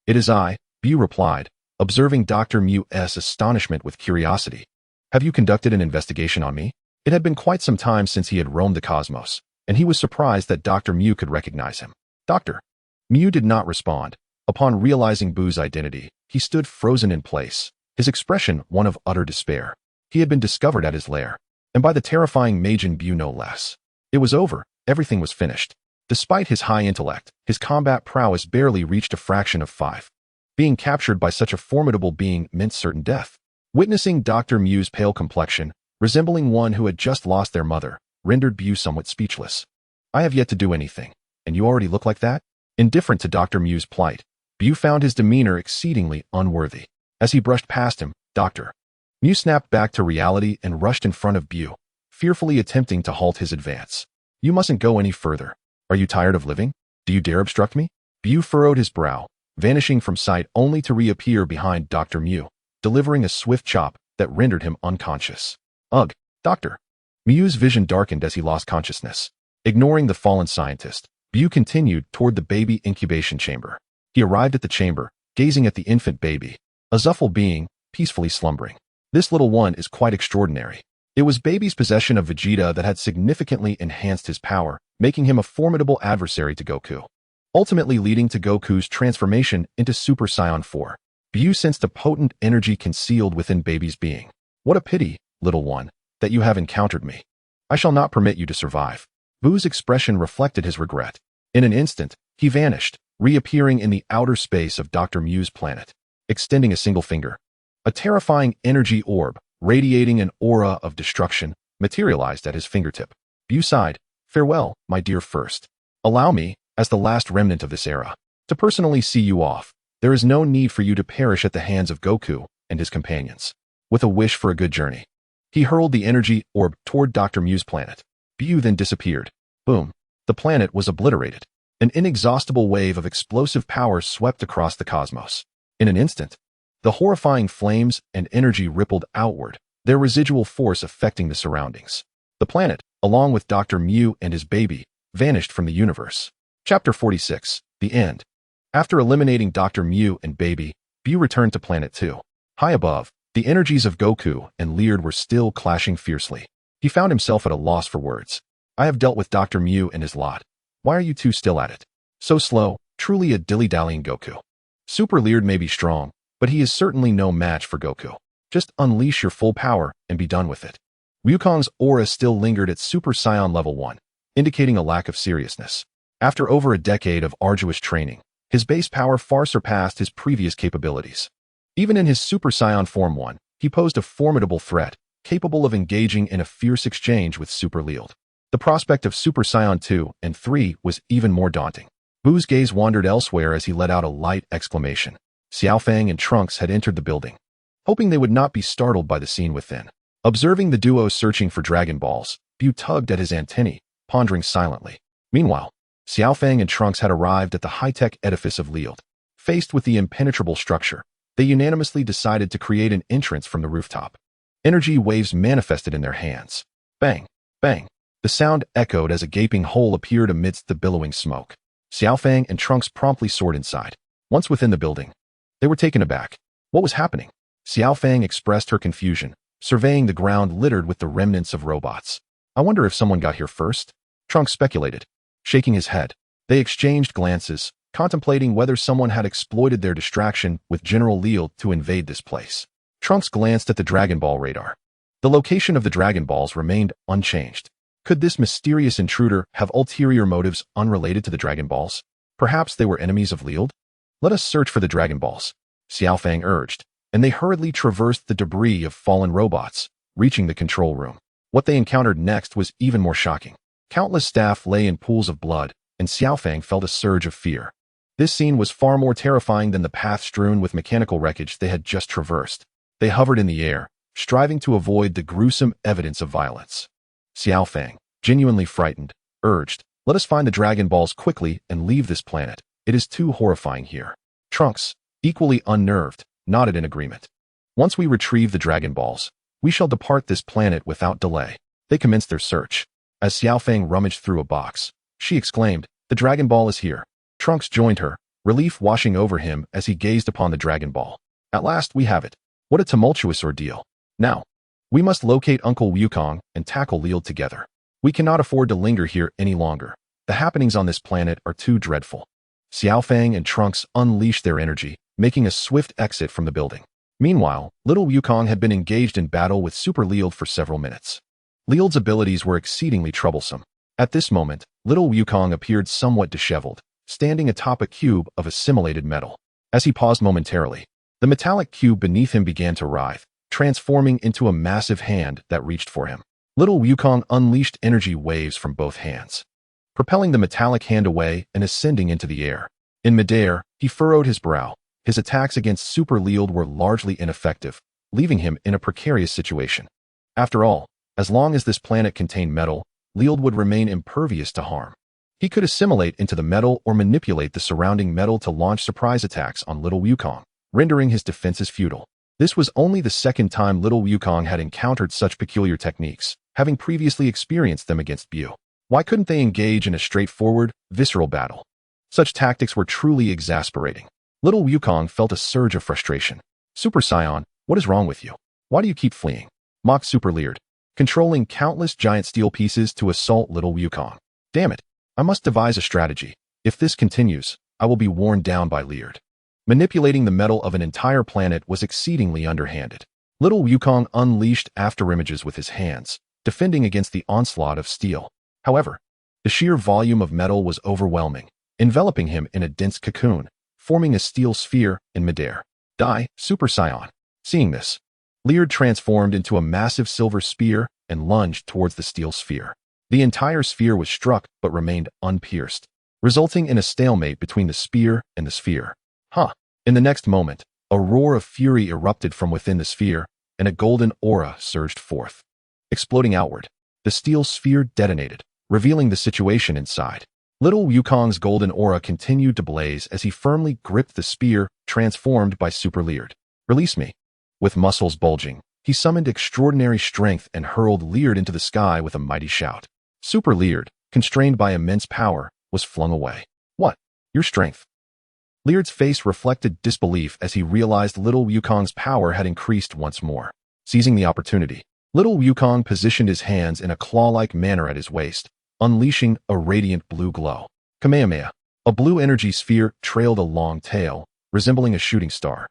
"It is I," BUU replied, observing Dr. Mew's astonishment with curiosity. "Have you conducted an investigation on me?" It had been quite some time since he had roamed the cosmos, and he was surprised that Dr. Mew could recognize him. Dr. Mew did not respond. Upon realizing BUU's identity, he stood frozen in place, his expression one of utter despair. He had been discovered at his lair, and by the terrifying Majin BUU no less. It was over, everything was finished. Despite his high intellect, his combat prowess barely reached a fraction of 5. Being captured by such a formidable being meant certain death. Witnessing Dr. Mew's pale complexion, resembling one who had just lost their mother, rendered BUU somewhat speechless. "I have yet to do anything, and you already look like that?" Indifferent to Dr. Mew's plight, BUU found his demeanor exceedingly unworthy. As he brushed past him, Dr. Mew snapped back to reality and rushed in front of BUU, fearfully attempting to halt his advance. "You mustn't go any further. Are you tired of living? Do you dare obstruct me?" BUU furrowed his brow, vanishing from sight only to reappear behind Dr. Mew, delivering a swift chop that rendered him unconscious. "Ugh, Dr. Mew's vision darkened as he lost consciousness. Ignoring the fallen scientist, BUU continued toward the baby incubation chamber. He arrived at the chamber, gazing at the infant baby, a Zuffle being, peacefully slumbering. This little one is quite extraordinary. It was Baby's possession of Vegeta that had significantly enhanced his power, making him a formidable adversary to Goku, ultimately leading to Goku's transformation into Super Saiyan 4. BUU sensed a potent energy concealed within Baby's being. "What a pity, little one, that you have encountered me. I shall not permit you to survive." BUU's expression reflected his regret. In an instant, he vanished, reappearing in the outer space of Dr. Mew's planet, extending a single finger. A terrifying energy orb, radiating an aura of destruction, materialized at his fingertip. BUU sighed, "Farewell, my dear first. Allow me, as the last remnant of this era, to personally see you off. There is no need for you to perish at the hands of Goku and his companions." With a wish for a good journey, he hurled the energy orb toward Dr. Mew's planet. BUU then disappeared. Boom. The planet was obliterated. An inexhaustible wave of explosive power swept across the cosmos. In an instant, the horrifying flames and energy rippled outward, their residual force affecting the surroundings. The planet, along with Dr. Mew and his baby, vanished from the universe. Chapter 46. The End. After eliminating Dr. Mew and Baby, BUU returned to Planet 2. High above, the energies of Goku and Leard were still clashing fiercely. He found himself at a loss for words. "I have dealt with Dr. Mew and his lot. Why are you two still at it? So slow, truly a dilly-dallying Goku. Super Leard may be strong, but he is certainly no match for Goku. Just unleash your full power and be done with it." Wukong's aura still lingered at Super Saiyan level 1, indicating a lack of seriousness. After over a decade of arduous training, his base power far surpassed his previous capabilities. Even in his Super Saiyan Form 1, he posed a formidable threat, capable of engaging in a fierce exchange with Super Leard. The prospect of Super Saiyan 2 and 3 was even more daunting. BUU's gaze wandered elsewhere as he let out a light exclamation. Xiaofang and Trunks had entered the building, hoping they would not be startled by the scene within. Observing the duo searching for Dragon Balls, BUU tugged at his antennae, pondering silently. Meanwhile, Xiaofang and Trunks had arrived at the high-tech edifice of Leard. Faced with the impenetrable structure, they unanimously decided to create an entrance from the rooftop. Energy waves manifested in their hands. Bang! Bang! The sound echoed as a gaping hole appeared amidst the billowing smoke. Xiaofang and Trunks promptly soared inside. Once within the building, they were taken aback. What was happening? Xiaofang expressed her confusion, surveying the ground littered with the remnants of robots. I wonder if someone got here first? Trunks speculated, shaking his head. They exchanged glances, contemplating whether someone had exploited their distraction with General Leal to invade this place. Trunks glanced at the Dragon Ball radar. The location of the Dragon Balls remained unchanged. Could this mysterious intruder have ulterior motives unrelated to the Dragon Balls? Perhaps they were enemies of Leal? Let us search for the Dragon Balls, Xiaofang urged, and they hurriedly traversed the debris of fallen robots, reaching the control room. What they encountered next was even more shocking. Countless staff lay in pools of blood, and Xiaofang felt a surge of fear. This scene was far more terrifying than the path strewn with mechanical wreckage they had just traversed. They hovered in the air, striving to avoid the gruesome evidence of violence. Xiaofang, genuinely frightened, urged, "Let us find the Dragon Balls quickly and leave this planet. It is too horrifying here." Trunks, equally unnerved, nodded in agreement. "Once we retrieve the Dragon Balls, we shall depart this planet without delay." They commenced their search. As Xiaofang rummaged through a box, she exclaimed, "The Dragon Ball is here." Trunks joined her, relief washing over him as he gazed upon the Dragon Ball. "At last we have it. What a tumultuous ordeal. Now, we must locate Uncle Wukong and tackle Leal together. We cannot afford to linger here any longer. The happenings on this planet are too dreadful." Xiaofang and Trunks unleashed their energy, making a swift exit from the building. Meanwhile, little Wukong had been engaged in battle with Super Leal for several minutes. Leal's abilities were exceedingly troublesome. At this moment, little Wukong appeared somewhat disheveled, standing atop a cube of assimilated metal. As he paused momentarily, the metallic cube beneath him began to writhe, transforming into a massive hand that reached for him. Little Wukong unleashed energy waves from both hands, propelling the metallic hand away and ascending into the air. In midair, he furrowed his brow. His attacks against Super Leal were largely ineffective, leaving him in a precarious situation. After all, as long as this planet contained metal, Leal would remain impervious to harm. He could assimilate into the metal or manipulate the surrounding metal to launch surprise attacks on little Wukong, rendering his defenses futile. This was only the second time little Wukong had encountered such peculiar techniques, having previously experienced them against BUU. Why couldn't they engage in a straightforward, visceral battle? Such tactics were truly exasperating. Little Wukong felt a surge of frustration. "Super Saiyan, what is wrong with you? Why do you keep fleeing?" mocked Super Leal, controlling countless giant steel pieces to assault little Wukong. "Damn it, I must devise a strategy. If this continues, I will be worn down by Leal." Manipulating the metal of an entire planet was exceedingly underhanded. Little Wukong unleashed afterimages with his hands, defending against the onslaught of steel. However, the sheer volume of metal was overwhelming, enveloping him in a dense cocoon, forming a steel sphere in midair. "Die, Super Saiyan." Seeing this, Leal transformed into a massive silver spear and lunged towards the steel sphere. The entire sphere was struck but remained unpierced, resulting in a stalemate between the spear and the sphere. In the next moment, a roar of fury erupted from within the sphere, and a golden aura surged forth. Exploding outward, the steel sphere detonated, revealing the situation inside. Little Wukong's golden aura continued to blaze as he firmly gripped the spear, transformed by Super Leal. "Release me." With muscles bulging, he summoned extraordinary strength and hurled Leal into the sky with a mighty shout. Super Leal, constrained by immense power, was flung away. "What? Your strength?" Leal's face reflected disbelief as he realized little Wukong's power had increased once more. Seizing the opportunity, little Wukong positioned his hands in a claw-like manner at his waist, unleashing a radiant blue glow. Kamehameha. A blue energy sphere trailed a long tail, resembling a shooting star.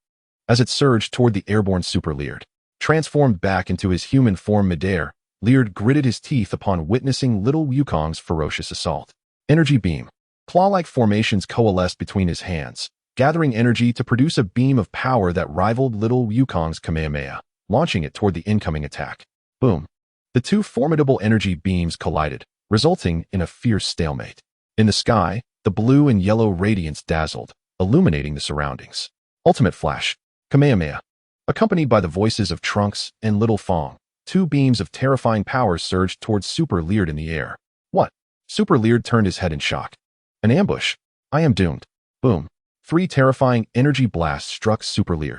As it surged toward the airborne Super Leal, transformed back into his human form midair, Leal gritted his teeth upon witnessing little Wukong's ferocious assault. Energy beam. Claw-like formations coalesced between his hands, gathering energy to produce a beam of power that rivaled little Wukong's Kamehameha, launching it toward the incoming attack. Boom. The two formidable energy beams collided, resulting in a fierce stalemate. In the sky, the blue and yellow radiance dazzled, illuminating the surroundings. Ultimate Flash. Kamehameha. Accompanied by the voices of Trunks and Little Fong, two beams of terrifying power surged towards Super Leal in the air. "What?" Super Leal turned his head in shock. "An ambush. I am doomed." Boom. Three terrifying energy blasts struck Super Leal.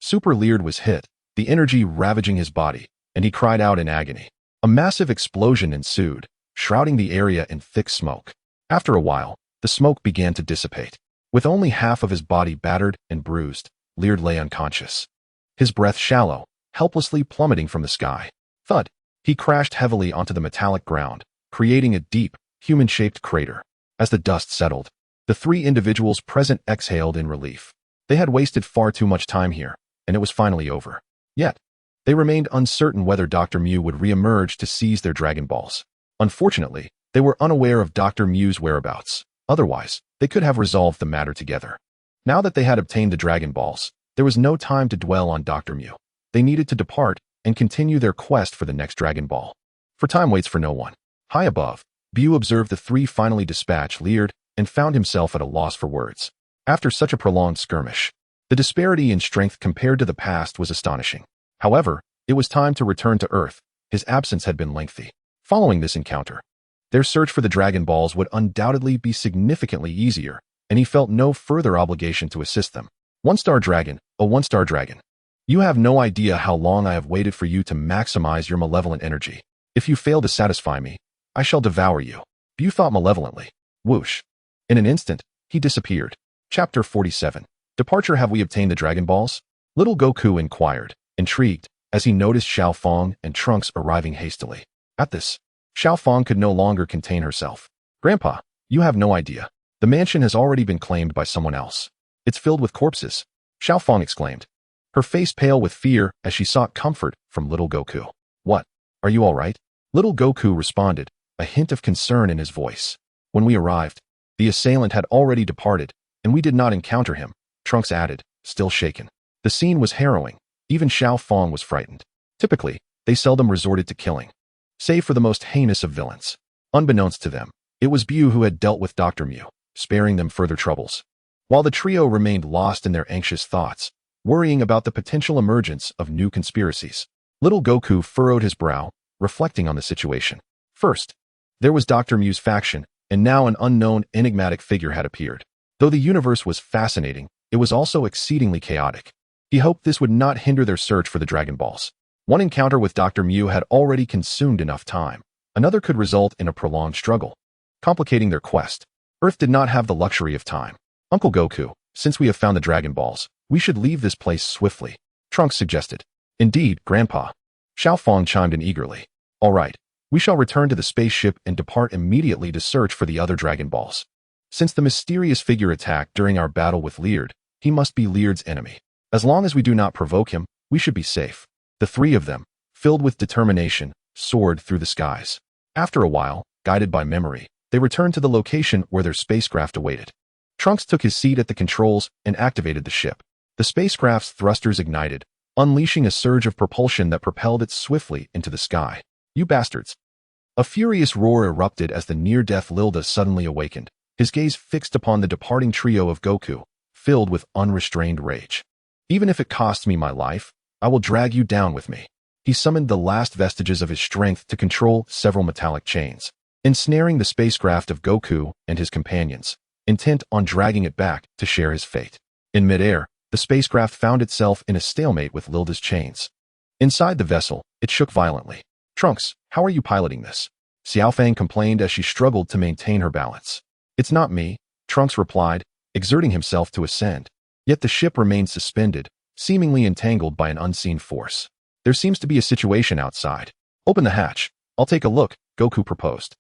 Super Leal was hit, the energy ravaging his body, and he cried out in agony. A massive explosion ensued, shrouding the area in thick smoke. After a while, the smoke began to dissipate. With only half of his body battered and bruised, Leal lay unconscious. His breath shallow, helplessly plummeting from the sky. Thud! He crashed heavily onto the metallic ground, creating a deep, human-shaped crater. As the dust settled, the three individuals present exhaled in relief. They had wasted far too much time here, and it was finally over. Yet, they remained uncertain whether Dr. Mu would re-emerge to seize their Dragon Balls. Unfortunately, they were unaware of Dr. Mu's whereabouts. Otherwise, they could have resolved the matter together. Now that they had obtained the Dragon Balls, there was no time to dwell on Dr. Mu. They needed to depart and continue their quest for the next Dragon Ball. For time waits for no one. High above, BUU observed the three finally dispatch Leard and found himself at a loss for words. After such a prolonged skirmish, the disparity in strength compared to the past was astonishing. However, it was time to return to Earth. His absence had been lengthy. Following this encounter, their search for the Dragon Balls would undoubtedly be significantly easier, and he felt no further obligation to assist them. One-star dragon, a one-star dragon. You have no idea how long I have waited for you to maximize your malevolent energy. If you fail to satisfy me, I shall devour you. BUU thought malevolently. Whoosh. In an instant, he disappeared. Chapter 47. Departure. Have we obtained the Dragon Balls? Little Goku inquired, intrigued, as he noticed Xiao Fang and Trunks arriving hastily. At this, Xiao Fang could no longer contain herself. Grandpa, you have no idea. The mansion has already been claimed by someone else. It's filled with corpses, Xiao Fang exclaimed, her face pale with fear as she sought comfort from little Goku. What? Are you all right? Little Goku responded, a hint of concern in his voice. When we arrived, the assailant had already departed, and we did not encounter him, Trunks added, still shaken. The scene was harrowing. Even Xiao Fang was frightened. Typically, they seldom resorted to killing, save for the most heinous of villains. Unbeknownst to them, it was BUU who had dealt with Dr. Mu, sparing them further troubles. While the trio remained lost in their anxious thoughts, worrying about the potential emergence of new conspiracies, little Goku furrowed his brow, reflecting on the situation. First, there was Dr. Mu's faction, and now an unknown, enigmatic figure had appeared. Though the universe was fascinating, it was also exceedingly chaotic. He hoped this would not hinder their search for the Dragon Balls. One encounter with Dr. Mu had already consumed enough time. Another could result in a prolonged struggle, complicating their quest. Earth did not have the luxury of time. Uncle Goku, since we have found the Dragon Balls, we should leave this place swiftly, Trunks suggested. Indeed, Grandpa. Xiao Fang chimed in eagerly. All right, we shall return to the spaceship and depart immediately to search for the other Dragon Balls. Since the mysterious figure attacked during our battle with Leard, he must be Leard's enemy. As long as we do not provoke him, we should be safe. The three of them, filled with determination, soared through the skies. After a while, guided by memory, they returned to the location where their spacecraft awaited. Trunks took his seat at the controls and activated the ship. The spacecraft's thrusters ignited, unleashing a surge of propulsion that propelled it swiftly into the sky. You bastards! A furious roar erupted as the near-death Lilda suddenly awakened, his gaze fixed upon the departing trio of Goku, filled with unrestrained rage. Even if it costs me my life, I will drag you down with me. He summoned the last vestiges of his strength to control several metallic chains, ensnaring the spacecraft of Goku and his companions, intent on dragging it back to share his fate. In midair, the spacecraft found itself in a stalemate with Lilda's chains. Inside the vessel, it shook violently. Trunks, how are you piloting this? Xiao Fang complained as she struggled to maintain her balance. It's not me, Trunks replied, exerting himself to ascend. Yet the ship remained suspended, seemingly entangled by an unseen force. There seems to be a situation outside. Open the hatch. I'll take a look, Goku proposed.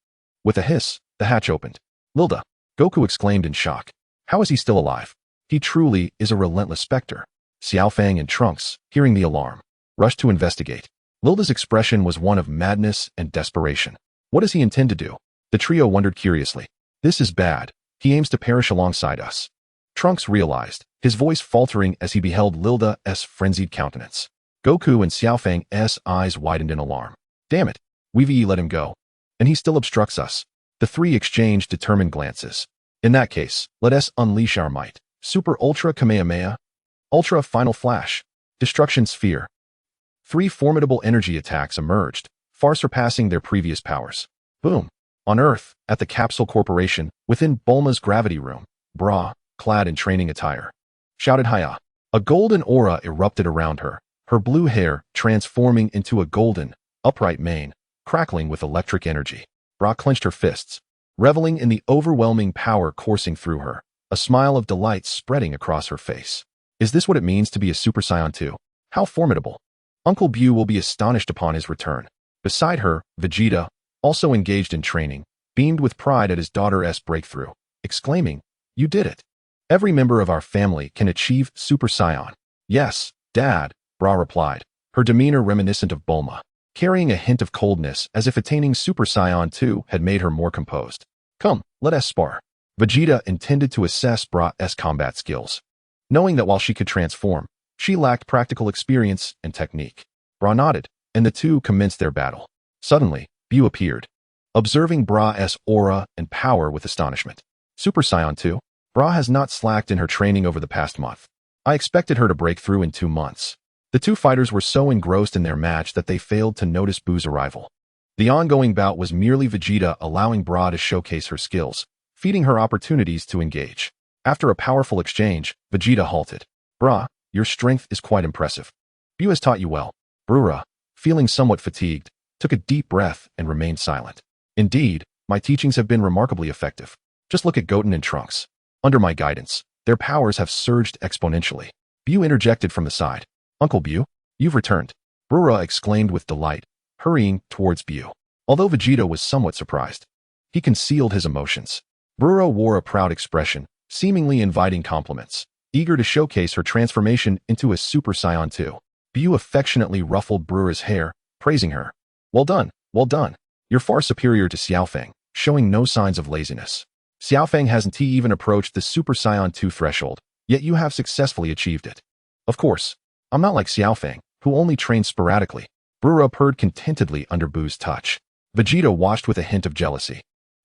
With a hiss, the hatch opened. Lilda, Goku exclaimed in shock. How is he still alive? He truly is a relentless specter. Xiao Fang and Trunks, hearing the alarm, rushed to investigate. Lilda's expression was one of madness and desperation. What does he intend to do? The trio wondered curiously. This is bad. He aims to perish alongside us. Trunks realized, his voice faltering as he beheld Lilda's frenzied countenance. Goku and Xiao Fang's eyes widened in alarm. Damn it, we've let him go. And he still obstructs us. The three exchanged determined glances. In that case, let us unleash our might. Super Ultra Kamehameha. Ultra Final Flash. Destruction Sphere. Three formidable energy attacks emerged, far surpassing their previous powers. Boom. On Earth, at the Capsule Corporation, within Bulma's gravity room, Bra, clad in training attire, shouted Hiya. A golden aura erupted around her, her blue hair transforming into a golden, upright mane, crackling with electric energy. Bra clenched her fists, reveling in the overwhelming power coursing through her, a smile of delight spreading across her face. Is this what it means to be a Super Saiyan 2? How formidable! Uncle BU will be astonished upon his return. Beside her, Vegeta, also engaged in training, beamed with pride at his daughter's breakthrough, exclaiming, "You did it! Every member of our family can achieve Super Saiyan." "Yes, Dad," Bra replied, her demeanor reminiscent of Bulma, carrying a hint of coldness as if attaining Super Saiyan 2 had made her more composed. "Come, let us spar." Vegeta intended to assess Bra's combat skills, knowing that while she could transform, she lacked practical experience and technique. Bra nodded, and the two commenced their battle. Suddenly, BU appeared, observing Bra's aura and power with astonishment. "Super Saiyan 2? Bra has not slacked in her training over the past month. I expected her to break through in 2 months." The two fighters were so engrossed in their match that they failed to notice BU's arrival. The ongoing bout was merely Vegeta allowing Bra to showcase her skills, feeding her opportunities to engage. After a powerful exchange, Vegeta halted. "Bra, your strength is quite impressive. BU has taught you well." Bra, feeling somewhat fatigued, took a deep breath and remained silent. "Indeed, my teachings have been remarkably effective. Just look at Goten and Trunks. Under my guidance, their powers have surged exponentially." BU interjected from the side. "Uncle BU, you've returned." Bra exclaimed with delight, hurrying towards BU. Although Vegeta was somewhat surprised, he concealed his emotions. Bra wore a proud expression, seemingly inviting compliments, eager to showcase her transformation into a Super Saiyan 2. BU affectionately ruffled Bra's hair, praising her. Well done. You're far superior to Xiaofeng, showing no signs of laziness. Xiaofeng hasn't even approached the Super Saiyan 2 threshold, yet you have successfully achieved it." "Of course, I'm not like Xiaofeng, who only trains sporadically." Bra purred contentedly under BU's touch. Vegeta watched with a hint of jealousy.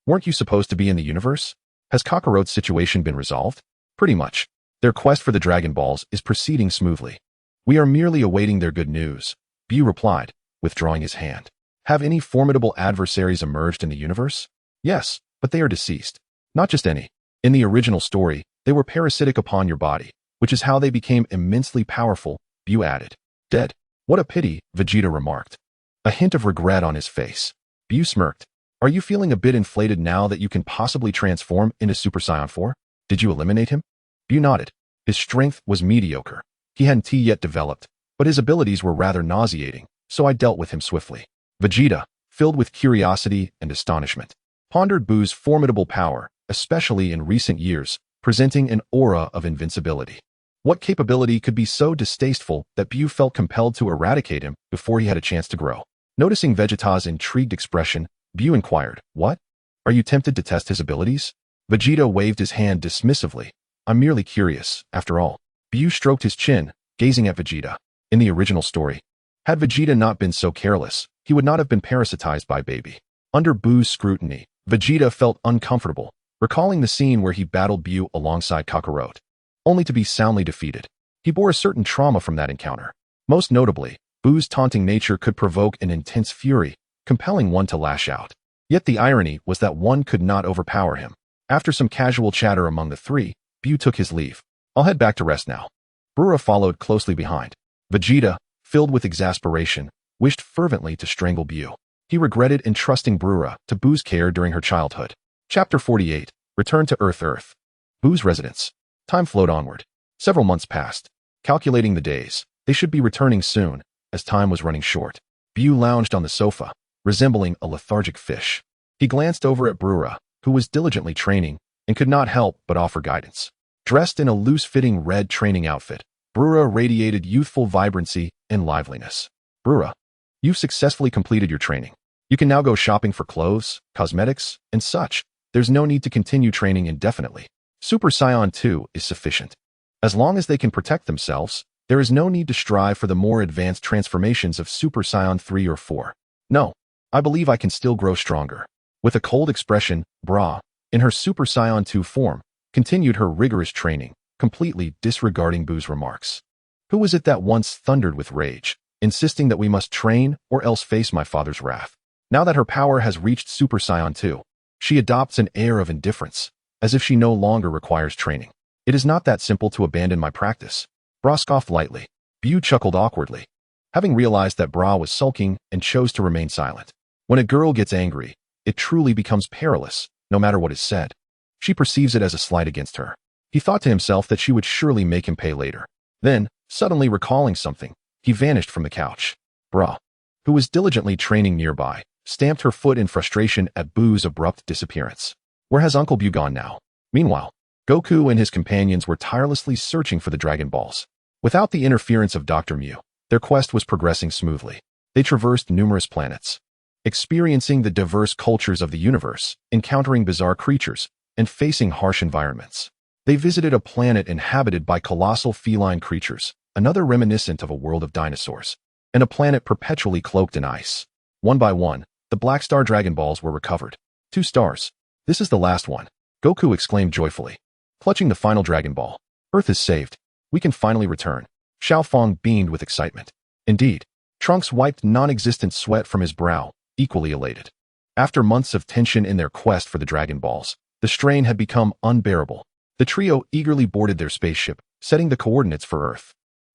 "Weren't you supposed to be in the universe? Has Kakarot's situation been resolved?" "Pretty much. Their quest for the Dragon Balls is proceeding smoothly. We are merely awaiting their good news," BU replied, withdrawing his hand. "Have any formidable adversaries emerged in the universe?" "Yes, but they are deceased. Not just any. In the original story, they were parasitic upon your body, which is how they became immensely powerful," BU added. "Dead? What a pity," Vegeta remarked, a hint of regret on his face. BU smirked. "Are you feeling a bit inflated now that you can possibly transform into Super Saiyan 4? Did you eliminate him?" BU nodded. His strength was mediocre. He hadn't yet developed, but his abilities were rather nauseating, so I dealt with him swiftly. Vegeta, filled with curiosity and astonishment, pondered BU's formidable power, especially in recent years, presenting an aura of invincibility. What capability could be so distasteful that BU felt compelled to eradicate him before he had a chance to grow? Noticing Vegeta's intrigued expression, BU inquired, "What? Are you tempted to test his abilities?" Vegeta waved his hand dismissively. "I'm merely curious, after all." BU stroked his chin, gazing at Vegeta. In the original story, had Vegeta not been so careless, he would not have been parasitized by Baby. Under BU's scrutiny, Vegeta felt uncomfortable, recalling the scene where he battled BU alongside Kakarot, only to be soundly defeated. He bore a certain trauma from that encounter. Most notably, BU's taunting nature could provoke an intense fury, compelling one to lash out. Yet the irony was that one could not overpower him. After some casual chatter among the three, BU took his leave. "I'll head back to rest now." Bra followed closely behind. Vegeta, filled with exasperation, wished fervently to strangle BU. He regretted entrusting Bra to BU's care during her childhood. Chapter 48, Return to Earth. BU's residence. Time flowed onward. Several months passed. Calculating the days, they should be returning soon, as time was running short. BU lounged on the sofa, resembling a lethargic fish. He glanced over at Bra, who was diligently training, and could not help but offer guidance. Dressed in a loose-fitting red training outfit, Bra radiated youthful vibrancy and liveliness. "Bra, you've successfully completed your training. You can now go shopping for clothes, cosmetics, and such. There's no need to continue training indefinitely. Super Saiyan 2 is sufficient. As long as they can protect themselves, there is no need to strive for the more advanced transformations of Super Saiyan 3 or 4. No, I believe I can still grow stronger." With a cold expression, Bra, in her Super Saiyan 2 form, continued her rigorous training, completely disregarding BU's remarks. Who was it that once thundered with rage, insisting that we must train or else face my father's wrath? Now that her power has reached Super Saiyan 2, she adopts an air of indifference, as if she no longer requires training. "It is not that simple to abandon my practice." Bra scoffed lightly. BU chuckled awkwardly, having realized that Bra was sulking and chose to remain silent. When a girl gets angry, it truly becomes perilous, no matter what is said. She perceives it as a slight against her. He thought to himself that she would surely make him pay later. Then, suddenly recalling something, He vanished from the couch. Bra, who was diligently training nearby, stamped her foot in frustration at BUU's abrupt disappearance. Where has Uncle BUU gone now? Meanwhile, Goku and his companions were tirelessly searching for the Dragon Balls. Without the interference of Dr. Mu, their quest was progressing smoothly. They traversed numerous planets, experiencing the diverse cultures of the universe, encountering bizarre creatures, and facing harsh environments. They visited a planet inhabited by colossal feline creatures, another reminiscent of a world of dinosaurs, and a planet perpetually cloaked in ice. One by one, the Black Star Dragon Balls were recovered. 2 stars. This is the last one, Goku exclaimed joyfully. Clutching the final Dragon Ball. Earth is saved. We can finally return. Xiaofang beamed with excitement. Indeed, Trunks wiped non-existent sweat from his brow, equally elated. After months of tension in their quest for the Dragon Balls, the strain had become unbearable. The trio eagerly boarded their spaceship, setting the coordinates for Earth.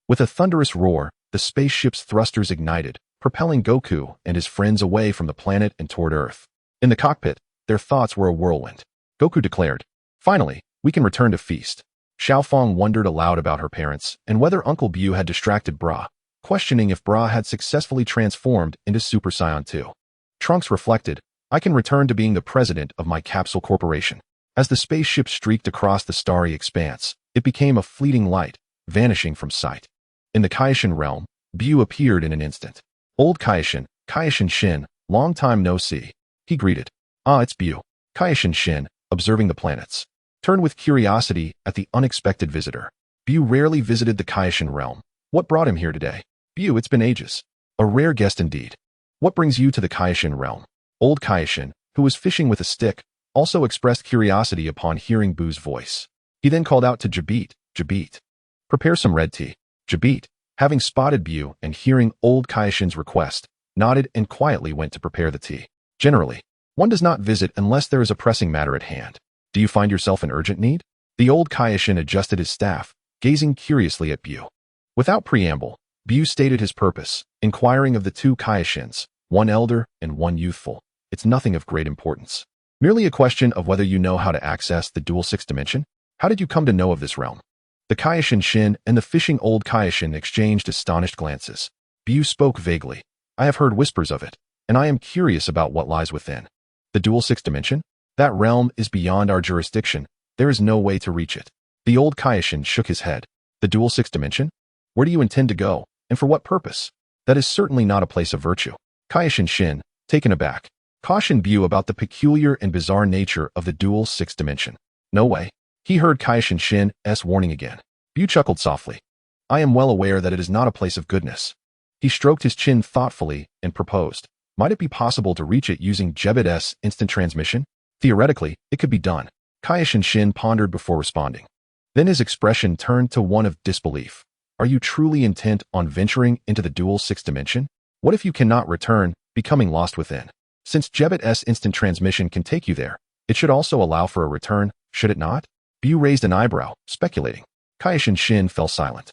With a thunderous roar, the spaceship's thrusters ignited, propelling Goku and his friends away from the planet and toward Earth. In the cockpit, their thoughts were a whirlwind. Goku declared, "Finally, we can return to feast." Xiaofang wondered aloud about her parents and whether Uncle BUU had distracted Bra, questioning if Bra had successfully transformed into Super Saiyan 2. Trunks reflected, "I can return to being the president of my capsule corporation." As the spaceship streaked across the starry expanse, it became a fleeting light, vanishing from sight. In the KAIOSHIN realm, BUU appeared in an instant. "Old KAIOSHIN, KAIOSHIN Shin, long time no see," he greeted. "Ah, it's BUU." KAIOSHIN Shin, observing the planets, turned with curiosity at the unexpected visitor. BUU rarely visited the KAIOSHIN realm. What brought him here today? BUU, it's been ages. A rare guest indeed. What brings you to the KAIOSHIN realm? Old KAIOSHIN, who was fishing with a stick, also expressed curiosity upon hearing BUU's voice. He then called out to Jabit, "Jabit, prepare some red tea." Jabit, having spotted BUU and hearing old KAIOSHIN's request, nodded and quietly went to prepare the tea. Generally, one does not visit unless there is a pressing matter at hand. Do you find yourself in urgent need? The old KAIOSHIN adjusted his staff, gazing curiously at BUU. Without preamble, BUU stated his purpose, inquiring of the 2 KAIOSHINs, one elder and one youthful. "It's nothing of great importance. Merely a question of whether you know how to access the dual 6th dimension. How did you come to know of this realm?" The KAIOSHIN Shin and the fishing old KAIOSHIN exchanged astonished glances. BUU spoke vaguely. "I have heard whispers of it, and I am curious about what lies within. The dual 6th dimension? That realm is beyond our jurisdiction. There is no way to reach it." The old KAIOSHIN shook his head. "The dual 6th dimension? Where do you intend to go, and for what purpose? That is certainly not a place of virtue." KAIOSHIN Shin, taken aback, cautioned BUU about the peculiar and bizarre nature of the dual 6th dimension. "No way." He heard KAIOSHIN Shin's warning again. BUU chuckled softly. "I am well aware that it is not a place of goodness." He stroked his chin thoughtfully and proposed, "Might it be possible to reach it using Vegeta's instant transmission? Theoretically, it could be done." KAIOSHIN Shin pondered before responding. Then his expression turned to one of disbelief. "Are you truly intent on venturing into the dual 6th dimension? What if you cannot return, becoming lost within? Since Vegeta's instant transmission can take you there, it should also allow for a return, should it not?" BUU raised an eyebrow, speculating. KAIOSHIN Shin fell silent.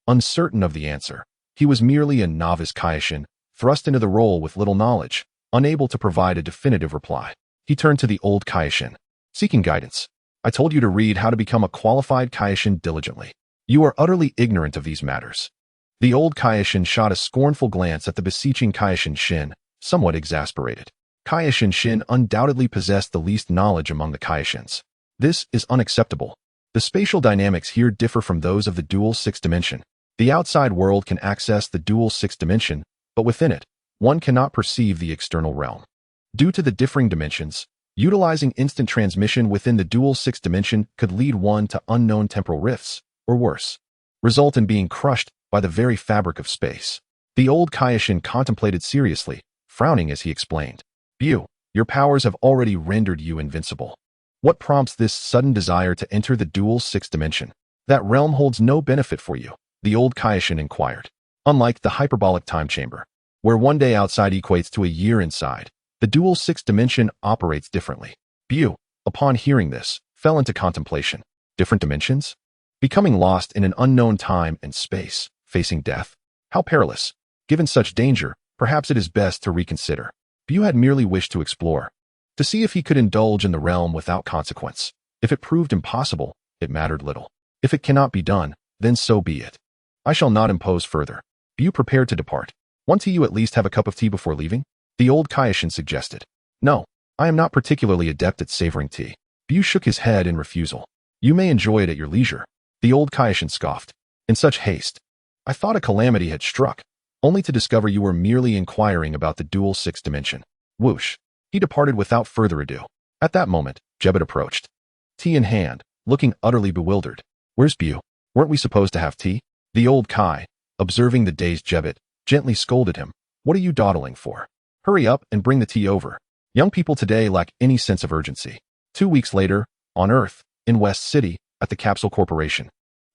Uncertain of the answer, he was merely a novice KAIOSHIN, thrust into the role with little knowledge, unable to provide a definitive reply. He turned to the old KAIOSHIN, seeking guidance. "I told you to read how to become a qualified KAIOSHIN diligently. You are utterly ignorant of these matters." The old KAIOSHIN shot a scornful glance at the beseeching KAIOSHIN Shin, somewhat exasperated. KAIOSHIN Shin undoubtedly possessed the least knowledge among the KAIOSHINs. This is unacceptable. The spatial dynamics here differ from those of the dual 6th dimension. The outside world can access the dual 6th dimension, but within it, one cannot perceive the external realm. Due to the differing dimensions, utilizing instant transmission within the dual 6th dimension could lead one to unknown temporal rifts, or worse, result in being crushed by the very fabric of space. The old KAIOSHIN contemplated seriously, frowning as he explained. "BUU, your powers have already rendered you invincible. What prompts this sudden desire to enter the dual 6th dimension? That realm holds no benefit for you," the old KAIOSHIN inquired. Unlike the hyperbolic time chamber, where one day outside equates to a year inside, the dual 6th dimension operates differently. BUU, upon hearing this, fell into contemplation. Different dimensions? Becoming lost in an unknown time and space, facing death? How perilous. Given such danger, perhaps it is best to reconsider. BUU had merely wished to explore, to see if he could indulge in the realm without consequence. If it proved impossible, it mattered little. If it cannot be done, then so be it. I shall not impose further. BUU prepared to depart. Won't you at least have a cup of tea before leaving? The old KAIOSHIN suggested. No, I am not particularly adept at savoring tea. BUU shook his head in refusal. You may enjoy it at your leisure. The old KAIOSHIN scoffed. In such haste. I thought a calamity had struck, only to discover you were merely inquiring about the dual sixth dimension. Whoosh. He departed without further ado. At that moment, Jebet approached. Tea in hand, looking utterly bewildered. Where's BUU? Weren't we supposed to have tea? The old Kai, observing the dazed Jebet, gently scolded him. What are you dawdling for? Hurry up and bring the tea over. Young people today lack any sense of urgency. 2 weeks later, on Earth, in West City, at the Capsule Corporation.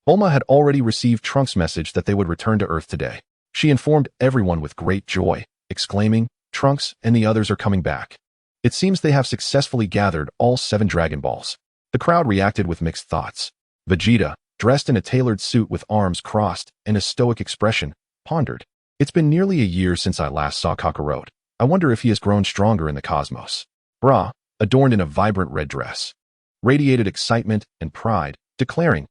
Bulma had already received Trunks' message that they would return to Earth today. She informed everyone with great joy, exclaiming, Trunks and the others are coming back. It seems they have successfully gathered all 7 Dragon Balls. The crowd reacted with mixed thoughts. Vegeta, dressed in a tailored suit with arms crossed and a stoic expression, pondered. It's been nearly a year since I last saw Kakarot. I wonder if he has grown stronger in the cosmos. Bra, adorned in a vibrant red dress, radiated excitement and pride, declaring,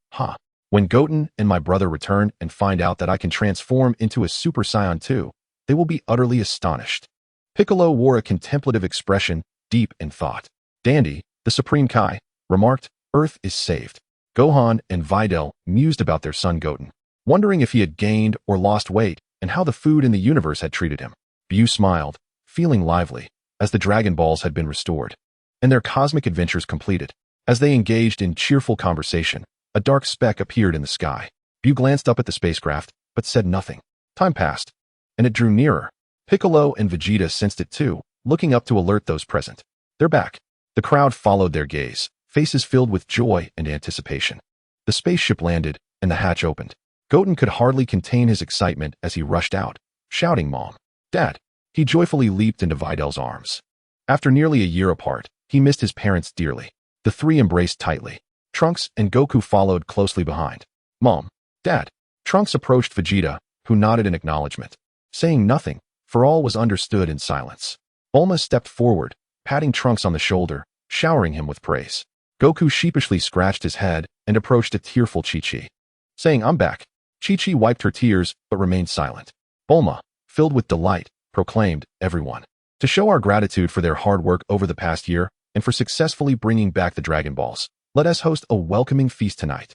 When Goten and my brother return and find out that I can transform into a Super Saiyan too, they will be utterly astonished. Piccolo wore a contemplative expression, deep in thought. Dandy, the Supreme Kai, remarked, Earth is saved. Gohan and Videl mused about their son Goten, wondering if he had gained or lost weight and how the food in the universe had treated him. BUU smiled, feeling lively, as the Dragon Balls had been restored, and their cosmic adventures completed. As they engaged in cheerful conversation, a dark speck appeared in the sky. BUU glanced up at the spacecraft, but said nothing. Time passed, and it drew nearer. Piccolo and Vegeta sensed it too, looking up to alert those present. They're back. The crowd followed their gaze, faces filled with joy and anticipation. The spaceship landed, and the hatch opened. Goten could hardly contain his excitement as he rushed out, shouting, Mom, Dad. He joyfully leaped into Videl's arms. After nearly a year apart, he missed his parents dearly. The three embraced tightly. Trunks and Goku followed closely behind. Mom, Dad. Trunks approached Vegeta, who nodded in acknowledgement, saying nothing, for all was understood in silence. Bulma stepped forward, patting Trunks on the shoulder, showering him with praise. Goku sheepishly scratched his head and approached a tearful Chi-Chi, saying, I'm back. Chi-Chi wiped her tears but remained silent. Bulma, filled with delight, proclaimed, Everyone, to show our gratitude for their hard work over the past year and for successfully bringing back the Dragon Balls, let us host a welcoming feast tonight.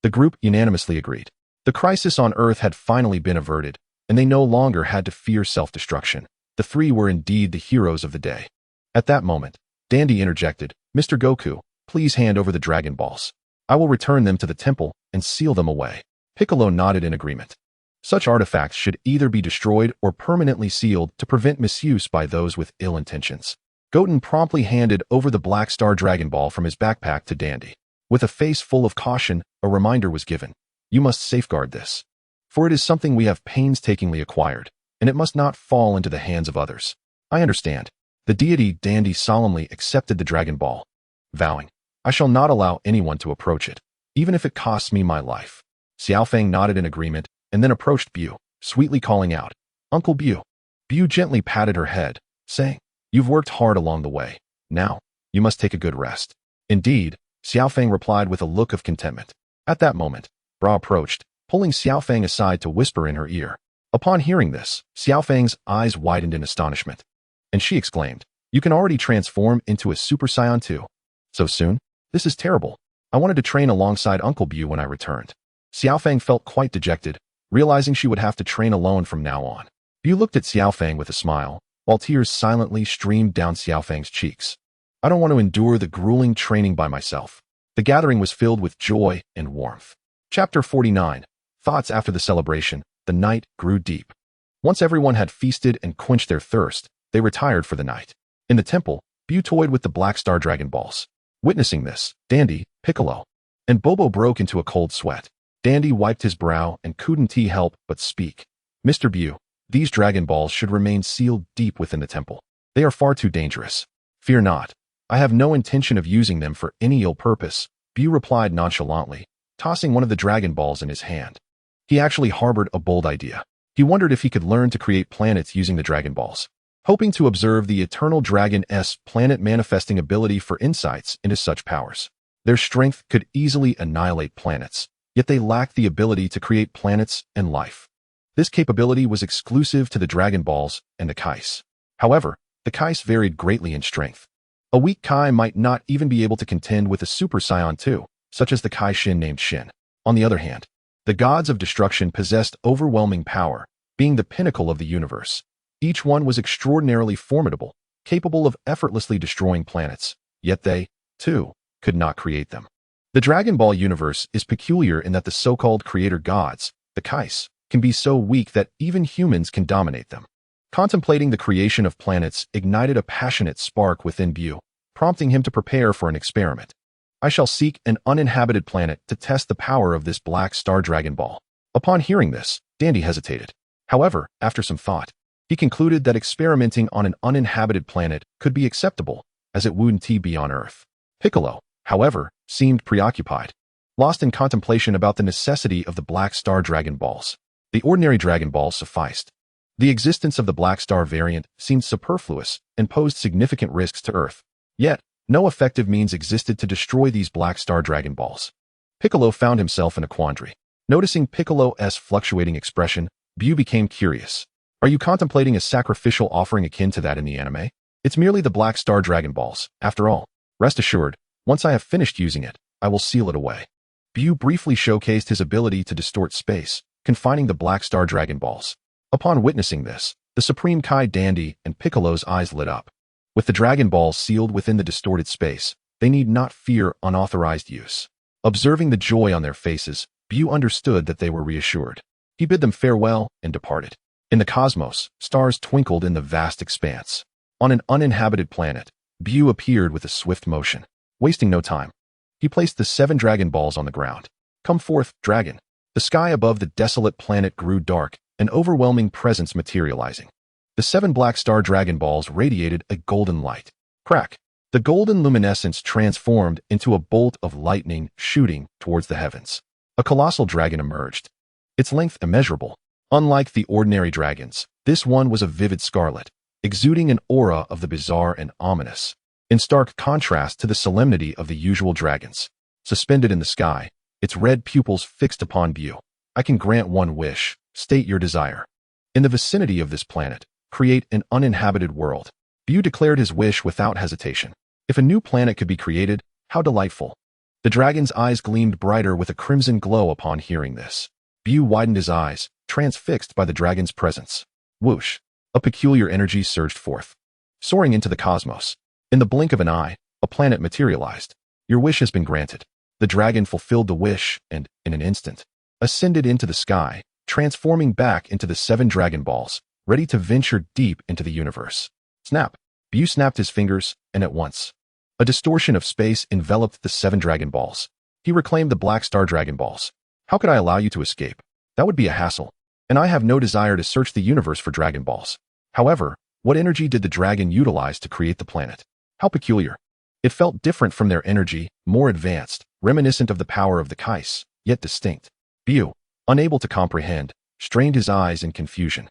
The group unanimously agreed. The crisis on Earth had finally been averted, and they no longer had to fear self-destruction. The three were indeed the heroes of the day. At that moment, Dandy interjected, Mr. Goku, please hand over the Dragon Balls. I will return them to the temple and seal them away. Piccolo nodded in agreement. Such artifacts should either be destroyed or permanently sealed to prevent misuse by those with ill intentions. Goten promptly handed over the Black Star Dragon Ball from his backpack to Dandy. With a face full of caution, a reminder was given. You must safeguard this, for it is something we have painstakingly acquired, and it must not fall into the hands of others. I understand. The deity Dandy solemnly accepted the Dragon Ball, vowing, I shall not allow anyone to approach it, even if it costs me my life. Xiaofang nodded in agreement, and then approached BUU, sweetly calling out, Uncle BUU. BUU gently patted her head, saying, You've worked hard along the way. Now, you must take a good rest. Indeed, Xiaofang replied with a look of contentment. At that moment, Bra approached, pulling Xiaofang aside to whisper in her ear. Upon hearing this, Xiaofang's eyes widened in astonishment, and she exclaimed, You can already transform into a Super Saiyan too. So soon? This is terrible. I wanted to train alongside Uncle BUU when I returned. Xiaofang felt quite dejected, realizing she would have to train alone from now on. BUU looked at Xiaofang with a smile, while tears silently streamed down Xiaofang's cheeks. I don't want to endure the grueling training by myself. The gathering was filled with joy and warmth. Chapter 49. Thoughts after the celebration. The night grew deep. Once everyone had feasted and quenched their thirst, they retired for the night. In the temple, BUU toyed with the Black Star Dragon Balls. Witnessing this, Dandy, Piccolo, and Bobo broke into a cold sweat. Dandy wiped his brow and couldn't help but speak. Mr. BUU, these Dragon Balls should remain sealed deep within the temple. They are far too dangerous. Fear not. I have no intention of using them for any ill purpose, BUU replied nonchalantly, tossing one of the Dragon Balls in his hand. He actually harbored a bold idea. He wondered if he could learn to create planets using the Dragon Balls, hoping to observe the Eternal Dragon's planet manifesting ability for insights into such powers. Their strength could easily annihilate planets, yet they lacked the ability to create planets and life. This capability was exclusive to the Dragon Balls and the Kais. However, the Kais varied greatly in strength. A weak Kai might not even be able to contend with a Super Saiyan 2, such as the KAIOSHIN named Shin. On the other hand, the gods of destruction possessed overwhelming power, being the pinnacle of the universe. Each one was extraordinarily formidable, capable of effortlessly destroying planets, yet they, too, could not create them. The Dragon Ball universe is peculiar in that the so-called creator gods, the Kais, can be so weak that even humans can dominate them. Contemplating the creation of planets ignited a passionate spark within BUU, prompting him to prepare for an experiment. I shall seek an uninhabited planet to test the power of this black star Dragon Ball. Upon hearing this, Dandy hesitated. However, after some thought, he concluded that experimenting on an uninhabited planet could be acceptable, as it wouldn't be on Earth. Piccolo, however, seemed preoccupied, lost in contemplation about the necessity of the black star Dragon Balls. The ordinary Dragon Balls sufficed. The existence of the black star variant seemed superfluous and posed significant risks to Earth. Yet, no effective means existed to destroy these black star Dragon Balls. Piccolo found himself in a quandary. Noticing Piccolo's fluctuating expression, BUU became curious. Are you contemplating a sacrificial offering akin to that in the anime? It's merely the black star Dragon Balls, after all. Rest assured, once I have finished using it, I will seal it away. BUU briefly showcased his ability to distort space, confining the black star Dragon Balls. Upon witnessing this, the Supreme Kai Dandy and Piccolo's eyes lit up. With the Dragon Balls sealed within the distorted space, they need not fear unauthorized use. Observing the joy on their faces, BUU understood that they were reassured. He bid them farewell and departed. In the cosmos, stars twinkled in the vast expanse. On an uninhabited planet, BUU appeared with a swift motion. Wasting no time, he placed the 7 Dragon Balls on the ground. Come forth, dragon. The sky above the desolate planet grew dark, an overwhelming presence materializing. The 7 black star Dragon Balls radiated a golden light. Crack! The golden luminescence transformed into a bolt of lightning shooting towards the heavens. A colossal dragon emerged. Its length immeasurable. Unlike the ordinary dragons, this one was a vivid scarlet, exuding an aura of the bizarre and ominous, in stark contrast to the solemnity of the usual dragons. Suspended in the sky, its red pupils fixed upon BUU. I can grant one wish. State your desire. In the vicinity of this planet, create an uninhabited world. BUU declared his wish without hesitation. If a new planet could be created, how delightful. The dragon's eyes gleamed brighter with a crimson glow upon hearing this. BUU widened his eyes, transfixed by the dragon's presence. Whoosh! A peculiar energy surged forth, soaring into the cosmos. In the blink of an eye, a planet materialized. Your wish has been granted. The dragon fulfilled the wish and, in an instant, ascended into the sky, transforming back into the 7 Dragon Balls, ready to venture deep into the universe. Snap! BUU snapped his fingers, and at once, a distortion of space enveloped the 7 Dragon Balls. He reclaimed the black star Dragon Balls. How could I allow you to escape? That would be a hassle. And I have no desire to search the universe for Dragon Balls. However, what energy did the dragon utilize to create the planet? How peculiar. It felt different from their energy, more advanced, reminiscent of the power of the Kais, yet distinct. BUU, unable to comprehend, strained his eyes in confusion.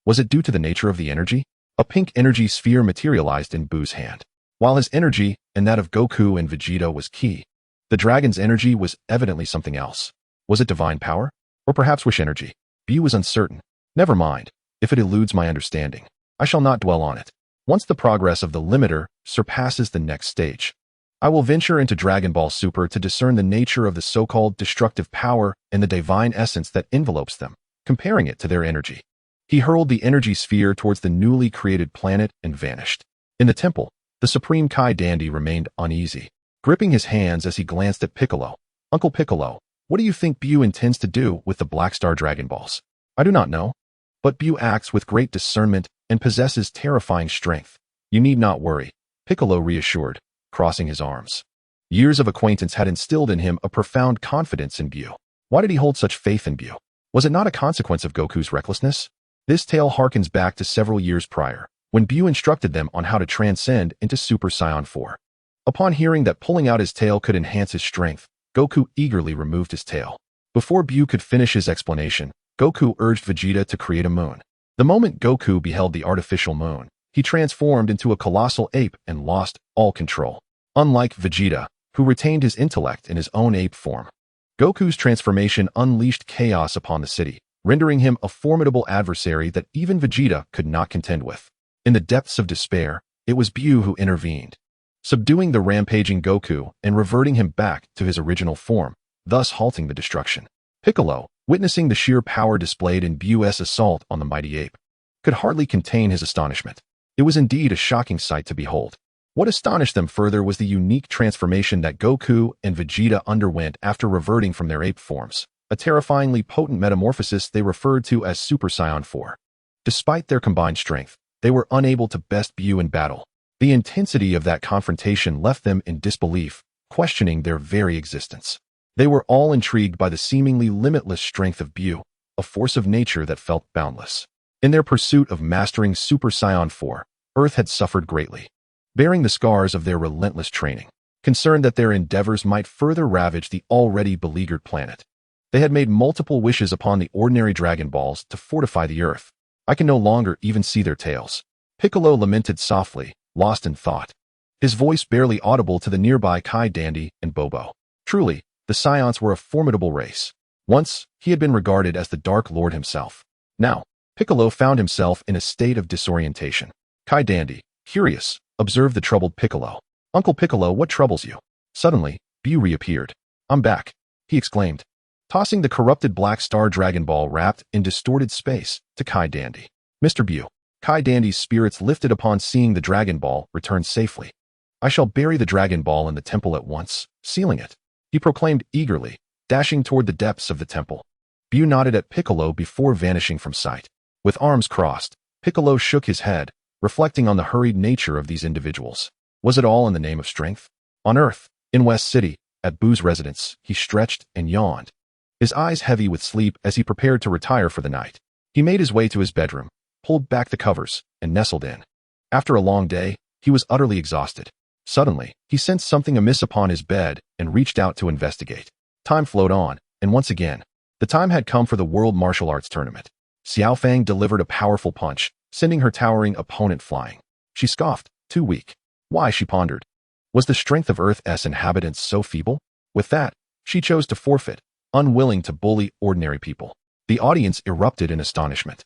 Was it due to the nature of the energy? A pink energy sphere materialized in BUU's hand. While his energy, and that of Goku and Vegeta, was key, the dragon's energy was evidently something else. Was it divine power? Or perhaps wish energy? BUU was uncertain. Never mind. If it eludes my understanding, I shall not dwell on it. Once the progress of the limiter surpasses the next stage, I will venture into Dragon Ball Super to discern the nature of the so-called destructive power and the divine essence that envelopes them, comparing it to their energy. He hurled the energy sphere towards the newly created planet and vanished. In the temple, the Supreme Kai Dandy remained uneasy, gripping his hands as he glanced at Piccolo. Uncle Piccolo, what do you think BUU intends to do with the Black Star Dragon Balls? I do not know. But BUU acts with great discernment and possesses terrifying strength. You need not worry, Piccolo reassured, crossing his arms. Years of acquaintance had instilled in him a profound confidence in BUU. Why did he hold such faith in BUU? Was it not a consequence of Goku's recklessness? This tale harkens back to several years prior, when BUU instructed them on how to transcend into Super Saiyan 4. Upon hearing that pulling out his tail could enhance his strength, Goku eagerly removed his tail. Before BUU could finish his explanation, Goku urged Vegeta to create a moon. The moment Goku beheld the artificial moon, he transformed into a colossal ape and lost all control. Unlike Vegeta, who retained his intellect in his own ape form, Goku's transformation unleashed chaos upon the city, rendering him a formidable adversary that even Vegeta could not contend with. In the depths of despair, it was BUU who intervened, subduing the rampaging Goku and reverting him back to his original form, thus halting the destruction. Piccolo, witnessing the sheer power displayed in BUU's assault on the mighty ape, could hardly contain his astonishment. It was indeed a shocking sight to behold. What astonished them further was the unique transformation that Goku and Vegeta underwent after reverting from their ape forms, a terrifyingly potent metamorphosis they referred to as Super Saiyan 4. Despite their combined strength, they were unable to best BUU in battle. The intensity of that confrontation left them in disbelief, questioning their very existence. They were all intrigued by the seemingly limitless strength of BUU, a force of nature that felt boundless. In their pursuit of mastering Super Saiyan 4, Earth had suffered greatly, bearing the scars of their relentless training. Concerned that their endeavors might further ravage the already beleaguered planet, they had made multiple wishes upon the ordinary Dragon Balls to fortify the Earth. I can no longer even see their tails. Piccolo lamented softly, lost in thought, his voice barely audible to the nearby Kai Dandy and Bobo. Truly, the Saiyans were a formidable race. Once, he had been regarded as the Dark Lord himself. Now, Piccolo found himself in a state of disorientation. Kai Dandy, curious, observed the troubled Piccolo. "Uncle Piccolo, what troubles you?" Suddenly, BUU reappeared. "I'm back," he exclaimed, tossing the corrupted Black Star Dragon Ball wrapped in distorted space to Kai Dandy. "Mr. BUU." Kai Dandy's spirits lifted upon seeing the Dragon Ball return safely. "I shall bury the Dragon Ball in the temple at once, sealing it," he proclaimed eagerly, dashing toward the depths of the temple. BUU nodded at Piccolo before vanishing from sight. With arms crossed, Piccolo shook his head, reflecting on the hurried nature of these individuals. Was it all in the name of strength? On Earth, in West City, at BUU's residence, he stretched and yawned, his eyes heavy with sleep as he prepared to retire for the night. He made his way to his bedroom, pulled back the covers, and nestled in. After a long day, he was utterly exhausted. Suddenly, he sensed something amiss upon his bed and reached out to investigate. Time flowed on, and once again, the time had come for the World Martial Arts Tournament. Xiaofang delivered a powerful punch, sending her towering opponent flying. She scoffed, too weak. Why, she pondered. Was the strength of Earth's inhabitants so feeble? With that, she chose to forfeit, unwilling to bully ordinary people. The audience erupted in astonishment.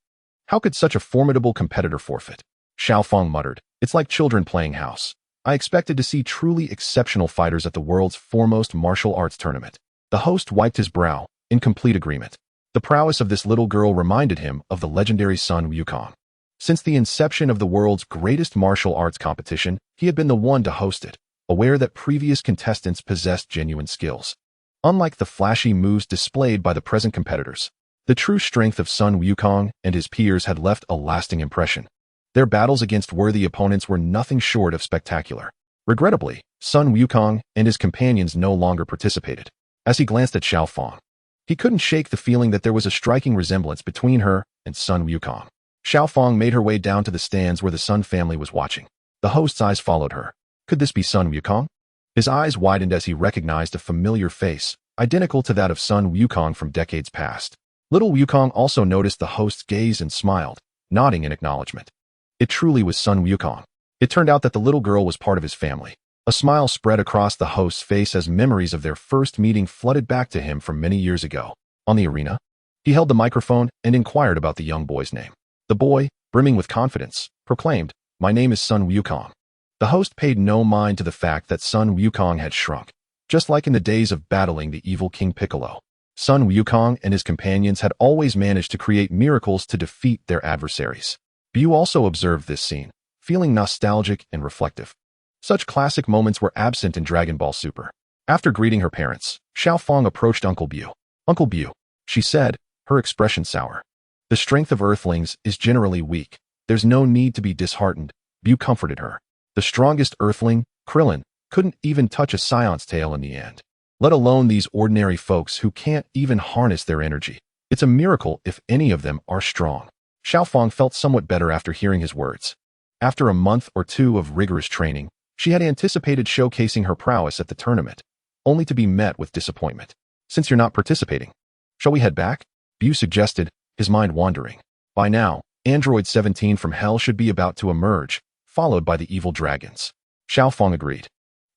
How could such a formidable competitor forfeit? Xiaofang muttered, "It's like children playing house. I expected to see truly exceptional fighters at the world's foremost martial arts tournament." The host wiped his brow, in complete agreement. The prowess of this little girl reminded him of the legendary Sun Wukong. Since the inception of the world's greatest martial arts competition, he had been the one to host it, aware that previous contestants possessed genuine skills. Unlike the flashy moves displayed by the present competitors, the true strength of Sun Wukong and his peers had left a lasting impression. Their battles against worthy opponents were nothing short of spectacular. Regrettably, Sun Wukong and his companions no longer participated. As he glanced at Xiaofang, he couldn't shake the feeling that there was a striking resemblance between her and Sun Wukong. Xiaofang made her way down to the stands where the Sun family was watching. The host's eyes followed her. Could this be Sun Wukong? His eyes widened as he recognized a familiar face, identical to that of Sun Wukong from decades past. Little Wukong also noticed the host's gaze and smiled, nodding in acknowledgement. It truly was Sun Wukong. It turned out that the little girl was part of his family. A smile spread across the host's face as memories of their first meeting flooded back to him from many years ago. On the arena, he held the microphone and inquired about the young boy's name. The boy, brimming with confidence, proclaimed, "My name is Sun Wukong." The host paid no mind to the fact that Sun Wukong had shrunk, just like in the days of battling the evil King Piccolo. Sun Wukong and his companions had always managed to create miracles to defeat their adversaries. BUU also observed this scene, feeling nostalgic and reflective. Such classic moments were absent in Dragon Ball Super. After greeting her parents, Xiaofang approached Uncle BUU. "Uncle BUU," she said, her expression sour. "The strength of Earthlings is generally weak. There's no need to be disheartened," BUU comforted her. "The strongest Earthling, Krillin, couldn't even touch a Scion's tail in the end. Let alone these ordinary folks who can't even harness their energy. It's a miracle if any of them are strong." Xiaofang felt somewhat better after hearing his words. After a month or two of rigorous training, she had anticipated showcasing her prowess at the tournament, only to be met with disappointment. "Since you're not participating, shall we head back?" BUU suggested, his mind wandering. By now, Android 17 from Hell should be about to emerge, followed by the evil dragons. Xiaofang agreed.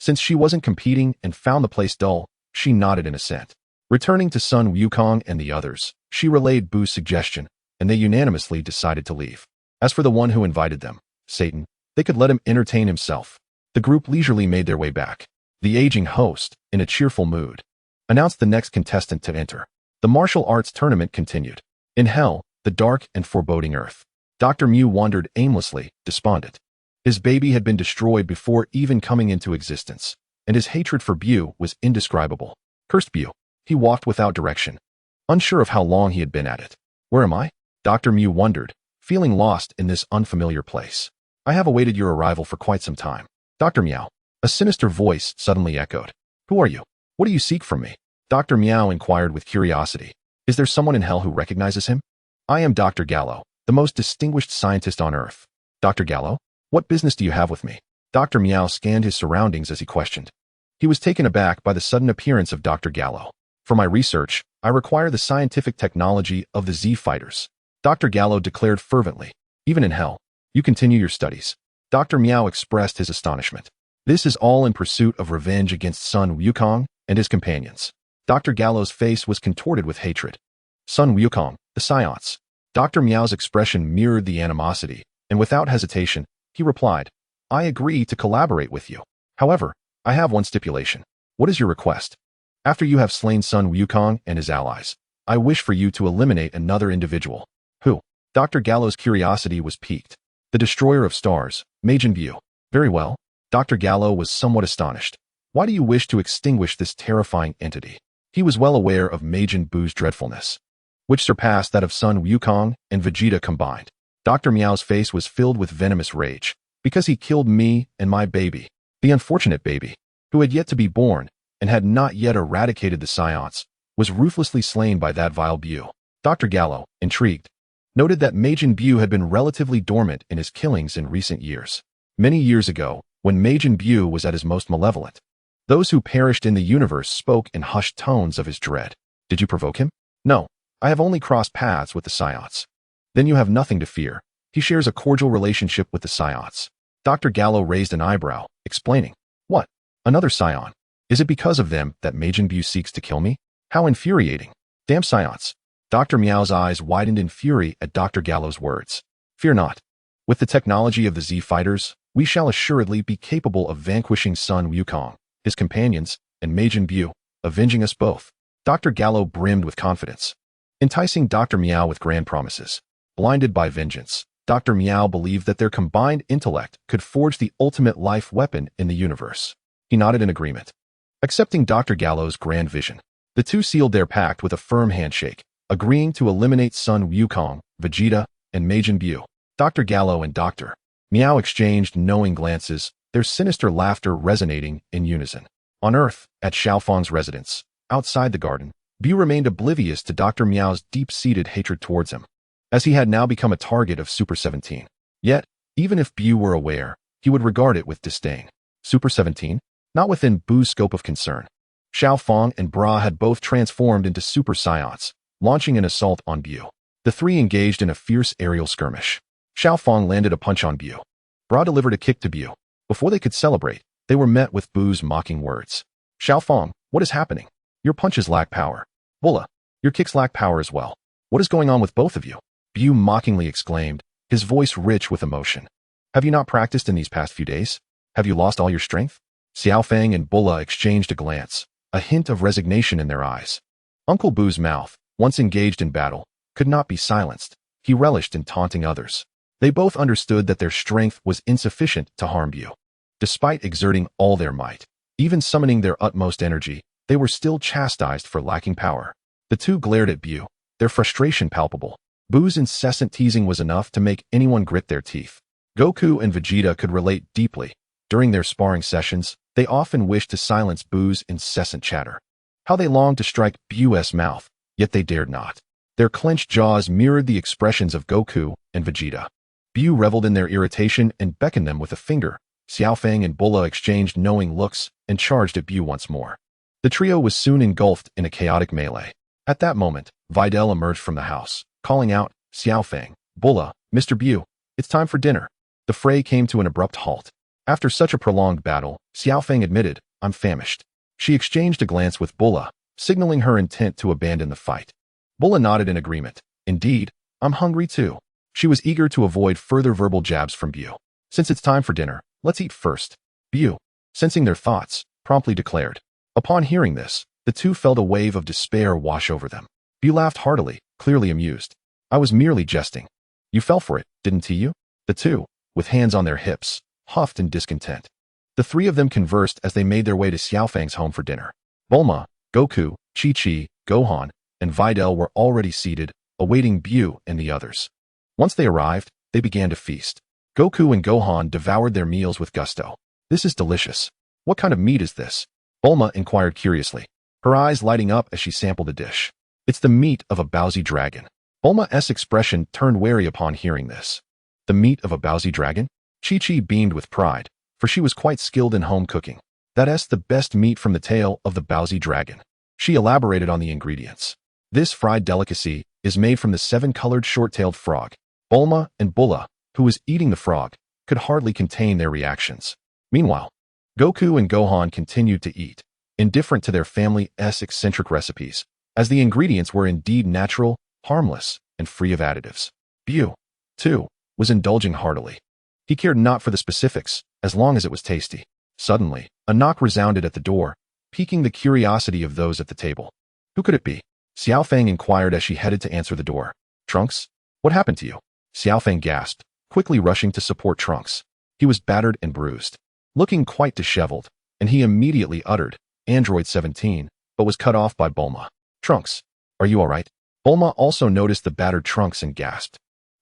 Since she wasn't competing and found the place dull, she nodded in assent. Returning to Sun Wukong and the others, she relayed BUU's suggestion, and they unanimously decided to leave. As for the one who invited them, Satan, they could let him entertain himself. The group leisurely made their way back. The aging host, in a cheerful mood, announced the next contestant to enter. The martial arts tournament continued. In hell, the dark and foreboding earth, Dr. Mu wandered aimlessly, despondent. His baby had been destroyed before even coming into existence, and his hatred for BUU was indescribable. Cursed BUU. He walked without direction, unsure of how long he had been at it. Where am I? Dr. Mu wondered, feeling lost in this unfamiliar place. I have awaited your arrival for quite some time. Dr. Meow. A sinister voice suddenly echoed. Who are you? What do you seek from me? Dr. Meow inquired with curiosity. Is there someone in hell who recognizes him? I am Dr. Gallo, the most distinguished scientist on Earth. Dr. Gallo? What business do you have with me? Dr. Meow scanned his surroundings as he questioned. He was taken aback by the sudden appearance of Dr. Gallo. For my research, I require the scientific technology of the Z fighters. Dr. Gallo declared fervently. Even in hell, you continue your studies. Dr. Meow expressed his astonishment. This is all in pursuit of revenge against Sun Wukong and his companions. Dr. Gallo's face was contorted with hatred. Sun Wukong, the Science. Dr. Meow's expression mirrored the animosity, and without hesitation, he replied, I agree to collaborate with you. However, I have one stipulation. What is your request? After you have slain Sun Wukong and his allies, I wish for you to eliminate another individual. Who? Dr. Gallo's curiosity was piqued. The destroyer of stars, Majin BUU. Very well. Dr. Gallo was somewhat astonished. Why do you wish to extinguish this terrifying entity? He was well aware of Majin BUU's dreadfulness, which surpassed that of Sun Wukong and Vegeta combined. Dr. Meow's face was filled with venomous rage, because he killed me and my baby, the unfortunate baby, who had yet to be born and had not yet eradicated the Science, was ruthlessly slain by that vile BUU. Dr. Gallo, intrigued, noted that Majin BUU had been relatively dormant in his killings in recent years. Many years ago, when Majin BUU was at his most malevolent, those who perished in the universe spoke in hushed tones of his dread. Did you provoke him? No, I have only crossed paths with the Science. Then you have nothing to fear. He shares a cordial relationship with the Science. Dr. Gallo raised an eyebrow, explaining. What? Another Scion? Is it because of them that Majin BUU seeks to kill me? How infuriating. Damn Science. Dr. Meow's eyes widened in fury at Dr. Gallo's words. Fear not. With the technology of the Z fighters, we shall assuredly be capable of vanquishing Sun Wukong, his companions, and Majin BUU, avenging us both. Dr. Gallo brimmed with confidence, enticing Dr. Meow with grand promises. Blinded by vengeance, Dr. Meow believed that their combined intellect could forge the ultimate life weapon in the universe. He nodded in agreement. Accepting Dr. Gallo's grand vision, the two sealed their pact with a firm handshake, agreeing to eliminate Sun Wukong, Vegeta, and Majin BUU. Dr. Gallo and Dr. Meow exchanged knowing glances, their sinister laughter resonating in unison. On Earth, at Xiaofang's residence, outside the garden, BUU remained oblivious to Dr. Meow's deep-seated hatred towards him, as he had now become a target of Super 17. Yet, even if BUU were aware, he would regard it with disdain. Super 17? Not within BUU's scope of concern. Xiaofang and Bra had both transformed into Super Saiyan's, launching an assault on BUU. The three engaged in a fierce aerial skirmish. Xiaofang landed a punch on BUU. Bra delivered a kick to BUU. Before they could celebrate, they were met with BUU's mocking words. Xiaofang, what is happening? Your punches lack power. Bulla, your kicks lack power as well. What is going on with both of you? BUU mockingly exclaimed, his voice rich with emotion. Have you not practiced in these past few days? Have you lost all your strength? Xiaofang and Bulla exchanged a glance, a hint of resignation in their eyes. Uncle BUU's mouth, once engaged in battle, could not be silenced. He relished in taunting others. They both understood that their strength was insufficient to harm BUU. Despite exerting all their might, even summoning their utmost energy, they were still chastised for lacking power. The two glared at BUU, their frustration palpable. BUU's incessant teasing was enough to make anyone grit their teeth. Goku and Vegeta could relate deeply. During their sparring sessions, they often wished to silence BUU's incessant chatter. How they longed to strike BUU's mouth, yet they dared not. Their clenched jaws mirrored the expressions of Goku and Vegeta. BUU reveled in their irritation and beckoned them with a finger. Xiaofang and Bulla exchanged knowing looks and charged at BUU once more. The trio was soon engulfed in a chaotic melee. At that moment, Videl emerged from the house, calling out, Xiaofang, Bulla, Mr. BUU, it's time for dinner. The fray came to an abrupt halt. After such a prolonged battle, Xiaofang admitted, I'm famished. She exchanged a glance with Bulla, signaling her intent to abandon the fight. BUU nodded in agreement. Indeed, I'm hungry too. She was eager to avoid further verbal jabs from BUU. Since it's time for dinner, let's eat first. BUU, sensing their thoughts, promptly declared. Upon hearing this, the two felt a wave of despair wash over them. BUU laughed heartily, clearly amused. I was merely jesting. You fell for it, didn't you? The two, with hands on their hips, huffed in discontent. The three of them conversed as they made their way to Xiaofang's home for dinner. Bulma, Goku, Chi-Chi, Gohan, and Videl were already seated, awaiting BUU and the others. Once they arrived, they began to feast. Goku and Gohan devoured their meals with gusto. This is delicious. What kind of meat is this? Bulma inquired curiously, her eyes lighting up as she sampled the dish. It's the meat of a BUU dragon. Bulma's expression turned wary upon hearing this. The meat of a BUU dragon? Chi-Chi beamed with pride, for she was quite skilled in home cooking. That's the best meat from the tail of the BUU dragon. She elaborated on the ingredients. This fried delicacy is made from the 7-colored short-tailed frog. Bulma and BUU, who was eating the frog, could hardly contain their reactions. Meanwhile, Goku and Gohan continued to eat, indifferent to their family's eccentric recipes, as the ingredients were indeed natural, harmless, and free of additives. BUU, too, was indulging heartily. He cared not for the specifics, as long as it was tasty. Suddenly, a knock resounded at the door, piquing the curiosity of those at the table. Who could it be? Xiaofang inquired as she headed to answer the door. Trunks? What happened to you? Xiaofang gasped, quickly rushing to support Trunks. He was battered and bruised, looking quite disheveled, and he immediately uttered, Android 17, but was cut off by Bulma. Trunks, are you all right? Bulma also noticed the battered Trunks and gasped,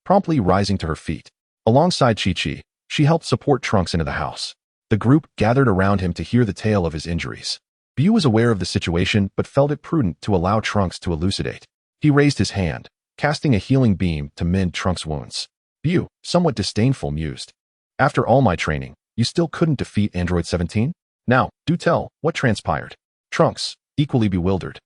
promptly rising to her feet. Alongside Chi-Chi, she helped support Trunks into the house. The group gathered around him to hear the tale of his injuries. BUU was aware of the situation but felt it prudent to allow Trunks to elucidate. He raised his hand, casting a healing beam to mend Trunks' wounds. BUU, somewhat disdainful, mused. After all my training, you still couldn't defeat Android 17? Now, do tell, what transpired? Trunks, equally bewildered,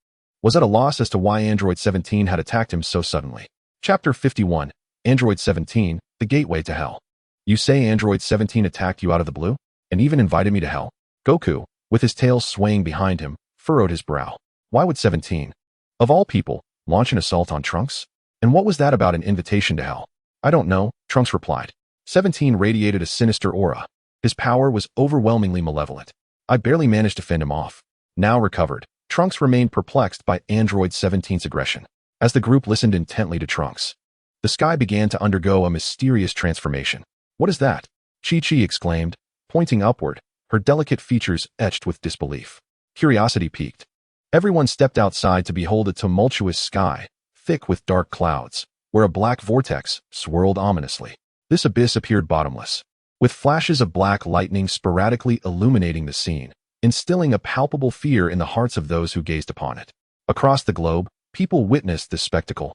was at a loss as to why Android 17 had attacked him so suddenly. Chapter 51, Android 17, The Gateway to Hell. You say Android 17 attacked you out of the blue? And even invited me to hell? Goku, with his tail swaying behind him, furrowed his brow. Why would 17, of all people, launch an assault on Trunks? And what was that about an invitation to hell? I don't know, Trunks replied. 17 radiated a sinister aura. His power was overwhelmingly malevolent. I barely managed to fend him off. Now recovered, Trunks remained perplexed by Android 17's aggression. As the group listened intently to Trunks, the sky began to undergo a mysterious transformation. What is that? Chi-Chi exclaimed, pointing upward, her delicate features etched with disbelief. Curiosity piqued. Everyone stepped outside to behold a tumultuous sky, thick with dark clouds, where a black vortex swirled ominously. This abyss appeared bottomless, with flashes of black lightning sporadically illuminating the scene, instilling a palpable fear in the hearts of those who gazed upon it. Across the globe, people witnessed this spectacle,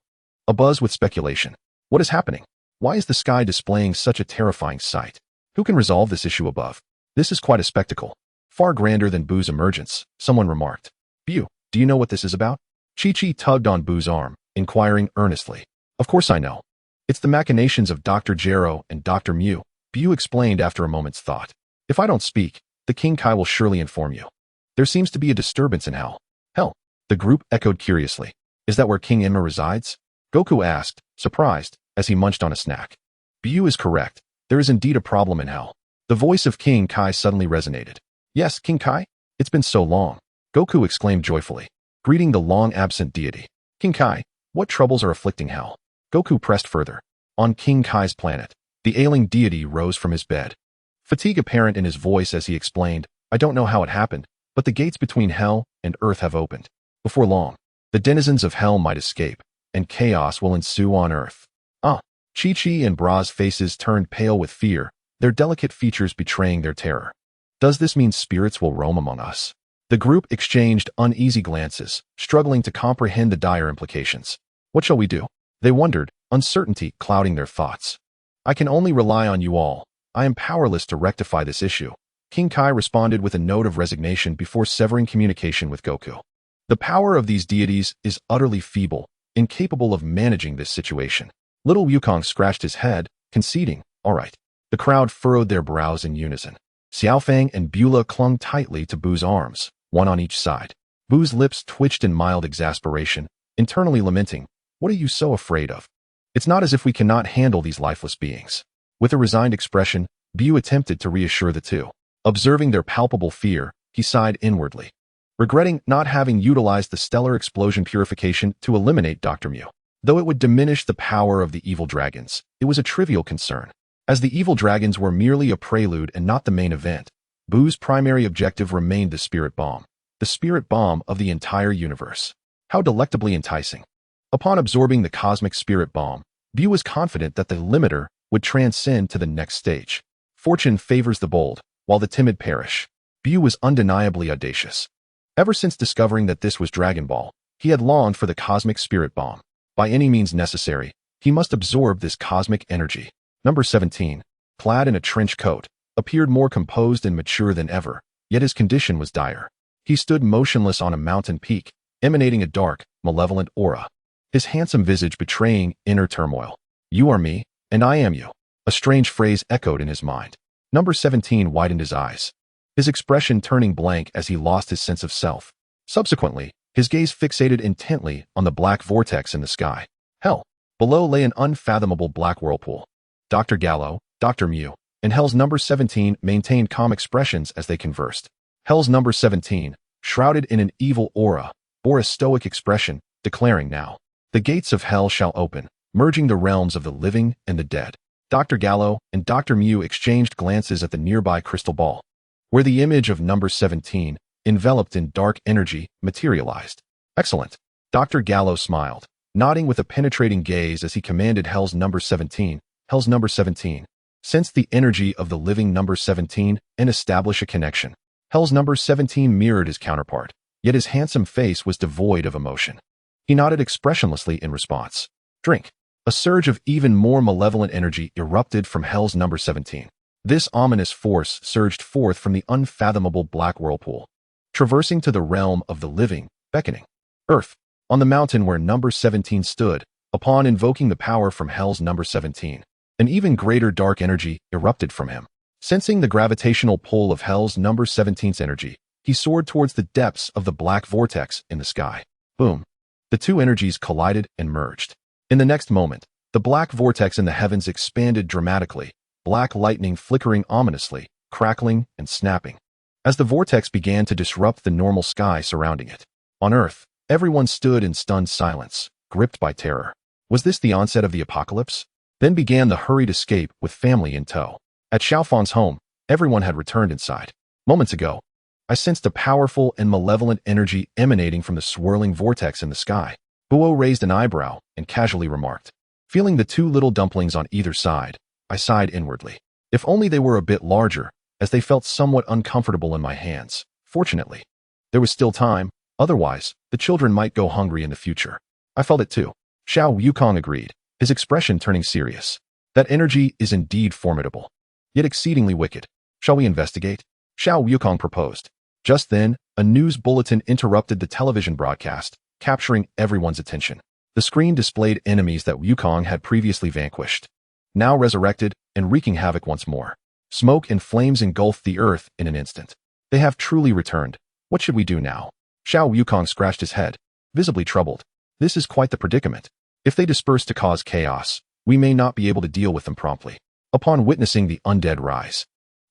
abuzz with speculation. What is happening? Why is the sky displaying such a terrifying sight? Who can resolve this issue above? This is quite a spectacle. Far grander than BUU's emergence, someone remarked. BUU, do you know what this is about? Chi-Chi tugged on BUU's arm, inquiring earnestly. Of course I know. It's the machinations of Dr. Gero and Dr. Mu, BUU explained after a moment's thought. If I don't speak, the King Kai will surely inform you. There seems to be a disturbance in hell. Hell? The group echoed curiously. Is that where King Enma resides? Goku asked, surprised, as he munched on a snack. BUU is correct. There is indeed a problem in hell. The voice of King Kai suddenly resonated. Yes, King Kai? It's been so long. Goku exclaimed joyfully, greeting the long-absent deity. King Kai, what troubles are afflicting hell? Goku pressed further. On King Kai's planet, the ailing deity rose from his bed. Fatigue apparent in his voice as he explained, I don't know how it happened, but the gates between hell and earth have opened. Before long, the denizens of hell might escape, and chaos will ensue on earth. Chi-Chi and Bra's faces turned pale with fear, their delicate features betraying their terror. Does this mean spirits will roam among us? The group exchanged uneasy glances, struggling to comprehend the dire implications. What shall we do? They wondered, uncertainty clouding their thoughts. I can only rely on you all. I am powerless to rectify this issue. King Kai responded with a note of resignation before severing communication with Goku. The power of these deities is utterly feeble, incapable of managing this situation. Little Wukong scratched his head, conceding, all right. The crowd furrowed their brows in unison. Xiaofang and BUU clung tightly to BUU's arms, one on each side. BUU's lips twitched in mild exasperation, internally lamenting, "What are you so afraid of? It's not as if we cannot handle these lifeless beings." With a resigned expression, BUU attempted to reassure the two. Observing their palpable fear, he sighed inwardly, regretting not having utilized the stellar explosion purification to eliminate Dr. Mew. Though it would diminish the power of the evil dragons, it was a trivial concern. As the evil dragons were merely a prelude and not the main event, BUU's primary objective remained the spirit bomb of the entire universe. How delectably enticing. Upon absorbing the cosmic spirit bomb, BUU was confident that the limiter would transcend to the next stage. Fortune favors the bold, while the timid perish. BUU was undeniably audacious. Ever since discovering that this was Dragon Ball, he had longed for the cosmic spirit bomb. By any means necessary, he must absorb this cosmic energy. Number 17, clad in a trench coat, appeared more composed and mature than ever, yet his condition was dire. He stood motionless on a mountain peak, emanating a dark, malevolent aura, his handsome visage betraying inner turmoil. "You are me, and I am you," a strange phrase echoed in his mind. Number 17 widened his eyes, his expression turning blank as he lost his sense of self. Subsequently, his gaze fixated intently on the black vortex in the sky. Hell, below lay an unfathomable black whirlpool. Dr. Gallo, Dr. Mew, and Hell's number 17 maintained calm expressions as they conversed. Hell's number 17, shrouded in an evil aura, bore a stoic expression, declaring now, "The gates of hell shall open, merging the realms of the living and the dead." Dr. Gallo and Dr. Mew exchanged glances at the nearby crystal ball, where the image of number 17, enveloped in dark energy, materialized. "Excellent." Dr. Gallo smiled, nodding with a penetrating gaze as he commanded Hell's number 17, sense the energy of the living number 17 and establish a connection. Hell's number 17 mirrored his counterpart, yet his handsome face was devoid of emotion. He nodded expressionlessly in response. "Drink." A surge of even more malevolent energy erupted from Hell's number 17. This ominous force surged forth from the unfathomable black whirlpool, traversing to the realm of the living, beckoning. Earth. On the mountain where number 17 stood, upon invoking the power from Hell's number 17, an even greater dark energy erupted from him. Sensing the gravitational pull of Hell's number 17's energy, he soared towards the depths of the black vortex in the sky. Boom. The two energies collided and merged. In the next moment, the black vortex in the heavens expanded dramatically, black lightning flickering ominously, crackling and snapping, as the vortex began to disrupt the normal sky surrounding it. On Earth, everyone stood in stunned silence, gripped by terror. Was this the onset of the apocalypse? Then began the hurried escape with family in tow. At Xiaofan's home, everyone had returned inside. Moments ago, I sensed a powerful and malevolent energy emanating from the swirling vortex in the sky. BUU raised an eyebrow and casually remarked. Feeling the two little dumplings on either side, I sighed inwardly. If only they were a bit larger, as they felt somewhat uncomfortable in my hands. Fortunately, there was still time, otherwise, the children might go hungry in the future. I felt it too. Xiao Wukong agreed, his expression turning serious. That energy is indeed formidable, yet exceedingly wicked. Shall we investigate? Xiao Wukong proposed. Just then, a news bulletin interrupted the television broadcast, capturing everyone's attention. The screen displayed enemies that Wukong had previously vanquished, now resurrected and wreaking havoc once more. Smoke and flames engulfed the earth in an instant. They have truly returned. What should we do now? Xiao Wukong scratched his head, visibly troubled. This is quite the predicament. If they disperse to cause chaos, we may not be able to deal with them promptly. Upon witnessing the undead rise,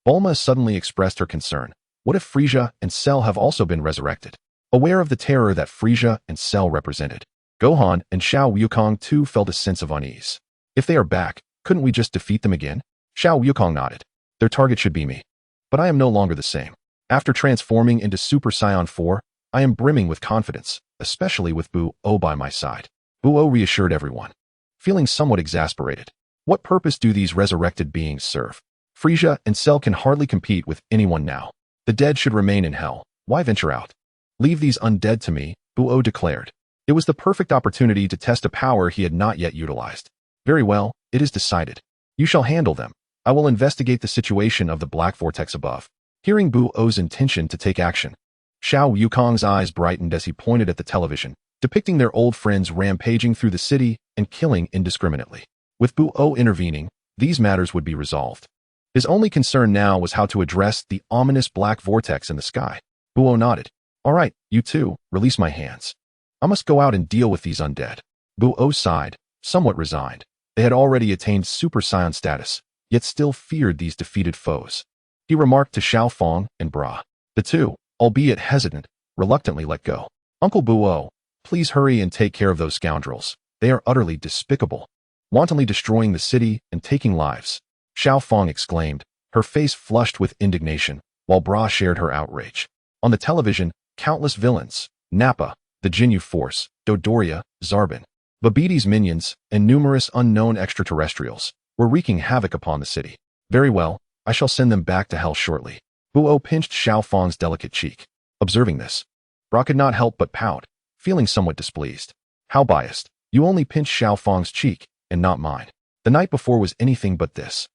Bulma suddenly expressed her concern. What if Frieza and Cell have also been resurrected? Aware of the terror that Frieza and Cell represented, Gohan and Xiao Wukong too felt a sense of unease. If they are back, couldn't we just defeat them again? Xiao Wukong nodded. Their target should be me. But I am no longer the same. After transforming into Super Saiyan 4, I am brimming with confidence, especially with BUU by my side. BUU reassured everyone, feeling somewhat exasperated. What purpose do these resurrected beings serve? Frieza and Cell can hardly compete with anyone now. The dead should remain in hell. Why venture out? Leave these undead to me, BUU declared. It was the perfect opportunity to test a power he had not yet utilized. Very well, it is decided. You shall handle them. I will investigate the situation of the black vortex above. Hearing BUU's intention to take action, Xiao Wukong's eyes brightened as he pointed at the television, depicting their old friends rampaging through the city and killing indiscriminately. With BUU intervening, these matters would be resolved. His only concern now was how to address the ominous black vortex in the sky. BUU nodded. All right, you two, release my hands. I must go out and deal with these undead. BUU sighed, somewhat resigned. They had already attained Super Saiyan status, yet still feared these defeated foes. He remarked to Xiaofang and Bra. The two, albeit hesitant, reluctantly let go. Uncle BUU, please hurry and take care of those scoundrels. They are utterly despicable, wantonly destroying the city and taking lives. Xiaofang exclaimed, her face flushed with indignation, while Bra shared her outrage. On the television, countless villains, Nappa, the Jinyu Force, Dodoria, Zarbon, Babbidi's minions, and numerous unknown extraterrestrials, were wreaking havoc upon the city. Very well, I shall send them back to hell shortly. BUU pinched Xiaofang's delicate cheek. Observing this, Bra could not help but pout, feeling somewhat displeased. How biased. You only pinched Xiaofang's cheek, and not mine. The night before was anything but this.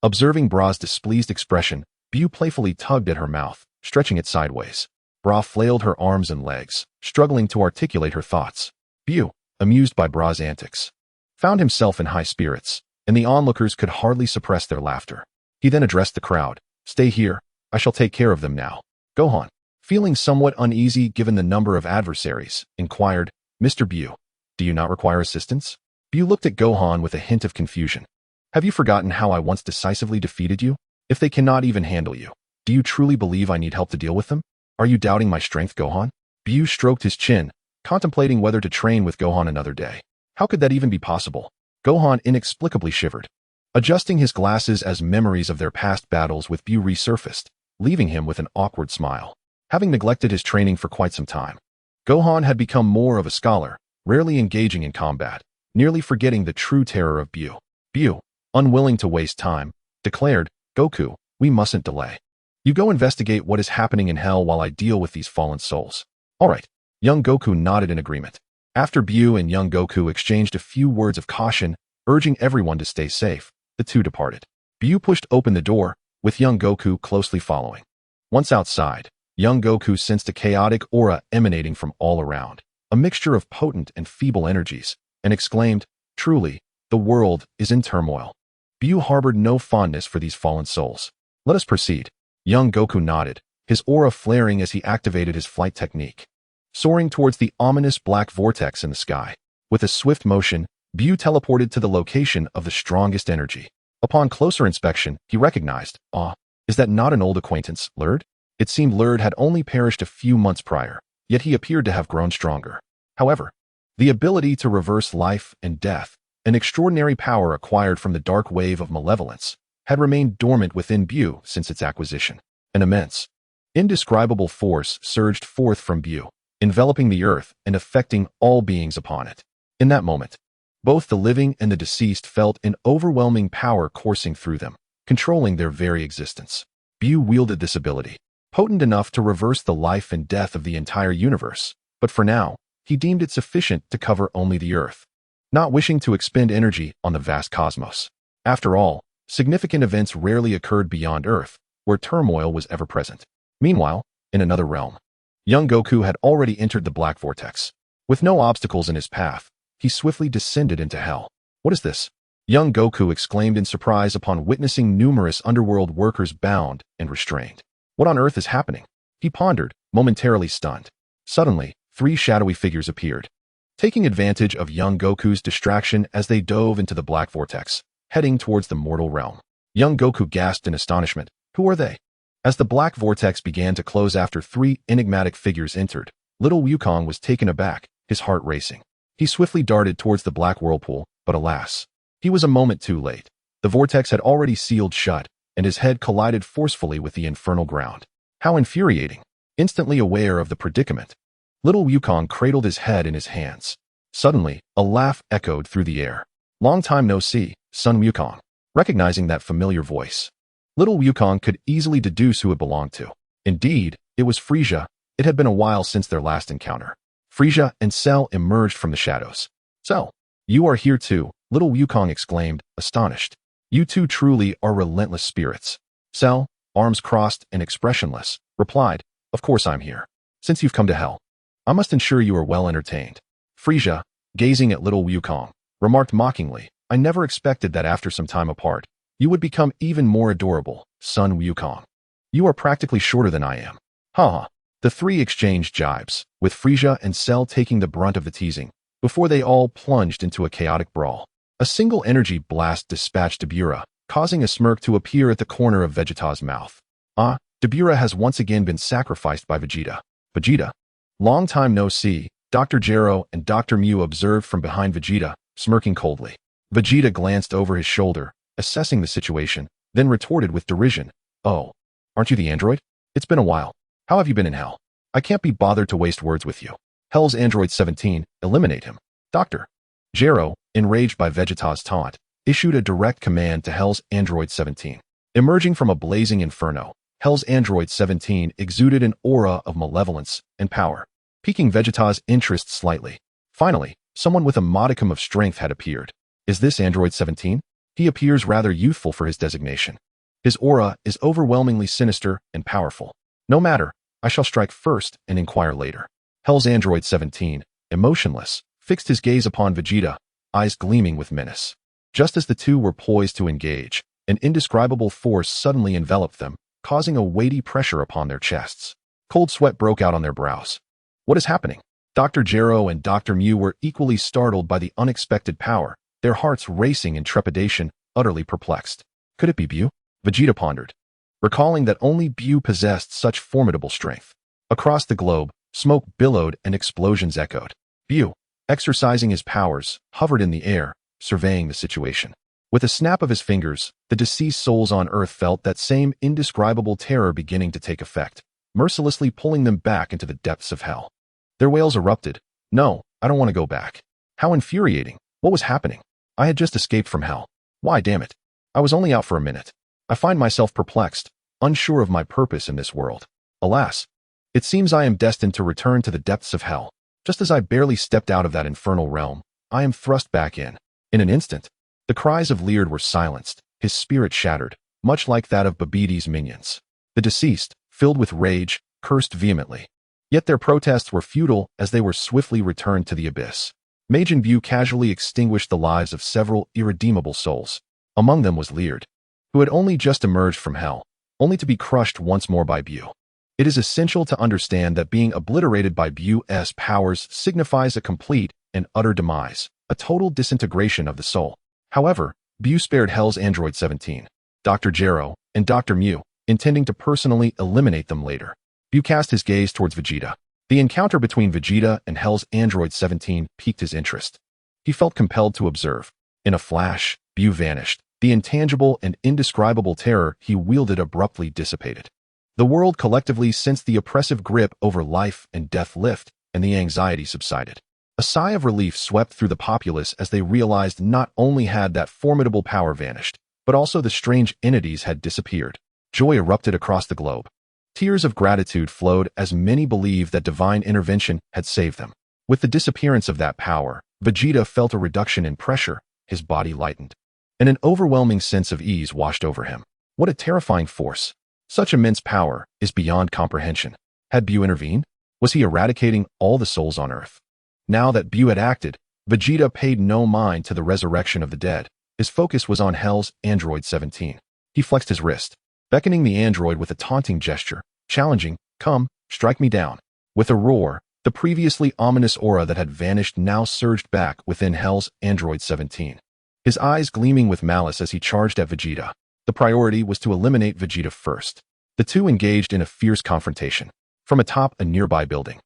Observing Bra's displeased expression, BUU playfully tugged at her mouth, stretching it sideways. Bra flailed her arms and legs, struggling to articulate her thoughts. BUU, amused by Bra's antics, found himself in high spirits, and the onlookers could hardly suppress their laughter. He then addressed the crowd. Stay here, I shall take care of them now. Gohan, feeling somewhat uneasy given the number of adversaries, inquired, Mr. BUU, do you not require assistance? BUU looked at Gohan with a hint of confusion. Have you forgotten how I once decisively defeated you? If they cannot even handle you, do you truly believe I need help to deal with them? Are you doubting my strength, Gohan? BUU stroked his chin, contemplating whether to train with Gohan another day. How could that even be possible? Gohan inexplicably shivered. Adjusting his glasses as memories of their past battles with BUU resurfaced, leaving him with an awkward smile. Having neglected his training for quite some time, Gohan had become more of a scholar, rarely engaging in combat, nearly forgetting the true terror of BUU. BUU, unwilling to waste time, declared, Goku, we mustn't delay. You go investigate what is happening in hell while I deal with these fallen souls. All right. Young Goku nodded in agreement. After BUU and young Goku exchanged a few words of caution, urging everyone to stay safe, the two departed. BUU pushed open the door, with young Goku closely following. Once outside, young Goku sensed a chaotic aura emanating from all around, a mixture of potent and feeble energies, and exclaimed, truly, the world is in turmoil. BUU harbored no fondness for these fallen souls. Let us proceed. Young Goku nodded, his aura flaring as he activated his flight technique. Soaring towards the ominous black vortex in the sky. With a swift motion, BUU teleported to the location of the strongest energy. Upon closer inspection, he recognized, is that not an old acquaintance, Lurd? It seemed Lurd had only perished a few months prior, yet he appeared to have grown stronger. However, the ability to reverse life and death, an extraordinary power acquired from the dark wave of malevolence, had remained dormant within BUU since its acquisition. An immense, indescribable force surged forth from BUU, enveloping the earth and affecting all beings upon it. In that moment, both the living and the deceased felt an overwhelming power coursing through them, controlling their very existence. BUU wielded this ability, potent enough to reverse the life and death of the entire universe, but for now, he deemed it sufficient to cover only the earth, not wishing to expend energy on the vast cosmos. After all, significant events rarely occurred beyond Earth, where turmoil was ever present. Meanwhile, in another realm, young Goku had already entered the black vortex. With no obstacles in his path, he swiftly descended into hell. What is this? Young Goku exclaimed in surprise upon witnessing numerous underworld workers bound and restrained. What on earth is happening? He pondered, momentarily stunned. Suddenly, 3 shadowy figures appeared, taking advantage of young Goku's distraction as they dove into the black vortex, heading towards the mortal realm. Young Goku gasped in astonishment. Who are they? As the black vortex began to close after 3 enigmatic figures entered, little Wukong was taken aback, his heart racing. He swiftly darted towards the black whirlpool, but alas, he was a moment too late. The vortex had already sealed shut, and his head collided forcefully with the infernal ground. How infuriating! Instantly aware of the predicament, little Wukong cradled his head in his hands. Suddenly, a laugh echoed through the air. Long time no see, son Wukong. Recognizing that familiar voice, little Wukong could easily deduce who it belonged to. Indeed, it was Frieza. It had been a while since their last encounter. Frieza and Cell emerged from the shadows. Cell, you are here too, little Wukong exclaimed, astonished. You two truly are relentless spirits. Cell, arms crossed and expressionless, replied, of course I'm here. Since you've come to hell, I must ensure you are well entertained. Frieza, gazing at little Wukong, remarked mockingly, I never expected that after some time apart, you would become even more adorable, son Wukong. You are practically shorter than I am. Ha ha. The three exchanged jibes, with Frieza and Cell taking the brunt of the teasing, before they all plunged into a chaotic brawl. A single energy blast dispatched Dabura, causing a smirk to appear at the corner of Vegeta's mouth. Dabura has once again been sacrificed by Vegeta. Vegeta? Long time no see, Dr. Gero and Dr. Mu observed from behind Vegeta, smirking coldly. Vegeta glanced over his shoulder, assessing the situation, then retorted with derision. Oh, aren't you the android? It's been a while. How have you been in Hell? I can't be bothered to waste words with you. Hell's Android 17, eliminate him. Dr. Gero, enraged by Vegeta's taunt, issued a direct command to Hell's Android 17. Emerging from a blazing inferno, Hell's Android 17 exuded an aura of malevolence and power, piquing Vegeta's interest slightly. Finally, someone with a modicum of strength had appeared. Is this Android 17? He appears rather youthful for his designation. His aura is overwhelmingly sinister and powerful. No matter, I shall strike first and inquire later. Hell's Android 17, emotionless, fixed his gaze upon Vegeta, eyes gleaming with menace. Just as the two were poised to engage, an indescribable force suddenly enveloped them, causing a weighty pressure upon their chests. Cold sweat broke out on their brows. What is happening? Dr. Gero and Dr. Mu were equally startled by the unexpected power, their hearts racing in trepidation, utterly perplexed. Could it be BUU? Vegeta pondered, recalling that only BUU possessed such formidable strength. Across the globe, smoke billowed and explosions echoed. BUU, exercising his powers, hovered in the air, surveying the situation. With a snap of his fingers, the deceased souls on Earth felt that same indescribable terror beginning to take effect, mercilessly pulling them back into the depths of hell. Their wails erupted. No, I don't want to go back. How infuriating. What was happening? I had just escaped from hell. Why, damn it. I was only out for a minute. I find myself perplexed, unsure of my purpose in this world. Alas, it seems I am destined to return to the depths of hell. Just as I barely stepped out of that infernal realm, I am thrust back in. In an instant, the cries of Leard were silenced, his spirit shattered, much like that of Babbidi's minions. The deceased, filled with rage, cursed vehemently. Yet their protests were futile as they were swiftly returned to the abyss. Majin BUU casually extinguished the lives of several irredeemable souls. Among them was Leard, who had only just emerged from hell, only to be crushed once more by BUU. It is essential to understand that being obliterated by BUU's powers signifies a complete and utter demise, a total disintegration of the soul. However, BUU spared Hell's Android 17, Dr. Gero, and Dr. Mu, intending to personally eliminate them later. BUU cast his gaze towards Vegeta. The encounter between Vegeta and Hell's Android 17 piqued his interest. He felt compelled to observe. In a flash, BUU vanished. The intangible and indescribable terror he wielded abruptly dissipated. The world collectively sensed the oppressive grip over life and death lift, and the anxiety subsided. A sigh of relief swept through the populace as they realized not only had that formidable power vanished, but also the strange entities had disappeared. Joy erupted across the globe. Tears of gratitude flowed as many believed that divine intervention had saved them. With the disappearance of that power, Vegeta felt a reduction in pressure, his body lightened, and an overwhelming sense of ease washed over him. What a terrifying force! Such immense power is beyond comprehension. Had BUU intervened? Was he eradicating all the souls on Earth? Now that BUU had acted, Vegeta paid no mind to the resurrection of the dead. His focus was on Hell's Android 17. He flexed his wrist, beckoning the android with a taunting gesture, challenging, "Come, strike me down." With a roar, the previously ominous aura that had vanished now surged back within Hell's Android 17. His eyes gleaming with malice as he charged at Vegeta. The priority was to eliminate Vegeta first. The two engaged in a fierce confrontation. From atop a nearby building,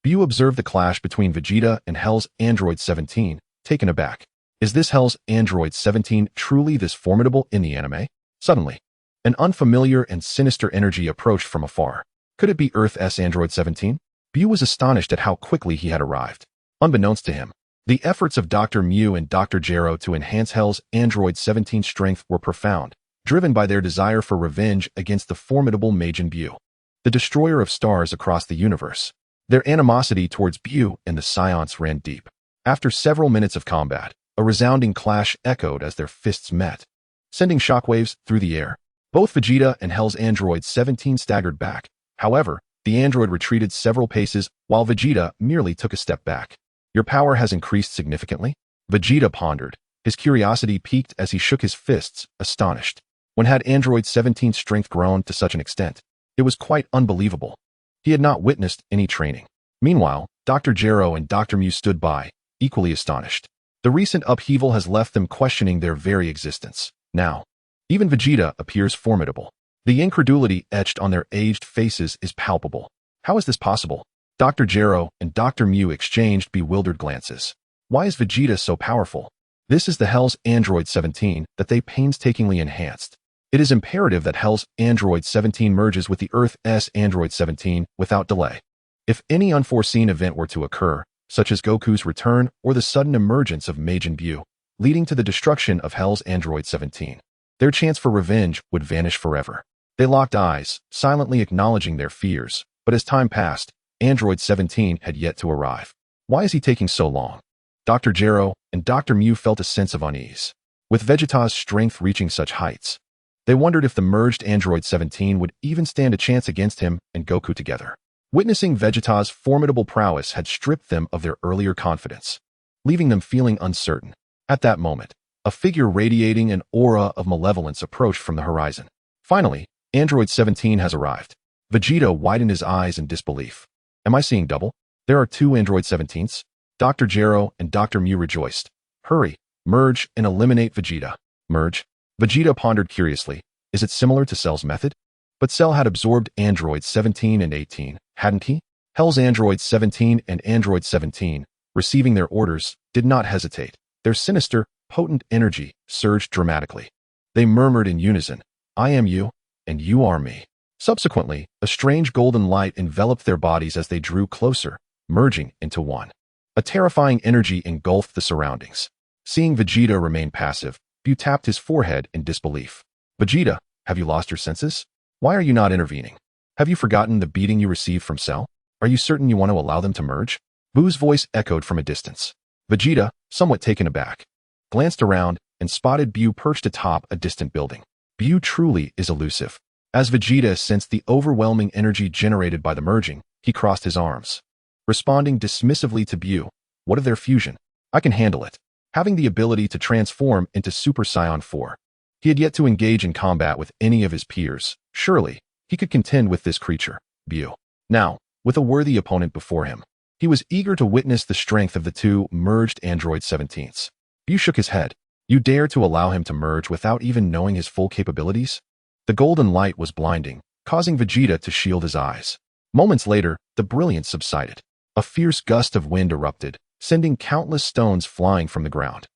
BUU observed the clash between Vegeta and Hell's Android 17, taken aback. Is this Hell's Android 17 truly this formidable in the anime? Suddenly, an unfamiliar and sinister energy approached from afar. Could it be Earth's Android 17? BUU was astonished at how quickly he had arrived. Unbeknownst to him, the efforts of Dr. Mu and Dr. Gero to enhance Hell's Android 17's strength were profound, driven by their desire for revenge against the formidable Majin BUU, the destroyer of stars across the universe. Their animosity towards BUU and the Science ran deep. After several minutes of combat, a resounding clash echoed as their fists met, sending shockwaves through the air. Both Vegeta and Hell's Android 17 staggered back. However, the android retreated several paces while Vegeta merely took a step back. Your power has increased significantly? Vegeta pondered, his curiosity piqued as he shook his fists, astonished. When had Android 17's strength grown to such an extent? It was quite unbelievable. He had not witnessed any training. Meanwhile, Dr. Gero and Dr. Mu stood by, equally astonished. The recent upheaval has left them questioning their very existence. Now, even Vegeta appears formidable. The incredulity etched on their aged faces is palpable. How is this possible? Dr. Gero and Dr. Mu exchanged bewildered glances. Why is Vegeta so powerful? This is the Hell's Android 17 that they painstakingly enhanced. It is imperative that Hell's Android 17 merges with the Earth's Android 17 without delay. If any unforeseen event were to occur, such as Goku's return or the sudden emergence of Majin Buu, leading to the destruction of Hell's Android 17, their chance for revenge would vanish forever. They locked eyes, silently acknowledging their fears, but as time passed, Android 17 had yet to arrive. Why is he taking so long? Dr. Gero and Dr. Mu felt a sense of unease. With Vegeta's strength reaching such heights, they wondered if the merged Android 17 would even stand a chance against him and Goku together. Witnessing Vegeta's formidable prowess had stripped them of their earlier confidence, leaving them feeling uncertain. At that moment, a figure radiating an aura of malevolence approached from the horizon. Finally, Android 17 has arrived. Vegeta widened his eyes in disbelief. Am I seeing double? There are two Android 17s? Dr. Gero and Dr. Mu rejoiced. Hurry, merge and eliminate Vegeta. Merge? Vegeta pondered curiously. Is it similar to Cell's method? But Cell had absorbed Androids 17 and 18, hadn't he? Hell's Androids 17 and Android 17, receiving their orders, did not hesitate. Their sinister, potent energy surged dramatically. They murmured in unison, I am you, and you are me. Subsequently, a strange golden light enveloped their bodies as they drew closer, merging into one. A terrifying energy engulfed the surroundings. Seeing Vegeta remain passive, BUU tapped his forehead in disbelief. Vegeta, have you lost your senses? Why are you not intervening? Have you forgotten the beating you received from Cell? Are you certain you want to allow them to merge? BUU's voice echoed from a distance. Vegeta, somewhat taken aback, glanced around and spotted BUU perched atop a distant building. BUU truly is elusive. As Vegeta sensed the overwhelming energy generated by the merging, he crossed his arms. Responding dismissively to BUU, what of their fusion? I can handle it. Having the ability to transform into Super Saiyan 4. He had yet to engage in combat with any of his peers. Surely, he could contend with this creature, BUU. Now, with a worthy opponent before him, he was eager to witness the strength of the two merged Android 17s. BUU shook his head. You dare to allow him to merge without even knowing his full capabilities? The golden light was blinding, causing Vegeta to shield his eyes. Moments later, the brilliance subsided. A fierce gust of wind erupted, sending countless stones flying from the ground.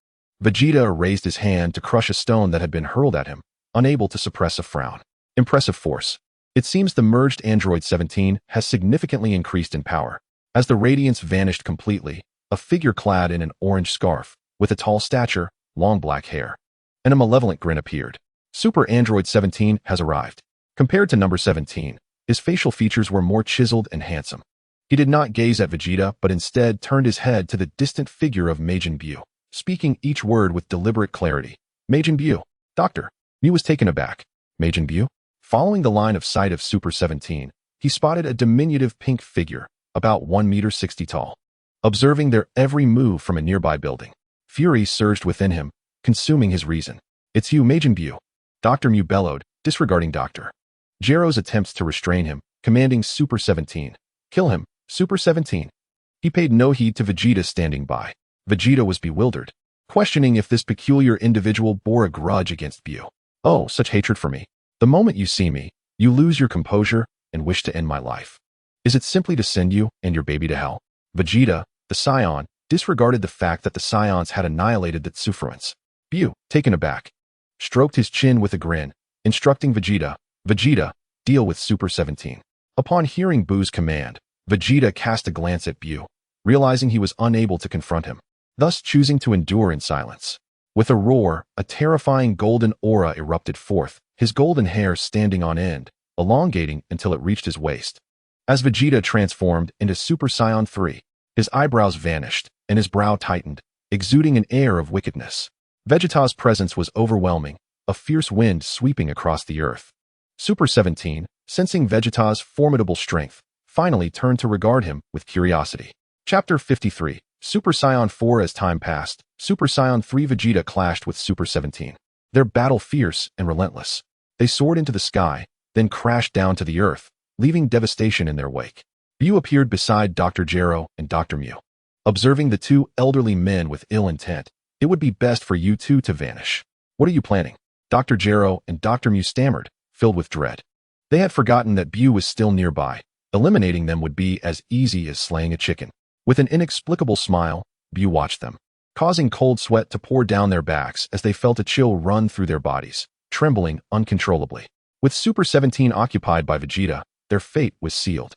Vegeta raised his hand to crush a stone that had been hurled at him, unable to suppress a frown. Impressive force. It seems the merged Android 17 has significantly increased in power. As the radiance vanished completely, a figure clad in an orange scarf, with a tall stature, long black hair, and a malevolent grin appeared. Super Android 17 has arrived. Compared to number 17, his facial features were more chiseled and handsome. He did not gaze at Vegeta, but instead turned his head to the distant figure of Majin Buu, speaking each word with deliberate clarity. Majin Buu. Dr. Mu was taken aback. Majin Buu? Following the line of sight of Super 17, he spotted a diminutive pink figure, about 1.60 meters tall. Observing their every move from a nearby building, fury surged within him, consuming his reason. It's you, Majin Buu. Dr. Mu bellowed, disregarding Dr. Gero's attempts to restrain him, commanding Super 17. Kill him, Super 17. He paid no heed to Vegeta standing by. Vegeta was bewildered, questioning if this peculiar individual bore a grudge against BUU. Oh, such hatred for me. The moment you see me, you lose your composure and wish to end my life. Is it simply to send you and your baby to hell? Vegeta, the Scion, disregarded the fact that the Scions had annihilated the Tsufruans. BUU, taken aback, stroked his chin with a grin, instructing Vegeta, Vegeta, deal with Super 17. Upon hearing BUU's command, Vegeta cast a glance at BUU, realizing he was unable to confront him, thus choosing to endure in silence. With a roar, a terrifying golden aura erupted forth, his golden hair standing on end, elongating until it reached his waist. As Vegeta transformed into Super Saiyan 3, his eyebrows vanished, and his brow tightened, exuding an air of wickedness. Vegeta's presence was overwhelming, a fierce wind sweeping across the earth. Super 17, sensing Vegeta's formidable strength, finally turned to regard him with curiosity. Chapter 53, Super Saiyan 4. As time passed, Super Saiyan 3 Vegeta clashed with Super 17. Their battle fierce and relentless. They soared into the sky, then crashed down to the earth, leaving devastation in their wake. BUU appeared beside Dr. Gero and Dr. Mu. Observing the two elderly men with ill intent, it would be best for you two to vanish. What are you planning? Dr. Gero and Dr. Mu stammered, filled with dread. They had forgotten that BUU was still nearby. Eliminating them would be as easy as slaying a chicken. With an inexplicable smile, BUU watched them, causing cold sweat to pour down their backs as they felt a chill run through their bodies, trembling uncontrollably. With Super 17 occupied by Vegeta, their fate was sealed.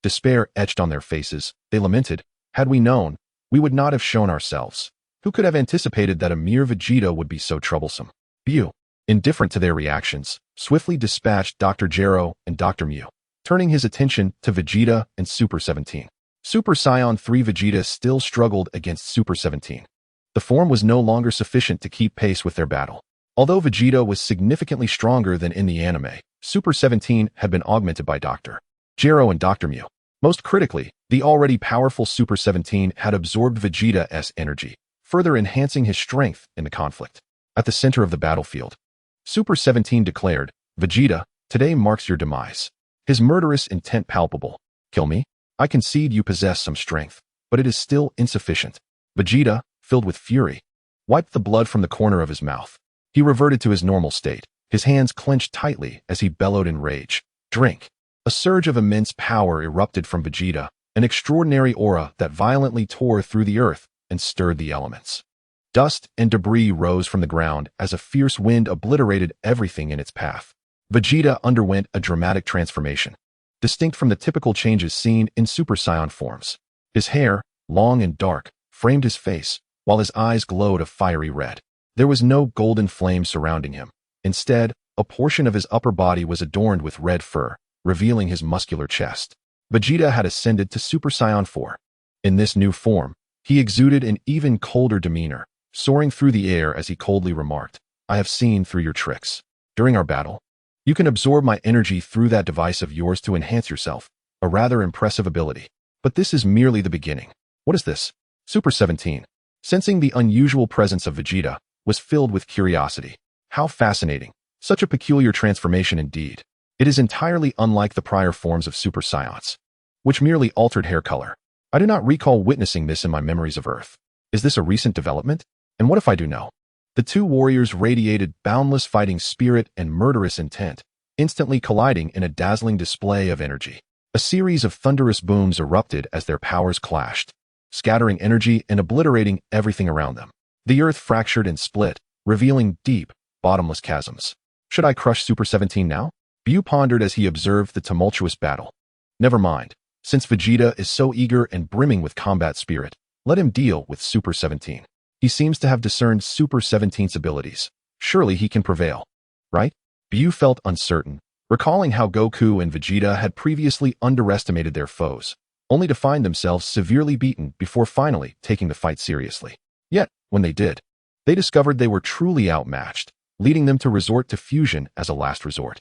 Despair etched on their faces. They lamented, "Had we known, we would not have shown ourselves. Who could have anticipated that a mere Vegeta would be so troublesome?" BUU, indifferent to their reactions, swiftly dispatched Dr. Gero and Dr. Mu, turning his attention to Vegeta and Super 17. Super Saiyan 3 Vegeta still struggled against Super 17. The form was no longer sufficient to keep pace with their battle. Although Vegeta was significantly stronger than in the anime, Super 17 had been augmented by Dr. Gero and Dr. Mu. Most critically, the already powerful Super 17 had absorbed Vegeta's energy, further enhancing his strength in the conflict. At the center of the battlefield, Super 17 declared, "Vegeta, today marks your demise." His murderous intent palpable. "Kill me? I concede you possess some strength, but it is still insufficient." Vegeta, filled with fury, wiped the blood from the corner of his mouth. He reverted to his normal state, his hands clenched tightly as he bellowed in rage. "Drink." A surge of immense power erupted from Vegeta, an extraordinary aura that violently tore through the earth and stirred the elements. Dust and debris rose from the ground as a fierce wind obliterated everything in its path. Vegeta underwent a dramatic transformation, distinct from the typical changes seen in Super Saiyan forms. His hair, long and dark, framed his face, while his eyes glowed a fiery red. There was no golden flame surrounding him. Instead, a portion of his upper body was adorned with red fur, revealing his muscular chest. Vegeta had ascended to Super Saiyan 4. In this new form, he exuded an even colder demeanor, soaring through the air as he coldly remarked, "I have seen through your tricks. During our battle, you can absorb my energy through that device of yours to enhance yourself, a rather impressive ability. But this is merely the beginning." "What is this?" Super 17, sensing the unusual presence of Vegeta, was filled with curiosity. How fascinating. Such a peculiar transformation indeed. It is entirely unlike the prior forms of Super Saiyans, which merely altered hair color. I do not recall witnessing this in my memories of Earth. Is this a recent development? And what if I do know? The two warriors radiated boundless fighting spirit and murderous intent, instantly colliding in a dazzling display of energy. A series of thunderous booms erupted as their powers clashed, scattering energy and obliterating everything around them. The earth fractured and split, revealing deep, bottomless chasms. Should I crush Super 17 now? BUU pondered as he observed the tumultuous battle. Never mind. Since Vegeta is so eager and brimming with combat spirit, let him deal with Super 17. He seems to have discerned Super 17's abilities. Surely he can prevail. Right? BUU felt uncertain, recalling how Goku and Vegeta had previously underestimated their foes, only to find themselves severely beaten before finally taking the fight seriously. Yet, when they did, they discovered they were truly outmatched, leading them to resort to fusion as a last resort.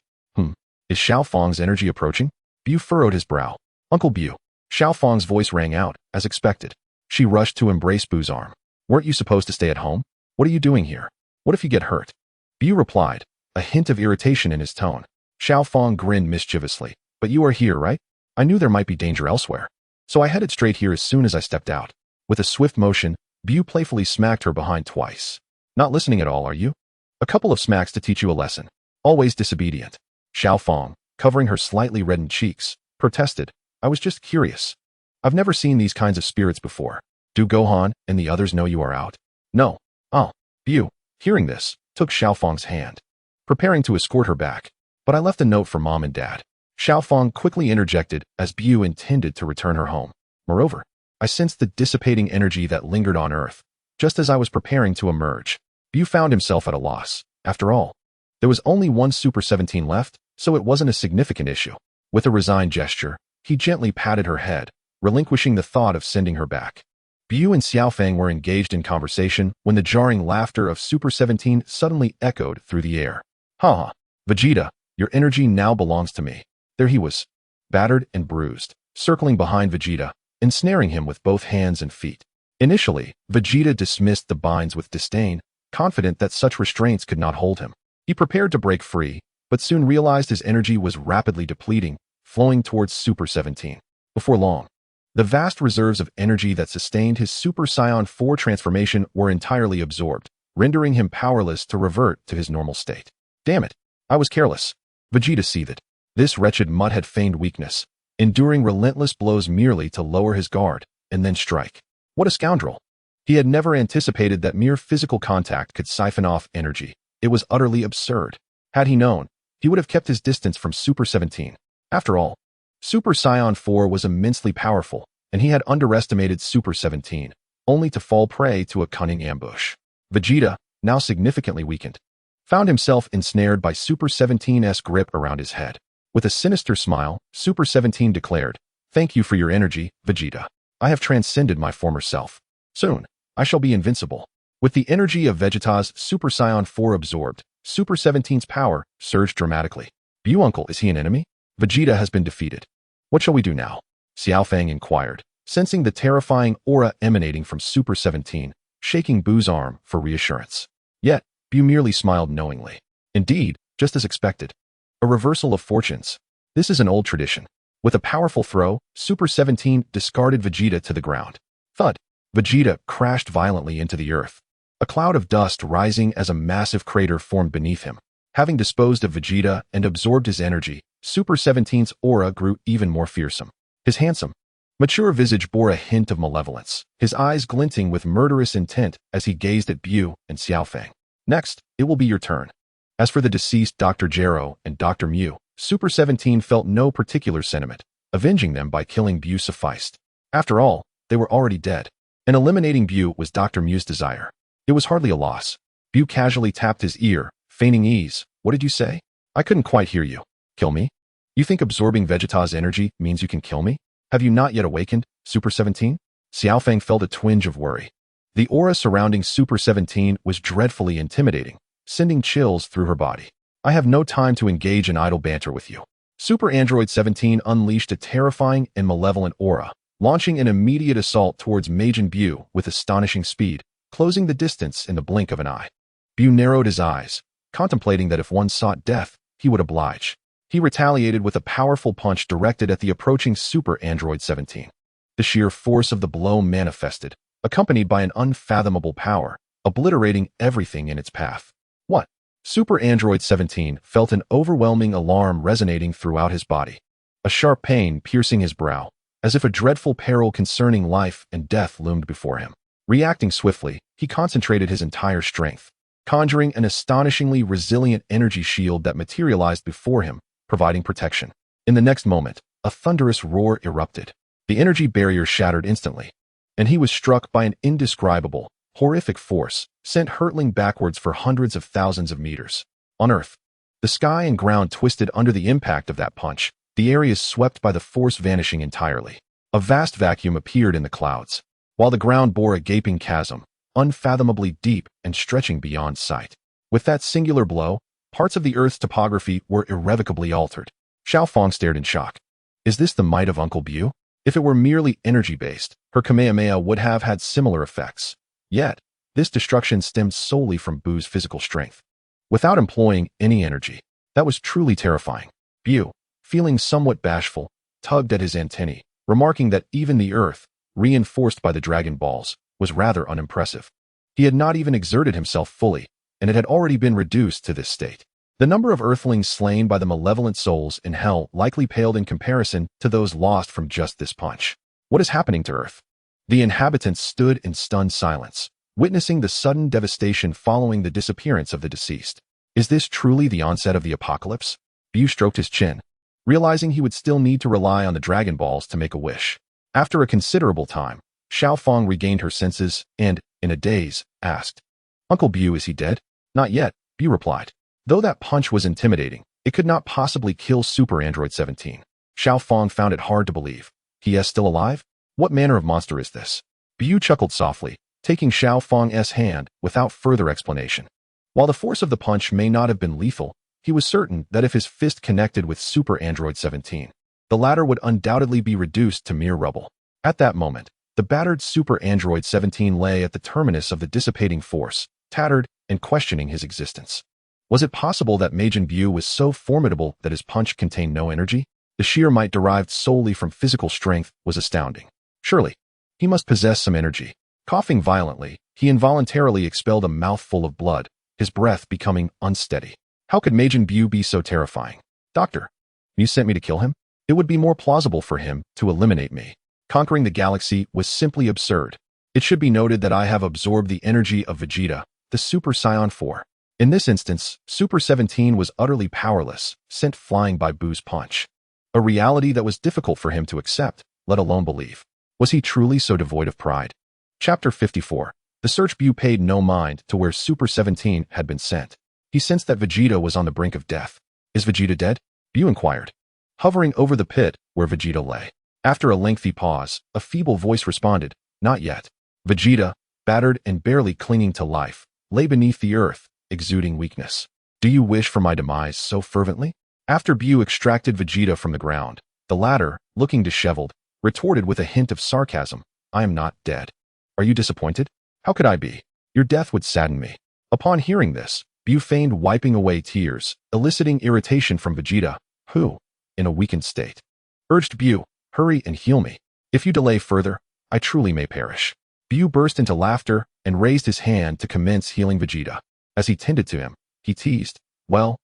Is Xiao Fang's energy approaching? BUU furrowed his brow. Uncle BUU. Xiao Fang's voice rang out, as expected. She rushed to embrace BUU's arm. Weren't you supposed to stay at home? What are you doing here? What if you get hurt? BUU replied, a hint of irritation in his tone. Xiao Fang grinned mischievously. But you are here, right? I knew there might be danger elsewhere. So I headed straight here as soon as I stepped out. With a swift motion, BUU playfully smacked her behind twice. Not listening at all, are you? A couple of smacks to teach you a lesson. Always disobedient. Xiao Fang, covering her slightly reddened cheeks, protested, I was just curious. I've never seen these kinds of spirits before. Do Gohan and the others know you are out? No. Oh. BUU, hearing this, took Xiao Fang's hand, preparing to escort her back. But I left a note for Mom and Dad. Xiao Fang quickly interjected as BUU intended to return her home. Moreover, I sensed the dissipating energy that lingered on Earth, just as I was preparing to emerge. BUU found himself at a loss. After all, there was only one Super 17 left, so it wasn't a significant issue. With a resigned gesture, he gently patted her head, relinquishing the thought of sending her back. BUU and Xiaofang were engaged in conversation when the jarring laughter of Super 17 suddenly echoed through the air. Ha! Vegeta, your energy now belongs to me. There he was, battered and bruised, circling behind Vegeta, ensnaring him with both hands and feet. Initially, Vegeta dismissed the binds with disdain, confident that such restraints could not hold him. He prepared to break free, but soon realized his energy was rapidly depleting, flowing towards Super 17. Before long, the vast reserves of energy that sustained his Super Saiyan 4 transformation were entirely absorbed, rendering him powerless to revert to his normal state. Damn it, I was careless. Vegeta seethed. This wretched mutt had feigned weakness, enduring relentless blows merely to lower his guard and then strike. What a scoundrel! He had never anticipated that mere physical contact could siphon off energy. It was utterly absurd. Had he known, he would have kept his distance from Super 17. After all, Super Saiyan 4 was immensely powerful, and he had underestimated Super 17, only to fall prey to a cunning ambush. Vegeta, now significantly weakened, found himself ensnared by Super 17's grip around his head. With a sinister smile, Super 17 declared, "Thank you for your energy, Vegeta. I have transcended my former self. Soon, I shall be invincible." With the energy of Vegeta's Super Saiyan 4 absorbed, Super 17's power surged dramatically. "BUU uncle, is he an enemy? Vegeta has been defeated. What shall we do now?" Xiao Fang inquired, sensing the terrifying aura emanating from Super 17, shaking BUU's arm for reassurance. Yet, BUU merely smiled knowingly. Indeed, just as expected. A reversal of fortunes. This is an old tradition. With a powerful throw, Super 17 discarded Vegeta to the ground. Thud! Vegeta crashed violently into the earth. A cloud of dust rising as a massive crater formed beneath him. Having disposed of Vegeta and absorbed his energy, Super 17's aura grew even more fearsome. His handsome, mature visage bore a hint of malevolence, his eyes glinting with murderous intent as he gazed at BUU and Xiao Fang. "Next, it will be your turn." As for the deceased Dr. Gero and Dr. Mu, Super 17 felt no particular sentiment. Avenging them by killing BUU sufficed. After all, they were already dead, and eliminating BUU was Dr. Mu's desire. It was hardly a loss. BUU casually tapped his ear, feigning ease. "What did you say? I couldn't quite hear you." "Kill me? You think absorbing Vegeta's energy means you can kill me? Have you not yet awakened, Super 17? Xiao Fang felt a twinge of worry. The aura surrounding Super 17 was dreadfully intimidating, sending chills through her body. "I have no time to engage in idle banter with you." Super Android 17 unleashed a terrifying and malevolent aura, launching an immediate assault towards Majin BUU with astonishing speed, closing the distance in the blink of an eye. BUU narrowed his eyes, contemplating that if one sought death, he would oblige. He retaliated with a powerful punch directed at the approaching Super Android 17. The sheer force of the blow manifested, accompanied by an unfathomable power, obliterating everything in its path. What? Super Android 17 felt an overwhelming alarm resonating throughout his body, a sharp pain piercing his brow, as if a dreadful peril concerning life and death loomed before him. Reacting swiftly, he concentrated his entire strength, conjuring an astonishingly resilient energy shield that materialized before him, providing protection. In the next moment, a thunderous roar erupted. The energy barrier shattered instantly, and he was struck by an indescribable, horrific force, sent hurtling backwards for hundreds of thousands of meters. On Earth, the sky and ground twisted under the impact of that punch, the areas swept by the force vanishing entirely. A vast vacuum appeared in the clouds, while the ground bore a gaping chasm, unfathomably deep and stretching beyond sight. With that singular blow, parts of the Earth's topography were irrevocably altered. Xiao Fang stared in shock. Is this the might of Uncle BUU? If it were merely energy-based, her Kamehameha would have had similar effects. Yet, this destruction stemmed solely from BUU's physical strength. Without employing any energy, that was truly terrifying. BUU, feeling somewhat bashful, tugged at his antennae, remarking that even the Earth, reinforced by the Dragon Balls, was rather unimpressive. He had not even exerted himself fully, and it had already been reduced to this state. The number of Earthlings slain by the malevolent souls in Hell likely paled in comparison to those lost from just this punch. What is happening to Earth? The inhabitants stood in stunned silence, witnessing the sudden devastation following the disappearance of the deceased. Is this truly the onset of the apocalypse? BUU stroked his chin, realizing he would still need to rely on the Dragon Balls to make a wish. After a considerable time, Xiao Fang regained her senses and, in a daze, asked, "Uncle BUU, is he dead?" "Not yet," BUU replied. Though that punch was intimidating, it could not possibly kill Super Android 17. Xiao Fang found it hard to believe. He is still alive? What manner of monster is this? BUU chuckled softly, taking Xiao Fang's hand without further explanation. While the force of the punch may not have been lethal, he was certain that if his fist connected with Super Android 17, the latter would undoubtedly be reduced to mere rubble. At that moment, the battered Super Android 17 lay at the terminus of the dissipating force, tattered and questioning his existence. Was it possible that Majin BUU was so formidable that his punch contained no energy? The sheer might derived solely from physical strength was astounding. Surely, he must possess some energy. Coughing violently, he involuntarily expelled a mouthful of blood, his breath becoming unsteady. How could Majin BUU be so terrifying? Doctor, you sent me to kill him? It would be more plausible for him to eliminate me. Conquering the galaxy was simply absurd. It should be noted that I have absorbed the energy of Vegeta, the Super Saiyan 4. In this instance, Super 17 was utterly powerless, sent flying by BUU's punch. A reality that was difficult for him to accept, let alone believe. Was he truly so devoid of pride? Chapter 54. The search. BUU paid no mind to where Super 17 had been sent. He sensed that Vegeta was on the brink of death. Is Vegeta dead? BUU inquired, hovering over the pit where Vegeta lay. After a lengthy pause, a feeble voice responded, not yet. Vegeta, battered and barely clinging to life, lay beneath the earth, exuding weakness. Do you wish for my demise so fervently? After BUU extracted Vegeta from the ground, the latter, looking disheveled, retorted with a hint of sarcasm, I am not dead. Are you disappointed? How could I be? Your death would sadden me. Upon hearing this, BUU feigned wiping away tears, eliciting irritation from Vegeta, who, in a weakened state, urged BUU, hurry and heal me. If you delay further, I truly may perish. BUU burst into laughter and raised his hand to commence healing Vegeta. As he tended to him, he teased, well,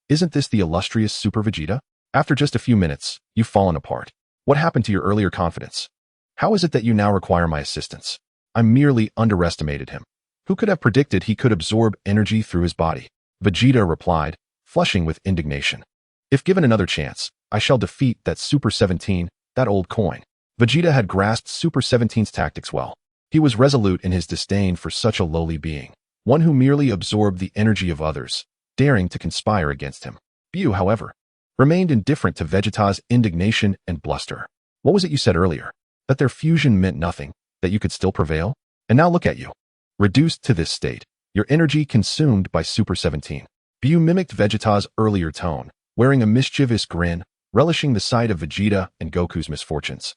isn't this the illustrious Super Vegeta? After just a few minutes, you've fallen apart. What happened to your earlier confidence? How is it that you now require my assistance? I merely underestimated him. Who could have predicted he could absorb energy through his body? Vegeta replied, flushing with indignation. If given another chance, I shall defeat that Super 17, that old coin. Vegeta had grasped Super 17's tactics well. He was resolute in his disdain for such a lowly being, one who merely absorbed the energy of others, daring to conspire against him. BUU, however, remained indifferent to Vegeta's indignation and bluster. What was it you said earlier? That their fusion meant nothing, that you could still prevail? And now look at you. Reduced to this state, your energy consumed by Super 17. BUU mimicked Vegeta's earlier tone, wearing a mischievous grin, relishing the sight of Vegeta and Goku's misfortunes.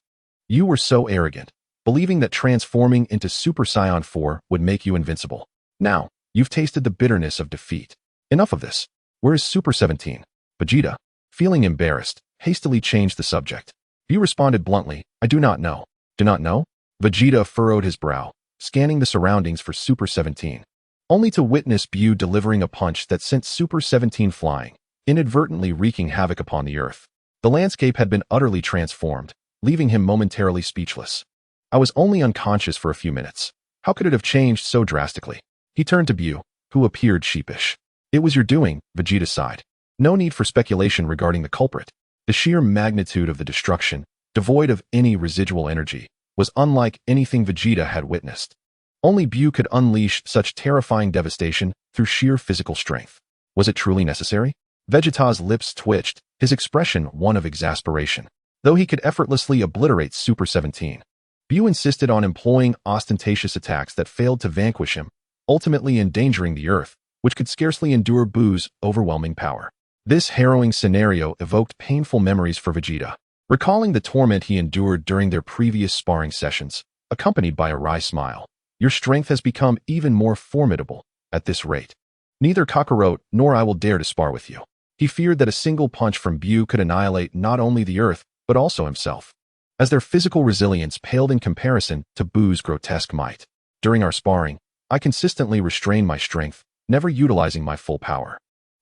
You were so arrogant, believing that transforming into Super Saiyan 4 would make you invincible. Now, you've tasted the bitterness of defeat. Enough of this. Where is Super 17? Vegeta, feeling embarrassed, hastily changed the subject. BUU responded bluntly, I do not know. Do not know? Vegeta furrowed his brow, scanning the surroundings for Super 17. Only to witness BUU delivering a punch that sent Super 17 flying, inadvertently wreaking havoc upon the earth. The landscape had been utterly transformed, leaving him momentarily speechless. I was only unconscious for a few minutes. How could it have changed so drastically? He turned to BUU, who appeared sheepish. It was your doing, Vegeta sighed. No need for speculation regarding the culprit. The sheer magnitude of the destruction, devoid of any residual energy, was unlike anything Vegeta had witnessed. Only BUU could unleash such terrifying devastation through sheer physical strength. Was it truly necessary? Vegeta's lips twitched, his expression one of exasperation. Though he could effortlessly obliterate Super 17, BUU insisted on employing ostentatious attacks that failed to vanquish him, ultimately endangering the Earth, which could scarcely endure BUU's overwhelming power. This harrowing scenario evoked painful memories for Vegeta, recalling the torment he endured during their previous sparring sessions, accompanied by a wry smile. Your strength has become even more formidable at this rate. Neither Kakarot nor I will dare to spar with you. He feared that a single punch from BUU could annihilate not only the Earth, but also himself, as their physical resilience paled in comparison to BUU's grotesque might. During our sparring, I consistently restrained my strength, never utilizing my full power.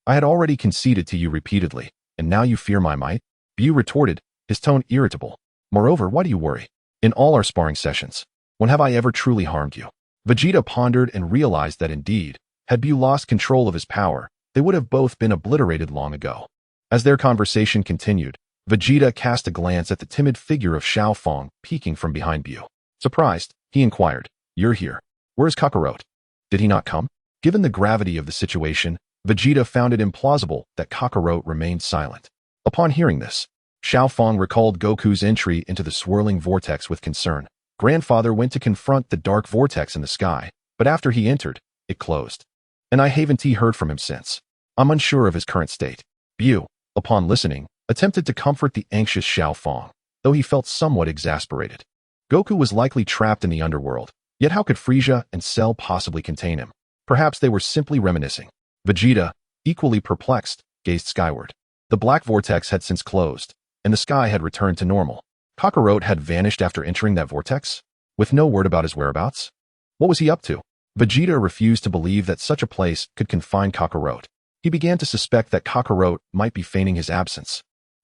I had already conceded to you repeatedly, and now you fear my might? BUU retorted, his tone irritable. Moreover, why do you worry? In all our sparring sessions, when have I ever truly harmed you? Vegeta pondered and realized that indeed, had BUU lost control of his power, they would have both been obliterated long ago. As their conversation continued, Vegeta cast a glance at the timid figure of Xiao Fong peeking from behind BUU. Surprised, he inquired, You're here. Where's Kakarot? Did he not come? Given the gravity of the situation, Vegeta found it implausible that Kakarot remained silent. Upon hearing this, Xiao Fong recalled Goku's entry into the swirling vortex with concern. Grandfather went to confront the dark vortex in the sky, but after he entered, it closed. And I haven't heard from him since. I'm unsure of his current state. BUU, upon listening, attempted to comfort the anxious Xiao Fong, though he felt somewhat exasperated. Goku was likely trapped in the underworld, yet how could Frieza and Cell possibly contain him? Perhaps they were simply reminiscing. Vegeta, equally perplexed, gazed skyward. The black vortex had since closed, and the sky had returned to normal. Kakarot had vanished after entering that vortex, with no word about his whereabouts. What was he up to? Vegeta refused to believe that such a place could confine Kakarot. He began to suspect that Kakarot might be feigning his absence.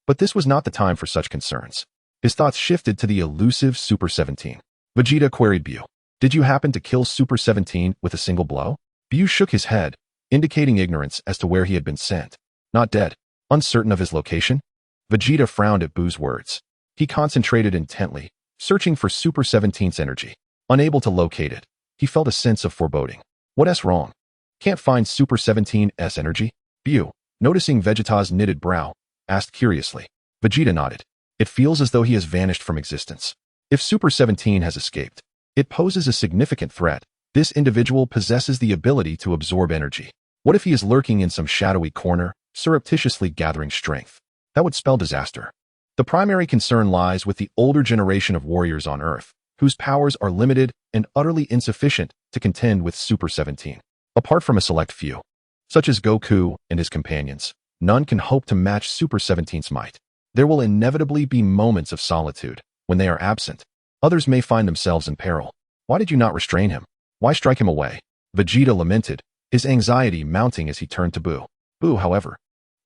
But this was not the time for such concerns. His thoughts shifted to the elusive Super 17. Vegeta queried BUU. Did you happen to kill Super 17 with a single blow? BUU shook his head, indicating ignorance as to where he had been sent. Not dead. Uncertain of his location? Vegeta frowned at BUU's words. He concentrated intently, searching for Super 17's energy. Unable to locate it, he felt a sense of foreboding. What's wrong? Can't find Super 17's energy? BUU, noticing Vegeta's knitted brow, asked curiously. Vegeta nodded. It feels as though he has vanished from existence. If Super 17 has escaped, it poses a significant threat. This individual possesses the ability to absorb energy. What if he is lurking in some shadowy corner, surreptitiously gathering strength? That would spell disaster. The primary concern lies with the older generation of warriors on Earth, whose powers are limited and utterly insufficient to contend with Super 17. Apart from a select few, such as Goku and his companions, none can hope to match Super 17's might. There will inevitably be moments of solitude. When they are absent, others may find themselves in peril. Why did you not restrain him? Why strike him away? Vegeta lamented, his anxiety mounting as he turned to BUU. BUU, however,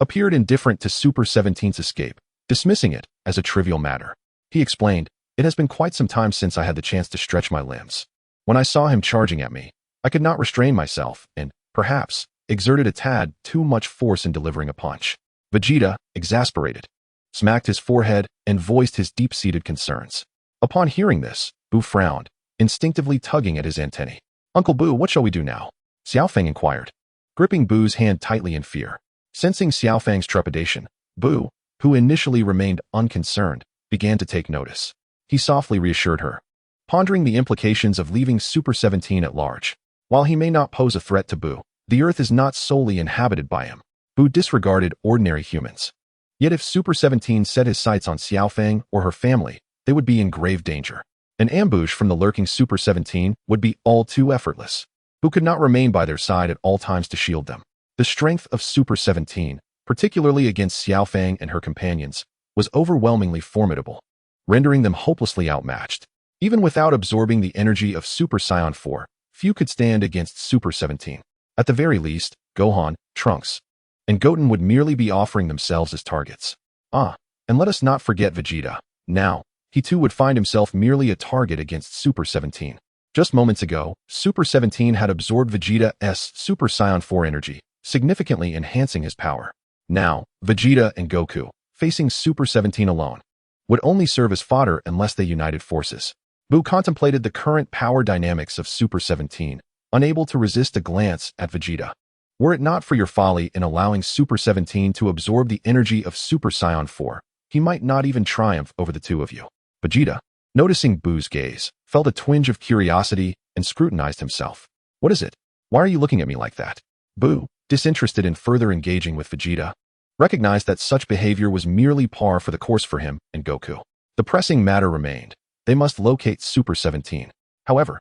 appeared indifferent to Super 17's escape, dismissing it as a trivial matter. He explained, it has been quite some time since I had the chance to stretch my limbs. When I saw him charging at me, I could not restrain myself and, perhaps, exerted a tad too much force in delivering a punch. Vegeta, exasperated, smacked his forehead and voiced his deep-seated concerns. Upon hearing this, BUU frowned, instinctively tugging at his antennae. Uncle BUU, what shall we do now? Xiaofeng inquired, gripping BUU's hand tightly in fear. Sensing Xiaofeng's trepidation, BUU, who initially remained unconcerned, began to take notice. He softly reassured her, pondering the implications of leaving Super 17 at large. While he may not pose a threat to BUU, the Earth is not solely inhabited by him. BUU disregarded ordinary humans. Yet if Super 17 set his sights on Xiaofeng or her family, they would be in grave danger. An ambush from the lurking Super 17 would be all too effortless. BUU could not remain by their side at all times to shield them. The strength of Super 17, particularly against Xiaofeng and her companions, was overwhelmingly formidable, rendering them hopelessly outmatched. Even without absorbing the energy of Super Saiyan 4, few could stand against Super 17. At the very least, Gohan, Trunks, and Goten would merely be offering themselves as targets. And let us not forget Vegeta. Now, he too would find himself merely a target against Super 17. Just moments ago, Super 17 had absorbed Vegeta's Super Saiyan 4 energy, significantly enhancing his power. Now, Vegeta and Goku, facing Super 17 alone, would only serve as fodder unless they united forces. BUU contemplated the current power dynamics of Super 17, unable to resist a glance at Vegeta. Were it not for your folly in allowing Super 17 to absorb the energy of Super Saiyan 4, he might not even triumph over the two of you. Vegeta, noticing BUU's gaze, felt a twinge of curiosity and scrutinized himself. What is it? Why are you looking at me like that? BUU, disinterested in further engaging with Vegeta, recognized that such behavior was merely par for the course for him and Goku. The pressing matter remained. They must locate Super 17. However,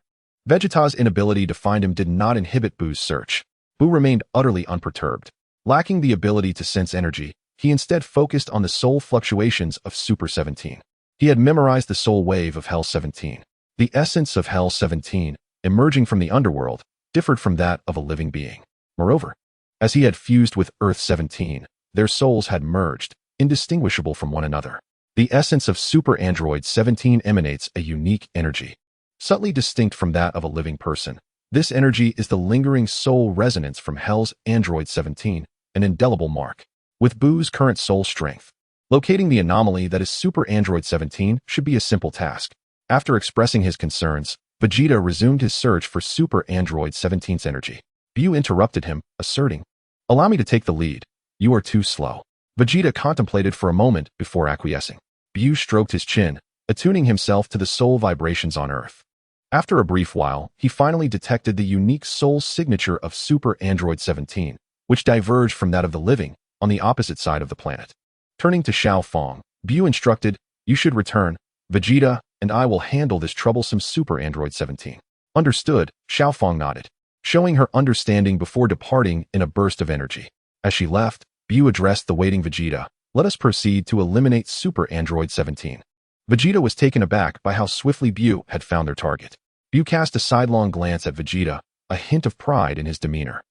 Vegeta's inability to find him did not inhibit BUU's search. BUU remained utterly unperturbed. Lacking the ability to sense energy, he instead focused on the soul fluctuations of Super 17. He had memorized the soul wave of Hell 17. The essence of Hell 17, emerging from the underworld, differed from that of a living being. Moreover, as he had fused with Earth 17, their souls had merged, indistinguishable from one another. The essence of Super Android 17 emanates a unique energy, subtly distinct from that of a living person. This energy is the lingering soul resonance from Hell's Android 17, an indelible mark. With BUU's current soul strength, locating the anomaly that is Super Android 17 should be a simple task. After expressing his concerns, Vegeta resumed his search for Super Android 17's energy. BUU interrupted him, asserting, "Allow me to take the lead. You are too slow." Vegeta contemplated for a moment before acquiescing. BUU stroked his chin, attuning himself to the soul vibrations on Earth. After a brief while, he finally detected the unique soul signature of Super Android 17, which diverged from that of the living, on the opposite side of the planet. Turning to Xiaofeng, BUU instructed, "You should return. Vegeta and I will handle this troublesome Super Android 17. Understood, Xiaofeng nodded, showing her understanding before departing in a burst of energy. As she left, BUU addressed the waiting Vegeta. Let us proceed to eliminate Super Android 17. Vegeta was taken aback by how swiftly BUU had found their target. BUU cast a sidelong glance at Vegeta, a hint of pride in his demeanor.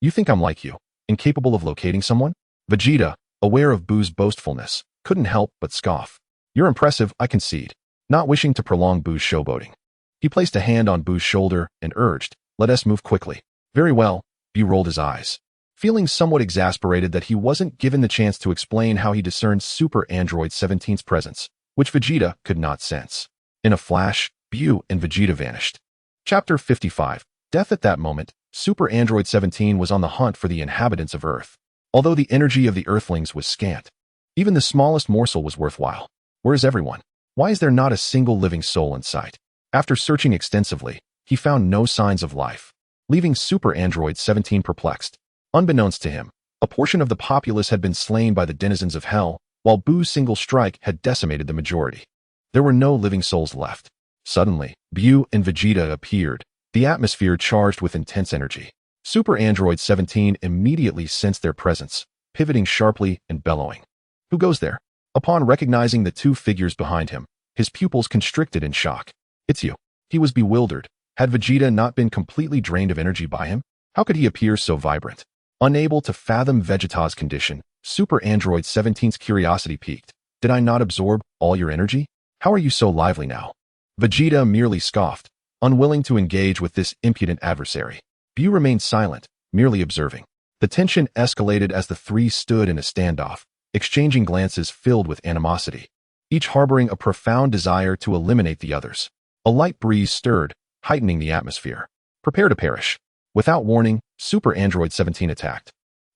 You think I'm like you, incapable of locating someone? Vegeta, aware of BUU's boastfulness, couldn't help but scoff. You're impressive, I concede. Not wishing to prolong BUU's showboating, he placed a hand on BUU's shoulder and urged, let us move quickly. Very well, BUU rolled his eyes, feeling somewhat exasperated that he wasn't given the chance to explain how he discerned Super Android 17's presence, which Vegeta could not sense. In a flash, BUU and Vegeta vanished. Chapter 55. Death. At that moment, Super Android 17 was on the hunt for the inhabitants of Earth. Although the energy of the Earthlings was scant, even the smallest morsel was worthwhile. Where is everyone? Why is there not a single living soul in sight? After searching extensively, he found no signs of life, leaving Super Android 17 perplexed. Unbeknownst to him, a portion of the populace had been slain by the denizens of Hell, while BUU's single strike had decimated the majority. There were no living souls left. Suddenly, BUU and Vegeta appeared, the atmosphere charged with intense energy. Super Android 17 immediately sensed their presence, pivoting sharply and bellowing. Who goes there? Upon recognizing the two figures behind him, his pupils constricted in shock. It's you. He was bewildered. Had Vegeta not been completely drained of energy by him? How could he appear so vibrant? Unable to fathom Vegeta's condition, Super Android 17's curiosity piqued. Did I not absorb all your energy? How are you so lively now? Vegeta merely scoffed, unwilling to engage with this impudent adversary. BUU remained silent, merely observing. The tension escalated as the three stood in a standoff, exchanging glances filled with animosity, each harboring a profound desire to eliminate the others. A light breeze stirred, heightening the atmosphere. Prepare to perish. Without warning, Super Android 17 attacked,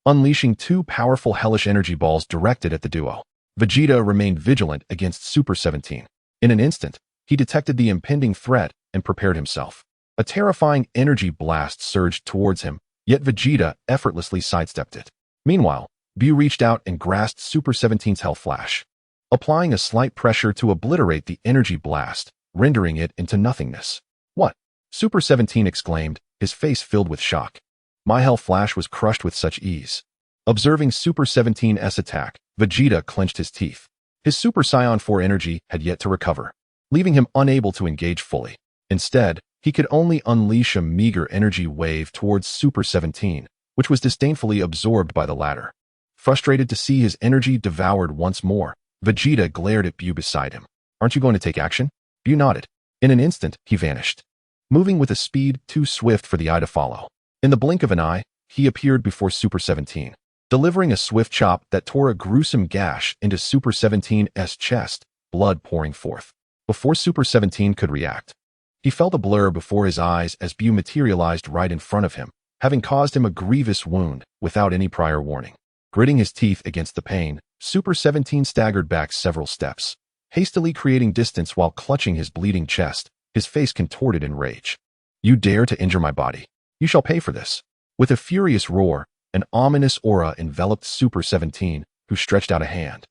unleashing two powerful hellish energy balls directed at the duo. Vegeta remained vigilant against Super 17. In an instant, he detected the impending threat and prepared himself. A terrifying energy blast surged towards him, yet Vegeta effortlessly sidestepped it. Meanwhile, BUU reached out and grasped Super 17's Hell Flash, applying a slight pressure to obliterate the energy blast, rendering it into nothingness. What? Super 17 exclaimed, his face filled with shock. My Hell Flash was crushed with such ease. Observing Super 17's attack, Vegeta clenched his teeth. His Super Saiyan 4 energy had yet to recover, leaving him unable to engage fully. Instead, he could only unleash a meager energy wave towards Super 17, which was disdainfully absorbed by the latter. Frustrated to see his energy devoured once more, Vegeta glared at BUU beside him. Aren't you going to take action? BUU nodded. In an instant, he vanished, moving with a speed too swift for the eye to follow. In the blink of an eye, he appeared before Super 17, delivering a swift chop that tore a gruesome gash into Super 17's chest, blood pouring forth. Before Super 17 could react, he felt a blur before his eyes as BUU materialized right in front of him, having caused him a grievous wound without any prior warning. Gritting his teeth against the pain, Super 17 staggered back several steps, hastily creating distance while clutching his bleeding chest, his face contorted in rage. You dare to injure my body. You shall pay for this. With a furious roar, an ominous aura enveloped Super 17, who stretched out a hand,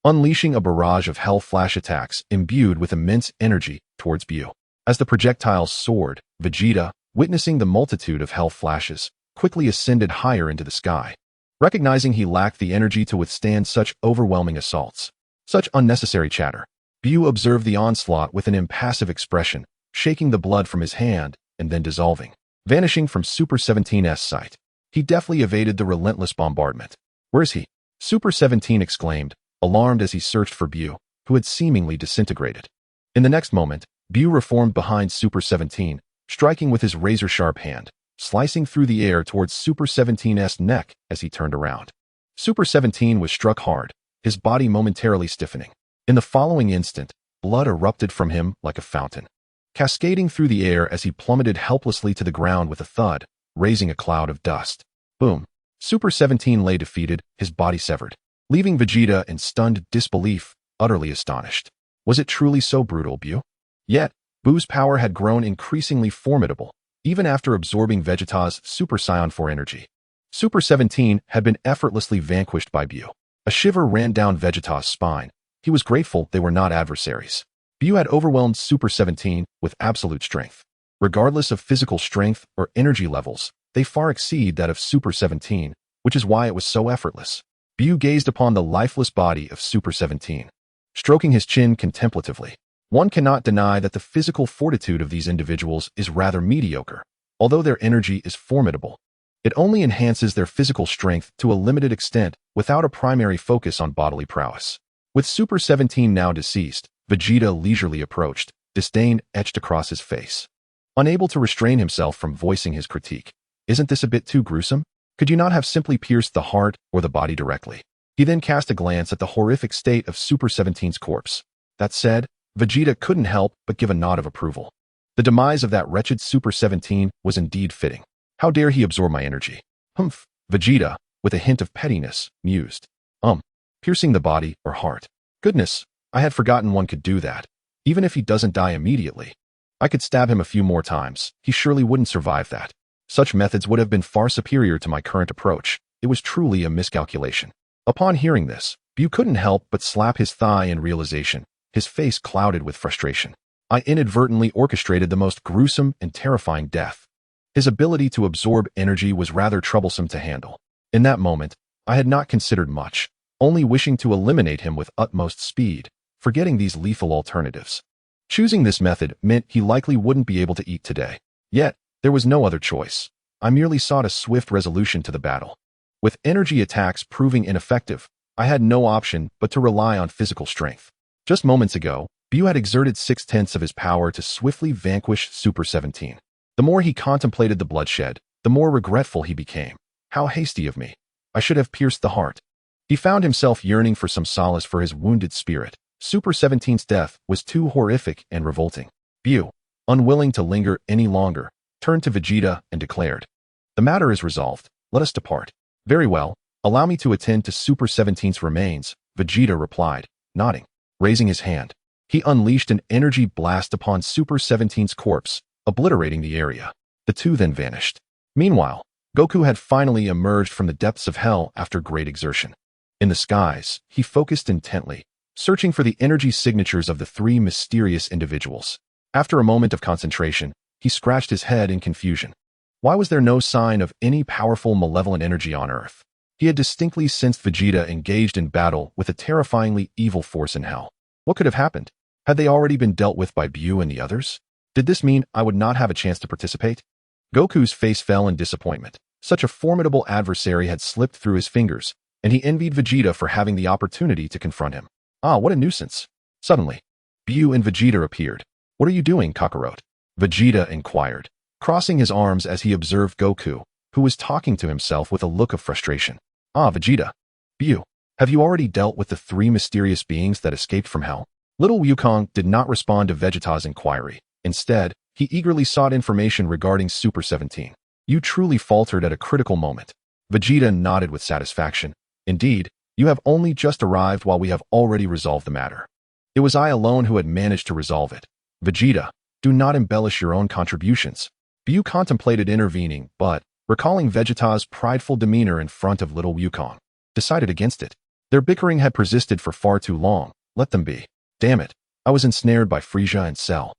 unleashing a barrage of Hell Flash attacks imbued with immense energy towards BUU. As the projectiles soared, Vegeta, witnessing the multitude of Hell Flashes, quickly ascended higher into the sky. Recognizing he lacked the energy to withstand such overwhelming assaults, such unnecessary chatter, BUU observed the onslaught with an impassive expression, shaking the blood from his hand and then dissolving, vanishing from Super 17's sight. He deftly evaded the relentless bombardment. Where is he? Super 17 exclaimed, alarmed as he searched for BUU, who had seemingly disintegrated. In the next moment, BUU reformed behind Super 17, striking with his razor-sharp hand, slicing through the air towards Super 17's neck as he turned around. Super 17 was struck hard, his body momentarily stiffening. In the following instant, blood erupted from him like a fountain, cascading through the air as he plummeted helplessly to the ground with a thud, raising a cloud of dust. Boom! Super 17 lay defeated, his body severed, leaving Vegeta in stunned disbelief, utterly astonished. Was it truly so brutal, BUU? Yet, BUU's power had grown increasingly formidable, even after absorbing Vegeta's Super Saiyan 4 energy. Super 17 had been effortlessly vanquished by BUU. A shiver ran down Vegeta's spine. He was grateful they were not adversaries. BUU had overwhelmed Super 17 with absolute strength. Regardless of physical strength or energy levels, they far exceed that of Super 17, which is why it was so effortless. BUU gazed upon the lifeless body of Super 17, stroking his chin contemplatively. One cannot deny that the physical fortitude of these individuals is rather mediocre, although their energy is formidable. It only enhances their physical strength to a limited extent without a primary focus on bodily prowess. With Super 17 now deceased, Vegeta leisurely approached, disdain etched across his face. Unable to restrain himself from voicing his critique, "Isn't this a bit too gruesome? Could you not have simply pierced the heart or the body directly?" He then cast a glance at the horrific state of Super 17's corpse. That said, Vegeta couldn't help but give a nod of approval. The demise of that wretched Super 17 was indeed fitting. How dare he absorb my energy? Humph, Vegeta, with a hint of pettiness, mused. Piercing the body or heart. Goodness, I had forgotten one could do that. Even if he doesn't die immediately, I could stab him a few more times. He surely wouldn't survive that. Such methods would have been far superior to my current approach. It was truly a miscalculation. Upon hearing this, BUU couldn't help but slap his thigh in realization, his face clouded with frustration. I inadvertently orchestrated the most gruesome and terrifying death. His ability to absorb energy was rather troublesome to handle. In that moment, I had not considered much, only wishing to eliminate him with utmost speed, forgetting these lethal alternatives. Choosing this method meant he likely wouldn't be able to eat today. Yet, there was no other choice. I merely sought a swift resolution to the battle. With energy attacks proving ineffective, I had no option but to rely on physical strength. Just moments ago, BUU had exerted 6/10 of his power to swiftly vanquish Super 17. The more he contemplated the bloodshed, the more regretful he became. How hasty of me. I should have pierced the heart. He found himself yearning for some solace for his wounded spirit. Super 17's death was too horrific and revolting. BUU, unwilling to linger any longer, turned to Vegeta and declared, "The matter is resolved. Let us depart." "Very well. Allow me to attend to Super 17's remains," Vegeta replied, nodding. Raising his hand, he unleashed an energy blast upon Super 17's corpse, obliterating the area. The two then vanished. Meanwhile, Goku had finally emerged from the depths of hell after great exertion. In the skies, he focused intently, searching for the energy signatures of the three mysterious individuals. After a moment of concentration, he scratched his head in confusion. Why was there no sign of any powerful malevolent energy on Earth? He had distinctly sensed Vegeta engaged in battle with a terrifyingly evil force in hell. What could have happened? Had they already been dealt with by BUU and the others? Did this mean I would not have a chance to participate? Goku's face fell in disappointment. Such a formidable adversary had slipped through his fingers, and he envied Vegeta for having the opportunity to confront him. Ah, what a nuisance. Suddenly, BUU and Vegeta appeared. "What are you doing, Kakarot?" Vegeta inquired, crossing his arms as he observed Goku, who was talking to himself with a look of frustration. "Ah, Vegeta. BUU, have you already dealt with the three mysterious beings that escaped from hell?" Little Wukong did not respond to Vegeta's inquiry. Instead, he eagerly sought information regarding Super 17. "You truly faltered at a critical moment." Vegeta nodded with satisfaction. "Indeed, you have only just arrived while we have already resolved the matter. It was I alone who had managed to resolve it. Vegeta, do not embellish your own contributions." BUU contemplated intervening, but, recalling Vegeta's prideful demeanor in front of little Wukong, decided against it. Their bickering had persisted for far too long. Let them be. Damn it, I was ensnared by Frieza and Cell.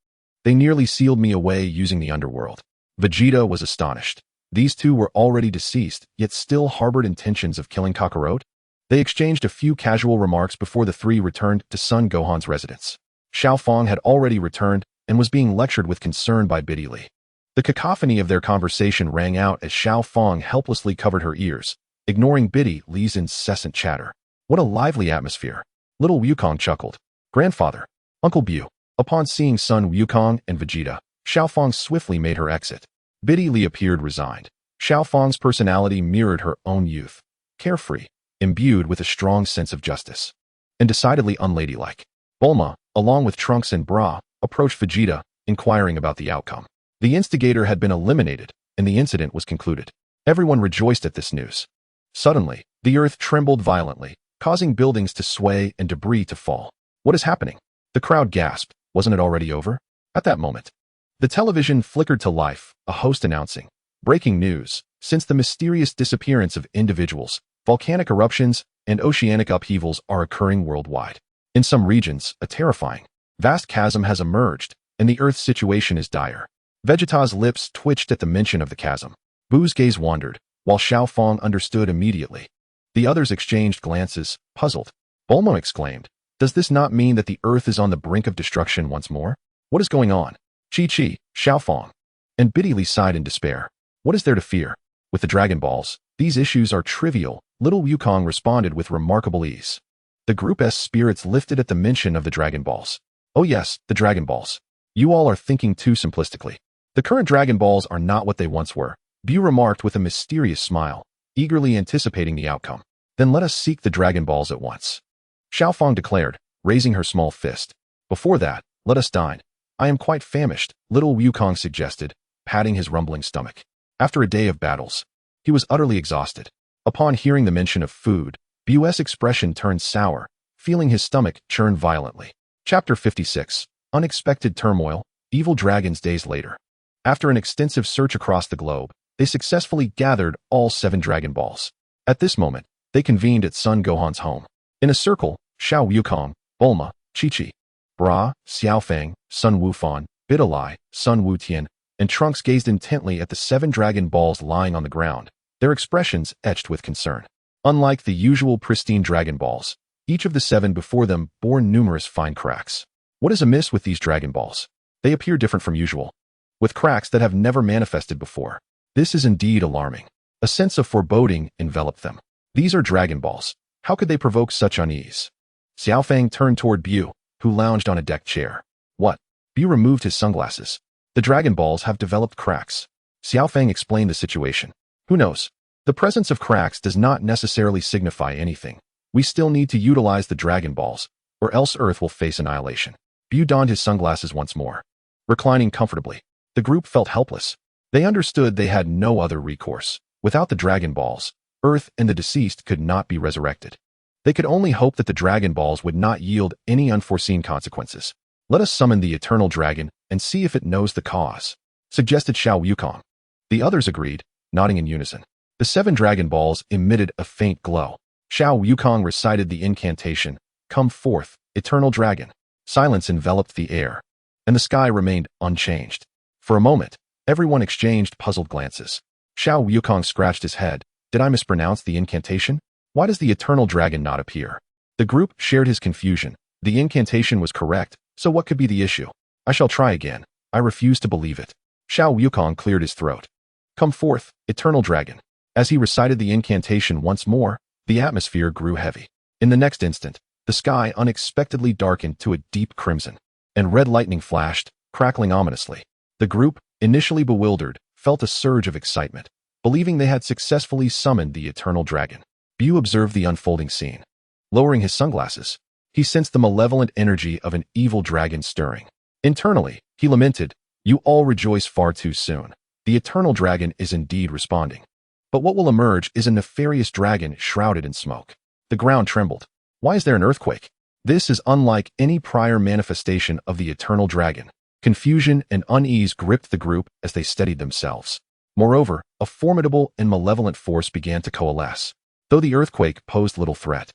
They nearly sealed me away using the underworld. Vegeta was astonished. These two were already deceased, yet still harbored intentions of killing Kakarot? They exchanged a few casual remarks before the three returned to Son Gohan's residence. Xiao Fang had already returned and was being lectured with concern by Biddy Li. The cacophony of their conversation rang out as Xiao Fang helplessly covered her ears, ignoring Biddy Li's incessant chatter. What a lively atmosphere. Little Wukong chuckled. "Grandfather, Uncle BUU." Upon seeing Son Wukong and Vegeta, Xiao Fang swiftly made her exit. Biddy Li appeared resigned. Xiao Fang's personality mirrored her own youth, carefree, imbued with a strong sense of justice, and decidedly unladylike. Bulma, along with Trunks and Bra, approached Vegeta, inquiring about the outcome. The instigator had been eliminated, and the incident was concluded. Everyone rejoiced at this news. Suddenly, the earth trembled violently, causing buildings to sway and debris to fall. "What is happening?" The crowd gasped. Wasn't it already over? At that moment, the television flickered to life, a host announcing, "Breaking news. Since the mysterious disappearance of individuals, volcanic eruptions and oceanic upheavals are occurring worldwide. In some regions, a terrifying, vast chasm has emerged, and the Earth's situation is dire." Vegeta's lips twitched at the mention of the chasm. BUU's gaze wandered, while Xiao Fang understood immediately. The others exchanged glances, puzzled. Bulma exclaimed, "Does this not mean that the Earth is on the brink of destruction once more? What is going on?" Chi-Chi, Xiaofang, and Bitty Li sighed in despair. What is there to fear? With the Dragon Balls, these issues are trivial, little Wukong responded with remarkable ease. The group's spirits lifted at the mention of the Dragon Balls. Oh yes, the Dragon Balls. You all are thinking too simplistically. The current Dragon Balls are not what they once were, BUU remarked with a mysterious smile, eagerly anticipating the outcome. Then let us seek the Dragon Balls at once. Xiaofang declared, raising her small fist. Before that, let us dine. I am quite famished, little Wukong suggested, patting his rumbling stomach. After a day of battles, he was utterly exhausted. Upon hearing the mention of food, BUU's expression turned sour, feeling his stomach churn violently. Chapter 56. Unexpected Turmoil, Evil Dragons. Days later. After an extensive search across the globe, they successfully gathered all 7 Dragon Balls. At this moment, they convened at Son Gohan's home. In a circle, Xiao Wukong, Bulma, Chi-Chi, Bra, Xiaofang, Sun Wufan, Bitty Li, Sun Wutian, and Trunks gazed intently at the 7 Dragon Balls lying on the ground, their expressions etched with concern. Unlike the usual pristine Dragon Balls, each of the 7 before them bore numerous fine cracks. What is amiss with these Dragon Balls? They appear different from usual, with cracks that have never manifested before. This is indeed alarming. A sense of foreboding enveloped them. These are Dragon Balls. How could they provoke such unease? Xiaofang turned toward BUU, who lounged on a deck chair. What? BUU removed his sunglasses. The Dragon Balls have developed cracks. Xiaofang explained the situation. Who knows? The presence of cracks does not necessarily signify anything. We still need to utilize the Dragon Balls, or else Earth will face annihilation. BUU donned his sunglasses once more. Reclining comfortably, the group felt helpless. They understood they had no other recourse. Without the Dragon Balls, Earth and the deceased could not be resurrected. They could only hope that the Dragon Balls would not yield any unforeseen consequences. Let us summon the Eternal Dragon and see if it knows the cause, suggested Xiao Wukong. The others agreed, nodding in unison. The 7 Dragon Balls emitted a faint glow. Xiao Wukong recited the incantation, "Come forth, Eternal Dragon." Silence enveloped the air, and the sky remained unchanged. For a moment, everyone exchanged puzzled glances. Xiao Wukong scratched his head. Did I mispronounce the incantation? Why does the Eternal Dragon not appear? The group shared his confusion. The incantation was correct, so what could be the issue? I shall try again. I refuse to believe it. Xiao Wukong cleared his throat. Come forth, Eternal Dragon. As he recited the incantation once more, the atmosphere grew heavy. In the next instant, the sky unexpectedly darkened to a deep crimson, and red lightning flashed, crackling ominously. The group, initially bewildered, felt a surge of excitement, believing they had successfully summoned the Eternal Dragon. BUU observed the unfolding scene. Lowering his sunglasses, he sensed the malevolent energy of an evil dragon stirring. Internally, he lamented, "You all rejoice far too soon. The Eternal Dragon is indeed responding. But what will emerge is a nefarious dragon shrouded in smoke." The ground trembled. Why is there an earthquake? This is unlike any prior manifestation of the Eternal Dragon. Confusion and unease gripped the group as they steadied themselves. Moreover, a formidable and malevolent force began to coalesce, though the earthquake posed little threat.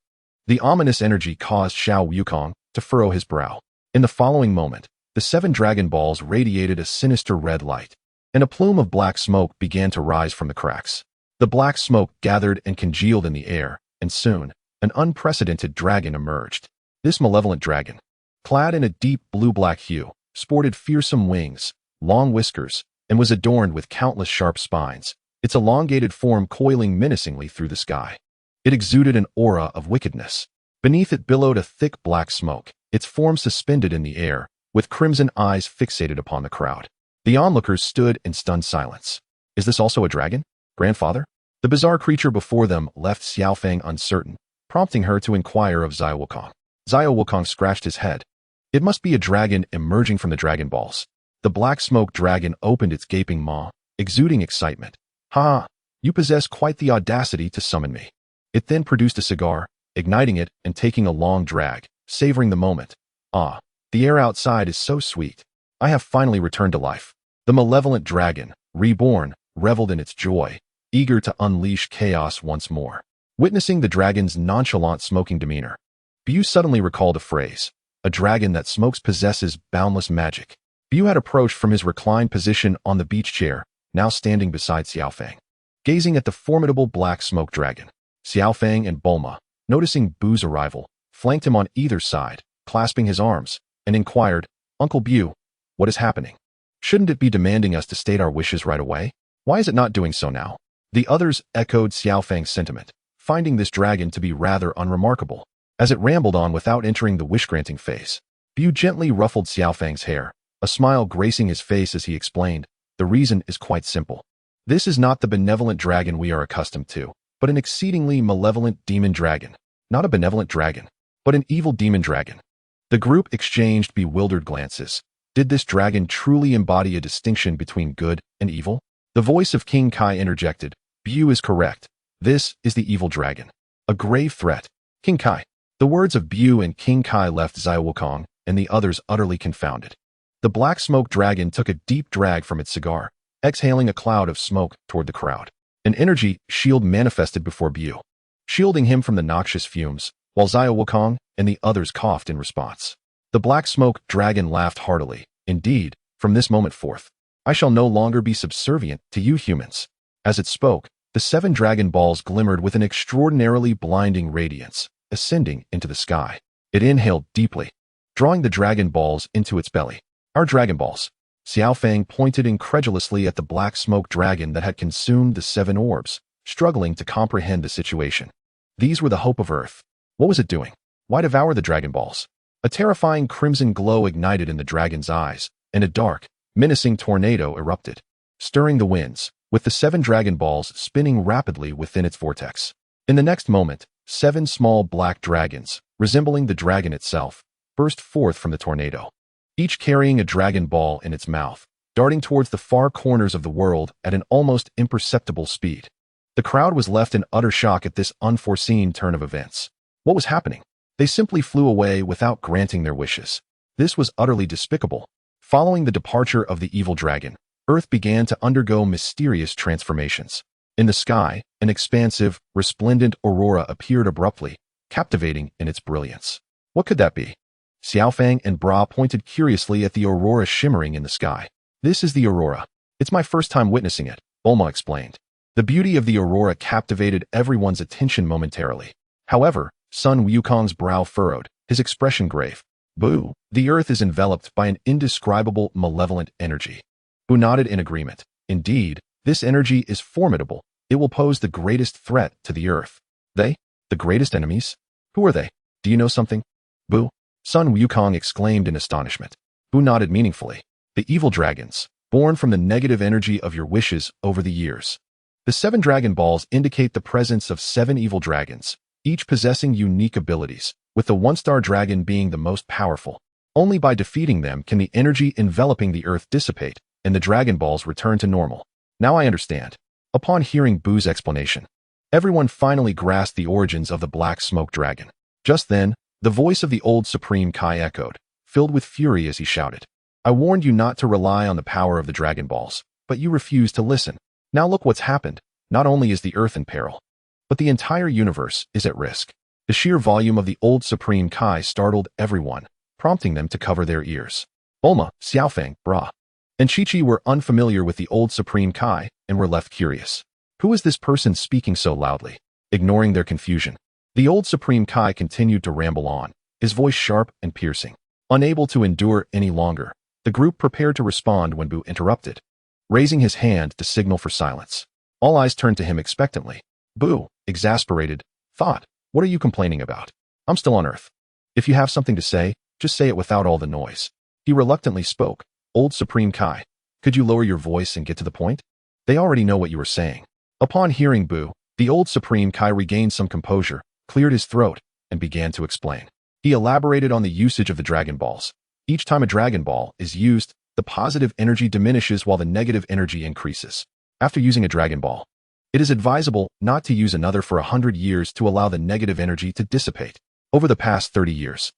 The ominous energy caused Xiao Wukong to furrow his brow. In the following moment, the 7 Dragon Balls radiated a sinister red light, and a plume of black smoke began to rise from the cracks. The black smoke gathered and congealed in the air, and soon, an unprecedented dragon emerged. This malevolent dragon, clad in a deep blue-black hue, sported fearsome wings, long whiskers, and was adorned with countless sharp spines, its elongated form coiling menacingly through the sky. It exuded an aura of wickedness. Beneath it billowed a thick black smoke, its form suspended in the air, with crimson eyes fixated upon the crowd. The onlookers stood in stunned silence. Is this also a dragon, grandfather? The bizarre creature before them left Xiaofang uncertain, prompting her to inquire of Xiao Wukong. Xiao Wukong scratched his head. It must be a dragon emerging from the Dragon Balls. The black smoke dragon opened its gaping maw, exuding excitement. Ha! You possess quite the audacity to summon me. It then produced a cigar, igniting it and taking a long drag, savoring the moment. Ah, the air outside is so sweet. I have finally returned to life. The malevolent dragon, reborn, reveled in its joy, eager to unleash chaos once more. Witnessing the dragon's nonchalant smoking demeanor, BUU suddenly recalled a phrase. A dragon that smokes possesses boundless magic. BUU had approached from his reclined position on the beach chair, now standing beside Xiaofang. Gazing at the formidable black smoke dragon, Xiaofang and Bulma, noticing BUU's arrival, flanked him on either side, clasping his arms, and inquired, "Uncle BUU, what is happening? Shouldn't it be demanding us to state our wishes right away? Why is it not doing so now?" The others echoed Xiaofang's sentiment, finding this dragon to be rather unremarkable. As it rambled on without entering the wish-granting phase, BUU gently ruffled Xiaofang's hair, a smile gracing his face as he explained, "The reason is quite simple. This is not the benevolent dragon we are accustomed to, but an exceedingly malevolent demon dragon. Not a benevolent dragon, but an evil demon dragon." The group exchanged bewildered glances. Did this dragon truly embody a distinction between good and evil? The voice of King Kai interjected, "BUU is correct. This is the evil dragon. A grave threat. King Kai." The words of BUU and King Kai left Xiao Wukong and the others utterly confounded. The black smoke dragon took a deep drag from its cigar, exhaling a cloud of smoke toward the crowd. An energy shield manifested before BUU, shielding him from the noxious fumes, while Xiao Wukong and the others coughed in response. The black smoke dragon laughed heartily. "Indeed, from this moment forth, I shall no longer be subservient to you humans." As it spoke, the 7 Dragon Balls glimmered with an extraordinarily blinding radiance, ascending into the sky. It inhaled deeply, drawing the Dragon Balls into its belly. "Our Dragon Balls." Xiaofang pointed incredulously at the black smoke dragon that had consumed the 7 orbs, struggling to comprehend the situation. These were the hope of Earth. What was it doing? Why devour the Dragon Balls? A terrifying crimson glow ignited in the dragon's eyes, and a dark, menacing tornado erupted, stirring the winds, with the 7 Dragon Balls spinning rapidly within its vortex. In the next moment, 7 small black dragons, resembling the dragon itself, burst forth from the tornado, each carrying a Dragon Ball in its mouth, darting towards the far corners of the world at an almost imperceptible speed. The crowd was left in utter shock at this unforeseen turn of events. What was happening? They simply flew away without granting their wishes. This was utterly despicable. Following the departure of the evil dragon, Earth began to undergo mysterious transformations. In the sky, an expansive, resplendent aurora appeared abruptly, captivating in its brilliance. What could that be? Xiaofang and Bra pointed curiously at the aurora shimmering in the sky. "This is the aurora. It's my first time witnessing it," Bulma explained. The beauty of the aurora captivated everyone's attention momentarily. However, Sun Wukong's brow furrowed, his expression grave. "BUU, the Earth is enveloped by an indescribable malevolent energy." BUU nodded in agreement. "Indeed, this energy is formidable. It will pose the greatest threat to the Earth." "They? The greatest enemies? Who are they? Do you know something?" "BUU," Sun Wukong exclaimed in astonishment. BUU nodded meaningfully. "The evil dragons, born from the negative energy of your wishes over the years." The 7 Dragon Balls indicate the presence of 7 evil dragons, each possessing unique abilities, with the 1-star dragon being the most powerful. Only by defeating them can the energy enveloping the Earth dissipate, and the Dragon Balls return to normal. Now I understand. Upon hearing BUU's explanation, everyone finally grasped the origins of the black smoke dragon. Just then, the voice of the old Supreme Kai echoed, filled with fury as he shouted, "I warned you not to rely on the power of the Dragon Balls, but you refused to listen. Now look what's happened. Not only is the Earth in peril, but the entire universe is at risk." The sheer volume of the old Supreme Kai startled everyone, prompting them to cover their ears. Bulma, Xiaofang, Bra, and Chi-Chi were unfamiliar with the old Supreme Kai and were left curious. Who is this person speaking so loudly? Ignoring their confusion, the old Supreme Kai continued to ramble on, his voice sharp and piercing. Unable to endure any longer, the group prepared to respond when BUU interrupted, raising his hand to signal for silence. All eyes turned to him expectantly. BUU, exasperated, thought, "What are you complaining about? I'm still on Earth. If you have something to say, just say it without all the noise." He reluctantly spoke. "Old Supreme Kai, could you lower your voice and get to the point? They already know what you are saying." Upon hearing BUU, the old Supreme Kai regained some composure, cleared his throat, and began to explain. He elaborated on the usage of the Dragon Balls. Each time a Dragon Ball is used, the positive energy diminishes while the negative energy increases. After using a Dragon Ball, it is advisable not to use another for 100 years to allow the negative energy to dissipate. Over the past 30 years,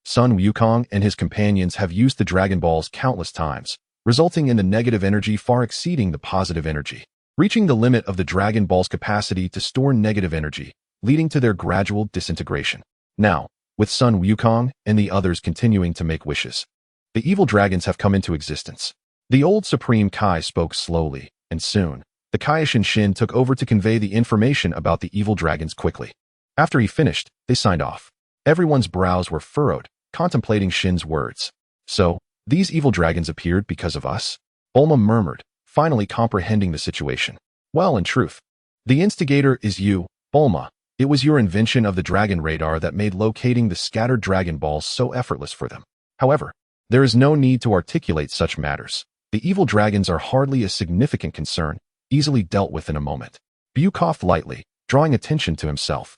Sun Wukong and his companions have used the Dragon Balls countless times, resulting in the negative energy far exceeding the positive energy, reaching the limit of the Dragon Ball's capacity to store negative energy, leading to their gradual disintegration. Now, with Sun Wukong and the others continuing to make wishes, the evil dragons have come into existence. The old Supreme Kai spoke slowly, and soon, The KAIOSHIN Shin took over to convey the information about the evil dragons quickly. After he finished, they signed off. Everyone's brows were furrowed, contemplating Shin's words. So, these evil dragons appeared because of us? Bulma murmured, finally comprehending the situation. Well, in truth, the instigator is you, Bulma. It was your invention of the dragon radar that made locating the scattered Dragon Balls so effortless for them. However, there is no need to articulate such matters. The evil dragons are hardly a significant concern, easily dealt with in a moment. BUU coughed lightly, drawing attention to himself.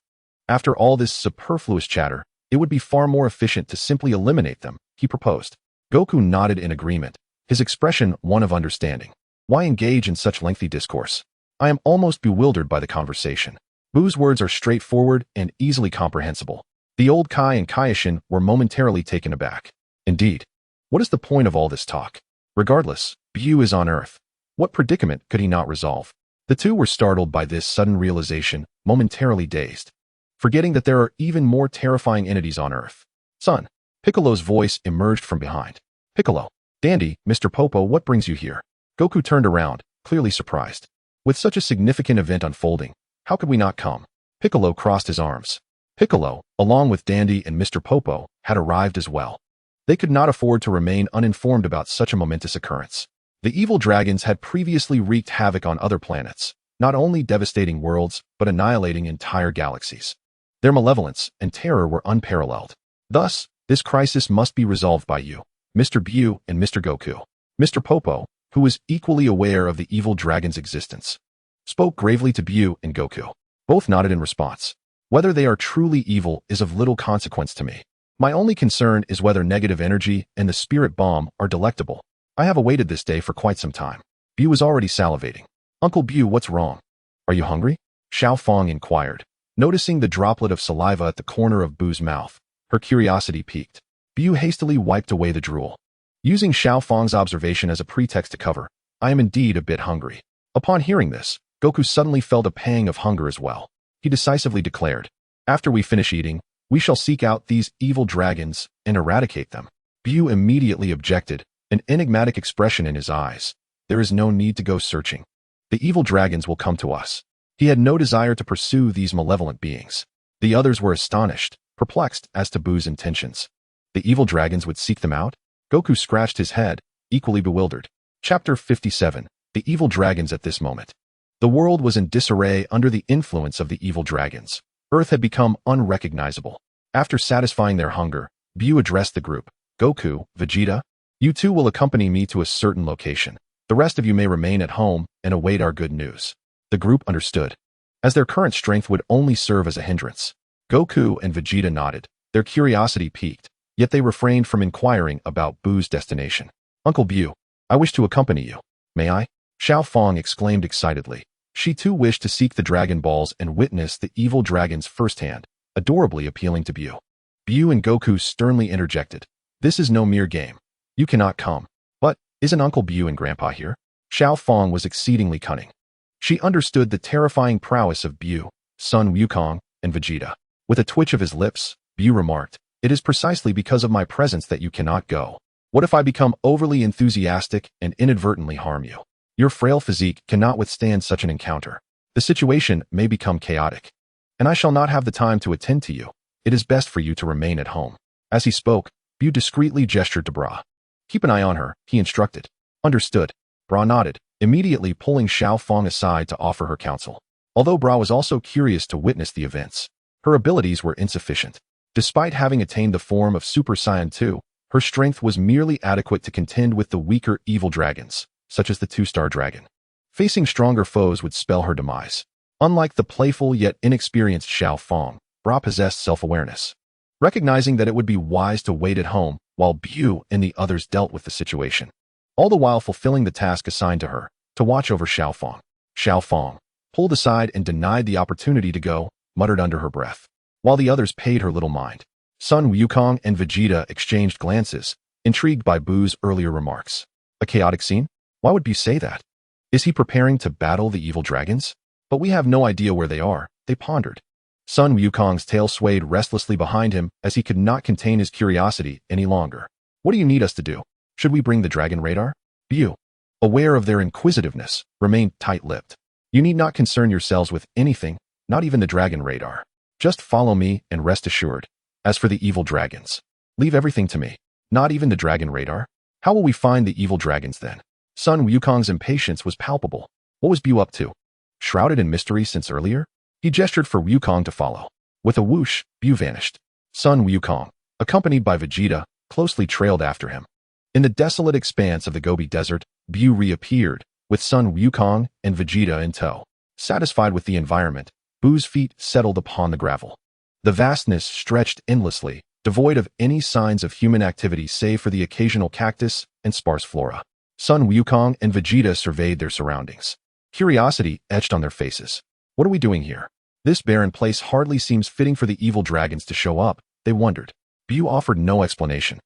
After all this superfluous chatter, it would be far more efficient to simply eliminate them, he proposed. Goku nodded in agreement, his expression one of understanding. Why engage in such lengthy discourse? I am almost bewildered by the conversation. BUU's words are straightforward and easily comprehensible. The old Kai and KAIOSHIN were momentarily taken aback. Indeed, what is the point of all this talk? Regardless, BUU is on Earth. What predicament could he not resolve? The two were startled by this sudden realization, momentarily dazed, forgetting that there are even more terrifying entities on Earth. Son, Piccolo's voice emerged from behind. Piccolo, Dandy, Mr. Popo, what brings you here? Goku turned around, clearly surprised. With such a significant event unfolding, how could we not come? Piccolo crossed his arms. Piccolo, along with Dandy and Mr. Popo, had arrived as well. They could not afford to remain uninformed about such a momentous occurrence. The evil dragons had previously wreaked havoc on other planets, not only devastating worlds, but annihilating entire galaxies. Their malevolence and terror were unparalleled. Thus, this crisis must be resolved by you, Mr. BUU and Mr. Goku. Mr. Popo, who was equally aware of the evil dragon's existence, spoke gravely to BUU and Goku. Both nodded in response. Whether they are truly evil is of little consequence to me. My only concern is whether negative energy and the spirit bomb are delectable. I have awaited this day for quite some time. BUU was already salivating. Uncle BUU, what's wrong? Are you hungry? Xiao Fong inquired. Noticing the droplet of saliva at the corner of BUU's mouth, her curiosity piqued. BUU hastily wiped away the drool. Using Xiao Fong's observation as a pretext to cover, I am indeed a bit hungry. Upon hearing this, Goku suddenly felt a pang of hunger as well. He decisively declared, after we finish eating, we shall seek out these evil dragons and eradicate them. BUU immediately objected, an enigmatic expression in his eyes. There is no need to go searching. The evil dragons will come to us. He had no desire to pursue these malevolent beings. The others were astonished, perplexed as to BUU's intentions. The evil dragons would seek them out? Goku scratched his head, equally bewildered. Chapter 57. The Evil Dragons at this moment. The world was in disarray under the influence of the evil dragons. Earth had become unrecognizable. After satisfying their hunger, BUU addressed the group. Goku, Vegeta, you two will accompany me to a certain location. The rest of you may remain at home and await our good news. The group understood, as their current strength would only serve as a hindrance. Goku and Vegeta nodded, their curiosity piqued, yet they refrained from inquiring about BUU's destination. Uncle BUU, I wish to accompany you. May I? Xiao Fong exclaimed excitedly. She too wished to seek the Dragon Balls and witness the evil dragons firsthand, adorably appealing to BUU. BUU and Goku sternly interjected. This is no mere game. You cannot come. But, isn't Uncle BUU and Grandpa here? Xiao Fong was exceedingly cunning. She understood the terrifying prowess of BUU, Sun Wukong, and Vegeta. With a twitch of his lips, BUU remarked, it is precisely because of my presence that you cannot go. What if I become overly enthusiastic and inadvertently harm you? Your frail physique cannot withstand such an encounter. The situation may become chaotic, and I shall not have the time to attend to you. It is best for you to remain at home. As he spoke, BUU discreetly gestured to Bra. Keep an eye on her, he instructed. Understood. Bra nodded, immediately pulling Xiao Fong aside to offer her counsel. Although Bra was also curious to witness the events, her abilities were insufficient. Despite having attained the form of Super Saiyan 2, her strength was merely adequate to contend with the weaker evil dragons, such as the two-star dragon. Facing stronger foes would spell her demise. Unlike the playful yet inexperienced Xiao Fong, Bra possessed self-awareness. Recognizing that it would be wise to wait at home while BUU and the others dealt with the situation, all the while fulfilling the task assigned to her, to watch over Xiao Fong. Xiao Fong, pulled aside and denied the opportunity to go, muttered under her breath, while the others paid her little mind. Sun Wukong and Vegeta exchanged glances, intrigued by BUU's earlier remarks. A chaotic scene? Why would BUU say that? Is he preparing to battle the evil dragons? But we have no idea where they are, they pondered. Sun Wukong's tail swayed restlessly behind him as he could not contain his curiosity any longer. What do you need us to do? Should we bring the dragon radar? BUU, aware of their inquisitiveness, remained tight-lipped. You need not concern yourselves with anything, not even the dragon radar. Just follow me and rest assured. As for the evil dragons, leave everything to me. Not even the dragon radar? How will we find the evil dragons then? Sun Wukong's impatience was palpable. What was BUU up to? Shrouded in mystery since earlier? He gestured for Wukong to follow. With a whoosh, BUU vanished. Sun Wukong, accompanied by Vegeta, closely trailed after him. In the desolate expanse of the Gobi Desert, BUU reappeared, with Sun Wukong and Vegeta in tow. Satisfied with the environment, BUU's feet settled upon the gravel. The vastness stretched endlessly, devoid of any signs of human activity save for the occasional cactus and sparse flora. Sun Wukong and Vegeta surveyed their surroundings. Curiosity etched on their faces. What are we doing here? This barren place hardly seems fitting for the evil dragons to show up, they wondered. BUU offered no explanation.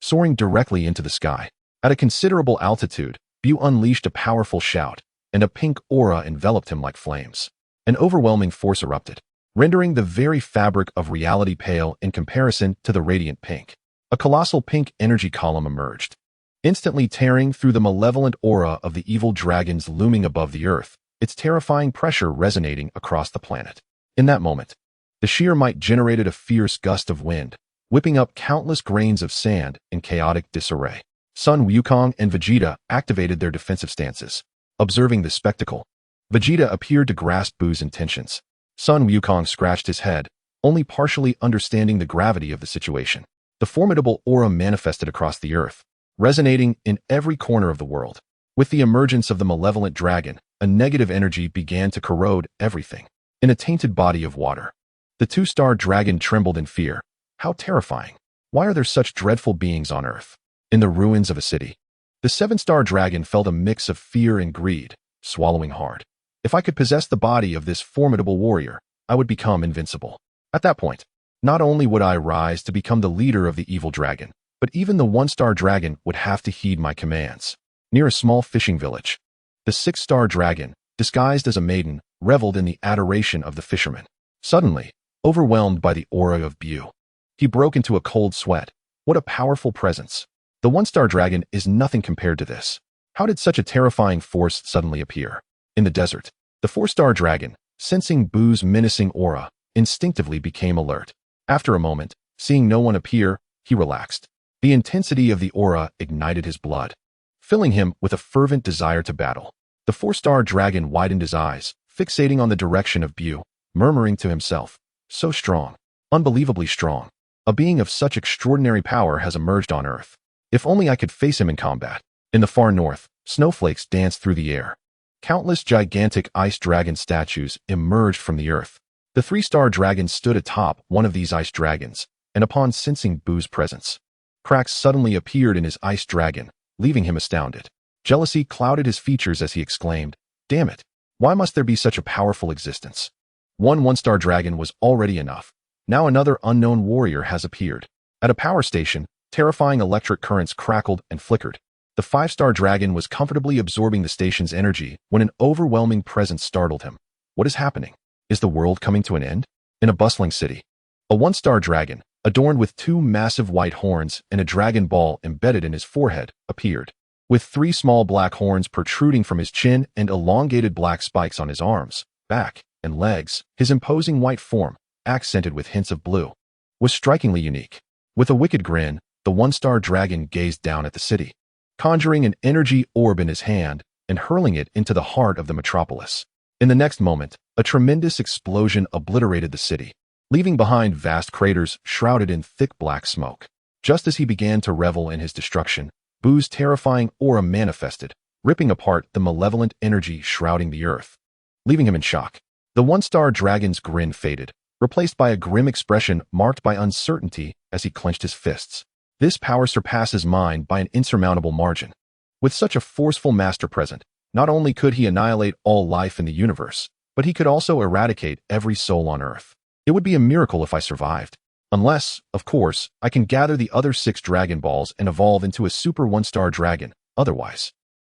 Soaring directly into the sky. At a considerable altitude, BUU unleashed a powerful shout, and a pink aura enveloped him like flames. An overwhelming force erupted, rendering the very fabric of reality pale in comparison to the radiant pink. A colossal pink energy column emerged, instantly tearing through the malevolent aura of the evil dragons looming above the earth, its terrifying pressure resonating across the planet. In that moment, the sheer might generated a fierce gust of wind, whipping up countless grains of sand in chaotic disarray. Sun Wukong and Vegeta activated their defensive stances. Observing the spectacle, Vegeta appeared to grasp BUU's intentions. Sun Wukong scratched his head, only partially understanding the gravity of the situation. The formidable aura manifested across the earth, resonating in every corner of the world. With the emergence of the malevolent dragon, a negative energy began to corrode everything. In a tainted body of water, the two-star dragon trembled in fear. How terrifying! Why are there such dreadful beings on earth? In the ruins of a city, the seven-star dragon felt a mix of fear and greed, swallowing hard. If I could possess the body of this formidable warrior, I would become invincible. At that point, not only would I rise to become the leader of the evil dragon, but even the one-star dragon would have to heed my commands. Near a small fishing village, the six-star dragon, disguised as a maiden, reveled in the adoration of the fishermen. Suddenly, overwhelmed by the aura of BUU, he broke into a cold sweat. What a powerful presence! The one-star dragon is nothing compared to this. How did such a terrifying force suddenly appear? In the desert, the four-star dragon, sensing BUU's menacing aura, instinctively became alert. After a moment, seeing no one appear, he relaxed. The intensity of the aura ignited his blood, filling him with a fervent desire to battle. The four-star dragon widened his eyes, fixating on the direction of BUU, murmuring to himself, "So strong, unbelievably strong. A being of such extraordinary power has emerged on Earth. If only I could face him in combat." In the far north, snowflakes danced through the air. Countless gigantic ice dragon statues emerged from the earth. The three-star dragon stood atop one of these ice dragons, and upon sensing BUU's presence, cracks suddenly appeared in his ice dragon, leaving him astounded. Jealousy clouded his features as he exclaimed, "Damn it! Why must there be such a powerful existence? One-star dragon was already enough. Now another unknown warrior has appeared." At a power station, terrifying electric currents crackled and flickered. The five-star dragon was comfortably absorbing the station's energy when an overwhelming presence startled him. What is happening? Is the world coming to an end? In a bustling city, a one-star dragon, adorned with two massive white horns and a dragon ball embedded in his forehead, appeared. With three small black horns protruding from his chin and elongated black spikes on his arms, back, and legs, his imposing white form, accented with hints of blue, was strikingly unique. With a wicked grin, the one-star dragon gazed down at the city, conjuring an energy orb in his hand and hurling it into the heart of the metropolis. In the next moment, a tremendous explosion obliterated the city, leaving behind vast craters shrouded in thick black smoke. Just as he began to revel in his destruction, BUU's terrifying aura manifested, ripping apart the malevolent energy shrouding the earth, leaving him in shock. The one-star dragon's grin faded, replaced by a grim expression marked by uncertainty as he clenched his fists. This power surpasses mine by an insurmountable margin. With such a forceful master present, not only could he annihilate all life in the universe, but he could also eradicate every soul on Earth. It would be a miracle if I survived. Unless, of course, I can gather the other 6 Dragon Balls and evolve into a super one-star dragon. Otherwise,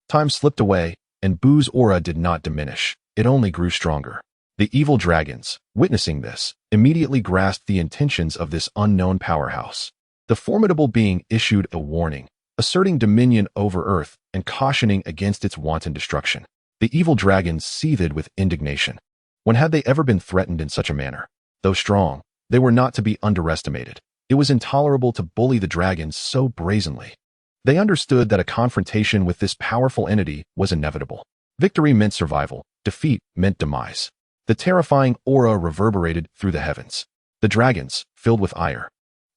time slipped away, and BUU's aura did not diminish. It only grew stronger. The evil dragons, witnessing this, immediately grasped the intentions of this unknown powerhouse. The formidable being issued a warning, asserting dominion over Earth and cautioning against its wanton destruction. The evil dragons seethed with indignation. When had they ever been threatened in such a manner? Though strong, they were not to be underestimated. It was intolerable to bully the dragons so brazenly. They understood that a confrontation with this powerful entity was inevitable. Victory meant survival, defeat meant demise. The terrifying aura reverberated through the heavens. The dragons, filled with ire,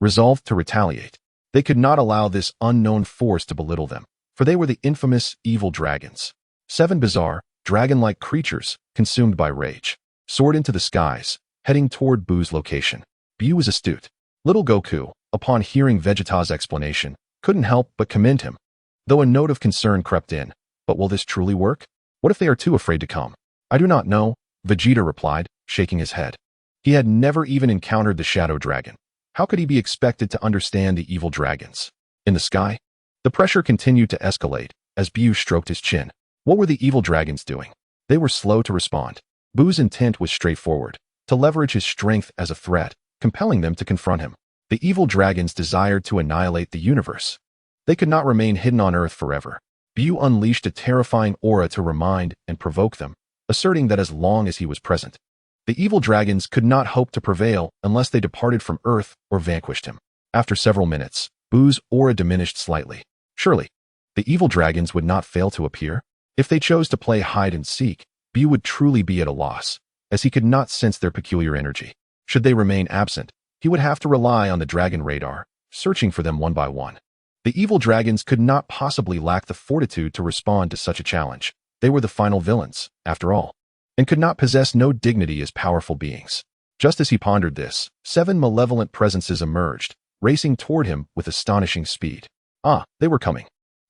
resolved to retaliate. They could not allow this unknown force to belittle them, for they were the infamous evil dragons. 7 bizarre, dragon-like creatures, consumed by rage, soared into the skies, heading toward BUU's location. BUU was astute. Little Goku, upon hearing Vegeta's explanation, couldn't help but commend him, though a note of concern crept in. But will this truly work? What if they are too afraid to come? I do not know, Vegeta replied, shaking his head. He had never even encountered the shadow dragon. How could he be expected to understand the evil dragons? In the sky, the pressure continued to escalate as BUU stroked his chin. What were the evil dragons doing? They were slow to respond. BUU's intent was straightforward, to leverage his strength as a threat, compelling them to confront him. The evil dragons desired to annihilate the universe. They could not remain hidden on Earth forever. BUU unleashed a terrifying aura to remind and provoke them, asserting that as long as he was present, the evil dragons could not hope to prevail unless they departed from Earth or vanquished him. After several minutes, BUU's aura diminished slightly. Surely, the evil dragons would not fail to appear? If they chose to play hide-and-seek, BUU would truly be at a loss, as he could not sense their peculiar energy. Should they remain absent, he would have to rely on the dragon radar, searching for them one by one. The evil dragons could not possibly lack the fortitude to respond to such a challenge. They were the final villains, after all, and could not possess no dignity as powerful beings. Just as he pondered this, 7 malevolent presences emerged, racing toward him with astonishing speed. They were coming.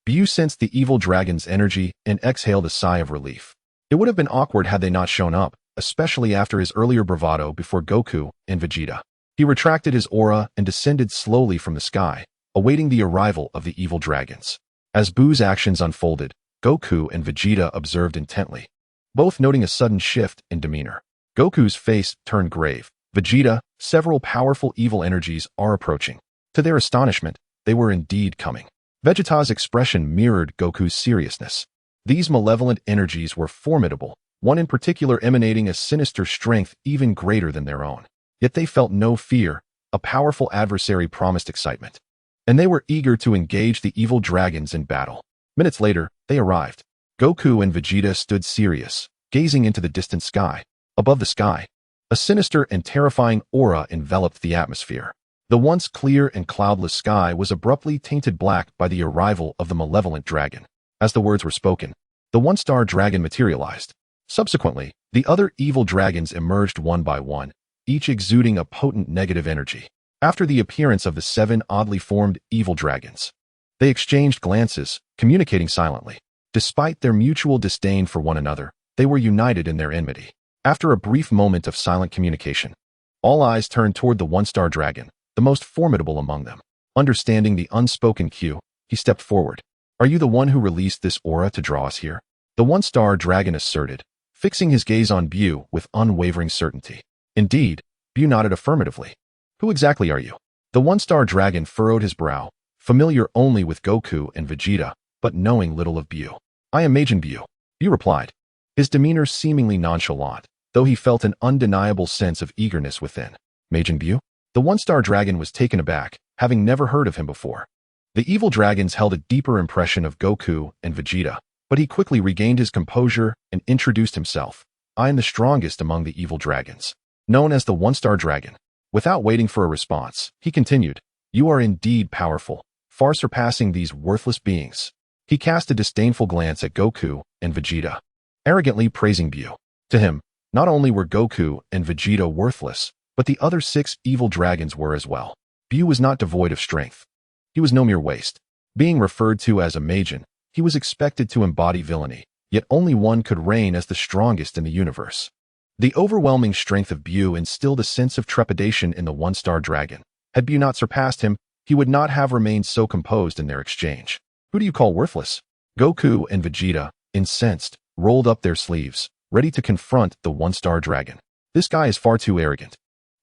BUU sensed the evil dragon's energy and exhaled a sigh of relief. It would have been awkward had they not shown up, especially after his earlier bravado before Goku and Vegeta. He retracted his aura and descended slowly from the sky, awaiting the arrival of the evil dragons. As BUU's actions unfolded, Goku and Vegeta observed intently, both noting a sudden shift in demeanor. Goku's face turned grave. Vegeta, several powerful evil energies are approaching. To their astonishment, they were indeed coming. Vegeta's expression mirrored Goku's seriousness. These malevolent energies were formidable, one in particular emanating a sinister strength even greater than their own. Yet they felt no fear. A powerful adversary promised excitement, and they were eager to engage the evil dragons in battle. Minutes later, they arrived. Goku and Vegeta stood serious, gazing into the distant sky. Above the sky, a sinister and terrifying aura enveloped the atmosphere. The once clear and cloudless sky was abruptly tainted black by the arrival of the malevolent dragon. As the words were spoken, the one-star dragon materialized. Subsequently, the other evil dragons emerged one by one, each exuding a potent negative energy. After the appearance of the 7 oddly formed evil dragons, they exchanged glances, communicating silently. Despite their mutual disdain for one another, they were united in their enmity. After a brief moment of silent communication, all eyes turned toward the one-star dragon, the most formidable among them. Understanding the unspoken cue, he stepped forward. Are you the one who released this aura to draw us here? The one-star dragon asserted, fixing his gaze on BUU with unwavering certainty. Indeed, BUU nodded affirmatively. Who exactly are you? The one-star dragon furrowed his brow, familiar only with Goku and Vegeta, but knowing little of BUU. I am Majin BUU, BUU replied, his demeanor seemingly nonchalant, though he felt an undeniable sense of eagerness within. Majin BUU? The one-star dragon was taken aback, having never heard of him before. The evil dragons held a deeper impression of Goku and Vegeta, but he quickly regained his composure and introduced himself. I am the strongest among the evil dragons, known as the one-star dragon. Without waiting for a response, he continued, you are indeed powerful, far surpassing these worthless beings. He cast a disdainful glance at Goku and Vegeta, arrogantly praising BUU. To him, not only were Goku and Vegeta worthless, but the other 6 evil dragons were as well. BUU was not devoid of strength. He was no mere waste. Being referred to as a Majin, he was expected to embody villainy, yet only one could reign as the strongest in the universe. The overwhelming strength of BUU instilled a sense of trepidation in the one-star dragon. Had BUU not surpassed him, he would not have remained so composed in their exchange. Who do you call worthless? Goku and Vegeta, incensed, rolled up their sleeves, ready to confront the one-star dragon. This guy is far too arrogant,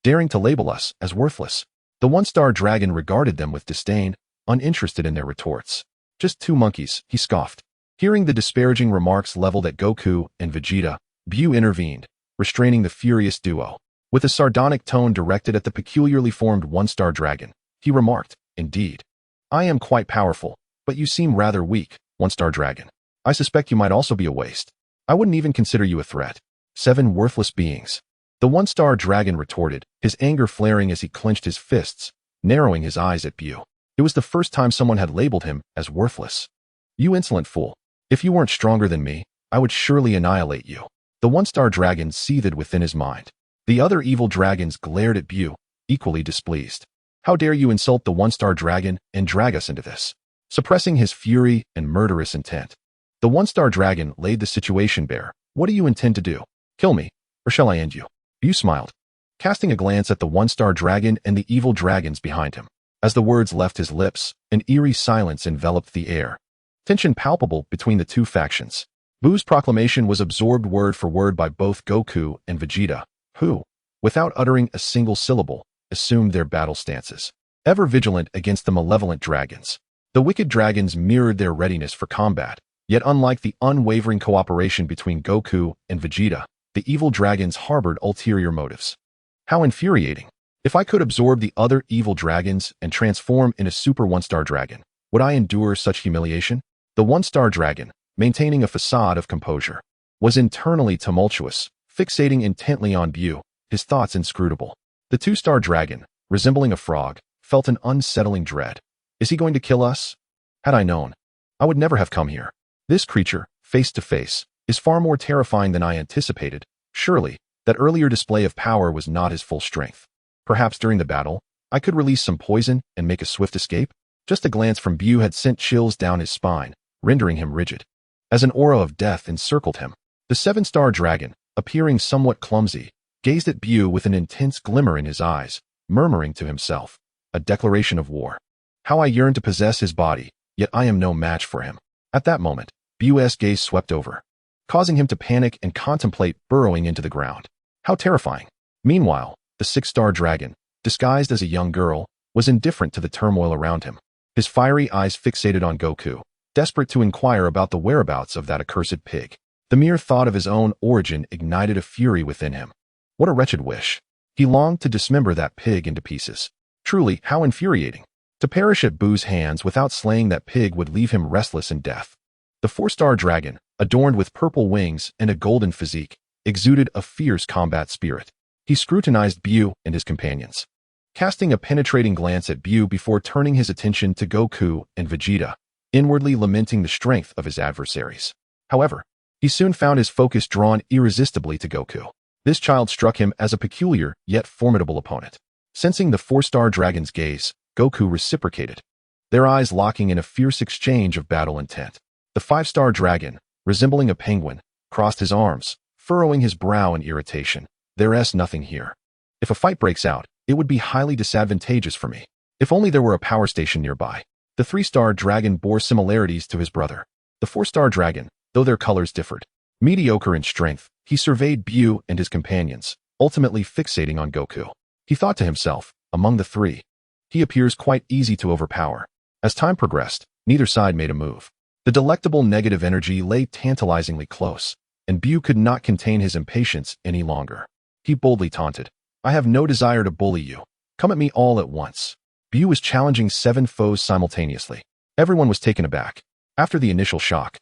daring to label us as worthless. The one-star dragon regarded them with disdain, uninterested in their retorts. Just 2 monkeys, he scoffed. Hearing the disparaging remarks leveled at Goku and Vegeta, BUU intervened, restraining the furious duo. With a sardonic tone directed at the peculiarly formed one-star dragon, he remarked, "Indeed. I am quite powerful, but you seem rather weak, one-star dragon. I suspect you might also be a waste. I wouldn't even consider you a threat. 7 worthless beings." The one-star dragon retorted, his anger flaring as he clenched his fists, narrowing his eyes at BUU. It was the first time someone had labeled him as worthless. "You insolent fool. If you weren't stronger than me, I would surely annihilate you." The one-star dragon seethed within his mind. The other evil dragons glared at BUU, equally displeased. "How dare you insult the one-star dragon and drag us into this?" Suppressing his fury and murderous intent, the one-star dragon laid the situation bare. "What do you intend to do? Kill me, or shall I end you?" BUU smiled, casting a glance at the one-star dragon and the evil dragons behind him. As the words left his lips, an eerie silence enveloped the air. Tension palpable between the two factions. BUU's proclamation was absorbed word for word by both Goku and Vegeta, who, without uttering a single syllable, assumed their battle stances, ever vigilant against the malevolent dragons. The wicked dragons mirrored their readiness for combat, yet unlike the unwavering cooperation between Goku and Vegeta, the evil dragons harbored ulterior motives. How infuriating! If I could absorb the other evil dragons and transform in a super one-star dragon, would I endure such humiliation? The one-star dragon, maintaining a facade of composure, was internally tumultuous, fixating intently on BUU, his thoughts inscrutable. The two-star dragon, resembling a frog, felt an unsettling dread. Is he going to kill us? Had I known, I would never have come here. This creature, face to face, is far more terrifying than I anticipated. Surely, that earlier display of power was not his full strength. Perhaps during the battle, I could release some poison and make a swift escape? Just a glance from BUU had sent chills down his spine, rendering him rigid. As an aura of death encircled him, the 7-star dragon, appearing somewhat clumsy, gazed at BUU with an intense glimmer in his eyes, murmuring to himself, a declaration of war. How I yearn to possess his body, yet I am no match for him. At that moment, BUU's gaze swept over, causing him to panic and contemplate burrowing into the ground. How terrifying! Meanwhile, the 6-star dragon, disguised as a young girl, was indifferent to the turmoil around him. His fiery eyes fixated on Goku, desperate to inquire about the whereabouts of that accursed pig. The mere thought of his own origin ignited a fury within him. What a wretched wish. He longed to dismember that pig into pieces. Truly, how infuriating. To perish at BUU's hands without slaying that pig would leave him restless in death. The 4-star dragon, adorned with purple wings and a golden physique, exuded a fierce combat spirit. He scrutinized BUU and his companions, casting a penetrating glance at BUU before turning his attention to Goku and Vegeta, inwardly lamenting the strength of his adversaries. However, he soon found his focus drawn irresistibly to Goku. This child struck him as a peculiar yet formidable opponent. Sensing the 4-star dragon's gaze, Goku reciprocated, their eyes locking in a fierce exchange of battle intent. The 5-star dragon, resembling a penguin, crossed his arms, furrowing his brow in irritation. There's nothing here. If a fight breaks out, it would be highly disadvantageous for me. If only there were a power station nearby. The 3-star dragon bore similarities to his brother. The 4-star dragon, though their colors differed, mediocre in strength, he surveyed BUU and his companions, ultimately fixating on Goku. He thought to himself, among the three, he appears quite easy to overpower. As time progressed, neither side made a move. The delectable negative energy lay tantalizingly close, and BUU could not contain his impatience any longer. He boldly taunted, "I have no desire to bully you. Come at me all at once." BUU was challenging 7 foes simultaneously. Everyone was taken aback. After the initial shock,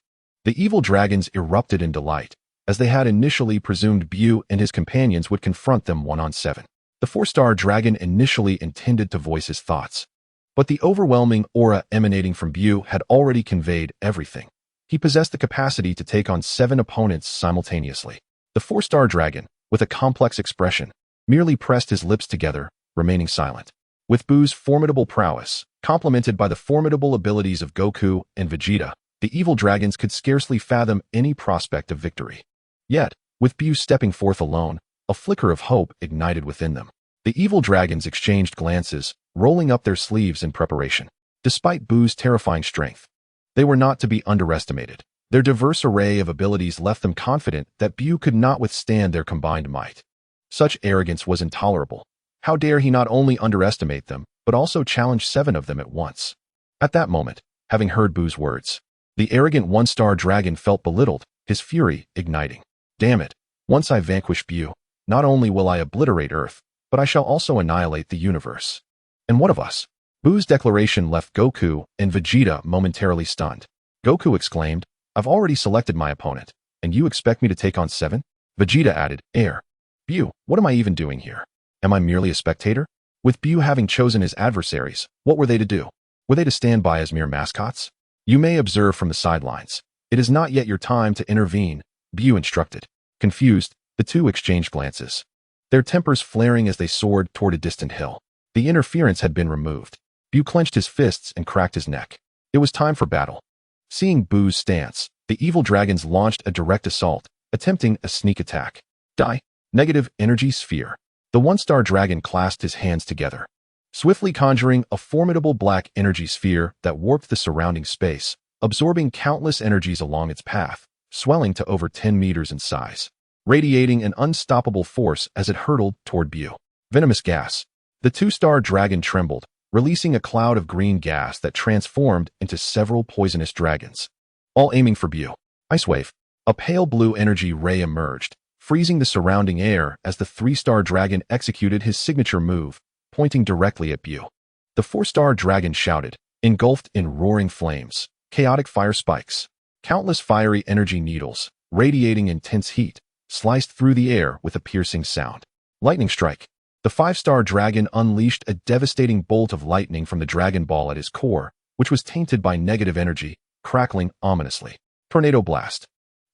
the evil dragons erupted in delight, as they had initially presumed BUU and his companions would confront them 1-on-7. The 4-star dragon initially intended to voice his thoughts, but the overwhelming aura emanating from BUU had already conveyed everything. He possessed the capacity to take on 7 opponents simultaneously. The 4-star dragon, with a complex expression, merely pressed his lips together, remaining silent. With BUU's formidable prowess, complemented by the formidable abilities of Goku and Vegeta, the evil dragons could scarcely fathom any prospect of victory. Yet, with BUU stepping forth alone, a flicker of hope ignited within them. The evil dragons exchanged glances, rolling up their sleeves in preparation. Despite BUU's terrifying strength, they were not to be underestimated. Their diverse array of abilities left them confident that BUU could not withstand their combined might. Such arrogance was intolerable. How dare he not only underestimate them, but also challenge 7 of them at once? At that moment, having heard BUU's words, The arrogant one-star dragon felt belittled, his fury igniting. Damn it. Once I vanquish BUU, not only will I obliterate Earth, but I shall also annihilate the universe. And what of us? BUU's declaration left Goku and Vegeta momentarily stunned. Goku exclaimed, I've already selected my opponent, and you expect me to take on 7? Vegeta added, BUU, what am I even doing here? Am I merely a spectator? With BUU having chosen his adversaries, what were they to do? Were they to stand by as mere mascots? You may observe from the sidelines. It is not yet your time to intervene, BUU instructed. Confused, the two exchanged glances, their tempers flaring as they soared toward a distant hill. The interference had been removed. BUU clenched his fists and cracked his neck. It was time for battle. Seeing BUU's stance, the evil dragons launched a direct assault, attempting a sneak attack. Die. Negative energy sphere. The one-star dragon clasped his hands together, swiftly conjuring a formidable black energy sphere that warped the surrounding space, absorbing countless energies along its path, swelling to over 10 meters in size, radiating an unstoppable force as it hurtled toward BUU. Venomous gas. The two-star dragon trembled, releasing a cloud of green gas that transformed into several poisonous dragons, all aiming for BUU. Ice wave. A pale blue energy ray emerged, freezing the surrounding air as the 3-star dragon executed his signature move, pointing directly at BUU. The 4-star dragon shouted, engulfed in roaring flames, chaotic fire spikes. Countless fiery energy needles, radiating intense heat, sliced through the air with a piercing sound. Lightning strike. The 5-star dragon unleashed a devastating bolt of lightning from the Dragon Ball at his core, which was tainted by negative energy, crackling ominously. Tornado blast.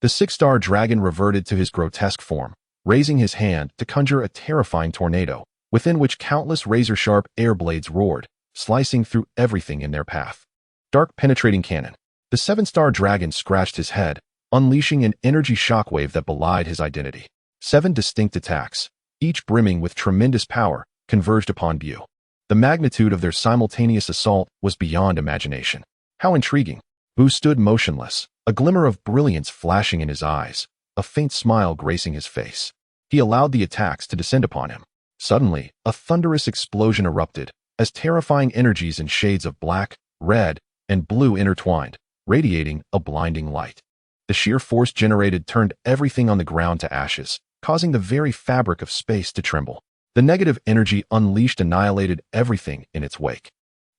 The 6-star dragon reverted to his grotesque form, raising his hand to conjure a terrifying tornado, within which countless razor-sharp air blades roared, slicing through everything in their path. Dark penetrating cannon. The 7-star dragon scratched his head, unleashing an energy shockwave that belied his identity. 7 distinct attacks, each brimming with tremendous power, converged upon BUU. The magnitude of their simultaneous assault was beyond imagination. How intriguing. BUU stood motionless, a glimmer of brilliance flashing in his eyes, a faint smile gracing his face. He allowed the attacks to descend upon him. Suddenly, a thunderous explosion erupted, as terrifying energies in shades of black, red, and blue intertwined, radiating a blinding light. The sheer force generated turned everything on the ground to ashes, causing the very fabric of space to tremble. The negative energy unleashed annihilated everything in its wake.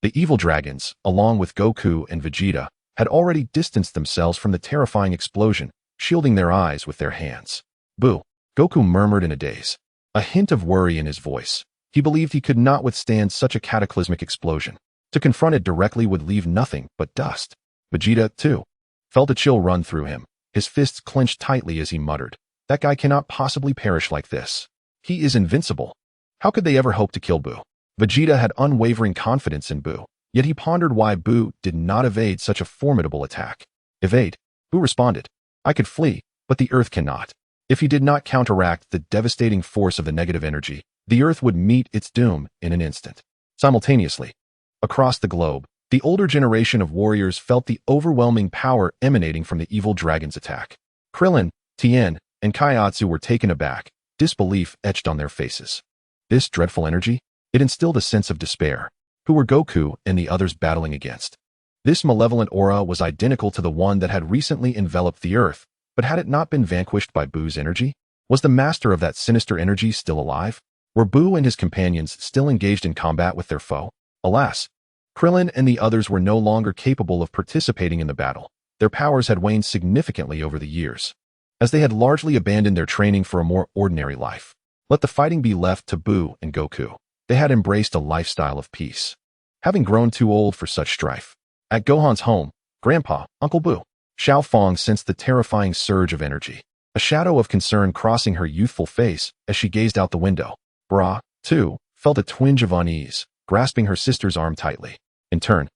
The evil dragons, along with Goku and Vegeta, had already distanced themselves from the terrifying explosion, shielding their eyes with their hands. BUU. Goku murmured in a daze, a hint of worry in his voice. He believed he could not withstand such a cataclysmic explosion. To confront it directly would leave nothing but dust. Vegeta, too, felt a chill run through him, his fists clenched tightly as he muttered, that guy cannot possibly perish like this. He is invincible. How could they ever hope to kill BUU? Vegeta had unwavering confidence in BUU, yet he pondered why BUU did not evade such a formidable attack. Evade? BUU responded, I could flee, but the Earth cannot. If he did not counteract the devastating force of the negative energy, the Earth would meet its doom in an instant. Simultaneously, across the globe, the older generation of warriors felt the overwhelming power emanating from the evil dragon's attack. Krillin, Tien, and Kaiotsu were taken aback, disbelief etched on their faces. This dreadful energy? It instilled a sense of despair. Who were Goku and the others battling against? This malevolent aura was identical to the one that had recently enveloped the Earth, but had it not been vanquished by BUU's energy? Was the master of that sinister energy still alive? Were BUU and his companions still engaged in combat with their foe? Alas, Krillin and the others were no longer capable of participating in the battle. Their powers had waned significantly over the years, as they had largely abandoned their training for a more ordinary life. Let the fighting be left to BUU and Goku. They had embraced a lifestyle of peace, having grown too old for such strife. At Gohan's home, Grandpa, Uncle BUU, Xiao Fong sensed the terrifying surge of energy, a shadow of concern crossing her youthful face as she gazed out the window. Bra, too, felt a twinge of unease, grasping her sister's arm tightly. In turn,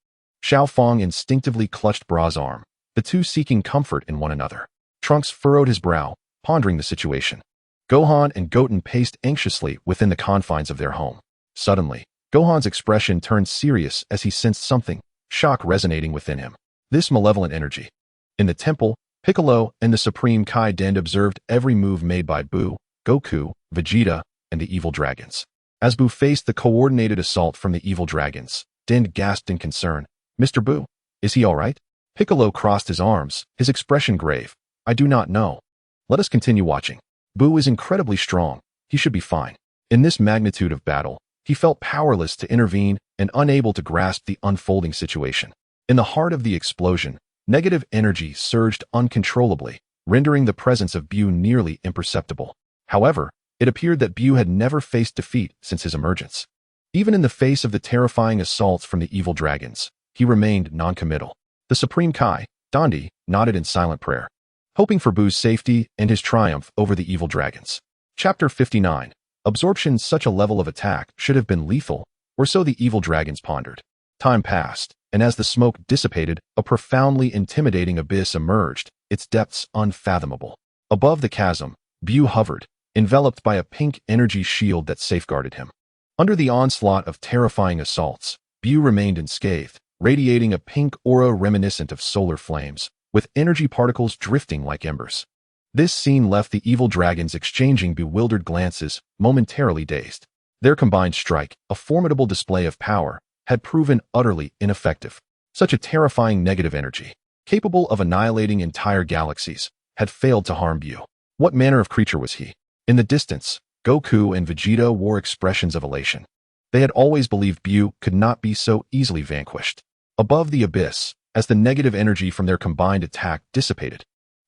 Xiao Fong instinctively clutched Bra's arm, the two seeking comfort in one another. Trunks furrowed his brow, pondering the situation. Gohan and Goten paced anxiously within the confines of their home. Suddenly, Gohan's expression turned serious as he sensed something, shock resonating within him. This malevolent energy. In the temple, Piccolo and the Supreme Kai Den observed every move made by BUU, Goku, Vegeta, and the evil dragons. As BUU faced the coordinated assault from the evil dragons, Den gasped in concern. Mr. BUU, is he all right? Piccolo crossed his arms, his expression grave. I do not know. Let us continue watching. BUU is incredibly strong. He should be fine. In this magnitude of battle, he felt powerless to intervene and unable to grasp the unfolding situation. In the heart of the explosion, negative energy surged uncontrollably, rendering the presence of BUU nearly imperceptible. However, it appeared that BUU had never faced defeat since his emergence. Even in the face of the terrifying assaults from the evil dragons, he remained non-committal. The Supreme Kai, Dandi, nodded in silent prayer, hoping for BUU's safety and his triumph over the evil dragons. Chapter 59. Absorption. Such a level of attack should have been lethal, or so the evil dragons pondered. Time passed, and as the smoke dissipated, a profoundly intimidating abyss emerged, its depths unfathomable. Above the chasm, BUU hovered, enveloped by a pink energy shield that safeguarded him. Under the onslaught of terrifying assaults, BUU remained unscathed, radiating a pink aura reminiscent of solar flames, with energy particles drifting like embers. This scene left the evil dragons exchanging bewildered glances, momentarily dazed. Their combined strike, a formidable display of power, had proven utterly ineffective. Such a terrifying negative energy, capable of annihilating entire galaxies, had failed to harm BUU. What manner of creature was he? In the distance, Goku and Vegeta wore expressions of elation. They had always believed BUU could not be so easily vanquished. Above the abyss, as the negative energy from their combined attack dissipated,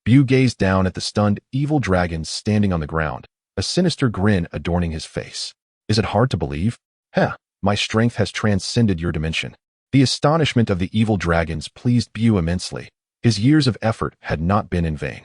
BUU gazed down at the stunned evil dragons standing on the ground, a sinister grin adorning his face. Is it hard to believe? My strength has transcended your dimension. The astonishment of the evil dragons pleased BUU immensely. His years of effort had not been in vain.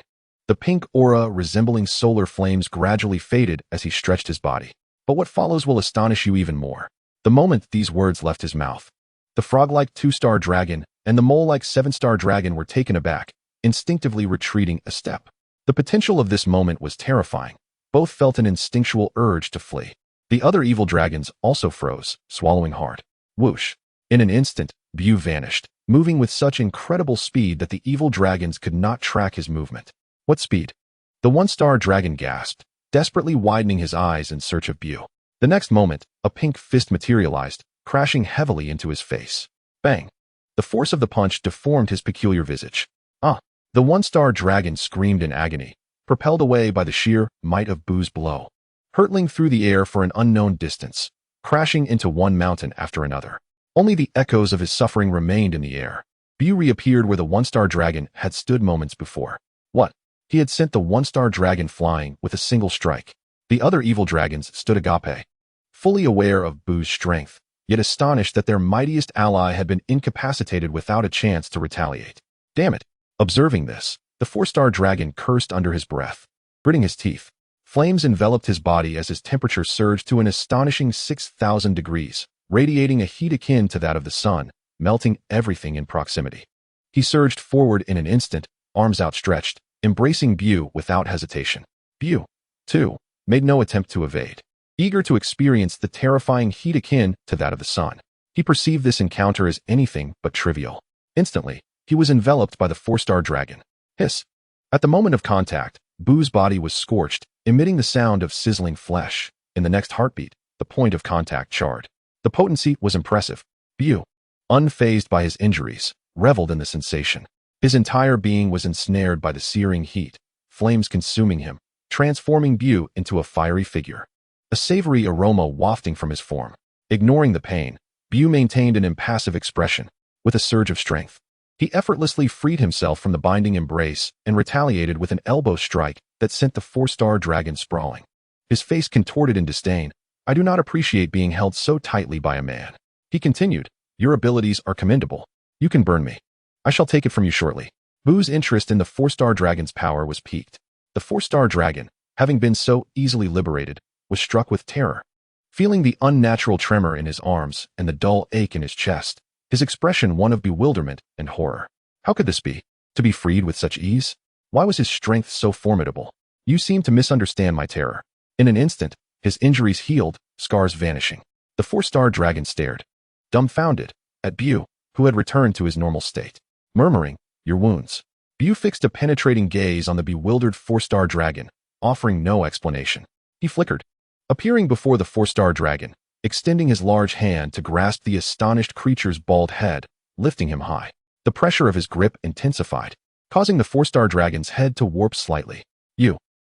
The pink aura resembling solar flames gradually faded as he stretched his body. But what follows will astonish you even more. The moment these words left his mouth, the frog-like 2-star dragon and the mole-like 7-star dragon were taken aback, instinctively retreating a step. The potential of this moment was terrifying. Both felt an instinctual urge to flee. The other evil dragons also froze, swallowing hard. Whoosh! In an instant, BUU vanished, moving with such incredible speed that the evil dragons could not track his movement. What speed? The 1-star dragon gasped, desperately widening his eyes in search of BUU. The next moment, a pink fist materialized, crashing heavily into his face. Bang! The force of the punch deformed his peculiar visage. The 1-star dragon screamed in agony, propelled away by the sheer might of BUU's blow, hurtling through the air for an unknown distance, crashing into one mountain after another. Only the echoes of his suffering remained in the air. BUU reappeared where the 1-star dragon had stood moments before. What? He had sent the 1-star dragon flying with a single strike. The other evil dragons stood agape, fully aware of BUU's strength, yet astonished that their mightiest ally had been incapacitated without a chance to retaliate. Damn it! Observing this, the 4-star dragon cursed under his breath, gritting his teeth. Flames enveloped his body as his temperature surged to an astonishing 6,000 degrees, radiating a heat akin to that of the sun, melting everything in proximity. He surged forward in an instant, arms outstretched, embracing BUU without hesitation. BUU, too, made no attempt to evade. Eager to experience the terrifying heat akin to that of the sun, he perceived this encounter as anything but trivial. Instantly, he was enveloped by the 4-star dragon. Hiss! At the moment of contact, BUU's body was scorched, emitting the sound of sizzling flesh. In the next heartbeat, the point of contact charred. The potency was impressive. BUU, unfazed by his injuries, reveled in the sensation. His entire being was ensnared by the searing heat, flames consuming him, transforming BUU into a fiery figure. A savory aroma wafting from his form. Ignoring the pain, BUU maintained an impassive expression. With a surge of strength, he effortlessly freed himself from the binding embrace and retaliated with an elbow strike that sent the 4-star dragon sprawling. His face contorted in disdain. I do not appreciate being held so tightly by a man. He continued, your abilities are commendable. You can burn me. I shall take it from you shortly. BUU's interest in the 4-star dragon's power was piqued. The 4-star dragon, having been so easily liberated, was struck with terror. Feeling the unnatural tremor in his arms and the dull ache in his chest, his expression one of bewilderment and horror. How could this be? To be freed with such ease? Why was his strength so formidable? You seem to misunderstand my terror. In an instant, his injuries healed, scars vanishing. The 4-star dragon stared, dumbfounded, at BUU, who had returned to his normal state. Murmuring, your wounds. BUU fixed a penetrating gaze on the bewildered 4-star dragon, offering no explanation. He flickered, appearing before the 4-star dragon, extending his large hand to grasp the astonished creature's bald head, lifting him high. The pressure of his grip intensified, causing the four-star dragon's head to warp slightly.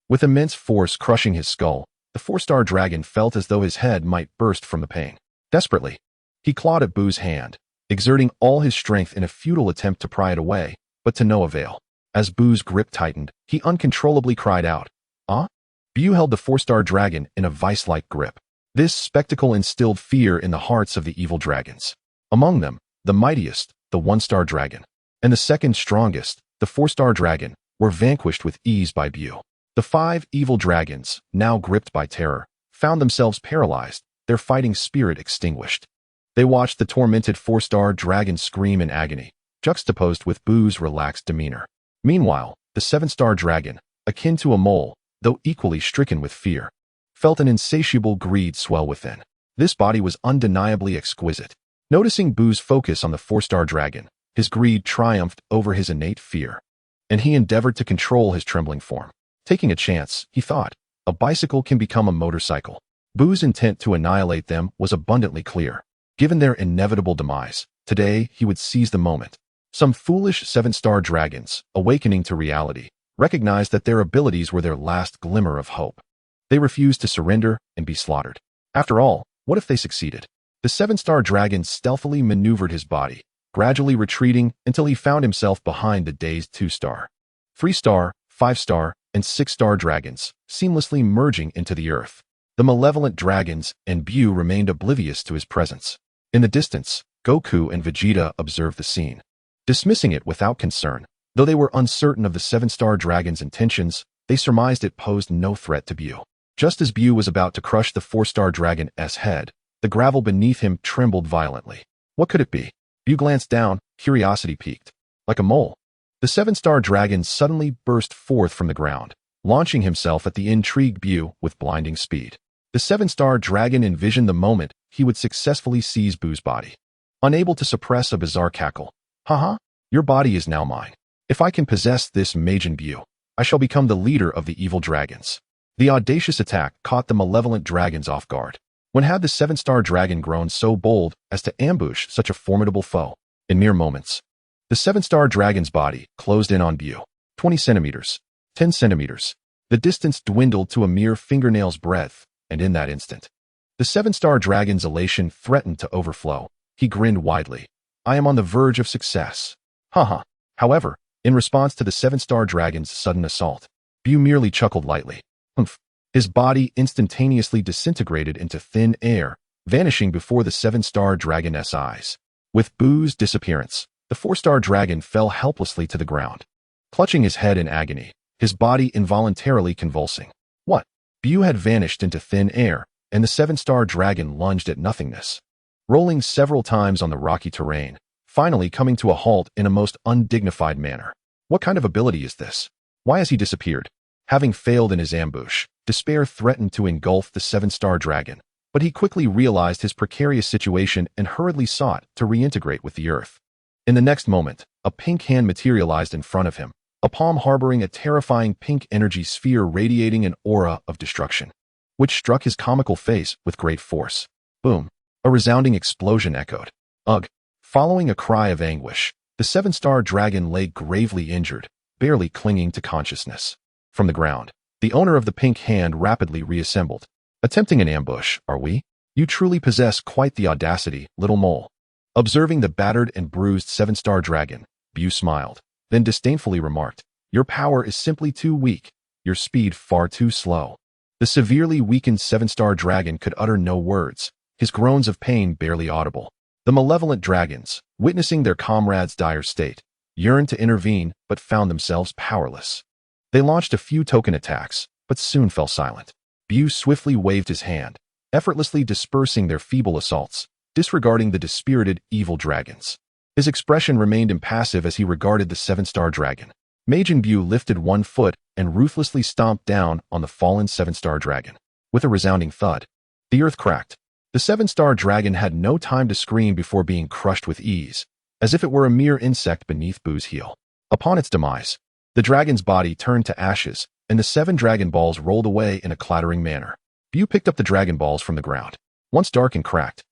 With immense force crushing his skull, the four-star dragon felt as though his head might burst from the pain. Desperately, he clawed at BUU's hand, exerting all his strength in a futile attempt to pry it away, but to no avail. As BUU's grip tightened, he uncontrollably cried out, "Ah?" BUU held the four-star dragon in a vice-like grip. This spectacle instilled fear in the hearts of the evil dragons. Among them, the mightiest, the one-star dragon, and the second strongest, the four-star dragon, were vanquished with ease by BUU. The 5 evil dragons, now gripped by terror, found themselves paralyzed, their fighting spirit extinguished. They watched the tormented four-star dragon scream in agony, juxtaposed with BUU's relaxed demeanor. Meanwhile, the 7-star dragon, akin to a mole, though equally stricken with fear, felt an insatiable greed swell within. This body was undeniably exquisite. Noticing BUU's focus on the 4-star dragon, his greed triumphed over his innate fear, and he endeavored to control his trembling form. Taking a chance, he thought, a bicycle can become a motorcycle. BUU's intent to annihilate them was abundantly clear. Given their inevitable demise, today he would seize the moment. Some foolish 7-star dragons, awakening to reality, recognized that their abilities were their last glimmer of hope. They refused to surrender and be slaughtered. After all, what if they succeeded? The 7-star dragon stealthily maneuvered his body, gradually retreating until he found himself behind the dazed 2-star, 3-star, 5-star, and 6-star dragons, seamlessly merging into the earth. The malevolent dragons and BUU remained oblivious to his presence. In the distance, Goku and Vegeta observed the scene, dismissing it without concern. Though they were uncertain of the 7-star dragon's intentions, they surmised it posed no threat to BUU. Just as BUU was about to crush the 4-star dragon's head, the gravel beneath him trembled violently. What could it be? BUU glanced down, curiosity piqued. Like a mole, the 7-star dragon suddenly burst forth from the ground, launching himself at the intrigued BUU with blinding speed. The 7-star dragon envisioned the moment he would successfully seize BUU's body. Unable to suppress a bizarre cackle. Haha, your body is now mine. If I can possess this Majin BUU, I shall become the leader of the evil dragons. The audacious attack caught the malevolent dragons off guard. When had the 7-star dragon grown so bold as to ambush such a formidable foe? In mere moments, the 7-star dragon's body closed in on BUU. 20 centimeters, 10 centimeters. The distance dwindled to a mere fingernail's breadth, and in that instant, the 7-star dragon's elation threatened to overflow. He grinned widely. I am on the verge of success. Haha. However, in response to the 7-star dragon's sudden assault, BUU merely chuckled lightly. Humph. His body instantaneously disintegrated into thin air, vanishing before the 7-star dragon's eyes. With BUU's disappearance, the 4-star dragon fell helplessly to the ground, clutching his head in agony, his body involuntarily convulsing. What? BUU had vanished into thin air, and the 7-star dragon lunged at nothingness, rolling several times on the rocky terrain, finally coming to a halt in a most undignified manner. What kind of ability is this? Why has he disappeared? Having failed in his ambush, despair threatened to engulf the 7-star dragon, but he quickly realized his precarious situation and hurriedly sought to reintegrate with the earth. In the next moment, a pink hand materialized in front of him, a palm harboring a terrifying pink energy sphere radiating an aura of destruction, which struck his comical face with great force. Boom! A resounding explosion echoed. Ugh! Following a cry of anguish, the 7-star dragon lay gravely injured, barely clinging to consciousness. From the ground, the owner of the pink hand rapidly reassembled. Attempting an ambush, are we? You truly possess quite the audacity, little mole. Observing the battered and bruised 7-star dragon, BUU smiled, then disdainfully remarked, your power is simply too weak, your speed far too slow. The severely weakened 7-star dragon could utter no words, his groans of pain barely audible. The malevolent dragons, witnessing their comrade's dire state, yearned to intervene but found themselves powerless. They launched a few token attacks, but soon fell silent. BUU swiftly waved his hand, effortlessly dispersing their feeble assaults, disregarding the dispirited evil dragons. His expression remained impassive as he regarded the 7-star dragon. Majin BUU lifted one foot and ruthlessly stomped down on the fallen 7-star dragon. With a resounding thud, the earth cracked. The 7-star dragon had no time to scream before being crushed with ease, as if it were a mere insect beneath BUU's heel. Upon its demise, the dragon's body turned to ashes, and the 7 Dragon Balls rolled away in a clattering manner. BUU picked up the Dragon Balls from the ground. Once dark and cracked,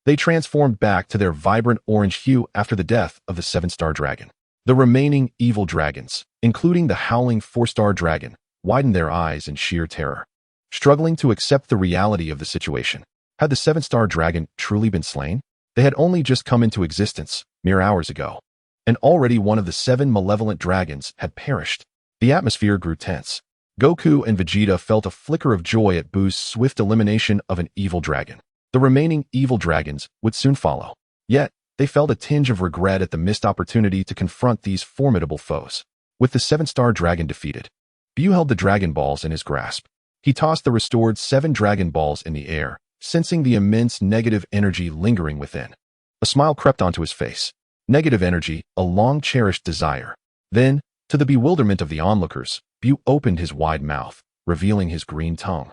They transformed back to their vibrant orange hue after the death of the 7-star dragon. The remaining evil dragons, including the howling 4-star dragon, widened their eyes in sheer terror, struggling to accept the reality of the situation. Had the 7-star dragon truly been slain? They had only just come into existence mere hours ago, and already one of the 7 malevolent dragons had perished. The atmosphere grew tense. Goku and Vegeta felt a flicker of joy at BUU's swift elimination of an evil dragon. The remaining evil dragons would soon follow. Yet, they felt a tinge of regret at the missed opportunity to confront these formidable foes. With the 7-star dragon defeated, BUU held the Dragon Balls in his grasp. He tossed the restored 7 Dragon Balls in the air, sensing the immense negative energy lingering within. A smile crept onto his face. Negative energy, a long-cherished desire. Then, to the bewilderment of the onlookers, BUU opened his wide mouth, revealing his green tongue,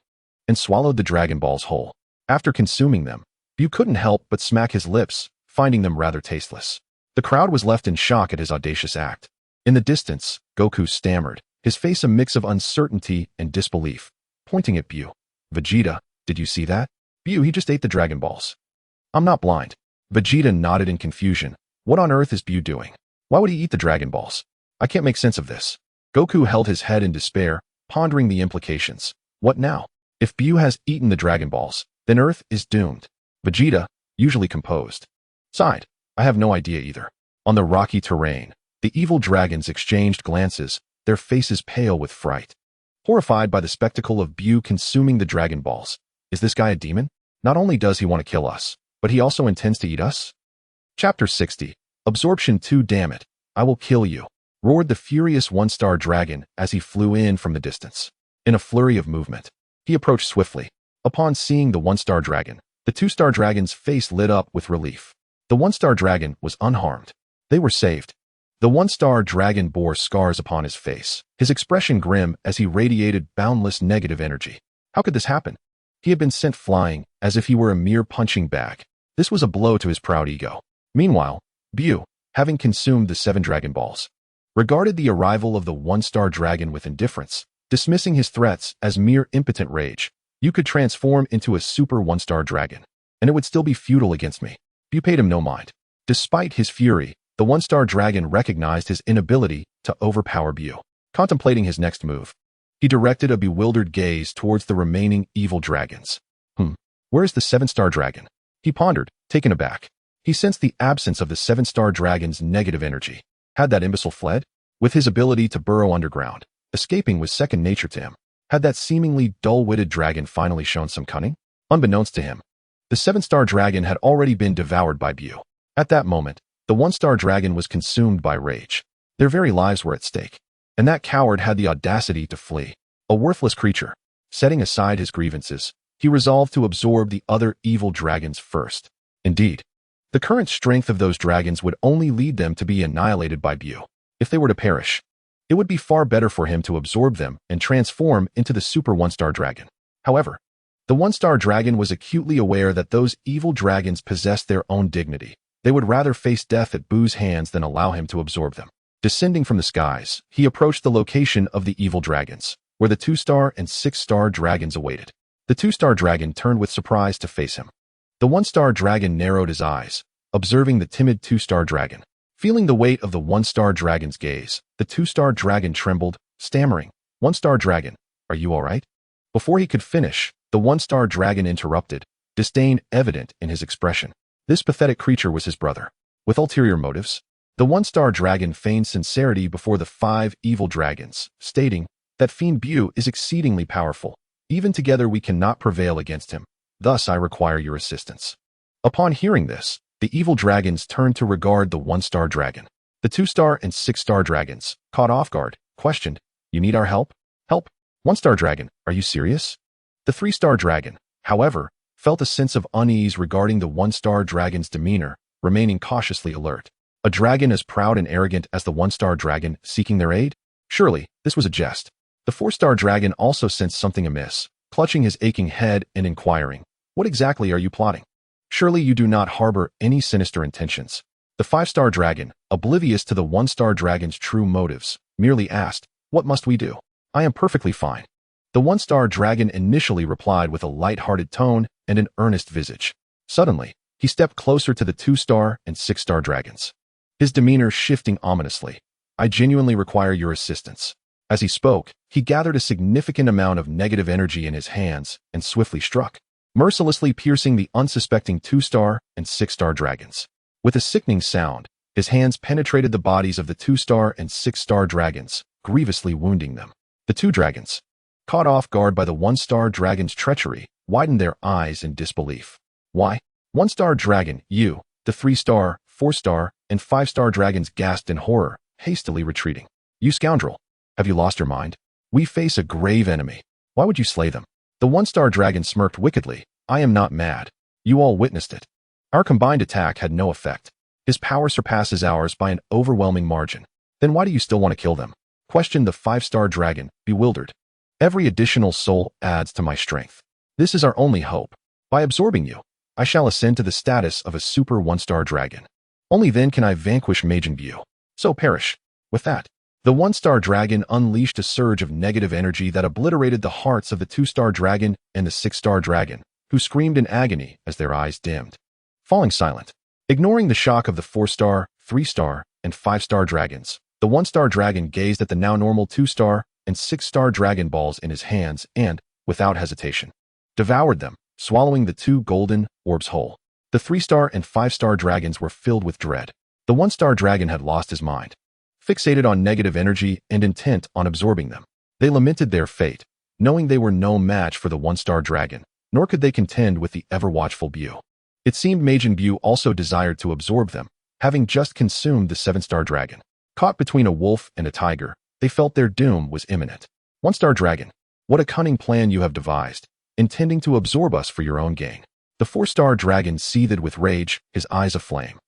and swallowed the Dragon Balls whole. After consuming them, BUU couldn't help but smack his lips, finding them rather tasteless. The crowd was left in shock at his audacious act. In the distance, Goku stammered, his face a mix of uncertainty and disbelief, pointing at BUU. "Vegeta, did you see that? BUU, he just ate the Dragon Balls." "I'm not blind." Vegeta nodded in confusion. "What on earth is BUU doing? Why would he eat the Dragon Balls? I can't make sense of this." Goku held his head in despair, pondering the implications. What now? If BUU has eaten the Dragon Balls, then Earth is doomed. Vegeta, usually composed, sighed. "I have no idea either." On the rocky terrain, the evil dragons exchanged glances, their faces pale with fright. Horrified by the spectacle of BUU consuming the Dragon Balls. Is this guy a demon? Not only does he want to kill us, but he also intends to eat us? Chapter 60. Absorption 2. Damn it, I will kill you, roared the furious 1-star dragon as he flew in from the distance. In a flurry of movement, he approached swiftly. Upon seeing the 1-star dragon, the 2-star dragon's face lit up with relief. The 1-star dragon was unharmed. They were saved. The 1-star dragon bore scars upon his face, his expression grim as he radiated boundless negative energy. How could this happen? He had been sent flying as if he were a mere punching bag. This was a blow to his proud ego. Meanwhile, BUU, having consumed the 7 Dragon Balls, regarded the arrival of the 1-star dragon with indifference, dismissing his threats as mere impotent rage. "You could transform into a super 1-star dragon, and it would still be futile against me." BUU paid him no mind. Despite his fury, the 1-star dragon recognized his inability to overpower BUU. Contemplating his next move, he directed a bewildered gaze towards the remaining evil dragons. Where is the 7-star dragon? He pondered, taken aback. He sensed the absence of the 7-star dragon's negative energy. Had that imbecile fled? With his ability to burrow underground, escaping was second nature to him. Had that seemingly dull-witted dragon finally shown some cunning? Unbeknownst to him, the 7-star dragon had already been devoured by BUU. At that moment, the 1-star dragon was consumed by rage. Their very lives were at stake. And that coward had the audacity to flee. A worthless creature. Setting aside his grievances, he resolved to absorb the other evil dragons first. Indeed, the current strength of those dragons would only lead them to be annihilated by BUU. If they were to perish, it would be far better for him to absorb them and transform into the super 1-star dragon. However, the 1-star dragon was acutely aware that those evil dragons possessed their own dignity. They would rather face death at BUU's hands than allow him to absorb them. Descending from the skies, he approached the location of the evil dragons, where the 2-star and 6-star dragons awaited. The 2-star dragon turned with surprise to face him. The 1-star dragon narrowed his eyes, observing the timid 2-star dragon. Feeling the weight of the 1-star dragon's gaze, the 2-star dragon trembled, stammering, "1-star dragon, are you all right?" Before he could finish, the 1-star dragon interrupted, disdain evident in his expression. This pathetic creature was his brother. With ulterior motives, the 1-star dragon feigned sincerity before the 5 evil dragons, stating, "That fiend BUU is exceedingly powerful. Even together we cannot prevail against him. Thus I require your assistance." Upon hearing this, the evil dragons turned to regard the 1-star dragon. The 2-star and 6-star dragons, caught off guard, questioned, "You need our help?" "Help? 1-star dragon, are you serious?" The 3-star dragon, however, felt a sense of unease regarding the 1-star dragon's demeanor, remaining cautiously alert. A dragon as proud and arrogant as the 1-star dragon seeking their aid? Surely, this was a jest. The 4-star dragon also sensed something amiss, clutching his aching head and inquiring, "What exactly are you plotting? Surely you do not harbor any sinister intentions." The 5-star dragon, oblivious to the 1-star dragon's true motives, merely asked, "What must we do?" "I am perfectly fine." The 1-star dragon initially replied with a light-hearted tone and an earnest visage. Suddenly, He stepped closer to the 2-star and 6-star dragons, his demeanor shifting ominously. "I genuinely require your assistance." As he spoke, he gathered a significant amount of negative energy in his hands and swiftly struck, mercilessly piercing the unsuspecting 2-star and 6-star dragons. With a sickening sound, his hands penetrated the bodies of the 2-star and 6-star dragons, grievously wounding them. The 2 dragons, caught off guard by the 1-star dragon's treachery, widened their eyes in disbelief. "Why? 1-star dragon, you!" The 3-star, 4-star, and 5-star dragons gasped in horror, hastily retreating. "You scoundrel! Have you lost your mind? We face a grave enemy. Why would you slay them?" The 1-star dragon smirked wickedly. "I am not mad. You all witnessed it. Our combined attack had no effect. His power surpasses ours by an overwhelming margin. Then why do you still want to kill them?" questioned the 5-star dragon, bewildered. "Every additional soul adds to my strength. This is our only hope. By absorbing you, I shall ascend to the status of a super 1-star dragon. Only then can I vanquish Majin BUU. So perish." With that, the 1-star dragon unleashed a surge of negative energy that obliterated the hearts of the 2-star dragon and the 6-star dragon, who screamed in agony as their eyes dimmed, falling silent. Ignoring the shock of the 4-star, 3-star, and 5-star dragons, the 1-star dragon gazed at the now normal 2-star and 6-star dragon balls in his hands and, without hesitation, devoured them, swallowing the 2 golden orbs whole. The 3-star and 5-star dragons were filled with dread. The 1-star dragon had lost his mind, fixated on negative energy and intent on absorbing them. They lamented their fate, knowing they were no match for the 1-star dragon, nor could they contend with the ever-watchful BUU. It seemed Majin BUU also desired to absorb them, having just consumed the 7-star dragon. Caught between a wolf and a tiger, they felt their doom was imminent. 1-star dragon, what a cunning plan you have devised, intending to absorb us for your own gain. The 4-star dragon seethed with rage, his eyes aflame.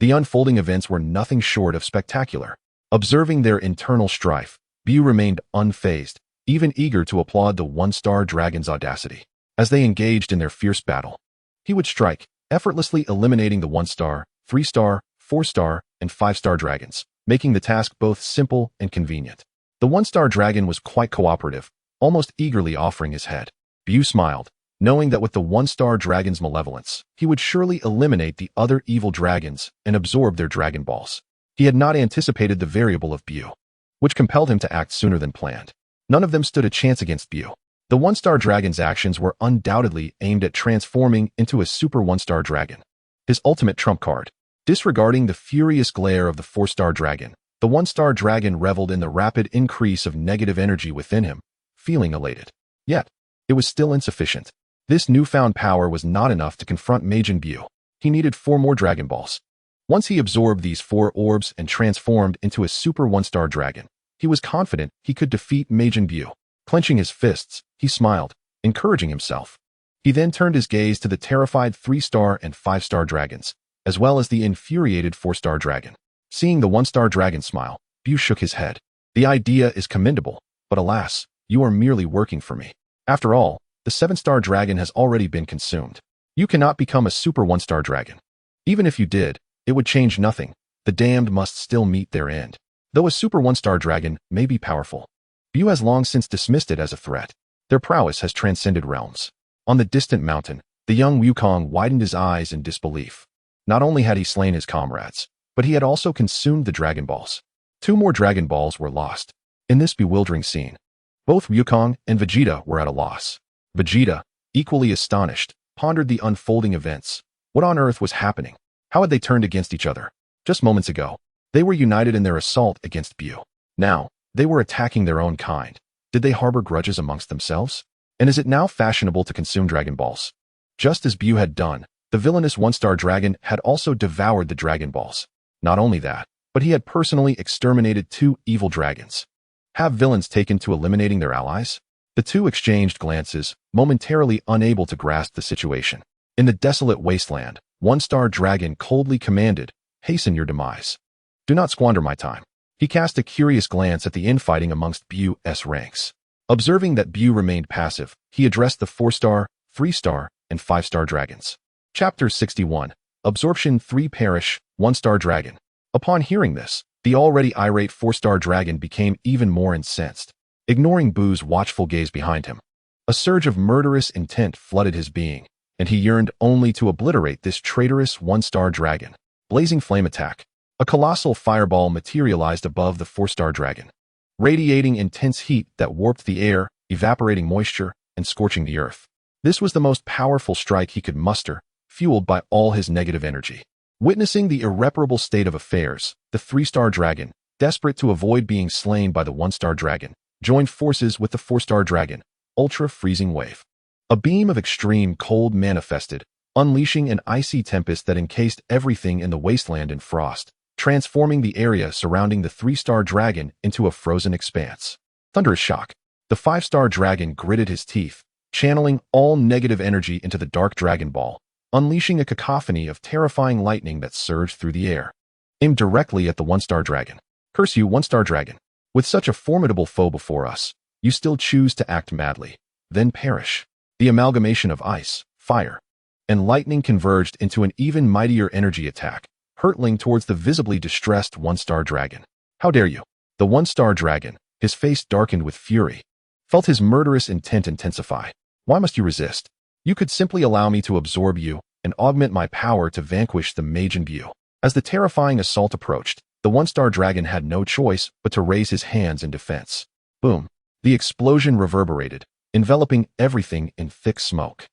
The unfolding events were nothing short of spectacular. Observing their internal strife, BUU remained unfazed, even eager to applaud the 1-star dragon's audacity. As they engaged in their fierce battle, he would strike, effortlessly eliminating the 1-star, 3-star, 4-star, and 5-star dragons, making the task both simple and convenient. The 1-star dragon was quite cooperative, almost eagerly offering his head. BUU smiled, knowing that with the 1-star dragon's malevolence, he would surely eliminate the other evil dragons and absorb their dragon balls. He had not anticipated the variable of BUU, which compelled him to act sooner than planned. None of them stood a chance against BUU. The 1-star dragon's actions were undoubtedly aimed at transforming into a super 1-star dragon, his ultimate trump card. Disregarding the furious glare of the 4-star dragon, the 1-star dragon reveled in the rapid increase of negative energy within him, feeling elated. Yet, it was still insufficient. This newfound power was not enough to confront Majin BUU. He needed 4 more Dragon Balls. Once he absorbed these 4 orbs and transformed into a super 1-star dragon, he was confident he could defeat Majin BUU. Clenching his fists, he smiled, encouraging himself. He then turned his gaze to the terrified 3-star and 5-star dragons, as well as the infuriated 4-star dragon. Seeing the 1-star dragon smile, BUU shook his head. "The idea is commendable, but alas, you are merely working for me. After all, the 7-star dragon has already been consumed. You cannot become a super 1-star dragon. Even if you did, it would change nothing. The damned must still meet their end. Though a super 1-star dragon may be powerful, BUU has long since dismissed it as a threat. Their prowess has transcended realms." On the distant mountain, the young Wukong widened his eyes in disbelief. Not only had he slain his comrades, but he had also consumed the Dragon Balls. 2 more Dragon Balls were lost. In this bewildering scene, both Wukong and Vegeta were at a loss. Vegeta, equally astonished, pondered the unfolding events. What on earth was happening? How had they turned against each other? Just moments ago, they were united in their assault against BUU. Now, they were attacking their own kind. Did they harbor grudges amongst themselves? And is it now fashionable to consume Dragon Balls? Just as BUU had done, the villainous 1-star dragon had also devoured the Dragon Balls. Not only that, but he had personally exterminated 2 evil dragons. Have villains taken to eliminating their allies? The 2 exchanged glances, momentarily unable to grasp the situation. In the desolate wasteland, 1-star dragon coldly commanded, "Hasten your demise. Do not squander my time." He cast a curious glance at the infighting amongst BUU's ranks. Observing that BUU remained passive, he addressed the 4-star, 3-star, and 5-star dragons. Chapter 61. Absorption 3 Perish, 1-star dragon. Upon hearing this, the already irate 4-star dragon became even more incensed. Ignoring BUU's watchful gaze behind him, a surge of murderous intent flooded his being, and he yearned only to obliterate this traitorous one-star dragon. Blazing flame attack. A colossal fireball materialized above the 4-star dragon, radiating intense heat that warped the air, evaporating moisture, and scorching the earth. This was the most powerful strike he could muster, fueled by all his negative energy. Witnessing the irreparable state of affairs, the 3-star dragon, desperate to avoid being slain by the 1-star dragon, joined forces with the 4-star dragon. Ultra freezing wave. A beam of extreme cold manifested, unleashing an icy tempest that encased everything in the wasteland in frost, transforming the area surrounding the 3-star dragon into a frozen expanse. Thunderous shock. The 5-star dragon gritted his teeth, channeling all negative energy into the dark Dragon Ball, unleashing a cacophony of terrifying lightning that surged through the air. Aimed directly at the 1-star dragon. Curse you, 1-star dragon. With such a formidable foe before us, you still choose to act madly, then perish. The amalgamation of ice, fire, and lightning converged into an even mightier energy attack, hurtling towards the visibly distressed 1-star dragon. How dare you? The 1-star dragon, his face darkened with fury, felt his murderous intent intensify. Why must you resist? You could simply allow me to absorb you and augment my power to vanquish the Majin BUU. As the terrifying assault approached, the 1-star dragon had no choice but to raise his hands in defense. Boom. The explosion reverberated, enveloping everything in thick smoke.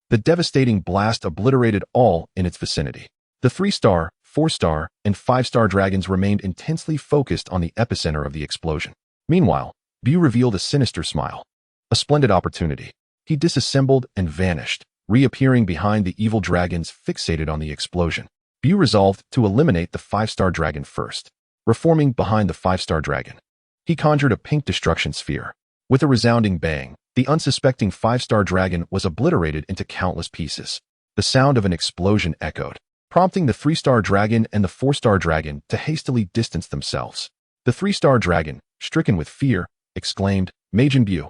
The devastating blast obliterated all in its vicinity. The 3-star, 4-star, and 5-star dragons remained intensely focused on the epicenter of the explosion. Meanwhile, BUU revealed a sinister smile. A splendid opportunity. He disassembled and vanished, reappearing behind the evil dragons fixated on the explosion. BUU resolved to eliminate the 5-star dragon first, reforming behind the 5-star dragon. He conjured a pink destruction sphere. With a resounding bang, the unsuspecting 5-star dragon was obliterated into countless pieces. The sound of an explosion echoed, prompting the 3-star dragon and the 4-star dragon to hastily distance themselves. The 3-star dragon, stricken with fear, exclaimed, Majin BUU.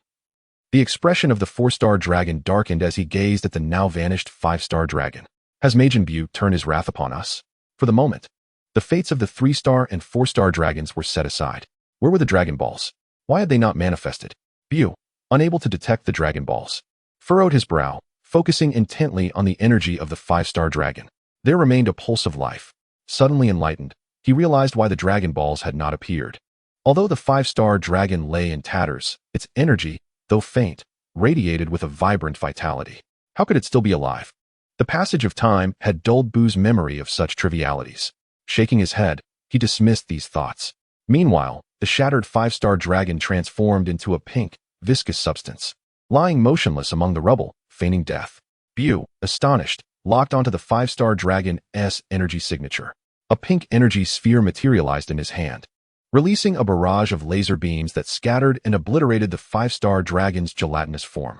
The expression of the 4-star dragon darkened as he gazed at the now-vanished 5-star dragon. Has Majin BUU turned his wrath upon us? For the moment, the fates of the 3-star and 4-star dragons were set aside. Where were the Dragon Balls? Why had they not manifested? BUU, unable to detect the Dragon Balls, furrowed his brow, focusing intently on the energy of the 5-star dragon. There remained a pulse of life. Suddenly enlightened, he realized why the Dragon Balls had not appeared. Although the 5-star dragon lay in tatters, its energy, though faint, radiated with a vibrant vitality. How could it still be alive? The passage of time had dulled BUU's memory of such trivialities. Shaking his head, he dismissed these thoughts. Meanwhile, the shattered 5-star dragon transformed into a pink, viscous substance, lying motionless among the rubble, feigning death. BUU, astonished, locked onto the 5-star dragon's energy signature. A pink energy sphere materialized in his hand, releasing a barrage of laser beams that scattered and obliterated the 5-star dragon's gelatinous form.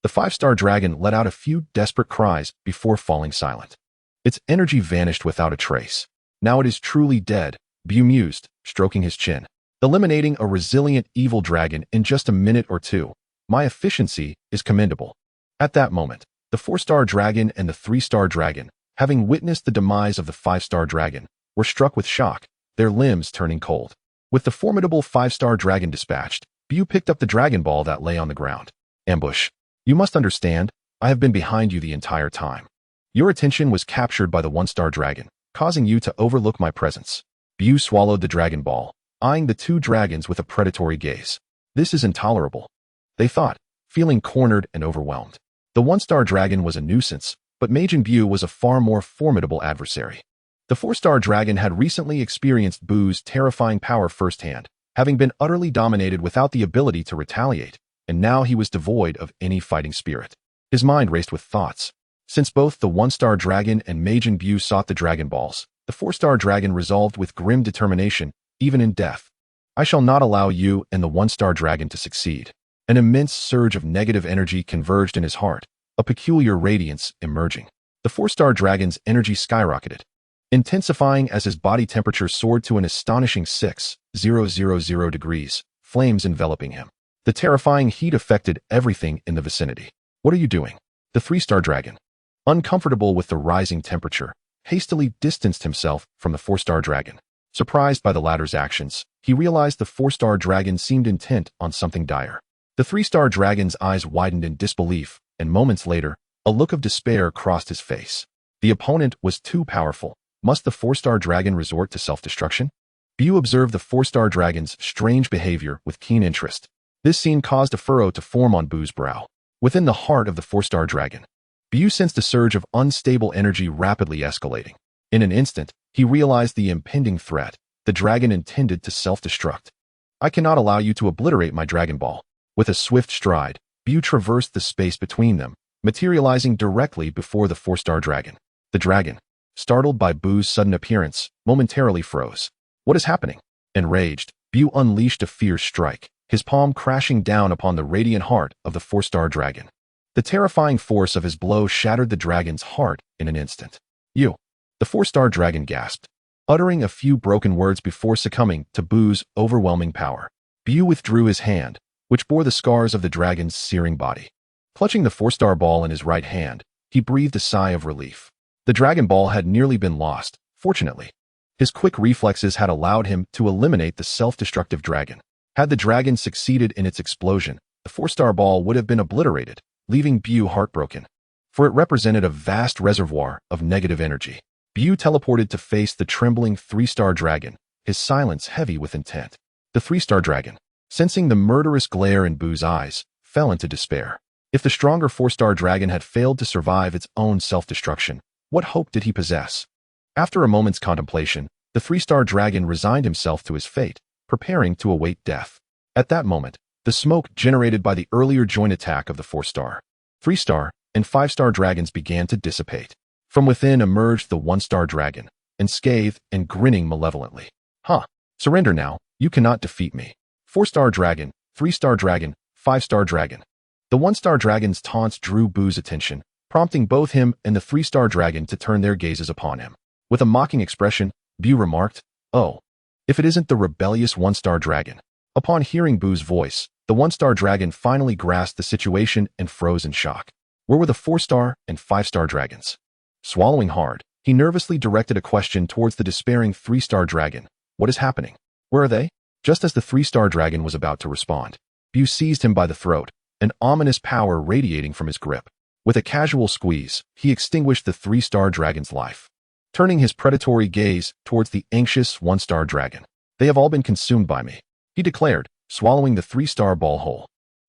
The 5-star dragon let out a few desperate cries before falling silent. Its energy vanished without a trace. Now it is truly dead, BUU mused, stroking his chin. Eliminating a resilient evil dragon in just a minute or two. My efficiency is commendable. At that moment, the 4-star dragon and the 3-star dragon, having witnessed the demise of the 5-star dragon, were struck with shock, their limbs turning cold. With the formidable 5-star dragon dispatched, BUU picked up the Dragon Ball that lay on the ground. Ambush. You must understand, I have been behind you the entire time. Your attention was captured by the 1-star dragon, causing you to overlook my presence. BUU swallowed the Dragon Ball, eyeing the 2 dragons with a predatory gaze. This is intolerable, they thought, feeling cornered and overwhelmed. The 1-star dragon was a nuisance, but Majin BUU was a far more formidable adversary. The 4-star dragon had recently experienced BUU's terrifying power firsthand, having been utterly dominated without the ability to retaliate, and now he was devoid of any fighting spirit. His mind raced with thoughts. Since both the 1-star dragon and Majin BUU sought the Dragon Balls, the 4-star dragon resolved with grim determination, even in death. I shall not allow you and the 1-star dragon to succeed. An immense surge of negative energy converged in his heart, a peculiar radiance emerging. The 4-star dragon's energy skyrocketed, intensifying as his body temperature soared to an astonishing 6,000 degrees, flames enveloping him. The terrifying heat affected everything in the vicinity. What are you doing? The 3-star dragon, uncomfortable with the rising temperature, hastily distanced himself from the 4-star dragon. Surprised by the latter's actions, he realized the 4-star dragon seemed intent on something dire. The 3-star dragon's eyes widened in disbelief, and moments later, A look of despair crossed his face. The opponent was too powerful. Must the 4-star dragon resort to self-destruction? BUU observed the 4-star dragon's strange behavior with keen interest. This scene caused a furrow to form on BUU's brow. Within the heart of the 4-star dragon, BUU sensed a surge of unstable energy rapidly escalating. In an instant, he realized the impending threat. The dragon intended to self-destruct. I cannot allow you to obliterate my Dragon Ball. With a swift stride, BUU traversed the space between them, materializing directly before the 4-star dragon. The dragon, startled by BUU's sudden appearance, momentarily froze. What is happening? Enraged, BUU unleashed a fierce strike, his palm crashing down upon the radiant heart of the 4-star dragon. The terrifying force of his blow shattered the dragon's heart in an instant. You! The 4-star dragon gasped, uttering a few broken words before succumbing to BUU's overwhelming power. BUU withdrew his hand, which bore the scars of the dragon's searing body. Clutching the 4-star ball in his right hand, he breathed a sigh of relief. The Dragon Ball had nearly been lost, fortunately. His quick reflexes had allowed him to eliminate the self-destructive dragon. Had the dragon succeeded in its explosion, the 4-star ball would have been obliterated, leaving BUU heartbroken, for it represented a vast reservoir of negative energy. BUU teleported to face the trembling 3-star dragon, his silence heavy with intent. The 3-star dragon, sensing the murderous glare in BUU's eyes, fell into despair. If the stronger 4-star dragon had failed to survive its own self-destruction, what hope did he possess? After a moment's contemplation, the 3-star dragon resigned himself to his fate, preparing to await death. At that moment, the smoke generated by the earlier joint attack of the 4-star, 3-star, and 5-star dragons began to dissipate. From within emerged the 1-star dragon, unscathed and grinning malevolently. Surrender now, you cannot defeat me. 4-star dragon, 3-star dragon, 5-star dragon. The 1-star dragon's taunts drew BUU's attention, prompting both him and the 3-star dragon to turn their gazes upon him. With a mocking expression, BUU remarked, "Oh, if it isn't the rebellious 1-star dragon." Upon hearing BUU's voice, the 1-star dragon finally grasped the situation and froze in shock. Where were the 4-star and 5-star dragons? Swallowing hard, he nervously directed a question towards the despairing 3-star dragon. What is happening? Where are they? Just as the 3-star dragon was about to respond, BUU seized him by the throat, an ominous power radiating from his grip. With a casual squeeze, he extinguished the 3-star dragon's life, turning his predatory gaze towards the anxious 1-star dragon. They have all been consumed by me, he declared, swallowing the 3-star ball whole.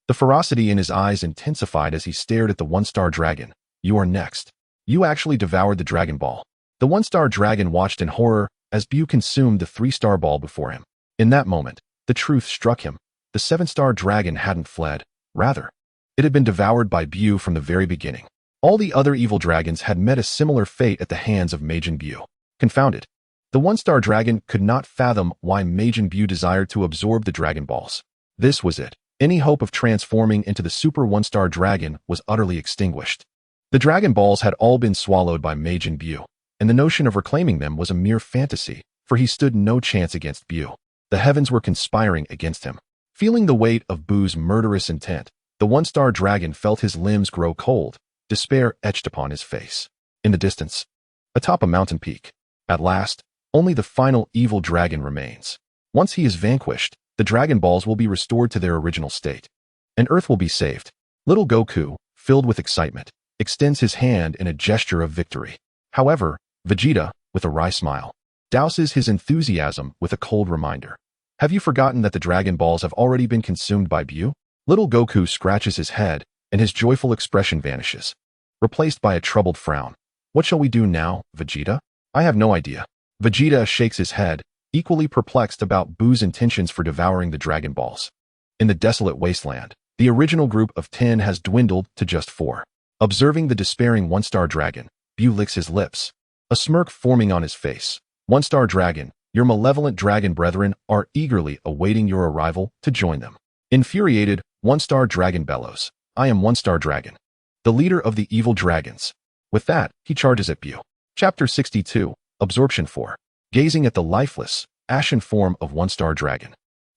The ferocity in his eyes intensified as he stared at the 1-star dragon. You are next. You actually devoured the Dragon Ball. The 1-star dragon watched in horror as BUU consumed the 3-star ball before him. In that moment, the truth struck him. The 7-star dragon hadn't fled. Rather, it had been devoured by BUU from the very beginning. All the other evil dragons had met a similar fate at the hands of Majin BUU. Confounded, the 1-star dragon could not fathom why Majin BUU desired to absorb the Dragon Balls. This was it. Any hope of transforming into the Super 1-star dragon was utterly extinguished. The Dragon Balls had all been swallowed by Majin BUU, and the notion of reclaiming them was a mere fantasy, for he stood no chance against BUU. The heavens were conspiring against him. Feeling the weight of BUU's murderous intent, the 1-star dragon felt his limbs grow cold, despair etched upon his face. In the distance, atop a mountain peak, at last, only the final evil dragon remains. Once he is vanquished, the Dragon Balls will be restored to their original state, and Earth will be saved. Little Goku, filled with excitement, extends his hand in a gesture of victory. However, Vegeta, with a wry smile, douses his enthusiasm with a cold reminder. Have you forgotten that the Dragon Balls have already been consumed by BUU? Little Goku scratches his head, and his joyful expression vanishes, replaced by a troubled frown. What shall we do now, Vegeta? I have no idea. Vegeta shakes his head, equally perplexed about BUU's intentions for devouring the Dragon Balls. In the desolate wasteland, the original group of 10 has dwindled to just 4. Observing the despairing 1-star dragon, BUU licks his lips, a smirk forming on his face. 1-star dragon, your malevolent dragon brethren are eagerly awaiting your arrival to join them. Infuriated, 1-star dragon bellows, I am 1-star dragon, the leader of the evil dragons. With that, he charges at BUU. Chapter 62, Absorption 4. Gazing at the lifeless, ashen form of 1-star dragon,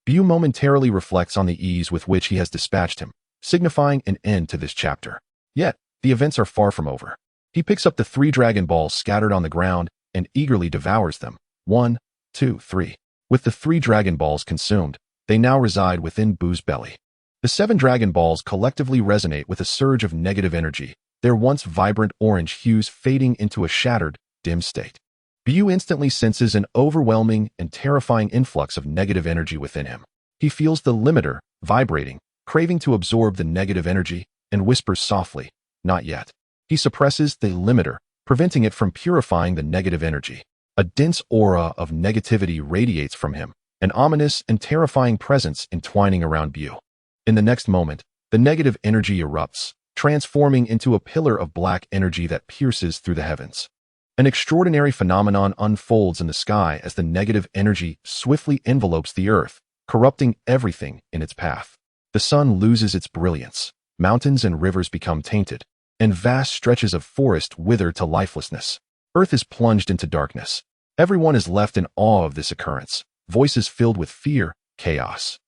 BUU momentarily reflects on the ease with which he has dispatched him, signifying an end to this chapter. Yet, the events are far from over. He picks up the 3 Dragon Balls scattered on the ground and eagerly devours them. 1, 2, 3. With the 3 Dragon Balls consumed, they now reside within BUU's belly. The 7 Dragon Balls collectively resonate with a surge of negative energy, their once vibrant orange hues fading into a shattered, dim state. BUU instantly senses an overwhelming and terrifying influx of negative energy within him. He feels the limiter vibrating, craving to absorb the negative energy, and whispers softly, "Not yet." He suppresses the limiter, preventing it from purifying the negative energy. A dense aura of negativity radiates from him, an ominous and terrifying presence entwining around BUU. In the next moment, the negative energy erupts, transforming into a pillar of black energy that pierces through the heavens. An extraordinary phenomenon unfolds in the sky as the negative energy swiftly envelopes the earth, corrupting everything in its path. The sun loses its brilliance, mountains and rivers become tainted, and vast stretches of forest wither to lifelessness. Earth is plunged into darkness. Everyone is left in awe of this occurrence, voices filled with fear, chaos,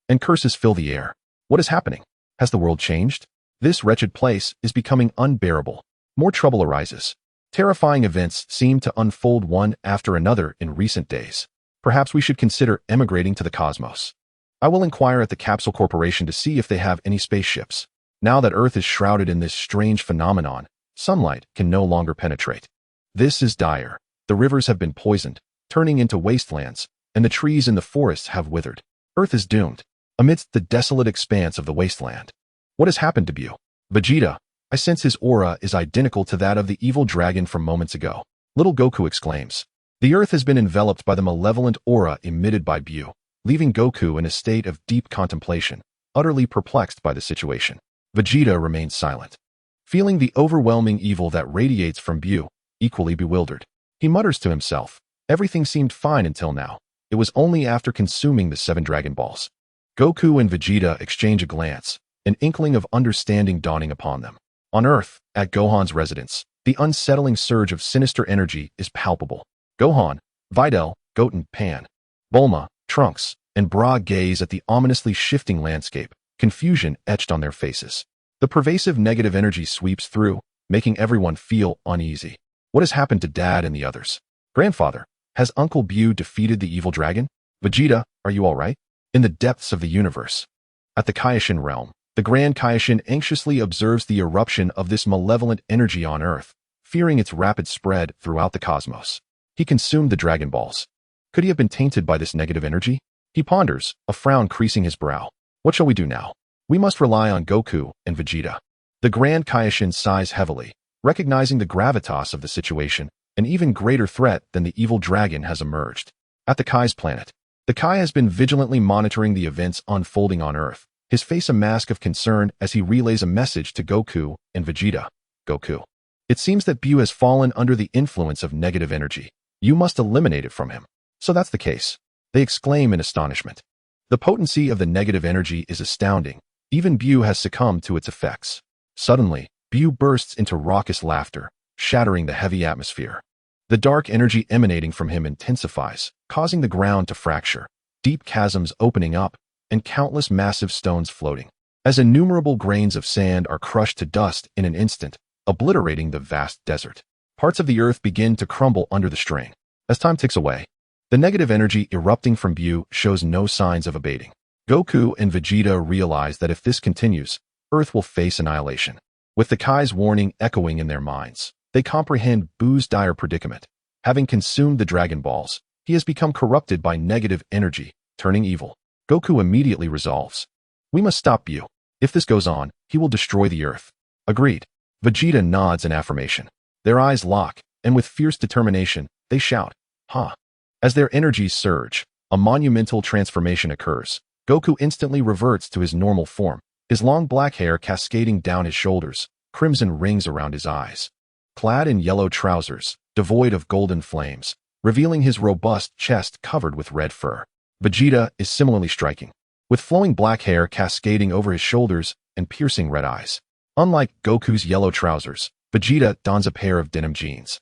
and curses fill the air. What is happening? Has the world changed? This wretched place is becoming unbearable. More trouble arises. Terrifying events seem to unfold one after another in recent days. Perhaps we should consider emigrating to the cosmos. I will inquire at the Capsule Corporation to see if they have any spaceships. Now that Earth is shrouded in this strange phenomenon, sunlight can no longer penetrate. This is dire. The rivers have been poisoned, turning into wastelands, and the trees in the forests have withered. Earth is doomed, amidst the desolate expanse of the wasteland. What has happened to BUU? Vegeta, I sense his aura is identical to that of the evil dragon from moments ago. Little Goku exclaims. The Earth has been enveloped by the malevolent aura emitted by BUU, leaving Goku in a state of deep contemplation, utterly perplexed by the situation. Vegeta remains silent, feeling the overwhelming evil that radiates from BUU, equally bewildered. He mutters to himself, everything seemed fine until now. It was only after consuming the 7 Dragon Balls. Goku and Vegeta exchange a glance, an inkling of understanding dawning upon them. On Earth, at Gohan's residence, the unsettling surge of sinister energy is palpable. Gohan, Videl, Goten, Pan, Bulma, Trunks, and Bra gaze at the ominously shifting landscape, confusion etched on their faces. The pervasive negative energy sweeps through, making everyone feel uneasy. What has happened to Dad and the others? Grandfather, has Uncle BUU defeated the evil dragon? Vegeta, are you all right? In the depths of the universe. At the KAIOSHIN realm, the Grand Kaioshin anxiously observes the eruption of this malevolent energy on Earth, fearing its rapid spread throughout the cosmos. He consumed the Dragon Balls. Could he have been tainted by this negative energy? He ponders, a frown creasing his brow. What shall we do now? We must rely on Goku and Vegeta. The Grand Kaioshin sighs heavily, recognizing the gravitas of the situation. An even greater threat than the evil dragon has emerged. At the Kai's planet, the Kai has been vigilantly monitoring the events unfolding on Earth, his face a mask of concern as he relays a message to Goku and Vegeta. Goku. It seems that BUU has fallen under the influence of negative energy. You must eliminate it from him. So that's the case. They exclaim in astonishment. The potency of the negative energy is astounding. Even BUU has succumbed to its effects. Suddenly, BUU bursts into raucous laughter, shattering the heavy atmosphere. The dark energy emanating from him intensifies, causing the ground to fracture, deep chasms opening up, and countless massive stones floating. As innumerable grains of sand are crushed to dust in an instant, obliterating the vast desert. Parts of the earth begin to crumble under the strain. As time ticks away, the negative energy erupting from BUU shows no signs of abating. Goku and Vegeta realize that if this continues, Earth will face annihilation. With the Kai's warning echoing in their minds, they comprehend BUU's dire predicament. Having consumed the Dragon Balls, he has become corrupted by negative energy, turning evil. Goku immediately resolves, we must stop BUU. If this goes on, he will destroy the Earth. Agreed. Vegeta nods in affirmation. Their eyes lock, and with fierce determination, they shout, Ha! As their energies surge, a monumental transformation occurs. Goku instantly reverts to his normal form, his long black hair cascading down his shoulders, crimson rings around his eyes. Clad in yellow trousers, devoid of golden flames, revealing his robust chest covered with red fur. Vegeta is similarly striking, with flowing black hair cascading over his shoulders and piercing red eyes. Unlike Goku's yellow trousers, Vegeta dons a pair of denim jeans.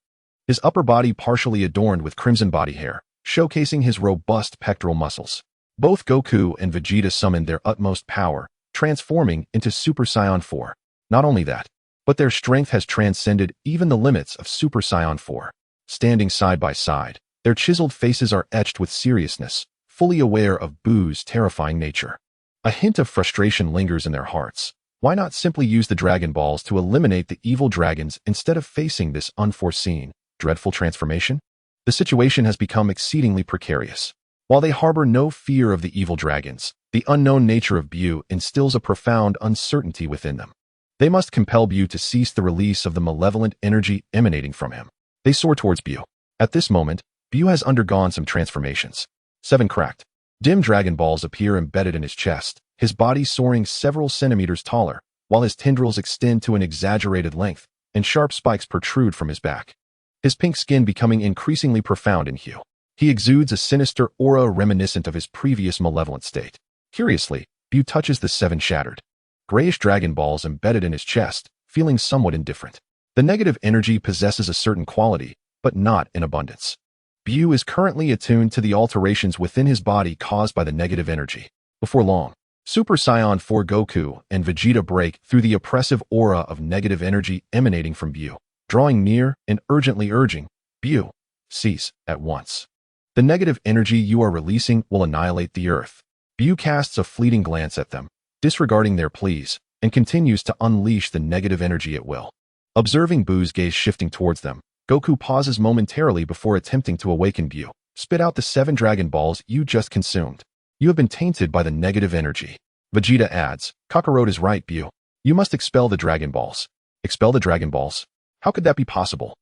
His upper body partially adorned with crimson body hair, showcasing his robust pectoral muscles. Both Goku and Vegeta summon their utmost power, transforming into Super Saiyan 4. Not only that, but their strength has transcended even the limits of Super Saiyan 4. Standing side by side, their chiseled faces are etched with seriousness, fully aware of BUU's terrifying nature. A hint of frustration lingers in their hearts, Why not simply use the Dragon Balls to eliminate the evil dragons instead of facing this unforeseen, dreadful transformation? The situation has become exceedingly precarious. While they harbor no fear of the evil dragons, the unknown nature of BUU instills a profound uncertainty within them. They must compel BUU to cease the release of the malevolent energy emanating from him. They soar towards BUU. At this moment, BUU has undergone some transformations. 7 cracked. Dim Dragon Balls appear embedded in his chest, his body soaring several centimeters taller, while his tendrils extend to an exaggerated length, and sharp spikes protrude from his back. His pink skin becoming increasingly profound in hue. He exudes a sinister aura reminiscent of his previous malevolent state. Curiously, BUU touches the 7 shattered, grayish Dragon Balls embedded in his chest, feeling somewhat indifferent. The negative energy possesses a certain quality, but not in abundance. BUU is currently attuned to the alterations within his body caused by the negative energy. Before long, Super Saiyan 4 Goku and Vegeta break through the oppressive aura of negative energy emanating from BUU, drawing near and urgently urging, BUU, cease at once. The negative energy you are releasing will annihilate the earth. BUU casts a fleeting glance at them, disregarding their pleas, and continues to unleash the negative energy at will. Observing BUU's gaze shifting towards them, Goku pauses momentarily before attempting to awaken BUU. Spit out the 7 Dragon Balls you just consumed. You have been tainted by the negative energy. Vegeta adds, Kakarot is right, BUU. You must expel the Dragon Balls. Expel the Dragon Balls? How could that be possible?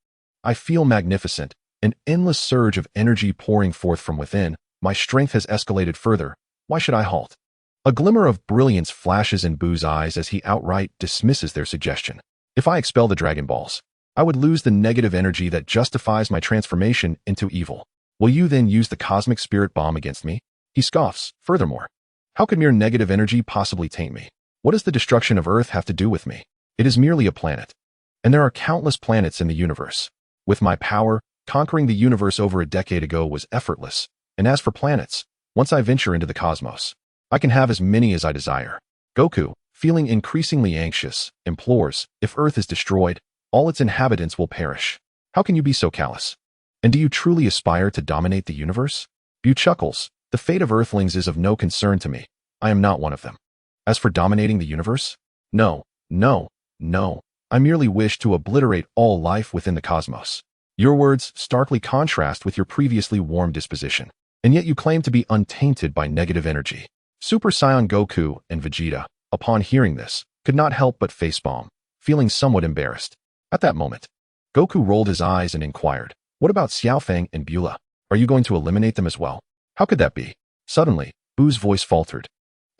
I feel magnificent, an endless surge of energy pouring forth from within. My strength has escalated further. Why should I halt? A glimmer of brilliance flashes in BUU's eyes as he outright dismisses their suggestion. If I expel the Dragon Balls, I would lose the negative energy that justifies my transformation into evil. Will you then use the cosmic spirit bomb against me? He scoffs. Furthermore, how could mere negative energy possibly taint me? What does the destruction of Earth have to do with me? It is merely a planet. And there are countless planets in the universe. With my power, conquering the universe over a decade ago was effortless. And as for planets, once I venture into the cosmos, I can have as many as I desire. Goku, feeling increasingly anxious, implores, if Earth is destroyed, all its inhabitants will perish. How can you be so callous? And do you truly aspire to dominate the universe? BUU chuckles. The fate of Earthlings is of no concern to me. I am not one of them. As for dominating the universe? No. I merely wish to obliterate all life within the cosmos. Your words starkly contrast with your previously warm disposition, and yet you claim to be untainted by negative energy. Super Saiyan Goku and Vegeta, upon hearing this, could not help but facepalm, feeling somewhat embarrassed. At that moment, Goku rolled his eyes and inquired, what about Xiaofeng and Beulah? Are you going to eliminate them as well? How could that be? Suddenly, BUU's voice faltered,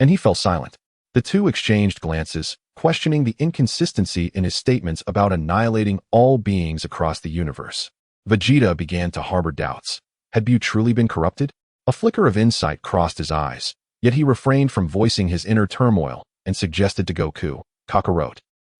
and he fell silent. The two exchanged glances, questioning the inconsistency in his statements about annihilating all beings across the universe. Vegeta began to harbor doubts. Had BUU truly been corrupted? A flicker of insight crossed his eyes, yet he refrained from voicing his inner turmoil and suggested to Goku, Kakarot,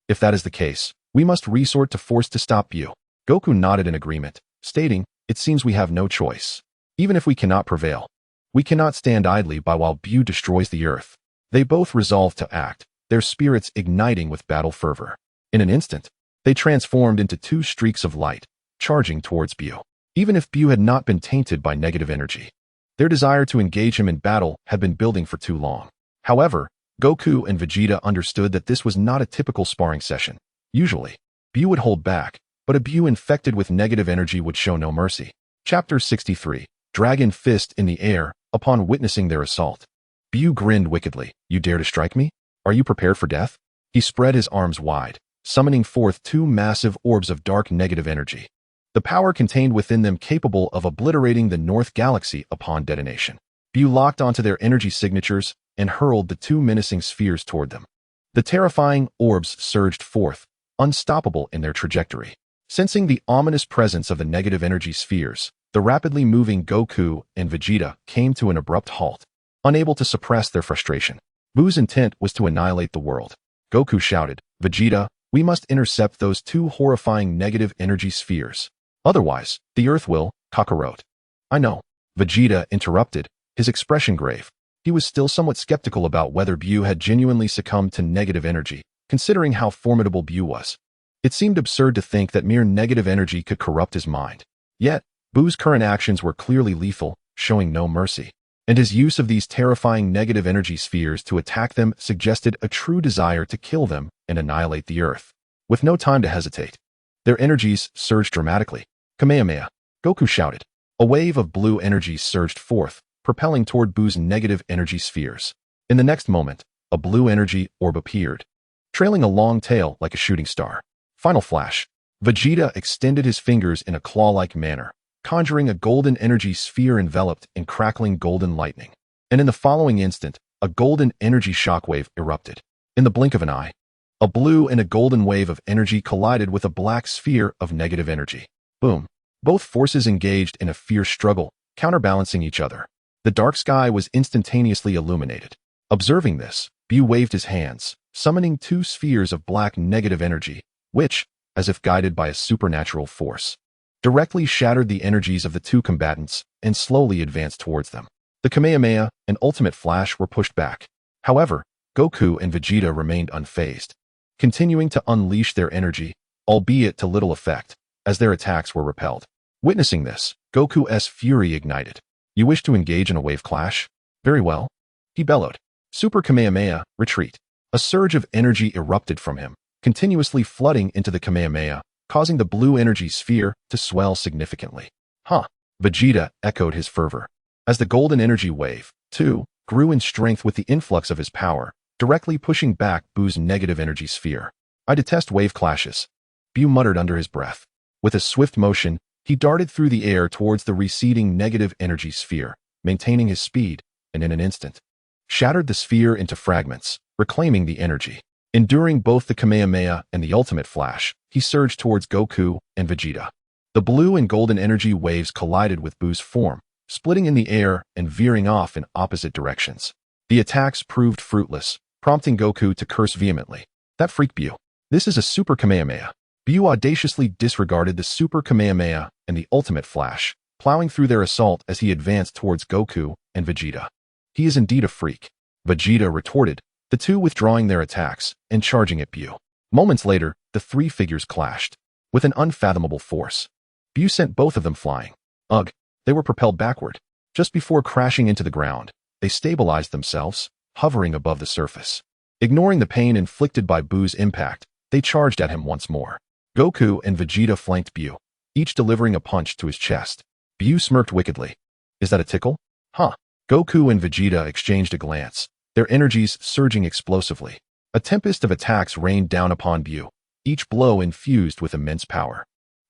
if that is the case, we must resort to force to stop BUU. Goku nodded in agreement, stating, it seems we have no choice. Even if we cannot prevail, we cannot stand idly by while BUU destroys the earth. They both resolved to act, their spirits igniting with battle fervor. In an instant, they transformed into 2 streaks of light, charging towards BUU. Even if BUU had not been tainted by negative energy, their desire to engage him in battle had been building for too long. However, Goku and Vegeta understood that this was not a typical sparring session. Usually, BUU would hold back, but a BUU infected with negative energy would show no mercy. Chapter 63. Dragon Fist in the Air. Upon witnessing their assault, BUU grinned wickedly. You dare to strike me? Are you prepared for death? He spread his arms wide, summoning forth 2 massive orbs of dark negative energy, the power contained within them capable of obliterating the North Galaxy upon detonation. BUU locked onto their energy signatures and hurled the 2 menacing spheres toward them. The terrifying orbs surged forth, unstoppable in their trajectory. Sensing the ominous presence of the negative energy spheres, the rapidly moving Goku and Vegeta came to an abrupt halt, unable to suppress their frustration. BUU's intent was to annihilate the world. Goku shouted, Vegeta, we must intercept those 2 horrifying negative energy spheres. Otherwise, the Earth will, Kakarot. I know. Vegeta interrupted, his expression grave. He was still somewhat skeptical about whether BUU had genuinely succumbed to negative energy, considering how formidable BUU was. It seemed absurd to think that mere negative energy could corrupt his mind. Yet, BUU's current actions were clearly lethal, showing no mercy. and his use of these terrifying negative energy spheres to attack them suggested a true desire to kill them and annihilate the Earth. With no time to hesitate, their energies surged dramatically. Kamehameha! Goku shouted. A wave of blue energies surged forth, propelling toward BUU's negative energy spheres. In the next moment, a blue energy orb appeared, trailing a long tail like a shooting star. Final flash. Vegeta extended his fingers in a claw-like manner, conjuring a golden energy sphere enveloped in crackling golden lightning. And in the following instant, a golden energy shockwave erupted. In the blink of an eye, a blue and a golden wave of energy collided with a black sphere of negative energy. Boom. Both forces engaged in a fierce struggle, counterbalancing each other. The dark sky was instantaneously illuminated. Observing this, BUU waved his hands, summoning two spheres of black negative energy, which, as if guided by a supernatural force, directly shattered the energies of the two combatants and slowly advanced towards them. The Kamehameha and Ultimate Flash were pushed back. However, Goku and Vegeta remained unfazed, continuing to unleash their energy, albeit to little effect, as their attacks were repelled. Witnessing this, Goku's fury ignited. You wish to engage in a wave clash? Very well. He bellowed. Super Kamehameha, retreat. A surge of energy erupted from him, continuously flooding into the Kamehameha, causing the blue energy sphere to swell significantly. Huh. Vegeta echoed his fervor. As the golden energy wave, too, grew in strength with the influx of his power, directly pushing back BUU's negative energy sphere. I detest wave clashes. BUU muttered under his breath. With a swift motion, he darted through the air towards the receding negative energy sphere, maintaining his speed, and in an instant, shattered the sphere into fragments, reclaiming the energy. Enduring both the Kamehameha and the Ultimate Flash, he surged towards Goku and Vegeta. The blue and golden energy waves collided with BUU's form, splitting in the air and veering off in opposite directions. The attacks proved fruitless, prompting Goku to curse vehemently. That freaked BUU. This is a Super Kamehameha. BUU audaciously disregarded the Super Kamehameha and the Ultimate Flash, plowing through their assault as he advanced towards Goku and Vegeta. He is indeed a freak, Vegeta retorted, the two withdrawing their attacks and charging at BUU. Moments later, the three figures clashed. With an unfathomable force, BUU sent both of them flying. Ugh, they were propelled backward. Just before crashing into the ground, they stabilized themselves, hovering above the surface. Ignoring the pain inflicted by BUU's impact, they charged at him once more. Goku and Vegeta flanked BUU, each delivering a punch to his chest. BUU smirked wickedly. Is that a tickle? Huh. Goku and Vegeta exchanged a glance, their energies surging explosively. A tempest of attacks rained down upon BUU, each blow infused with immense power.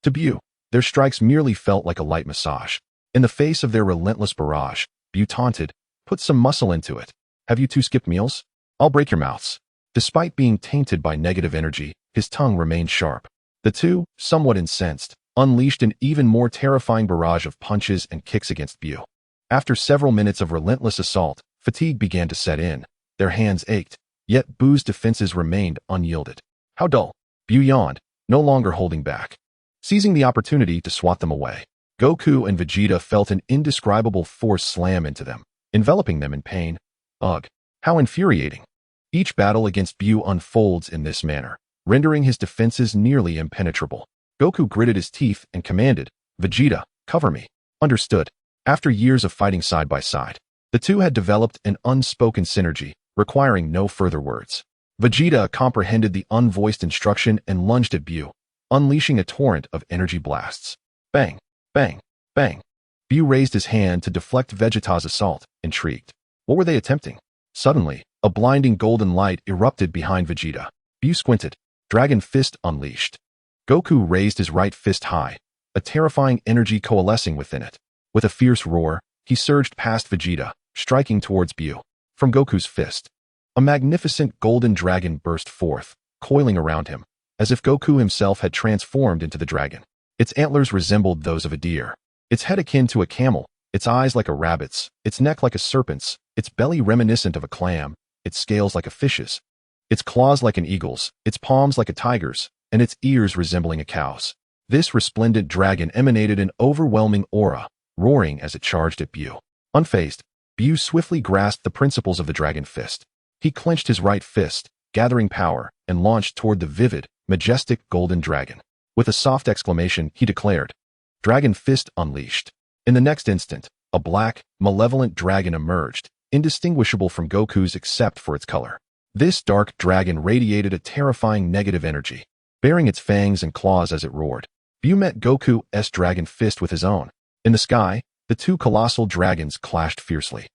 To BUU, their strikes merely felt like a light massage. In the face of their relentless barrage, BUU taunted, put some muscle into it. Have you two skipped meals? I'll break your mouths. Despite being tainted by negative energy, his tongue remained sharp. The two, somewhat incensed, unleashed an even more terrifying barrage of punches and kicks against BUU. After several minutes of relentless assault, fatigue began to set in. Their hands ached, yet BUU's defenses remained unyielded. How dull. BUU yawned, no longer holding back. Seizing the opportunity to swat them away, Goku and Vegeta felt an indescribable force slam into them, enveloping them in pain. Ugh, how infuriating. Each battle against BUU unfolds in this manner, rendering his defenses nearly impenetrable. Goku gritted his teeth and commanded, Vegeta, cover me. Understood. After years of fighting side by side, the two had developed an unspoken synergy, requiring no further words. Vegeta comprehended the unvoiced instruction and lunged at BUU, unleashing a torrent of energy blasts. Bang, bang, bang. BUU raised his hand to deflect Vegeta's assault, intrigued. What were they attempting? Suddenly, a blinding golden light erupted behind Vegeta. BUU squinted. Dragon Fist unleashed. Goku raised his right fist high, a terrifying energy coalescing within it. With a fierce roar, he surged past Vegeta, striking towards BUU. From Goku's fist, a magnificent golden dragon burst forth, coiling around him, as if Goku himself had transformed into the dragon. Its antlers resembled those of a deer, its head akin to a camel, its eyes like a rabbit's, its neck like a serpent's, its belly reminiscent of a clam, its scales like a fish's, its claws like an eagle's, its palms like a tiger's, and its ears resembling a cow's. This resplendent dragon emanated an overwhelming aura, roaring as it charged at BUU. Unfazed, BUU swiftly grasped the principles of the Dragon Fist. He clenched his right fist, gathering power, and launched toward the vivid, majestic golden dragon. With a soft exclamation, he declared, Dragon Fist unleashed. In the next instant, A black, malevolent dragon emerged, indistinguishable from Goku's except for its color. This dark dragon radiated a terrifying negative energy, baring its fangs and claws as it roared. BUU met Goku's dragon fist with his own. In the sky, the two colossal dragons clashed fiercely.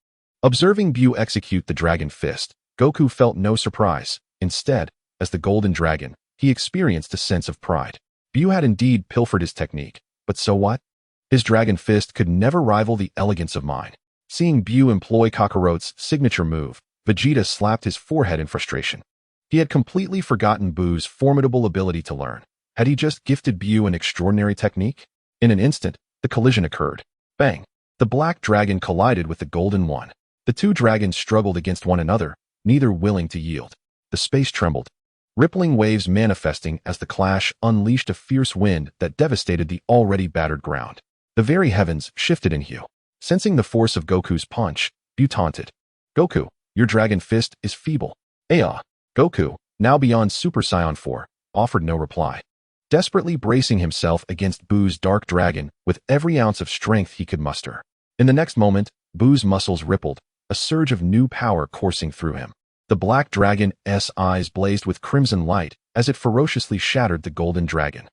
Observing BUU execute the dragon fist, Goku felt no surprise. Instead, as the golden dragon, he experienced a sense of pride. BUU had indeed pilfered his technique, but so what? His dragon fist could never rival the elegance of mine. Seeing BUU employ Kakarot's signature move, Vegeta slapped his forehead in frustration. He had completely forgotten BUU's formidable ability to learn. Had he just gifted BUU an extraordinary technique? In an instant, the collision occurred. Bang! The black dragon collided with the golden one. The two dragons struggled against one another, neither willing to yield. The space trembled, rippling waves manifesting as the clash unleashed a fierce wind that devastated the already battered ground. The very heavens shifted in hue. Sensing the force of Goku's punch, BUU taunted. Goku, your dragon fist is feeble. Aya! Goku, now beyond Super Saiyan 4, offered no reply. Desperately bracing himself against BUU's dark dragon with every ounce of strength he could muster. In the next moment, BUU's muscles rippled, a surge of new power coursing through him. The black dragon's eyes blazed with crimson light as it ferociously shattered the golden dragon.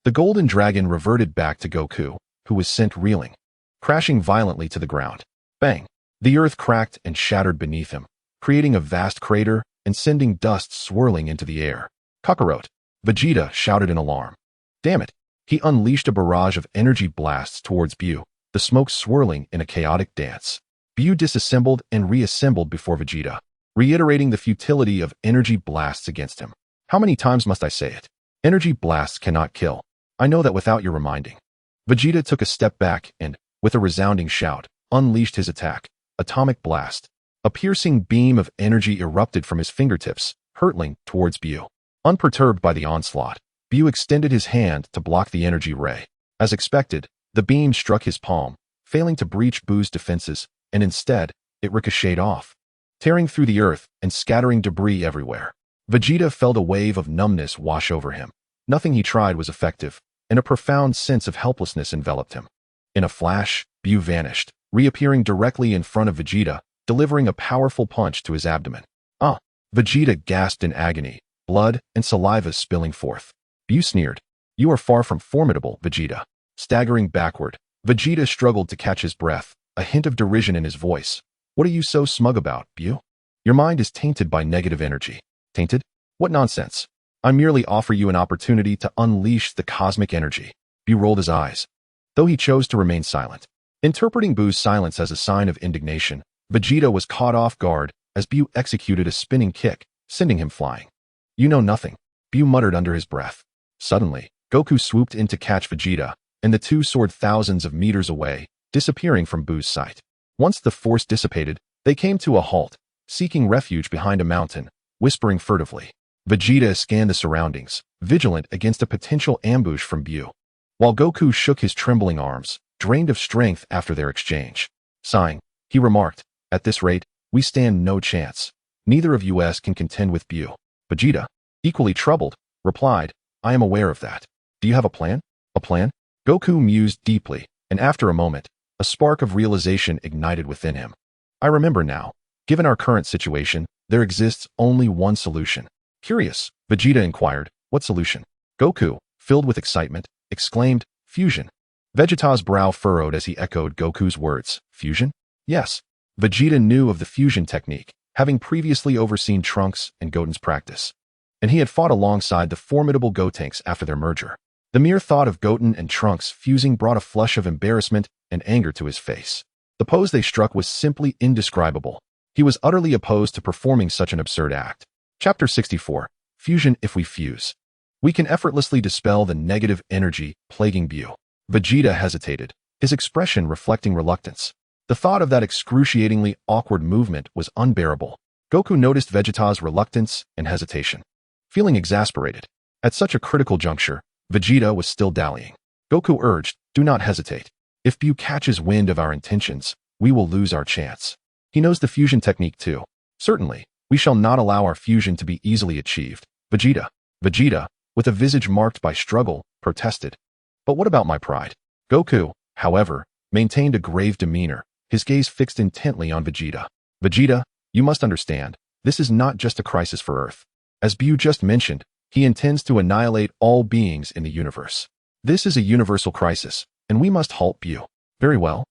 The golden dragon reverted back to Goku, who was sent reeling, crashing violently to the ground. Bang! The earth cracked and shattered beneath him, creating a vast crater and sending dust swirling into the air. Kakarot! Vegeta shouted in alarm. Damn it! He unleashed a barrage of energy blasts towards BUU, the smoke swirling in a chaotic dance. BUU disassembled and reassembled before Vegeta, reiterating the futility of energy blasts against him. How many times must I say it? Energy blasts cannot kill. I know that without your reminding. Vegeta took a step back and, with a resounding shout, unleashed his attack. Atomic Blast. A piercing beam of energy erupted from his fingertips, hurtling towards BUU. Unperturbed by the onslaught, BUU extended his hand to block the energy ray. As expected, the beam struck his palm, failing to breach BUU's defenses, and instead, it ricocheted off, tearing through the earth and scattering debris everywhere. Vegeta felt a wave of numbness wash over him. Nothing he tried was effective, and a profound sense of helplessness enveloped him. In a flash, BUU vanished, reappearing directly in front of Vegeta, delivering a powerful punch to his abdomen. Vegeta gasped in agony, blood and saliva spilling forth. BUU sneered. You are far from formidable, Vegeta. Staggering backward, Vegeta struggled to catch his breath, a hint of derision in his voice. What are you so smug about, BUU? Your mind is tainted by negative energy. Tainted? What nonsense. I merely offer you an opportunity to unleash the cosmic energy. BUU rolled his eyes, though he chose to remain silent. Interpreting BUU's silence as a sign of indignation, Vegeta was caught off guard as BUU executed a spinning kick, sending him flying. You know nothing, BUU muttered under his breath. Suddenly, Goku swooped in to catch Vegeta, and the two soared thousands of meters away, disappearing from BUU's sight. Once the force dissipated, they came to a halt, seeking refuge behind a mountain, whispering furtively. Vegeta scanned the surroundings, vigilant against a potential ambush from BUU, while Goku shook his trembling arms, drained of strength after their exchange. Sighing, he remarked, at this rate, we stand no chance. Neither of us can contend with BUU. Vegeta, equally troubled, replied, I am aware of that. Do you have a plan? A plan? Goku mused deeply, and after a moment, a spark of realization ignited within him. I remember now. Given our current situation, there exists only one solution. Curious, Vegeta inquired, what solution? Goku, filled with excitement, exclaimed, fusion. Vegeta's brow furrowed as he echoed Goku's words. Fusion? Yes. Vegeta knew of the fusion technique, having previously overseen Trunks and Goten's practice. And he had fought alongside the formidable Gotenks after their merger. The mere thought of Goten and Trunks fusing brought a flush of embarrassment and anger to his face. The pose they struck was simply indescribable. He was utterly opposed to performing such an absurd act. Chapter 64. Fusion. If we fuse, we can effortlessly dispel the negative energy plaguing BUU. Vegeta hesitated, his expression reflecting reluctance. The thought of that excruciatingly awkward movement was unbearable. Goku noticed Vegeta's reluctance and hesitation. Feeling exasperated, at such a critical juncture, Vegeta was still dallying. Goku urged, do not hesitate. If BUU catches wind of our intentions, we will lose our chance. He knows the fusion technique too. Certainly, we shall not allow our fusion to be easily achieved. Vegeta, with a visage marked by struggle, protested. But what about my pride? Goku, however, maintained a grave demeanor, his gaze fixed intently on Vegeta. Vegeta, you must understand, this is not just a crisis for Earth. As BUU just mentioned, he intends to annihilate all beings in the universe. This is a universal crisis, and we must halt BUU. Very well.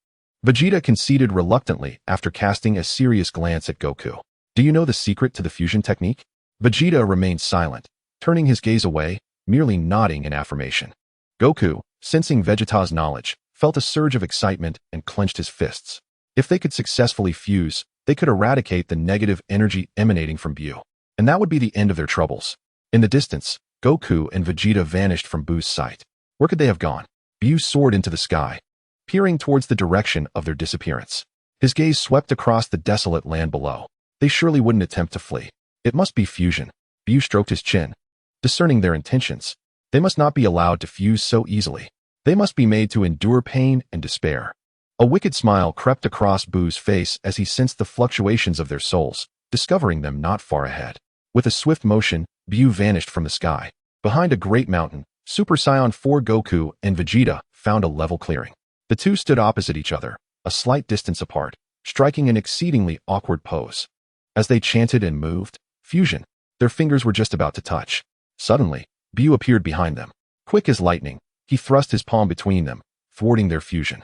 Vegeta conceded reluctantly after casting a serious glance at Goku. Do you know the secret to the fusion technique? Vegeta remained silent, turning his gaze away, merely nodding in affirmation. Goku, sensing Vegeta's knowledge, felt a surge of excitement and clenched his fists. If they could successfully fuse, they could eradicate the negative energy emanating from BUU, and that would be the end of their troubles. In the distance, Goku and Vegeta vanished from BUU's sight. Where could they have gone? BUU soared into the sky, peering towards the direction of their disappearance. His gaze swept across the desolate land below. They surely wouldn't attempt to flee. It must be fusion. BUU stroked his chin, discerning their intentions. They must not be allowed to fuse so easily. They must be made to endure pain and despair. A wicked smile crept across BUU's face as he sensed the fluctuations of their souls, discovering them not far ahead. With a swift motion, BUU vanished from the sky. Behind a great mountain, Super Saiyan 4 Goku and Vegeta found a level clearing. The two stood opposite each other, a slight distance apart, striking an exceedingly awkward pose. As they chanted and moved, fusion, their fingers were just about to touch. Suddenly, BUU appeared behind them. Quick as lightning, he thrust his palm between them, thwarting their fusion.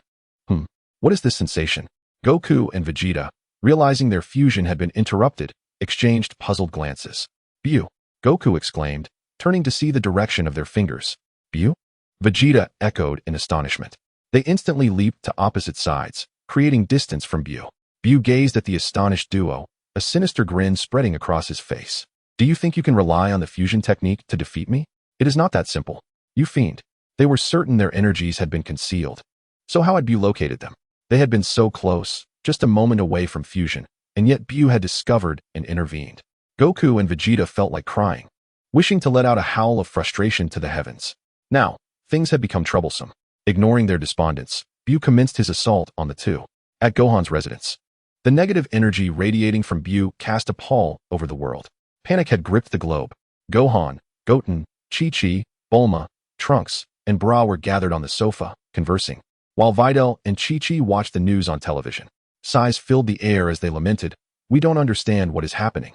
What is this sensation? Goku and Vegeta, realizing their fusion had been interrupted, exchanged puzzled glances. BUU, Goku exclaimed, turning to see the direction of their fingers. BUU? Vegeta echoed in astonishment. They instantly leaped to opposite sides, creating distance from BUU. BUU gazed at the astonished duo, a sinister grin spreading across his face. Do you think you can rely on the fusion technique to defeat me? It is not that simple. You fiend. They were certain their energies had been concealed. So how had BUU located them? They had been so close, just a moment away from fusion, and yet BUU had discovered and intervened. Goku and Vegeta felt like crying, wishing to let out a howl of frustration to the heavens. Now, things had become troublesome. Ignoring their despondence, BUU commenced his assault on the two. At Gohan's residence, the negative energy radiating from BUU cast a pall over the world. Panic had gripped the globe. Gohan, Goten, Chi-Chi, Bulma, Trunks, and Bra were gathered on the sofa, conversing, while Videl and Chi-Chi watched the news on television. Sighs filled the air as they lamented, "We don't understand what is happening."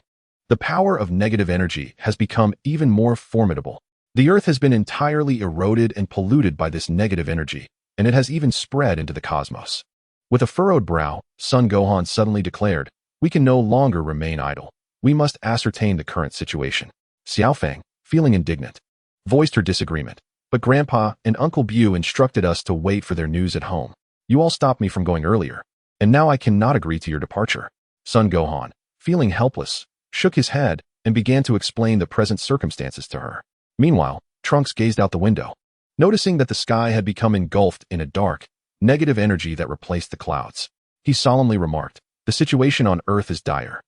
The power of negative energy has become even more formidable. The Earth has been entirely eroded and polluted by this negative energy, and it has even spread into the cosmos. With a furrowed brow, Son Gohan suddenly declared, "We can no longer remain idle. We must ascertain the current situation." Xiaofang, feeling indignant, voiced her disagreement. But Grandpa and Uncle BUU instructed us to wait for their news at home. You all stopped me from going earlier, and now I cannot agree to your departure. Son Gohan, feeling helpless, shook his head and began to explain the present circumstances to her. Meanwhile, Trunks gazed out the window, noticing that the sky had become engulfed in a dark, negative energy that replaced the clouds. He solemnly remarked, "The situation on Earth is dire.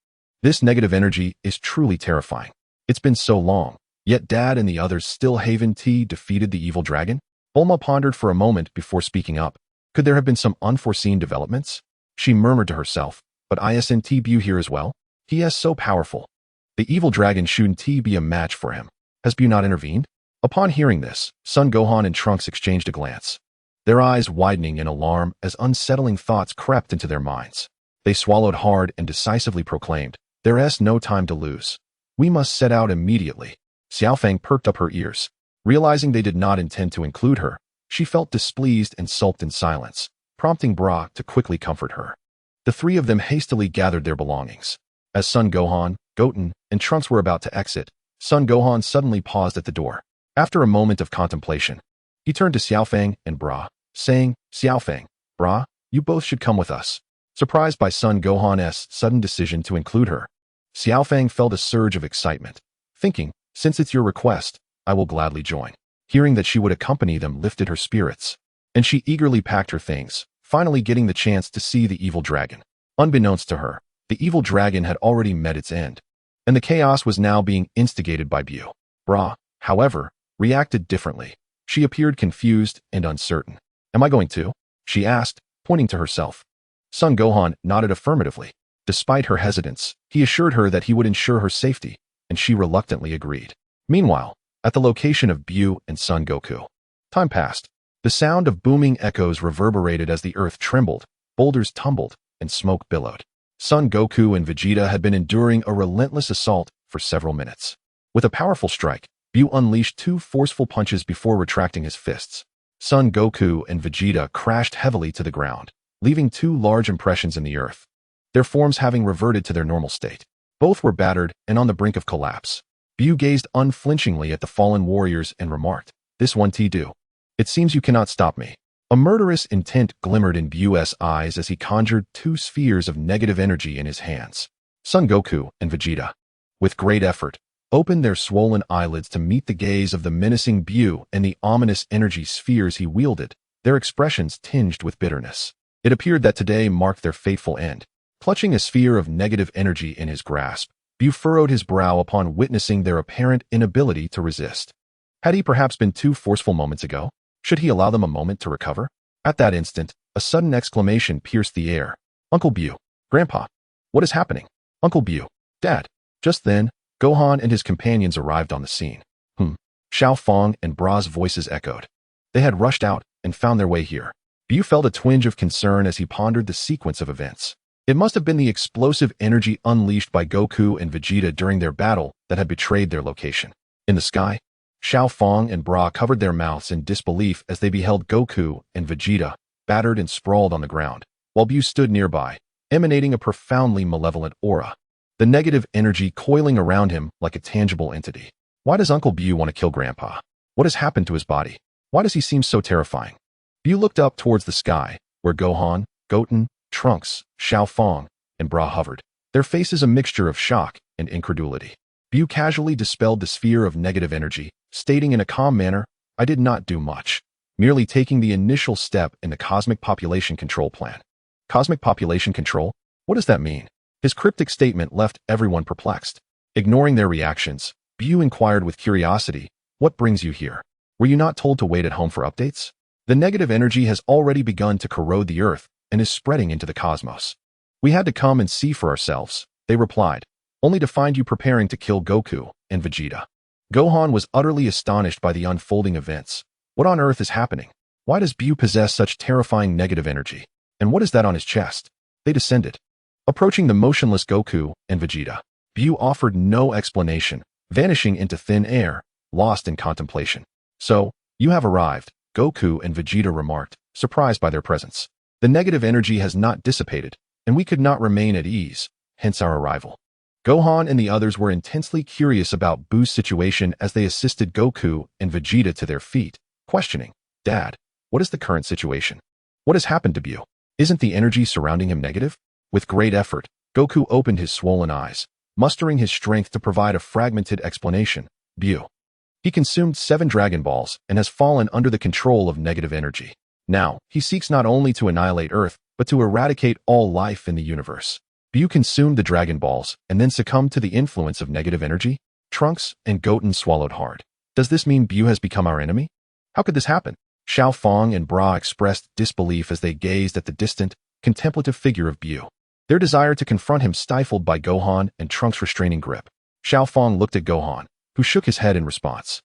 This negative energy is truly terrifying. It's been so long. Yet Dad and the others still haven't defeated the evil dragon?" Bulma pondered for a moment before speaking up. Could there have been some unforeseen developments? She murmured to herself, but isn't BUU here as well? He is so powerful. The evil dragon shouldn't be a match for him. Has BUU not intervened? Upon hearing this, Son Gohan and Trunks exchanged a glance, their eyes widening in alarm as unsettling thoughts crept into their minds. They swallowed hard and decisively proclaimed, "There is no time to lose. We must set out immediately." Xiaofang perked up her ears. Realizing they did not intend to include her, she felt displeased and sulked in silence, prompting Bra to quickly comfort her. The three of them hastily gathered their belongings. As Son Gohan, Goten, and Trunks were about to exit, Son Gohan suddenly paused at the door. After a moment of contemplation, he turned to Xiaofang and Bra, saying, "Xiaofang, Bra, you both should come with us." Surprised by Son Gohan's sudden decision to include her, Xiaofang felt a surge of excitement, thinking, "Since it's your request, I will gladly join." Hearing that she would accompany them lifted her spirits, and she eagerly packed her things, finally getting the chance to see the evil dragon. Unbeknownst to her, the evil dragon had already met its end, and the chaos was now being instigated by BUU. Bra, however, reacted differently. She appeared confused and uncertain. "Am I going too?" she asked, pointing to herself. Son Gohan nodded affirmatively. Despite her hesitance, he assured her that he would ensure her safety, and she reluctantly agreed. Meanwhile, at the location of BUU and Son Goku, time passed. The sound of booming echoes reverberated as the earth trembled, boulders tumbled, and smoke billowed. Son Goku and Vegeta had been enduring a relentless assault for several minutes. With a powerful strike, BUU unleashed two forceful punches before retracting his fists. Son Goku and Vegeta crashed heavily to the ground, leaving two large impressions in the earth, their forms having reverted to their normal state. Both were battered and on the brink of collapse. BUU gazed unflinchingly at the fallen warriors and remarked, "This one do. It seems you cannot stop me." A murderous intent glimmered in BUU's eyes as he conjured two spheres of negative energy in his hands. Son Goku and Vegeta, with great effort, opened their swollen eyelids to meet the gaze of the menacing BUU and the ominous energy spheres he wielded, their expressions tinged with bitterness. It appeared that today marked their fateful end. Clutching a sphere of negative energy in his grasp, BUU furrowed his brow upon witnessing their apparent inability to resist. Had he perhaps been too forceful moments ago? Should he allow them a moment to recover? At that instant, a sudden exclamation pierced the air. "Uncle BUU! Grandpa! What is happening? Uncle BUU! Dad!" Just then, Gohan and his companions arrived on the scene. Xiao Fang and Bra's voices echoed. They had rushed out and found their way here. BUU felt a twinge of concern as he pondered the sequence of events. It must have been the explosive energy unleashed by Goku and Vegeta during their battle that had betrayed their location. In the sky, Xiao Fang and Bra covered their mouths in disbelief as they beheld Goku and Vegeta, battered and sprawled on the ground, while BUU stood nearby, emanating a profoundly malevolent aura, the negative energy coiling around him like a tangible entity. Why does Uncle BUU want to kill Grandpa? What has happened to his body? Why does he seem so terrifying? BUU looked up towards the sky, where Gohan, Goten, Trunks, Xiao Fang, and Bra hovered, their faces a mixture of shock and incredulity. BUU casually dispelled the sphere of negative energy, stating in a calm manner, "I did not do much, merely taking the initial step in the Cosmic Population Control Plan." Cosmic Population Control? What does that mean? His cryptic statement left everyone perplexed. Ignoring their reactions, BUU inquired with curiosity, "What brings you here? Were you not told to wait at home for updates? The negative energy has already begun to corrode the earth and is spreading into the cosmos." "We had to come and see for ourselves," they replied, "only to find you preparing to kill Goku and Vegeta." Gohan was utterly astonished by the unfolding events. What on earth is happening? Why does BUU possess such terrifying negative energy? And what is that on his chest? They descended. Approaching the motionless Goku and Vegeta, BUU offered no explanation, vanishing into thin air, lost in contemplation. "So, you have arrived," Goku and Vegeta remarked, surprised by their presence. "The negative energy has not dissipated, and we could not remain at ease, hence our arrival." Gohan and the others were intensely curious about BUU's situation as they assisted Goku and Vegeta to their feet, questioning, "Dad, what is the current situation? What has happened to BUU? Isn't the energy surrounding him negative?" With great effort, Goku opened his swollen eyes, mustering his strength to provide a fragmented explanation. "BUU. He consumed 7 Dragon Balls and has fallen under the control of negative energy. Now, he seeks not only to annihilate Earth, but to eradicate all life in the universe." BUU consumed the Dragon Balls and then succumbed to the influence of negative energy? Trunks and Goten swallowed hard. Does this mean BUU has become our enemy? How could this happen? Xiao Fang and Bra expressed disbelief as they gazed at the distant, contemplative figure of BUU, their desire to confront him stifled by Gohan and Trunks' restraining grip. Xiao Fang looked at Gohan, who shook his head in response.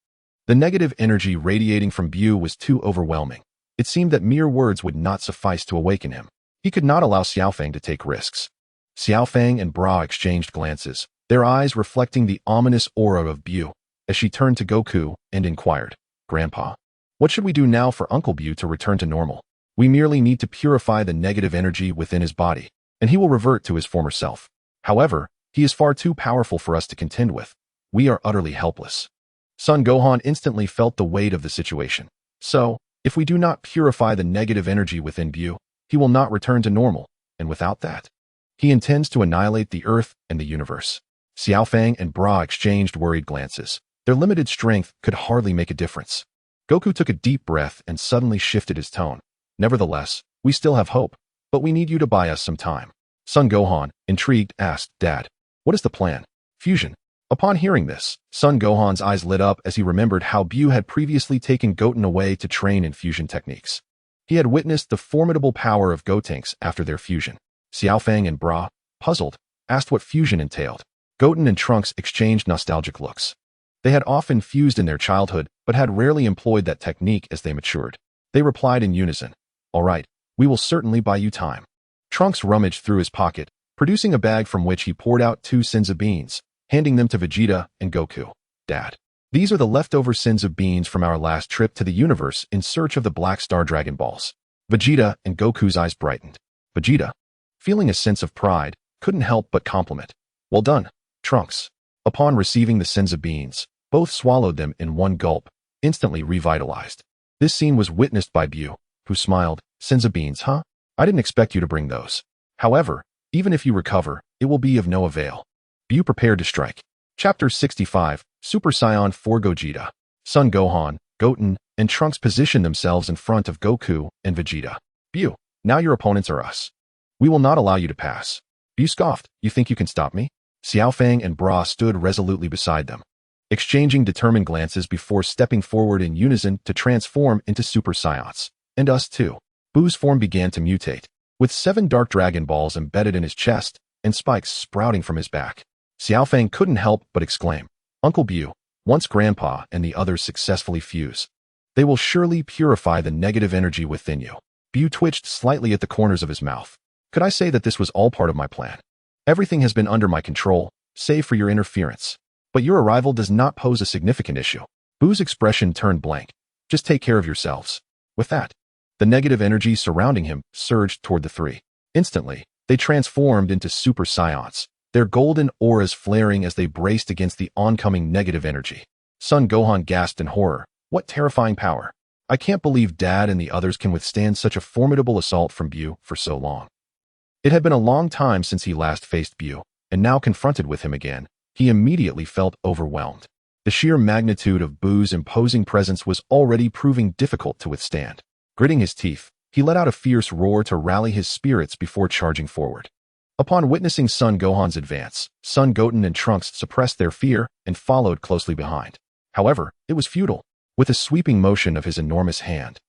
The negative energy radiating from BUU was too overwhelming. It seemed that mere words would not suffice to awaken him. He could not allow Xiao Fang to take risks. Xiao Fang and Bra exchanged glances, their eyes reflecting the ominous aura of BUU, as she turned to Goku and inquired, "Grandpa, what should we do now for Uncle BUU to return to normal? We merely need to purify the negative energy within his body, and he will revert to his former self. However, he is far too powerful for us to contend with. We are utterly helpless." Son Gohan instantly felt the weight of the situation. "So, if we do not purify the negative energy within BUU, he will not return to normal, and without that, he intends to annihilate the Earth and the universe." Xiao Fang and Bra exchanged worried glances. Their limited strength could hardly make a difference. Goku took a deep breath and suddenly shifted his tone. "Nevertheless, we still have hope, but we need you to buy us some time." Son Gohan, intrigued, asked, "Dad, what is the plan?" "Fusion." Upon hearing this, Son Gohan's eyes lit up as he remembered how BUU had previously taken Goten away to train in fusion techniques. He had witnessed the formidable power of Gotenks after their fusion. Xiao Fang and Bra, puzzled, asked what fusion entailed. Goten and Trunks exchanged nostalgic looks. They had often fused in their childhood, but had rarely employed that technique as they matured. They replied in unison. All right, we will certainly buy you time. Trunks rummaged through his pocket, producing a bag from which he poured out 2 sins of beans, handing them to Vegeta and Goku. Dad, these are the leftover sins of beans from our last trip to the universe in search of the Black Star Dragon Balls. Vegeta and Goku's eyes brightened. Vegeta, feeling a sense of pride, couldn't help but compliment. Well done, Trunks. Upon receiving the sins of beans, both swallowed them in one gulp, instantly revitalized. This scene was witnessed by BUU, who smiled. Sins of beans, huh? I didn't expect you to bring those. However, even if you recover, it will be of no avail. BUU prepared to strike. Chapter 65, Super Saiyan 4 Gogeta. Son Gohan, Goten, and Trunks positioned themselves in front of Goku and Vegeta. BUU, now your opponents are us. We will not allow you to pass. BUU scoffed. You think you can stop me? Xiaofang and Bra stood resolutely beside them, exchanging determined glances before stepping forward in unison to transform into Super Saiyans. And us too. BUU's form began to mutate, with 7 dark Dragon Balls embedded in his chest and spikes sprouting from his back. Xiaofang couldn't help but exclaim, Uncle BUU, once Grandpa and the others successfully fuse, they will surely purify the negative energy within you. BUU twitched slightly at the corners of his mouth. Could I say that this was all part of my plan? Everything has been under my control, save for your interference. But your arrival does not pose a significant issue. BUU's expression turned blank. Just take care of yourselves. With that, the negative energy surrounding him surged toward the 3. Instantly, they transformed into Super Saiyans, their golden auras flaring as they braced against the oncoming negative energy. Son Gohan gasped in horror. What terrifying power! I can't believe Dad and the others can withstand such a formidable assault from BUU for so long. It had been a long time since he last faced BUU, and now confronted with him again, he immediately felt overwhelmed. The sheer magnitude of BUU's imposing presence was already proving difficult to withstand. Gritting his teeth, he let out a fierce roar to rally his spirits before charging forward. Upon witnessing Son Gohan's advance, Son Goten and Trunks suppressed their fear and followed closely behind. However, it was futile. With a sweeping motion of his enormous hand,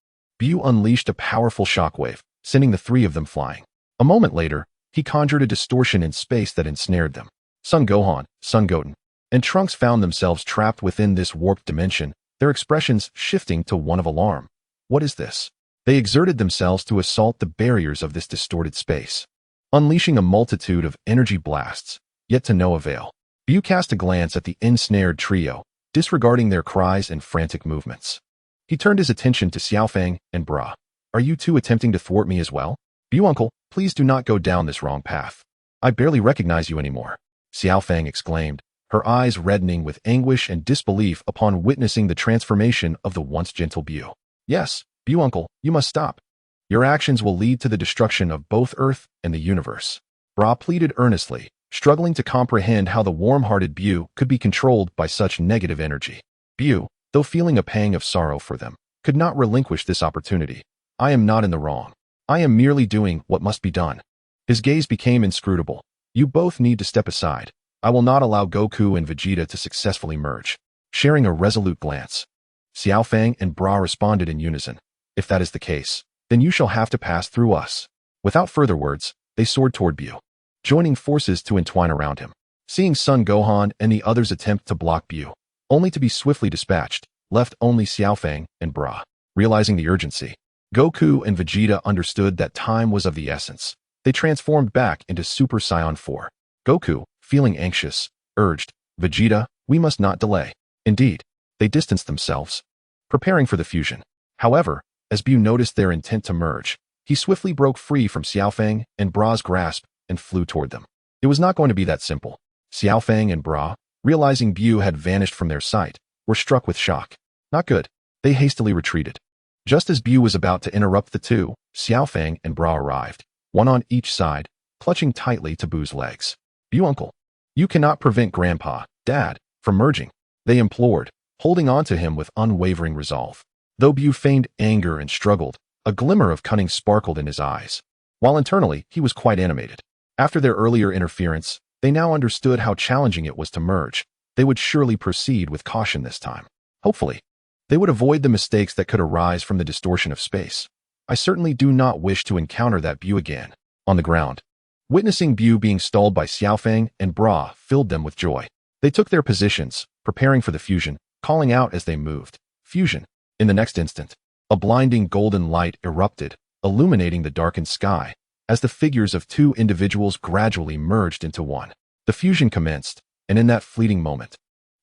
BUU unleashed a powerful shockwave, sending the 3 of them flying. A moment later, he conjured a distortion in space that ensnared them. Son Gohan, Son Goten, and Trunks found themselves trapped within this warped dimension, their expressions shifting to one of alarm. What is this? They exerted themselves to assault the barriers of this distorted space, unleashing a multitude of energy blasts, yet to no avail. BUU cast a glance at the ensnared trio, disregarding their cries and frantic movements. He turned his attention to Xiaofang and Bra. Are you 2 attempting to thwart me as well? BUU uncle, please do not go down this wrong path. I barely recognize you anymore. Xiaofang exclaimed, her eyes reddening with anguish and disbelief upon witnessing the transformation of the once gentle BUU. Yes, BUU uncle, you must stop. Your actions will lead to the destruction of both Earth and the universe. Bra pleaded earnestly, struggling to comprehend how the warm-hearted BUU could be controlled by such negative energy. BUU, though feeling a pang of sorrow for them, could not relinquish this opportunity. I am not in the wrong. I am merely doing what must be done. His gaze became inscrutable. You both need to step aside. I will not allow Goku and Vegeta to successfully merge. Sharing a resolute glance, Xiaofang and Bra responded in unison. If that is the case, then you shall have to pass through us. Without further words, they soared toward BUU, joining forces to entwine around him. Seeing Son Gohan and the others attempt to block BUU, only to be swiftly dispatched, left only Xiaofang and Bra. Realizing the urgency, Goku and Vegeta understood that time was of the essence. They transformed back into Super Saiyan 4. Goku, feeling anxious, urged, Vegeta, we must not delay. Indeed, they distanced themselves, preparing for the fusion. However, as BUU noticed their intent to merge, he swiftly broke free from Xiaofang and Bra's grasp and flew toward them. It was not going to be that simple. Xiaofang and Bra, realizing BUU had vanished from their sight, were struck with shock. Not good. They hastily retreated. Just as BUU was about to interrupt the 2, Xiaofang and Bra arrived, one on each side, clutching tightly to BUU's legs. BUU uncle, you cannot prevent Grandpa, Dad, from merging, they implored, holding on to him with unwavering resolve. Though BUU feigned anger and struggled, a glimmer of cunning sparkled in his eyes, while internally he was quite animated. After their earlier interference, they now understood how challenging it was to merge. They would surely proceed with caution this time. Hopefully, they would avoid the mistakes that could arise from the distortion of space. I certainly do not wish to encounter that BUU again. On the ground, witnessing BUU being stalled by Xiaofang and Bra filled them with joy. They took their positions, preparing for the fusion, calling out as they moved, fusion. In the next instant, A blinding golden light erupted, illuminating the darkened sky, as the figures of two individuals gradually merged into one. The fusion commenced, and in that fleeting moment,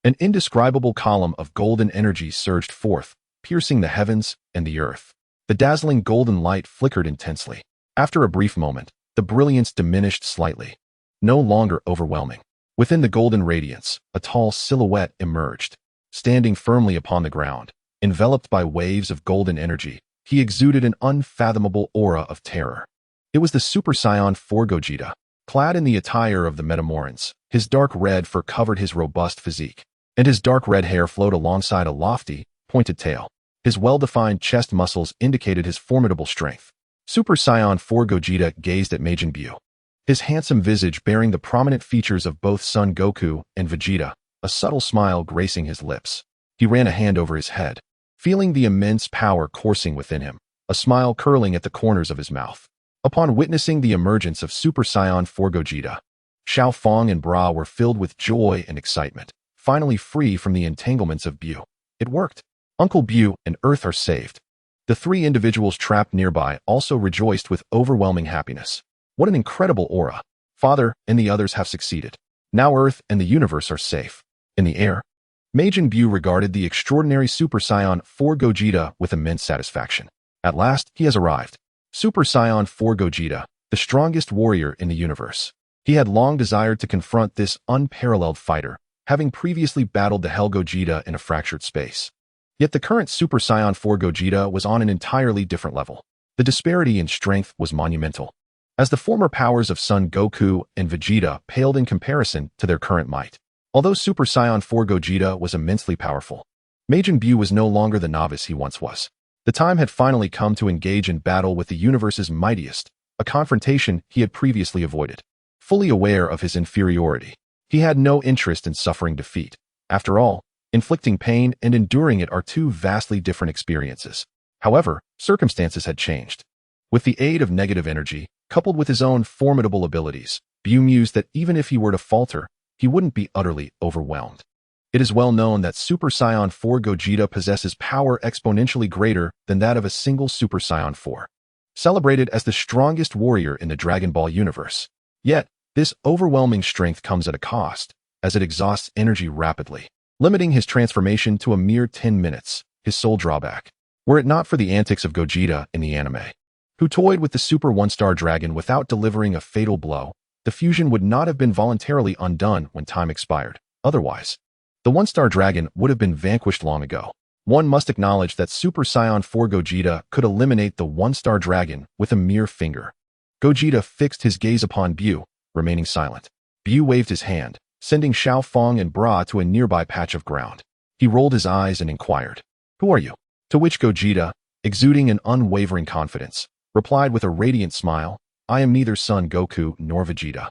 an indescribable column of golden energy surged forth, piercing the heavens and the earth. The dazzling golden light flickered intensely. After a brief moment, the brilliance diminished slightly, no longer overwhelming. Within the golden radiance, a tall silhouette emerged. Standing firmly upon the ground, enveloped by waves of golden energy, he exuded an unfathomable aura of terror. It was the Super Saiyan 4 Gogeta. Clad in the attire of the Metamorphs, his dark red fur covered his robust physique, and his dark red hair flowed alongside a lofty, pointed tail. His well-defined chest muscles indicated his formidable strength. Super Saiyan 4 Gogeta gazed at Majin Buu, his handsome visage bearing the prominent features of both Son Goku and Vegeta, a subtle smile gracing his lips. He ran a hand over his head, feeling the immense power coursing within him, a smile curling at the corners of his mouth. Upon witnessing the emergence of Super Saiyan 4 Gogeta, Xiao Fong and Bra were filled with joy and excitement, finally free from the entanglements of BUU. It worked. Uncle BUU and Earth are saved. The three individuals trapped nearby also rejoiced with overwhelming happiness. What an incredible aura. Father and the others have succeeded. Now Earth and the universe are safe. In the air, Majin BUU regarded the extraordinary Super Saiyan 4 Gogeta with immense satisfaction. At last, he has arrived. Super Saiyan 4 Gogeta, the strongest warrior in the universe. He had long desired to confront this unparalleled fighter, having previously battled the Hell Gogeta in a fractured space. Yet the current Super Saiyan 4 Gogeta was on an entirely different level. The disparity in strength was monumental, as the former powers of Son Goku and Vegeta paled in comparison to their current might. Although Super Saiyan 4 Gogeta was immensely powerful, Majin BUU was no longer the novice he once was. The time had finally come to engage in battle with the universe's mightiest, a confrontation he had previously avoided. Fully aware of his inferiority, he had no interest in suffering defeat. After all, inflicting pain and enduring it are two vastly different experiences. However, circumstances had changed. With the aid of negative energy, coupled with his own formidable abilities, BUU mused that even if he were to falter, he wouldn't be utterly overwhelmed. It is well known that Super Saiyan 4 Gogeta possesses power exponentially greater than that of a single Super Saiyan 4, celebrated as the strongest warrior in the Dragon Ball universe. Yet, this overwhelming strength comes at a cost, as it exhausts energy rapidly, limiting his transformation to a mere 10 minutes, his sole drawback. Were it not for the antics of Gogeta in the anime, who toyed with the Super One-Star Dragon without delivering a fatal blow, the fusion would not have been voluntarily undone when time expired. Otherwise, the One-Star Dragon would have been vanquished long ago. One must acknowledge that Super Saiyan 4 Gogeta could eliminate the One-Star Dragon with a mere finger. Gogeta fixed his gaze upon BUU, remaining silent. BUU waved his hand, sending Xiao Fong and Bra to a nearby patch of ground. He rolled his eyes and inquired, "Who are you?" To which Gogeta, exuding an unwavering confidence, replied with a radiant smile, "I am neither Son Goku nor Vegeta.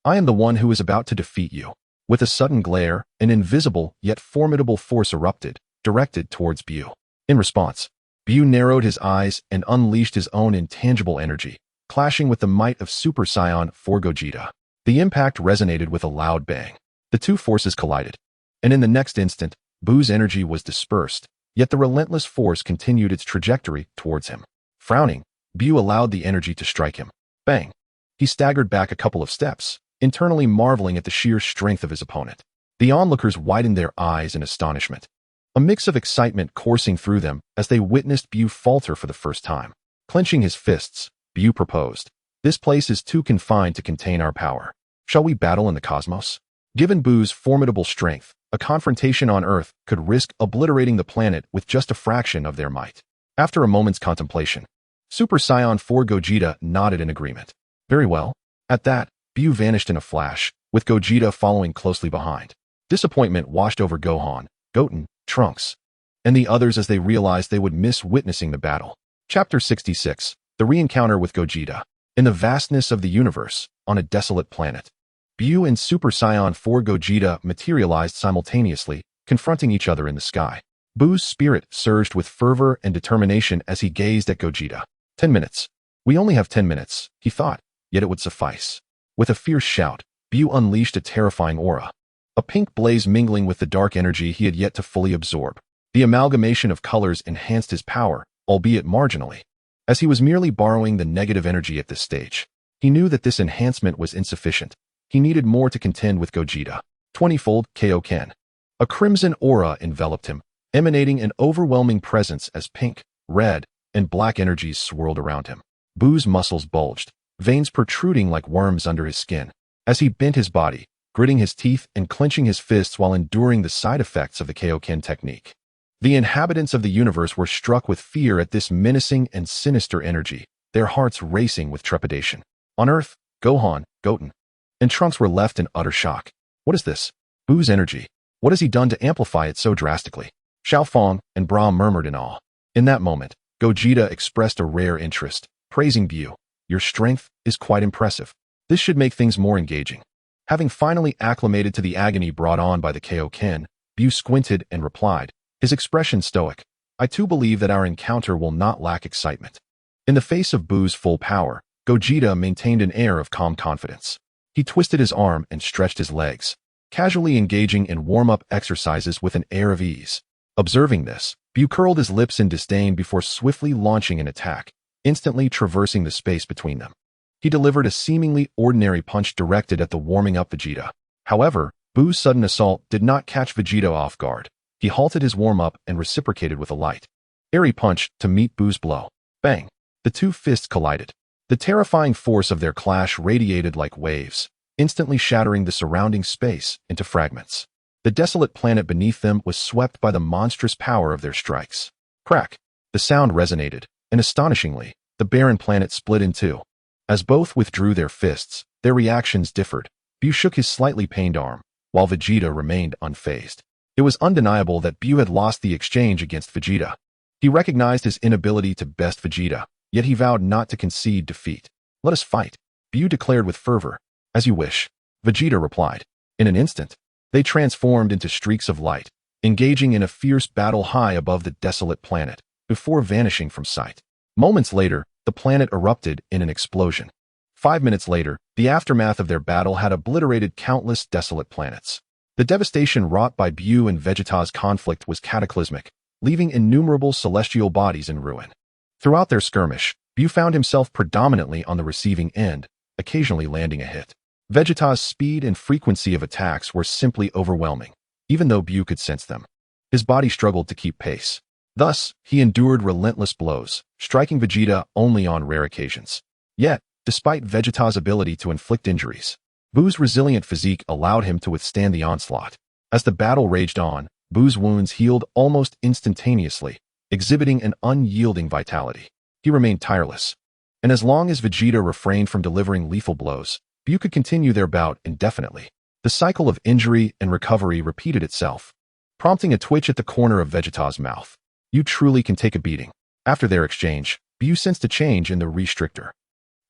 I am the one who is about to defeat you." With a sudden glare, an invisible yet formidable force erupted, directed towards BUU. In response, BUU narrowed his eyes and unleashed his own intangible energy, clashing with the might of Super Saiyan 4 Gogeta. The impact resonated with a loud bang. The two forces collided, and in the next instant, BUU's energy was dispersed, yet the relentless force continued its trajectory towards him. Frowning, BUU allowed the energy to strike him. Bang! He staggered back a couple of steps, internally marveling at the sheer strength of his opponent. The onlookers widened their eyes in astonishment, a mix of excitement coursing through them as they witnessed BUU falter for the first time. Clenching his fists, BUU proposed, "This place is too confined to contain our power. Shall we battle in the cosmos?" Given BUU's formidable strength, a confrontation on Earth could risk obliterating the planet with just a fraction of their might. After a moment's contemplation, Super Saiyan 4 Gogeta nodded in agreement. Very well. At that, BUU vanished in a flash, with Gogeta following closely behind. Disappointment washed over Gohan, Goten, Trunks, and the others as they realized they would miss witnessing the battle. Chapter 66, The Re-Encounter with Gogeta. In the vastness of the universe, on a desolate planet, BUU and Super Saiyan 4 Gogeta materialized simultaneously, confronting each other in the sky. BUU's spirit surged with fervor and determination as he gazed at Gogeta. 10 minutes. We only have 10 minutes, he thought, yet it would suffice. With a fierce shout, BUU unleashed a terrifying aura, a pink blaze mingling with the dark energy he had yet to fully absorb. The amalgamation of colors enhanced his power, albeit marginally. As he was merely borrowing the negative energy at this stage, he knew that this enhancement was insufficient. He needed more to contend with Gogeta. 20-fold Kaioken. A crimson aura enveloped him, emanating an overwhelming presence as pink, red, and black energies swirled around him. BUU's muscles bulged, veins protruding like worms under his skin, as he bent his body, gritting his teeth and clenching his fists while enduring the side effects of the Kaioken technique. The inhabitants of the universe were struck with fear at this menacing and sinister energy, their hearts racing with trepidation. On Earth, Gohan, Goten, and Trunks were left in utter shock. What is this? BUU's energy. What has he done to amplify it so drastically? Xiao Fong and Bra murmured in awe. In that moment, Gogeta expressed a rare interest, praising BUU. Your strength is quite impressive. This should make things more engaging. Having finally acclimated to the agony brought on by the Kaioken, BUU squinted and replied, his expression stoic. I too believe that our encounter will not lack excitement. In the face of BUU's full power, Gogeta maintained an air of calm confidence. He twisted his arm and stretched his legs, casually engaging in warm-up exercises with an air of ease. Observing this, BUU curled his lips in disdain before swiftly launching an attack, instantly traversing the space between them. He delivered a seemingly ordinary punch directed at the warming-up Vegeta. However, BUU's sudden assault did not catch Vegeta off guard. He halted his warm-up and reciprocated with a light, airy punch to meet BUU's blow. Bang! The two fists collided. The terrifying force of their clash radiated like waves, instantly shattering the surrounding space into fragments. The desolate planet beneath them was swept by the monstrous power of their strikes. Crack! The sound resonated, and astonishingly, the barren planet split in two. As both withdrew their fists, their reactions differed. BUU shook his slightly pained arm, while Vegeta remained unfazed. It was undeniable that BUU had lost the exchange against Vegeta. He recognized his inability to best Vegeta, yet he vowed not to concede defeat. Let us fight, BUU declared with fervor. As you wish, Vegeta replied. In an instant, they transformed into streaks of light, engaging in a fierce battle high above the desolate planet, before vanishing from sight. Moments later, the planet erupted in an explosion. 5 minutes later, the aftermath of their battle had obliterated countless desolate planets. The devastation wrought by BUU and Vegeta's conflict was cataclysmic, leaving innumerable celestial bodies in ruin. Throughout their skirmish, BUU found himself predominantly on the receiving end, occasionally landing a hit. Vegeta's speed and frequency of attacks were simply overwhelming, even though BUU could sense them. His body struggled to keep pace. Thus, he endured relentless blows, striking Vegeta only on rare occasions. Yet, despite Vegeta's ability to inflict injuries, BUU's resilient physique allowed him to withstand the onslaught. As the battle raged on, BUU's wounds healed almost instantaneously, exhibiting an unyielding vitality. He remained tireless. And as long as Vegeta refrained from delivering lethal blows, BUU could continue their bout indefinitely. The cycle of injury and recovery repeated itself, prompting a twitch at the corner of Vegeta's mouth. You truly can take a beating. After their exchange, BUU sensed a change in the restrictor.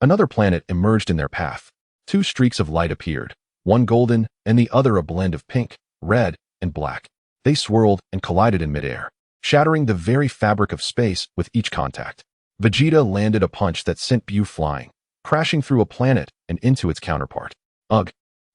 Another planet emerged in their path. Two streaks of light appeared, one golden and the other a blend of pink, red, and black. They swirled and collided in midair, shattering the very fabric of space with each contact. Vegeta landed a punch that sent BUU flying, crashing through a planet and into its counterpart. Ugh!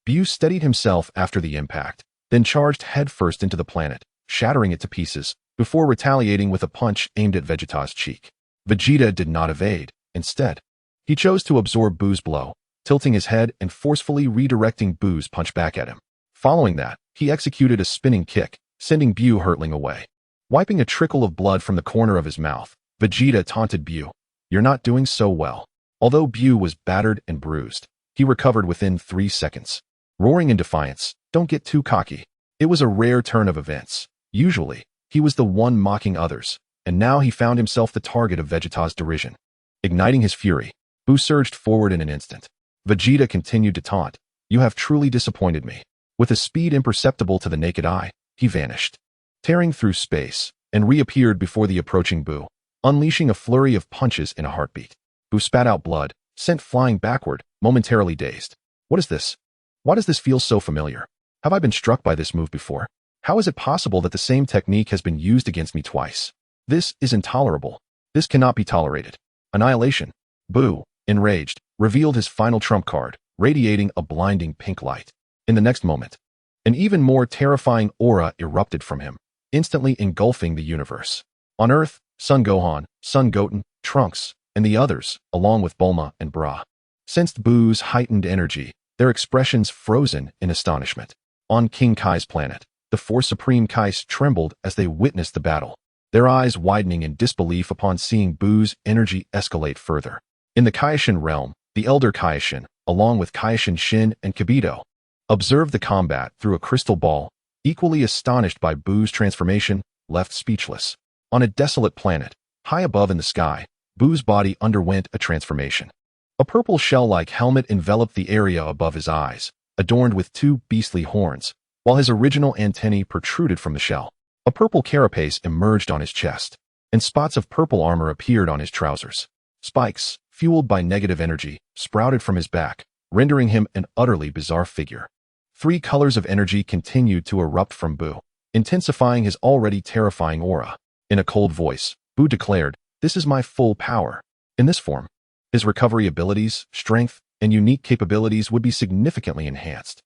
BUU steadied himself after the impact, then charged headfirst into the planet, shattering it to pieces, before retaliating with a punch aimed at Vegeta's cheek. Vegeta did not evade. Instead, he chose to absorb BUU's blow, tilting his head and forcefully redirecting BUU's punch back at him. Following that, he executed a spinning kick, sending BUU hurtling away. Wiping a trickle of blood from the corner of his mouth, Vegeta taunted BUU. You're not doing so well. Although BUU was battered and bruised, he recovered within 3 seconds. Roaring in defiance, don't get too cocky. It was a rare turn of events. Usually, he was the one mocking others, and now he found himself the target of Vegeta's derision. Igniting his fury, BUU surged forward in an instant. Vegeta continued to taunt. You have truly disappointed me. With a speed imperceptible to the naked eye, he vanished, tearing through space, and reappeared before the approaching BUU, unleashing a flurry of punches in a heartbeat. BUU spat out blood, sent flying backward, momentarily dazed. What is this? Why does this feel so familiar? Have I been struck by this move before? How is it possible that the same technique has been used against me twice? This is intolerable. This cannot be tolerated. Annihilation. BUU, enraged, revealed his final trump card, radiating a blinding pink light. In the next moment, an even more terrifying aura erupted from him, instantly engulfing the universe. On Earth, Son Gohan, Son Goten, Trunks, and the others, along with Bulma and Bra, sensed BUU's heightened energy, their expressions frozen in astonishment. On King Kai's planet, the four Supreme Kais trembled as they witnessed the battle, their eyes widening in disbelief upon seeing BUU's energy escalate further. In the KAIOSHIN realm, the Elder KAIOSHIN, along with KAIOSHIN Shin and Kibito, observed the combat through a crystal ball, equally astonished by BUU's transformation, left speechless. On a desolate planet, high above in the sky, BUU's body underwent a transformation. A purple shell-like helmet enveloped the area above his eyes, adorned with two beastly horns, while his original antennae protruded from the shell. A purple carapace emerged on his chest, and spots of purple armor appeared on his trousers. Spikes, fueled by negative energy, sprouted from his back, rendering him an utterly bizarre figure. 3 colors of energy continued to erupt from BUU, intensifying his already terrifying aura. In a cold voice, BUU declared, "This is my full power." In this form, his recovery abilities, strength, and unique capabilities would be significantly enhanced.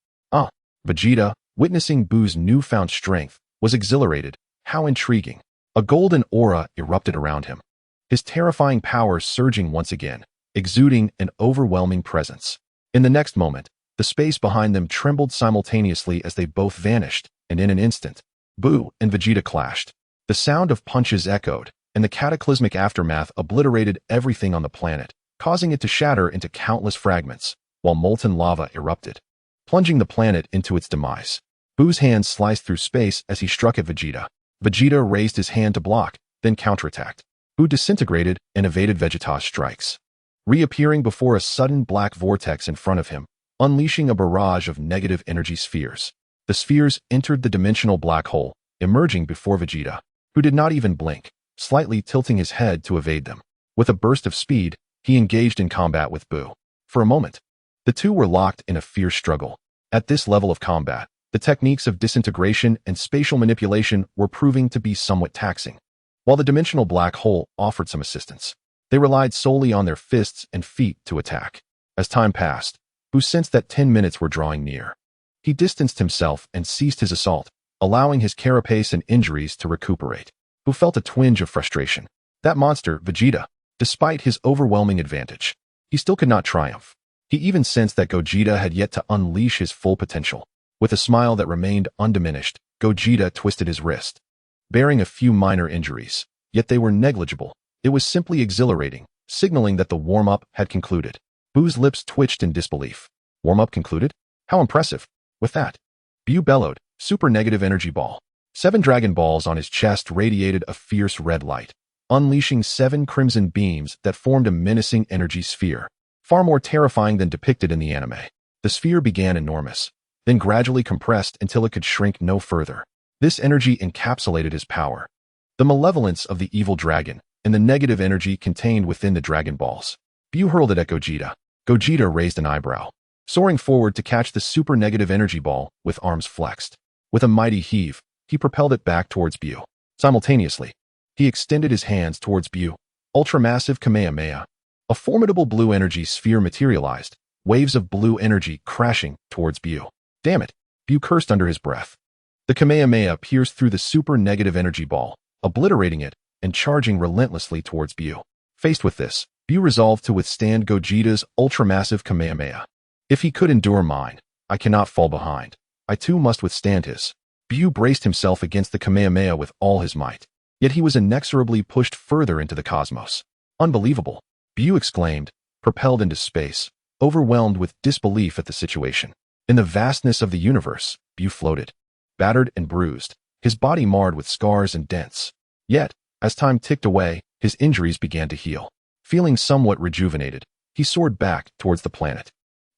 Vegeta, witnessing BUU's newfound strength, was exhilarated. How intriguing. A golden aura erupted around him, his terrifying powers surging once again, exuding an overwhelming presence. In the next moment, the space behind them trembled simultaneously as they both vanished, and in an instant, BUU and Vegeta clashed. The sound of punches echoed, and the cataclysmic aftermath obliterated everything on the planet, causing it to shatter into countless fragments, while molten lava erupted, plunging the planet into its demise. BUU's hand sliced through space as he struck at Vegeta. Vegeta raised his hand to block, then counterattacked. BUU disintegrated and evaded Vegeta's strikes, reappearing before a sudden black vortex in front of him, unleashing a barrage of negative energy spheres. The spheres entered the dimensional black hole, emerging before Vegeta, who did not even blink, slightly tilting his head to evade them. With a burst of speed, he engaged in combat with BUU. For a moment, the two were locked in a fierce struggle. At this level of combat, the techniques of disintegration and spatial manipulation were proving to be somewhat taxing. While the dimensional black hole offered some assistance, they relied solely on their fists and feet to attack. As time passed, BUU sensed that 10 minutes were drawing near. He distanced himself and ceased his assault, allowing his carapace and injuries to recuperate. BUU felt a twinge of frustration. That monster, Vegeta, despite his overwhelming advantage, he still could not triumph. He even sensed that Gogeta had yet to unleash his full potential. With a smile that remained undiminished, Gogeta twisted his wrist, bearing a few minor injuries, yet they were negligible. It was simply exhilarating, signaling that the warm-up had concluded. BUU's lips twitched in disbelief. Warm-up concluded? How impressive. With that, BUU bellowed, super negative energy ball. 7 Dragon Balls on his chest radiated a fierce red light, unleashing 7 crimson beams that formed a menacing energy sphere, far more terrifying than depicted in the anime. The sphere began enormous, then gradually compressed until it could shrink no further. This energy encapsulated his power, the malevolence of the evil dragon, and the negative energy contained within the Dragon Balls. BUU hurled it at Gogeta. Gogeta raised an eyebrow, soaring forward to catch the super negative energy ball with arms flexed. With a mighty heave, he propelled it back towards BUU. Simultaneously, he extended his hands towards BUU. Ultramassive Kamehameha. A formidable blue energy sphere materialized, waves of blue energy crashing towards BUU. Damn it, BUU cursed under his breath. The Kamehameha pierced through the super negative energy ball, obliterating it and charging relentlessly towards BUU. Faced with this, BUU resolved to withstand Gogeta's ultramassive Kamehameha. If he could endure mine, I cannot fall behind. I too must withstand his. BUU braced himself against the Kamehameha with all his might, yet he was inexorably pushed further into the cosmos. Unbelievable, BUU exclaimed, propelled into space, overwhelmed with disbelief at the situation. In the vastness of the universe, BUU floated, battered and bruised, his body marred with scars and dents. Yet, as time ticked away, his injuries began to heal. Feeling somewhat rejuvenated, he soared back towards the planet.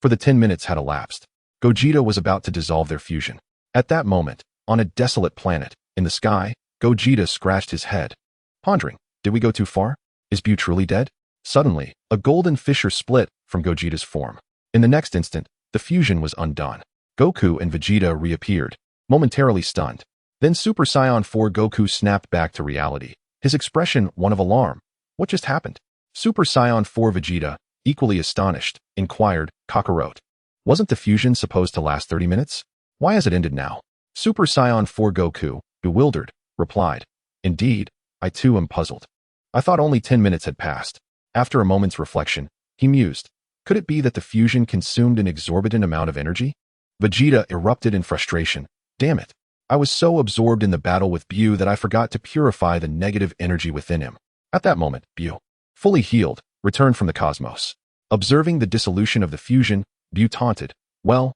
For the 10 minutes had elapsed. Gogeta was about to dissolve their fusion. At that moment, on a desolate planet, in the sky, Gogeta scratched his head, pondering, did we go too far? Is BUU truly dead? Suddenly, a golden fissure split from Gogeta's form. In the next instant, the fusion was undone. Goku and Vegeta reappeared, momentarily stunned. Then Super Saiyan 4 Goku snapped back to reality, his expression one of alarm. What just happened? Super Saiyan 4 Vegeta, equally astonished, inquired, Kakarot. Wasn't the fusion supposed to last 30 minutes? Why has it ended now? Super Saiyan 4 Goku, bewildered, replied, Indeed, I too am puzzled. I thought only 10 minutes had passed. After a moment's reflection, he mused. Could it be that the fusion consumed an exorbitant amount of energy? Vegeta erupted in frustration. Damn it. I was so absorbed in the battle with BUU that I forgot to purify the negative energy within him. At that moment, BUU, fully healed, returned from the cosmos. Observing the dissolution of the fusion, BUU taunted. Well,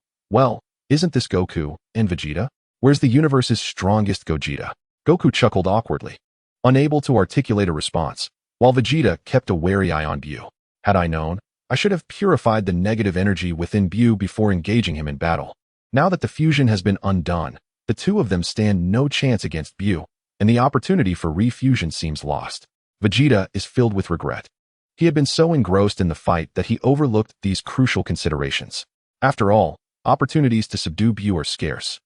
isn't this Goku and Vegeta? Where's the universe's strongest Gogeta? Goku chuckled awkwardly, unable to articulate a response, while Vegeta kept a wary eye on BUU. Had I known, I should have purified the negative energy within BUU before engaging him in battle. Now that the fusion has been undone, the two of them stand no chance against BUU, and the opportunity for refusion seems lost. Vegeta is filled with regret. He had been so engrossed in the fight that he overlooked these crucial considerations. After all, opportunities to subdue BUU are scarce,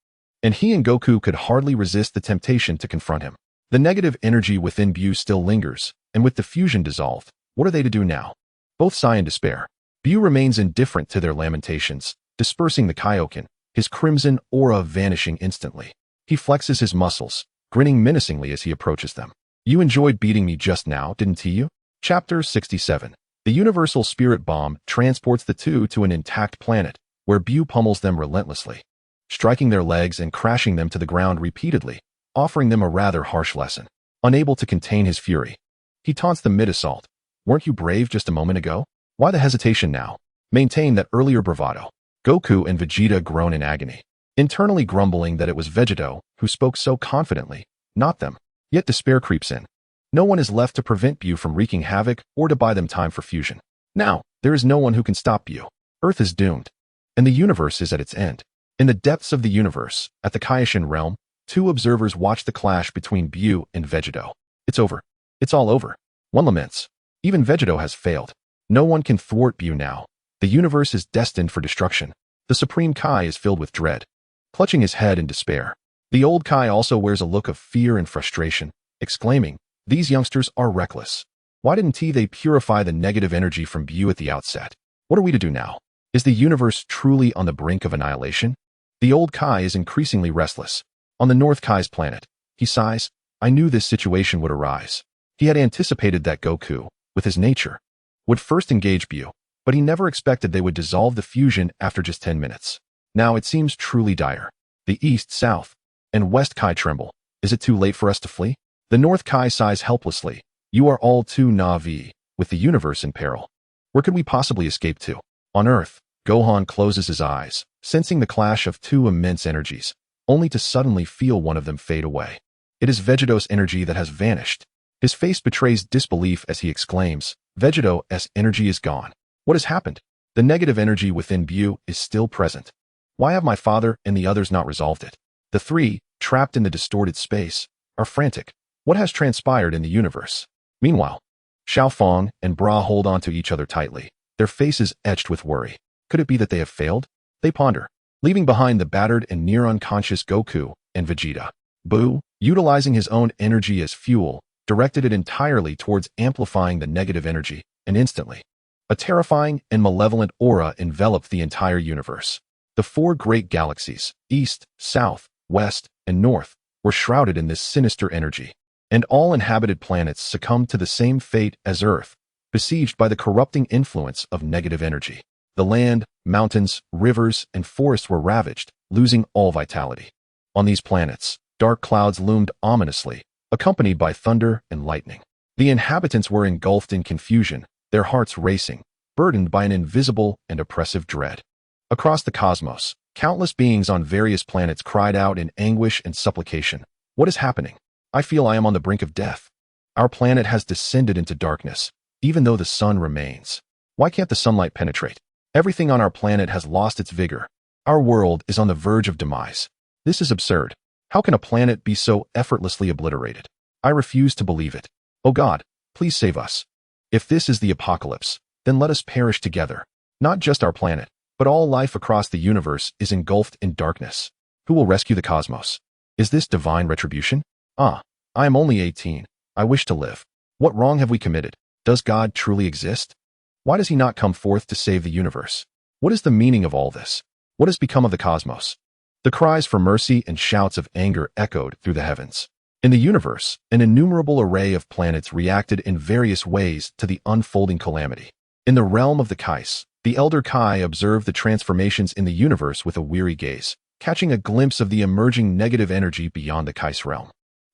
and he and Goku could hardly resist the temptation to confront him. The negative energy within BUU still lingers, and with the fusion dissolved, what are they to do now? Both sigh in despair. BUU remains indifferent to their lamentations, dispersing the Kaioken, his crimson aura vanishing instantly. He flexes his muscles, grinning menacingly as he approaches them. You enjoyed beating me just now, didn't you? Chapter 67. The Universal Spirit Bomb transports the two to an intact planet, where BUU pummels them relentlessly, striking their legs and crashing them to the ground repeatedly, offering them a rather harsh lesson. Unable to contain his fury, he taunts them mid-assault. Weren't you brave just a moment ago? Why the hesitation now? Maintain that earlier bravado. Goku and Vegeta groan in agony, internally grumbling that it was Vegeta who spoke so confidently, not them. Yet despair creeps in. No one is left to prevent BUU from wreaking havoc or to buy them time for fusion. Now, there is no one who can stop BUU. Earth is doomed, and the universe is at its end. In the depths of the universe, at the KAIOSHIN realm, two observers watch the clash between BUU and Vegeta. It's over. It's all over. One laments. Even Vegeta has failed. No one can thwart BUU now. The universe is destined for destruction. The Supreme Kai is filled with dread, clutching his head in despair. The old Kai also wears a look of fear and frustration, exclaiming, "These youngsters are reckless. Why didn't they purify the negative energy from BUU at the outset? What are we to do now? Is the universe truly on the brink of annihilation?" The old Kai is increasingly restless. On the North Kai's planet, he sighs. I knew this situation would arise. He had anticipated that Goku, with his nature, would first engage BUU, but he never expected they would dissolve the fusion after just 10 minutes. Now it seems truly dire. The East, South, and West Kai tremble. Is it too late for us to flee? The North Kai sighs helplessly. You are all too naive, with the universe in peril. Where could we possibly escape to? On Earth, Gohan closes his eyes, sensing the clash of two immense energies, only to suddenly feel one of them fade away. It is Vegeta's energy that has vanished. His face betrays disbelief as he exclaims, Vegeta's energy is gone. What has happened? The negative energy within BUU is still present. Why have my father and the others not resolved it? The three, trapped in the distorted space, are frantic. What has transpired in the universe? Meanwhile, Xiaofeng and Bra hold on to each other tightly, their faces etched with worry. Could it be that they have failed? They ponder, leaving behind the battered and near-unconscious Goku and Vegeta. BUU, utilizing his own energy as fuel, directed it entirely towards amplifying the negative energy, and instantly, a terrifying and malevolent aura enveloped the entire universe. The four great galaxies, East, South, West, and North, were shrouded in this sinister energy, and all inhabited planets succumbed to the same fate as Earth, besieged by the corrupting influence of negative energy. The land, mountains, rivers, and forests were ravaged, losing all vitality. On these planets, dark clouds loomed ominously, accompanied by thunder and lightning. The inhabitants were engulfed in confusion, their hearts racing, burdened by an invisible and oppressive dread. Across the cosmos, countless beings on various planets cried out in anguish and supplication. What is happening? I feel I am on the brink of death. Our planet has descended into darkness, even though the sun remains. Why can't the sunlight penetrate? Everything on our planet has lost its vigor. Our world is on the verge of demise. This is absurd. How can a planet be so effortlessly obliterated? I refuse to believe it. Oh God, please save us. If this is the apocalypse, then let us perish together. Not just our planet, but all life across the universe is engulfed in darkness. Who will rescue the cosmos? Is this divine retribution? I am only 18. I wish to live. What wrong have we committed? Does God truly exist? Why does he not come forth to save the universe? What is the meaning of all this? What has become of the cosmos? The cries for mercy and shouts of anger echoed through the heavens. In the universe, an innumerable array of planets reacted in various ways to the unfolding calamity. In the realm of the Kais, the Elder Kai observed the transformations in the universe with a weary gaze, catching a glimpse of the emerging negative energy beyond the Kais realm.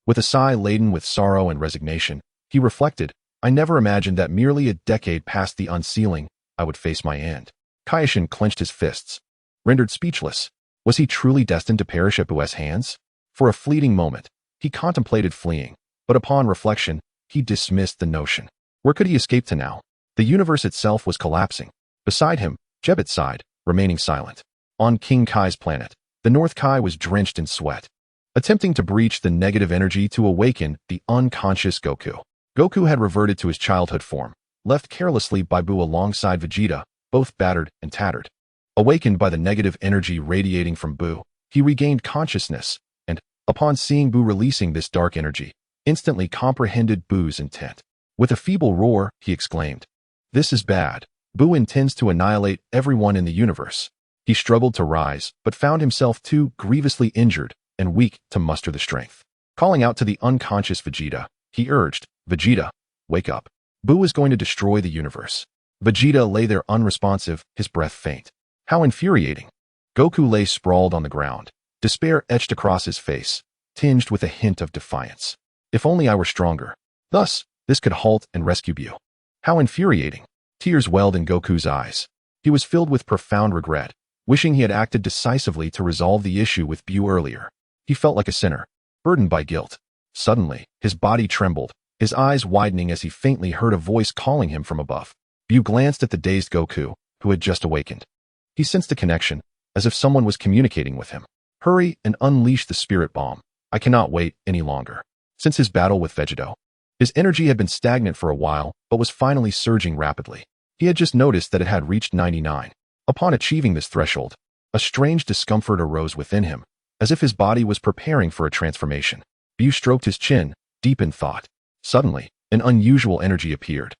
With a sigh laden with sorrow and resignation, he reflected, I never imagined that merely a decade past the unsealing, I would face my end. KAIOSHIN clenched his fists, rendered speechless. Was he truly destined to perish at BUU's hands? For a fleeting moment, he contemplated fleeing, but upon reflection, he dismissed the notion. Where could he escape to now? The universe itself was collapsing. Beside him, Jebet sighed, remaining silent. On King Kai's planet, the North Kai was drenched in sweat, attempting to breach the negative energy to awaken the unconscious Goku. Goku had reverted to his childhood form, left carelessly by BUU alongside Vegeta, both battered and tattered. Awakened by the negative energy radiating from BUU, he regained consciousness, and, upon seeing BUU releasing this dark energy, instantly comprehended BUU's intent. With a feeble roar, he exclaimed, "This is bad. BUU intends to annihilate everyone in the universe." He struggled to rise, but found himself too grievously injured and weak to muster the strength. Calling out to the unconscious Vegeta, he urged, "Vegeta, wake up. BUU is going to destroy the universe." Vegeta lay there unresponsive, his breath faint. How infuriating. Goku lay sprawled on the ground, despair etched across his face, tinged with a hint of defiance. If only I were stronger. Thus, this could halt and rescue BUU. How infuriating. Tears welled in Goku's eyes. He was filled with profound regret, wishing he had acted decisively to resolve the issue with BUU earlier. He felt like a sinner, burdened by guilt. Suddenly, his body trembled, his eyes widening as he faintly heard a voice calling him from above. BUU glanced at the dazed Goku, who had just awakened. He sensed a connection, as if someone was communicating with him. "Hurry and unleash the spirit bomb. I cannot wait any longer." Since his battle with Vegeta, his energy had been stagnant for a while, but was finally surging rapidly. He had just noticed that it had reached 99. Upon achieving this threshold, a strange discomfort arose within him, as if his body was preparing for a transformation. BUU stroked his chin, deep in thought. Suddenly, an unusual energy appeared.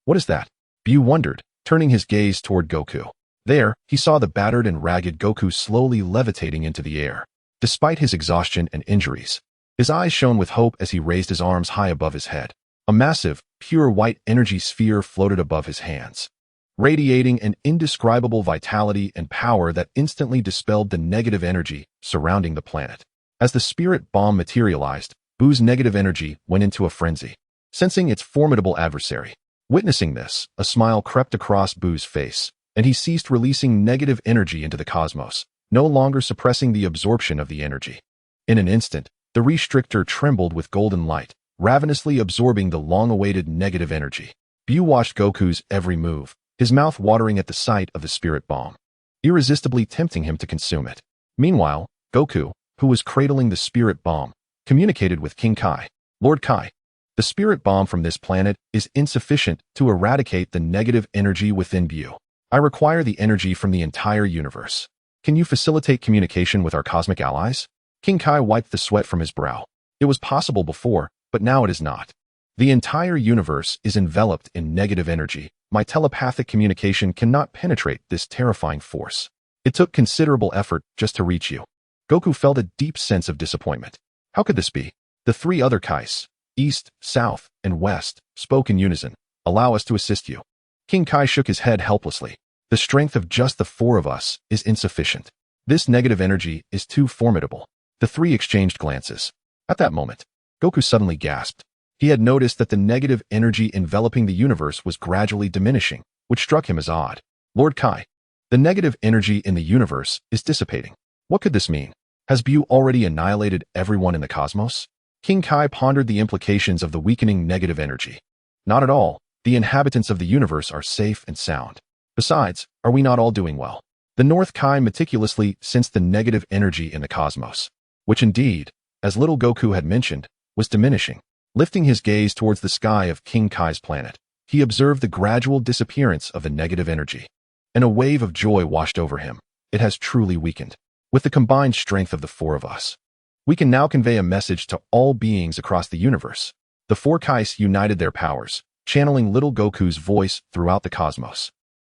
What is that? BUU wondered, turning his gaze toward Goku. There, he saw the battered and ragged Goku slowly levitating into the air. Despite his exhaustion and injuries, his eyes shone with hope as he raised his arms high above his head. A massive, pure white energy sphere floated above his hands, radiating an indescribable vitality and power that instantly dispelled the negative energy surrounding the planet. As the spirit bomb materialized, BUU's negative energy went into a frenzy, sensing its formidable adversary. Witnessing this, a smile crept across BUU's face, and he ceased releasing negative energy into the cosmos, no longer suppressing the absorption of the energy. In an instant, the restrictor trembled with golden light, ravenously absorbing the long-awaited negative energy. BUU watched Goku's every move, his mouth watering at the sight of the spirit bomb, irresistibly tempting him to consume it. Meanwhile, Goku, who was cradling the spirit bomb, communicated with King Kai. "Lord Kai, the spirit bomb from this planet is insufficient to eradicate the negative energy within BUU. I require the energy from the entire universe. Can you facilitate communication with our cosmic allies?" King Kai wiped the sweat from his brow. It was possible before, but now it is not. The entire universe is enveloped in negative energy. My telepathic communication cannot penetrate this terrifying force. It took considerable effort just to reach you. Goku felt a deep sense of disappointment. How could this be? The three other Kais, East, South, and West, spoke in unison. "Allow us to assist you." King Kai shook his head helplessly. "The strength of just the four of us is insufficient. This negative energy is too formidable." The three exchanged glances. At that moment, Goku suddenly gasped. He had noticed that the negative energy enveloping the universe was gradually diminishing, which struck him as odd. "Lord Kai, the negative energy in the universe is dissipating. What could this mean? Has BUU already annihilated everyone in the cosmos?" King Kai pondered the implications of the weakening negative energy. "Not at all. The inhabitants of the universe are safe and sound. Besides, are we not all doing well?" The North Kai meticulously sensed the negative energy in the cosmos, which indeed, as little Goku had mentioned, was diminishing. Lifting his gaze towards the sky of King Kai's planet, he observed the gradual disappearance of the negative energy, and a wave of joy washed over him. It has truly weakened. With the combined strength of the four of us, we can now convey a message to all beings across the universe. The four Kais united their powers, channeling little Goku's voice throughout the cosmos.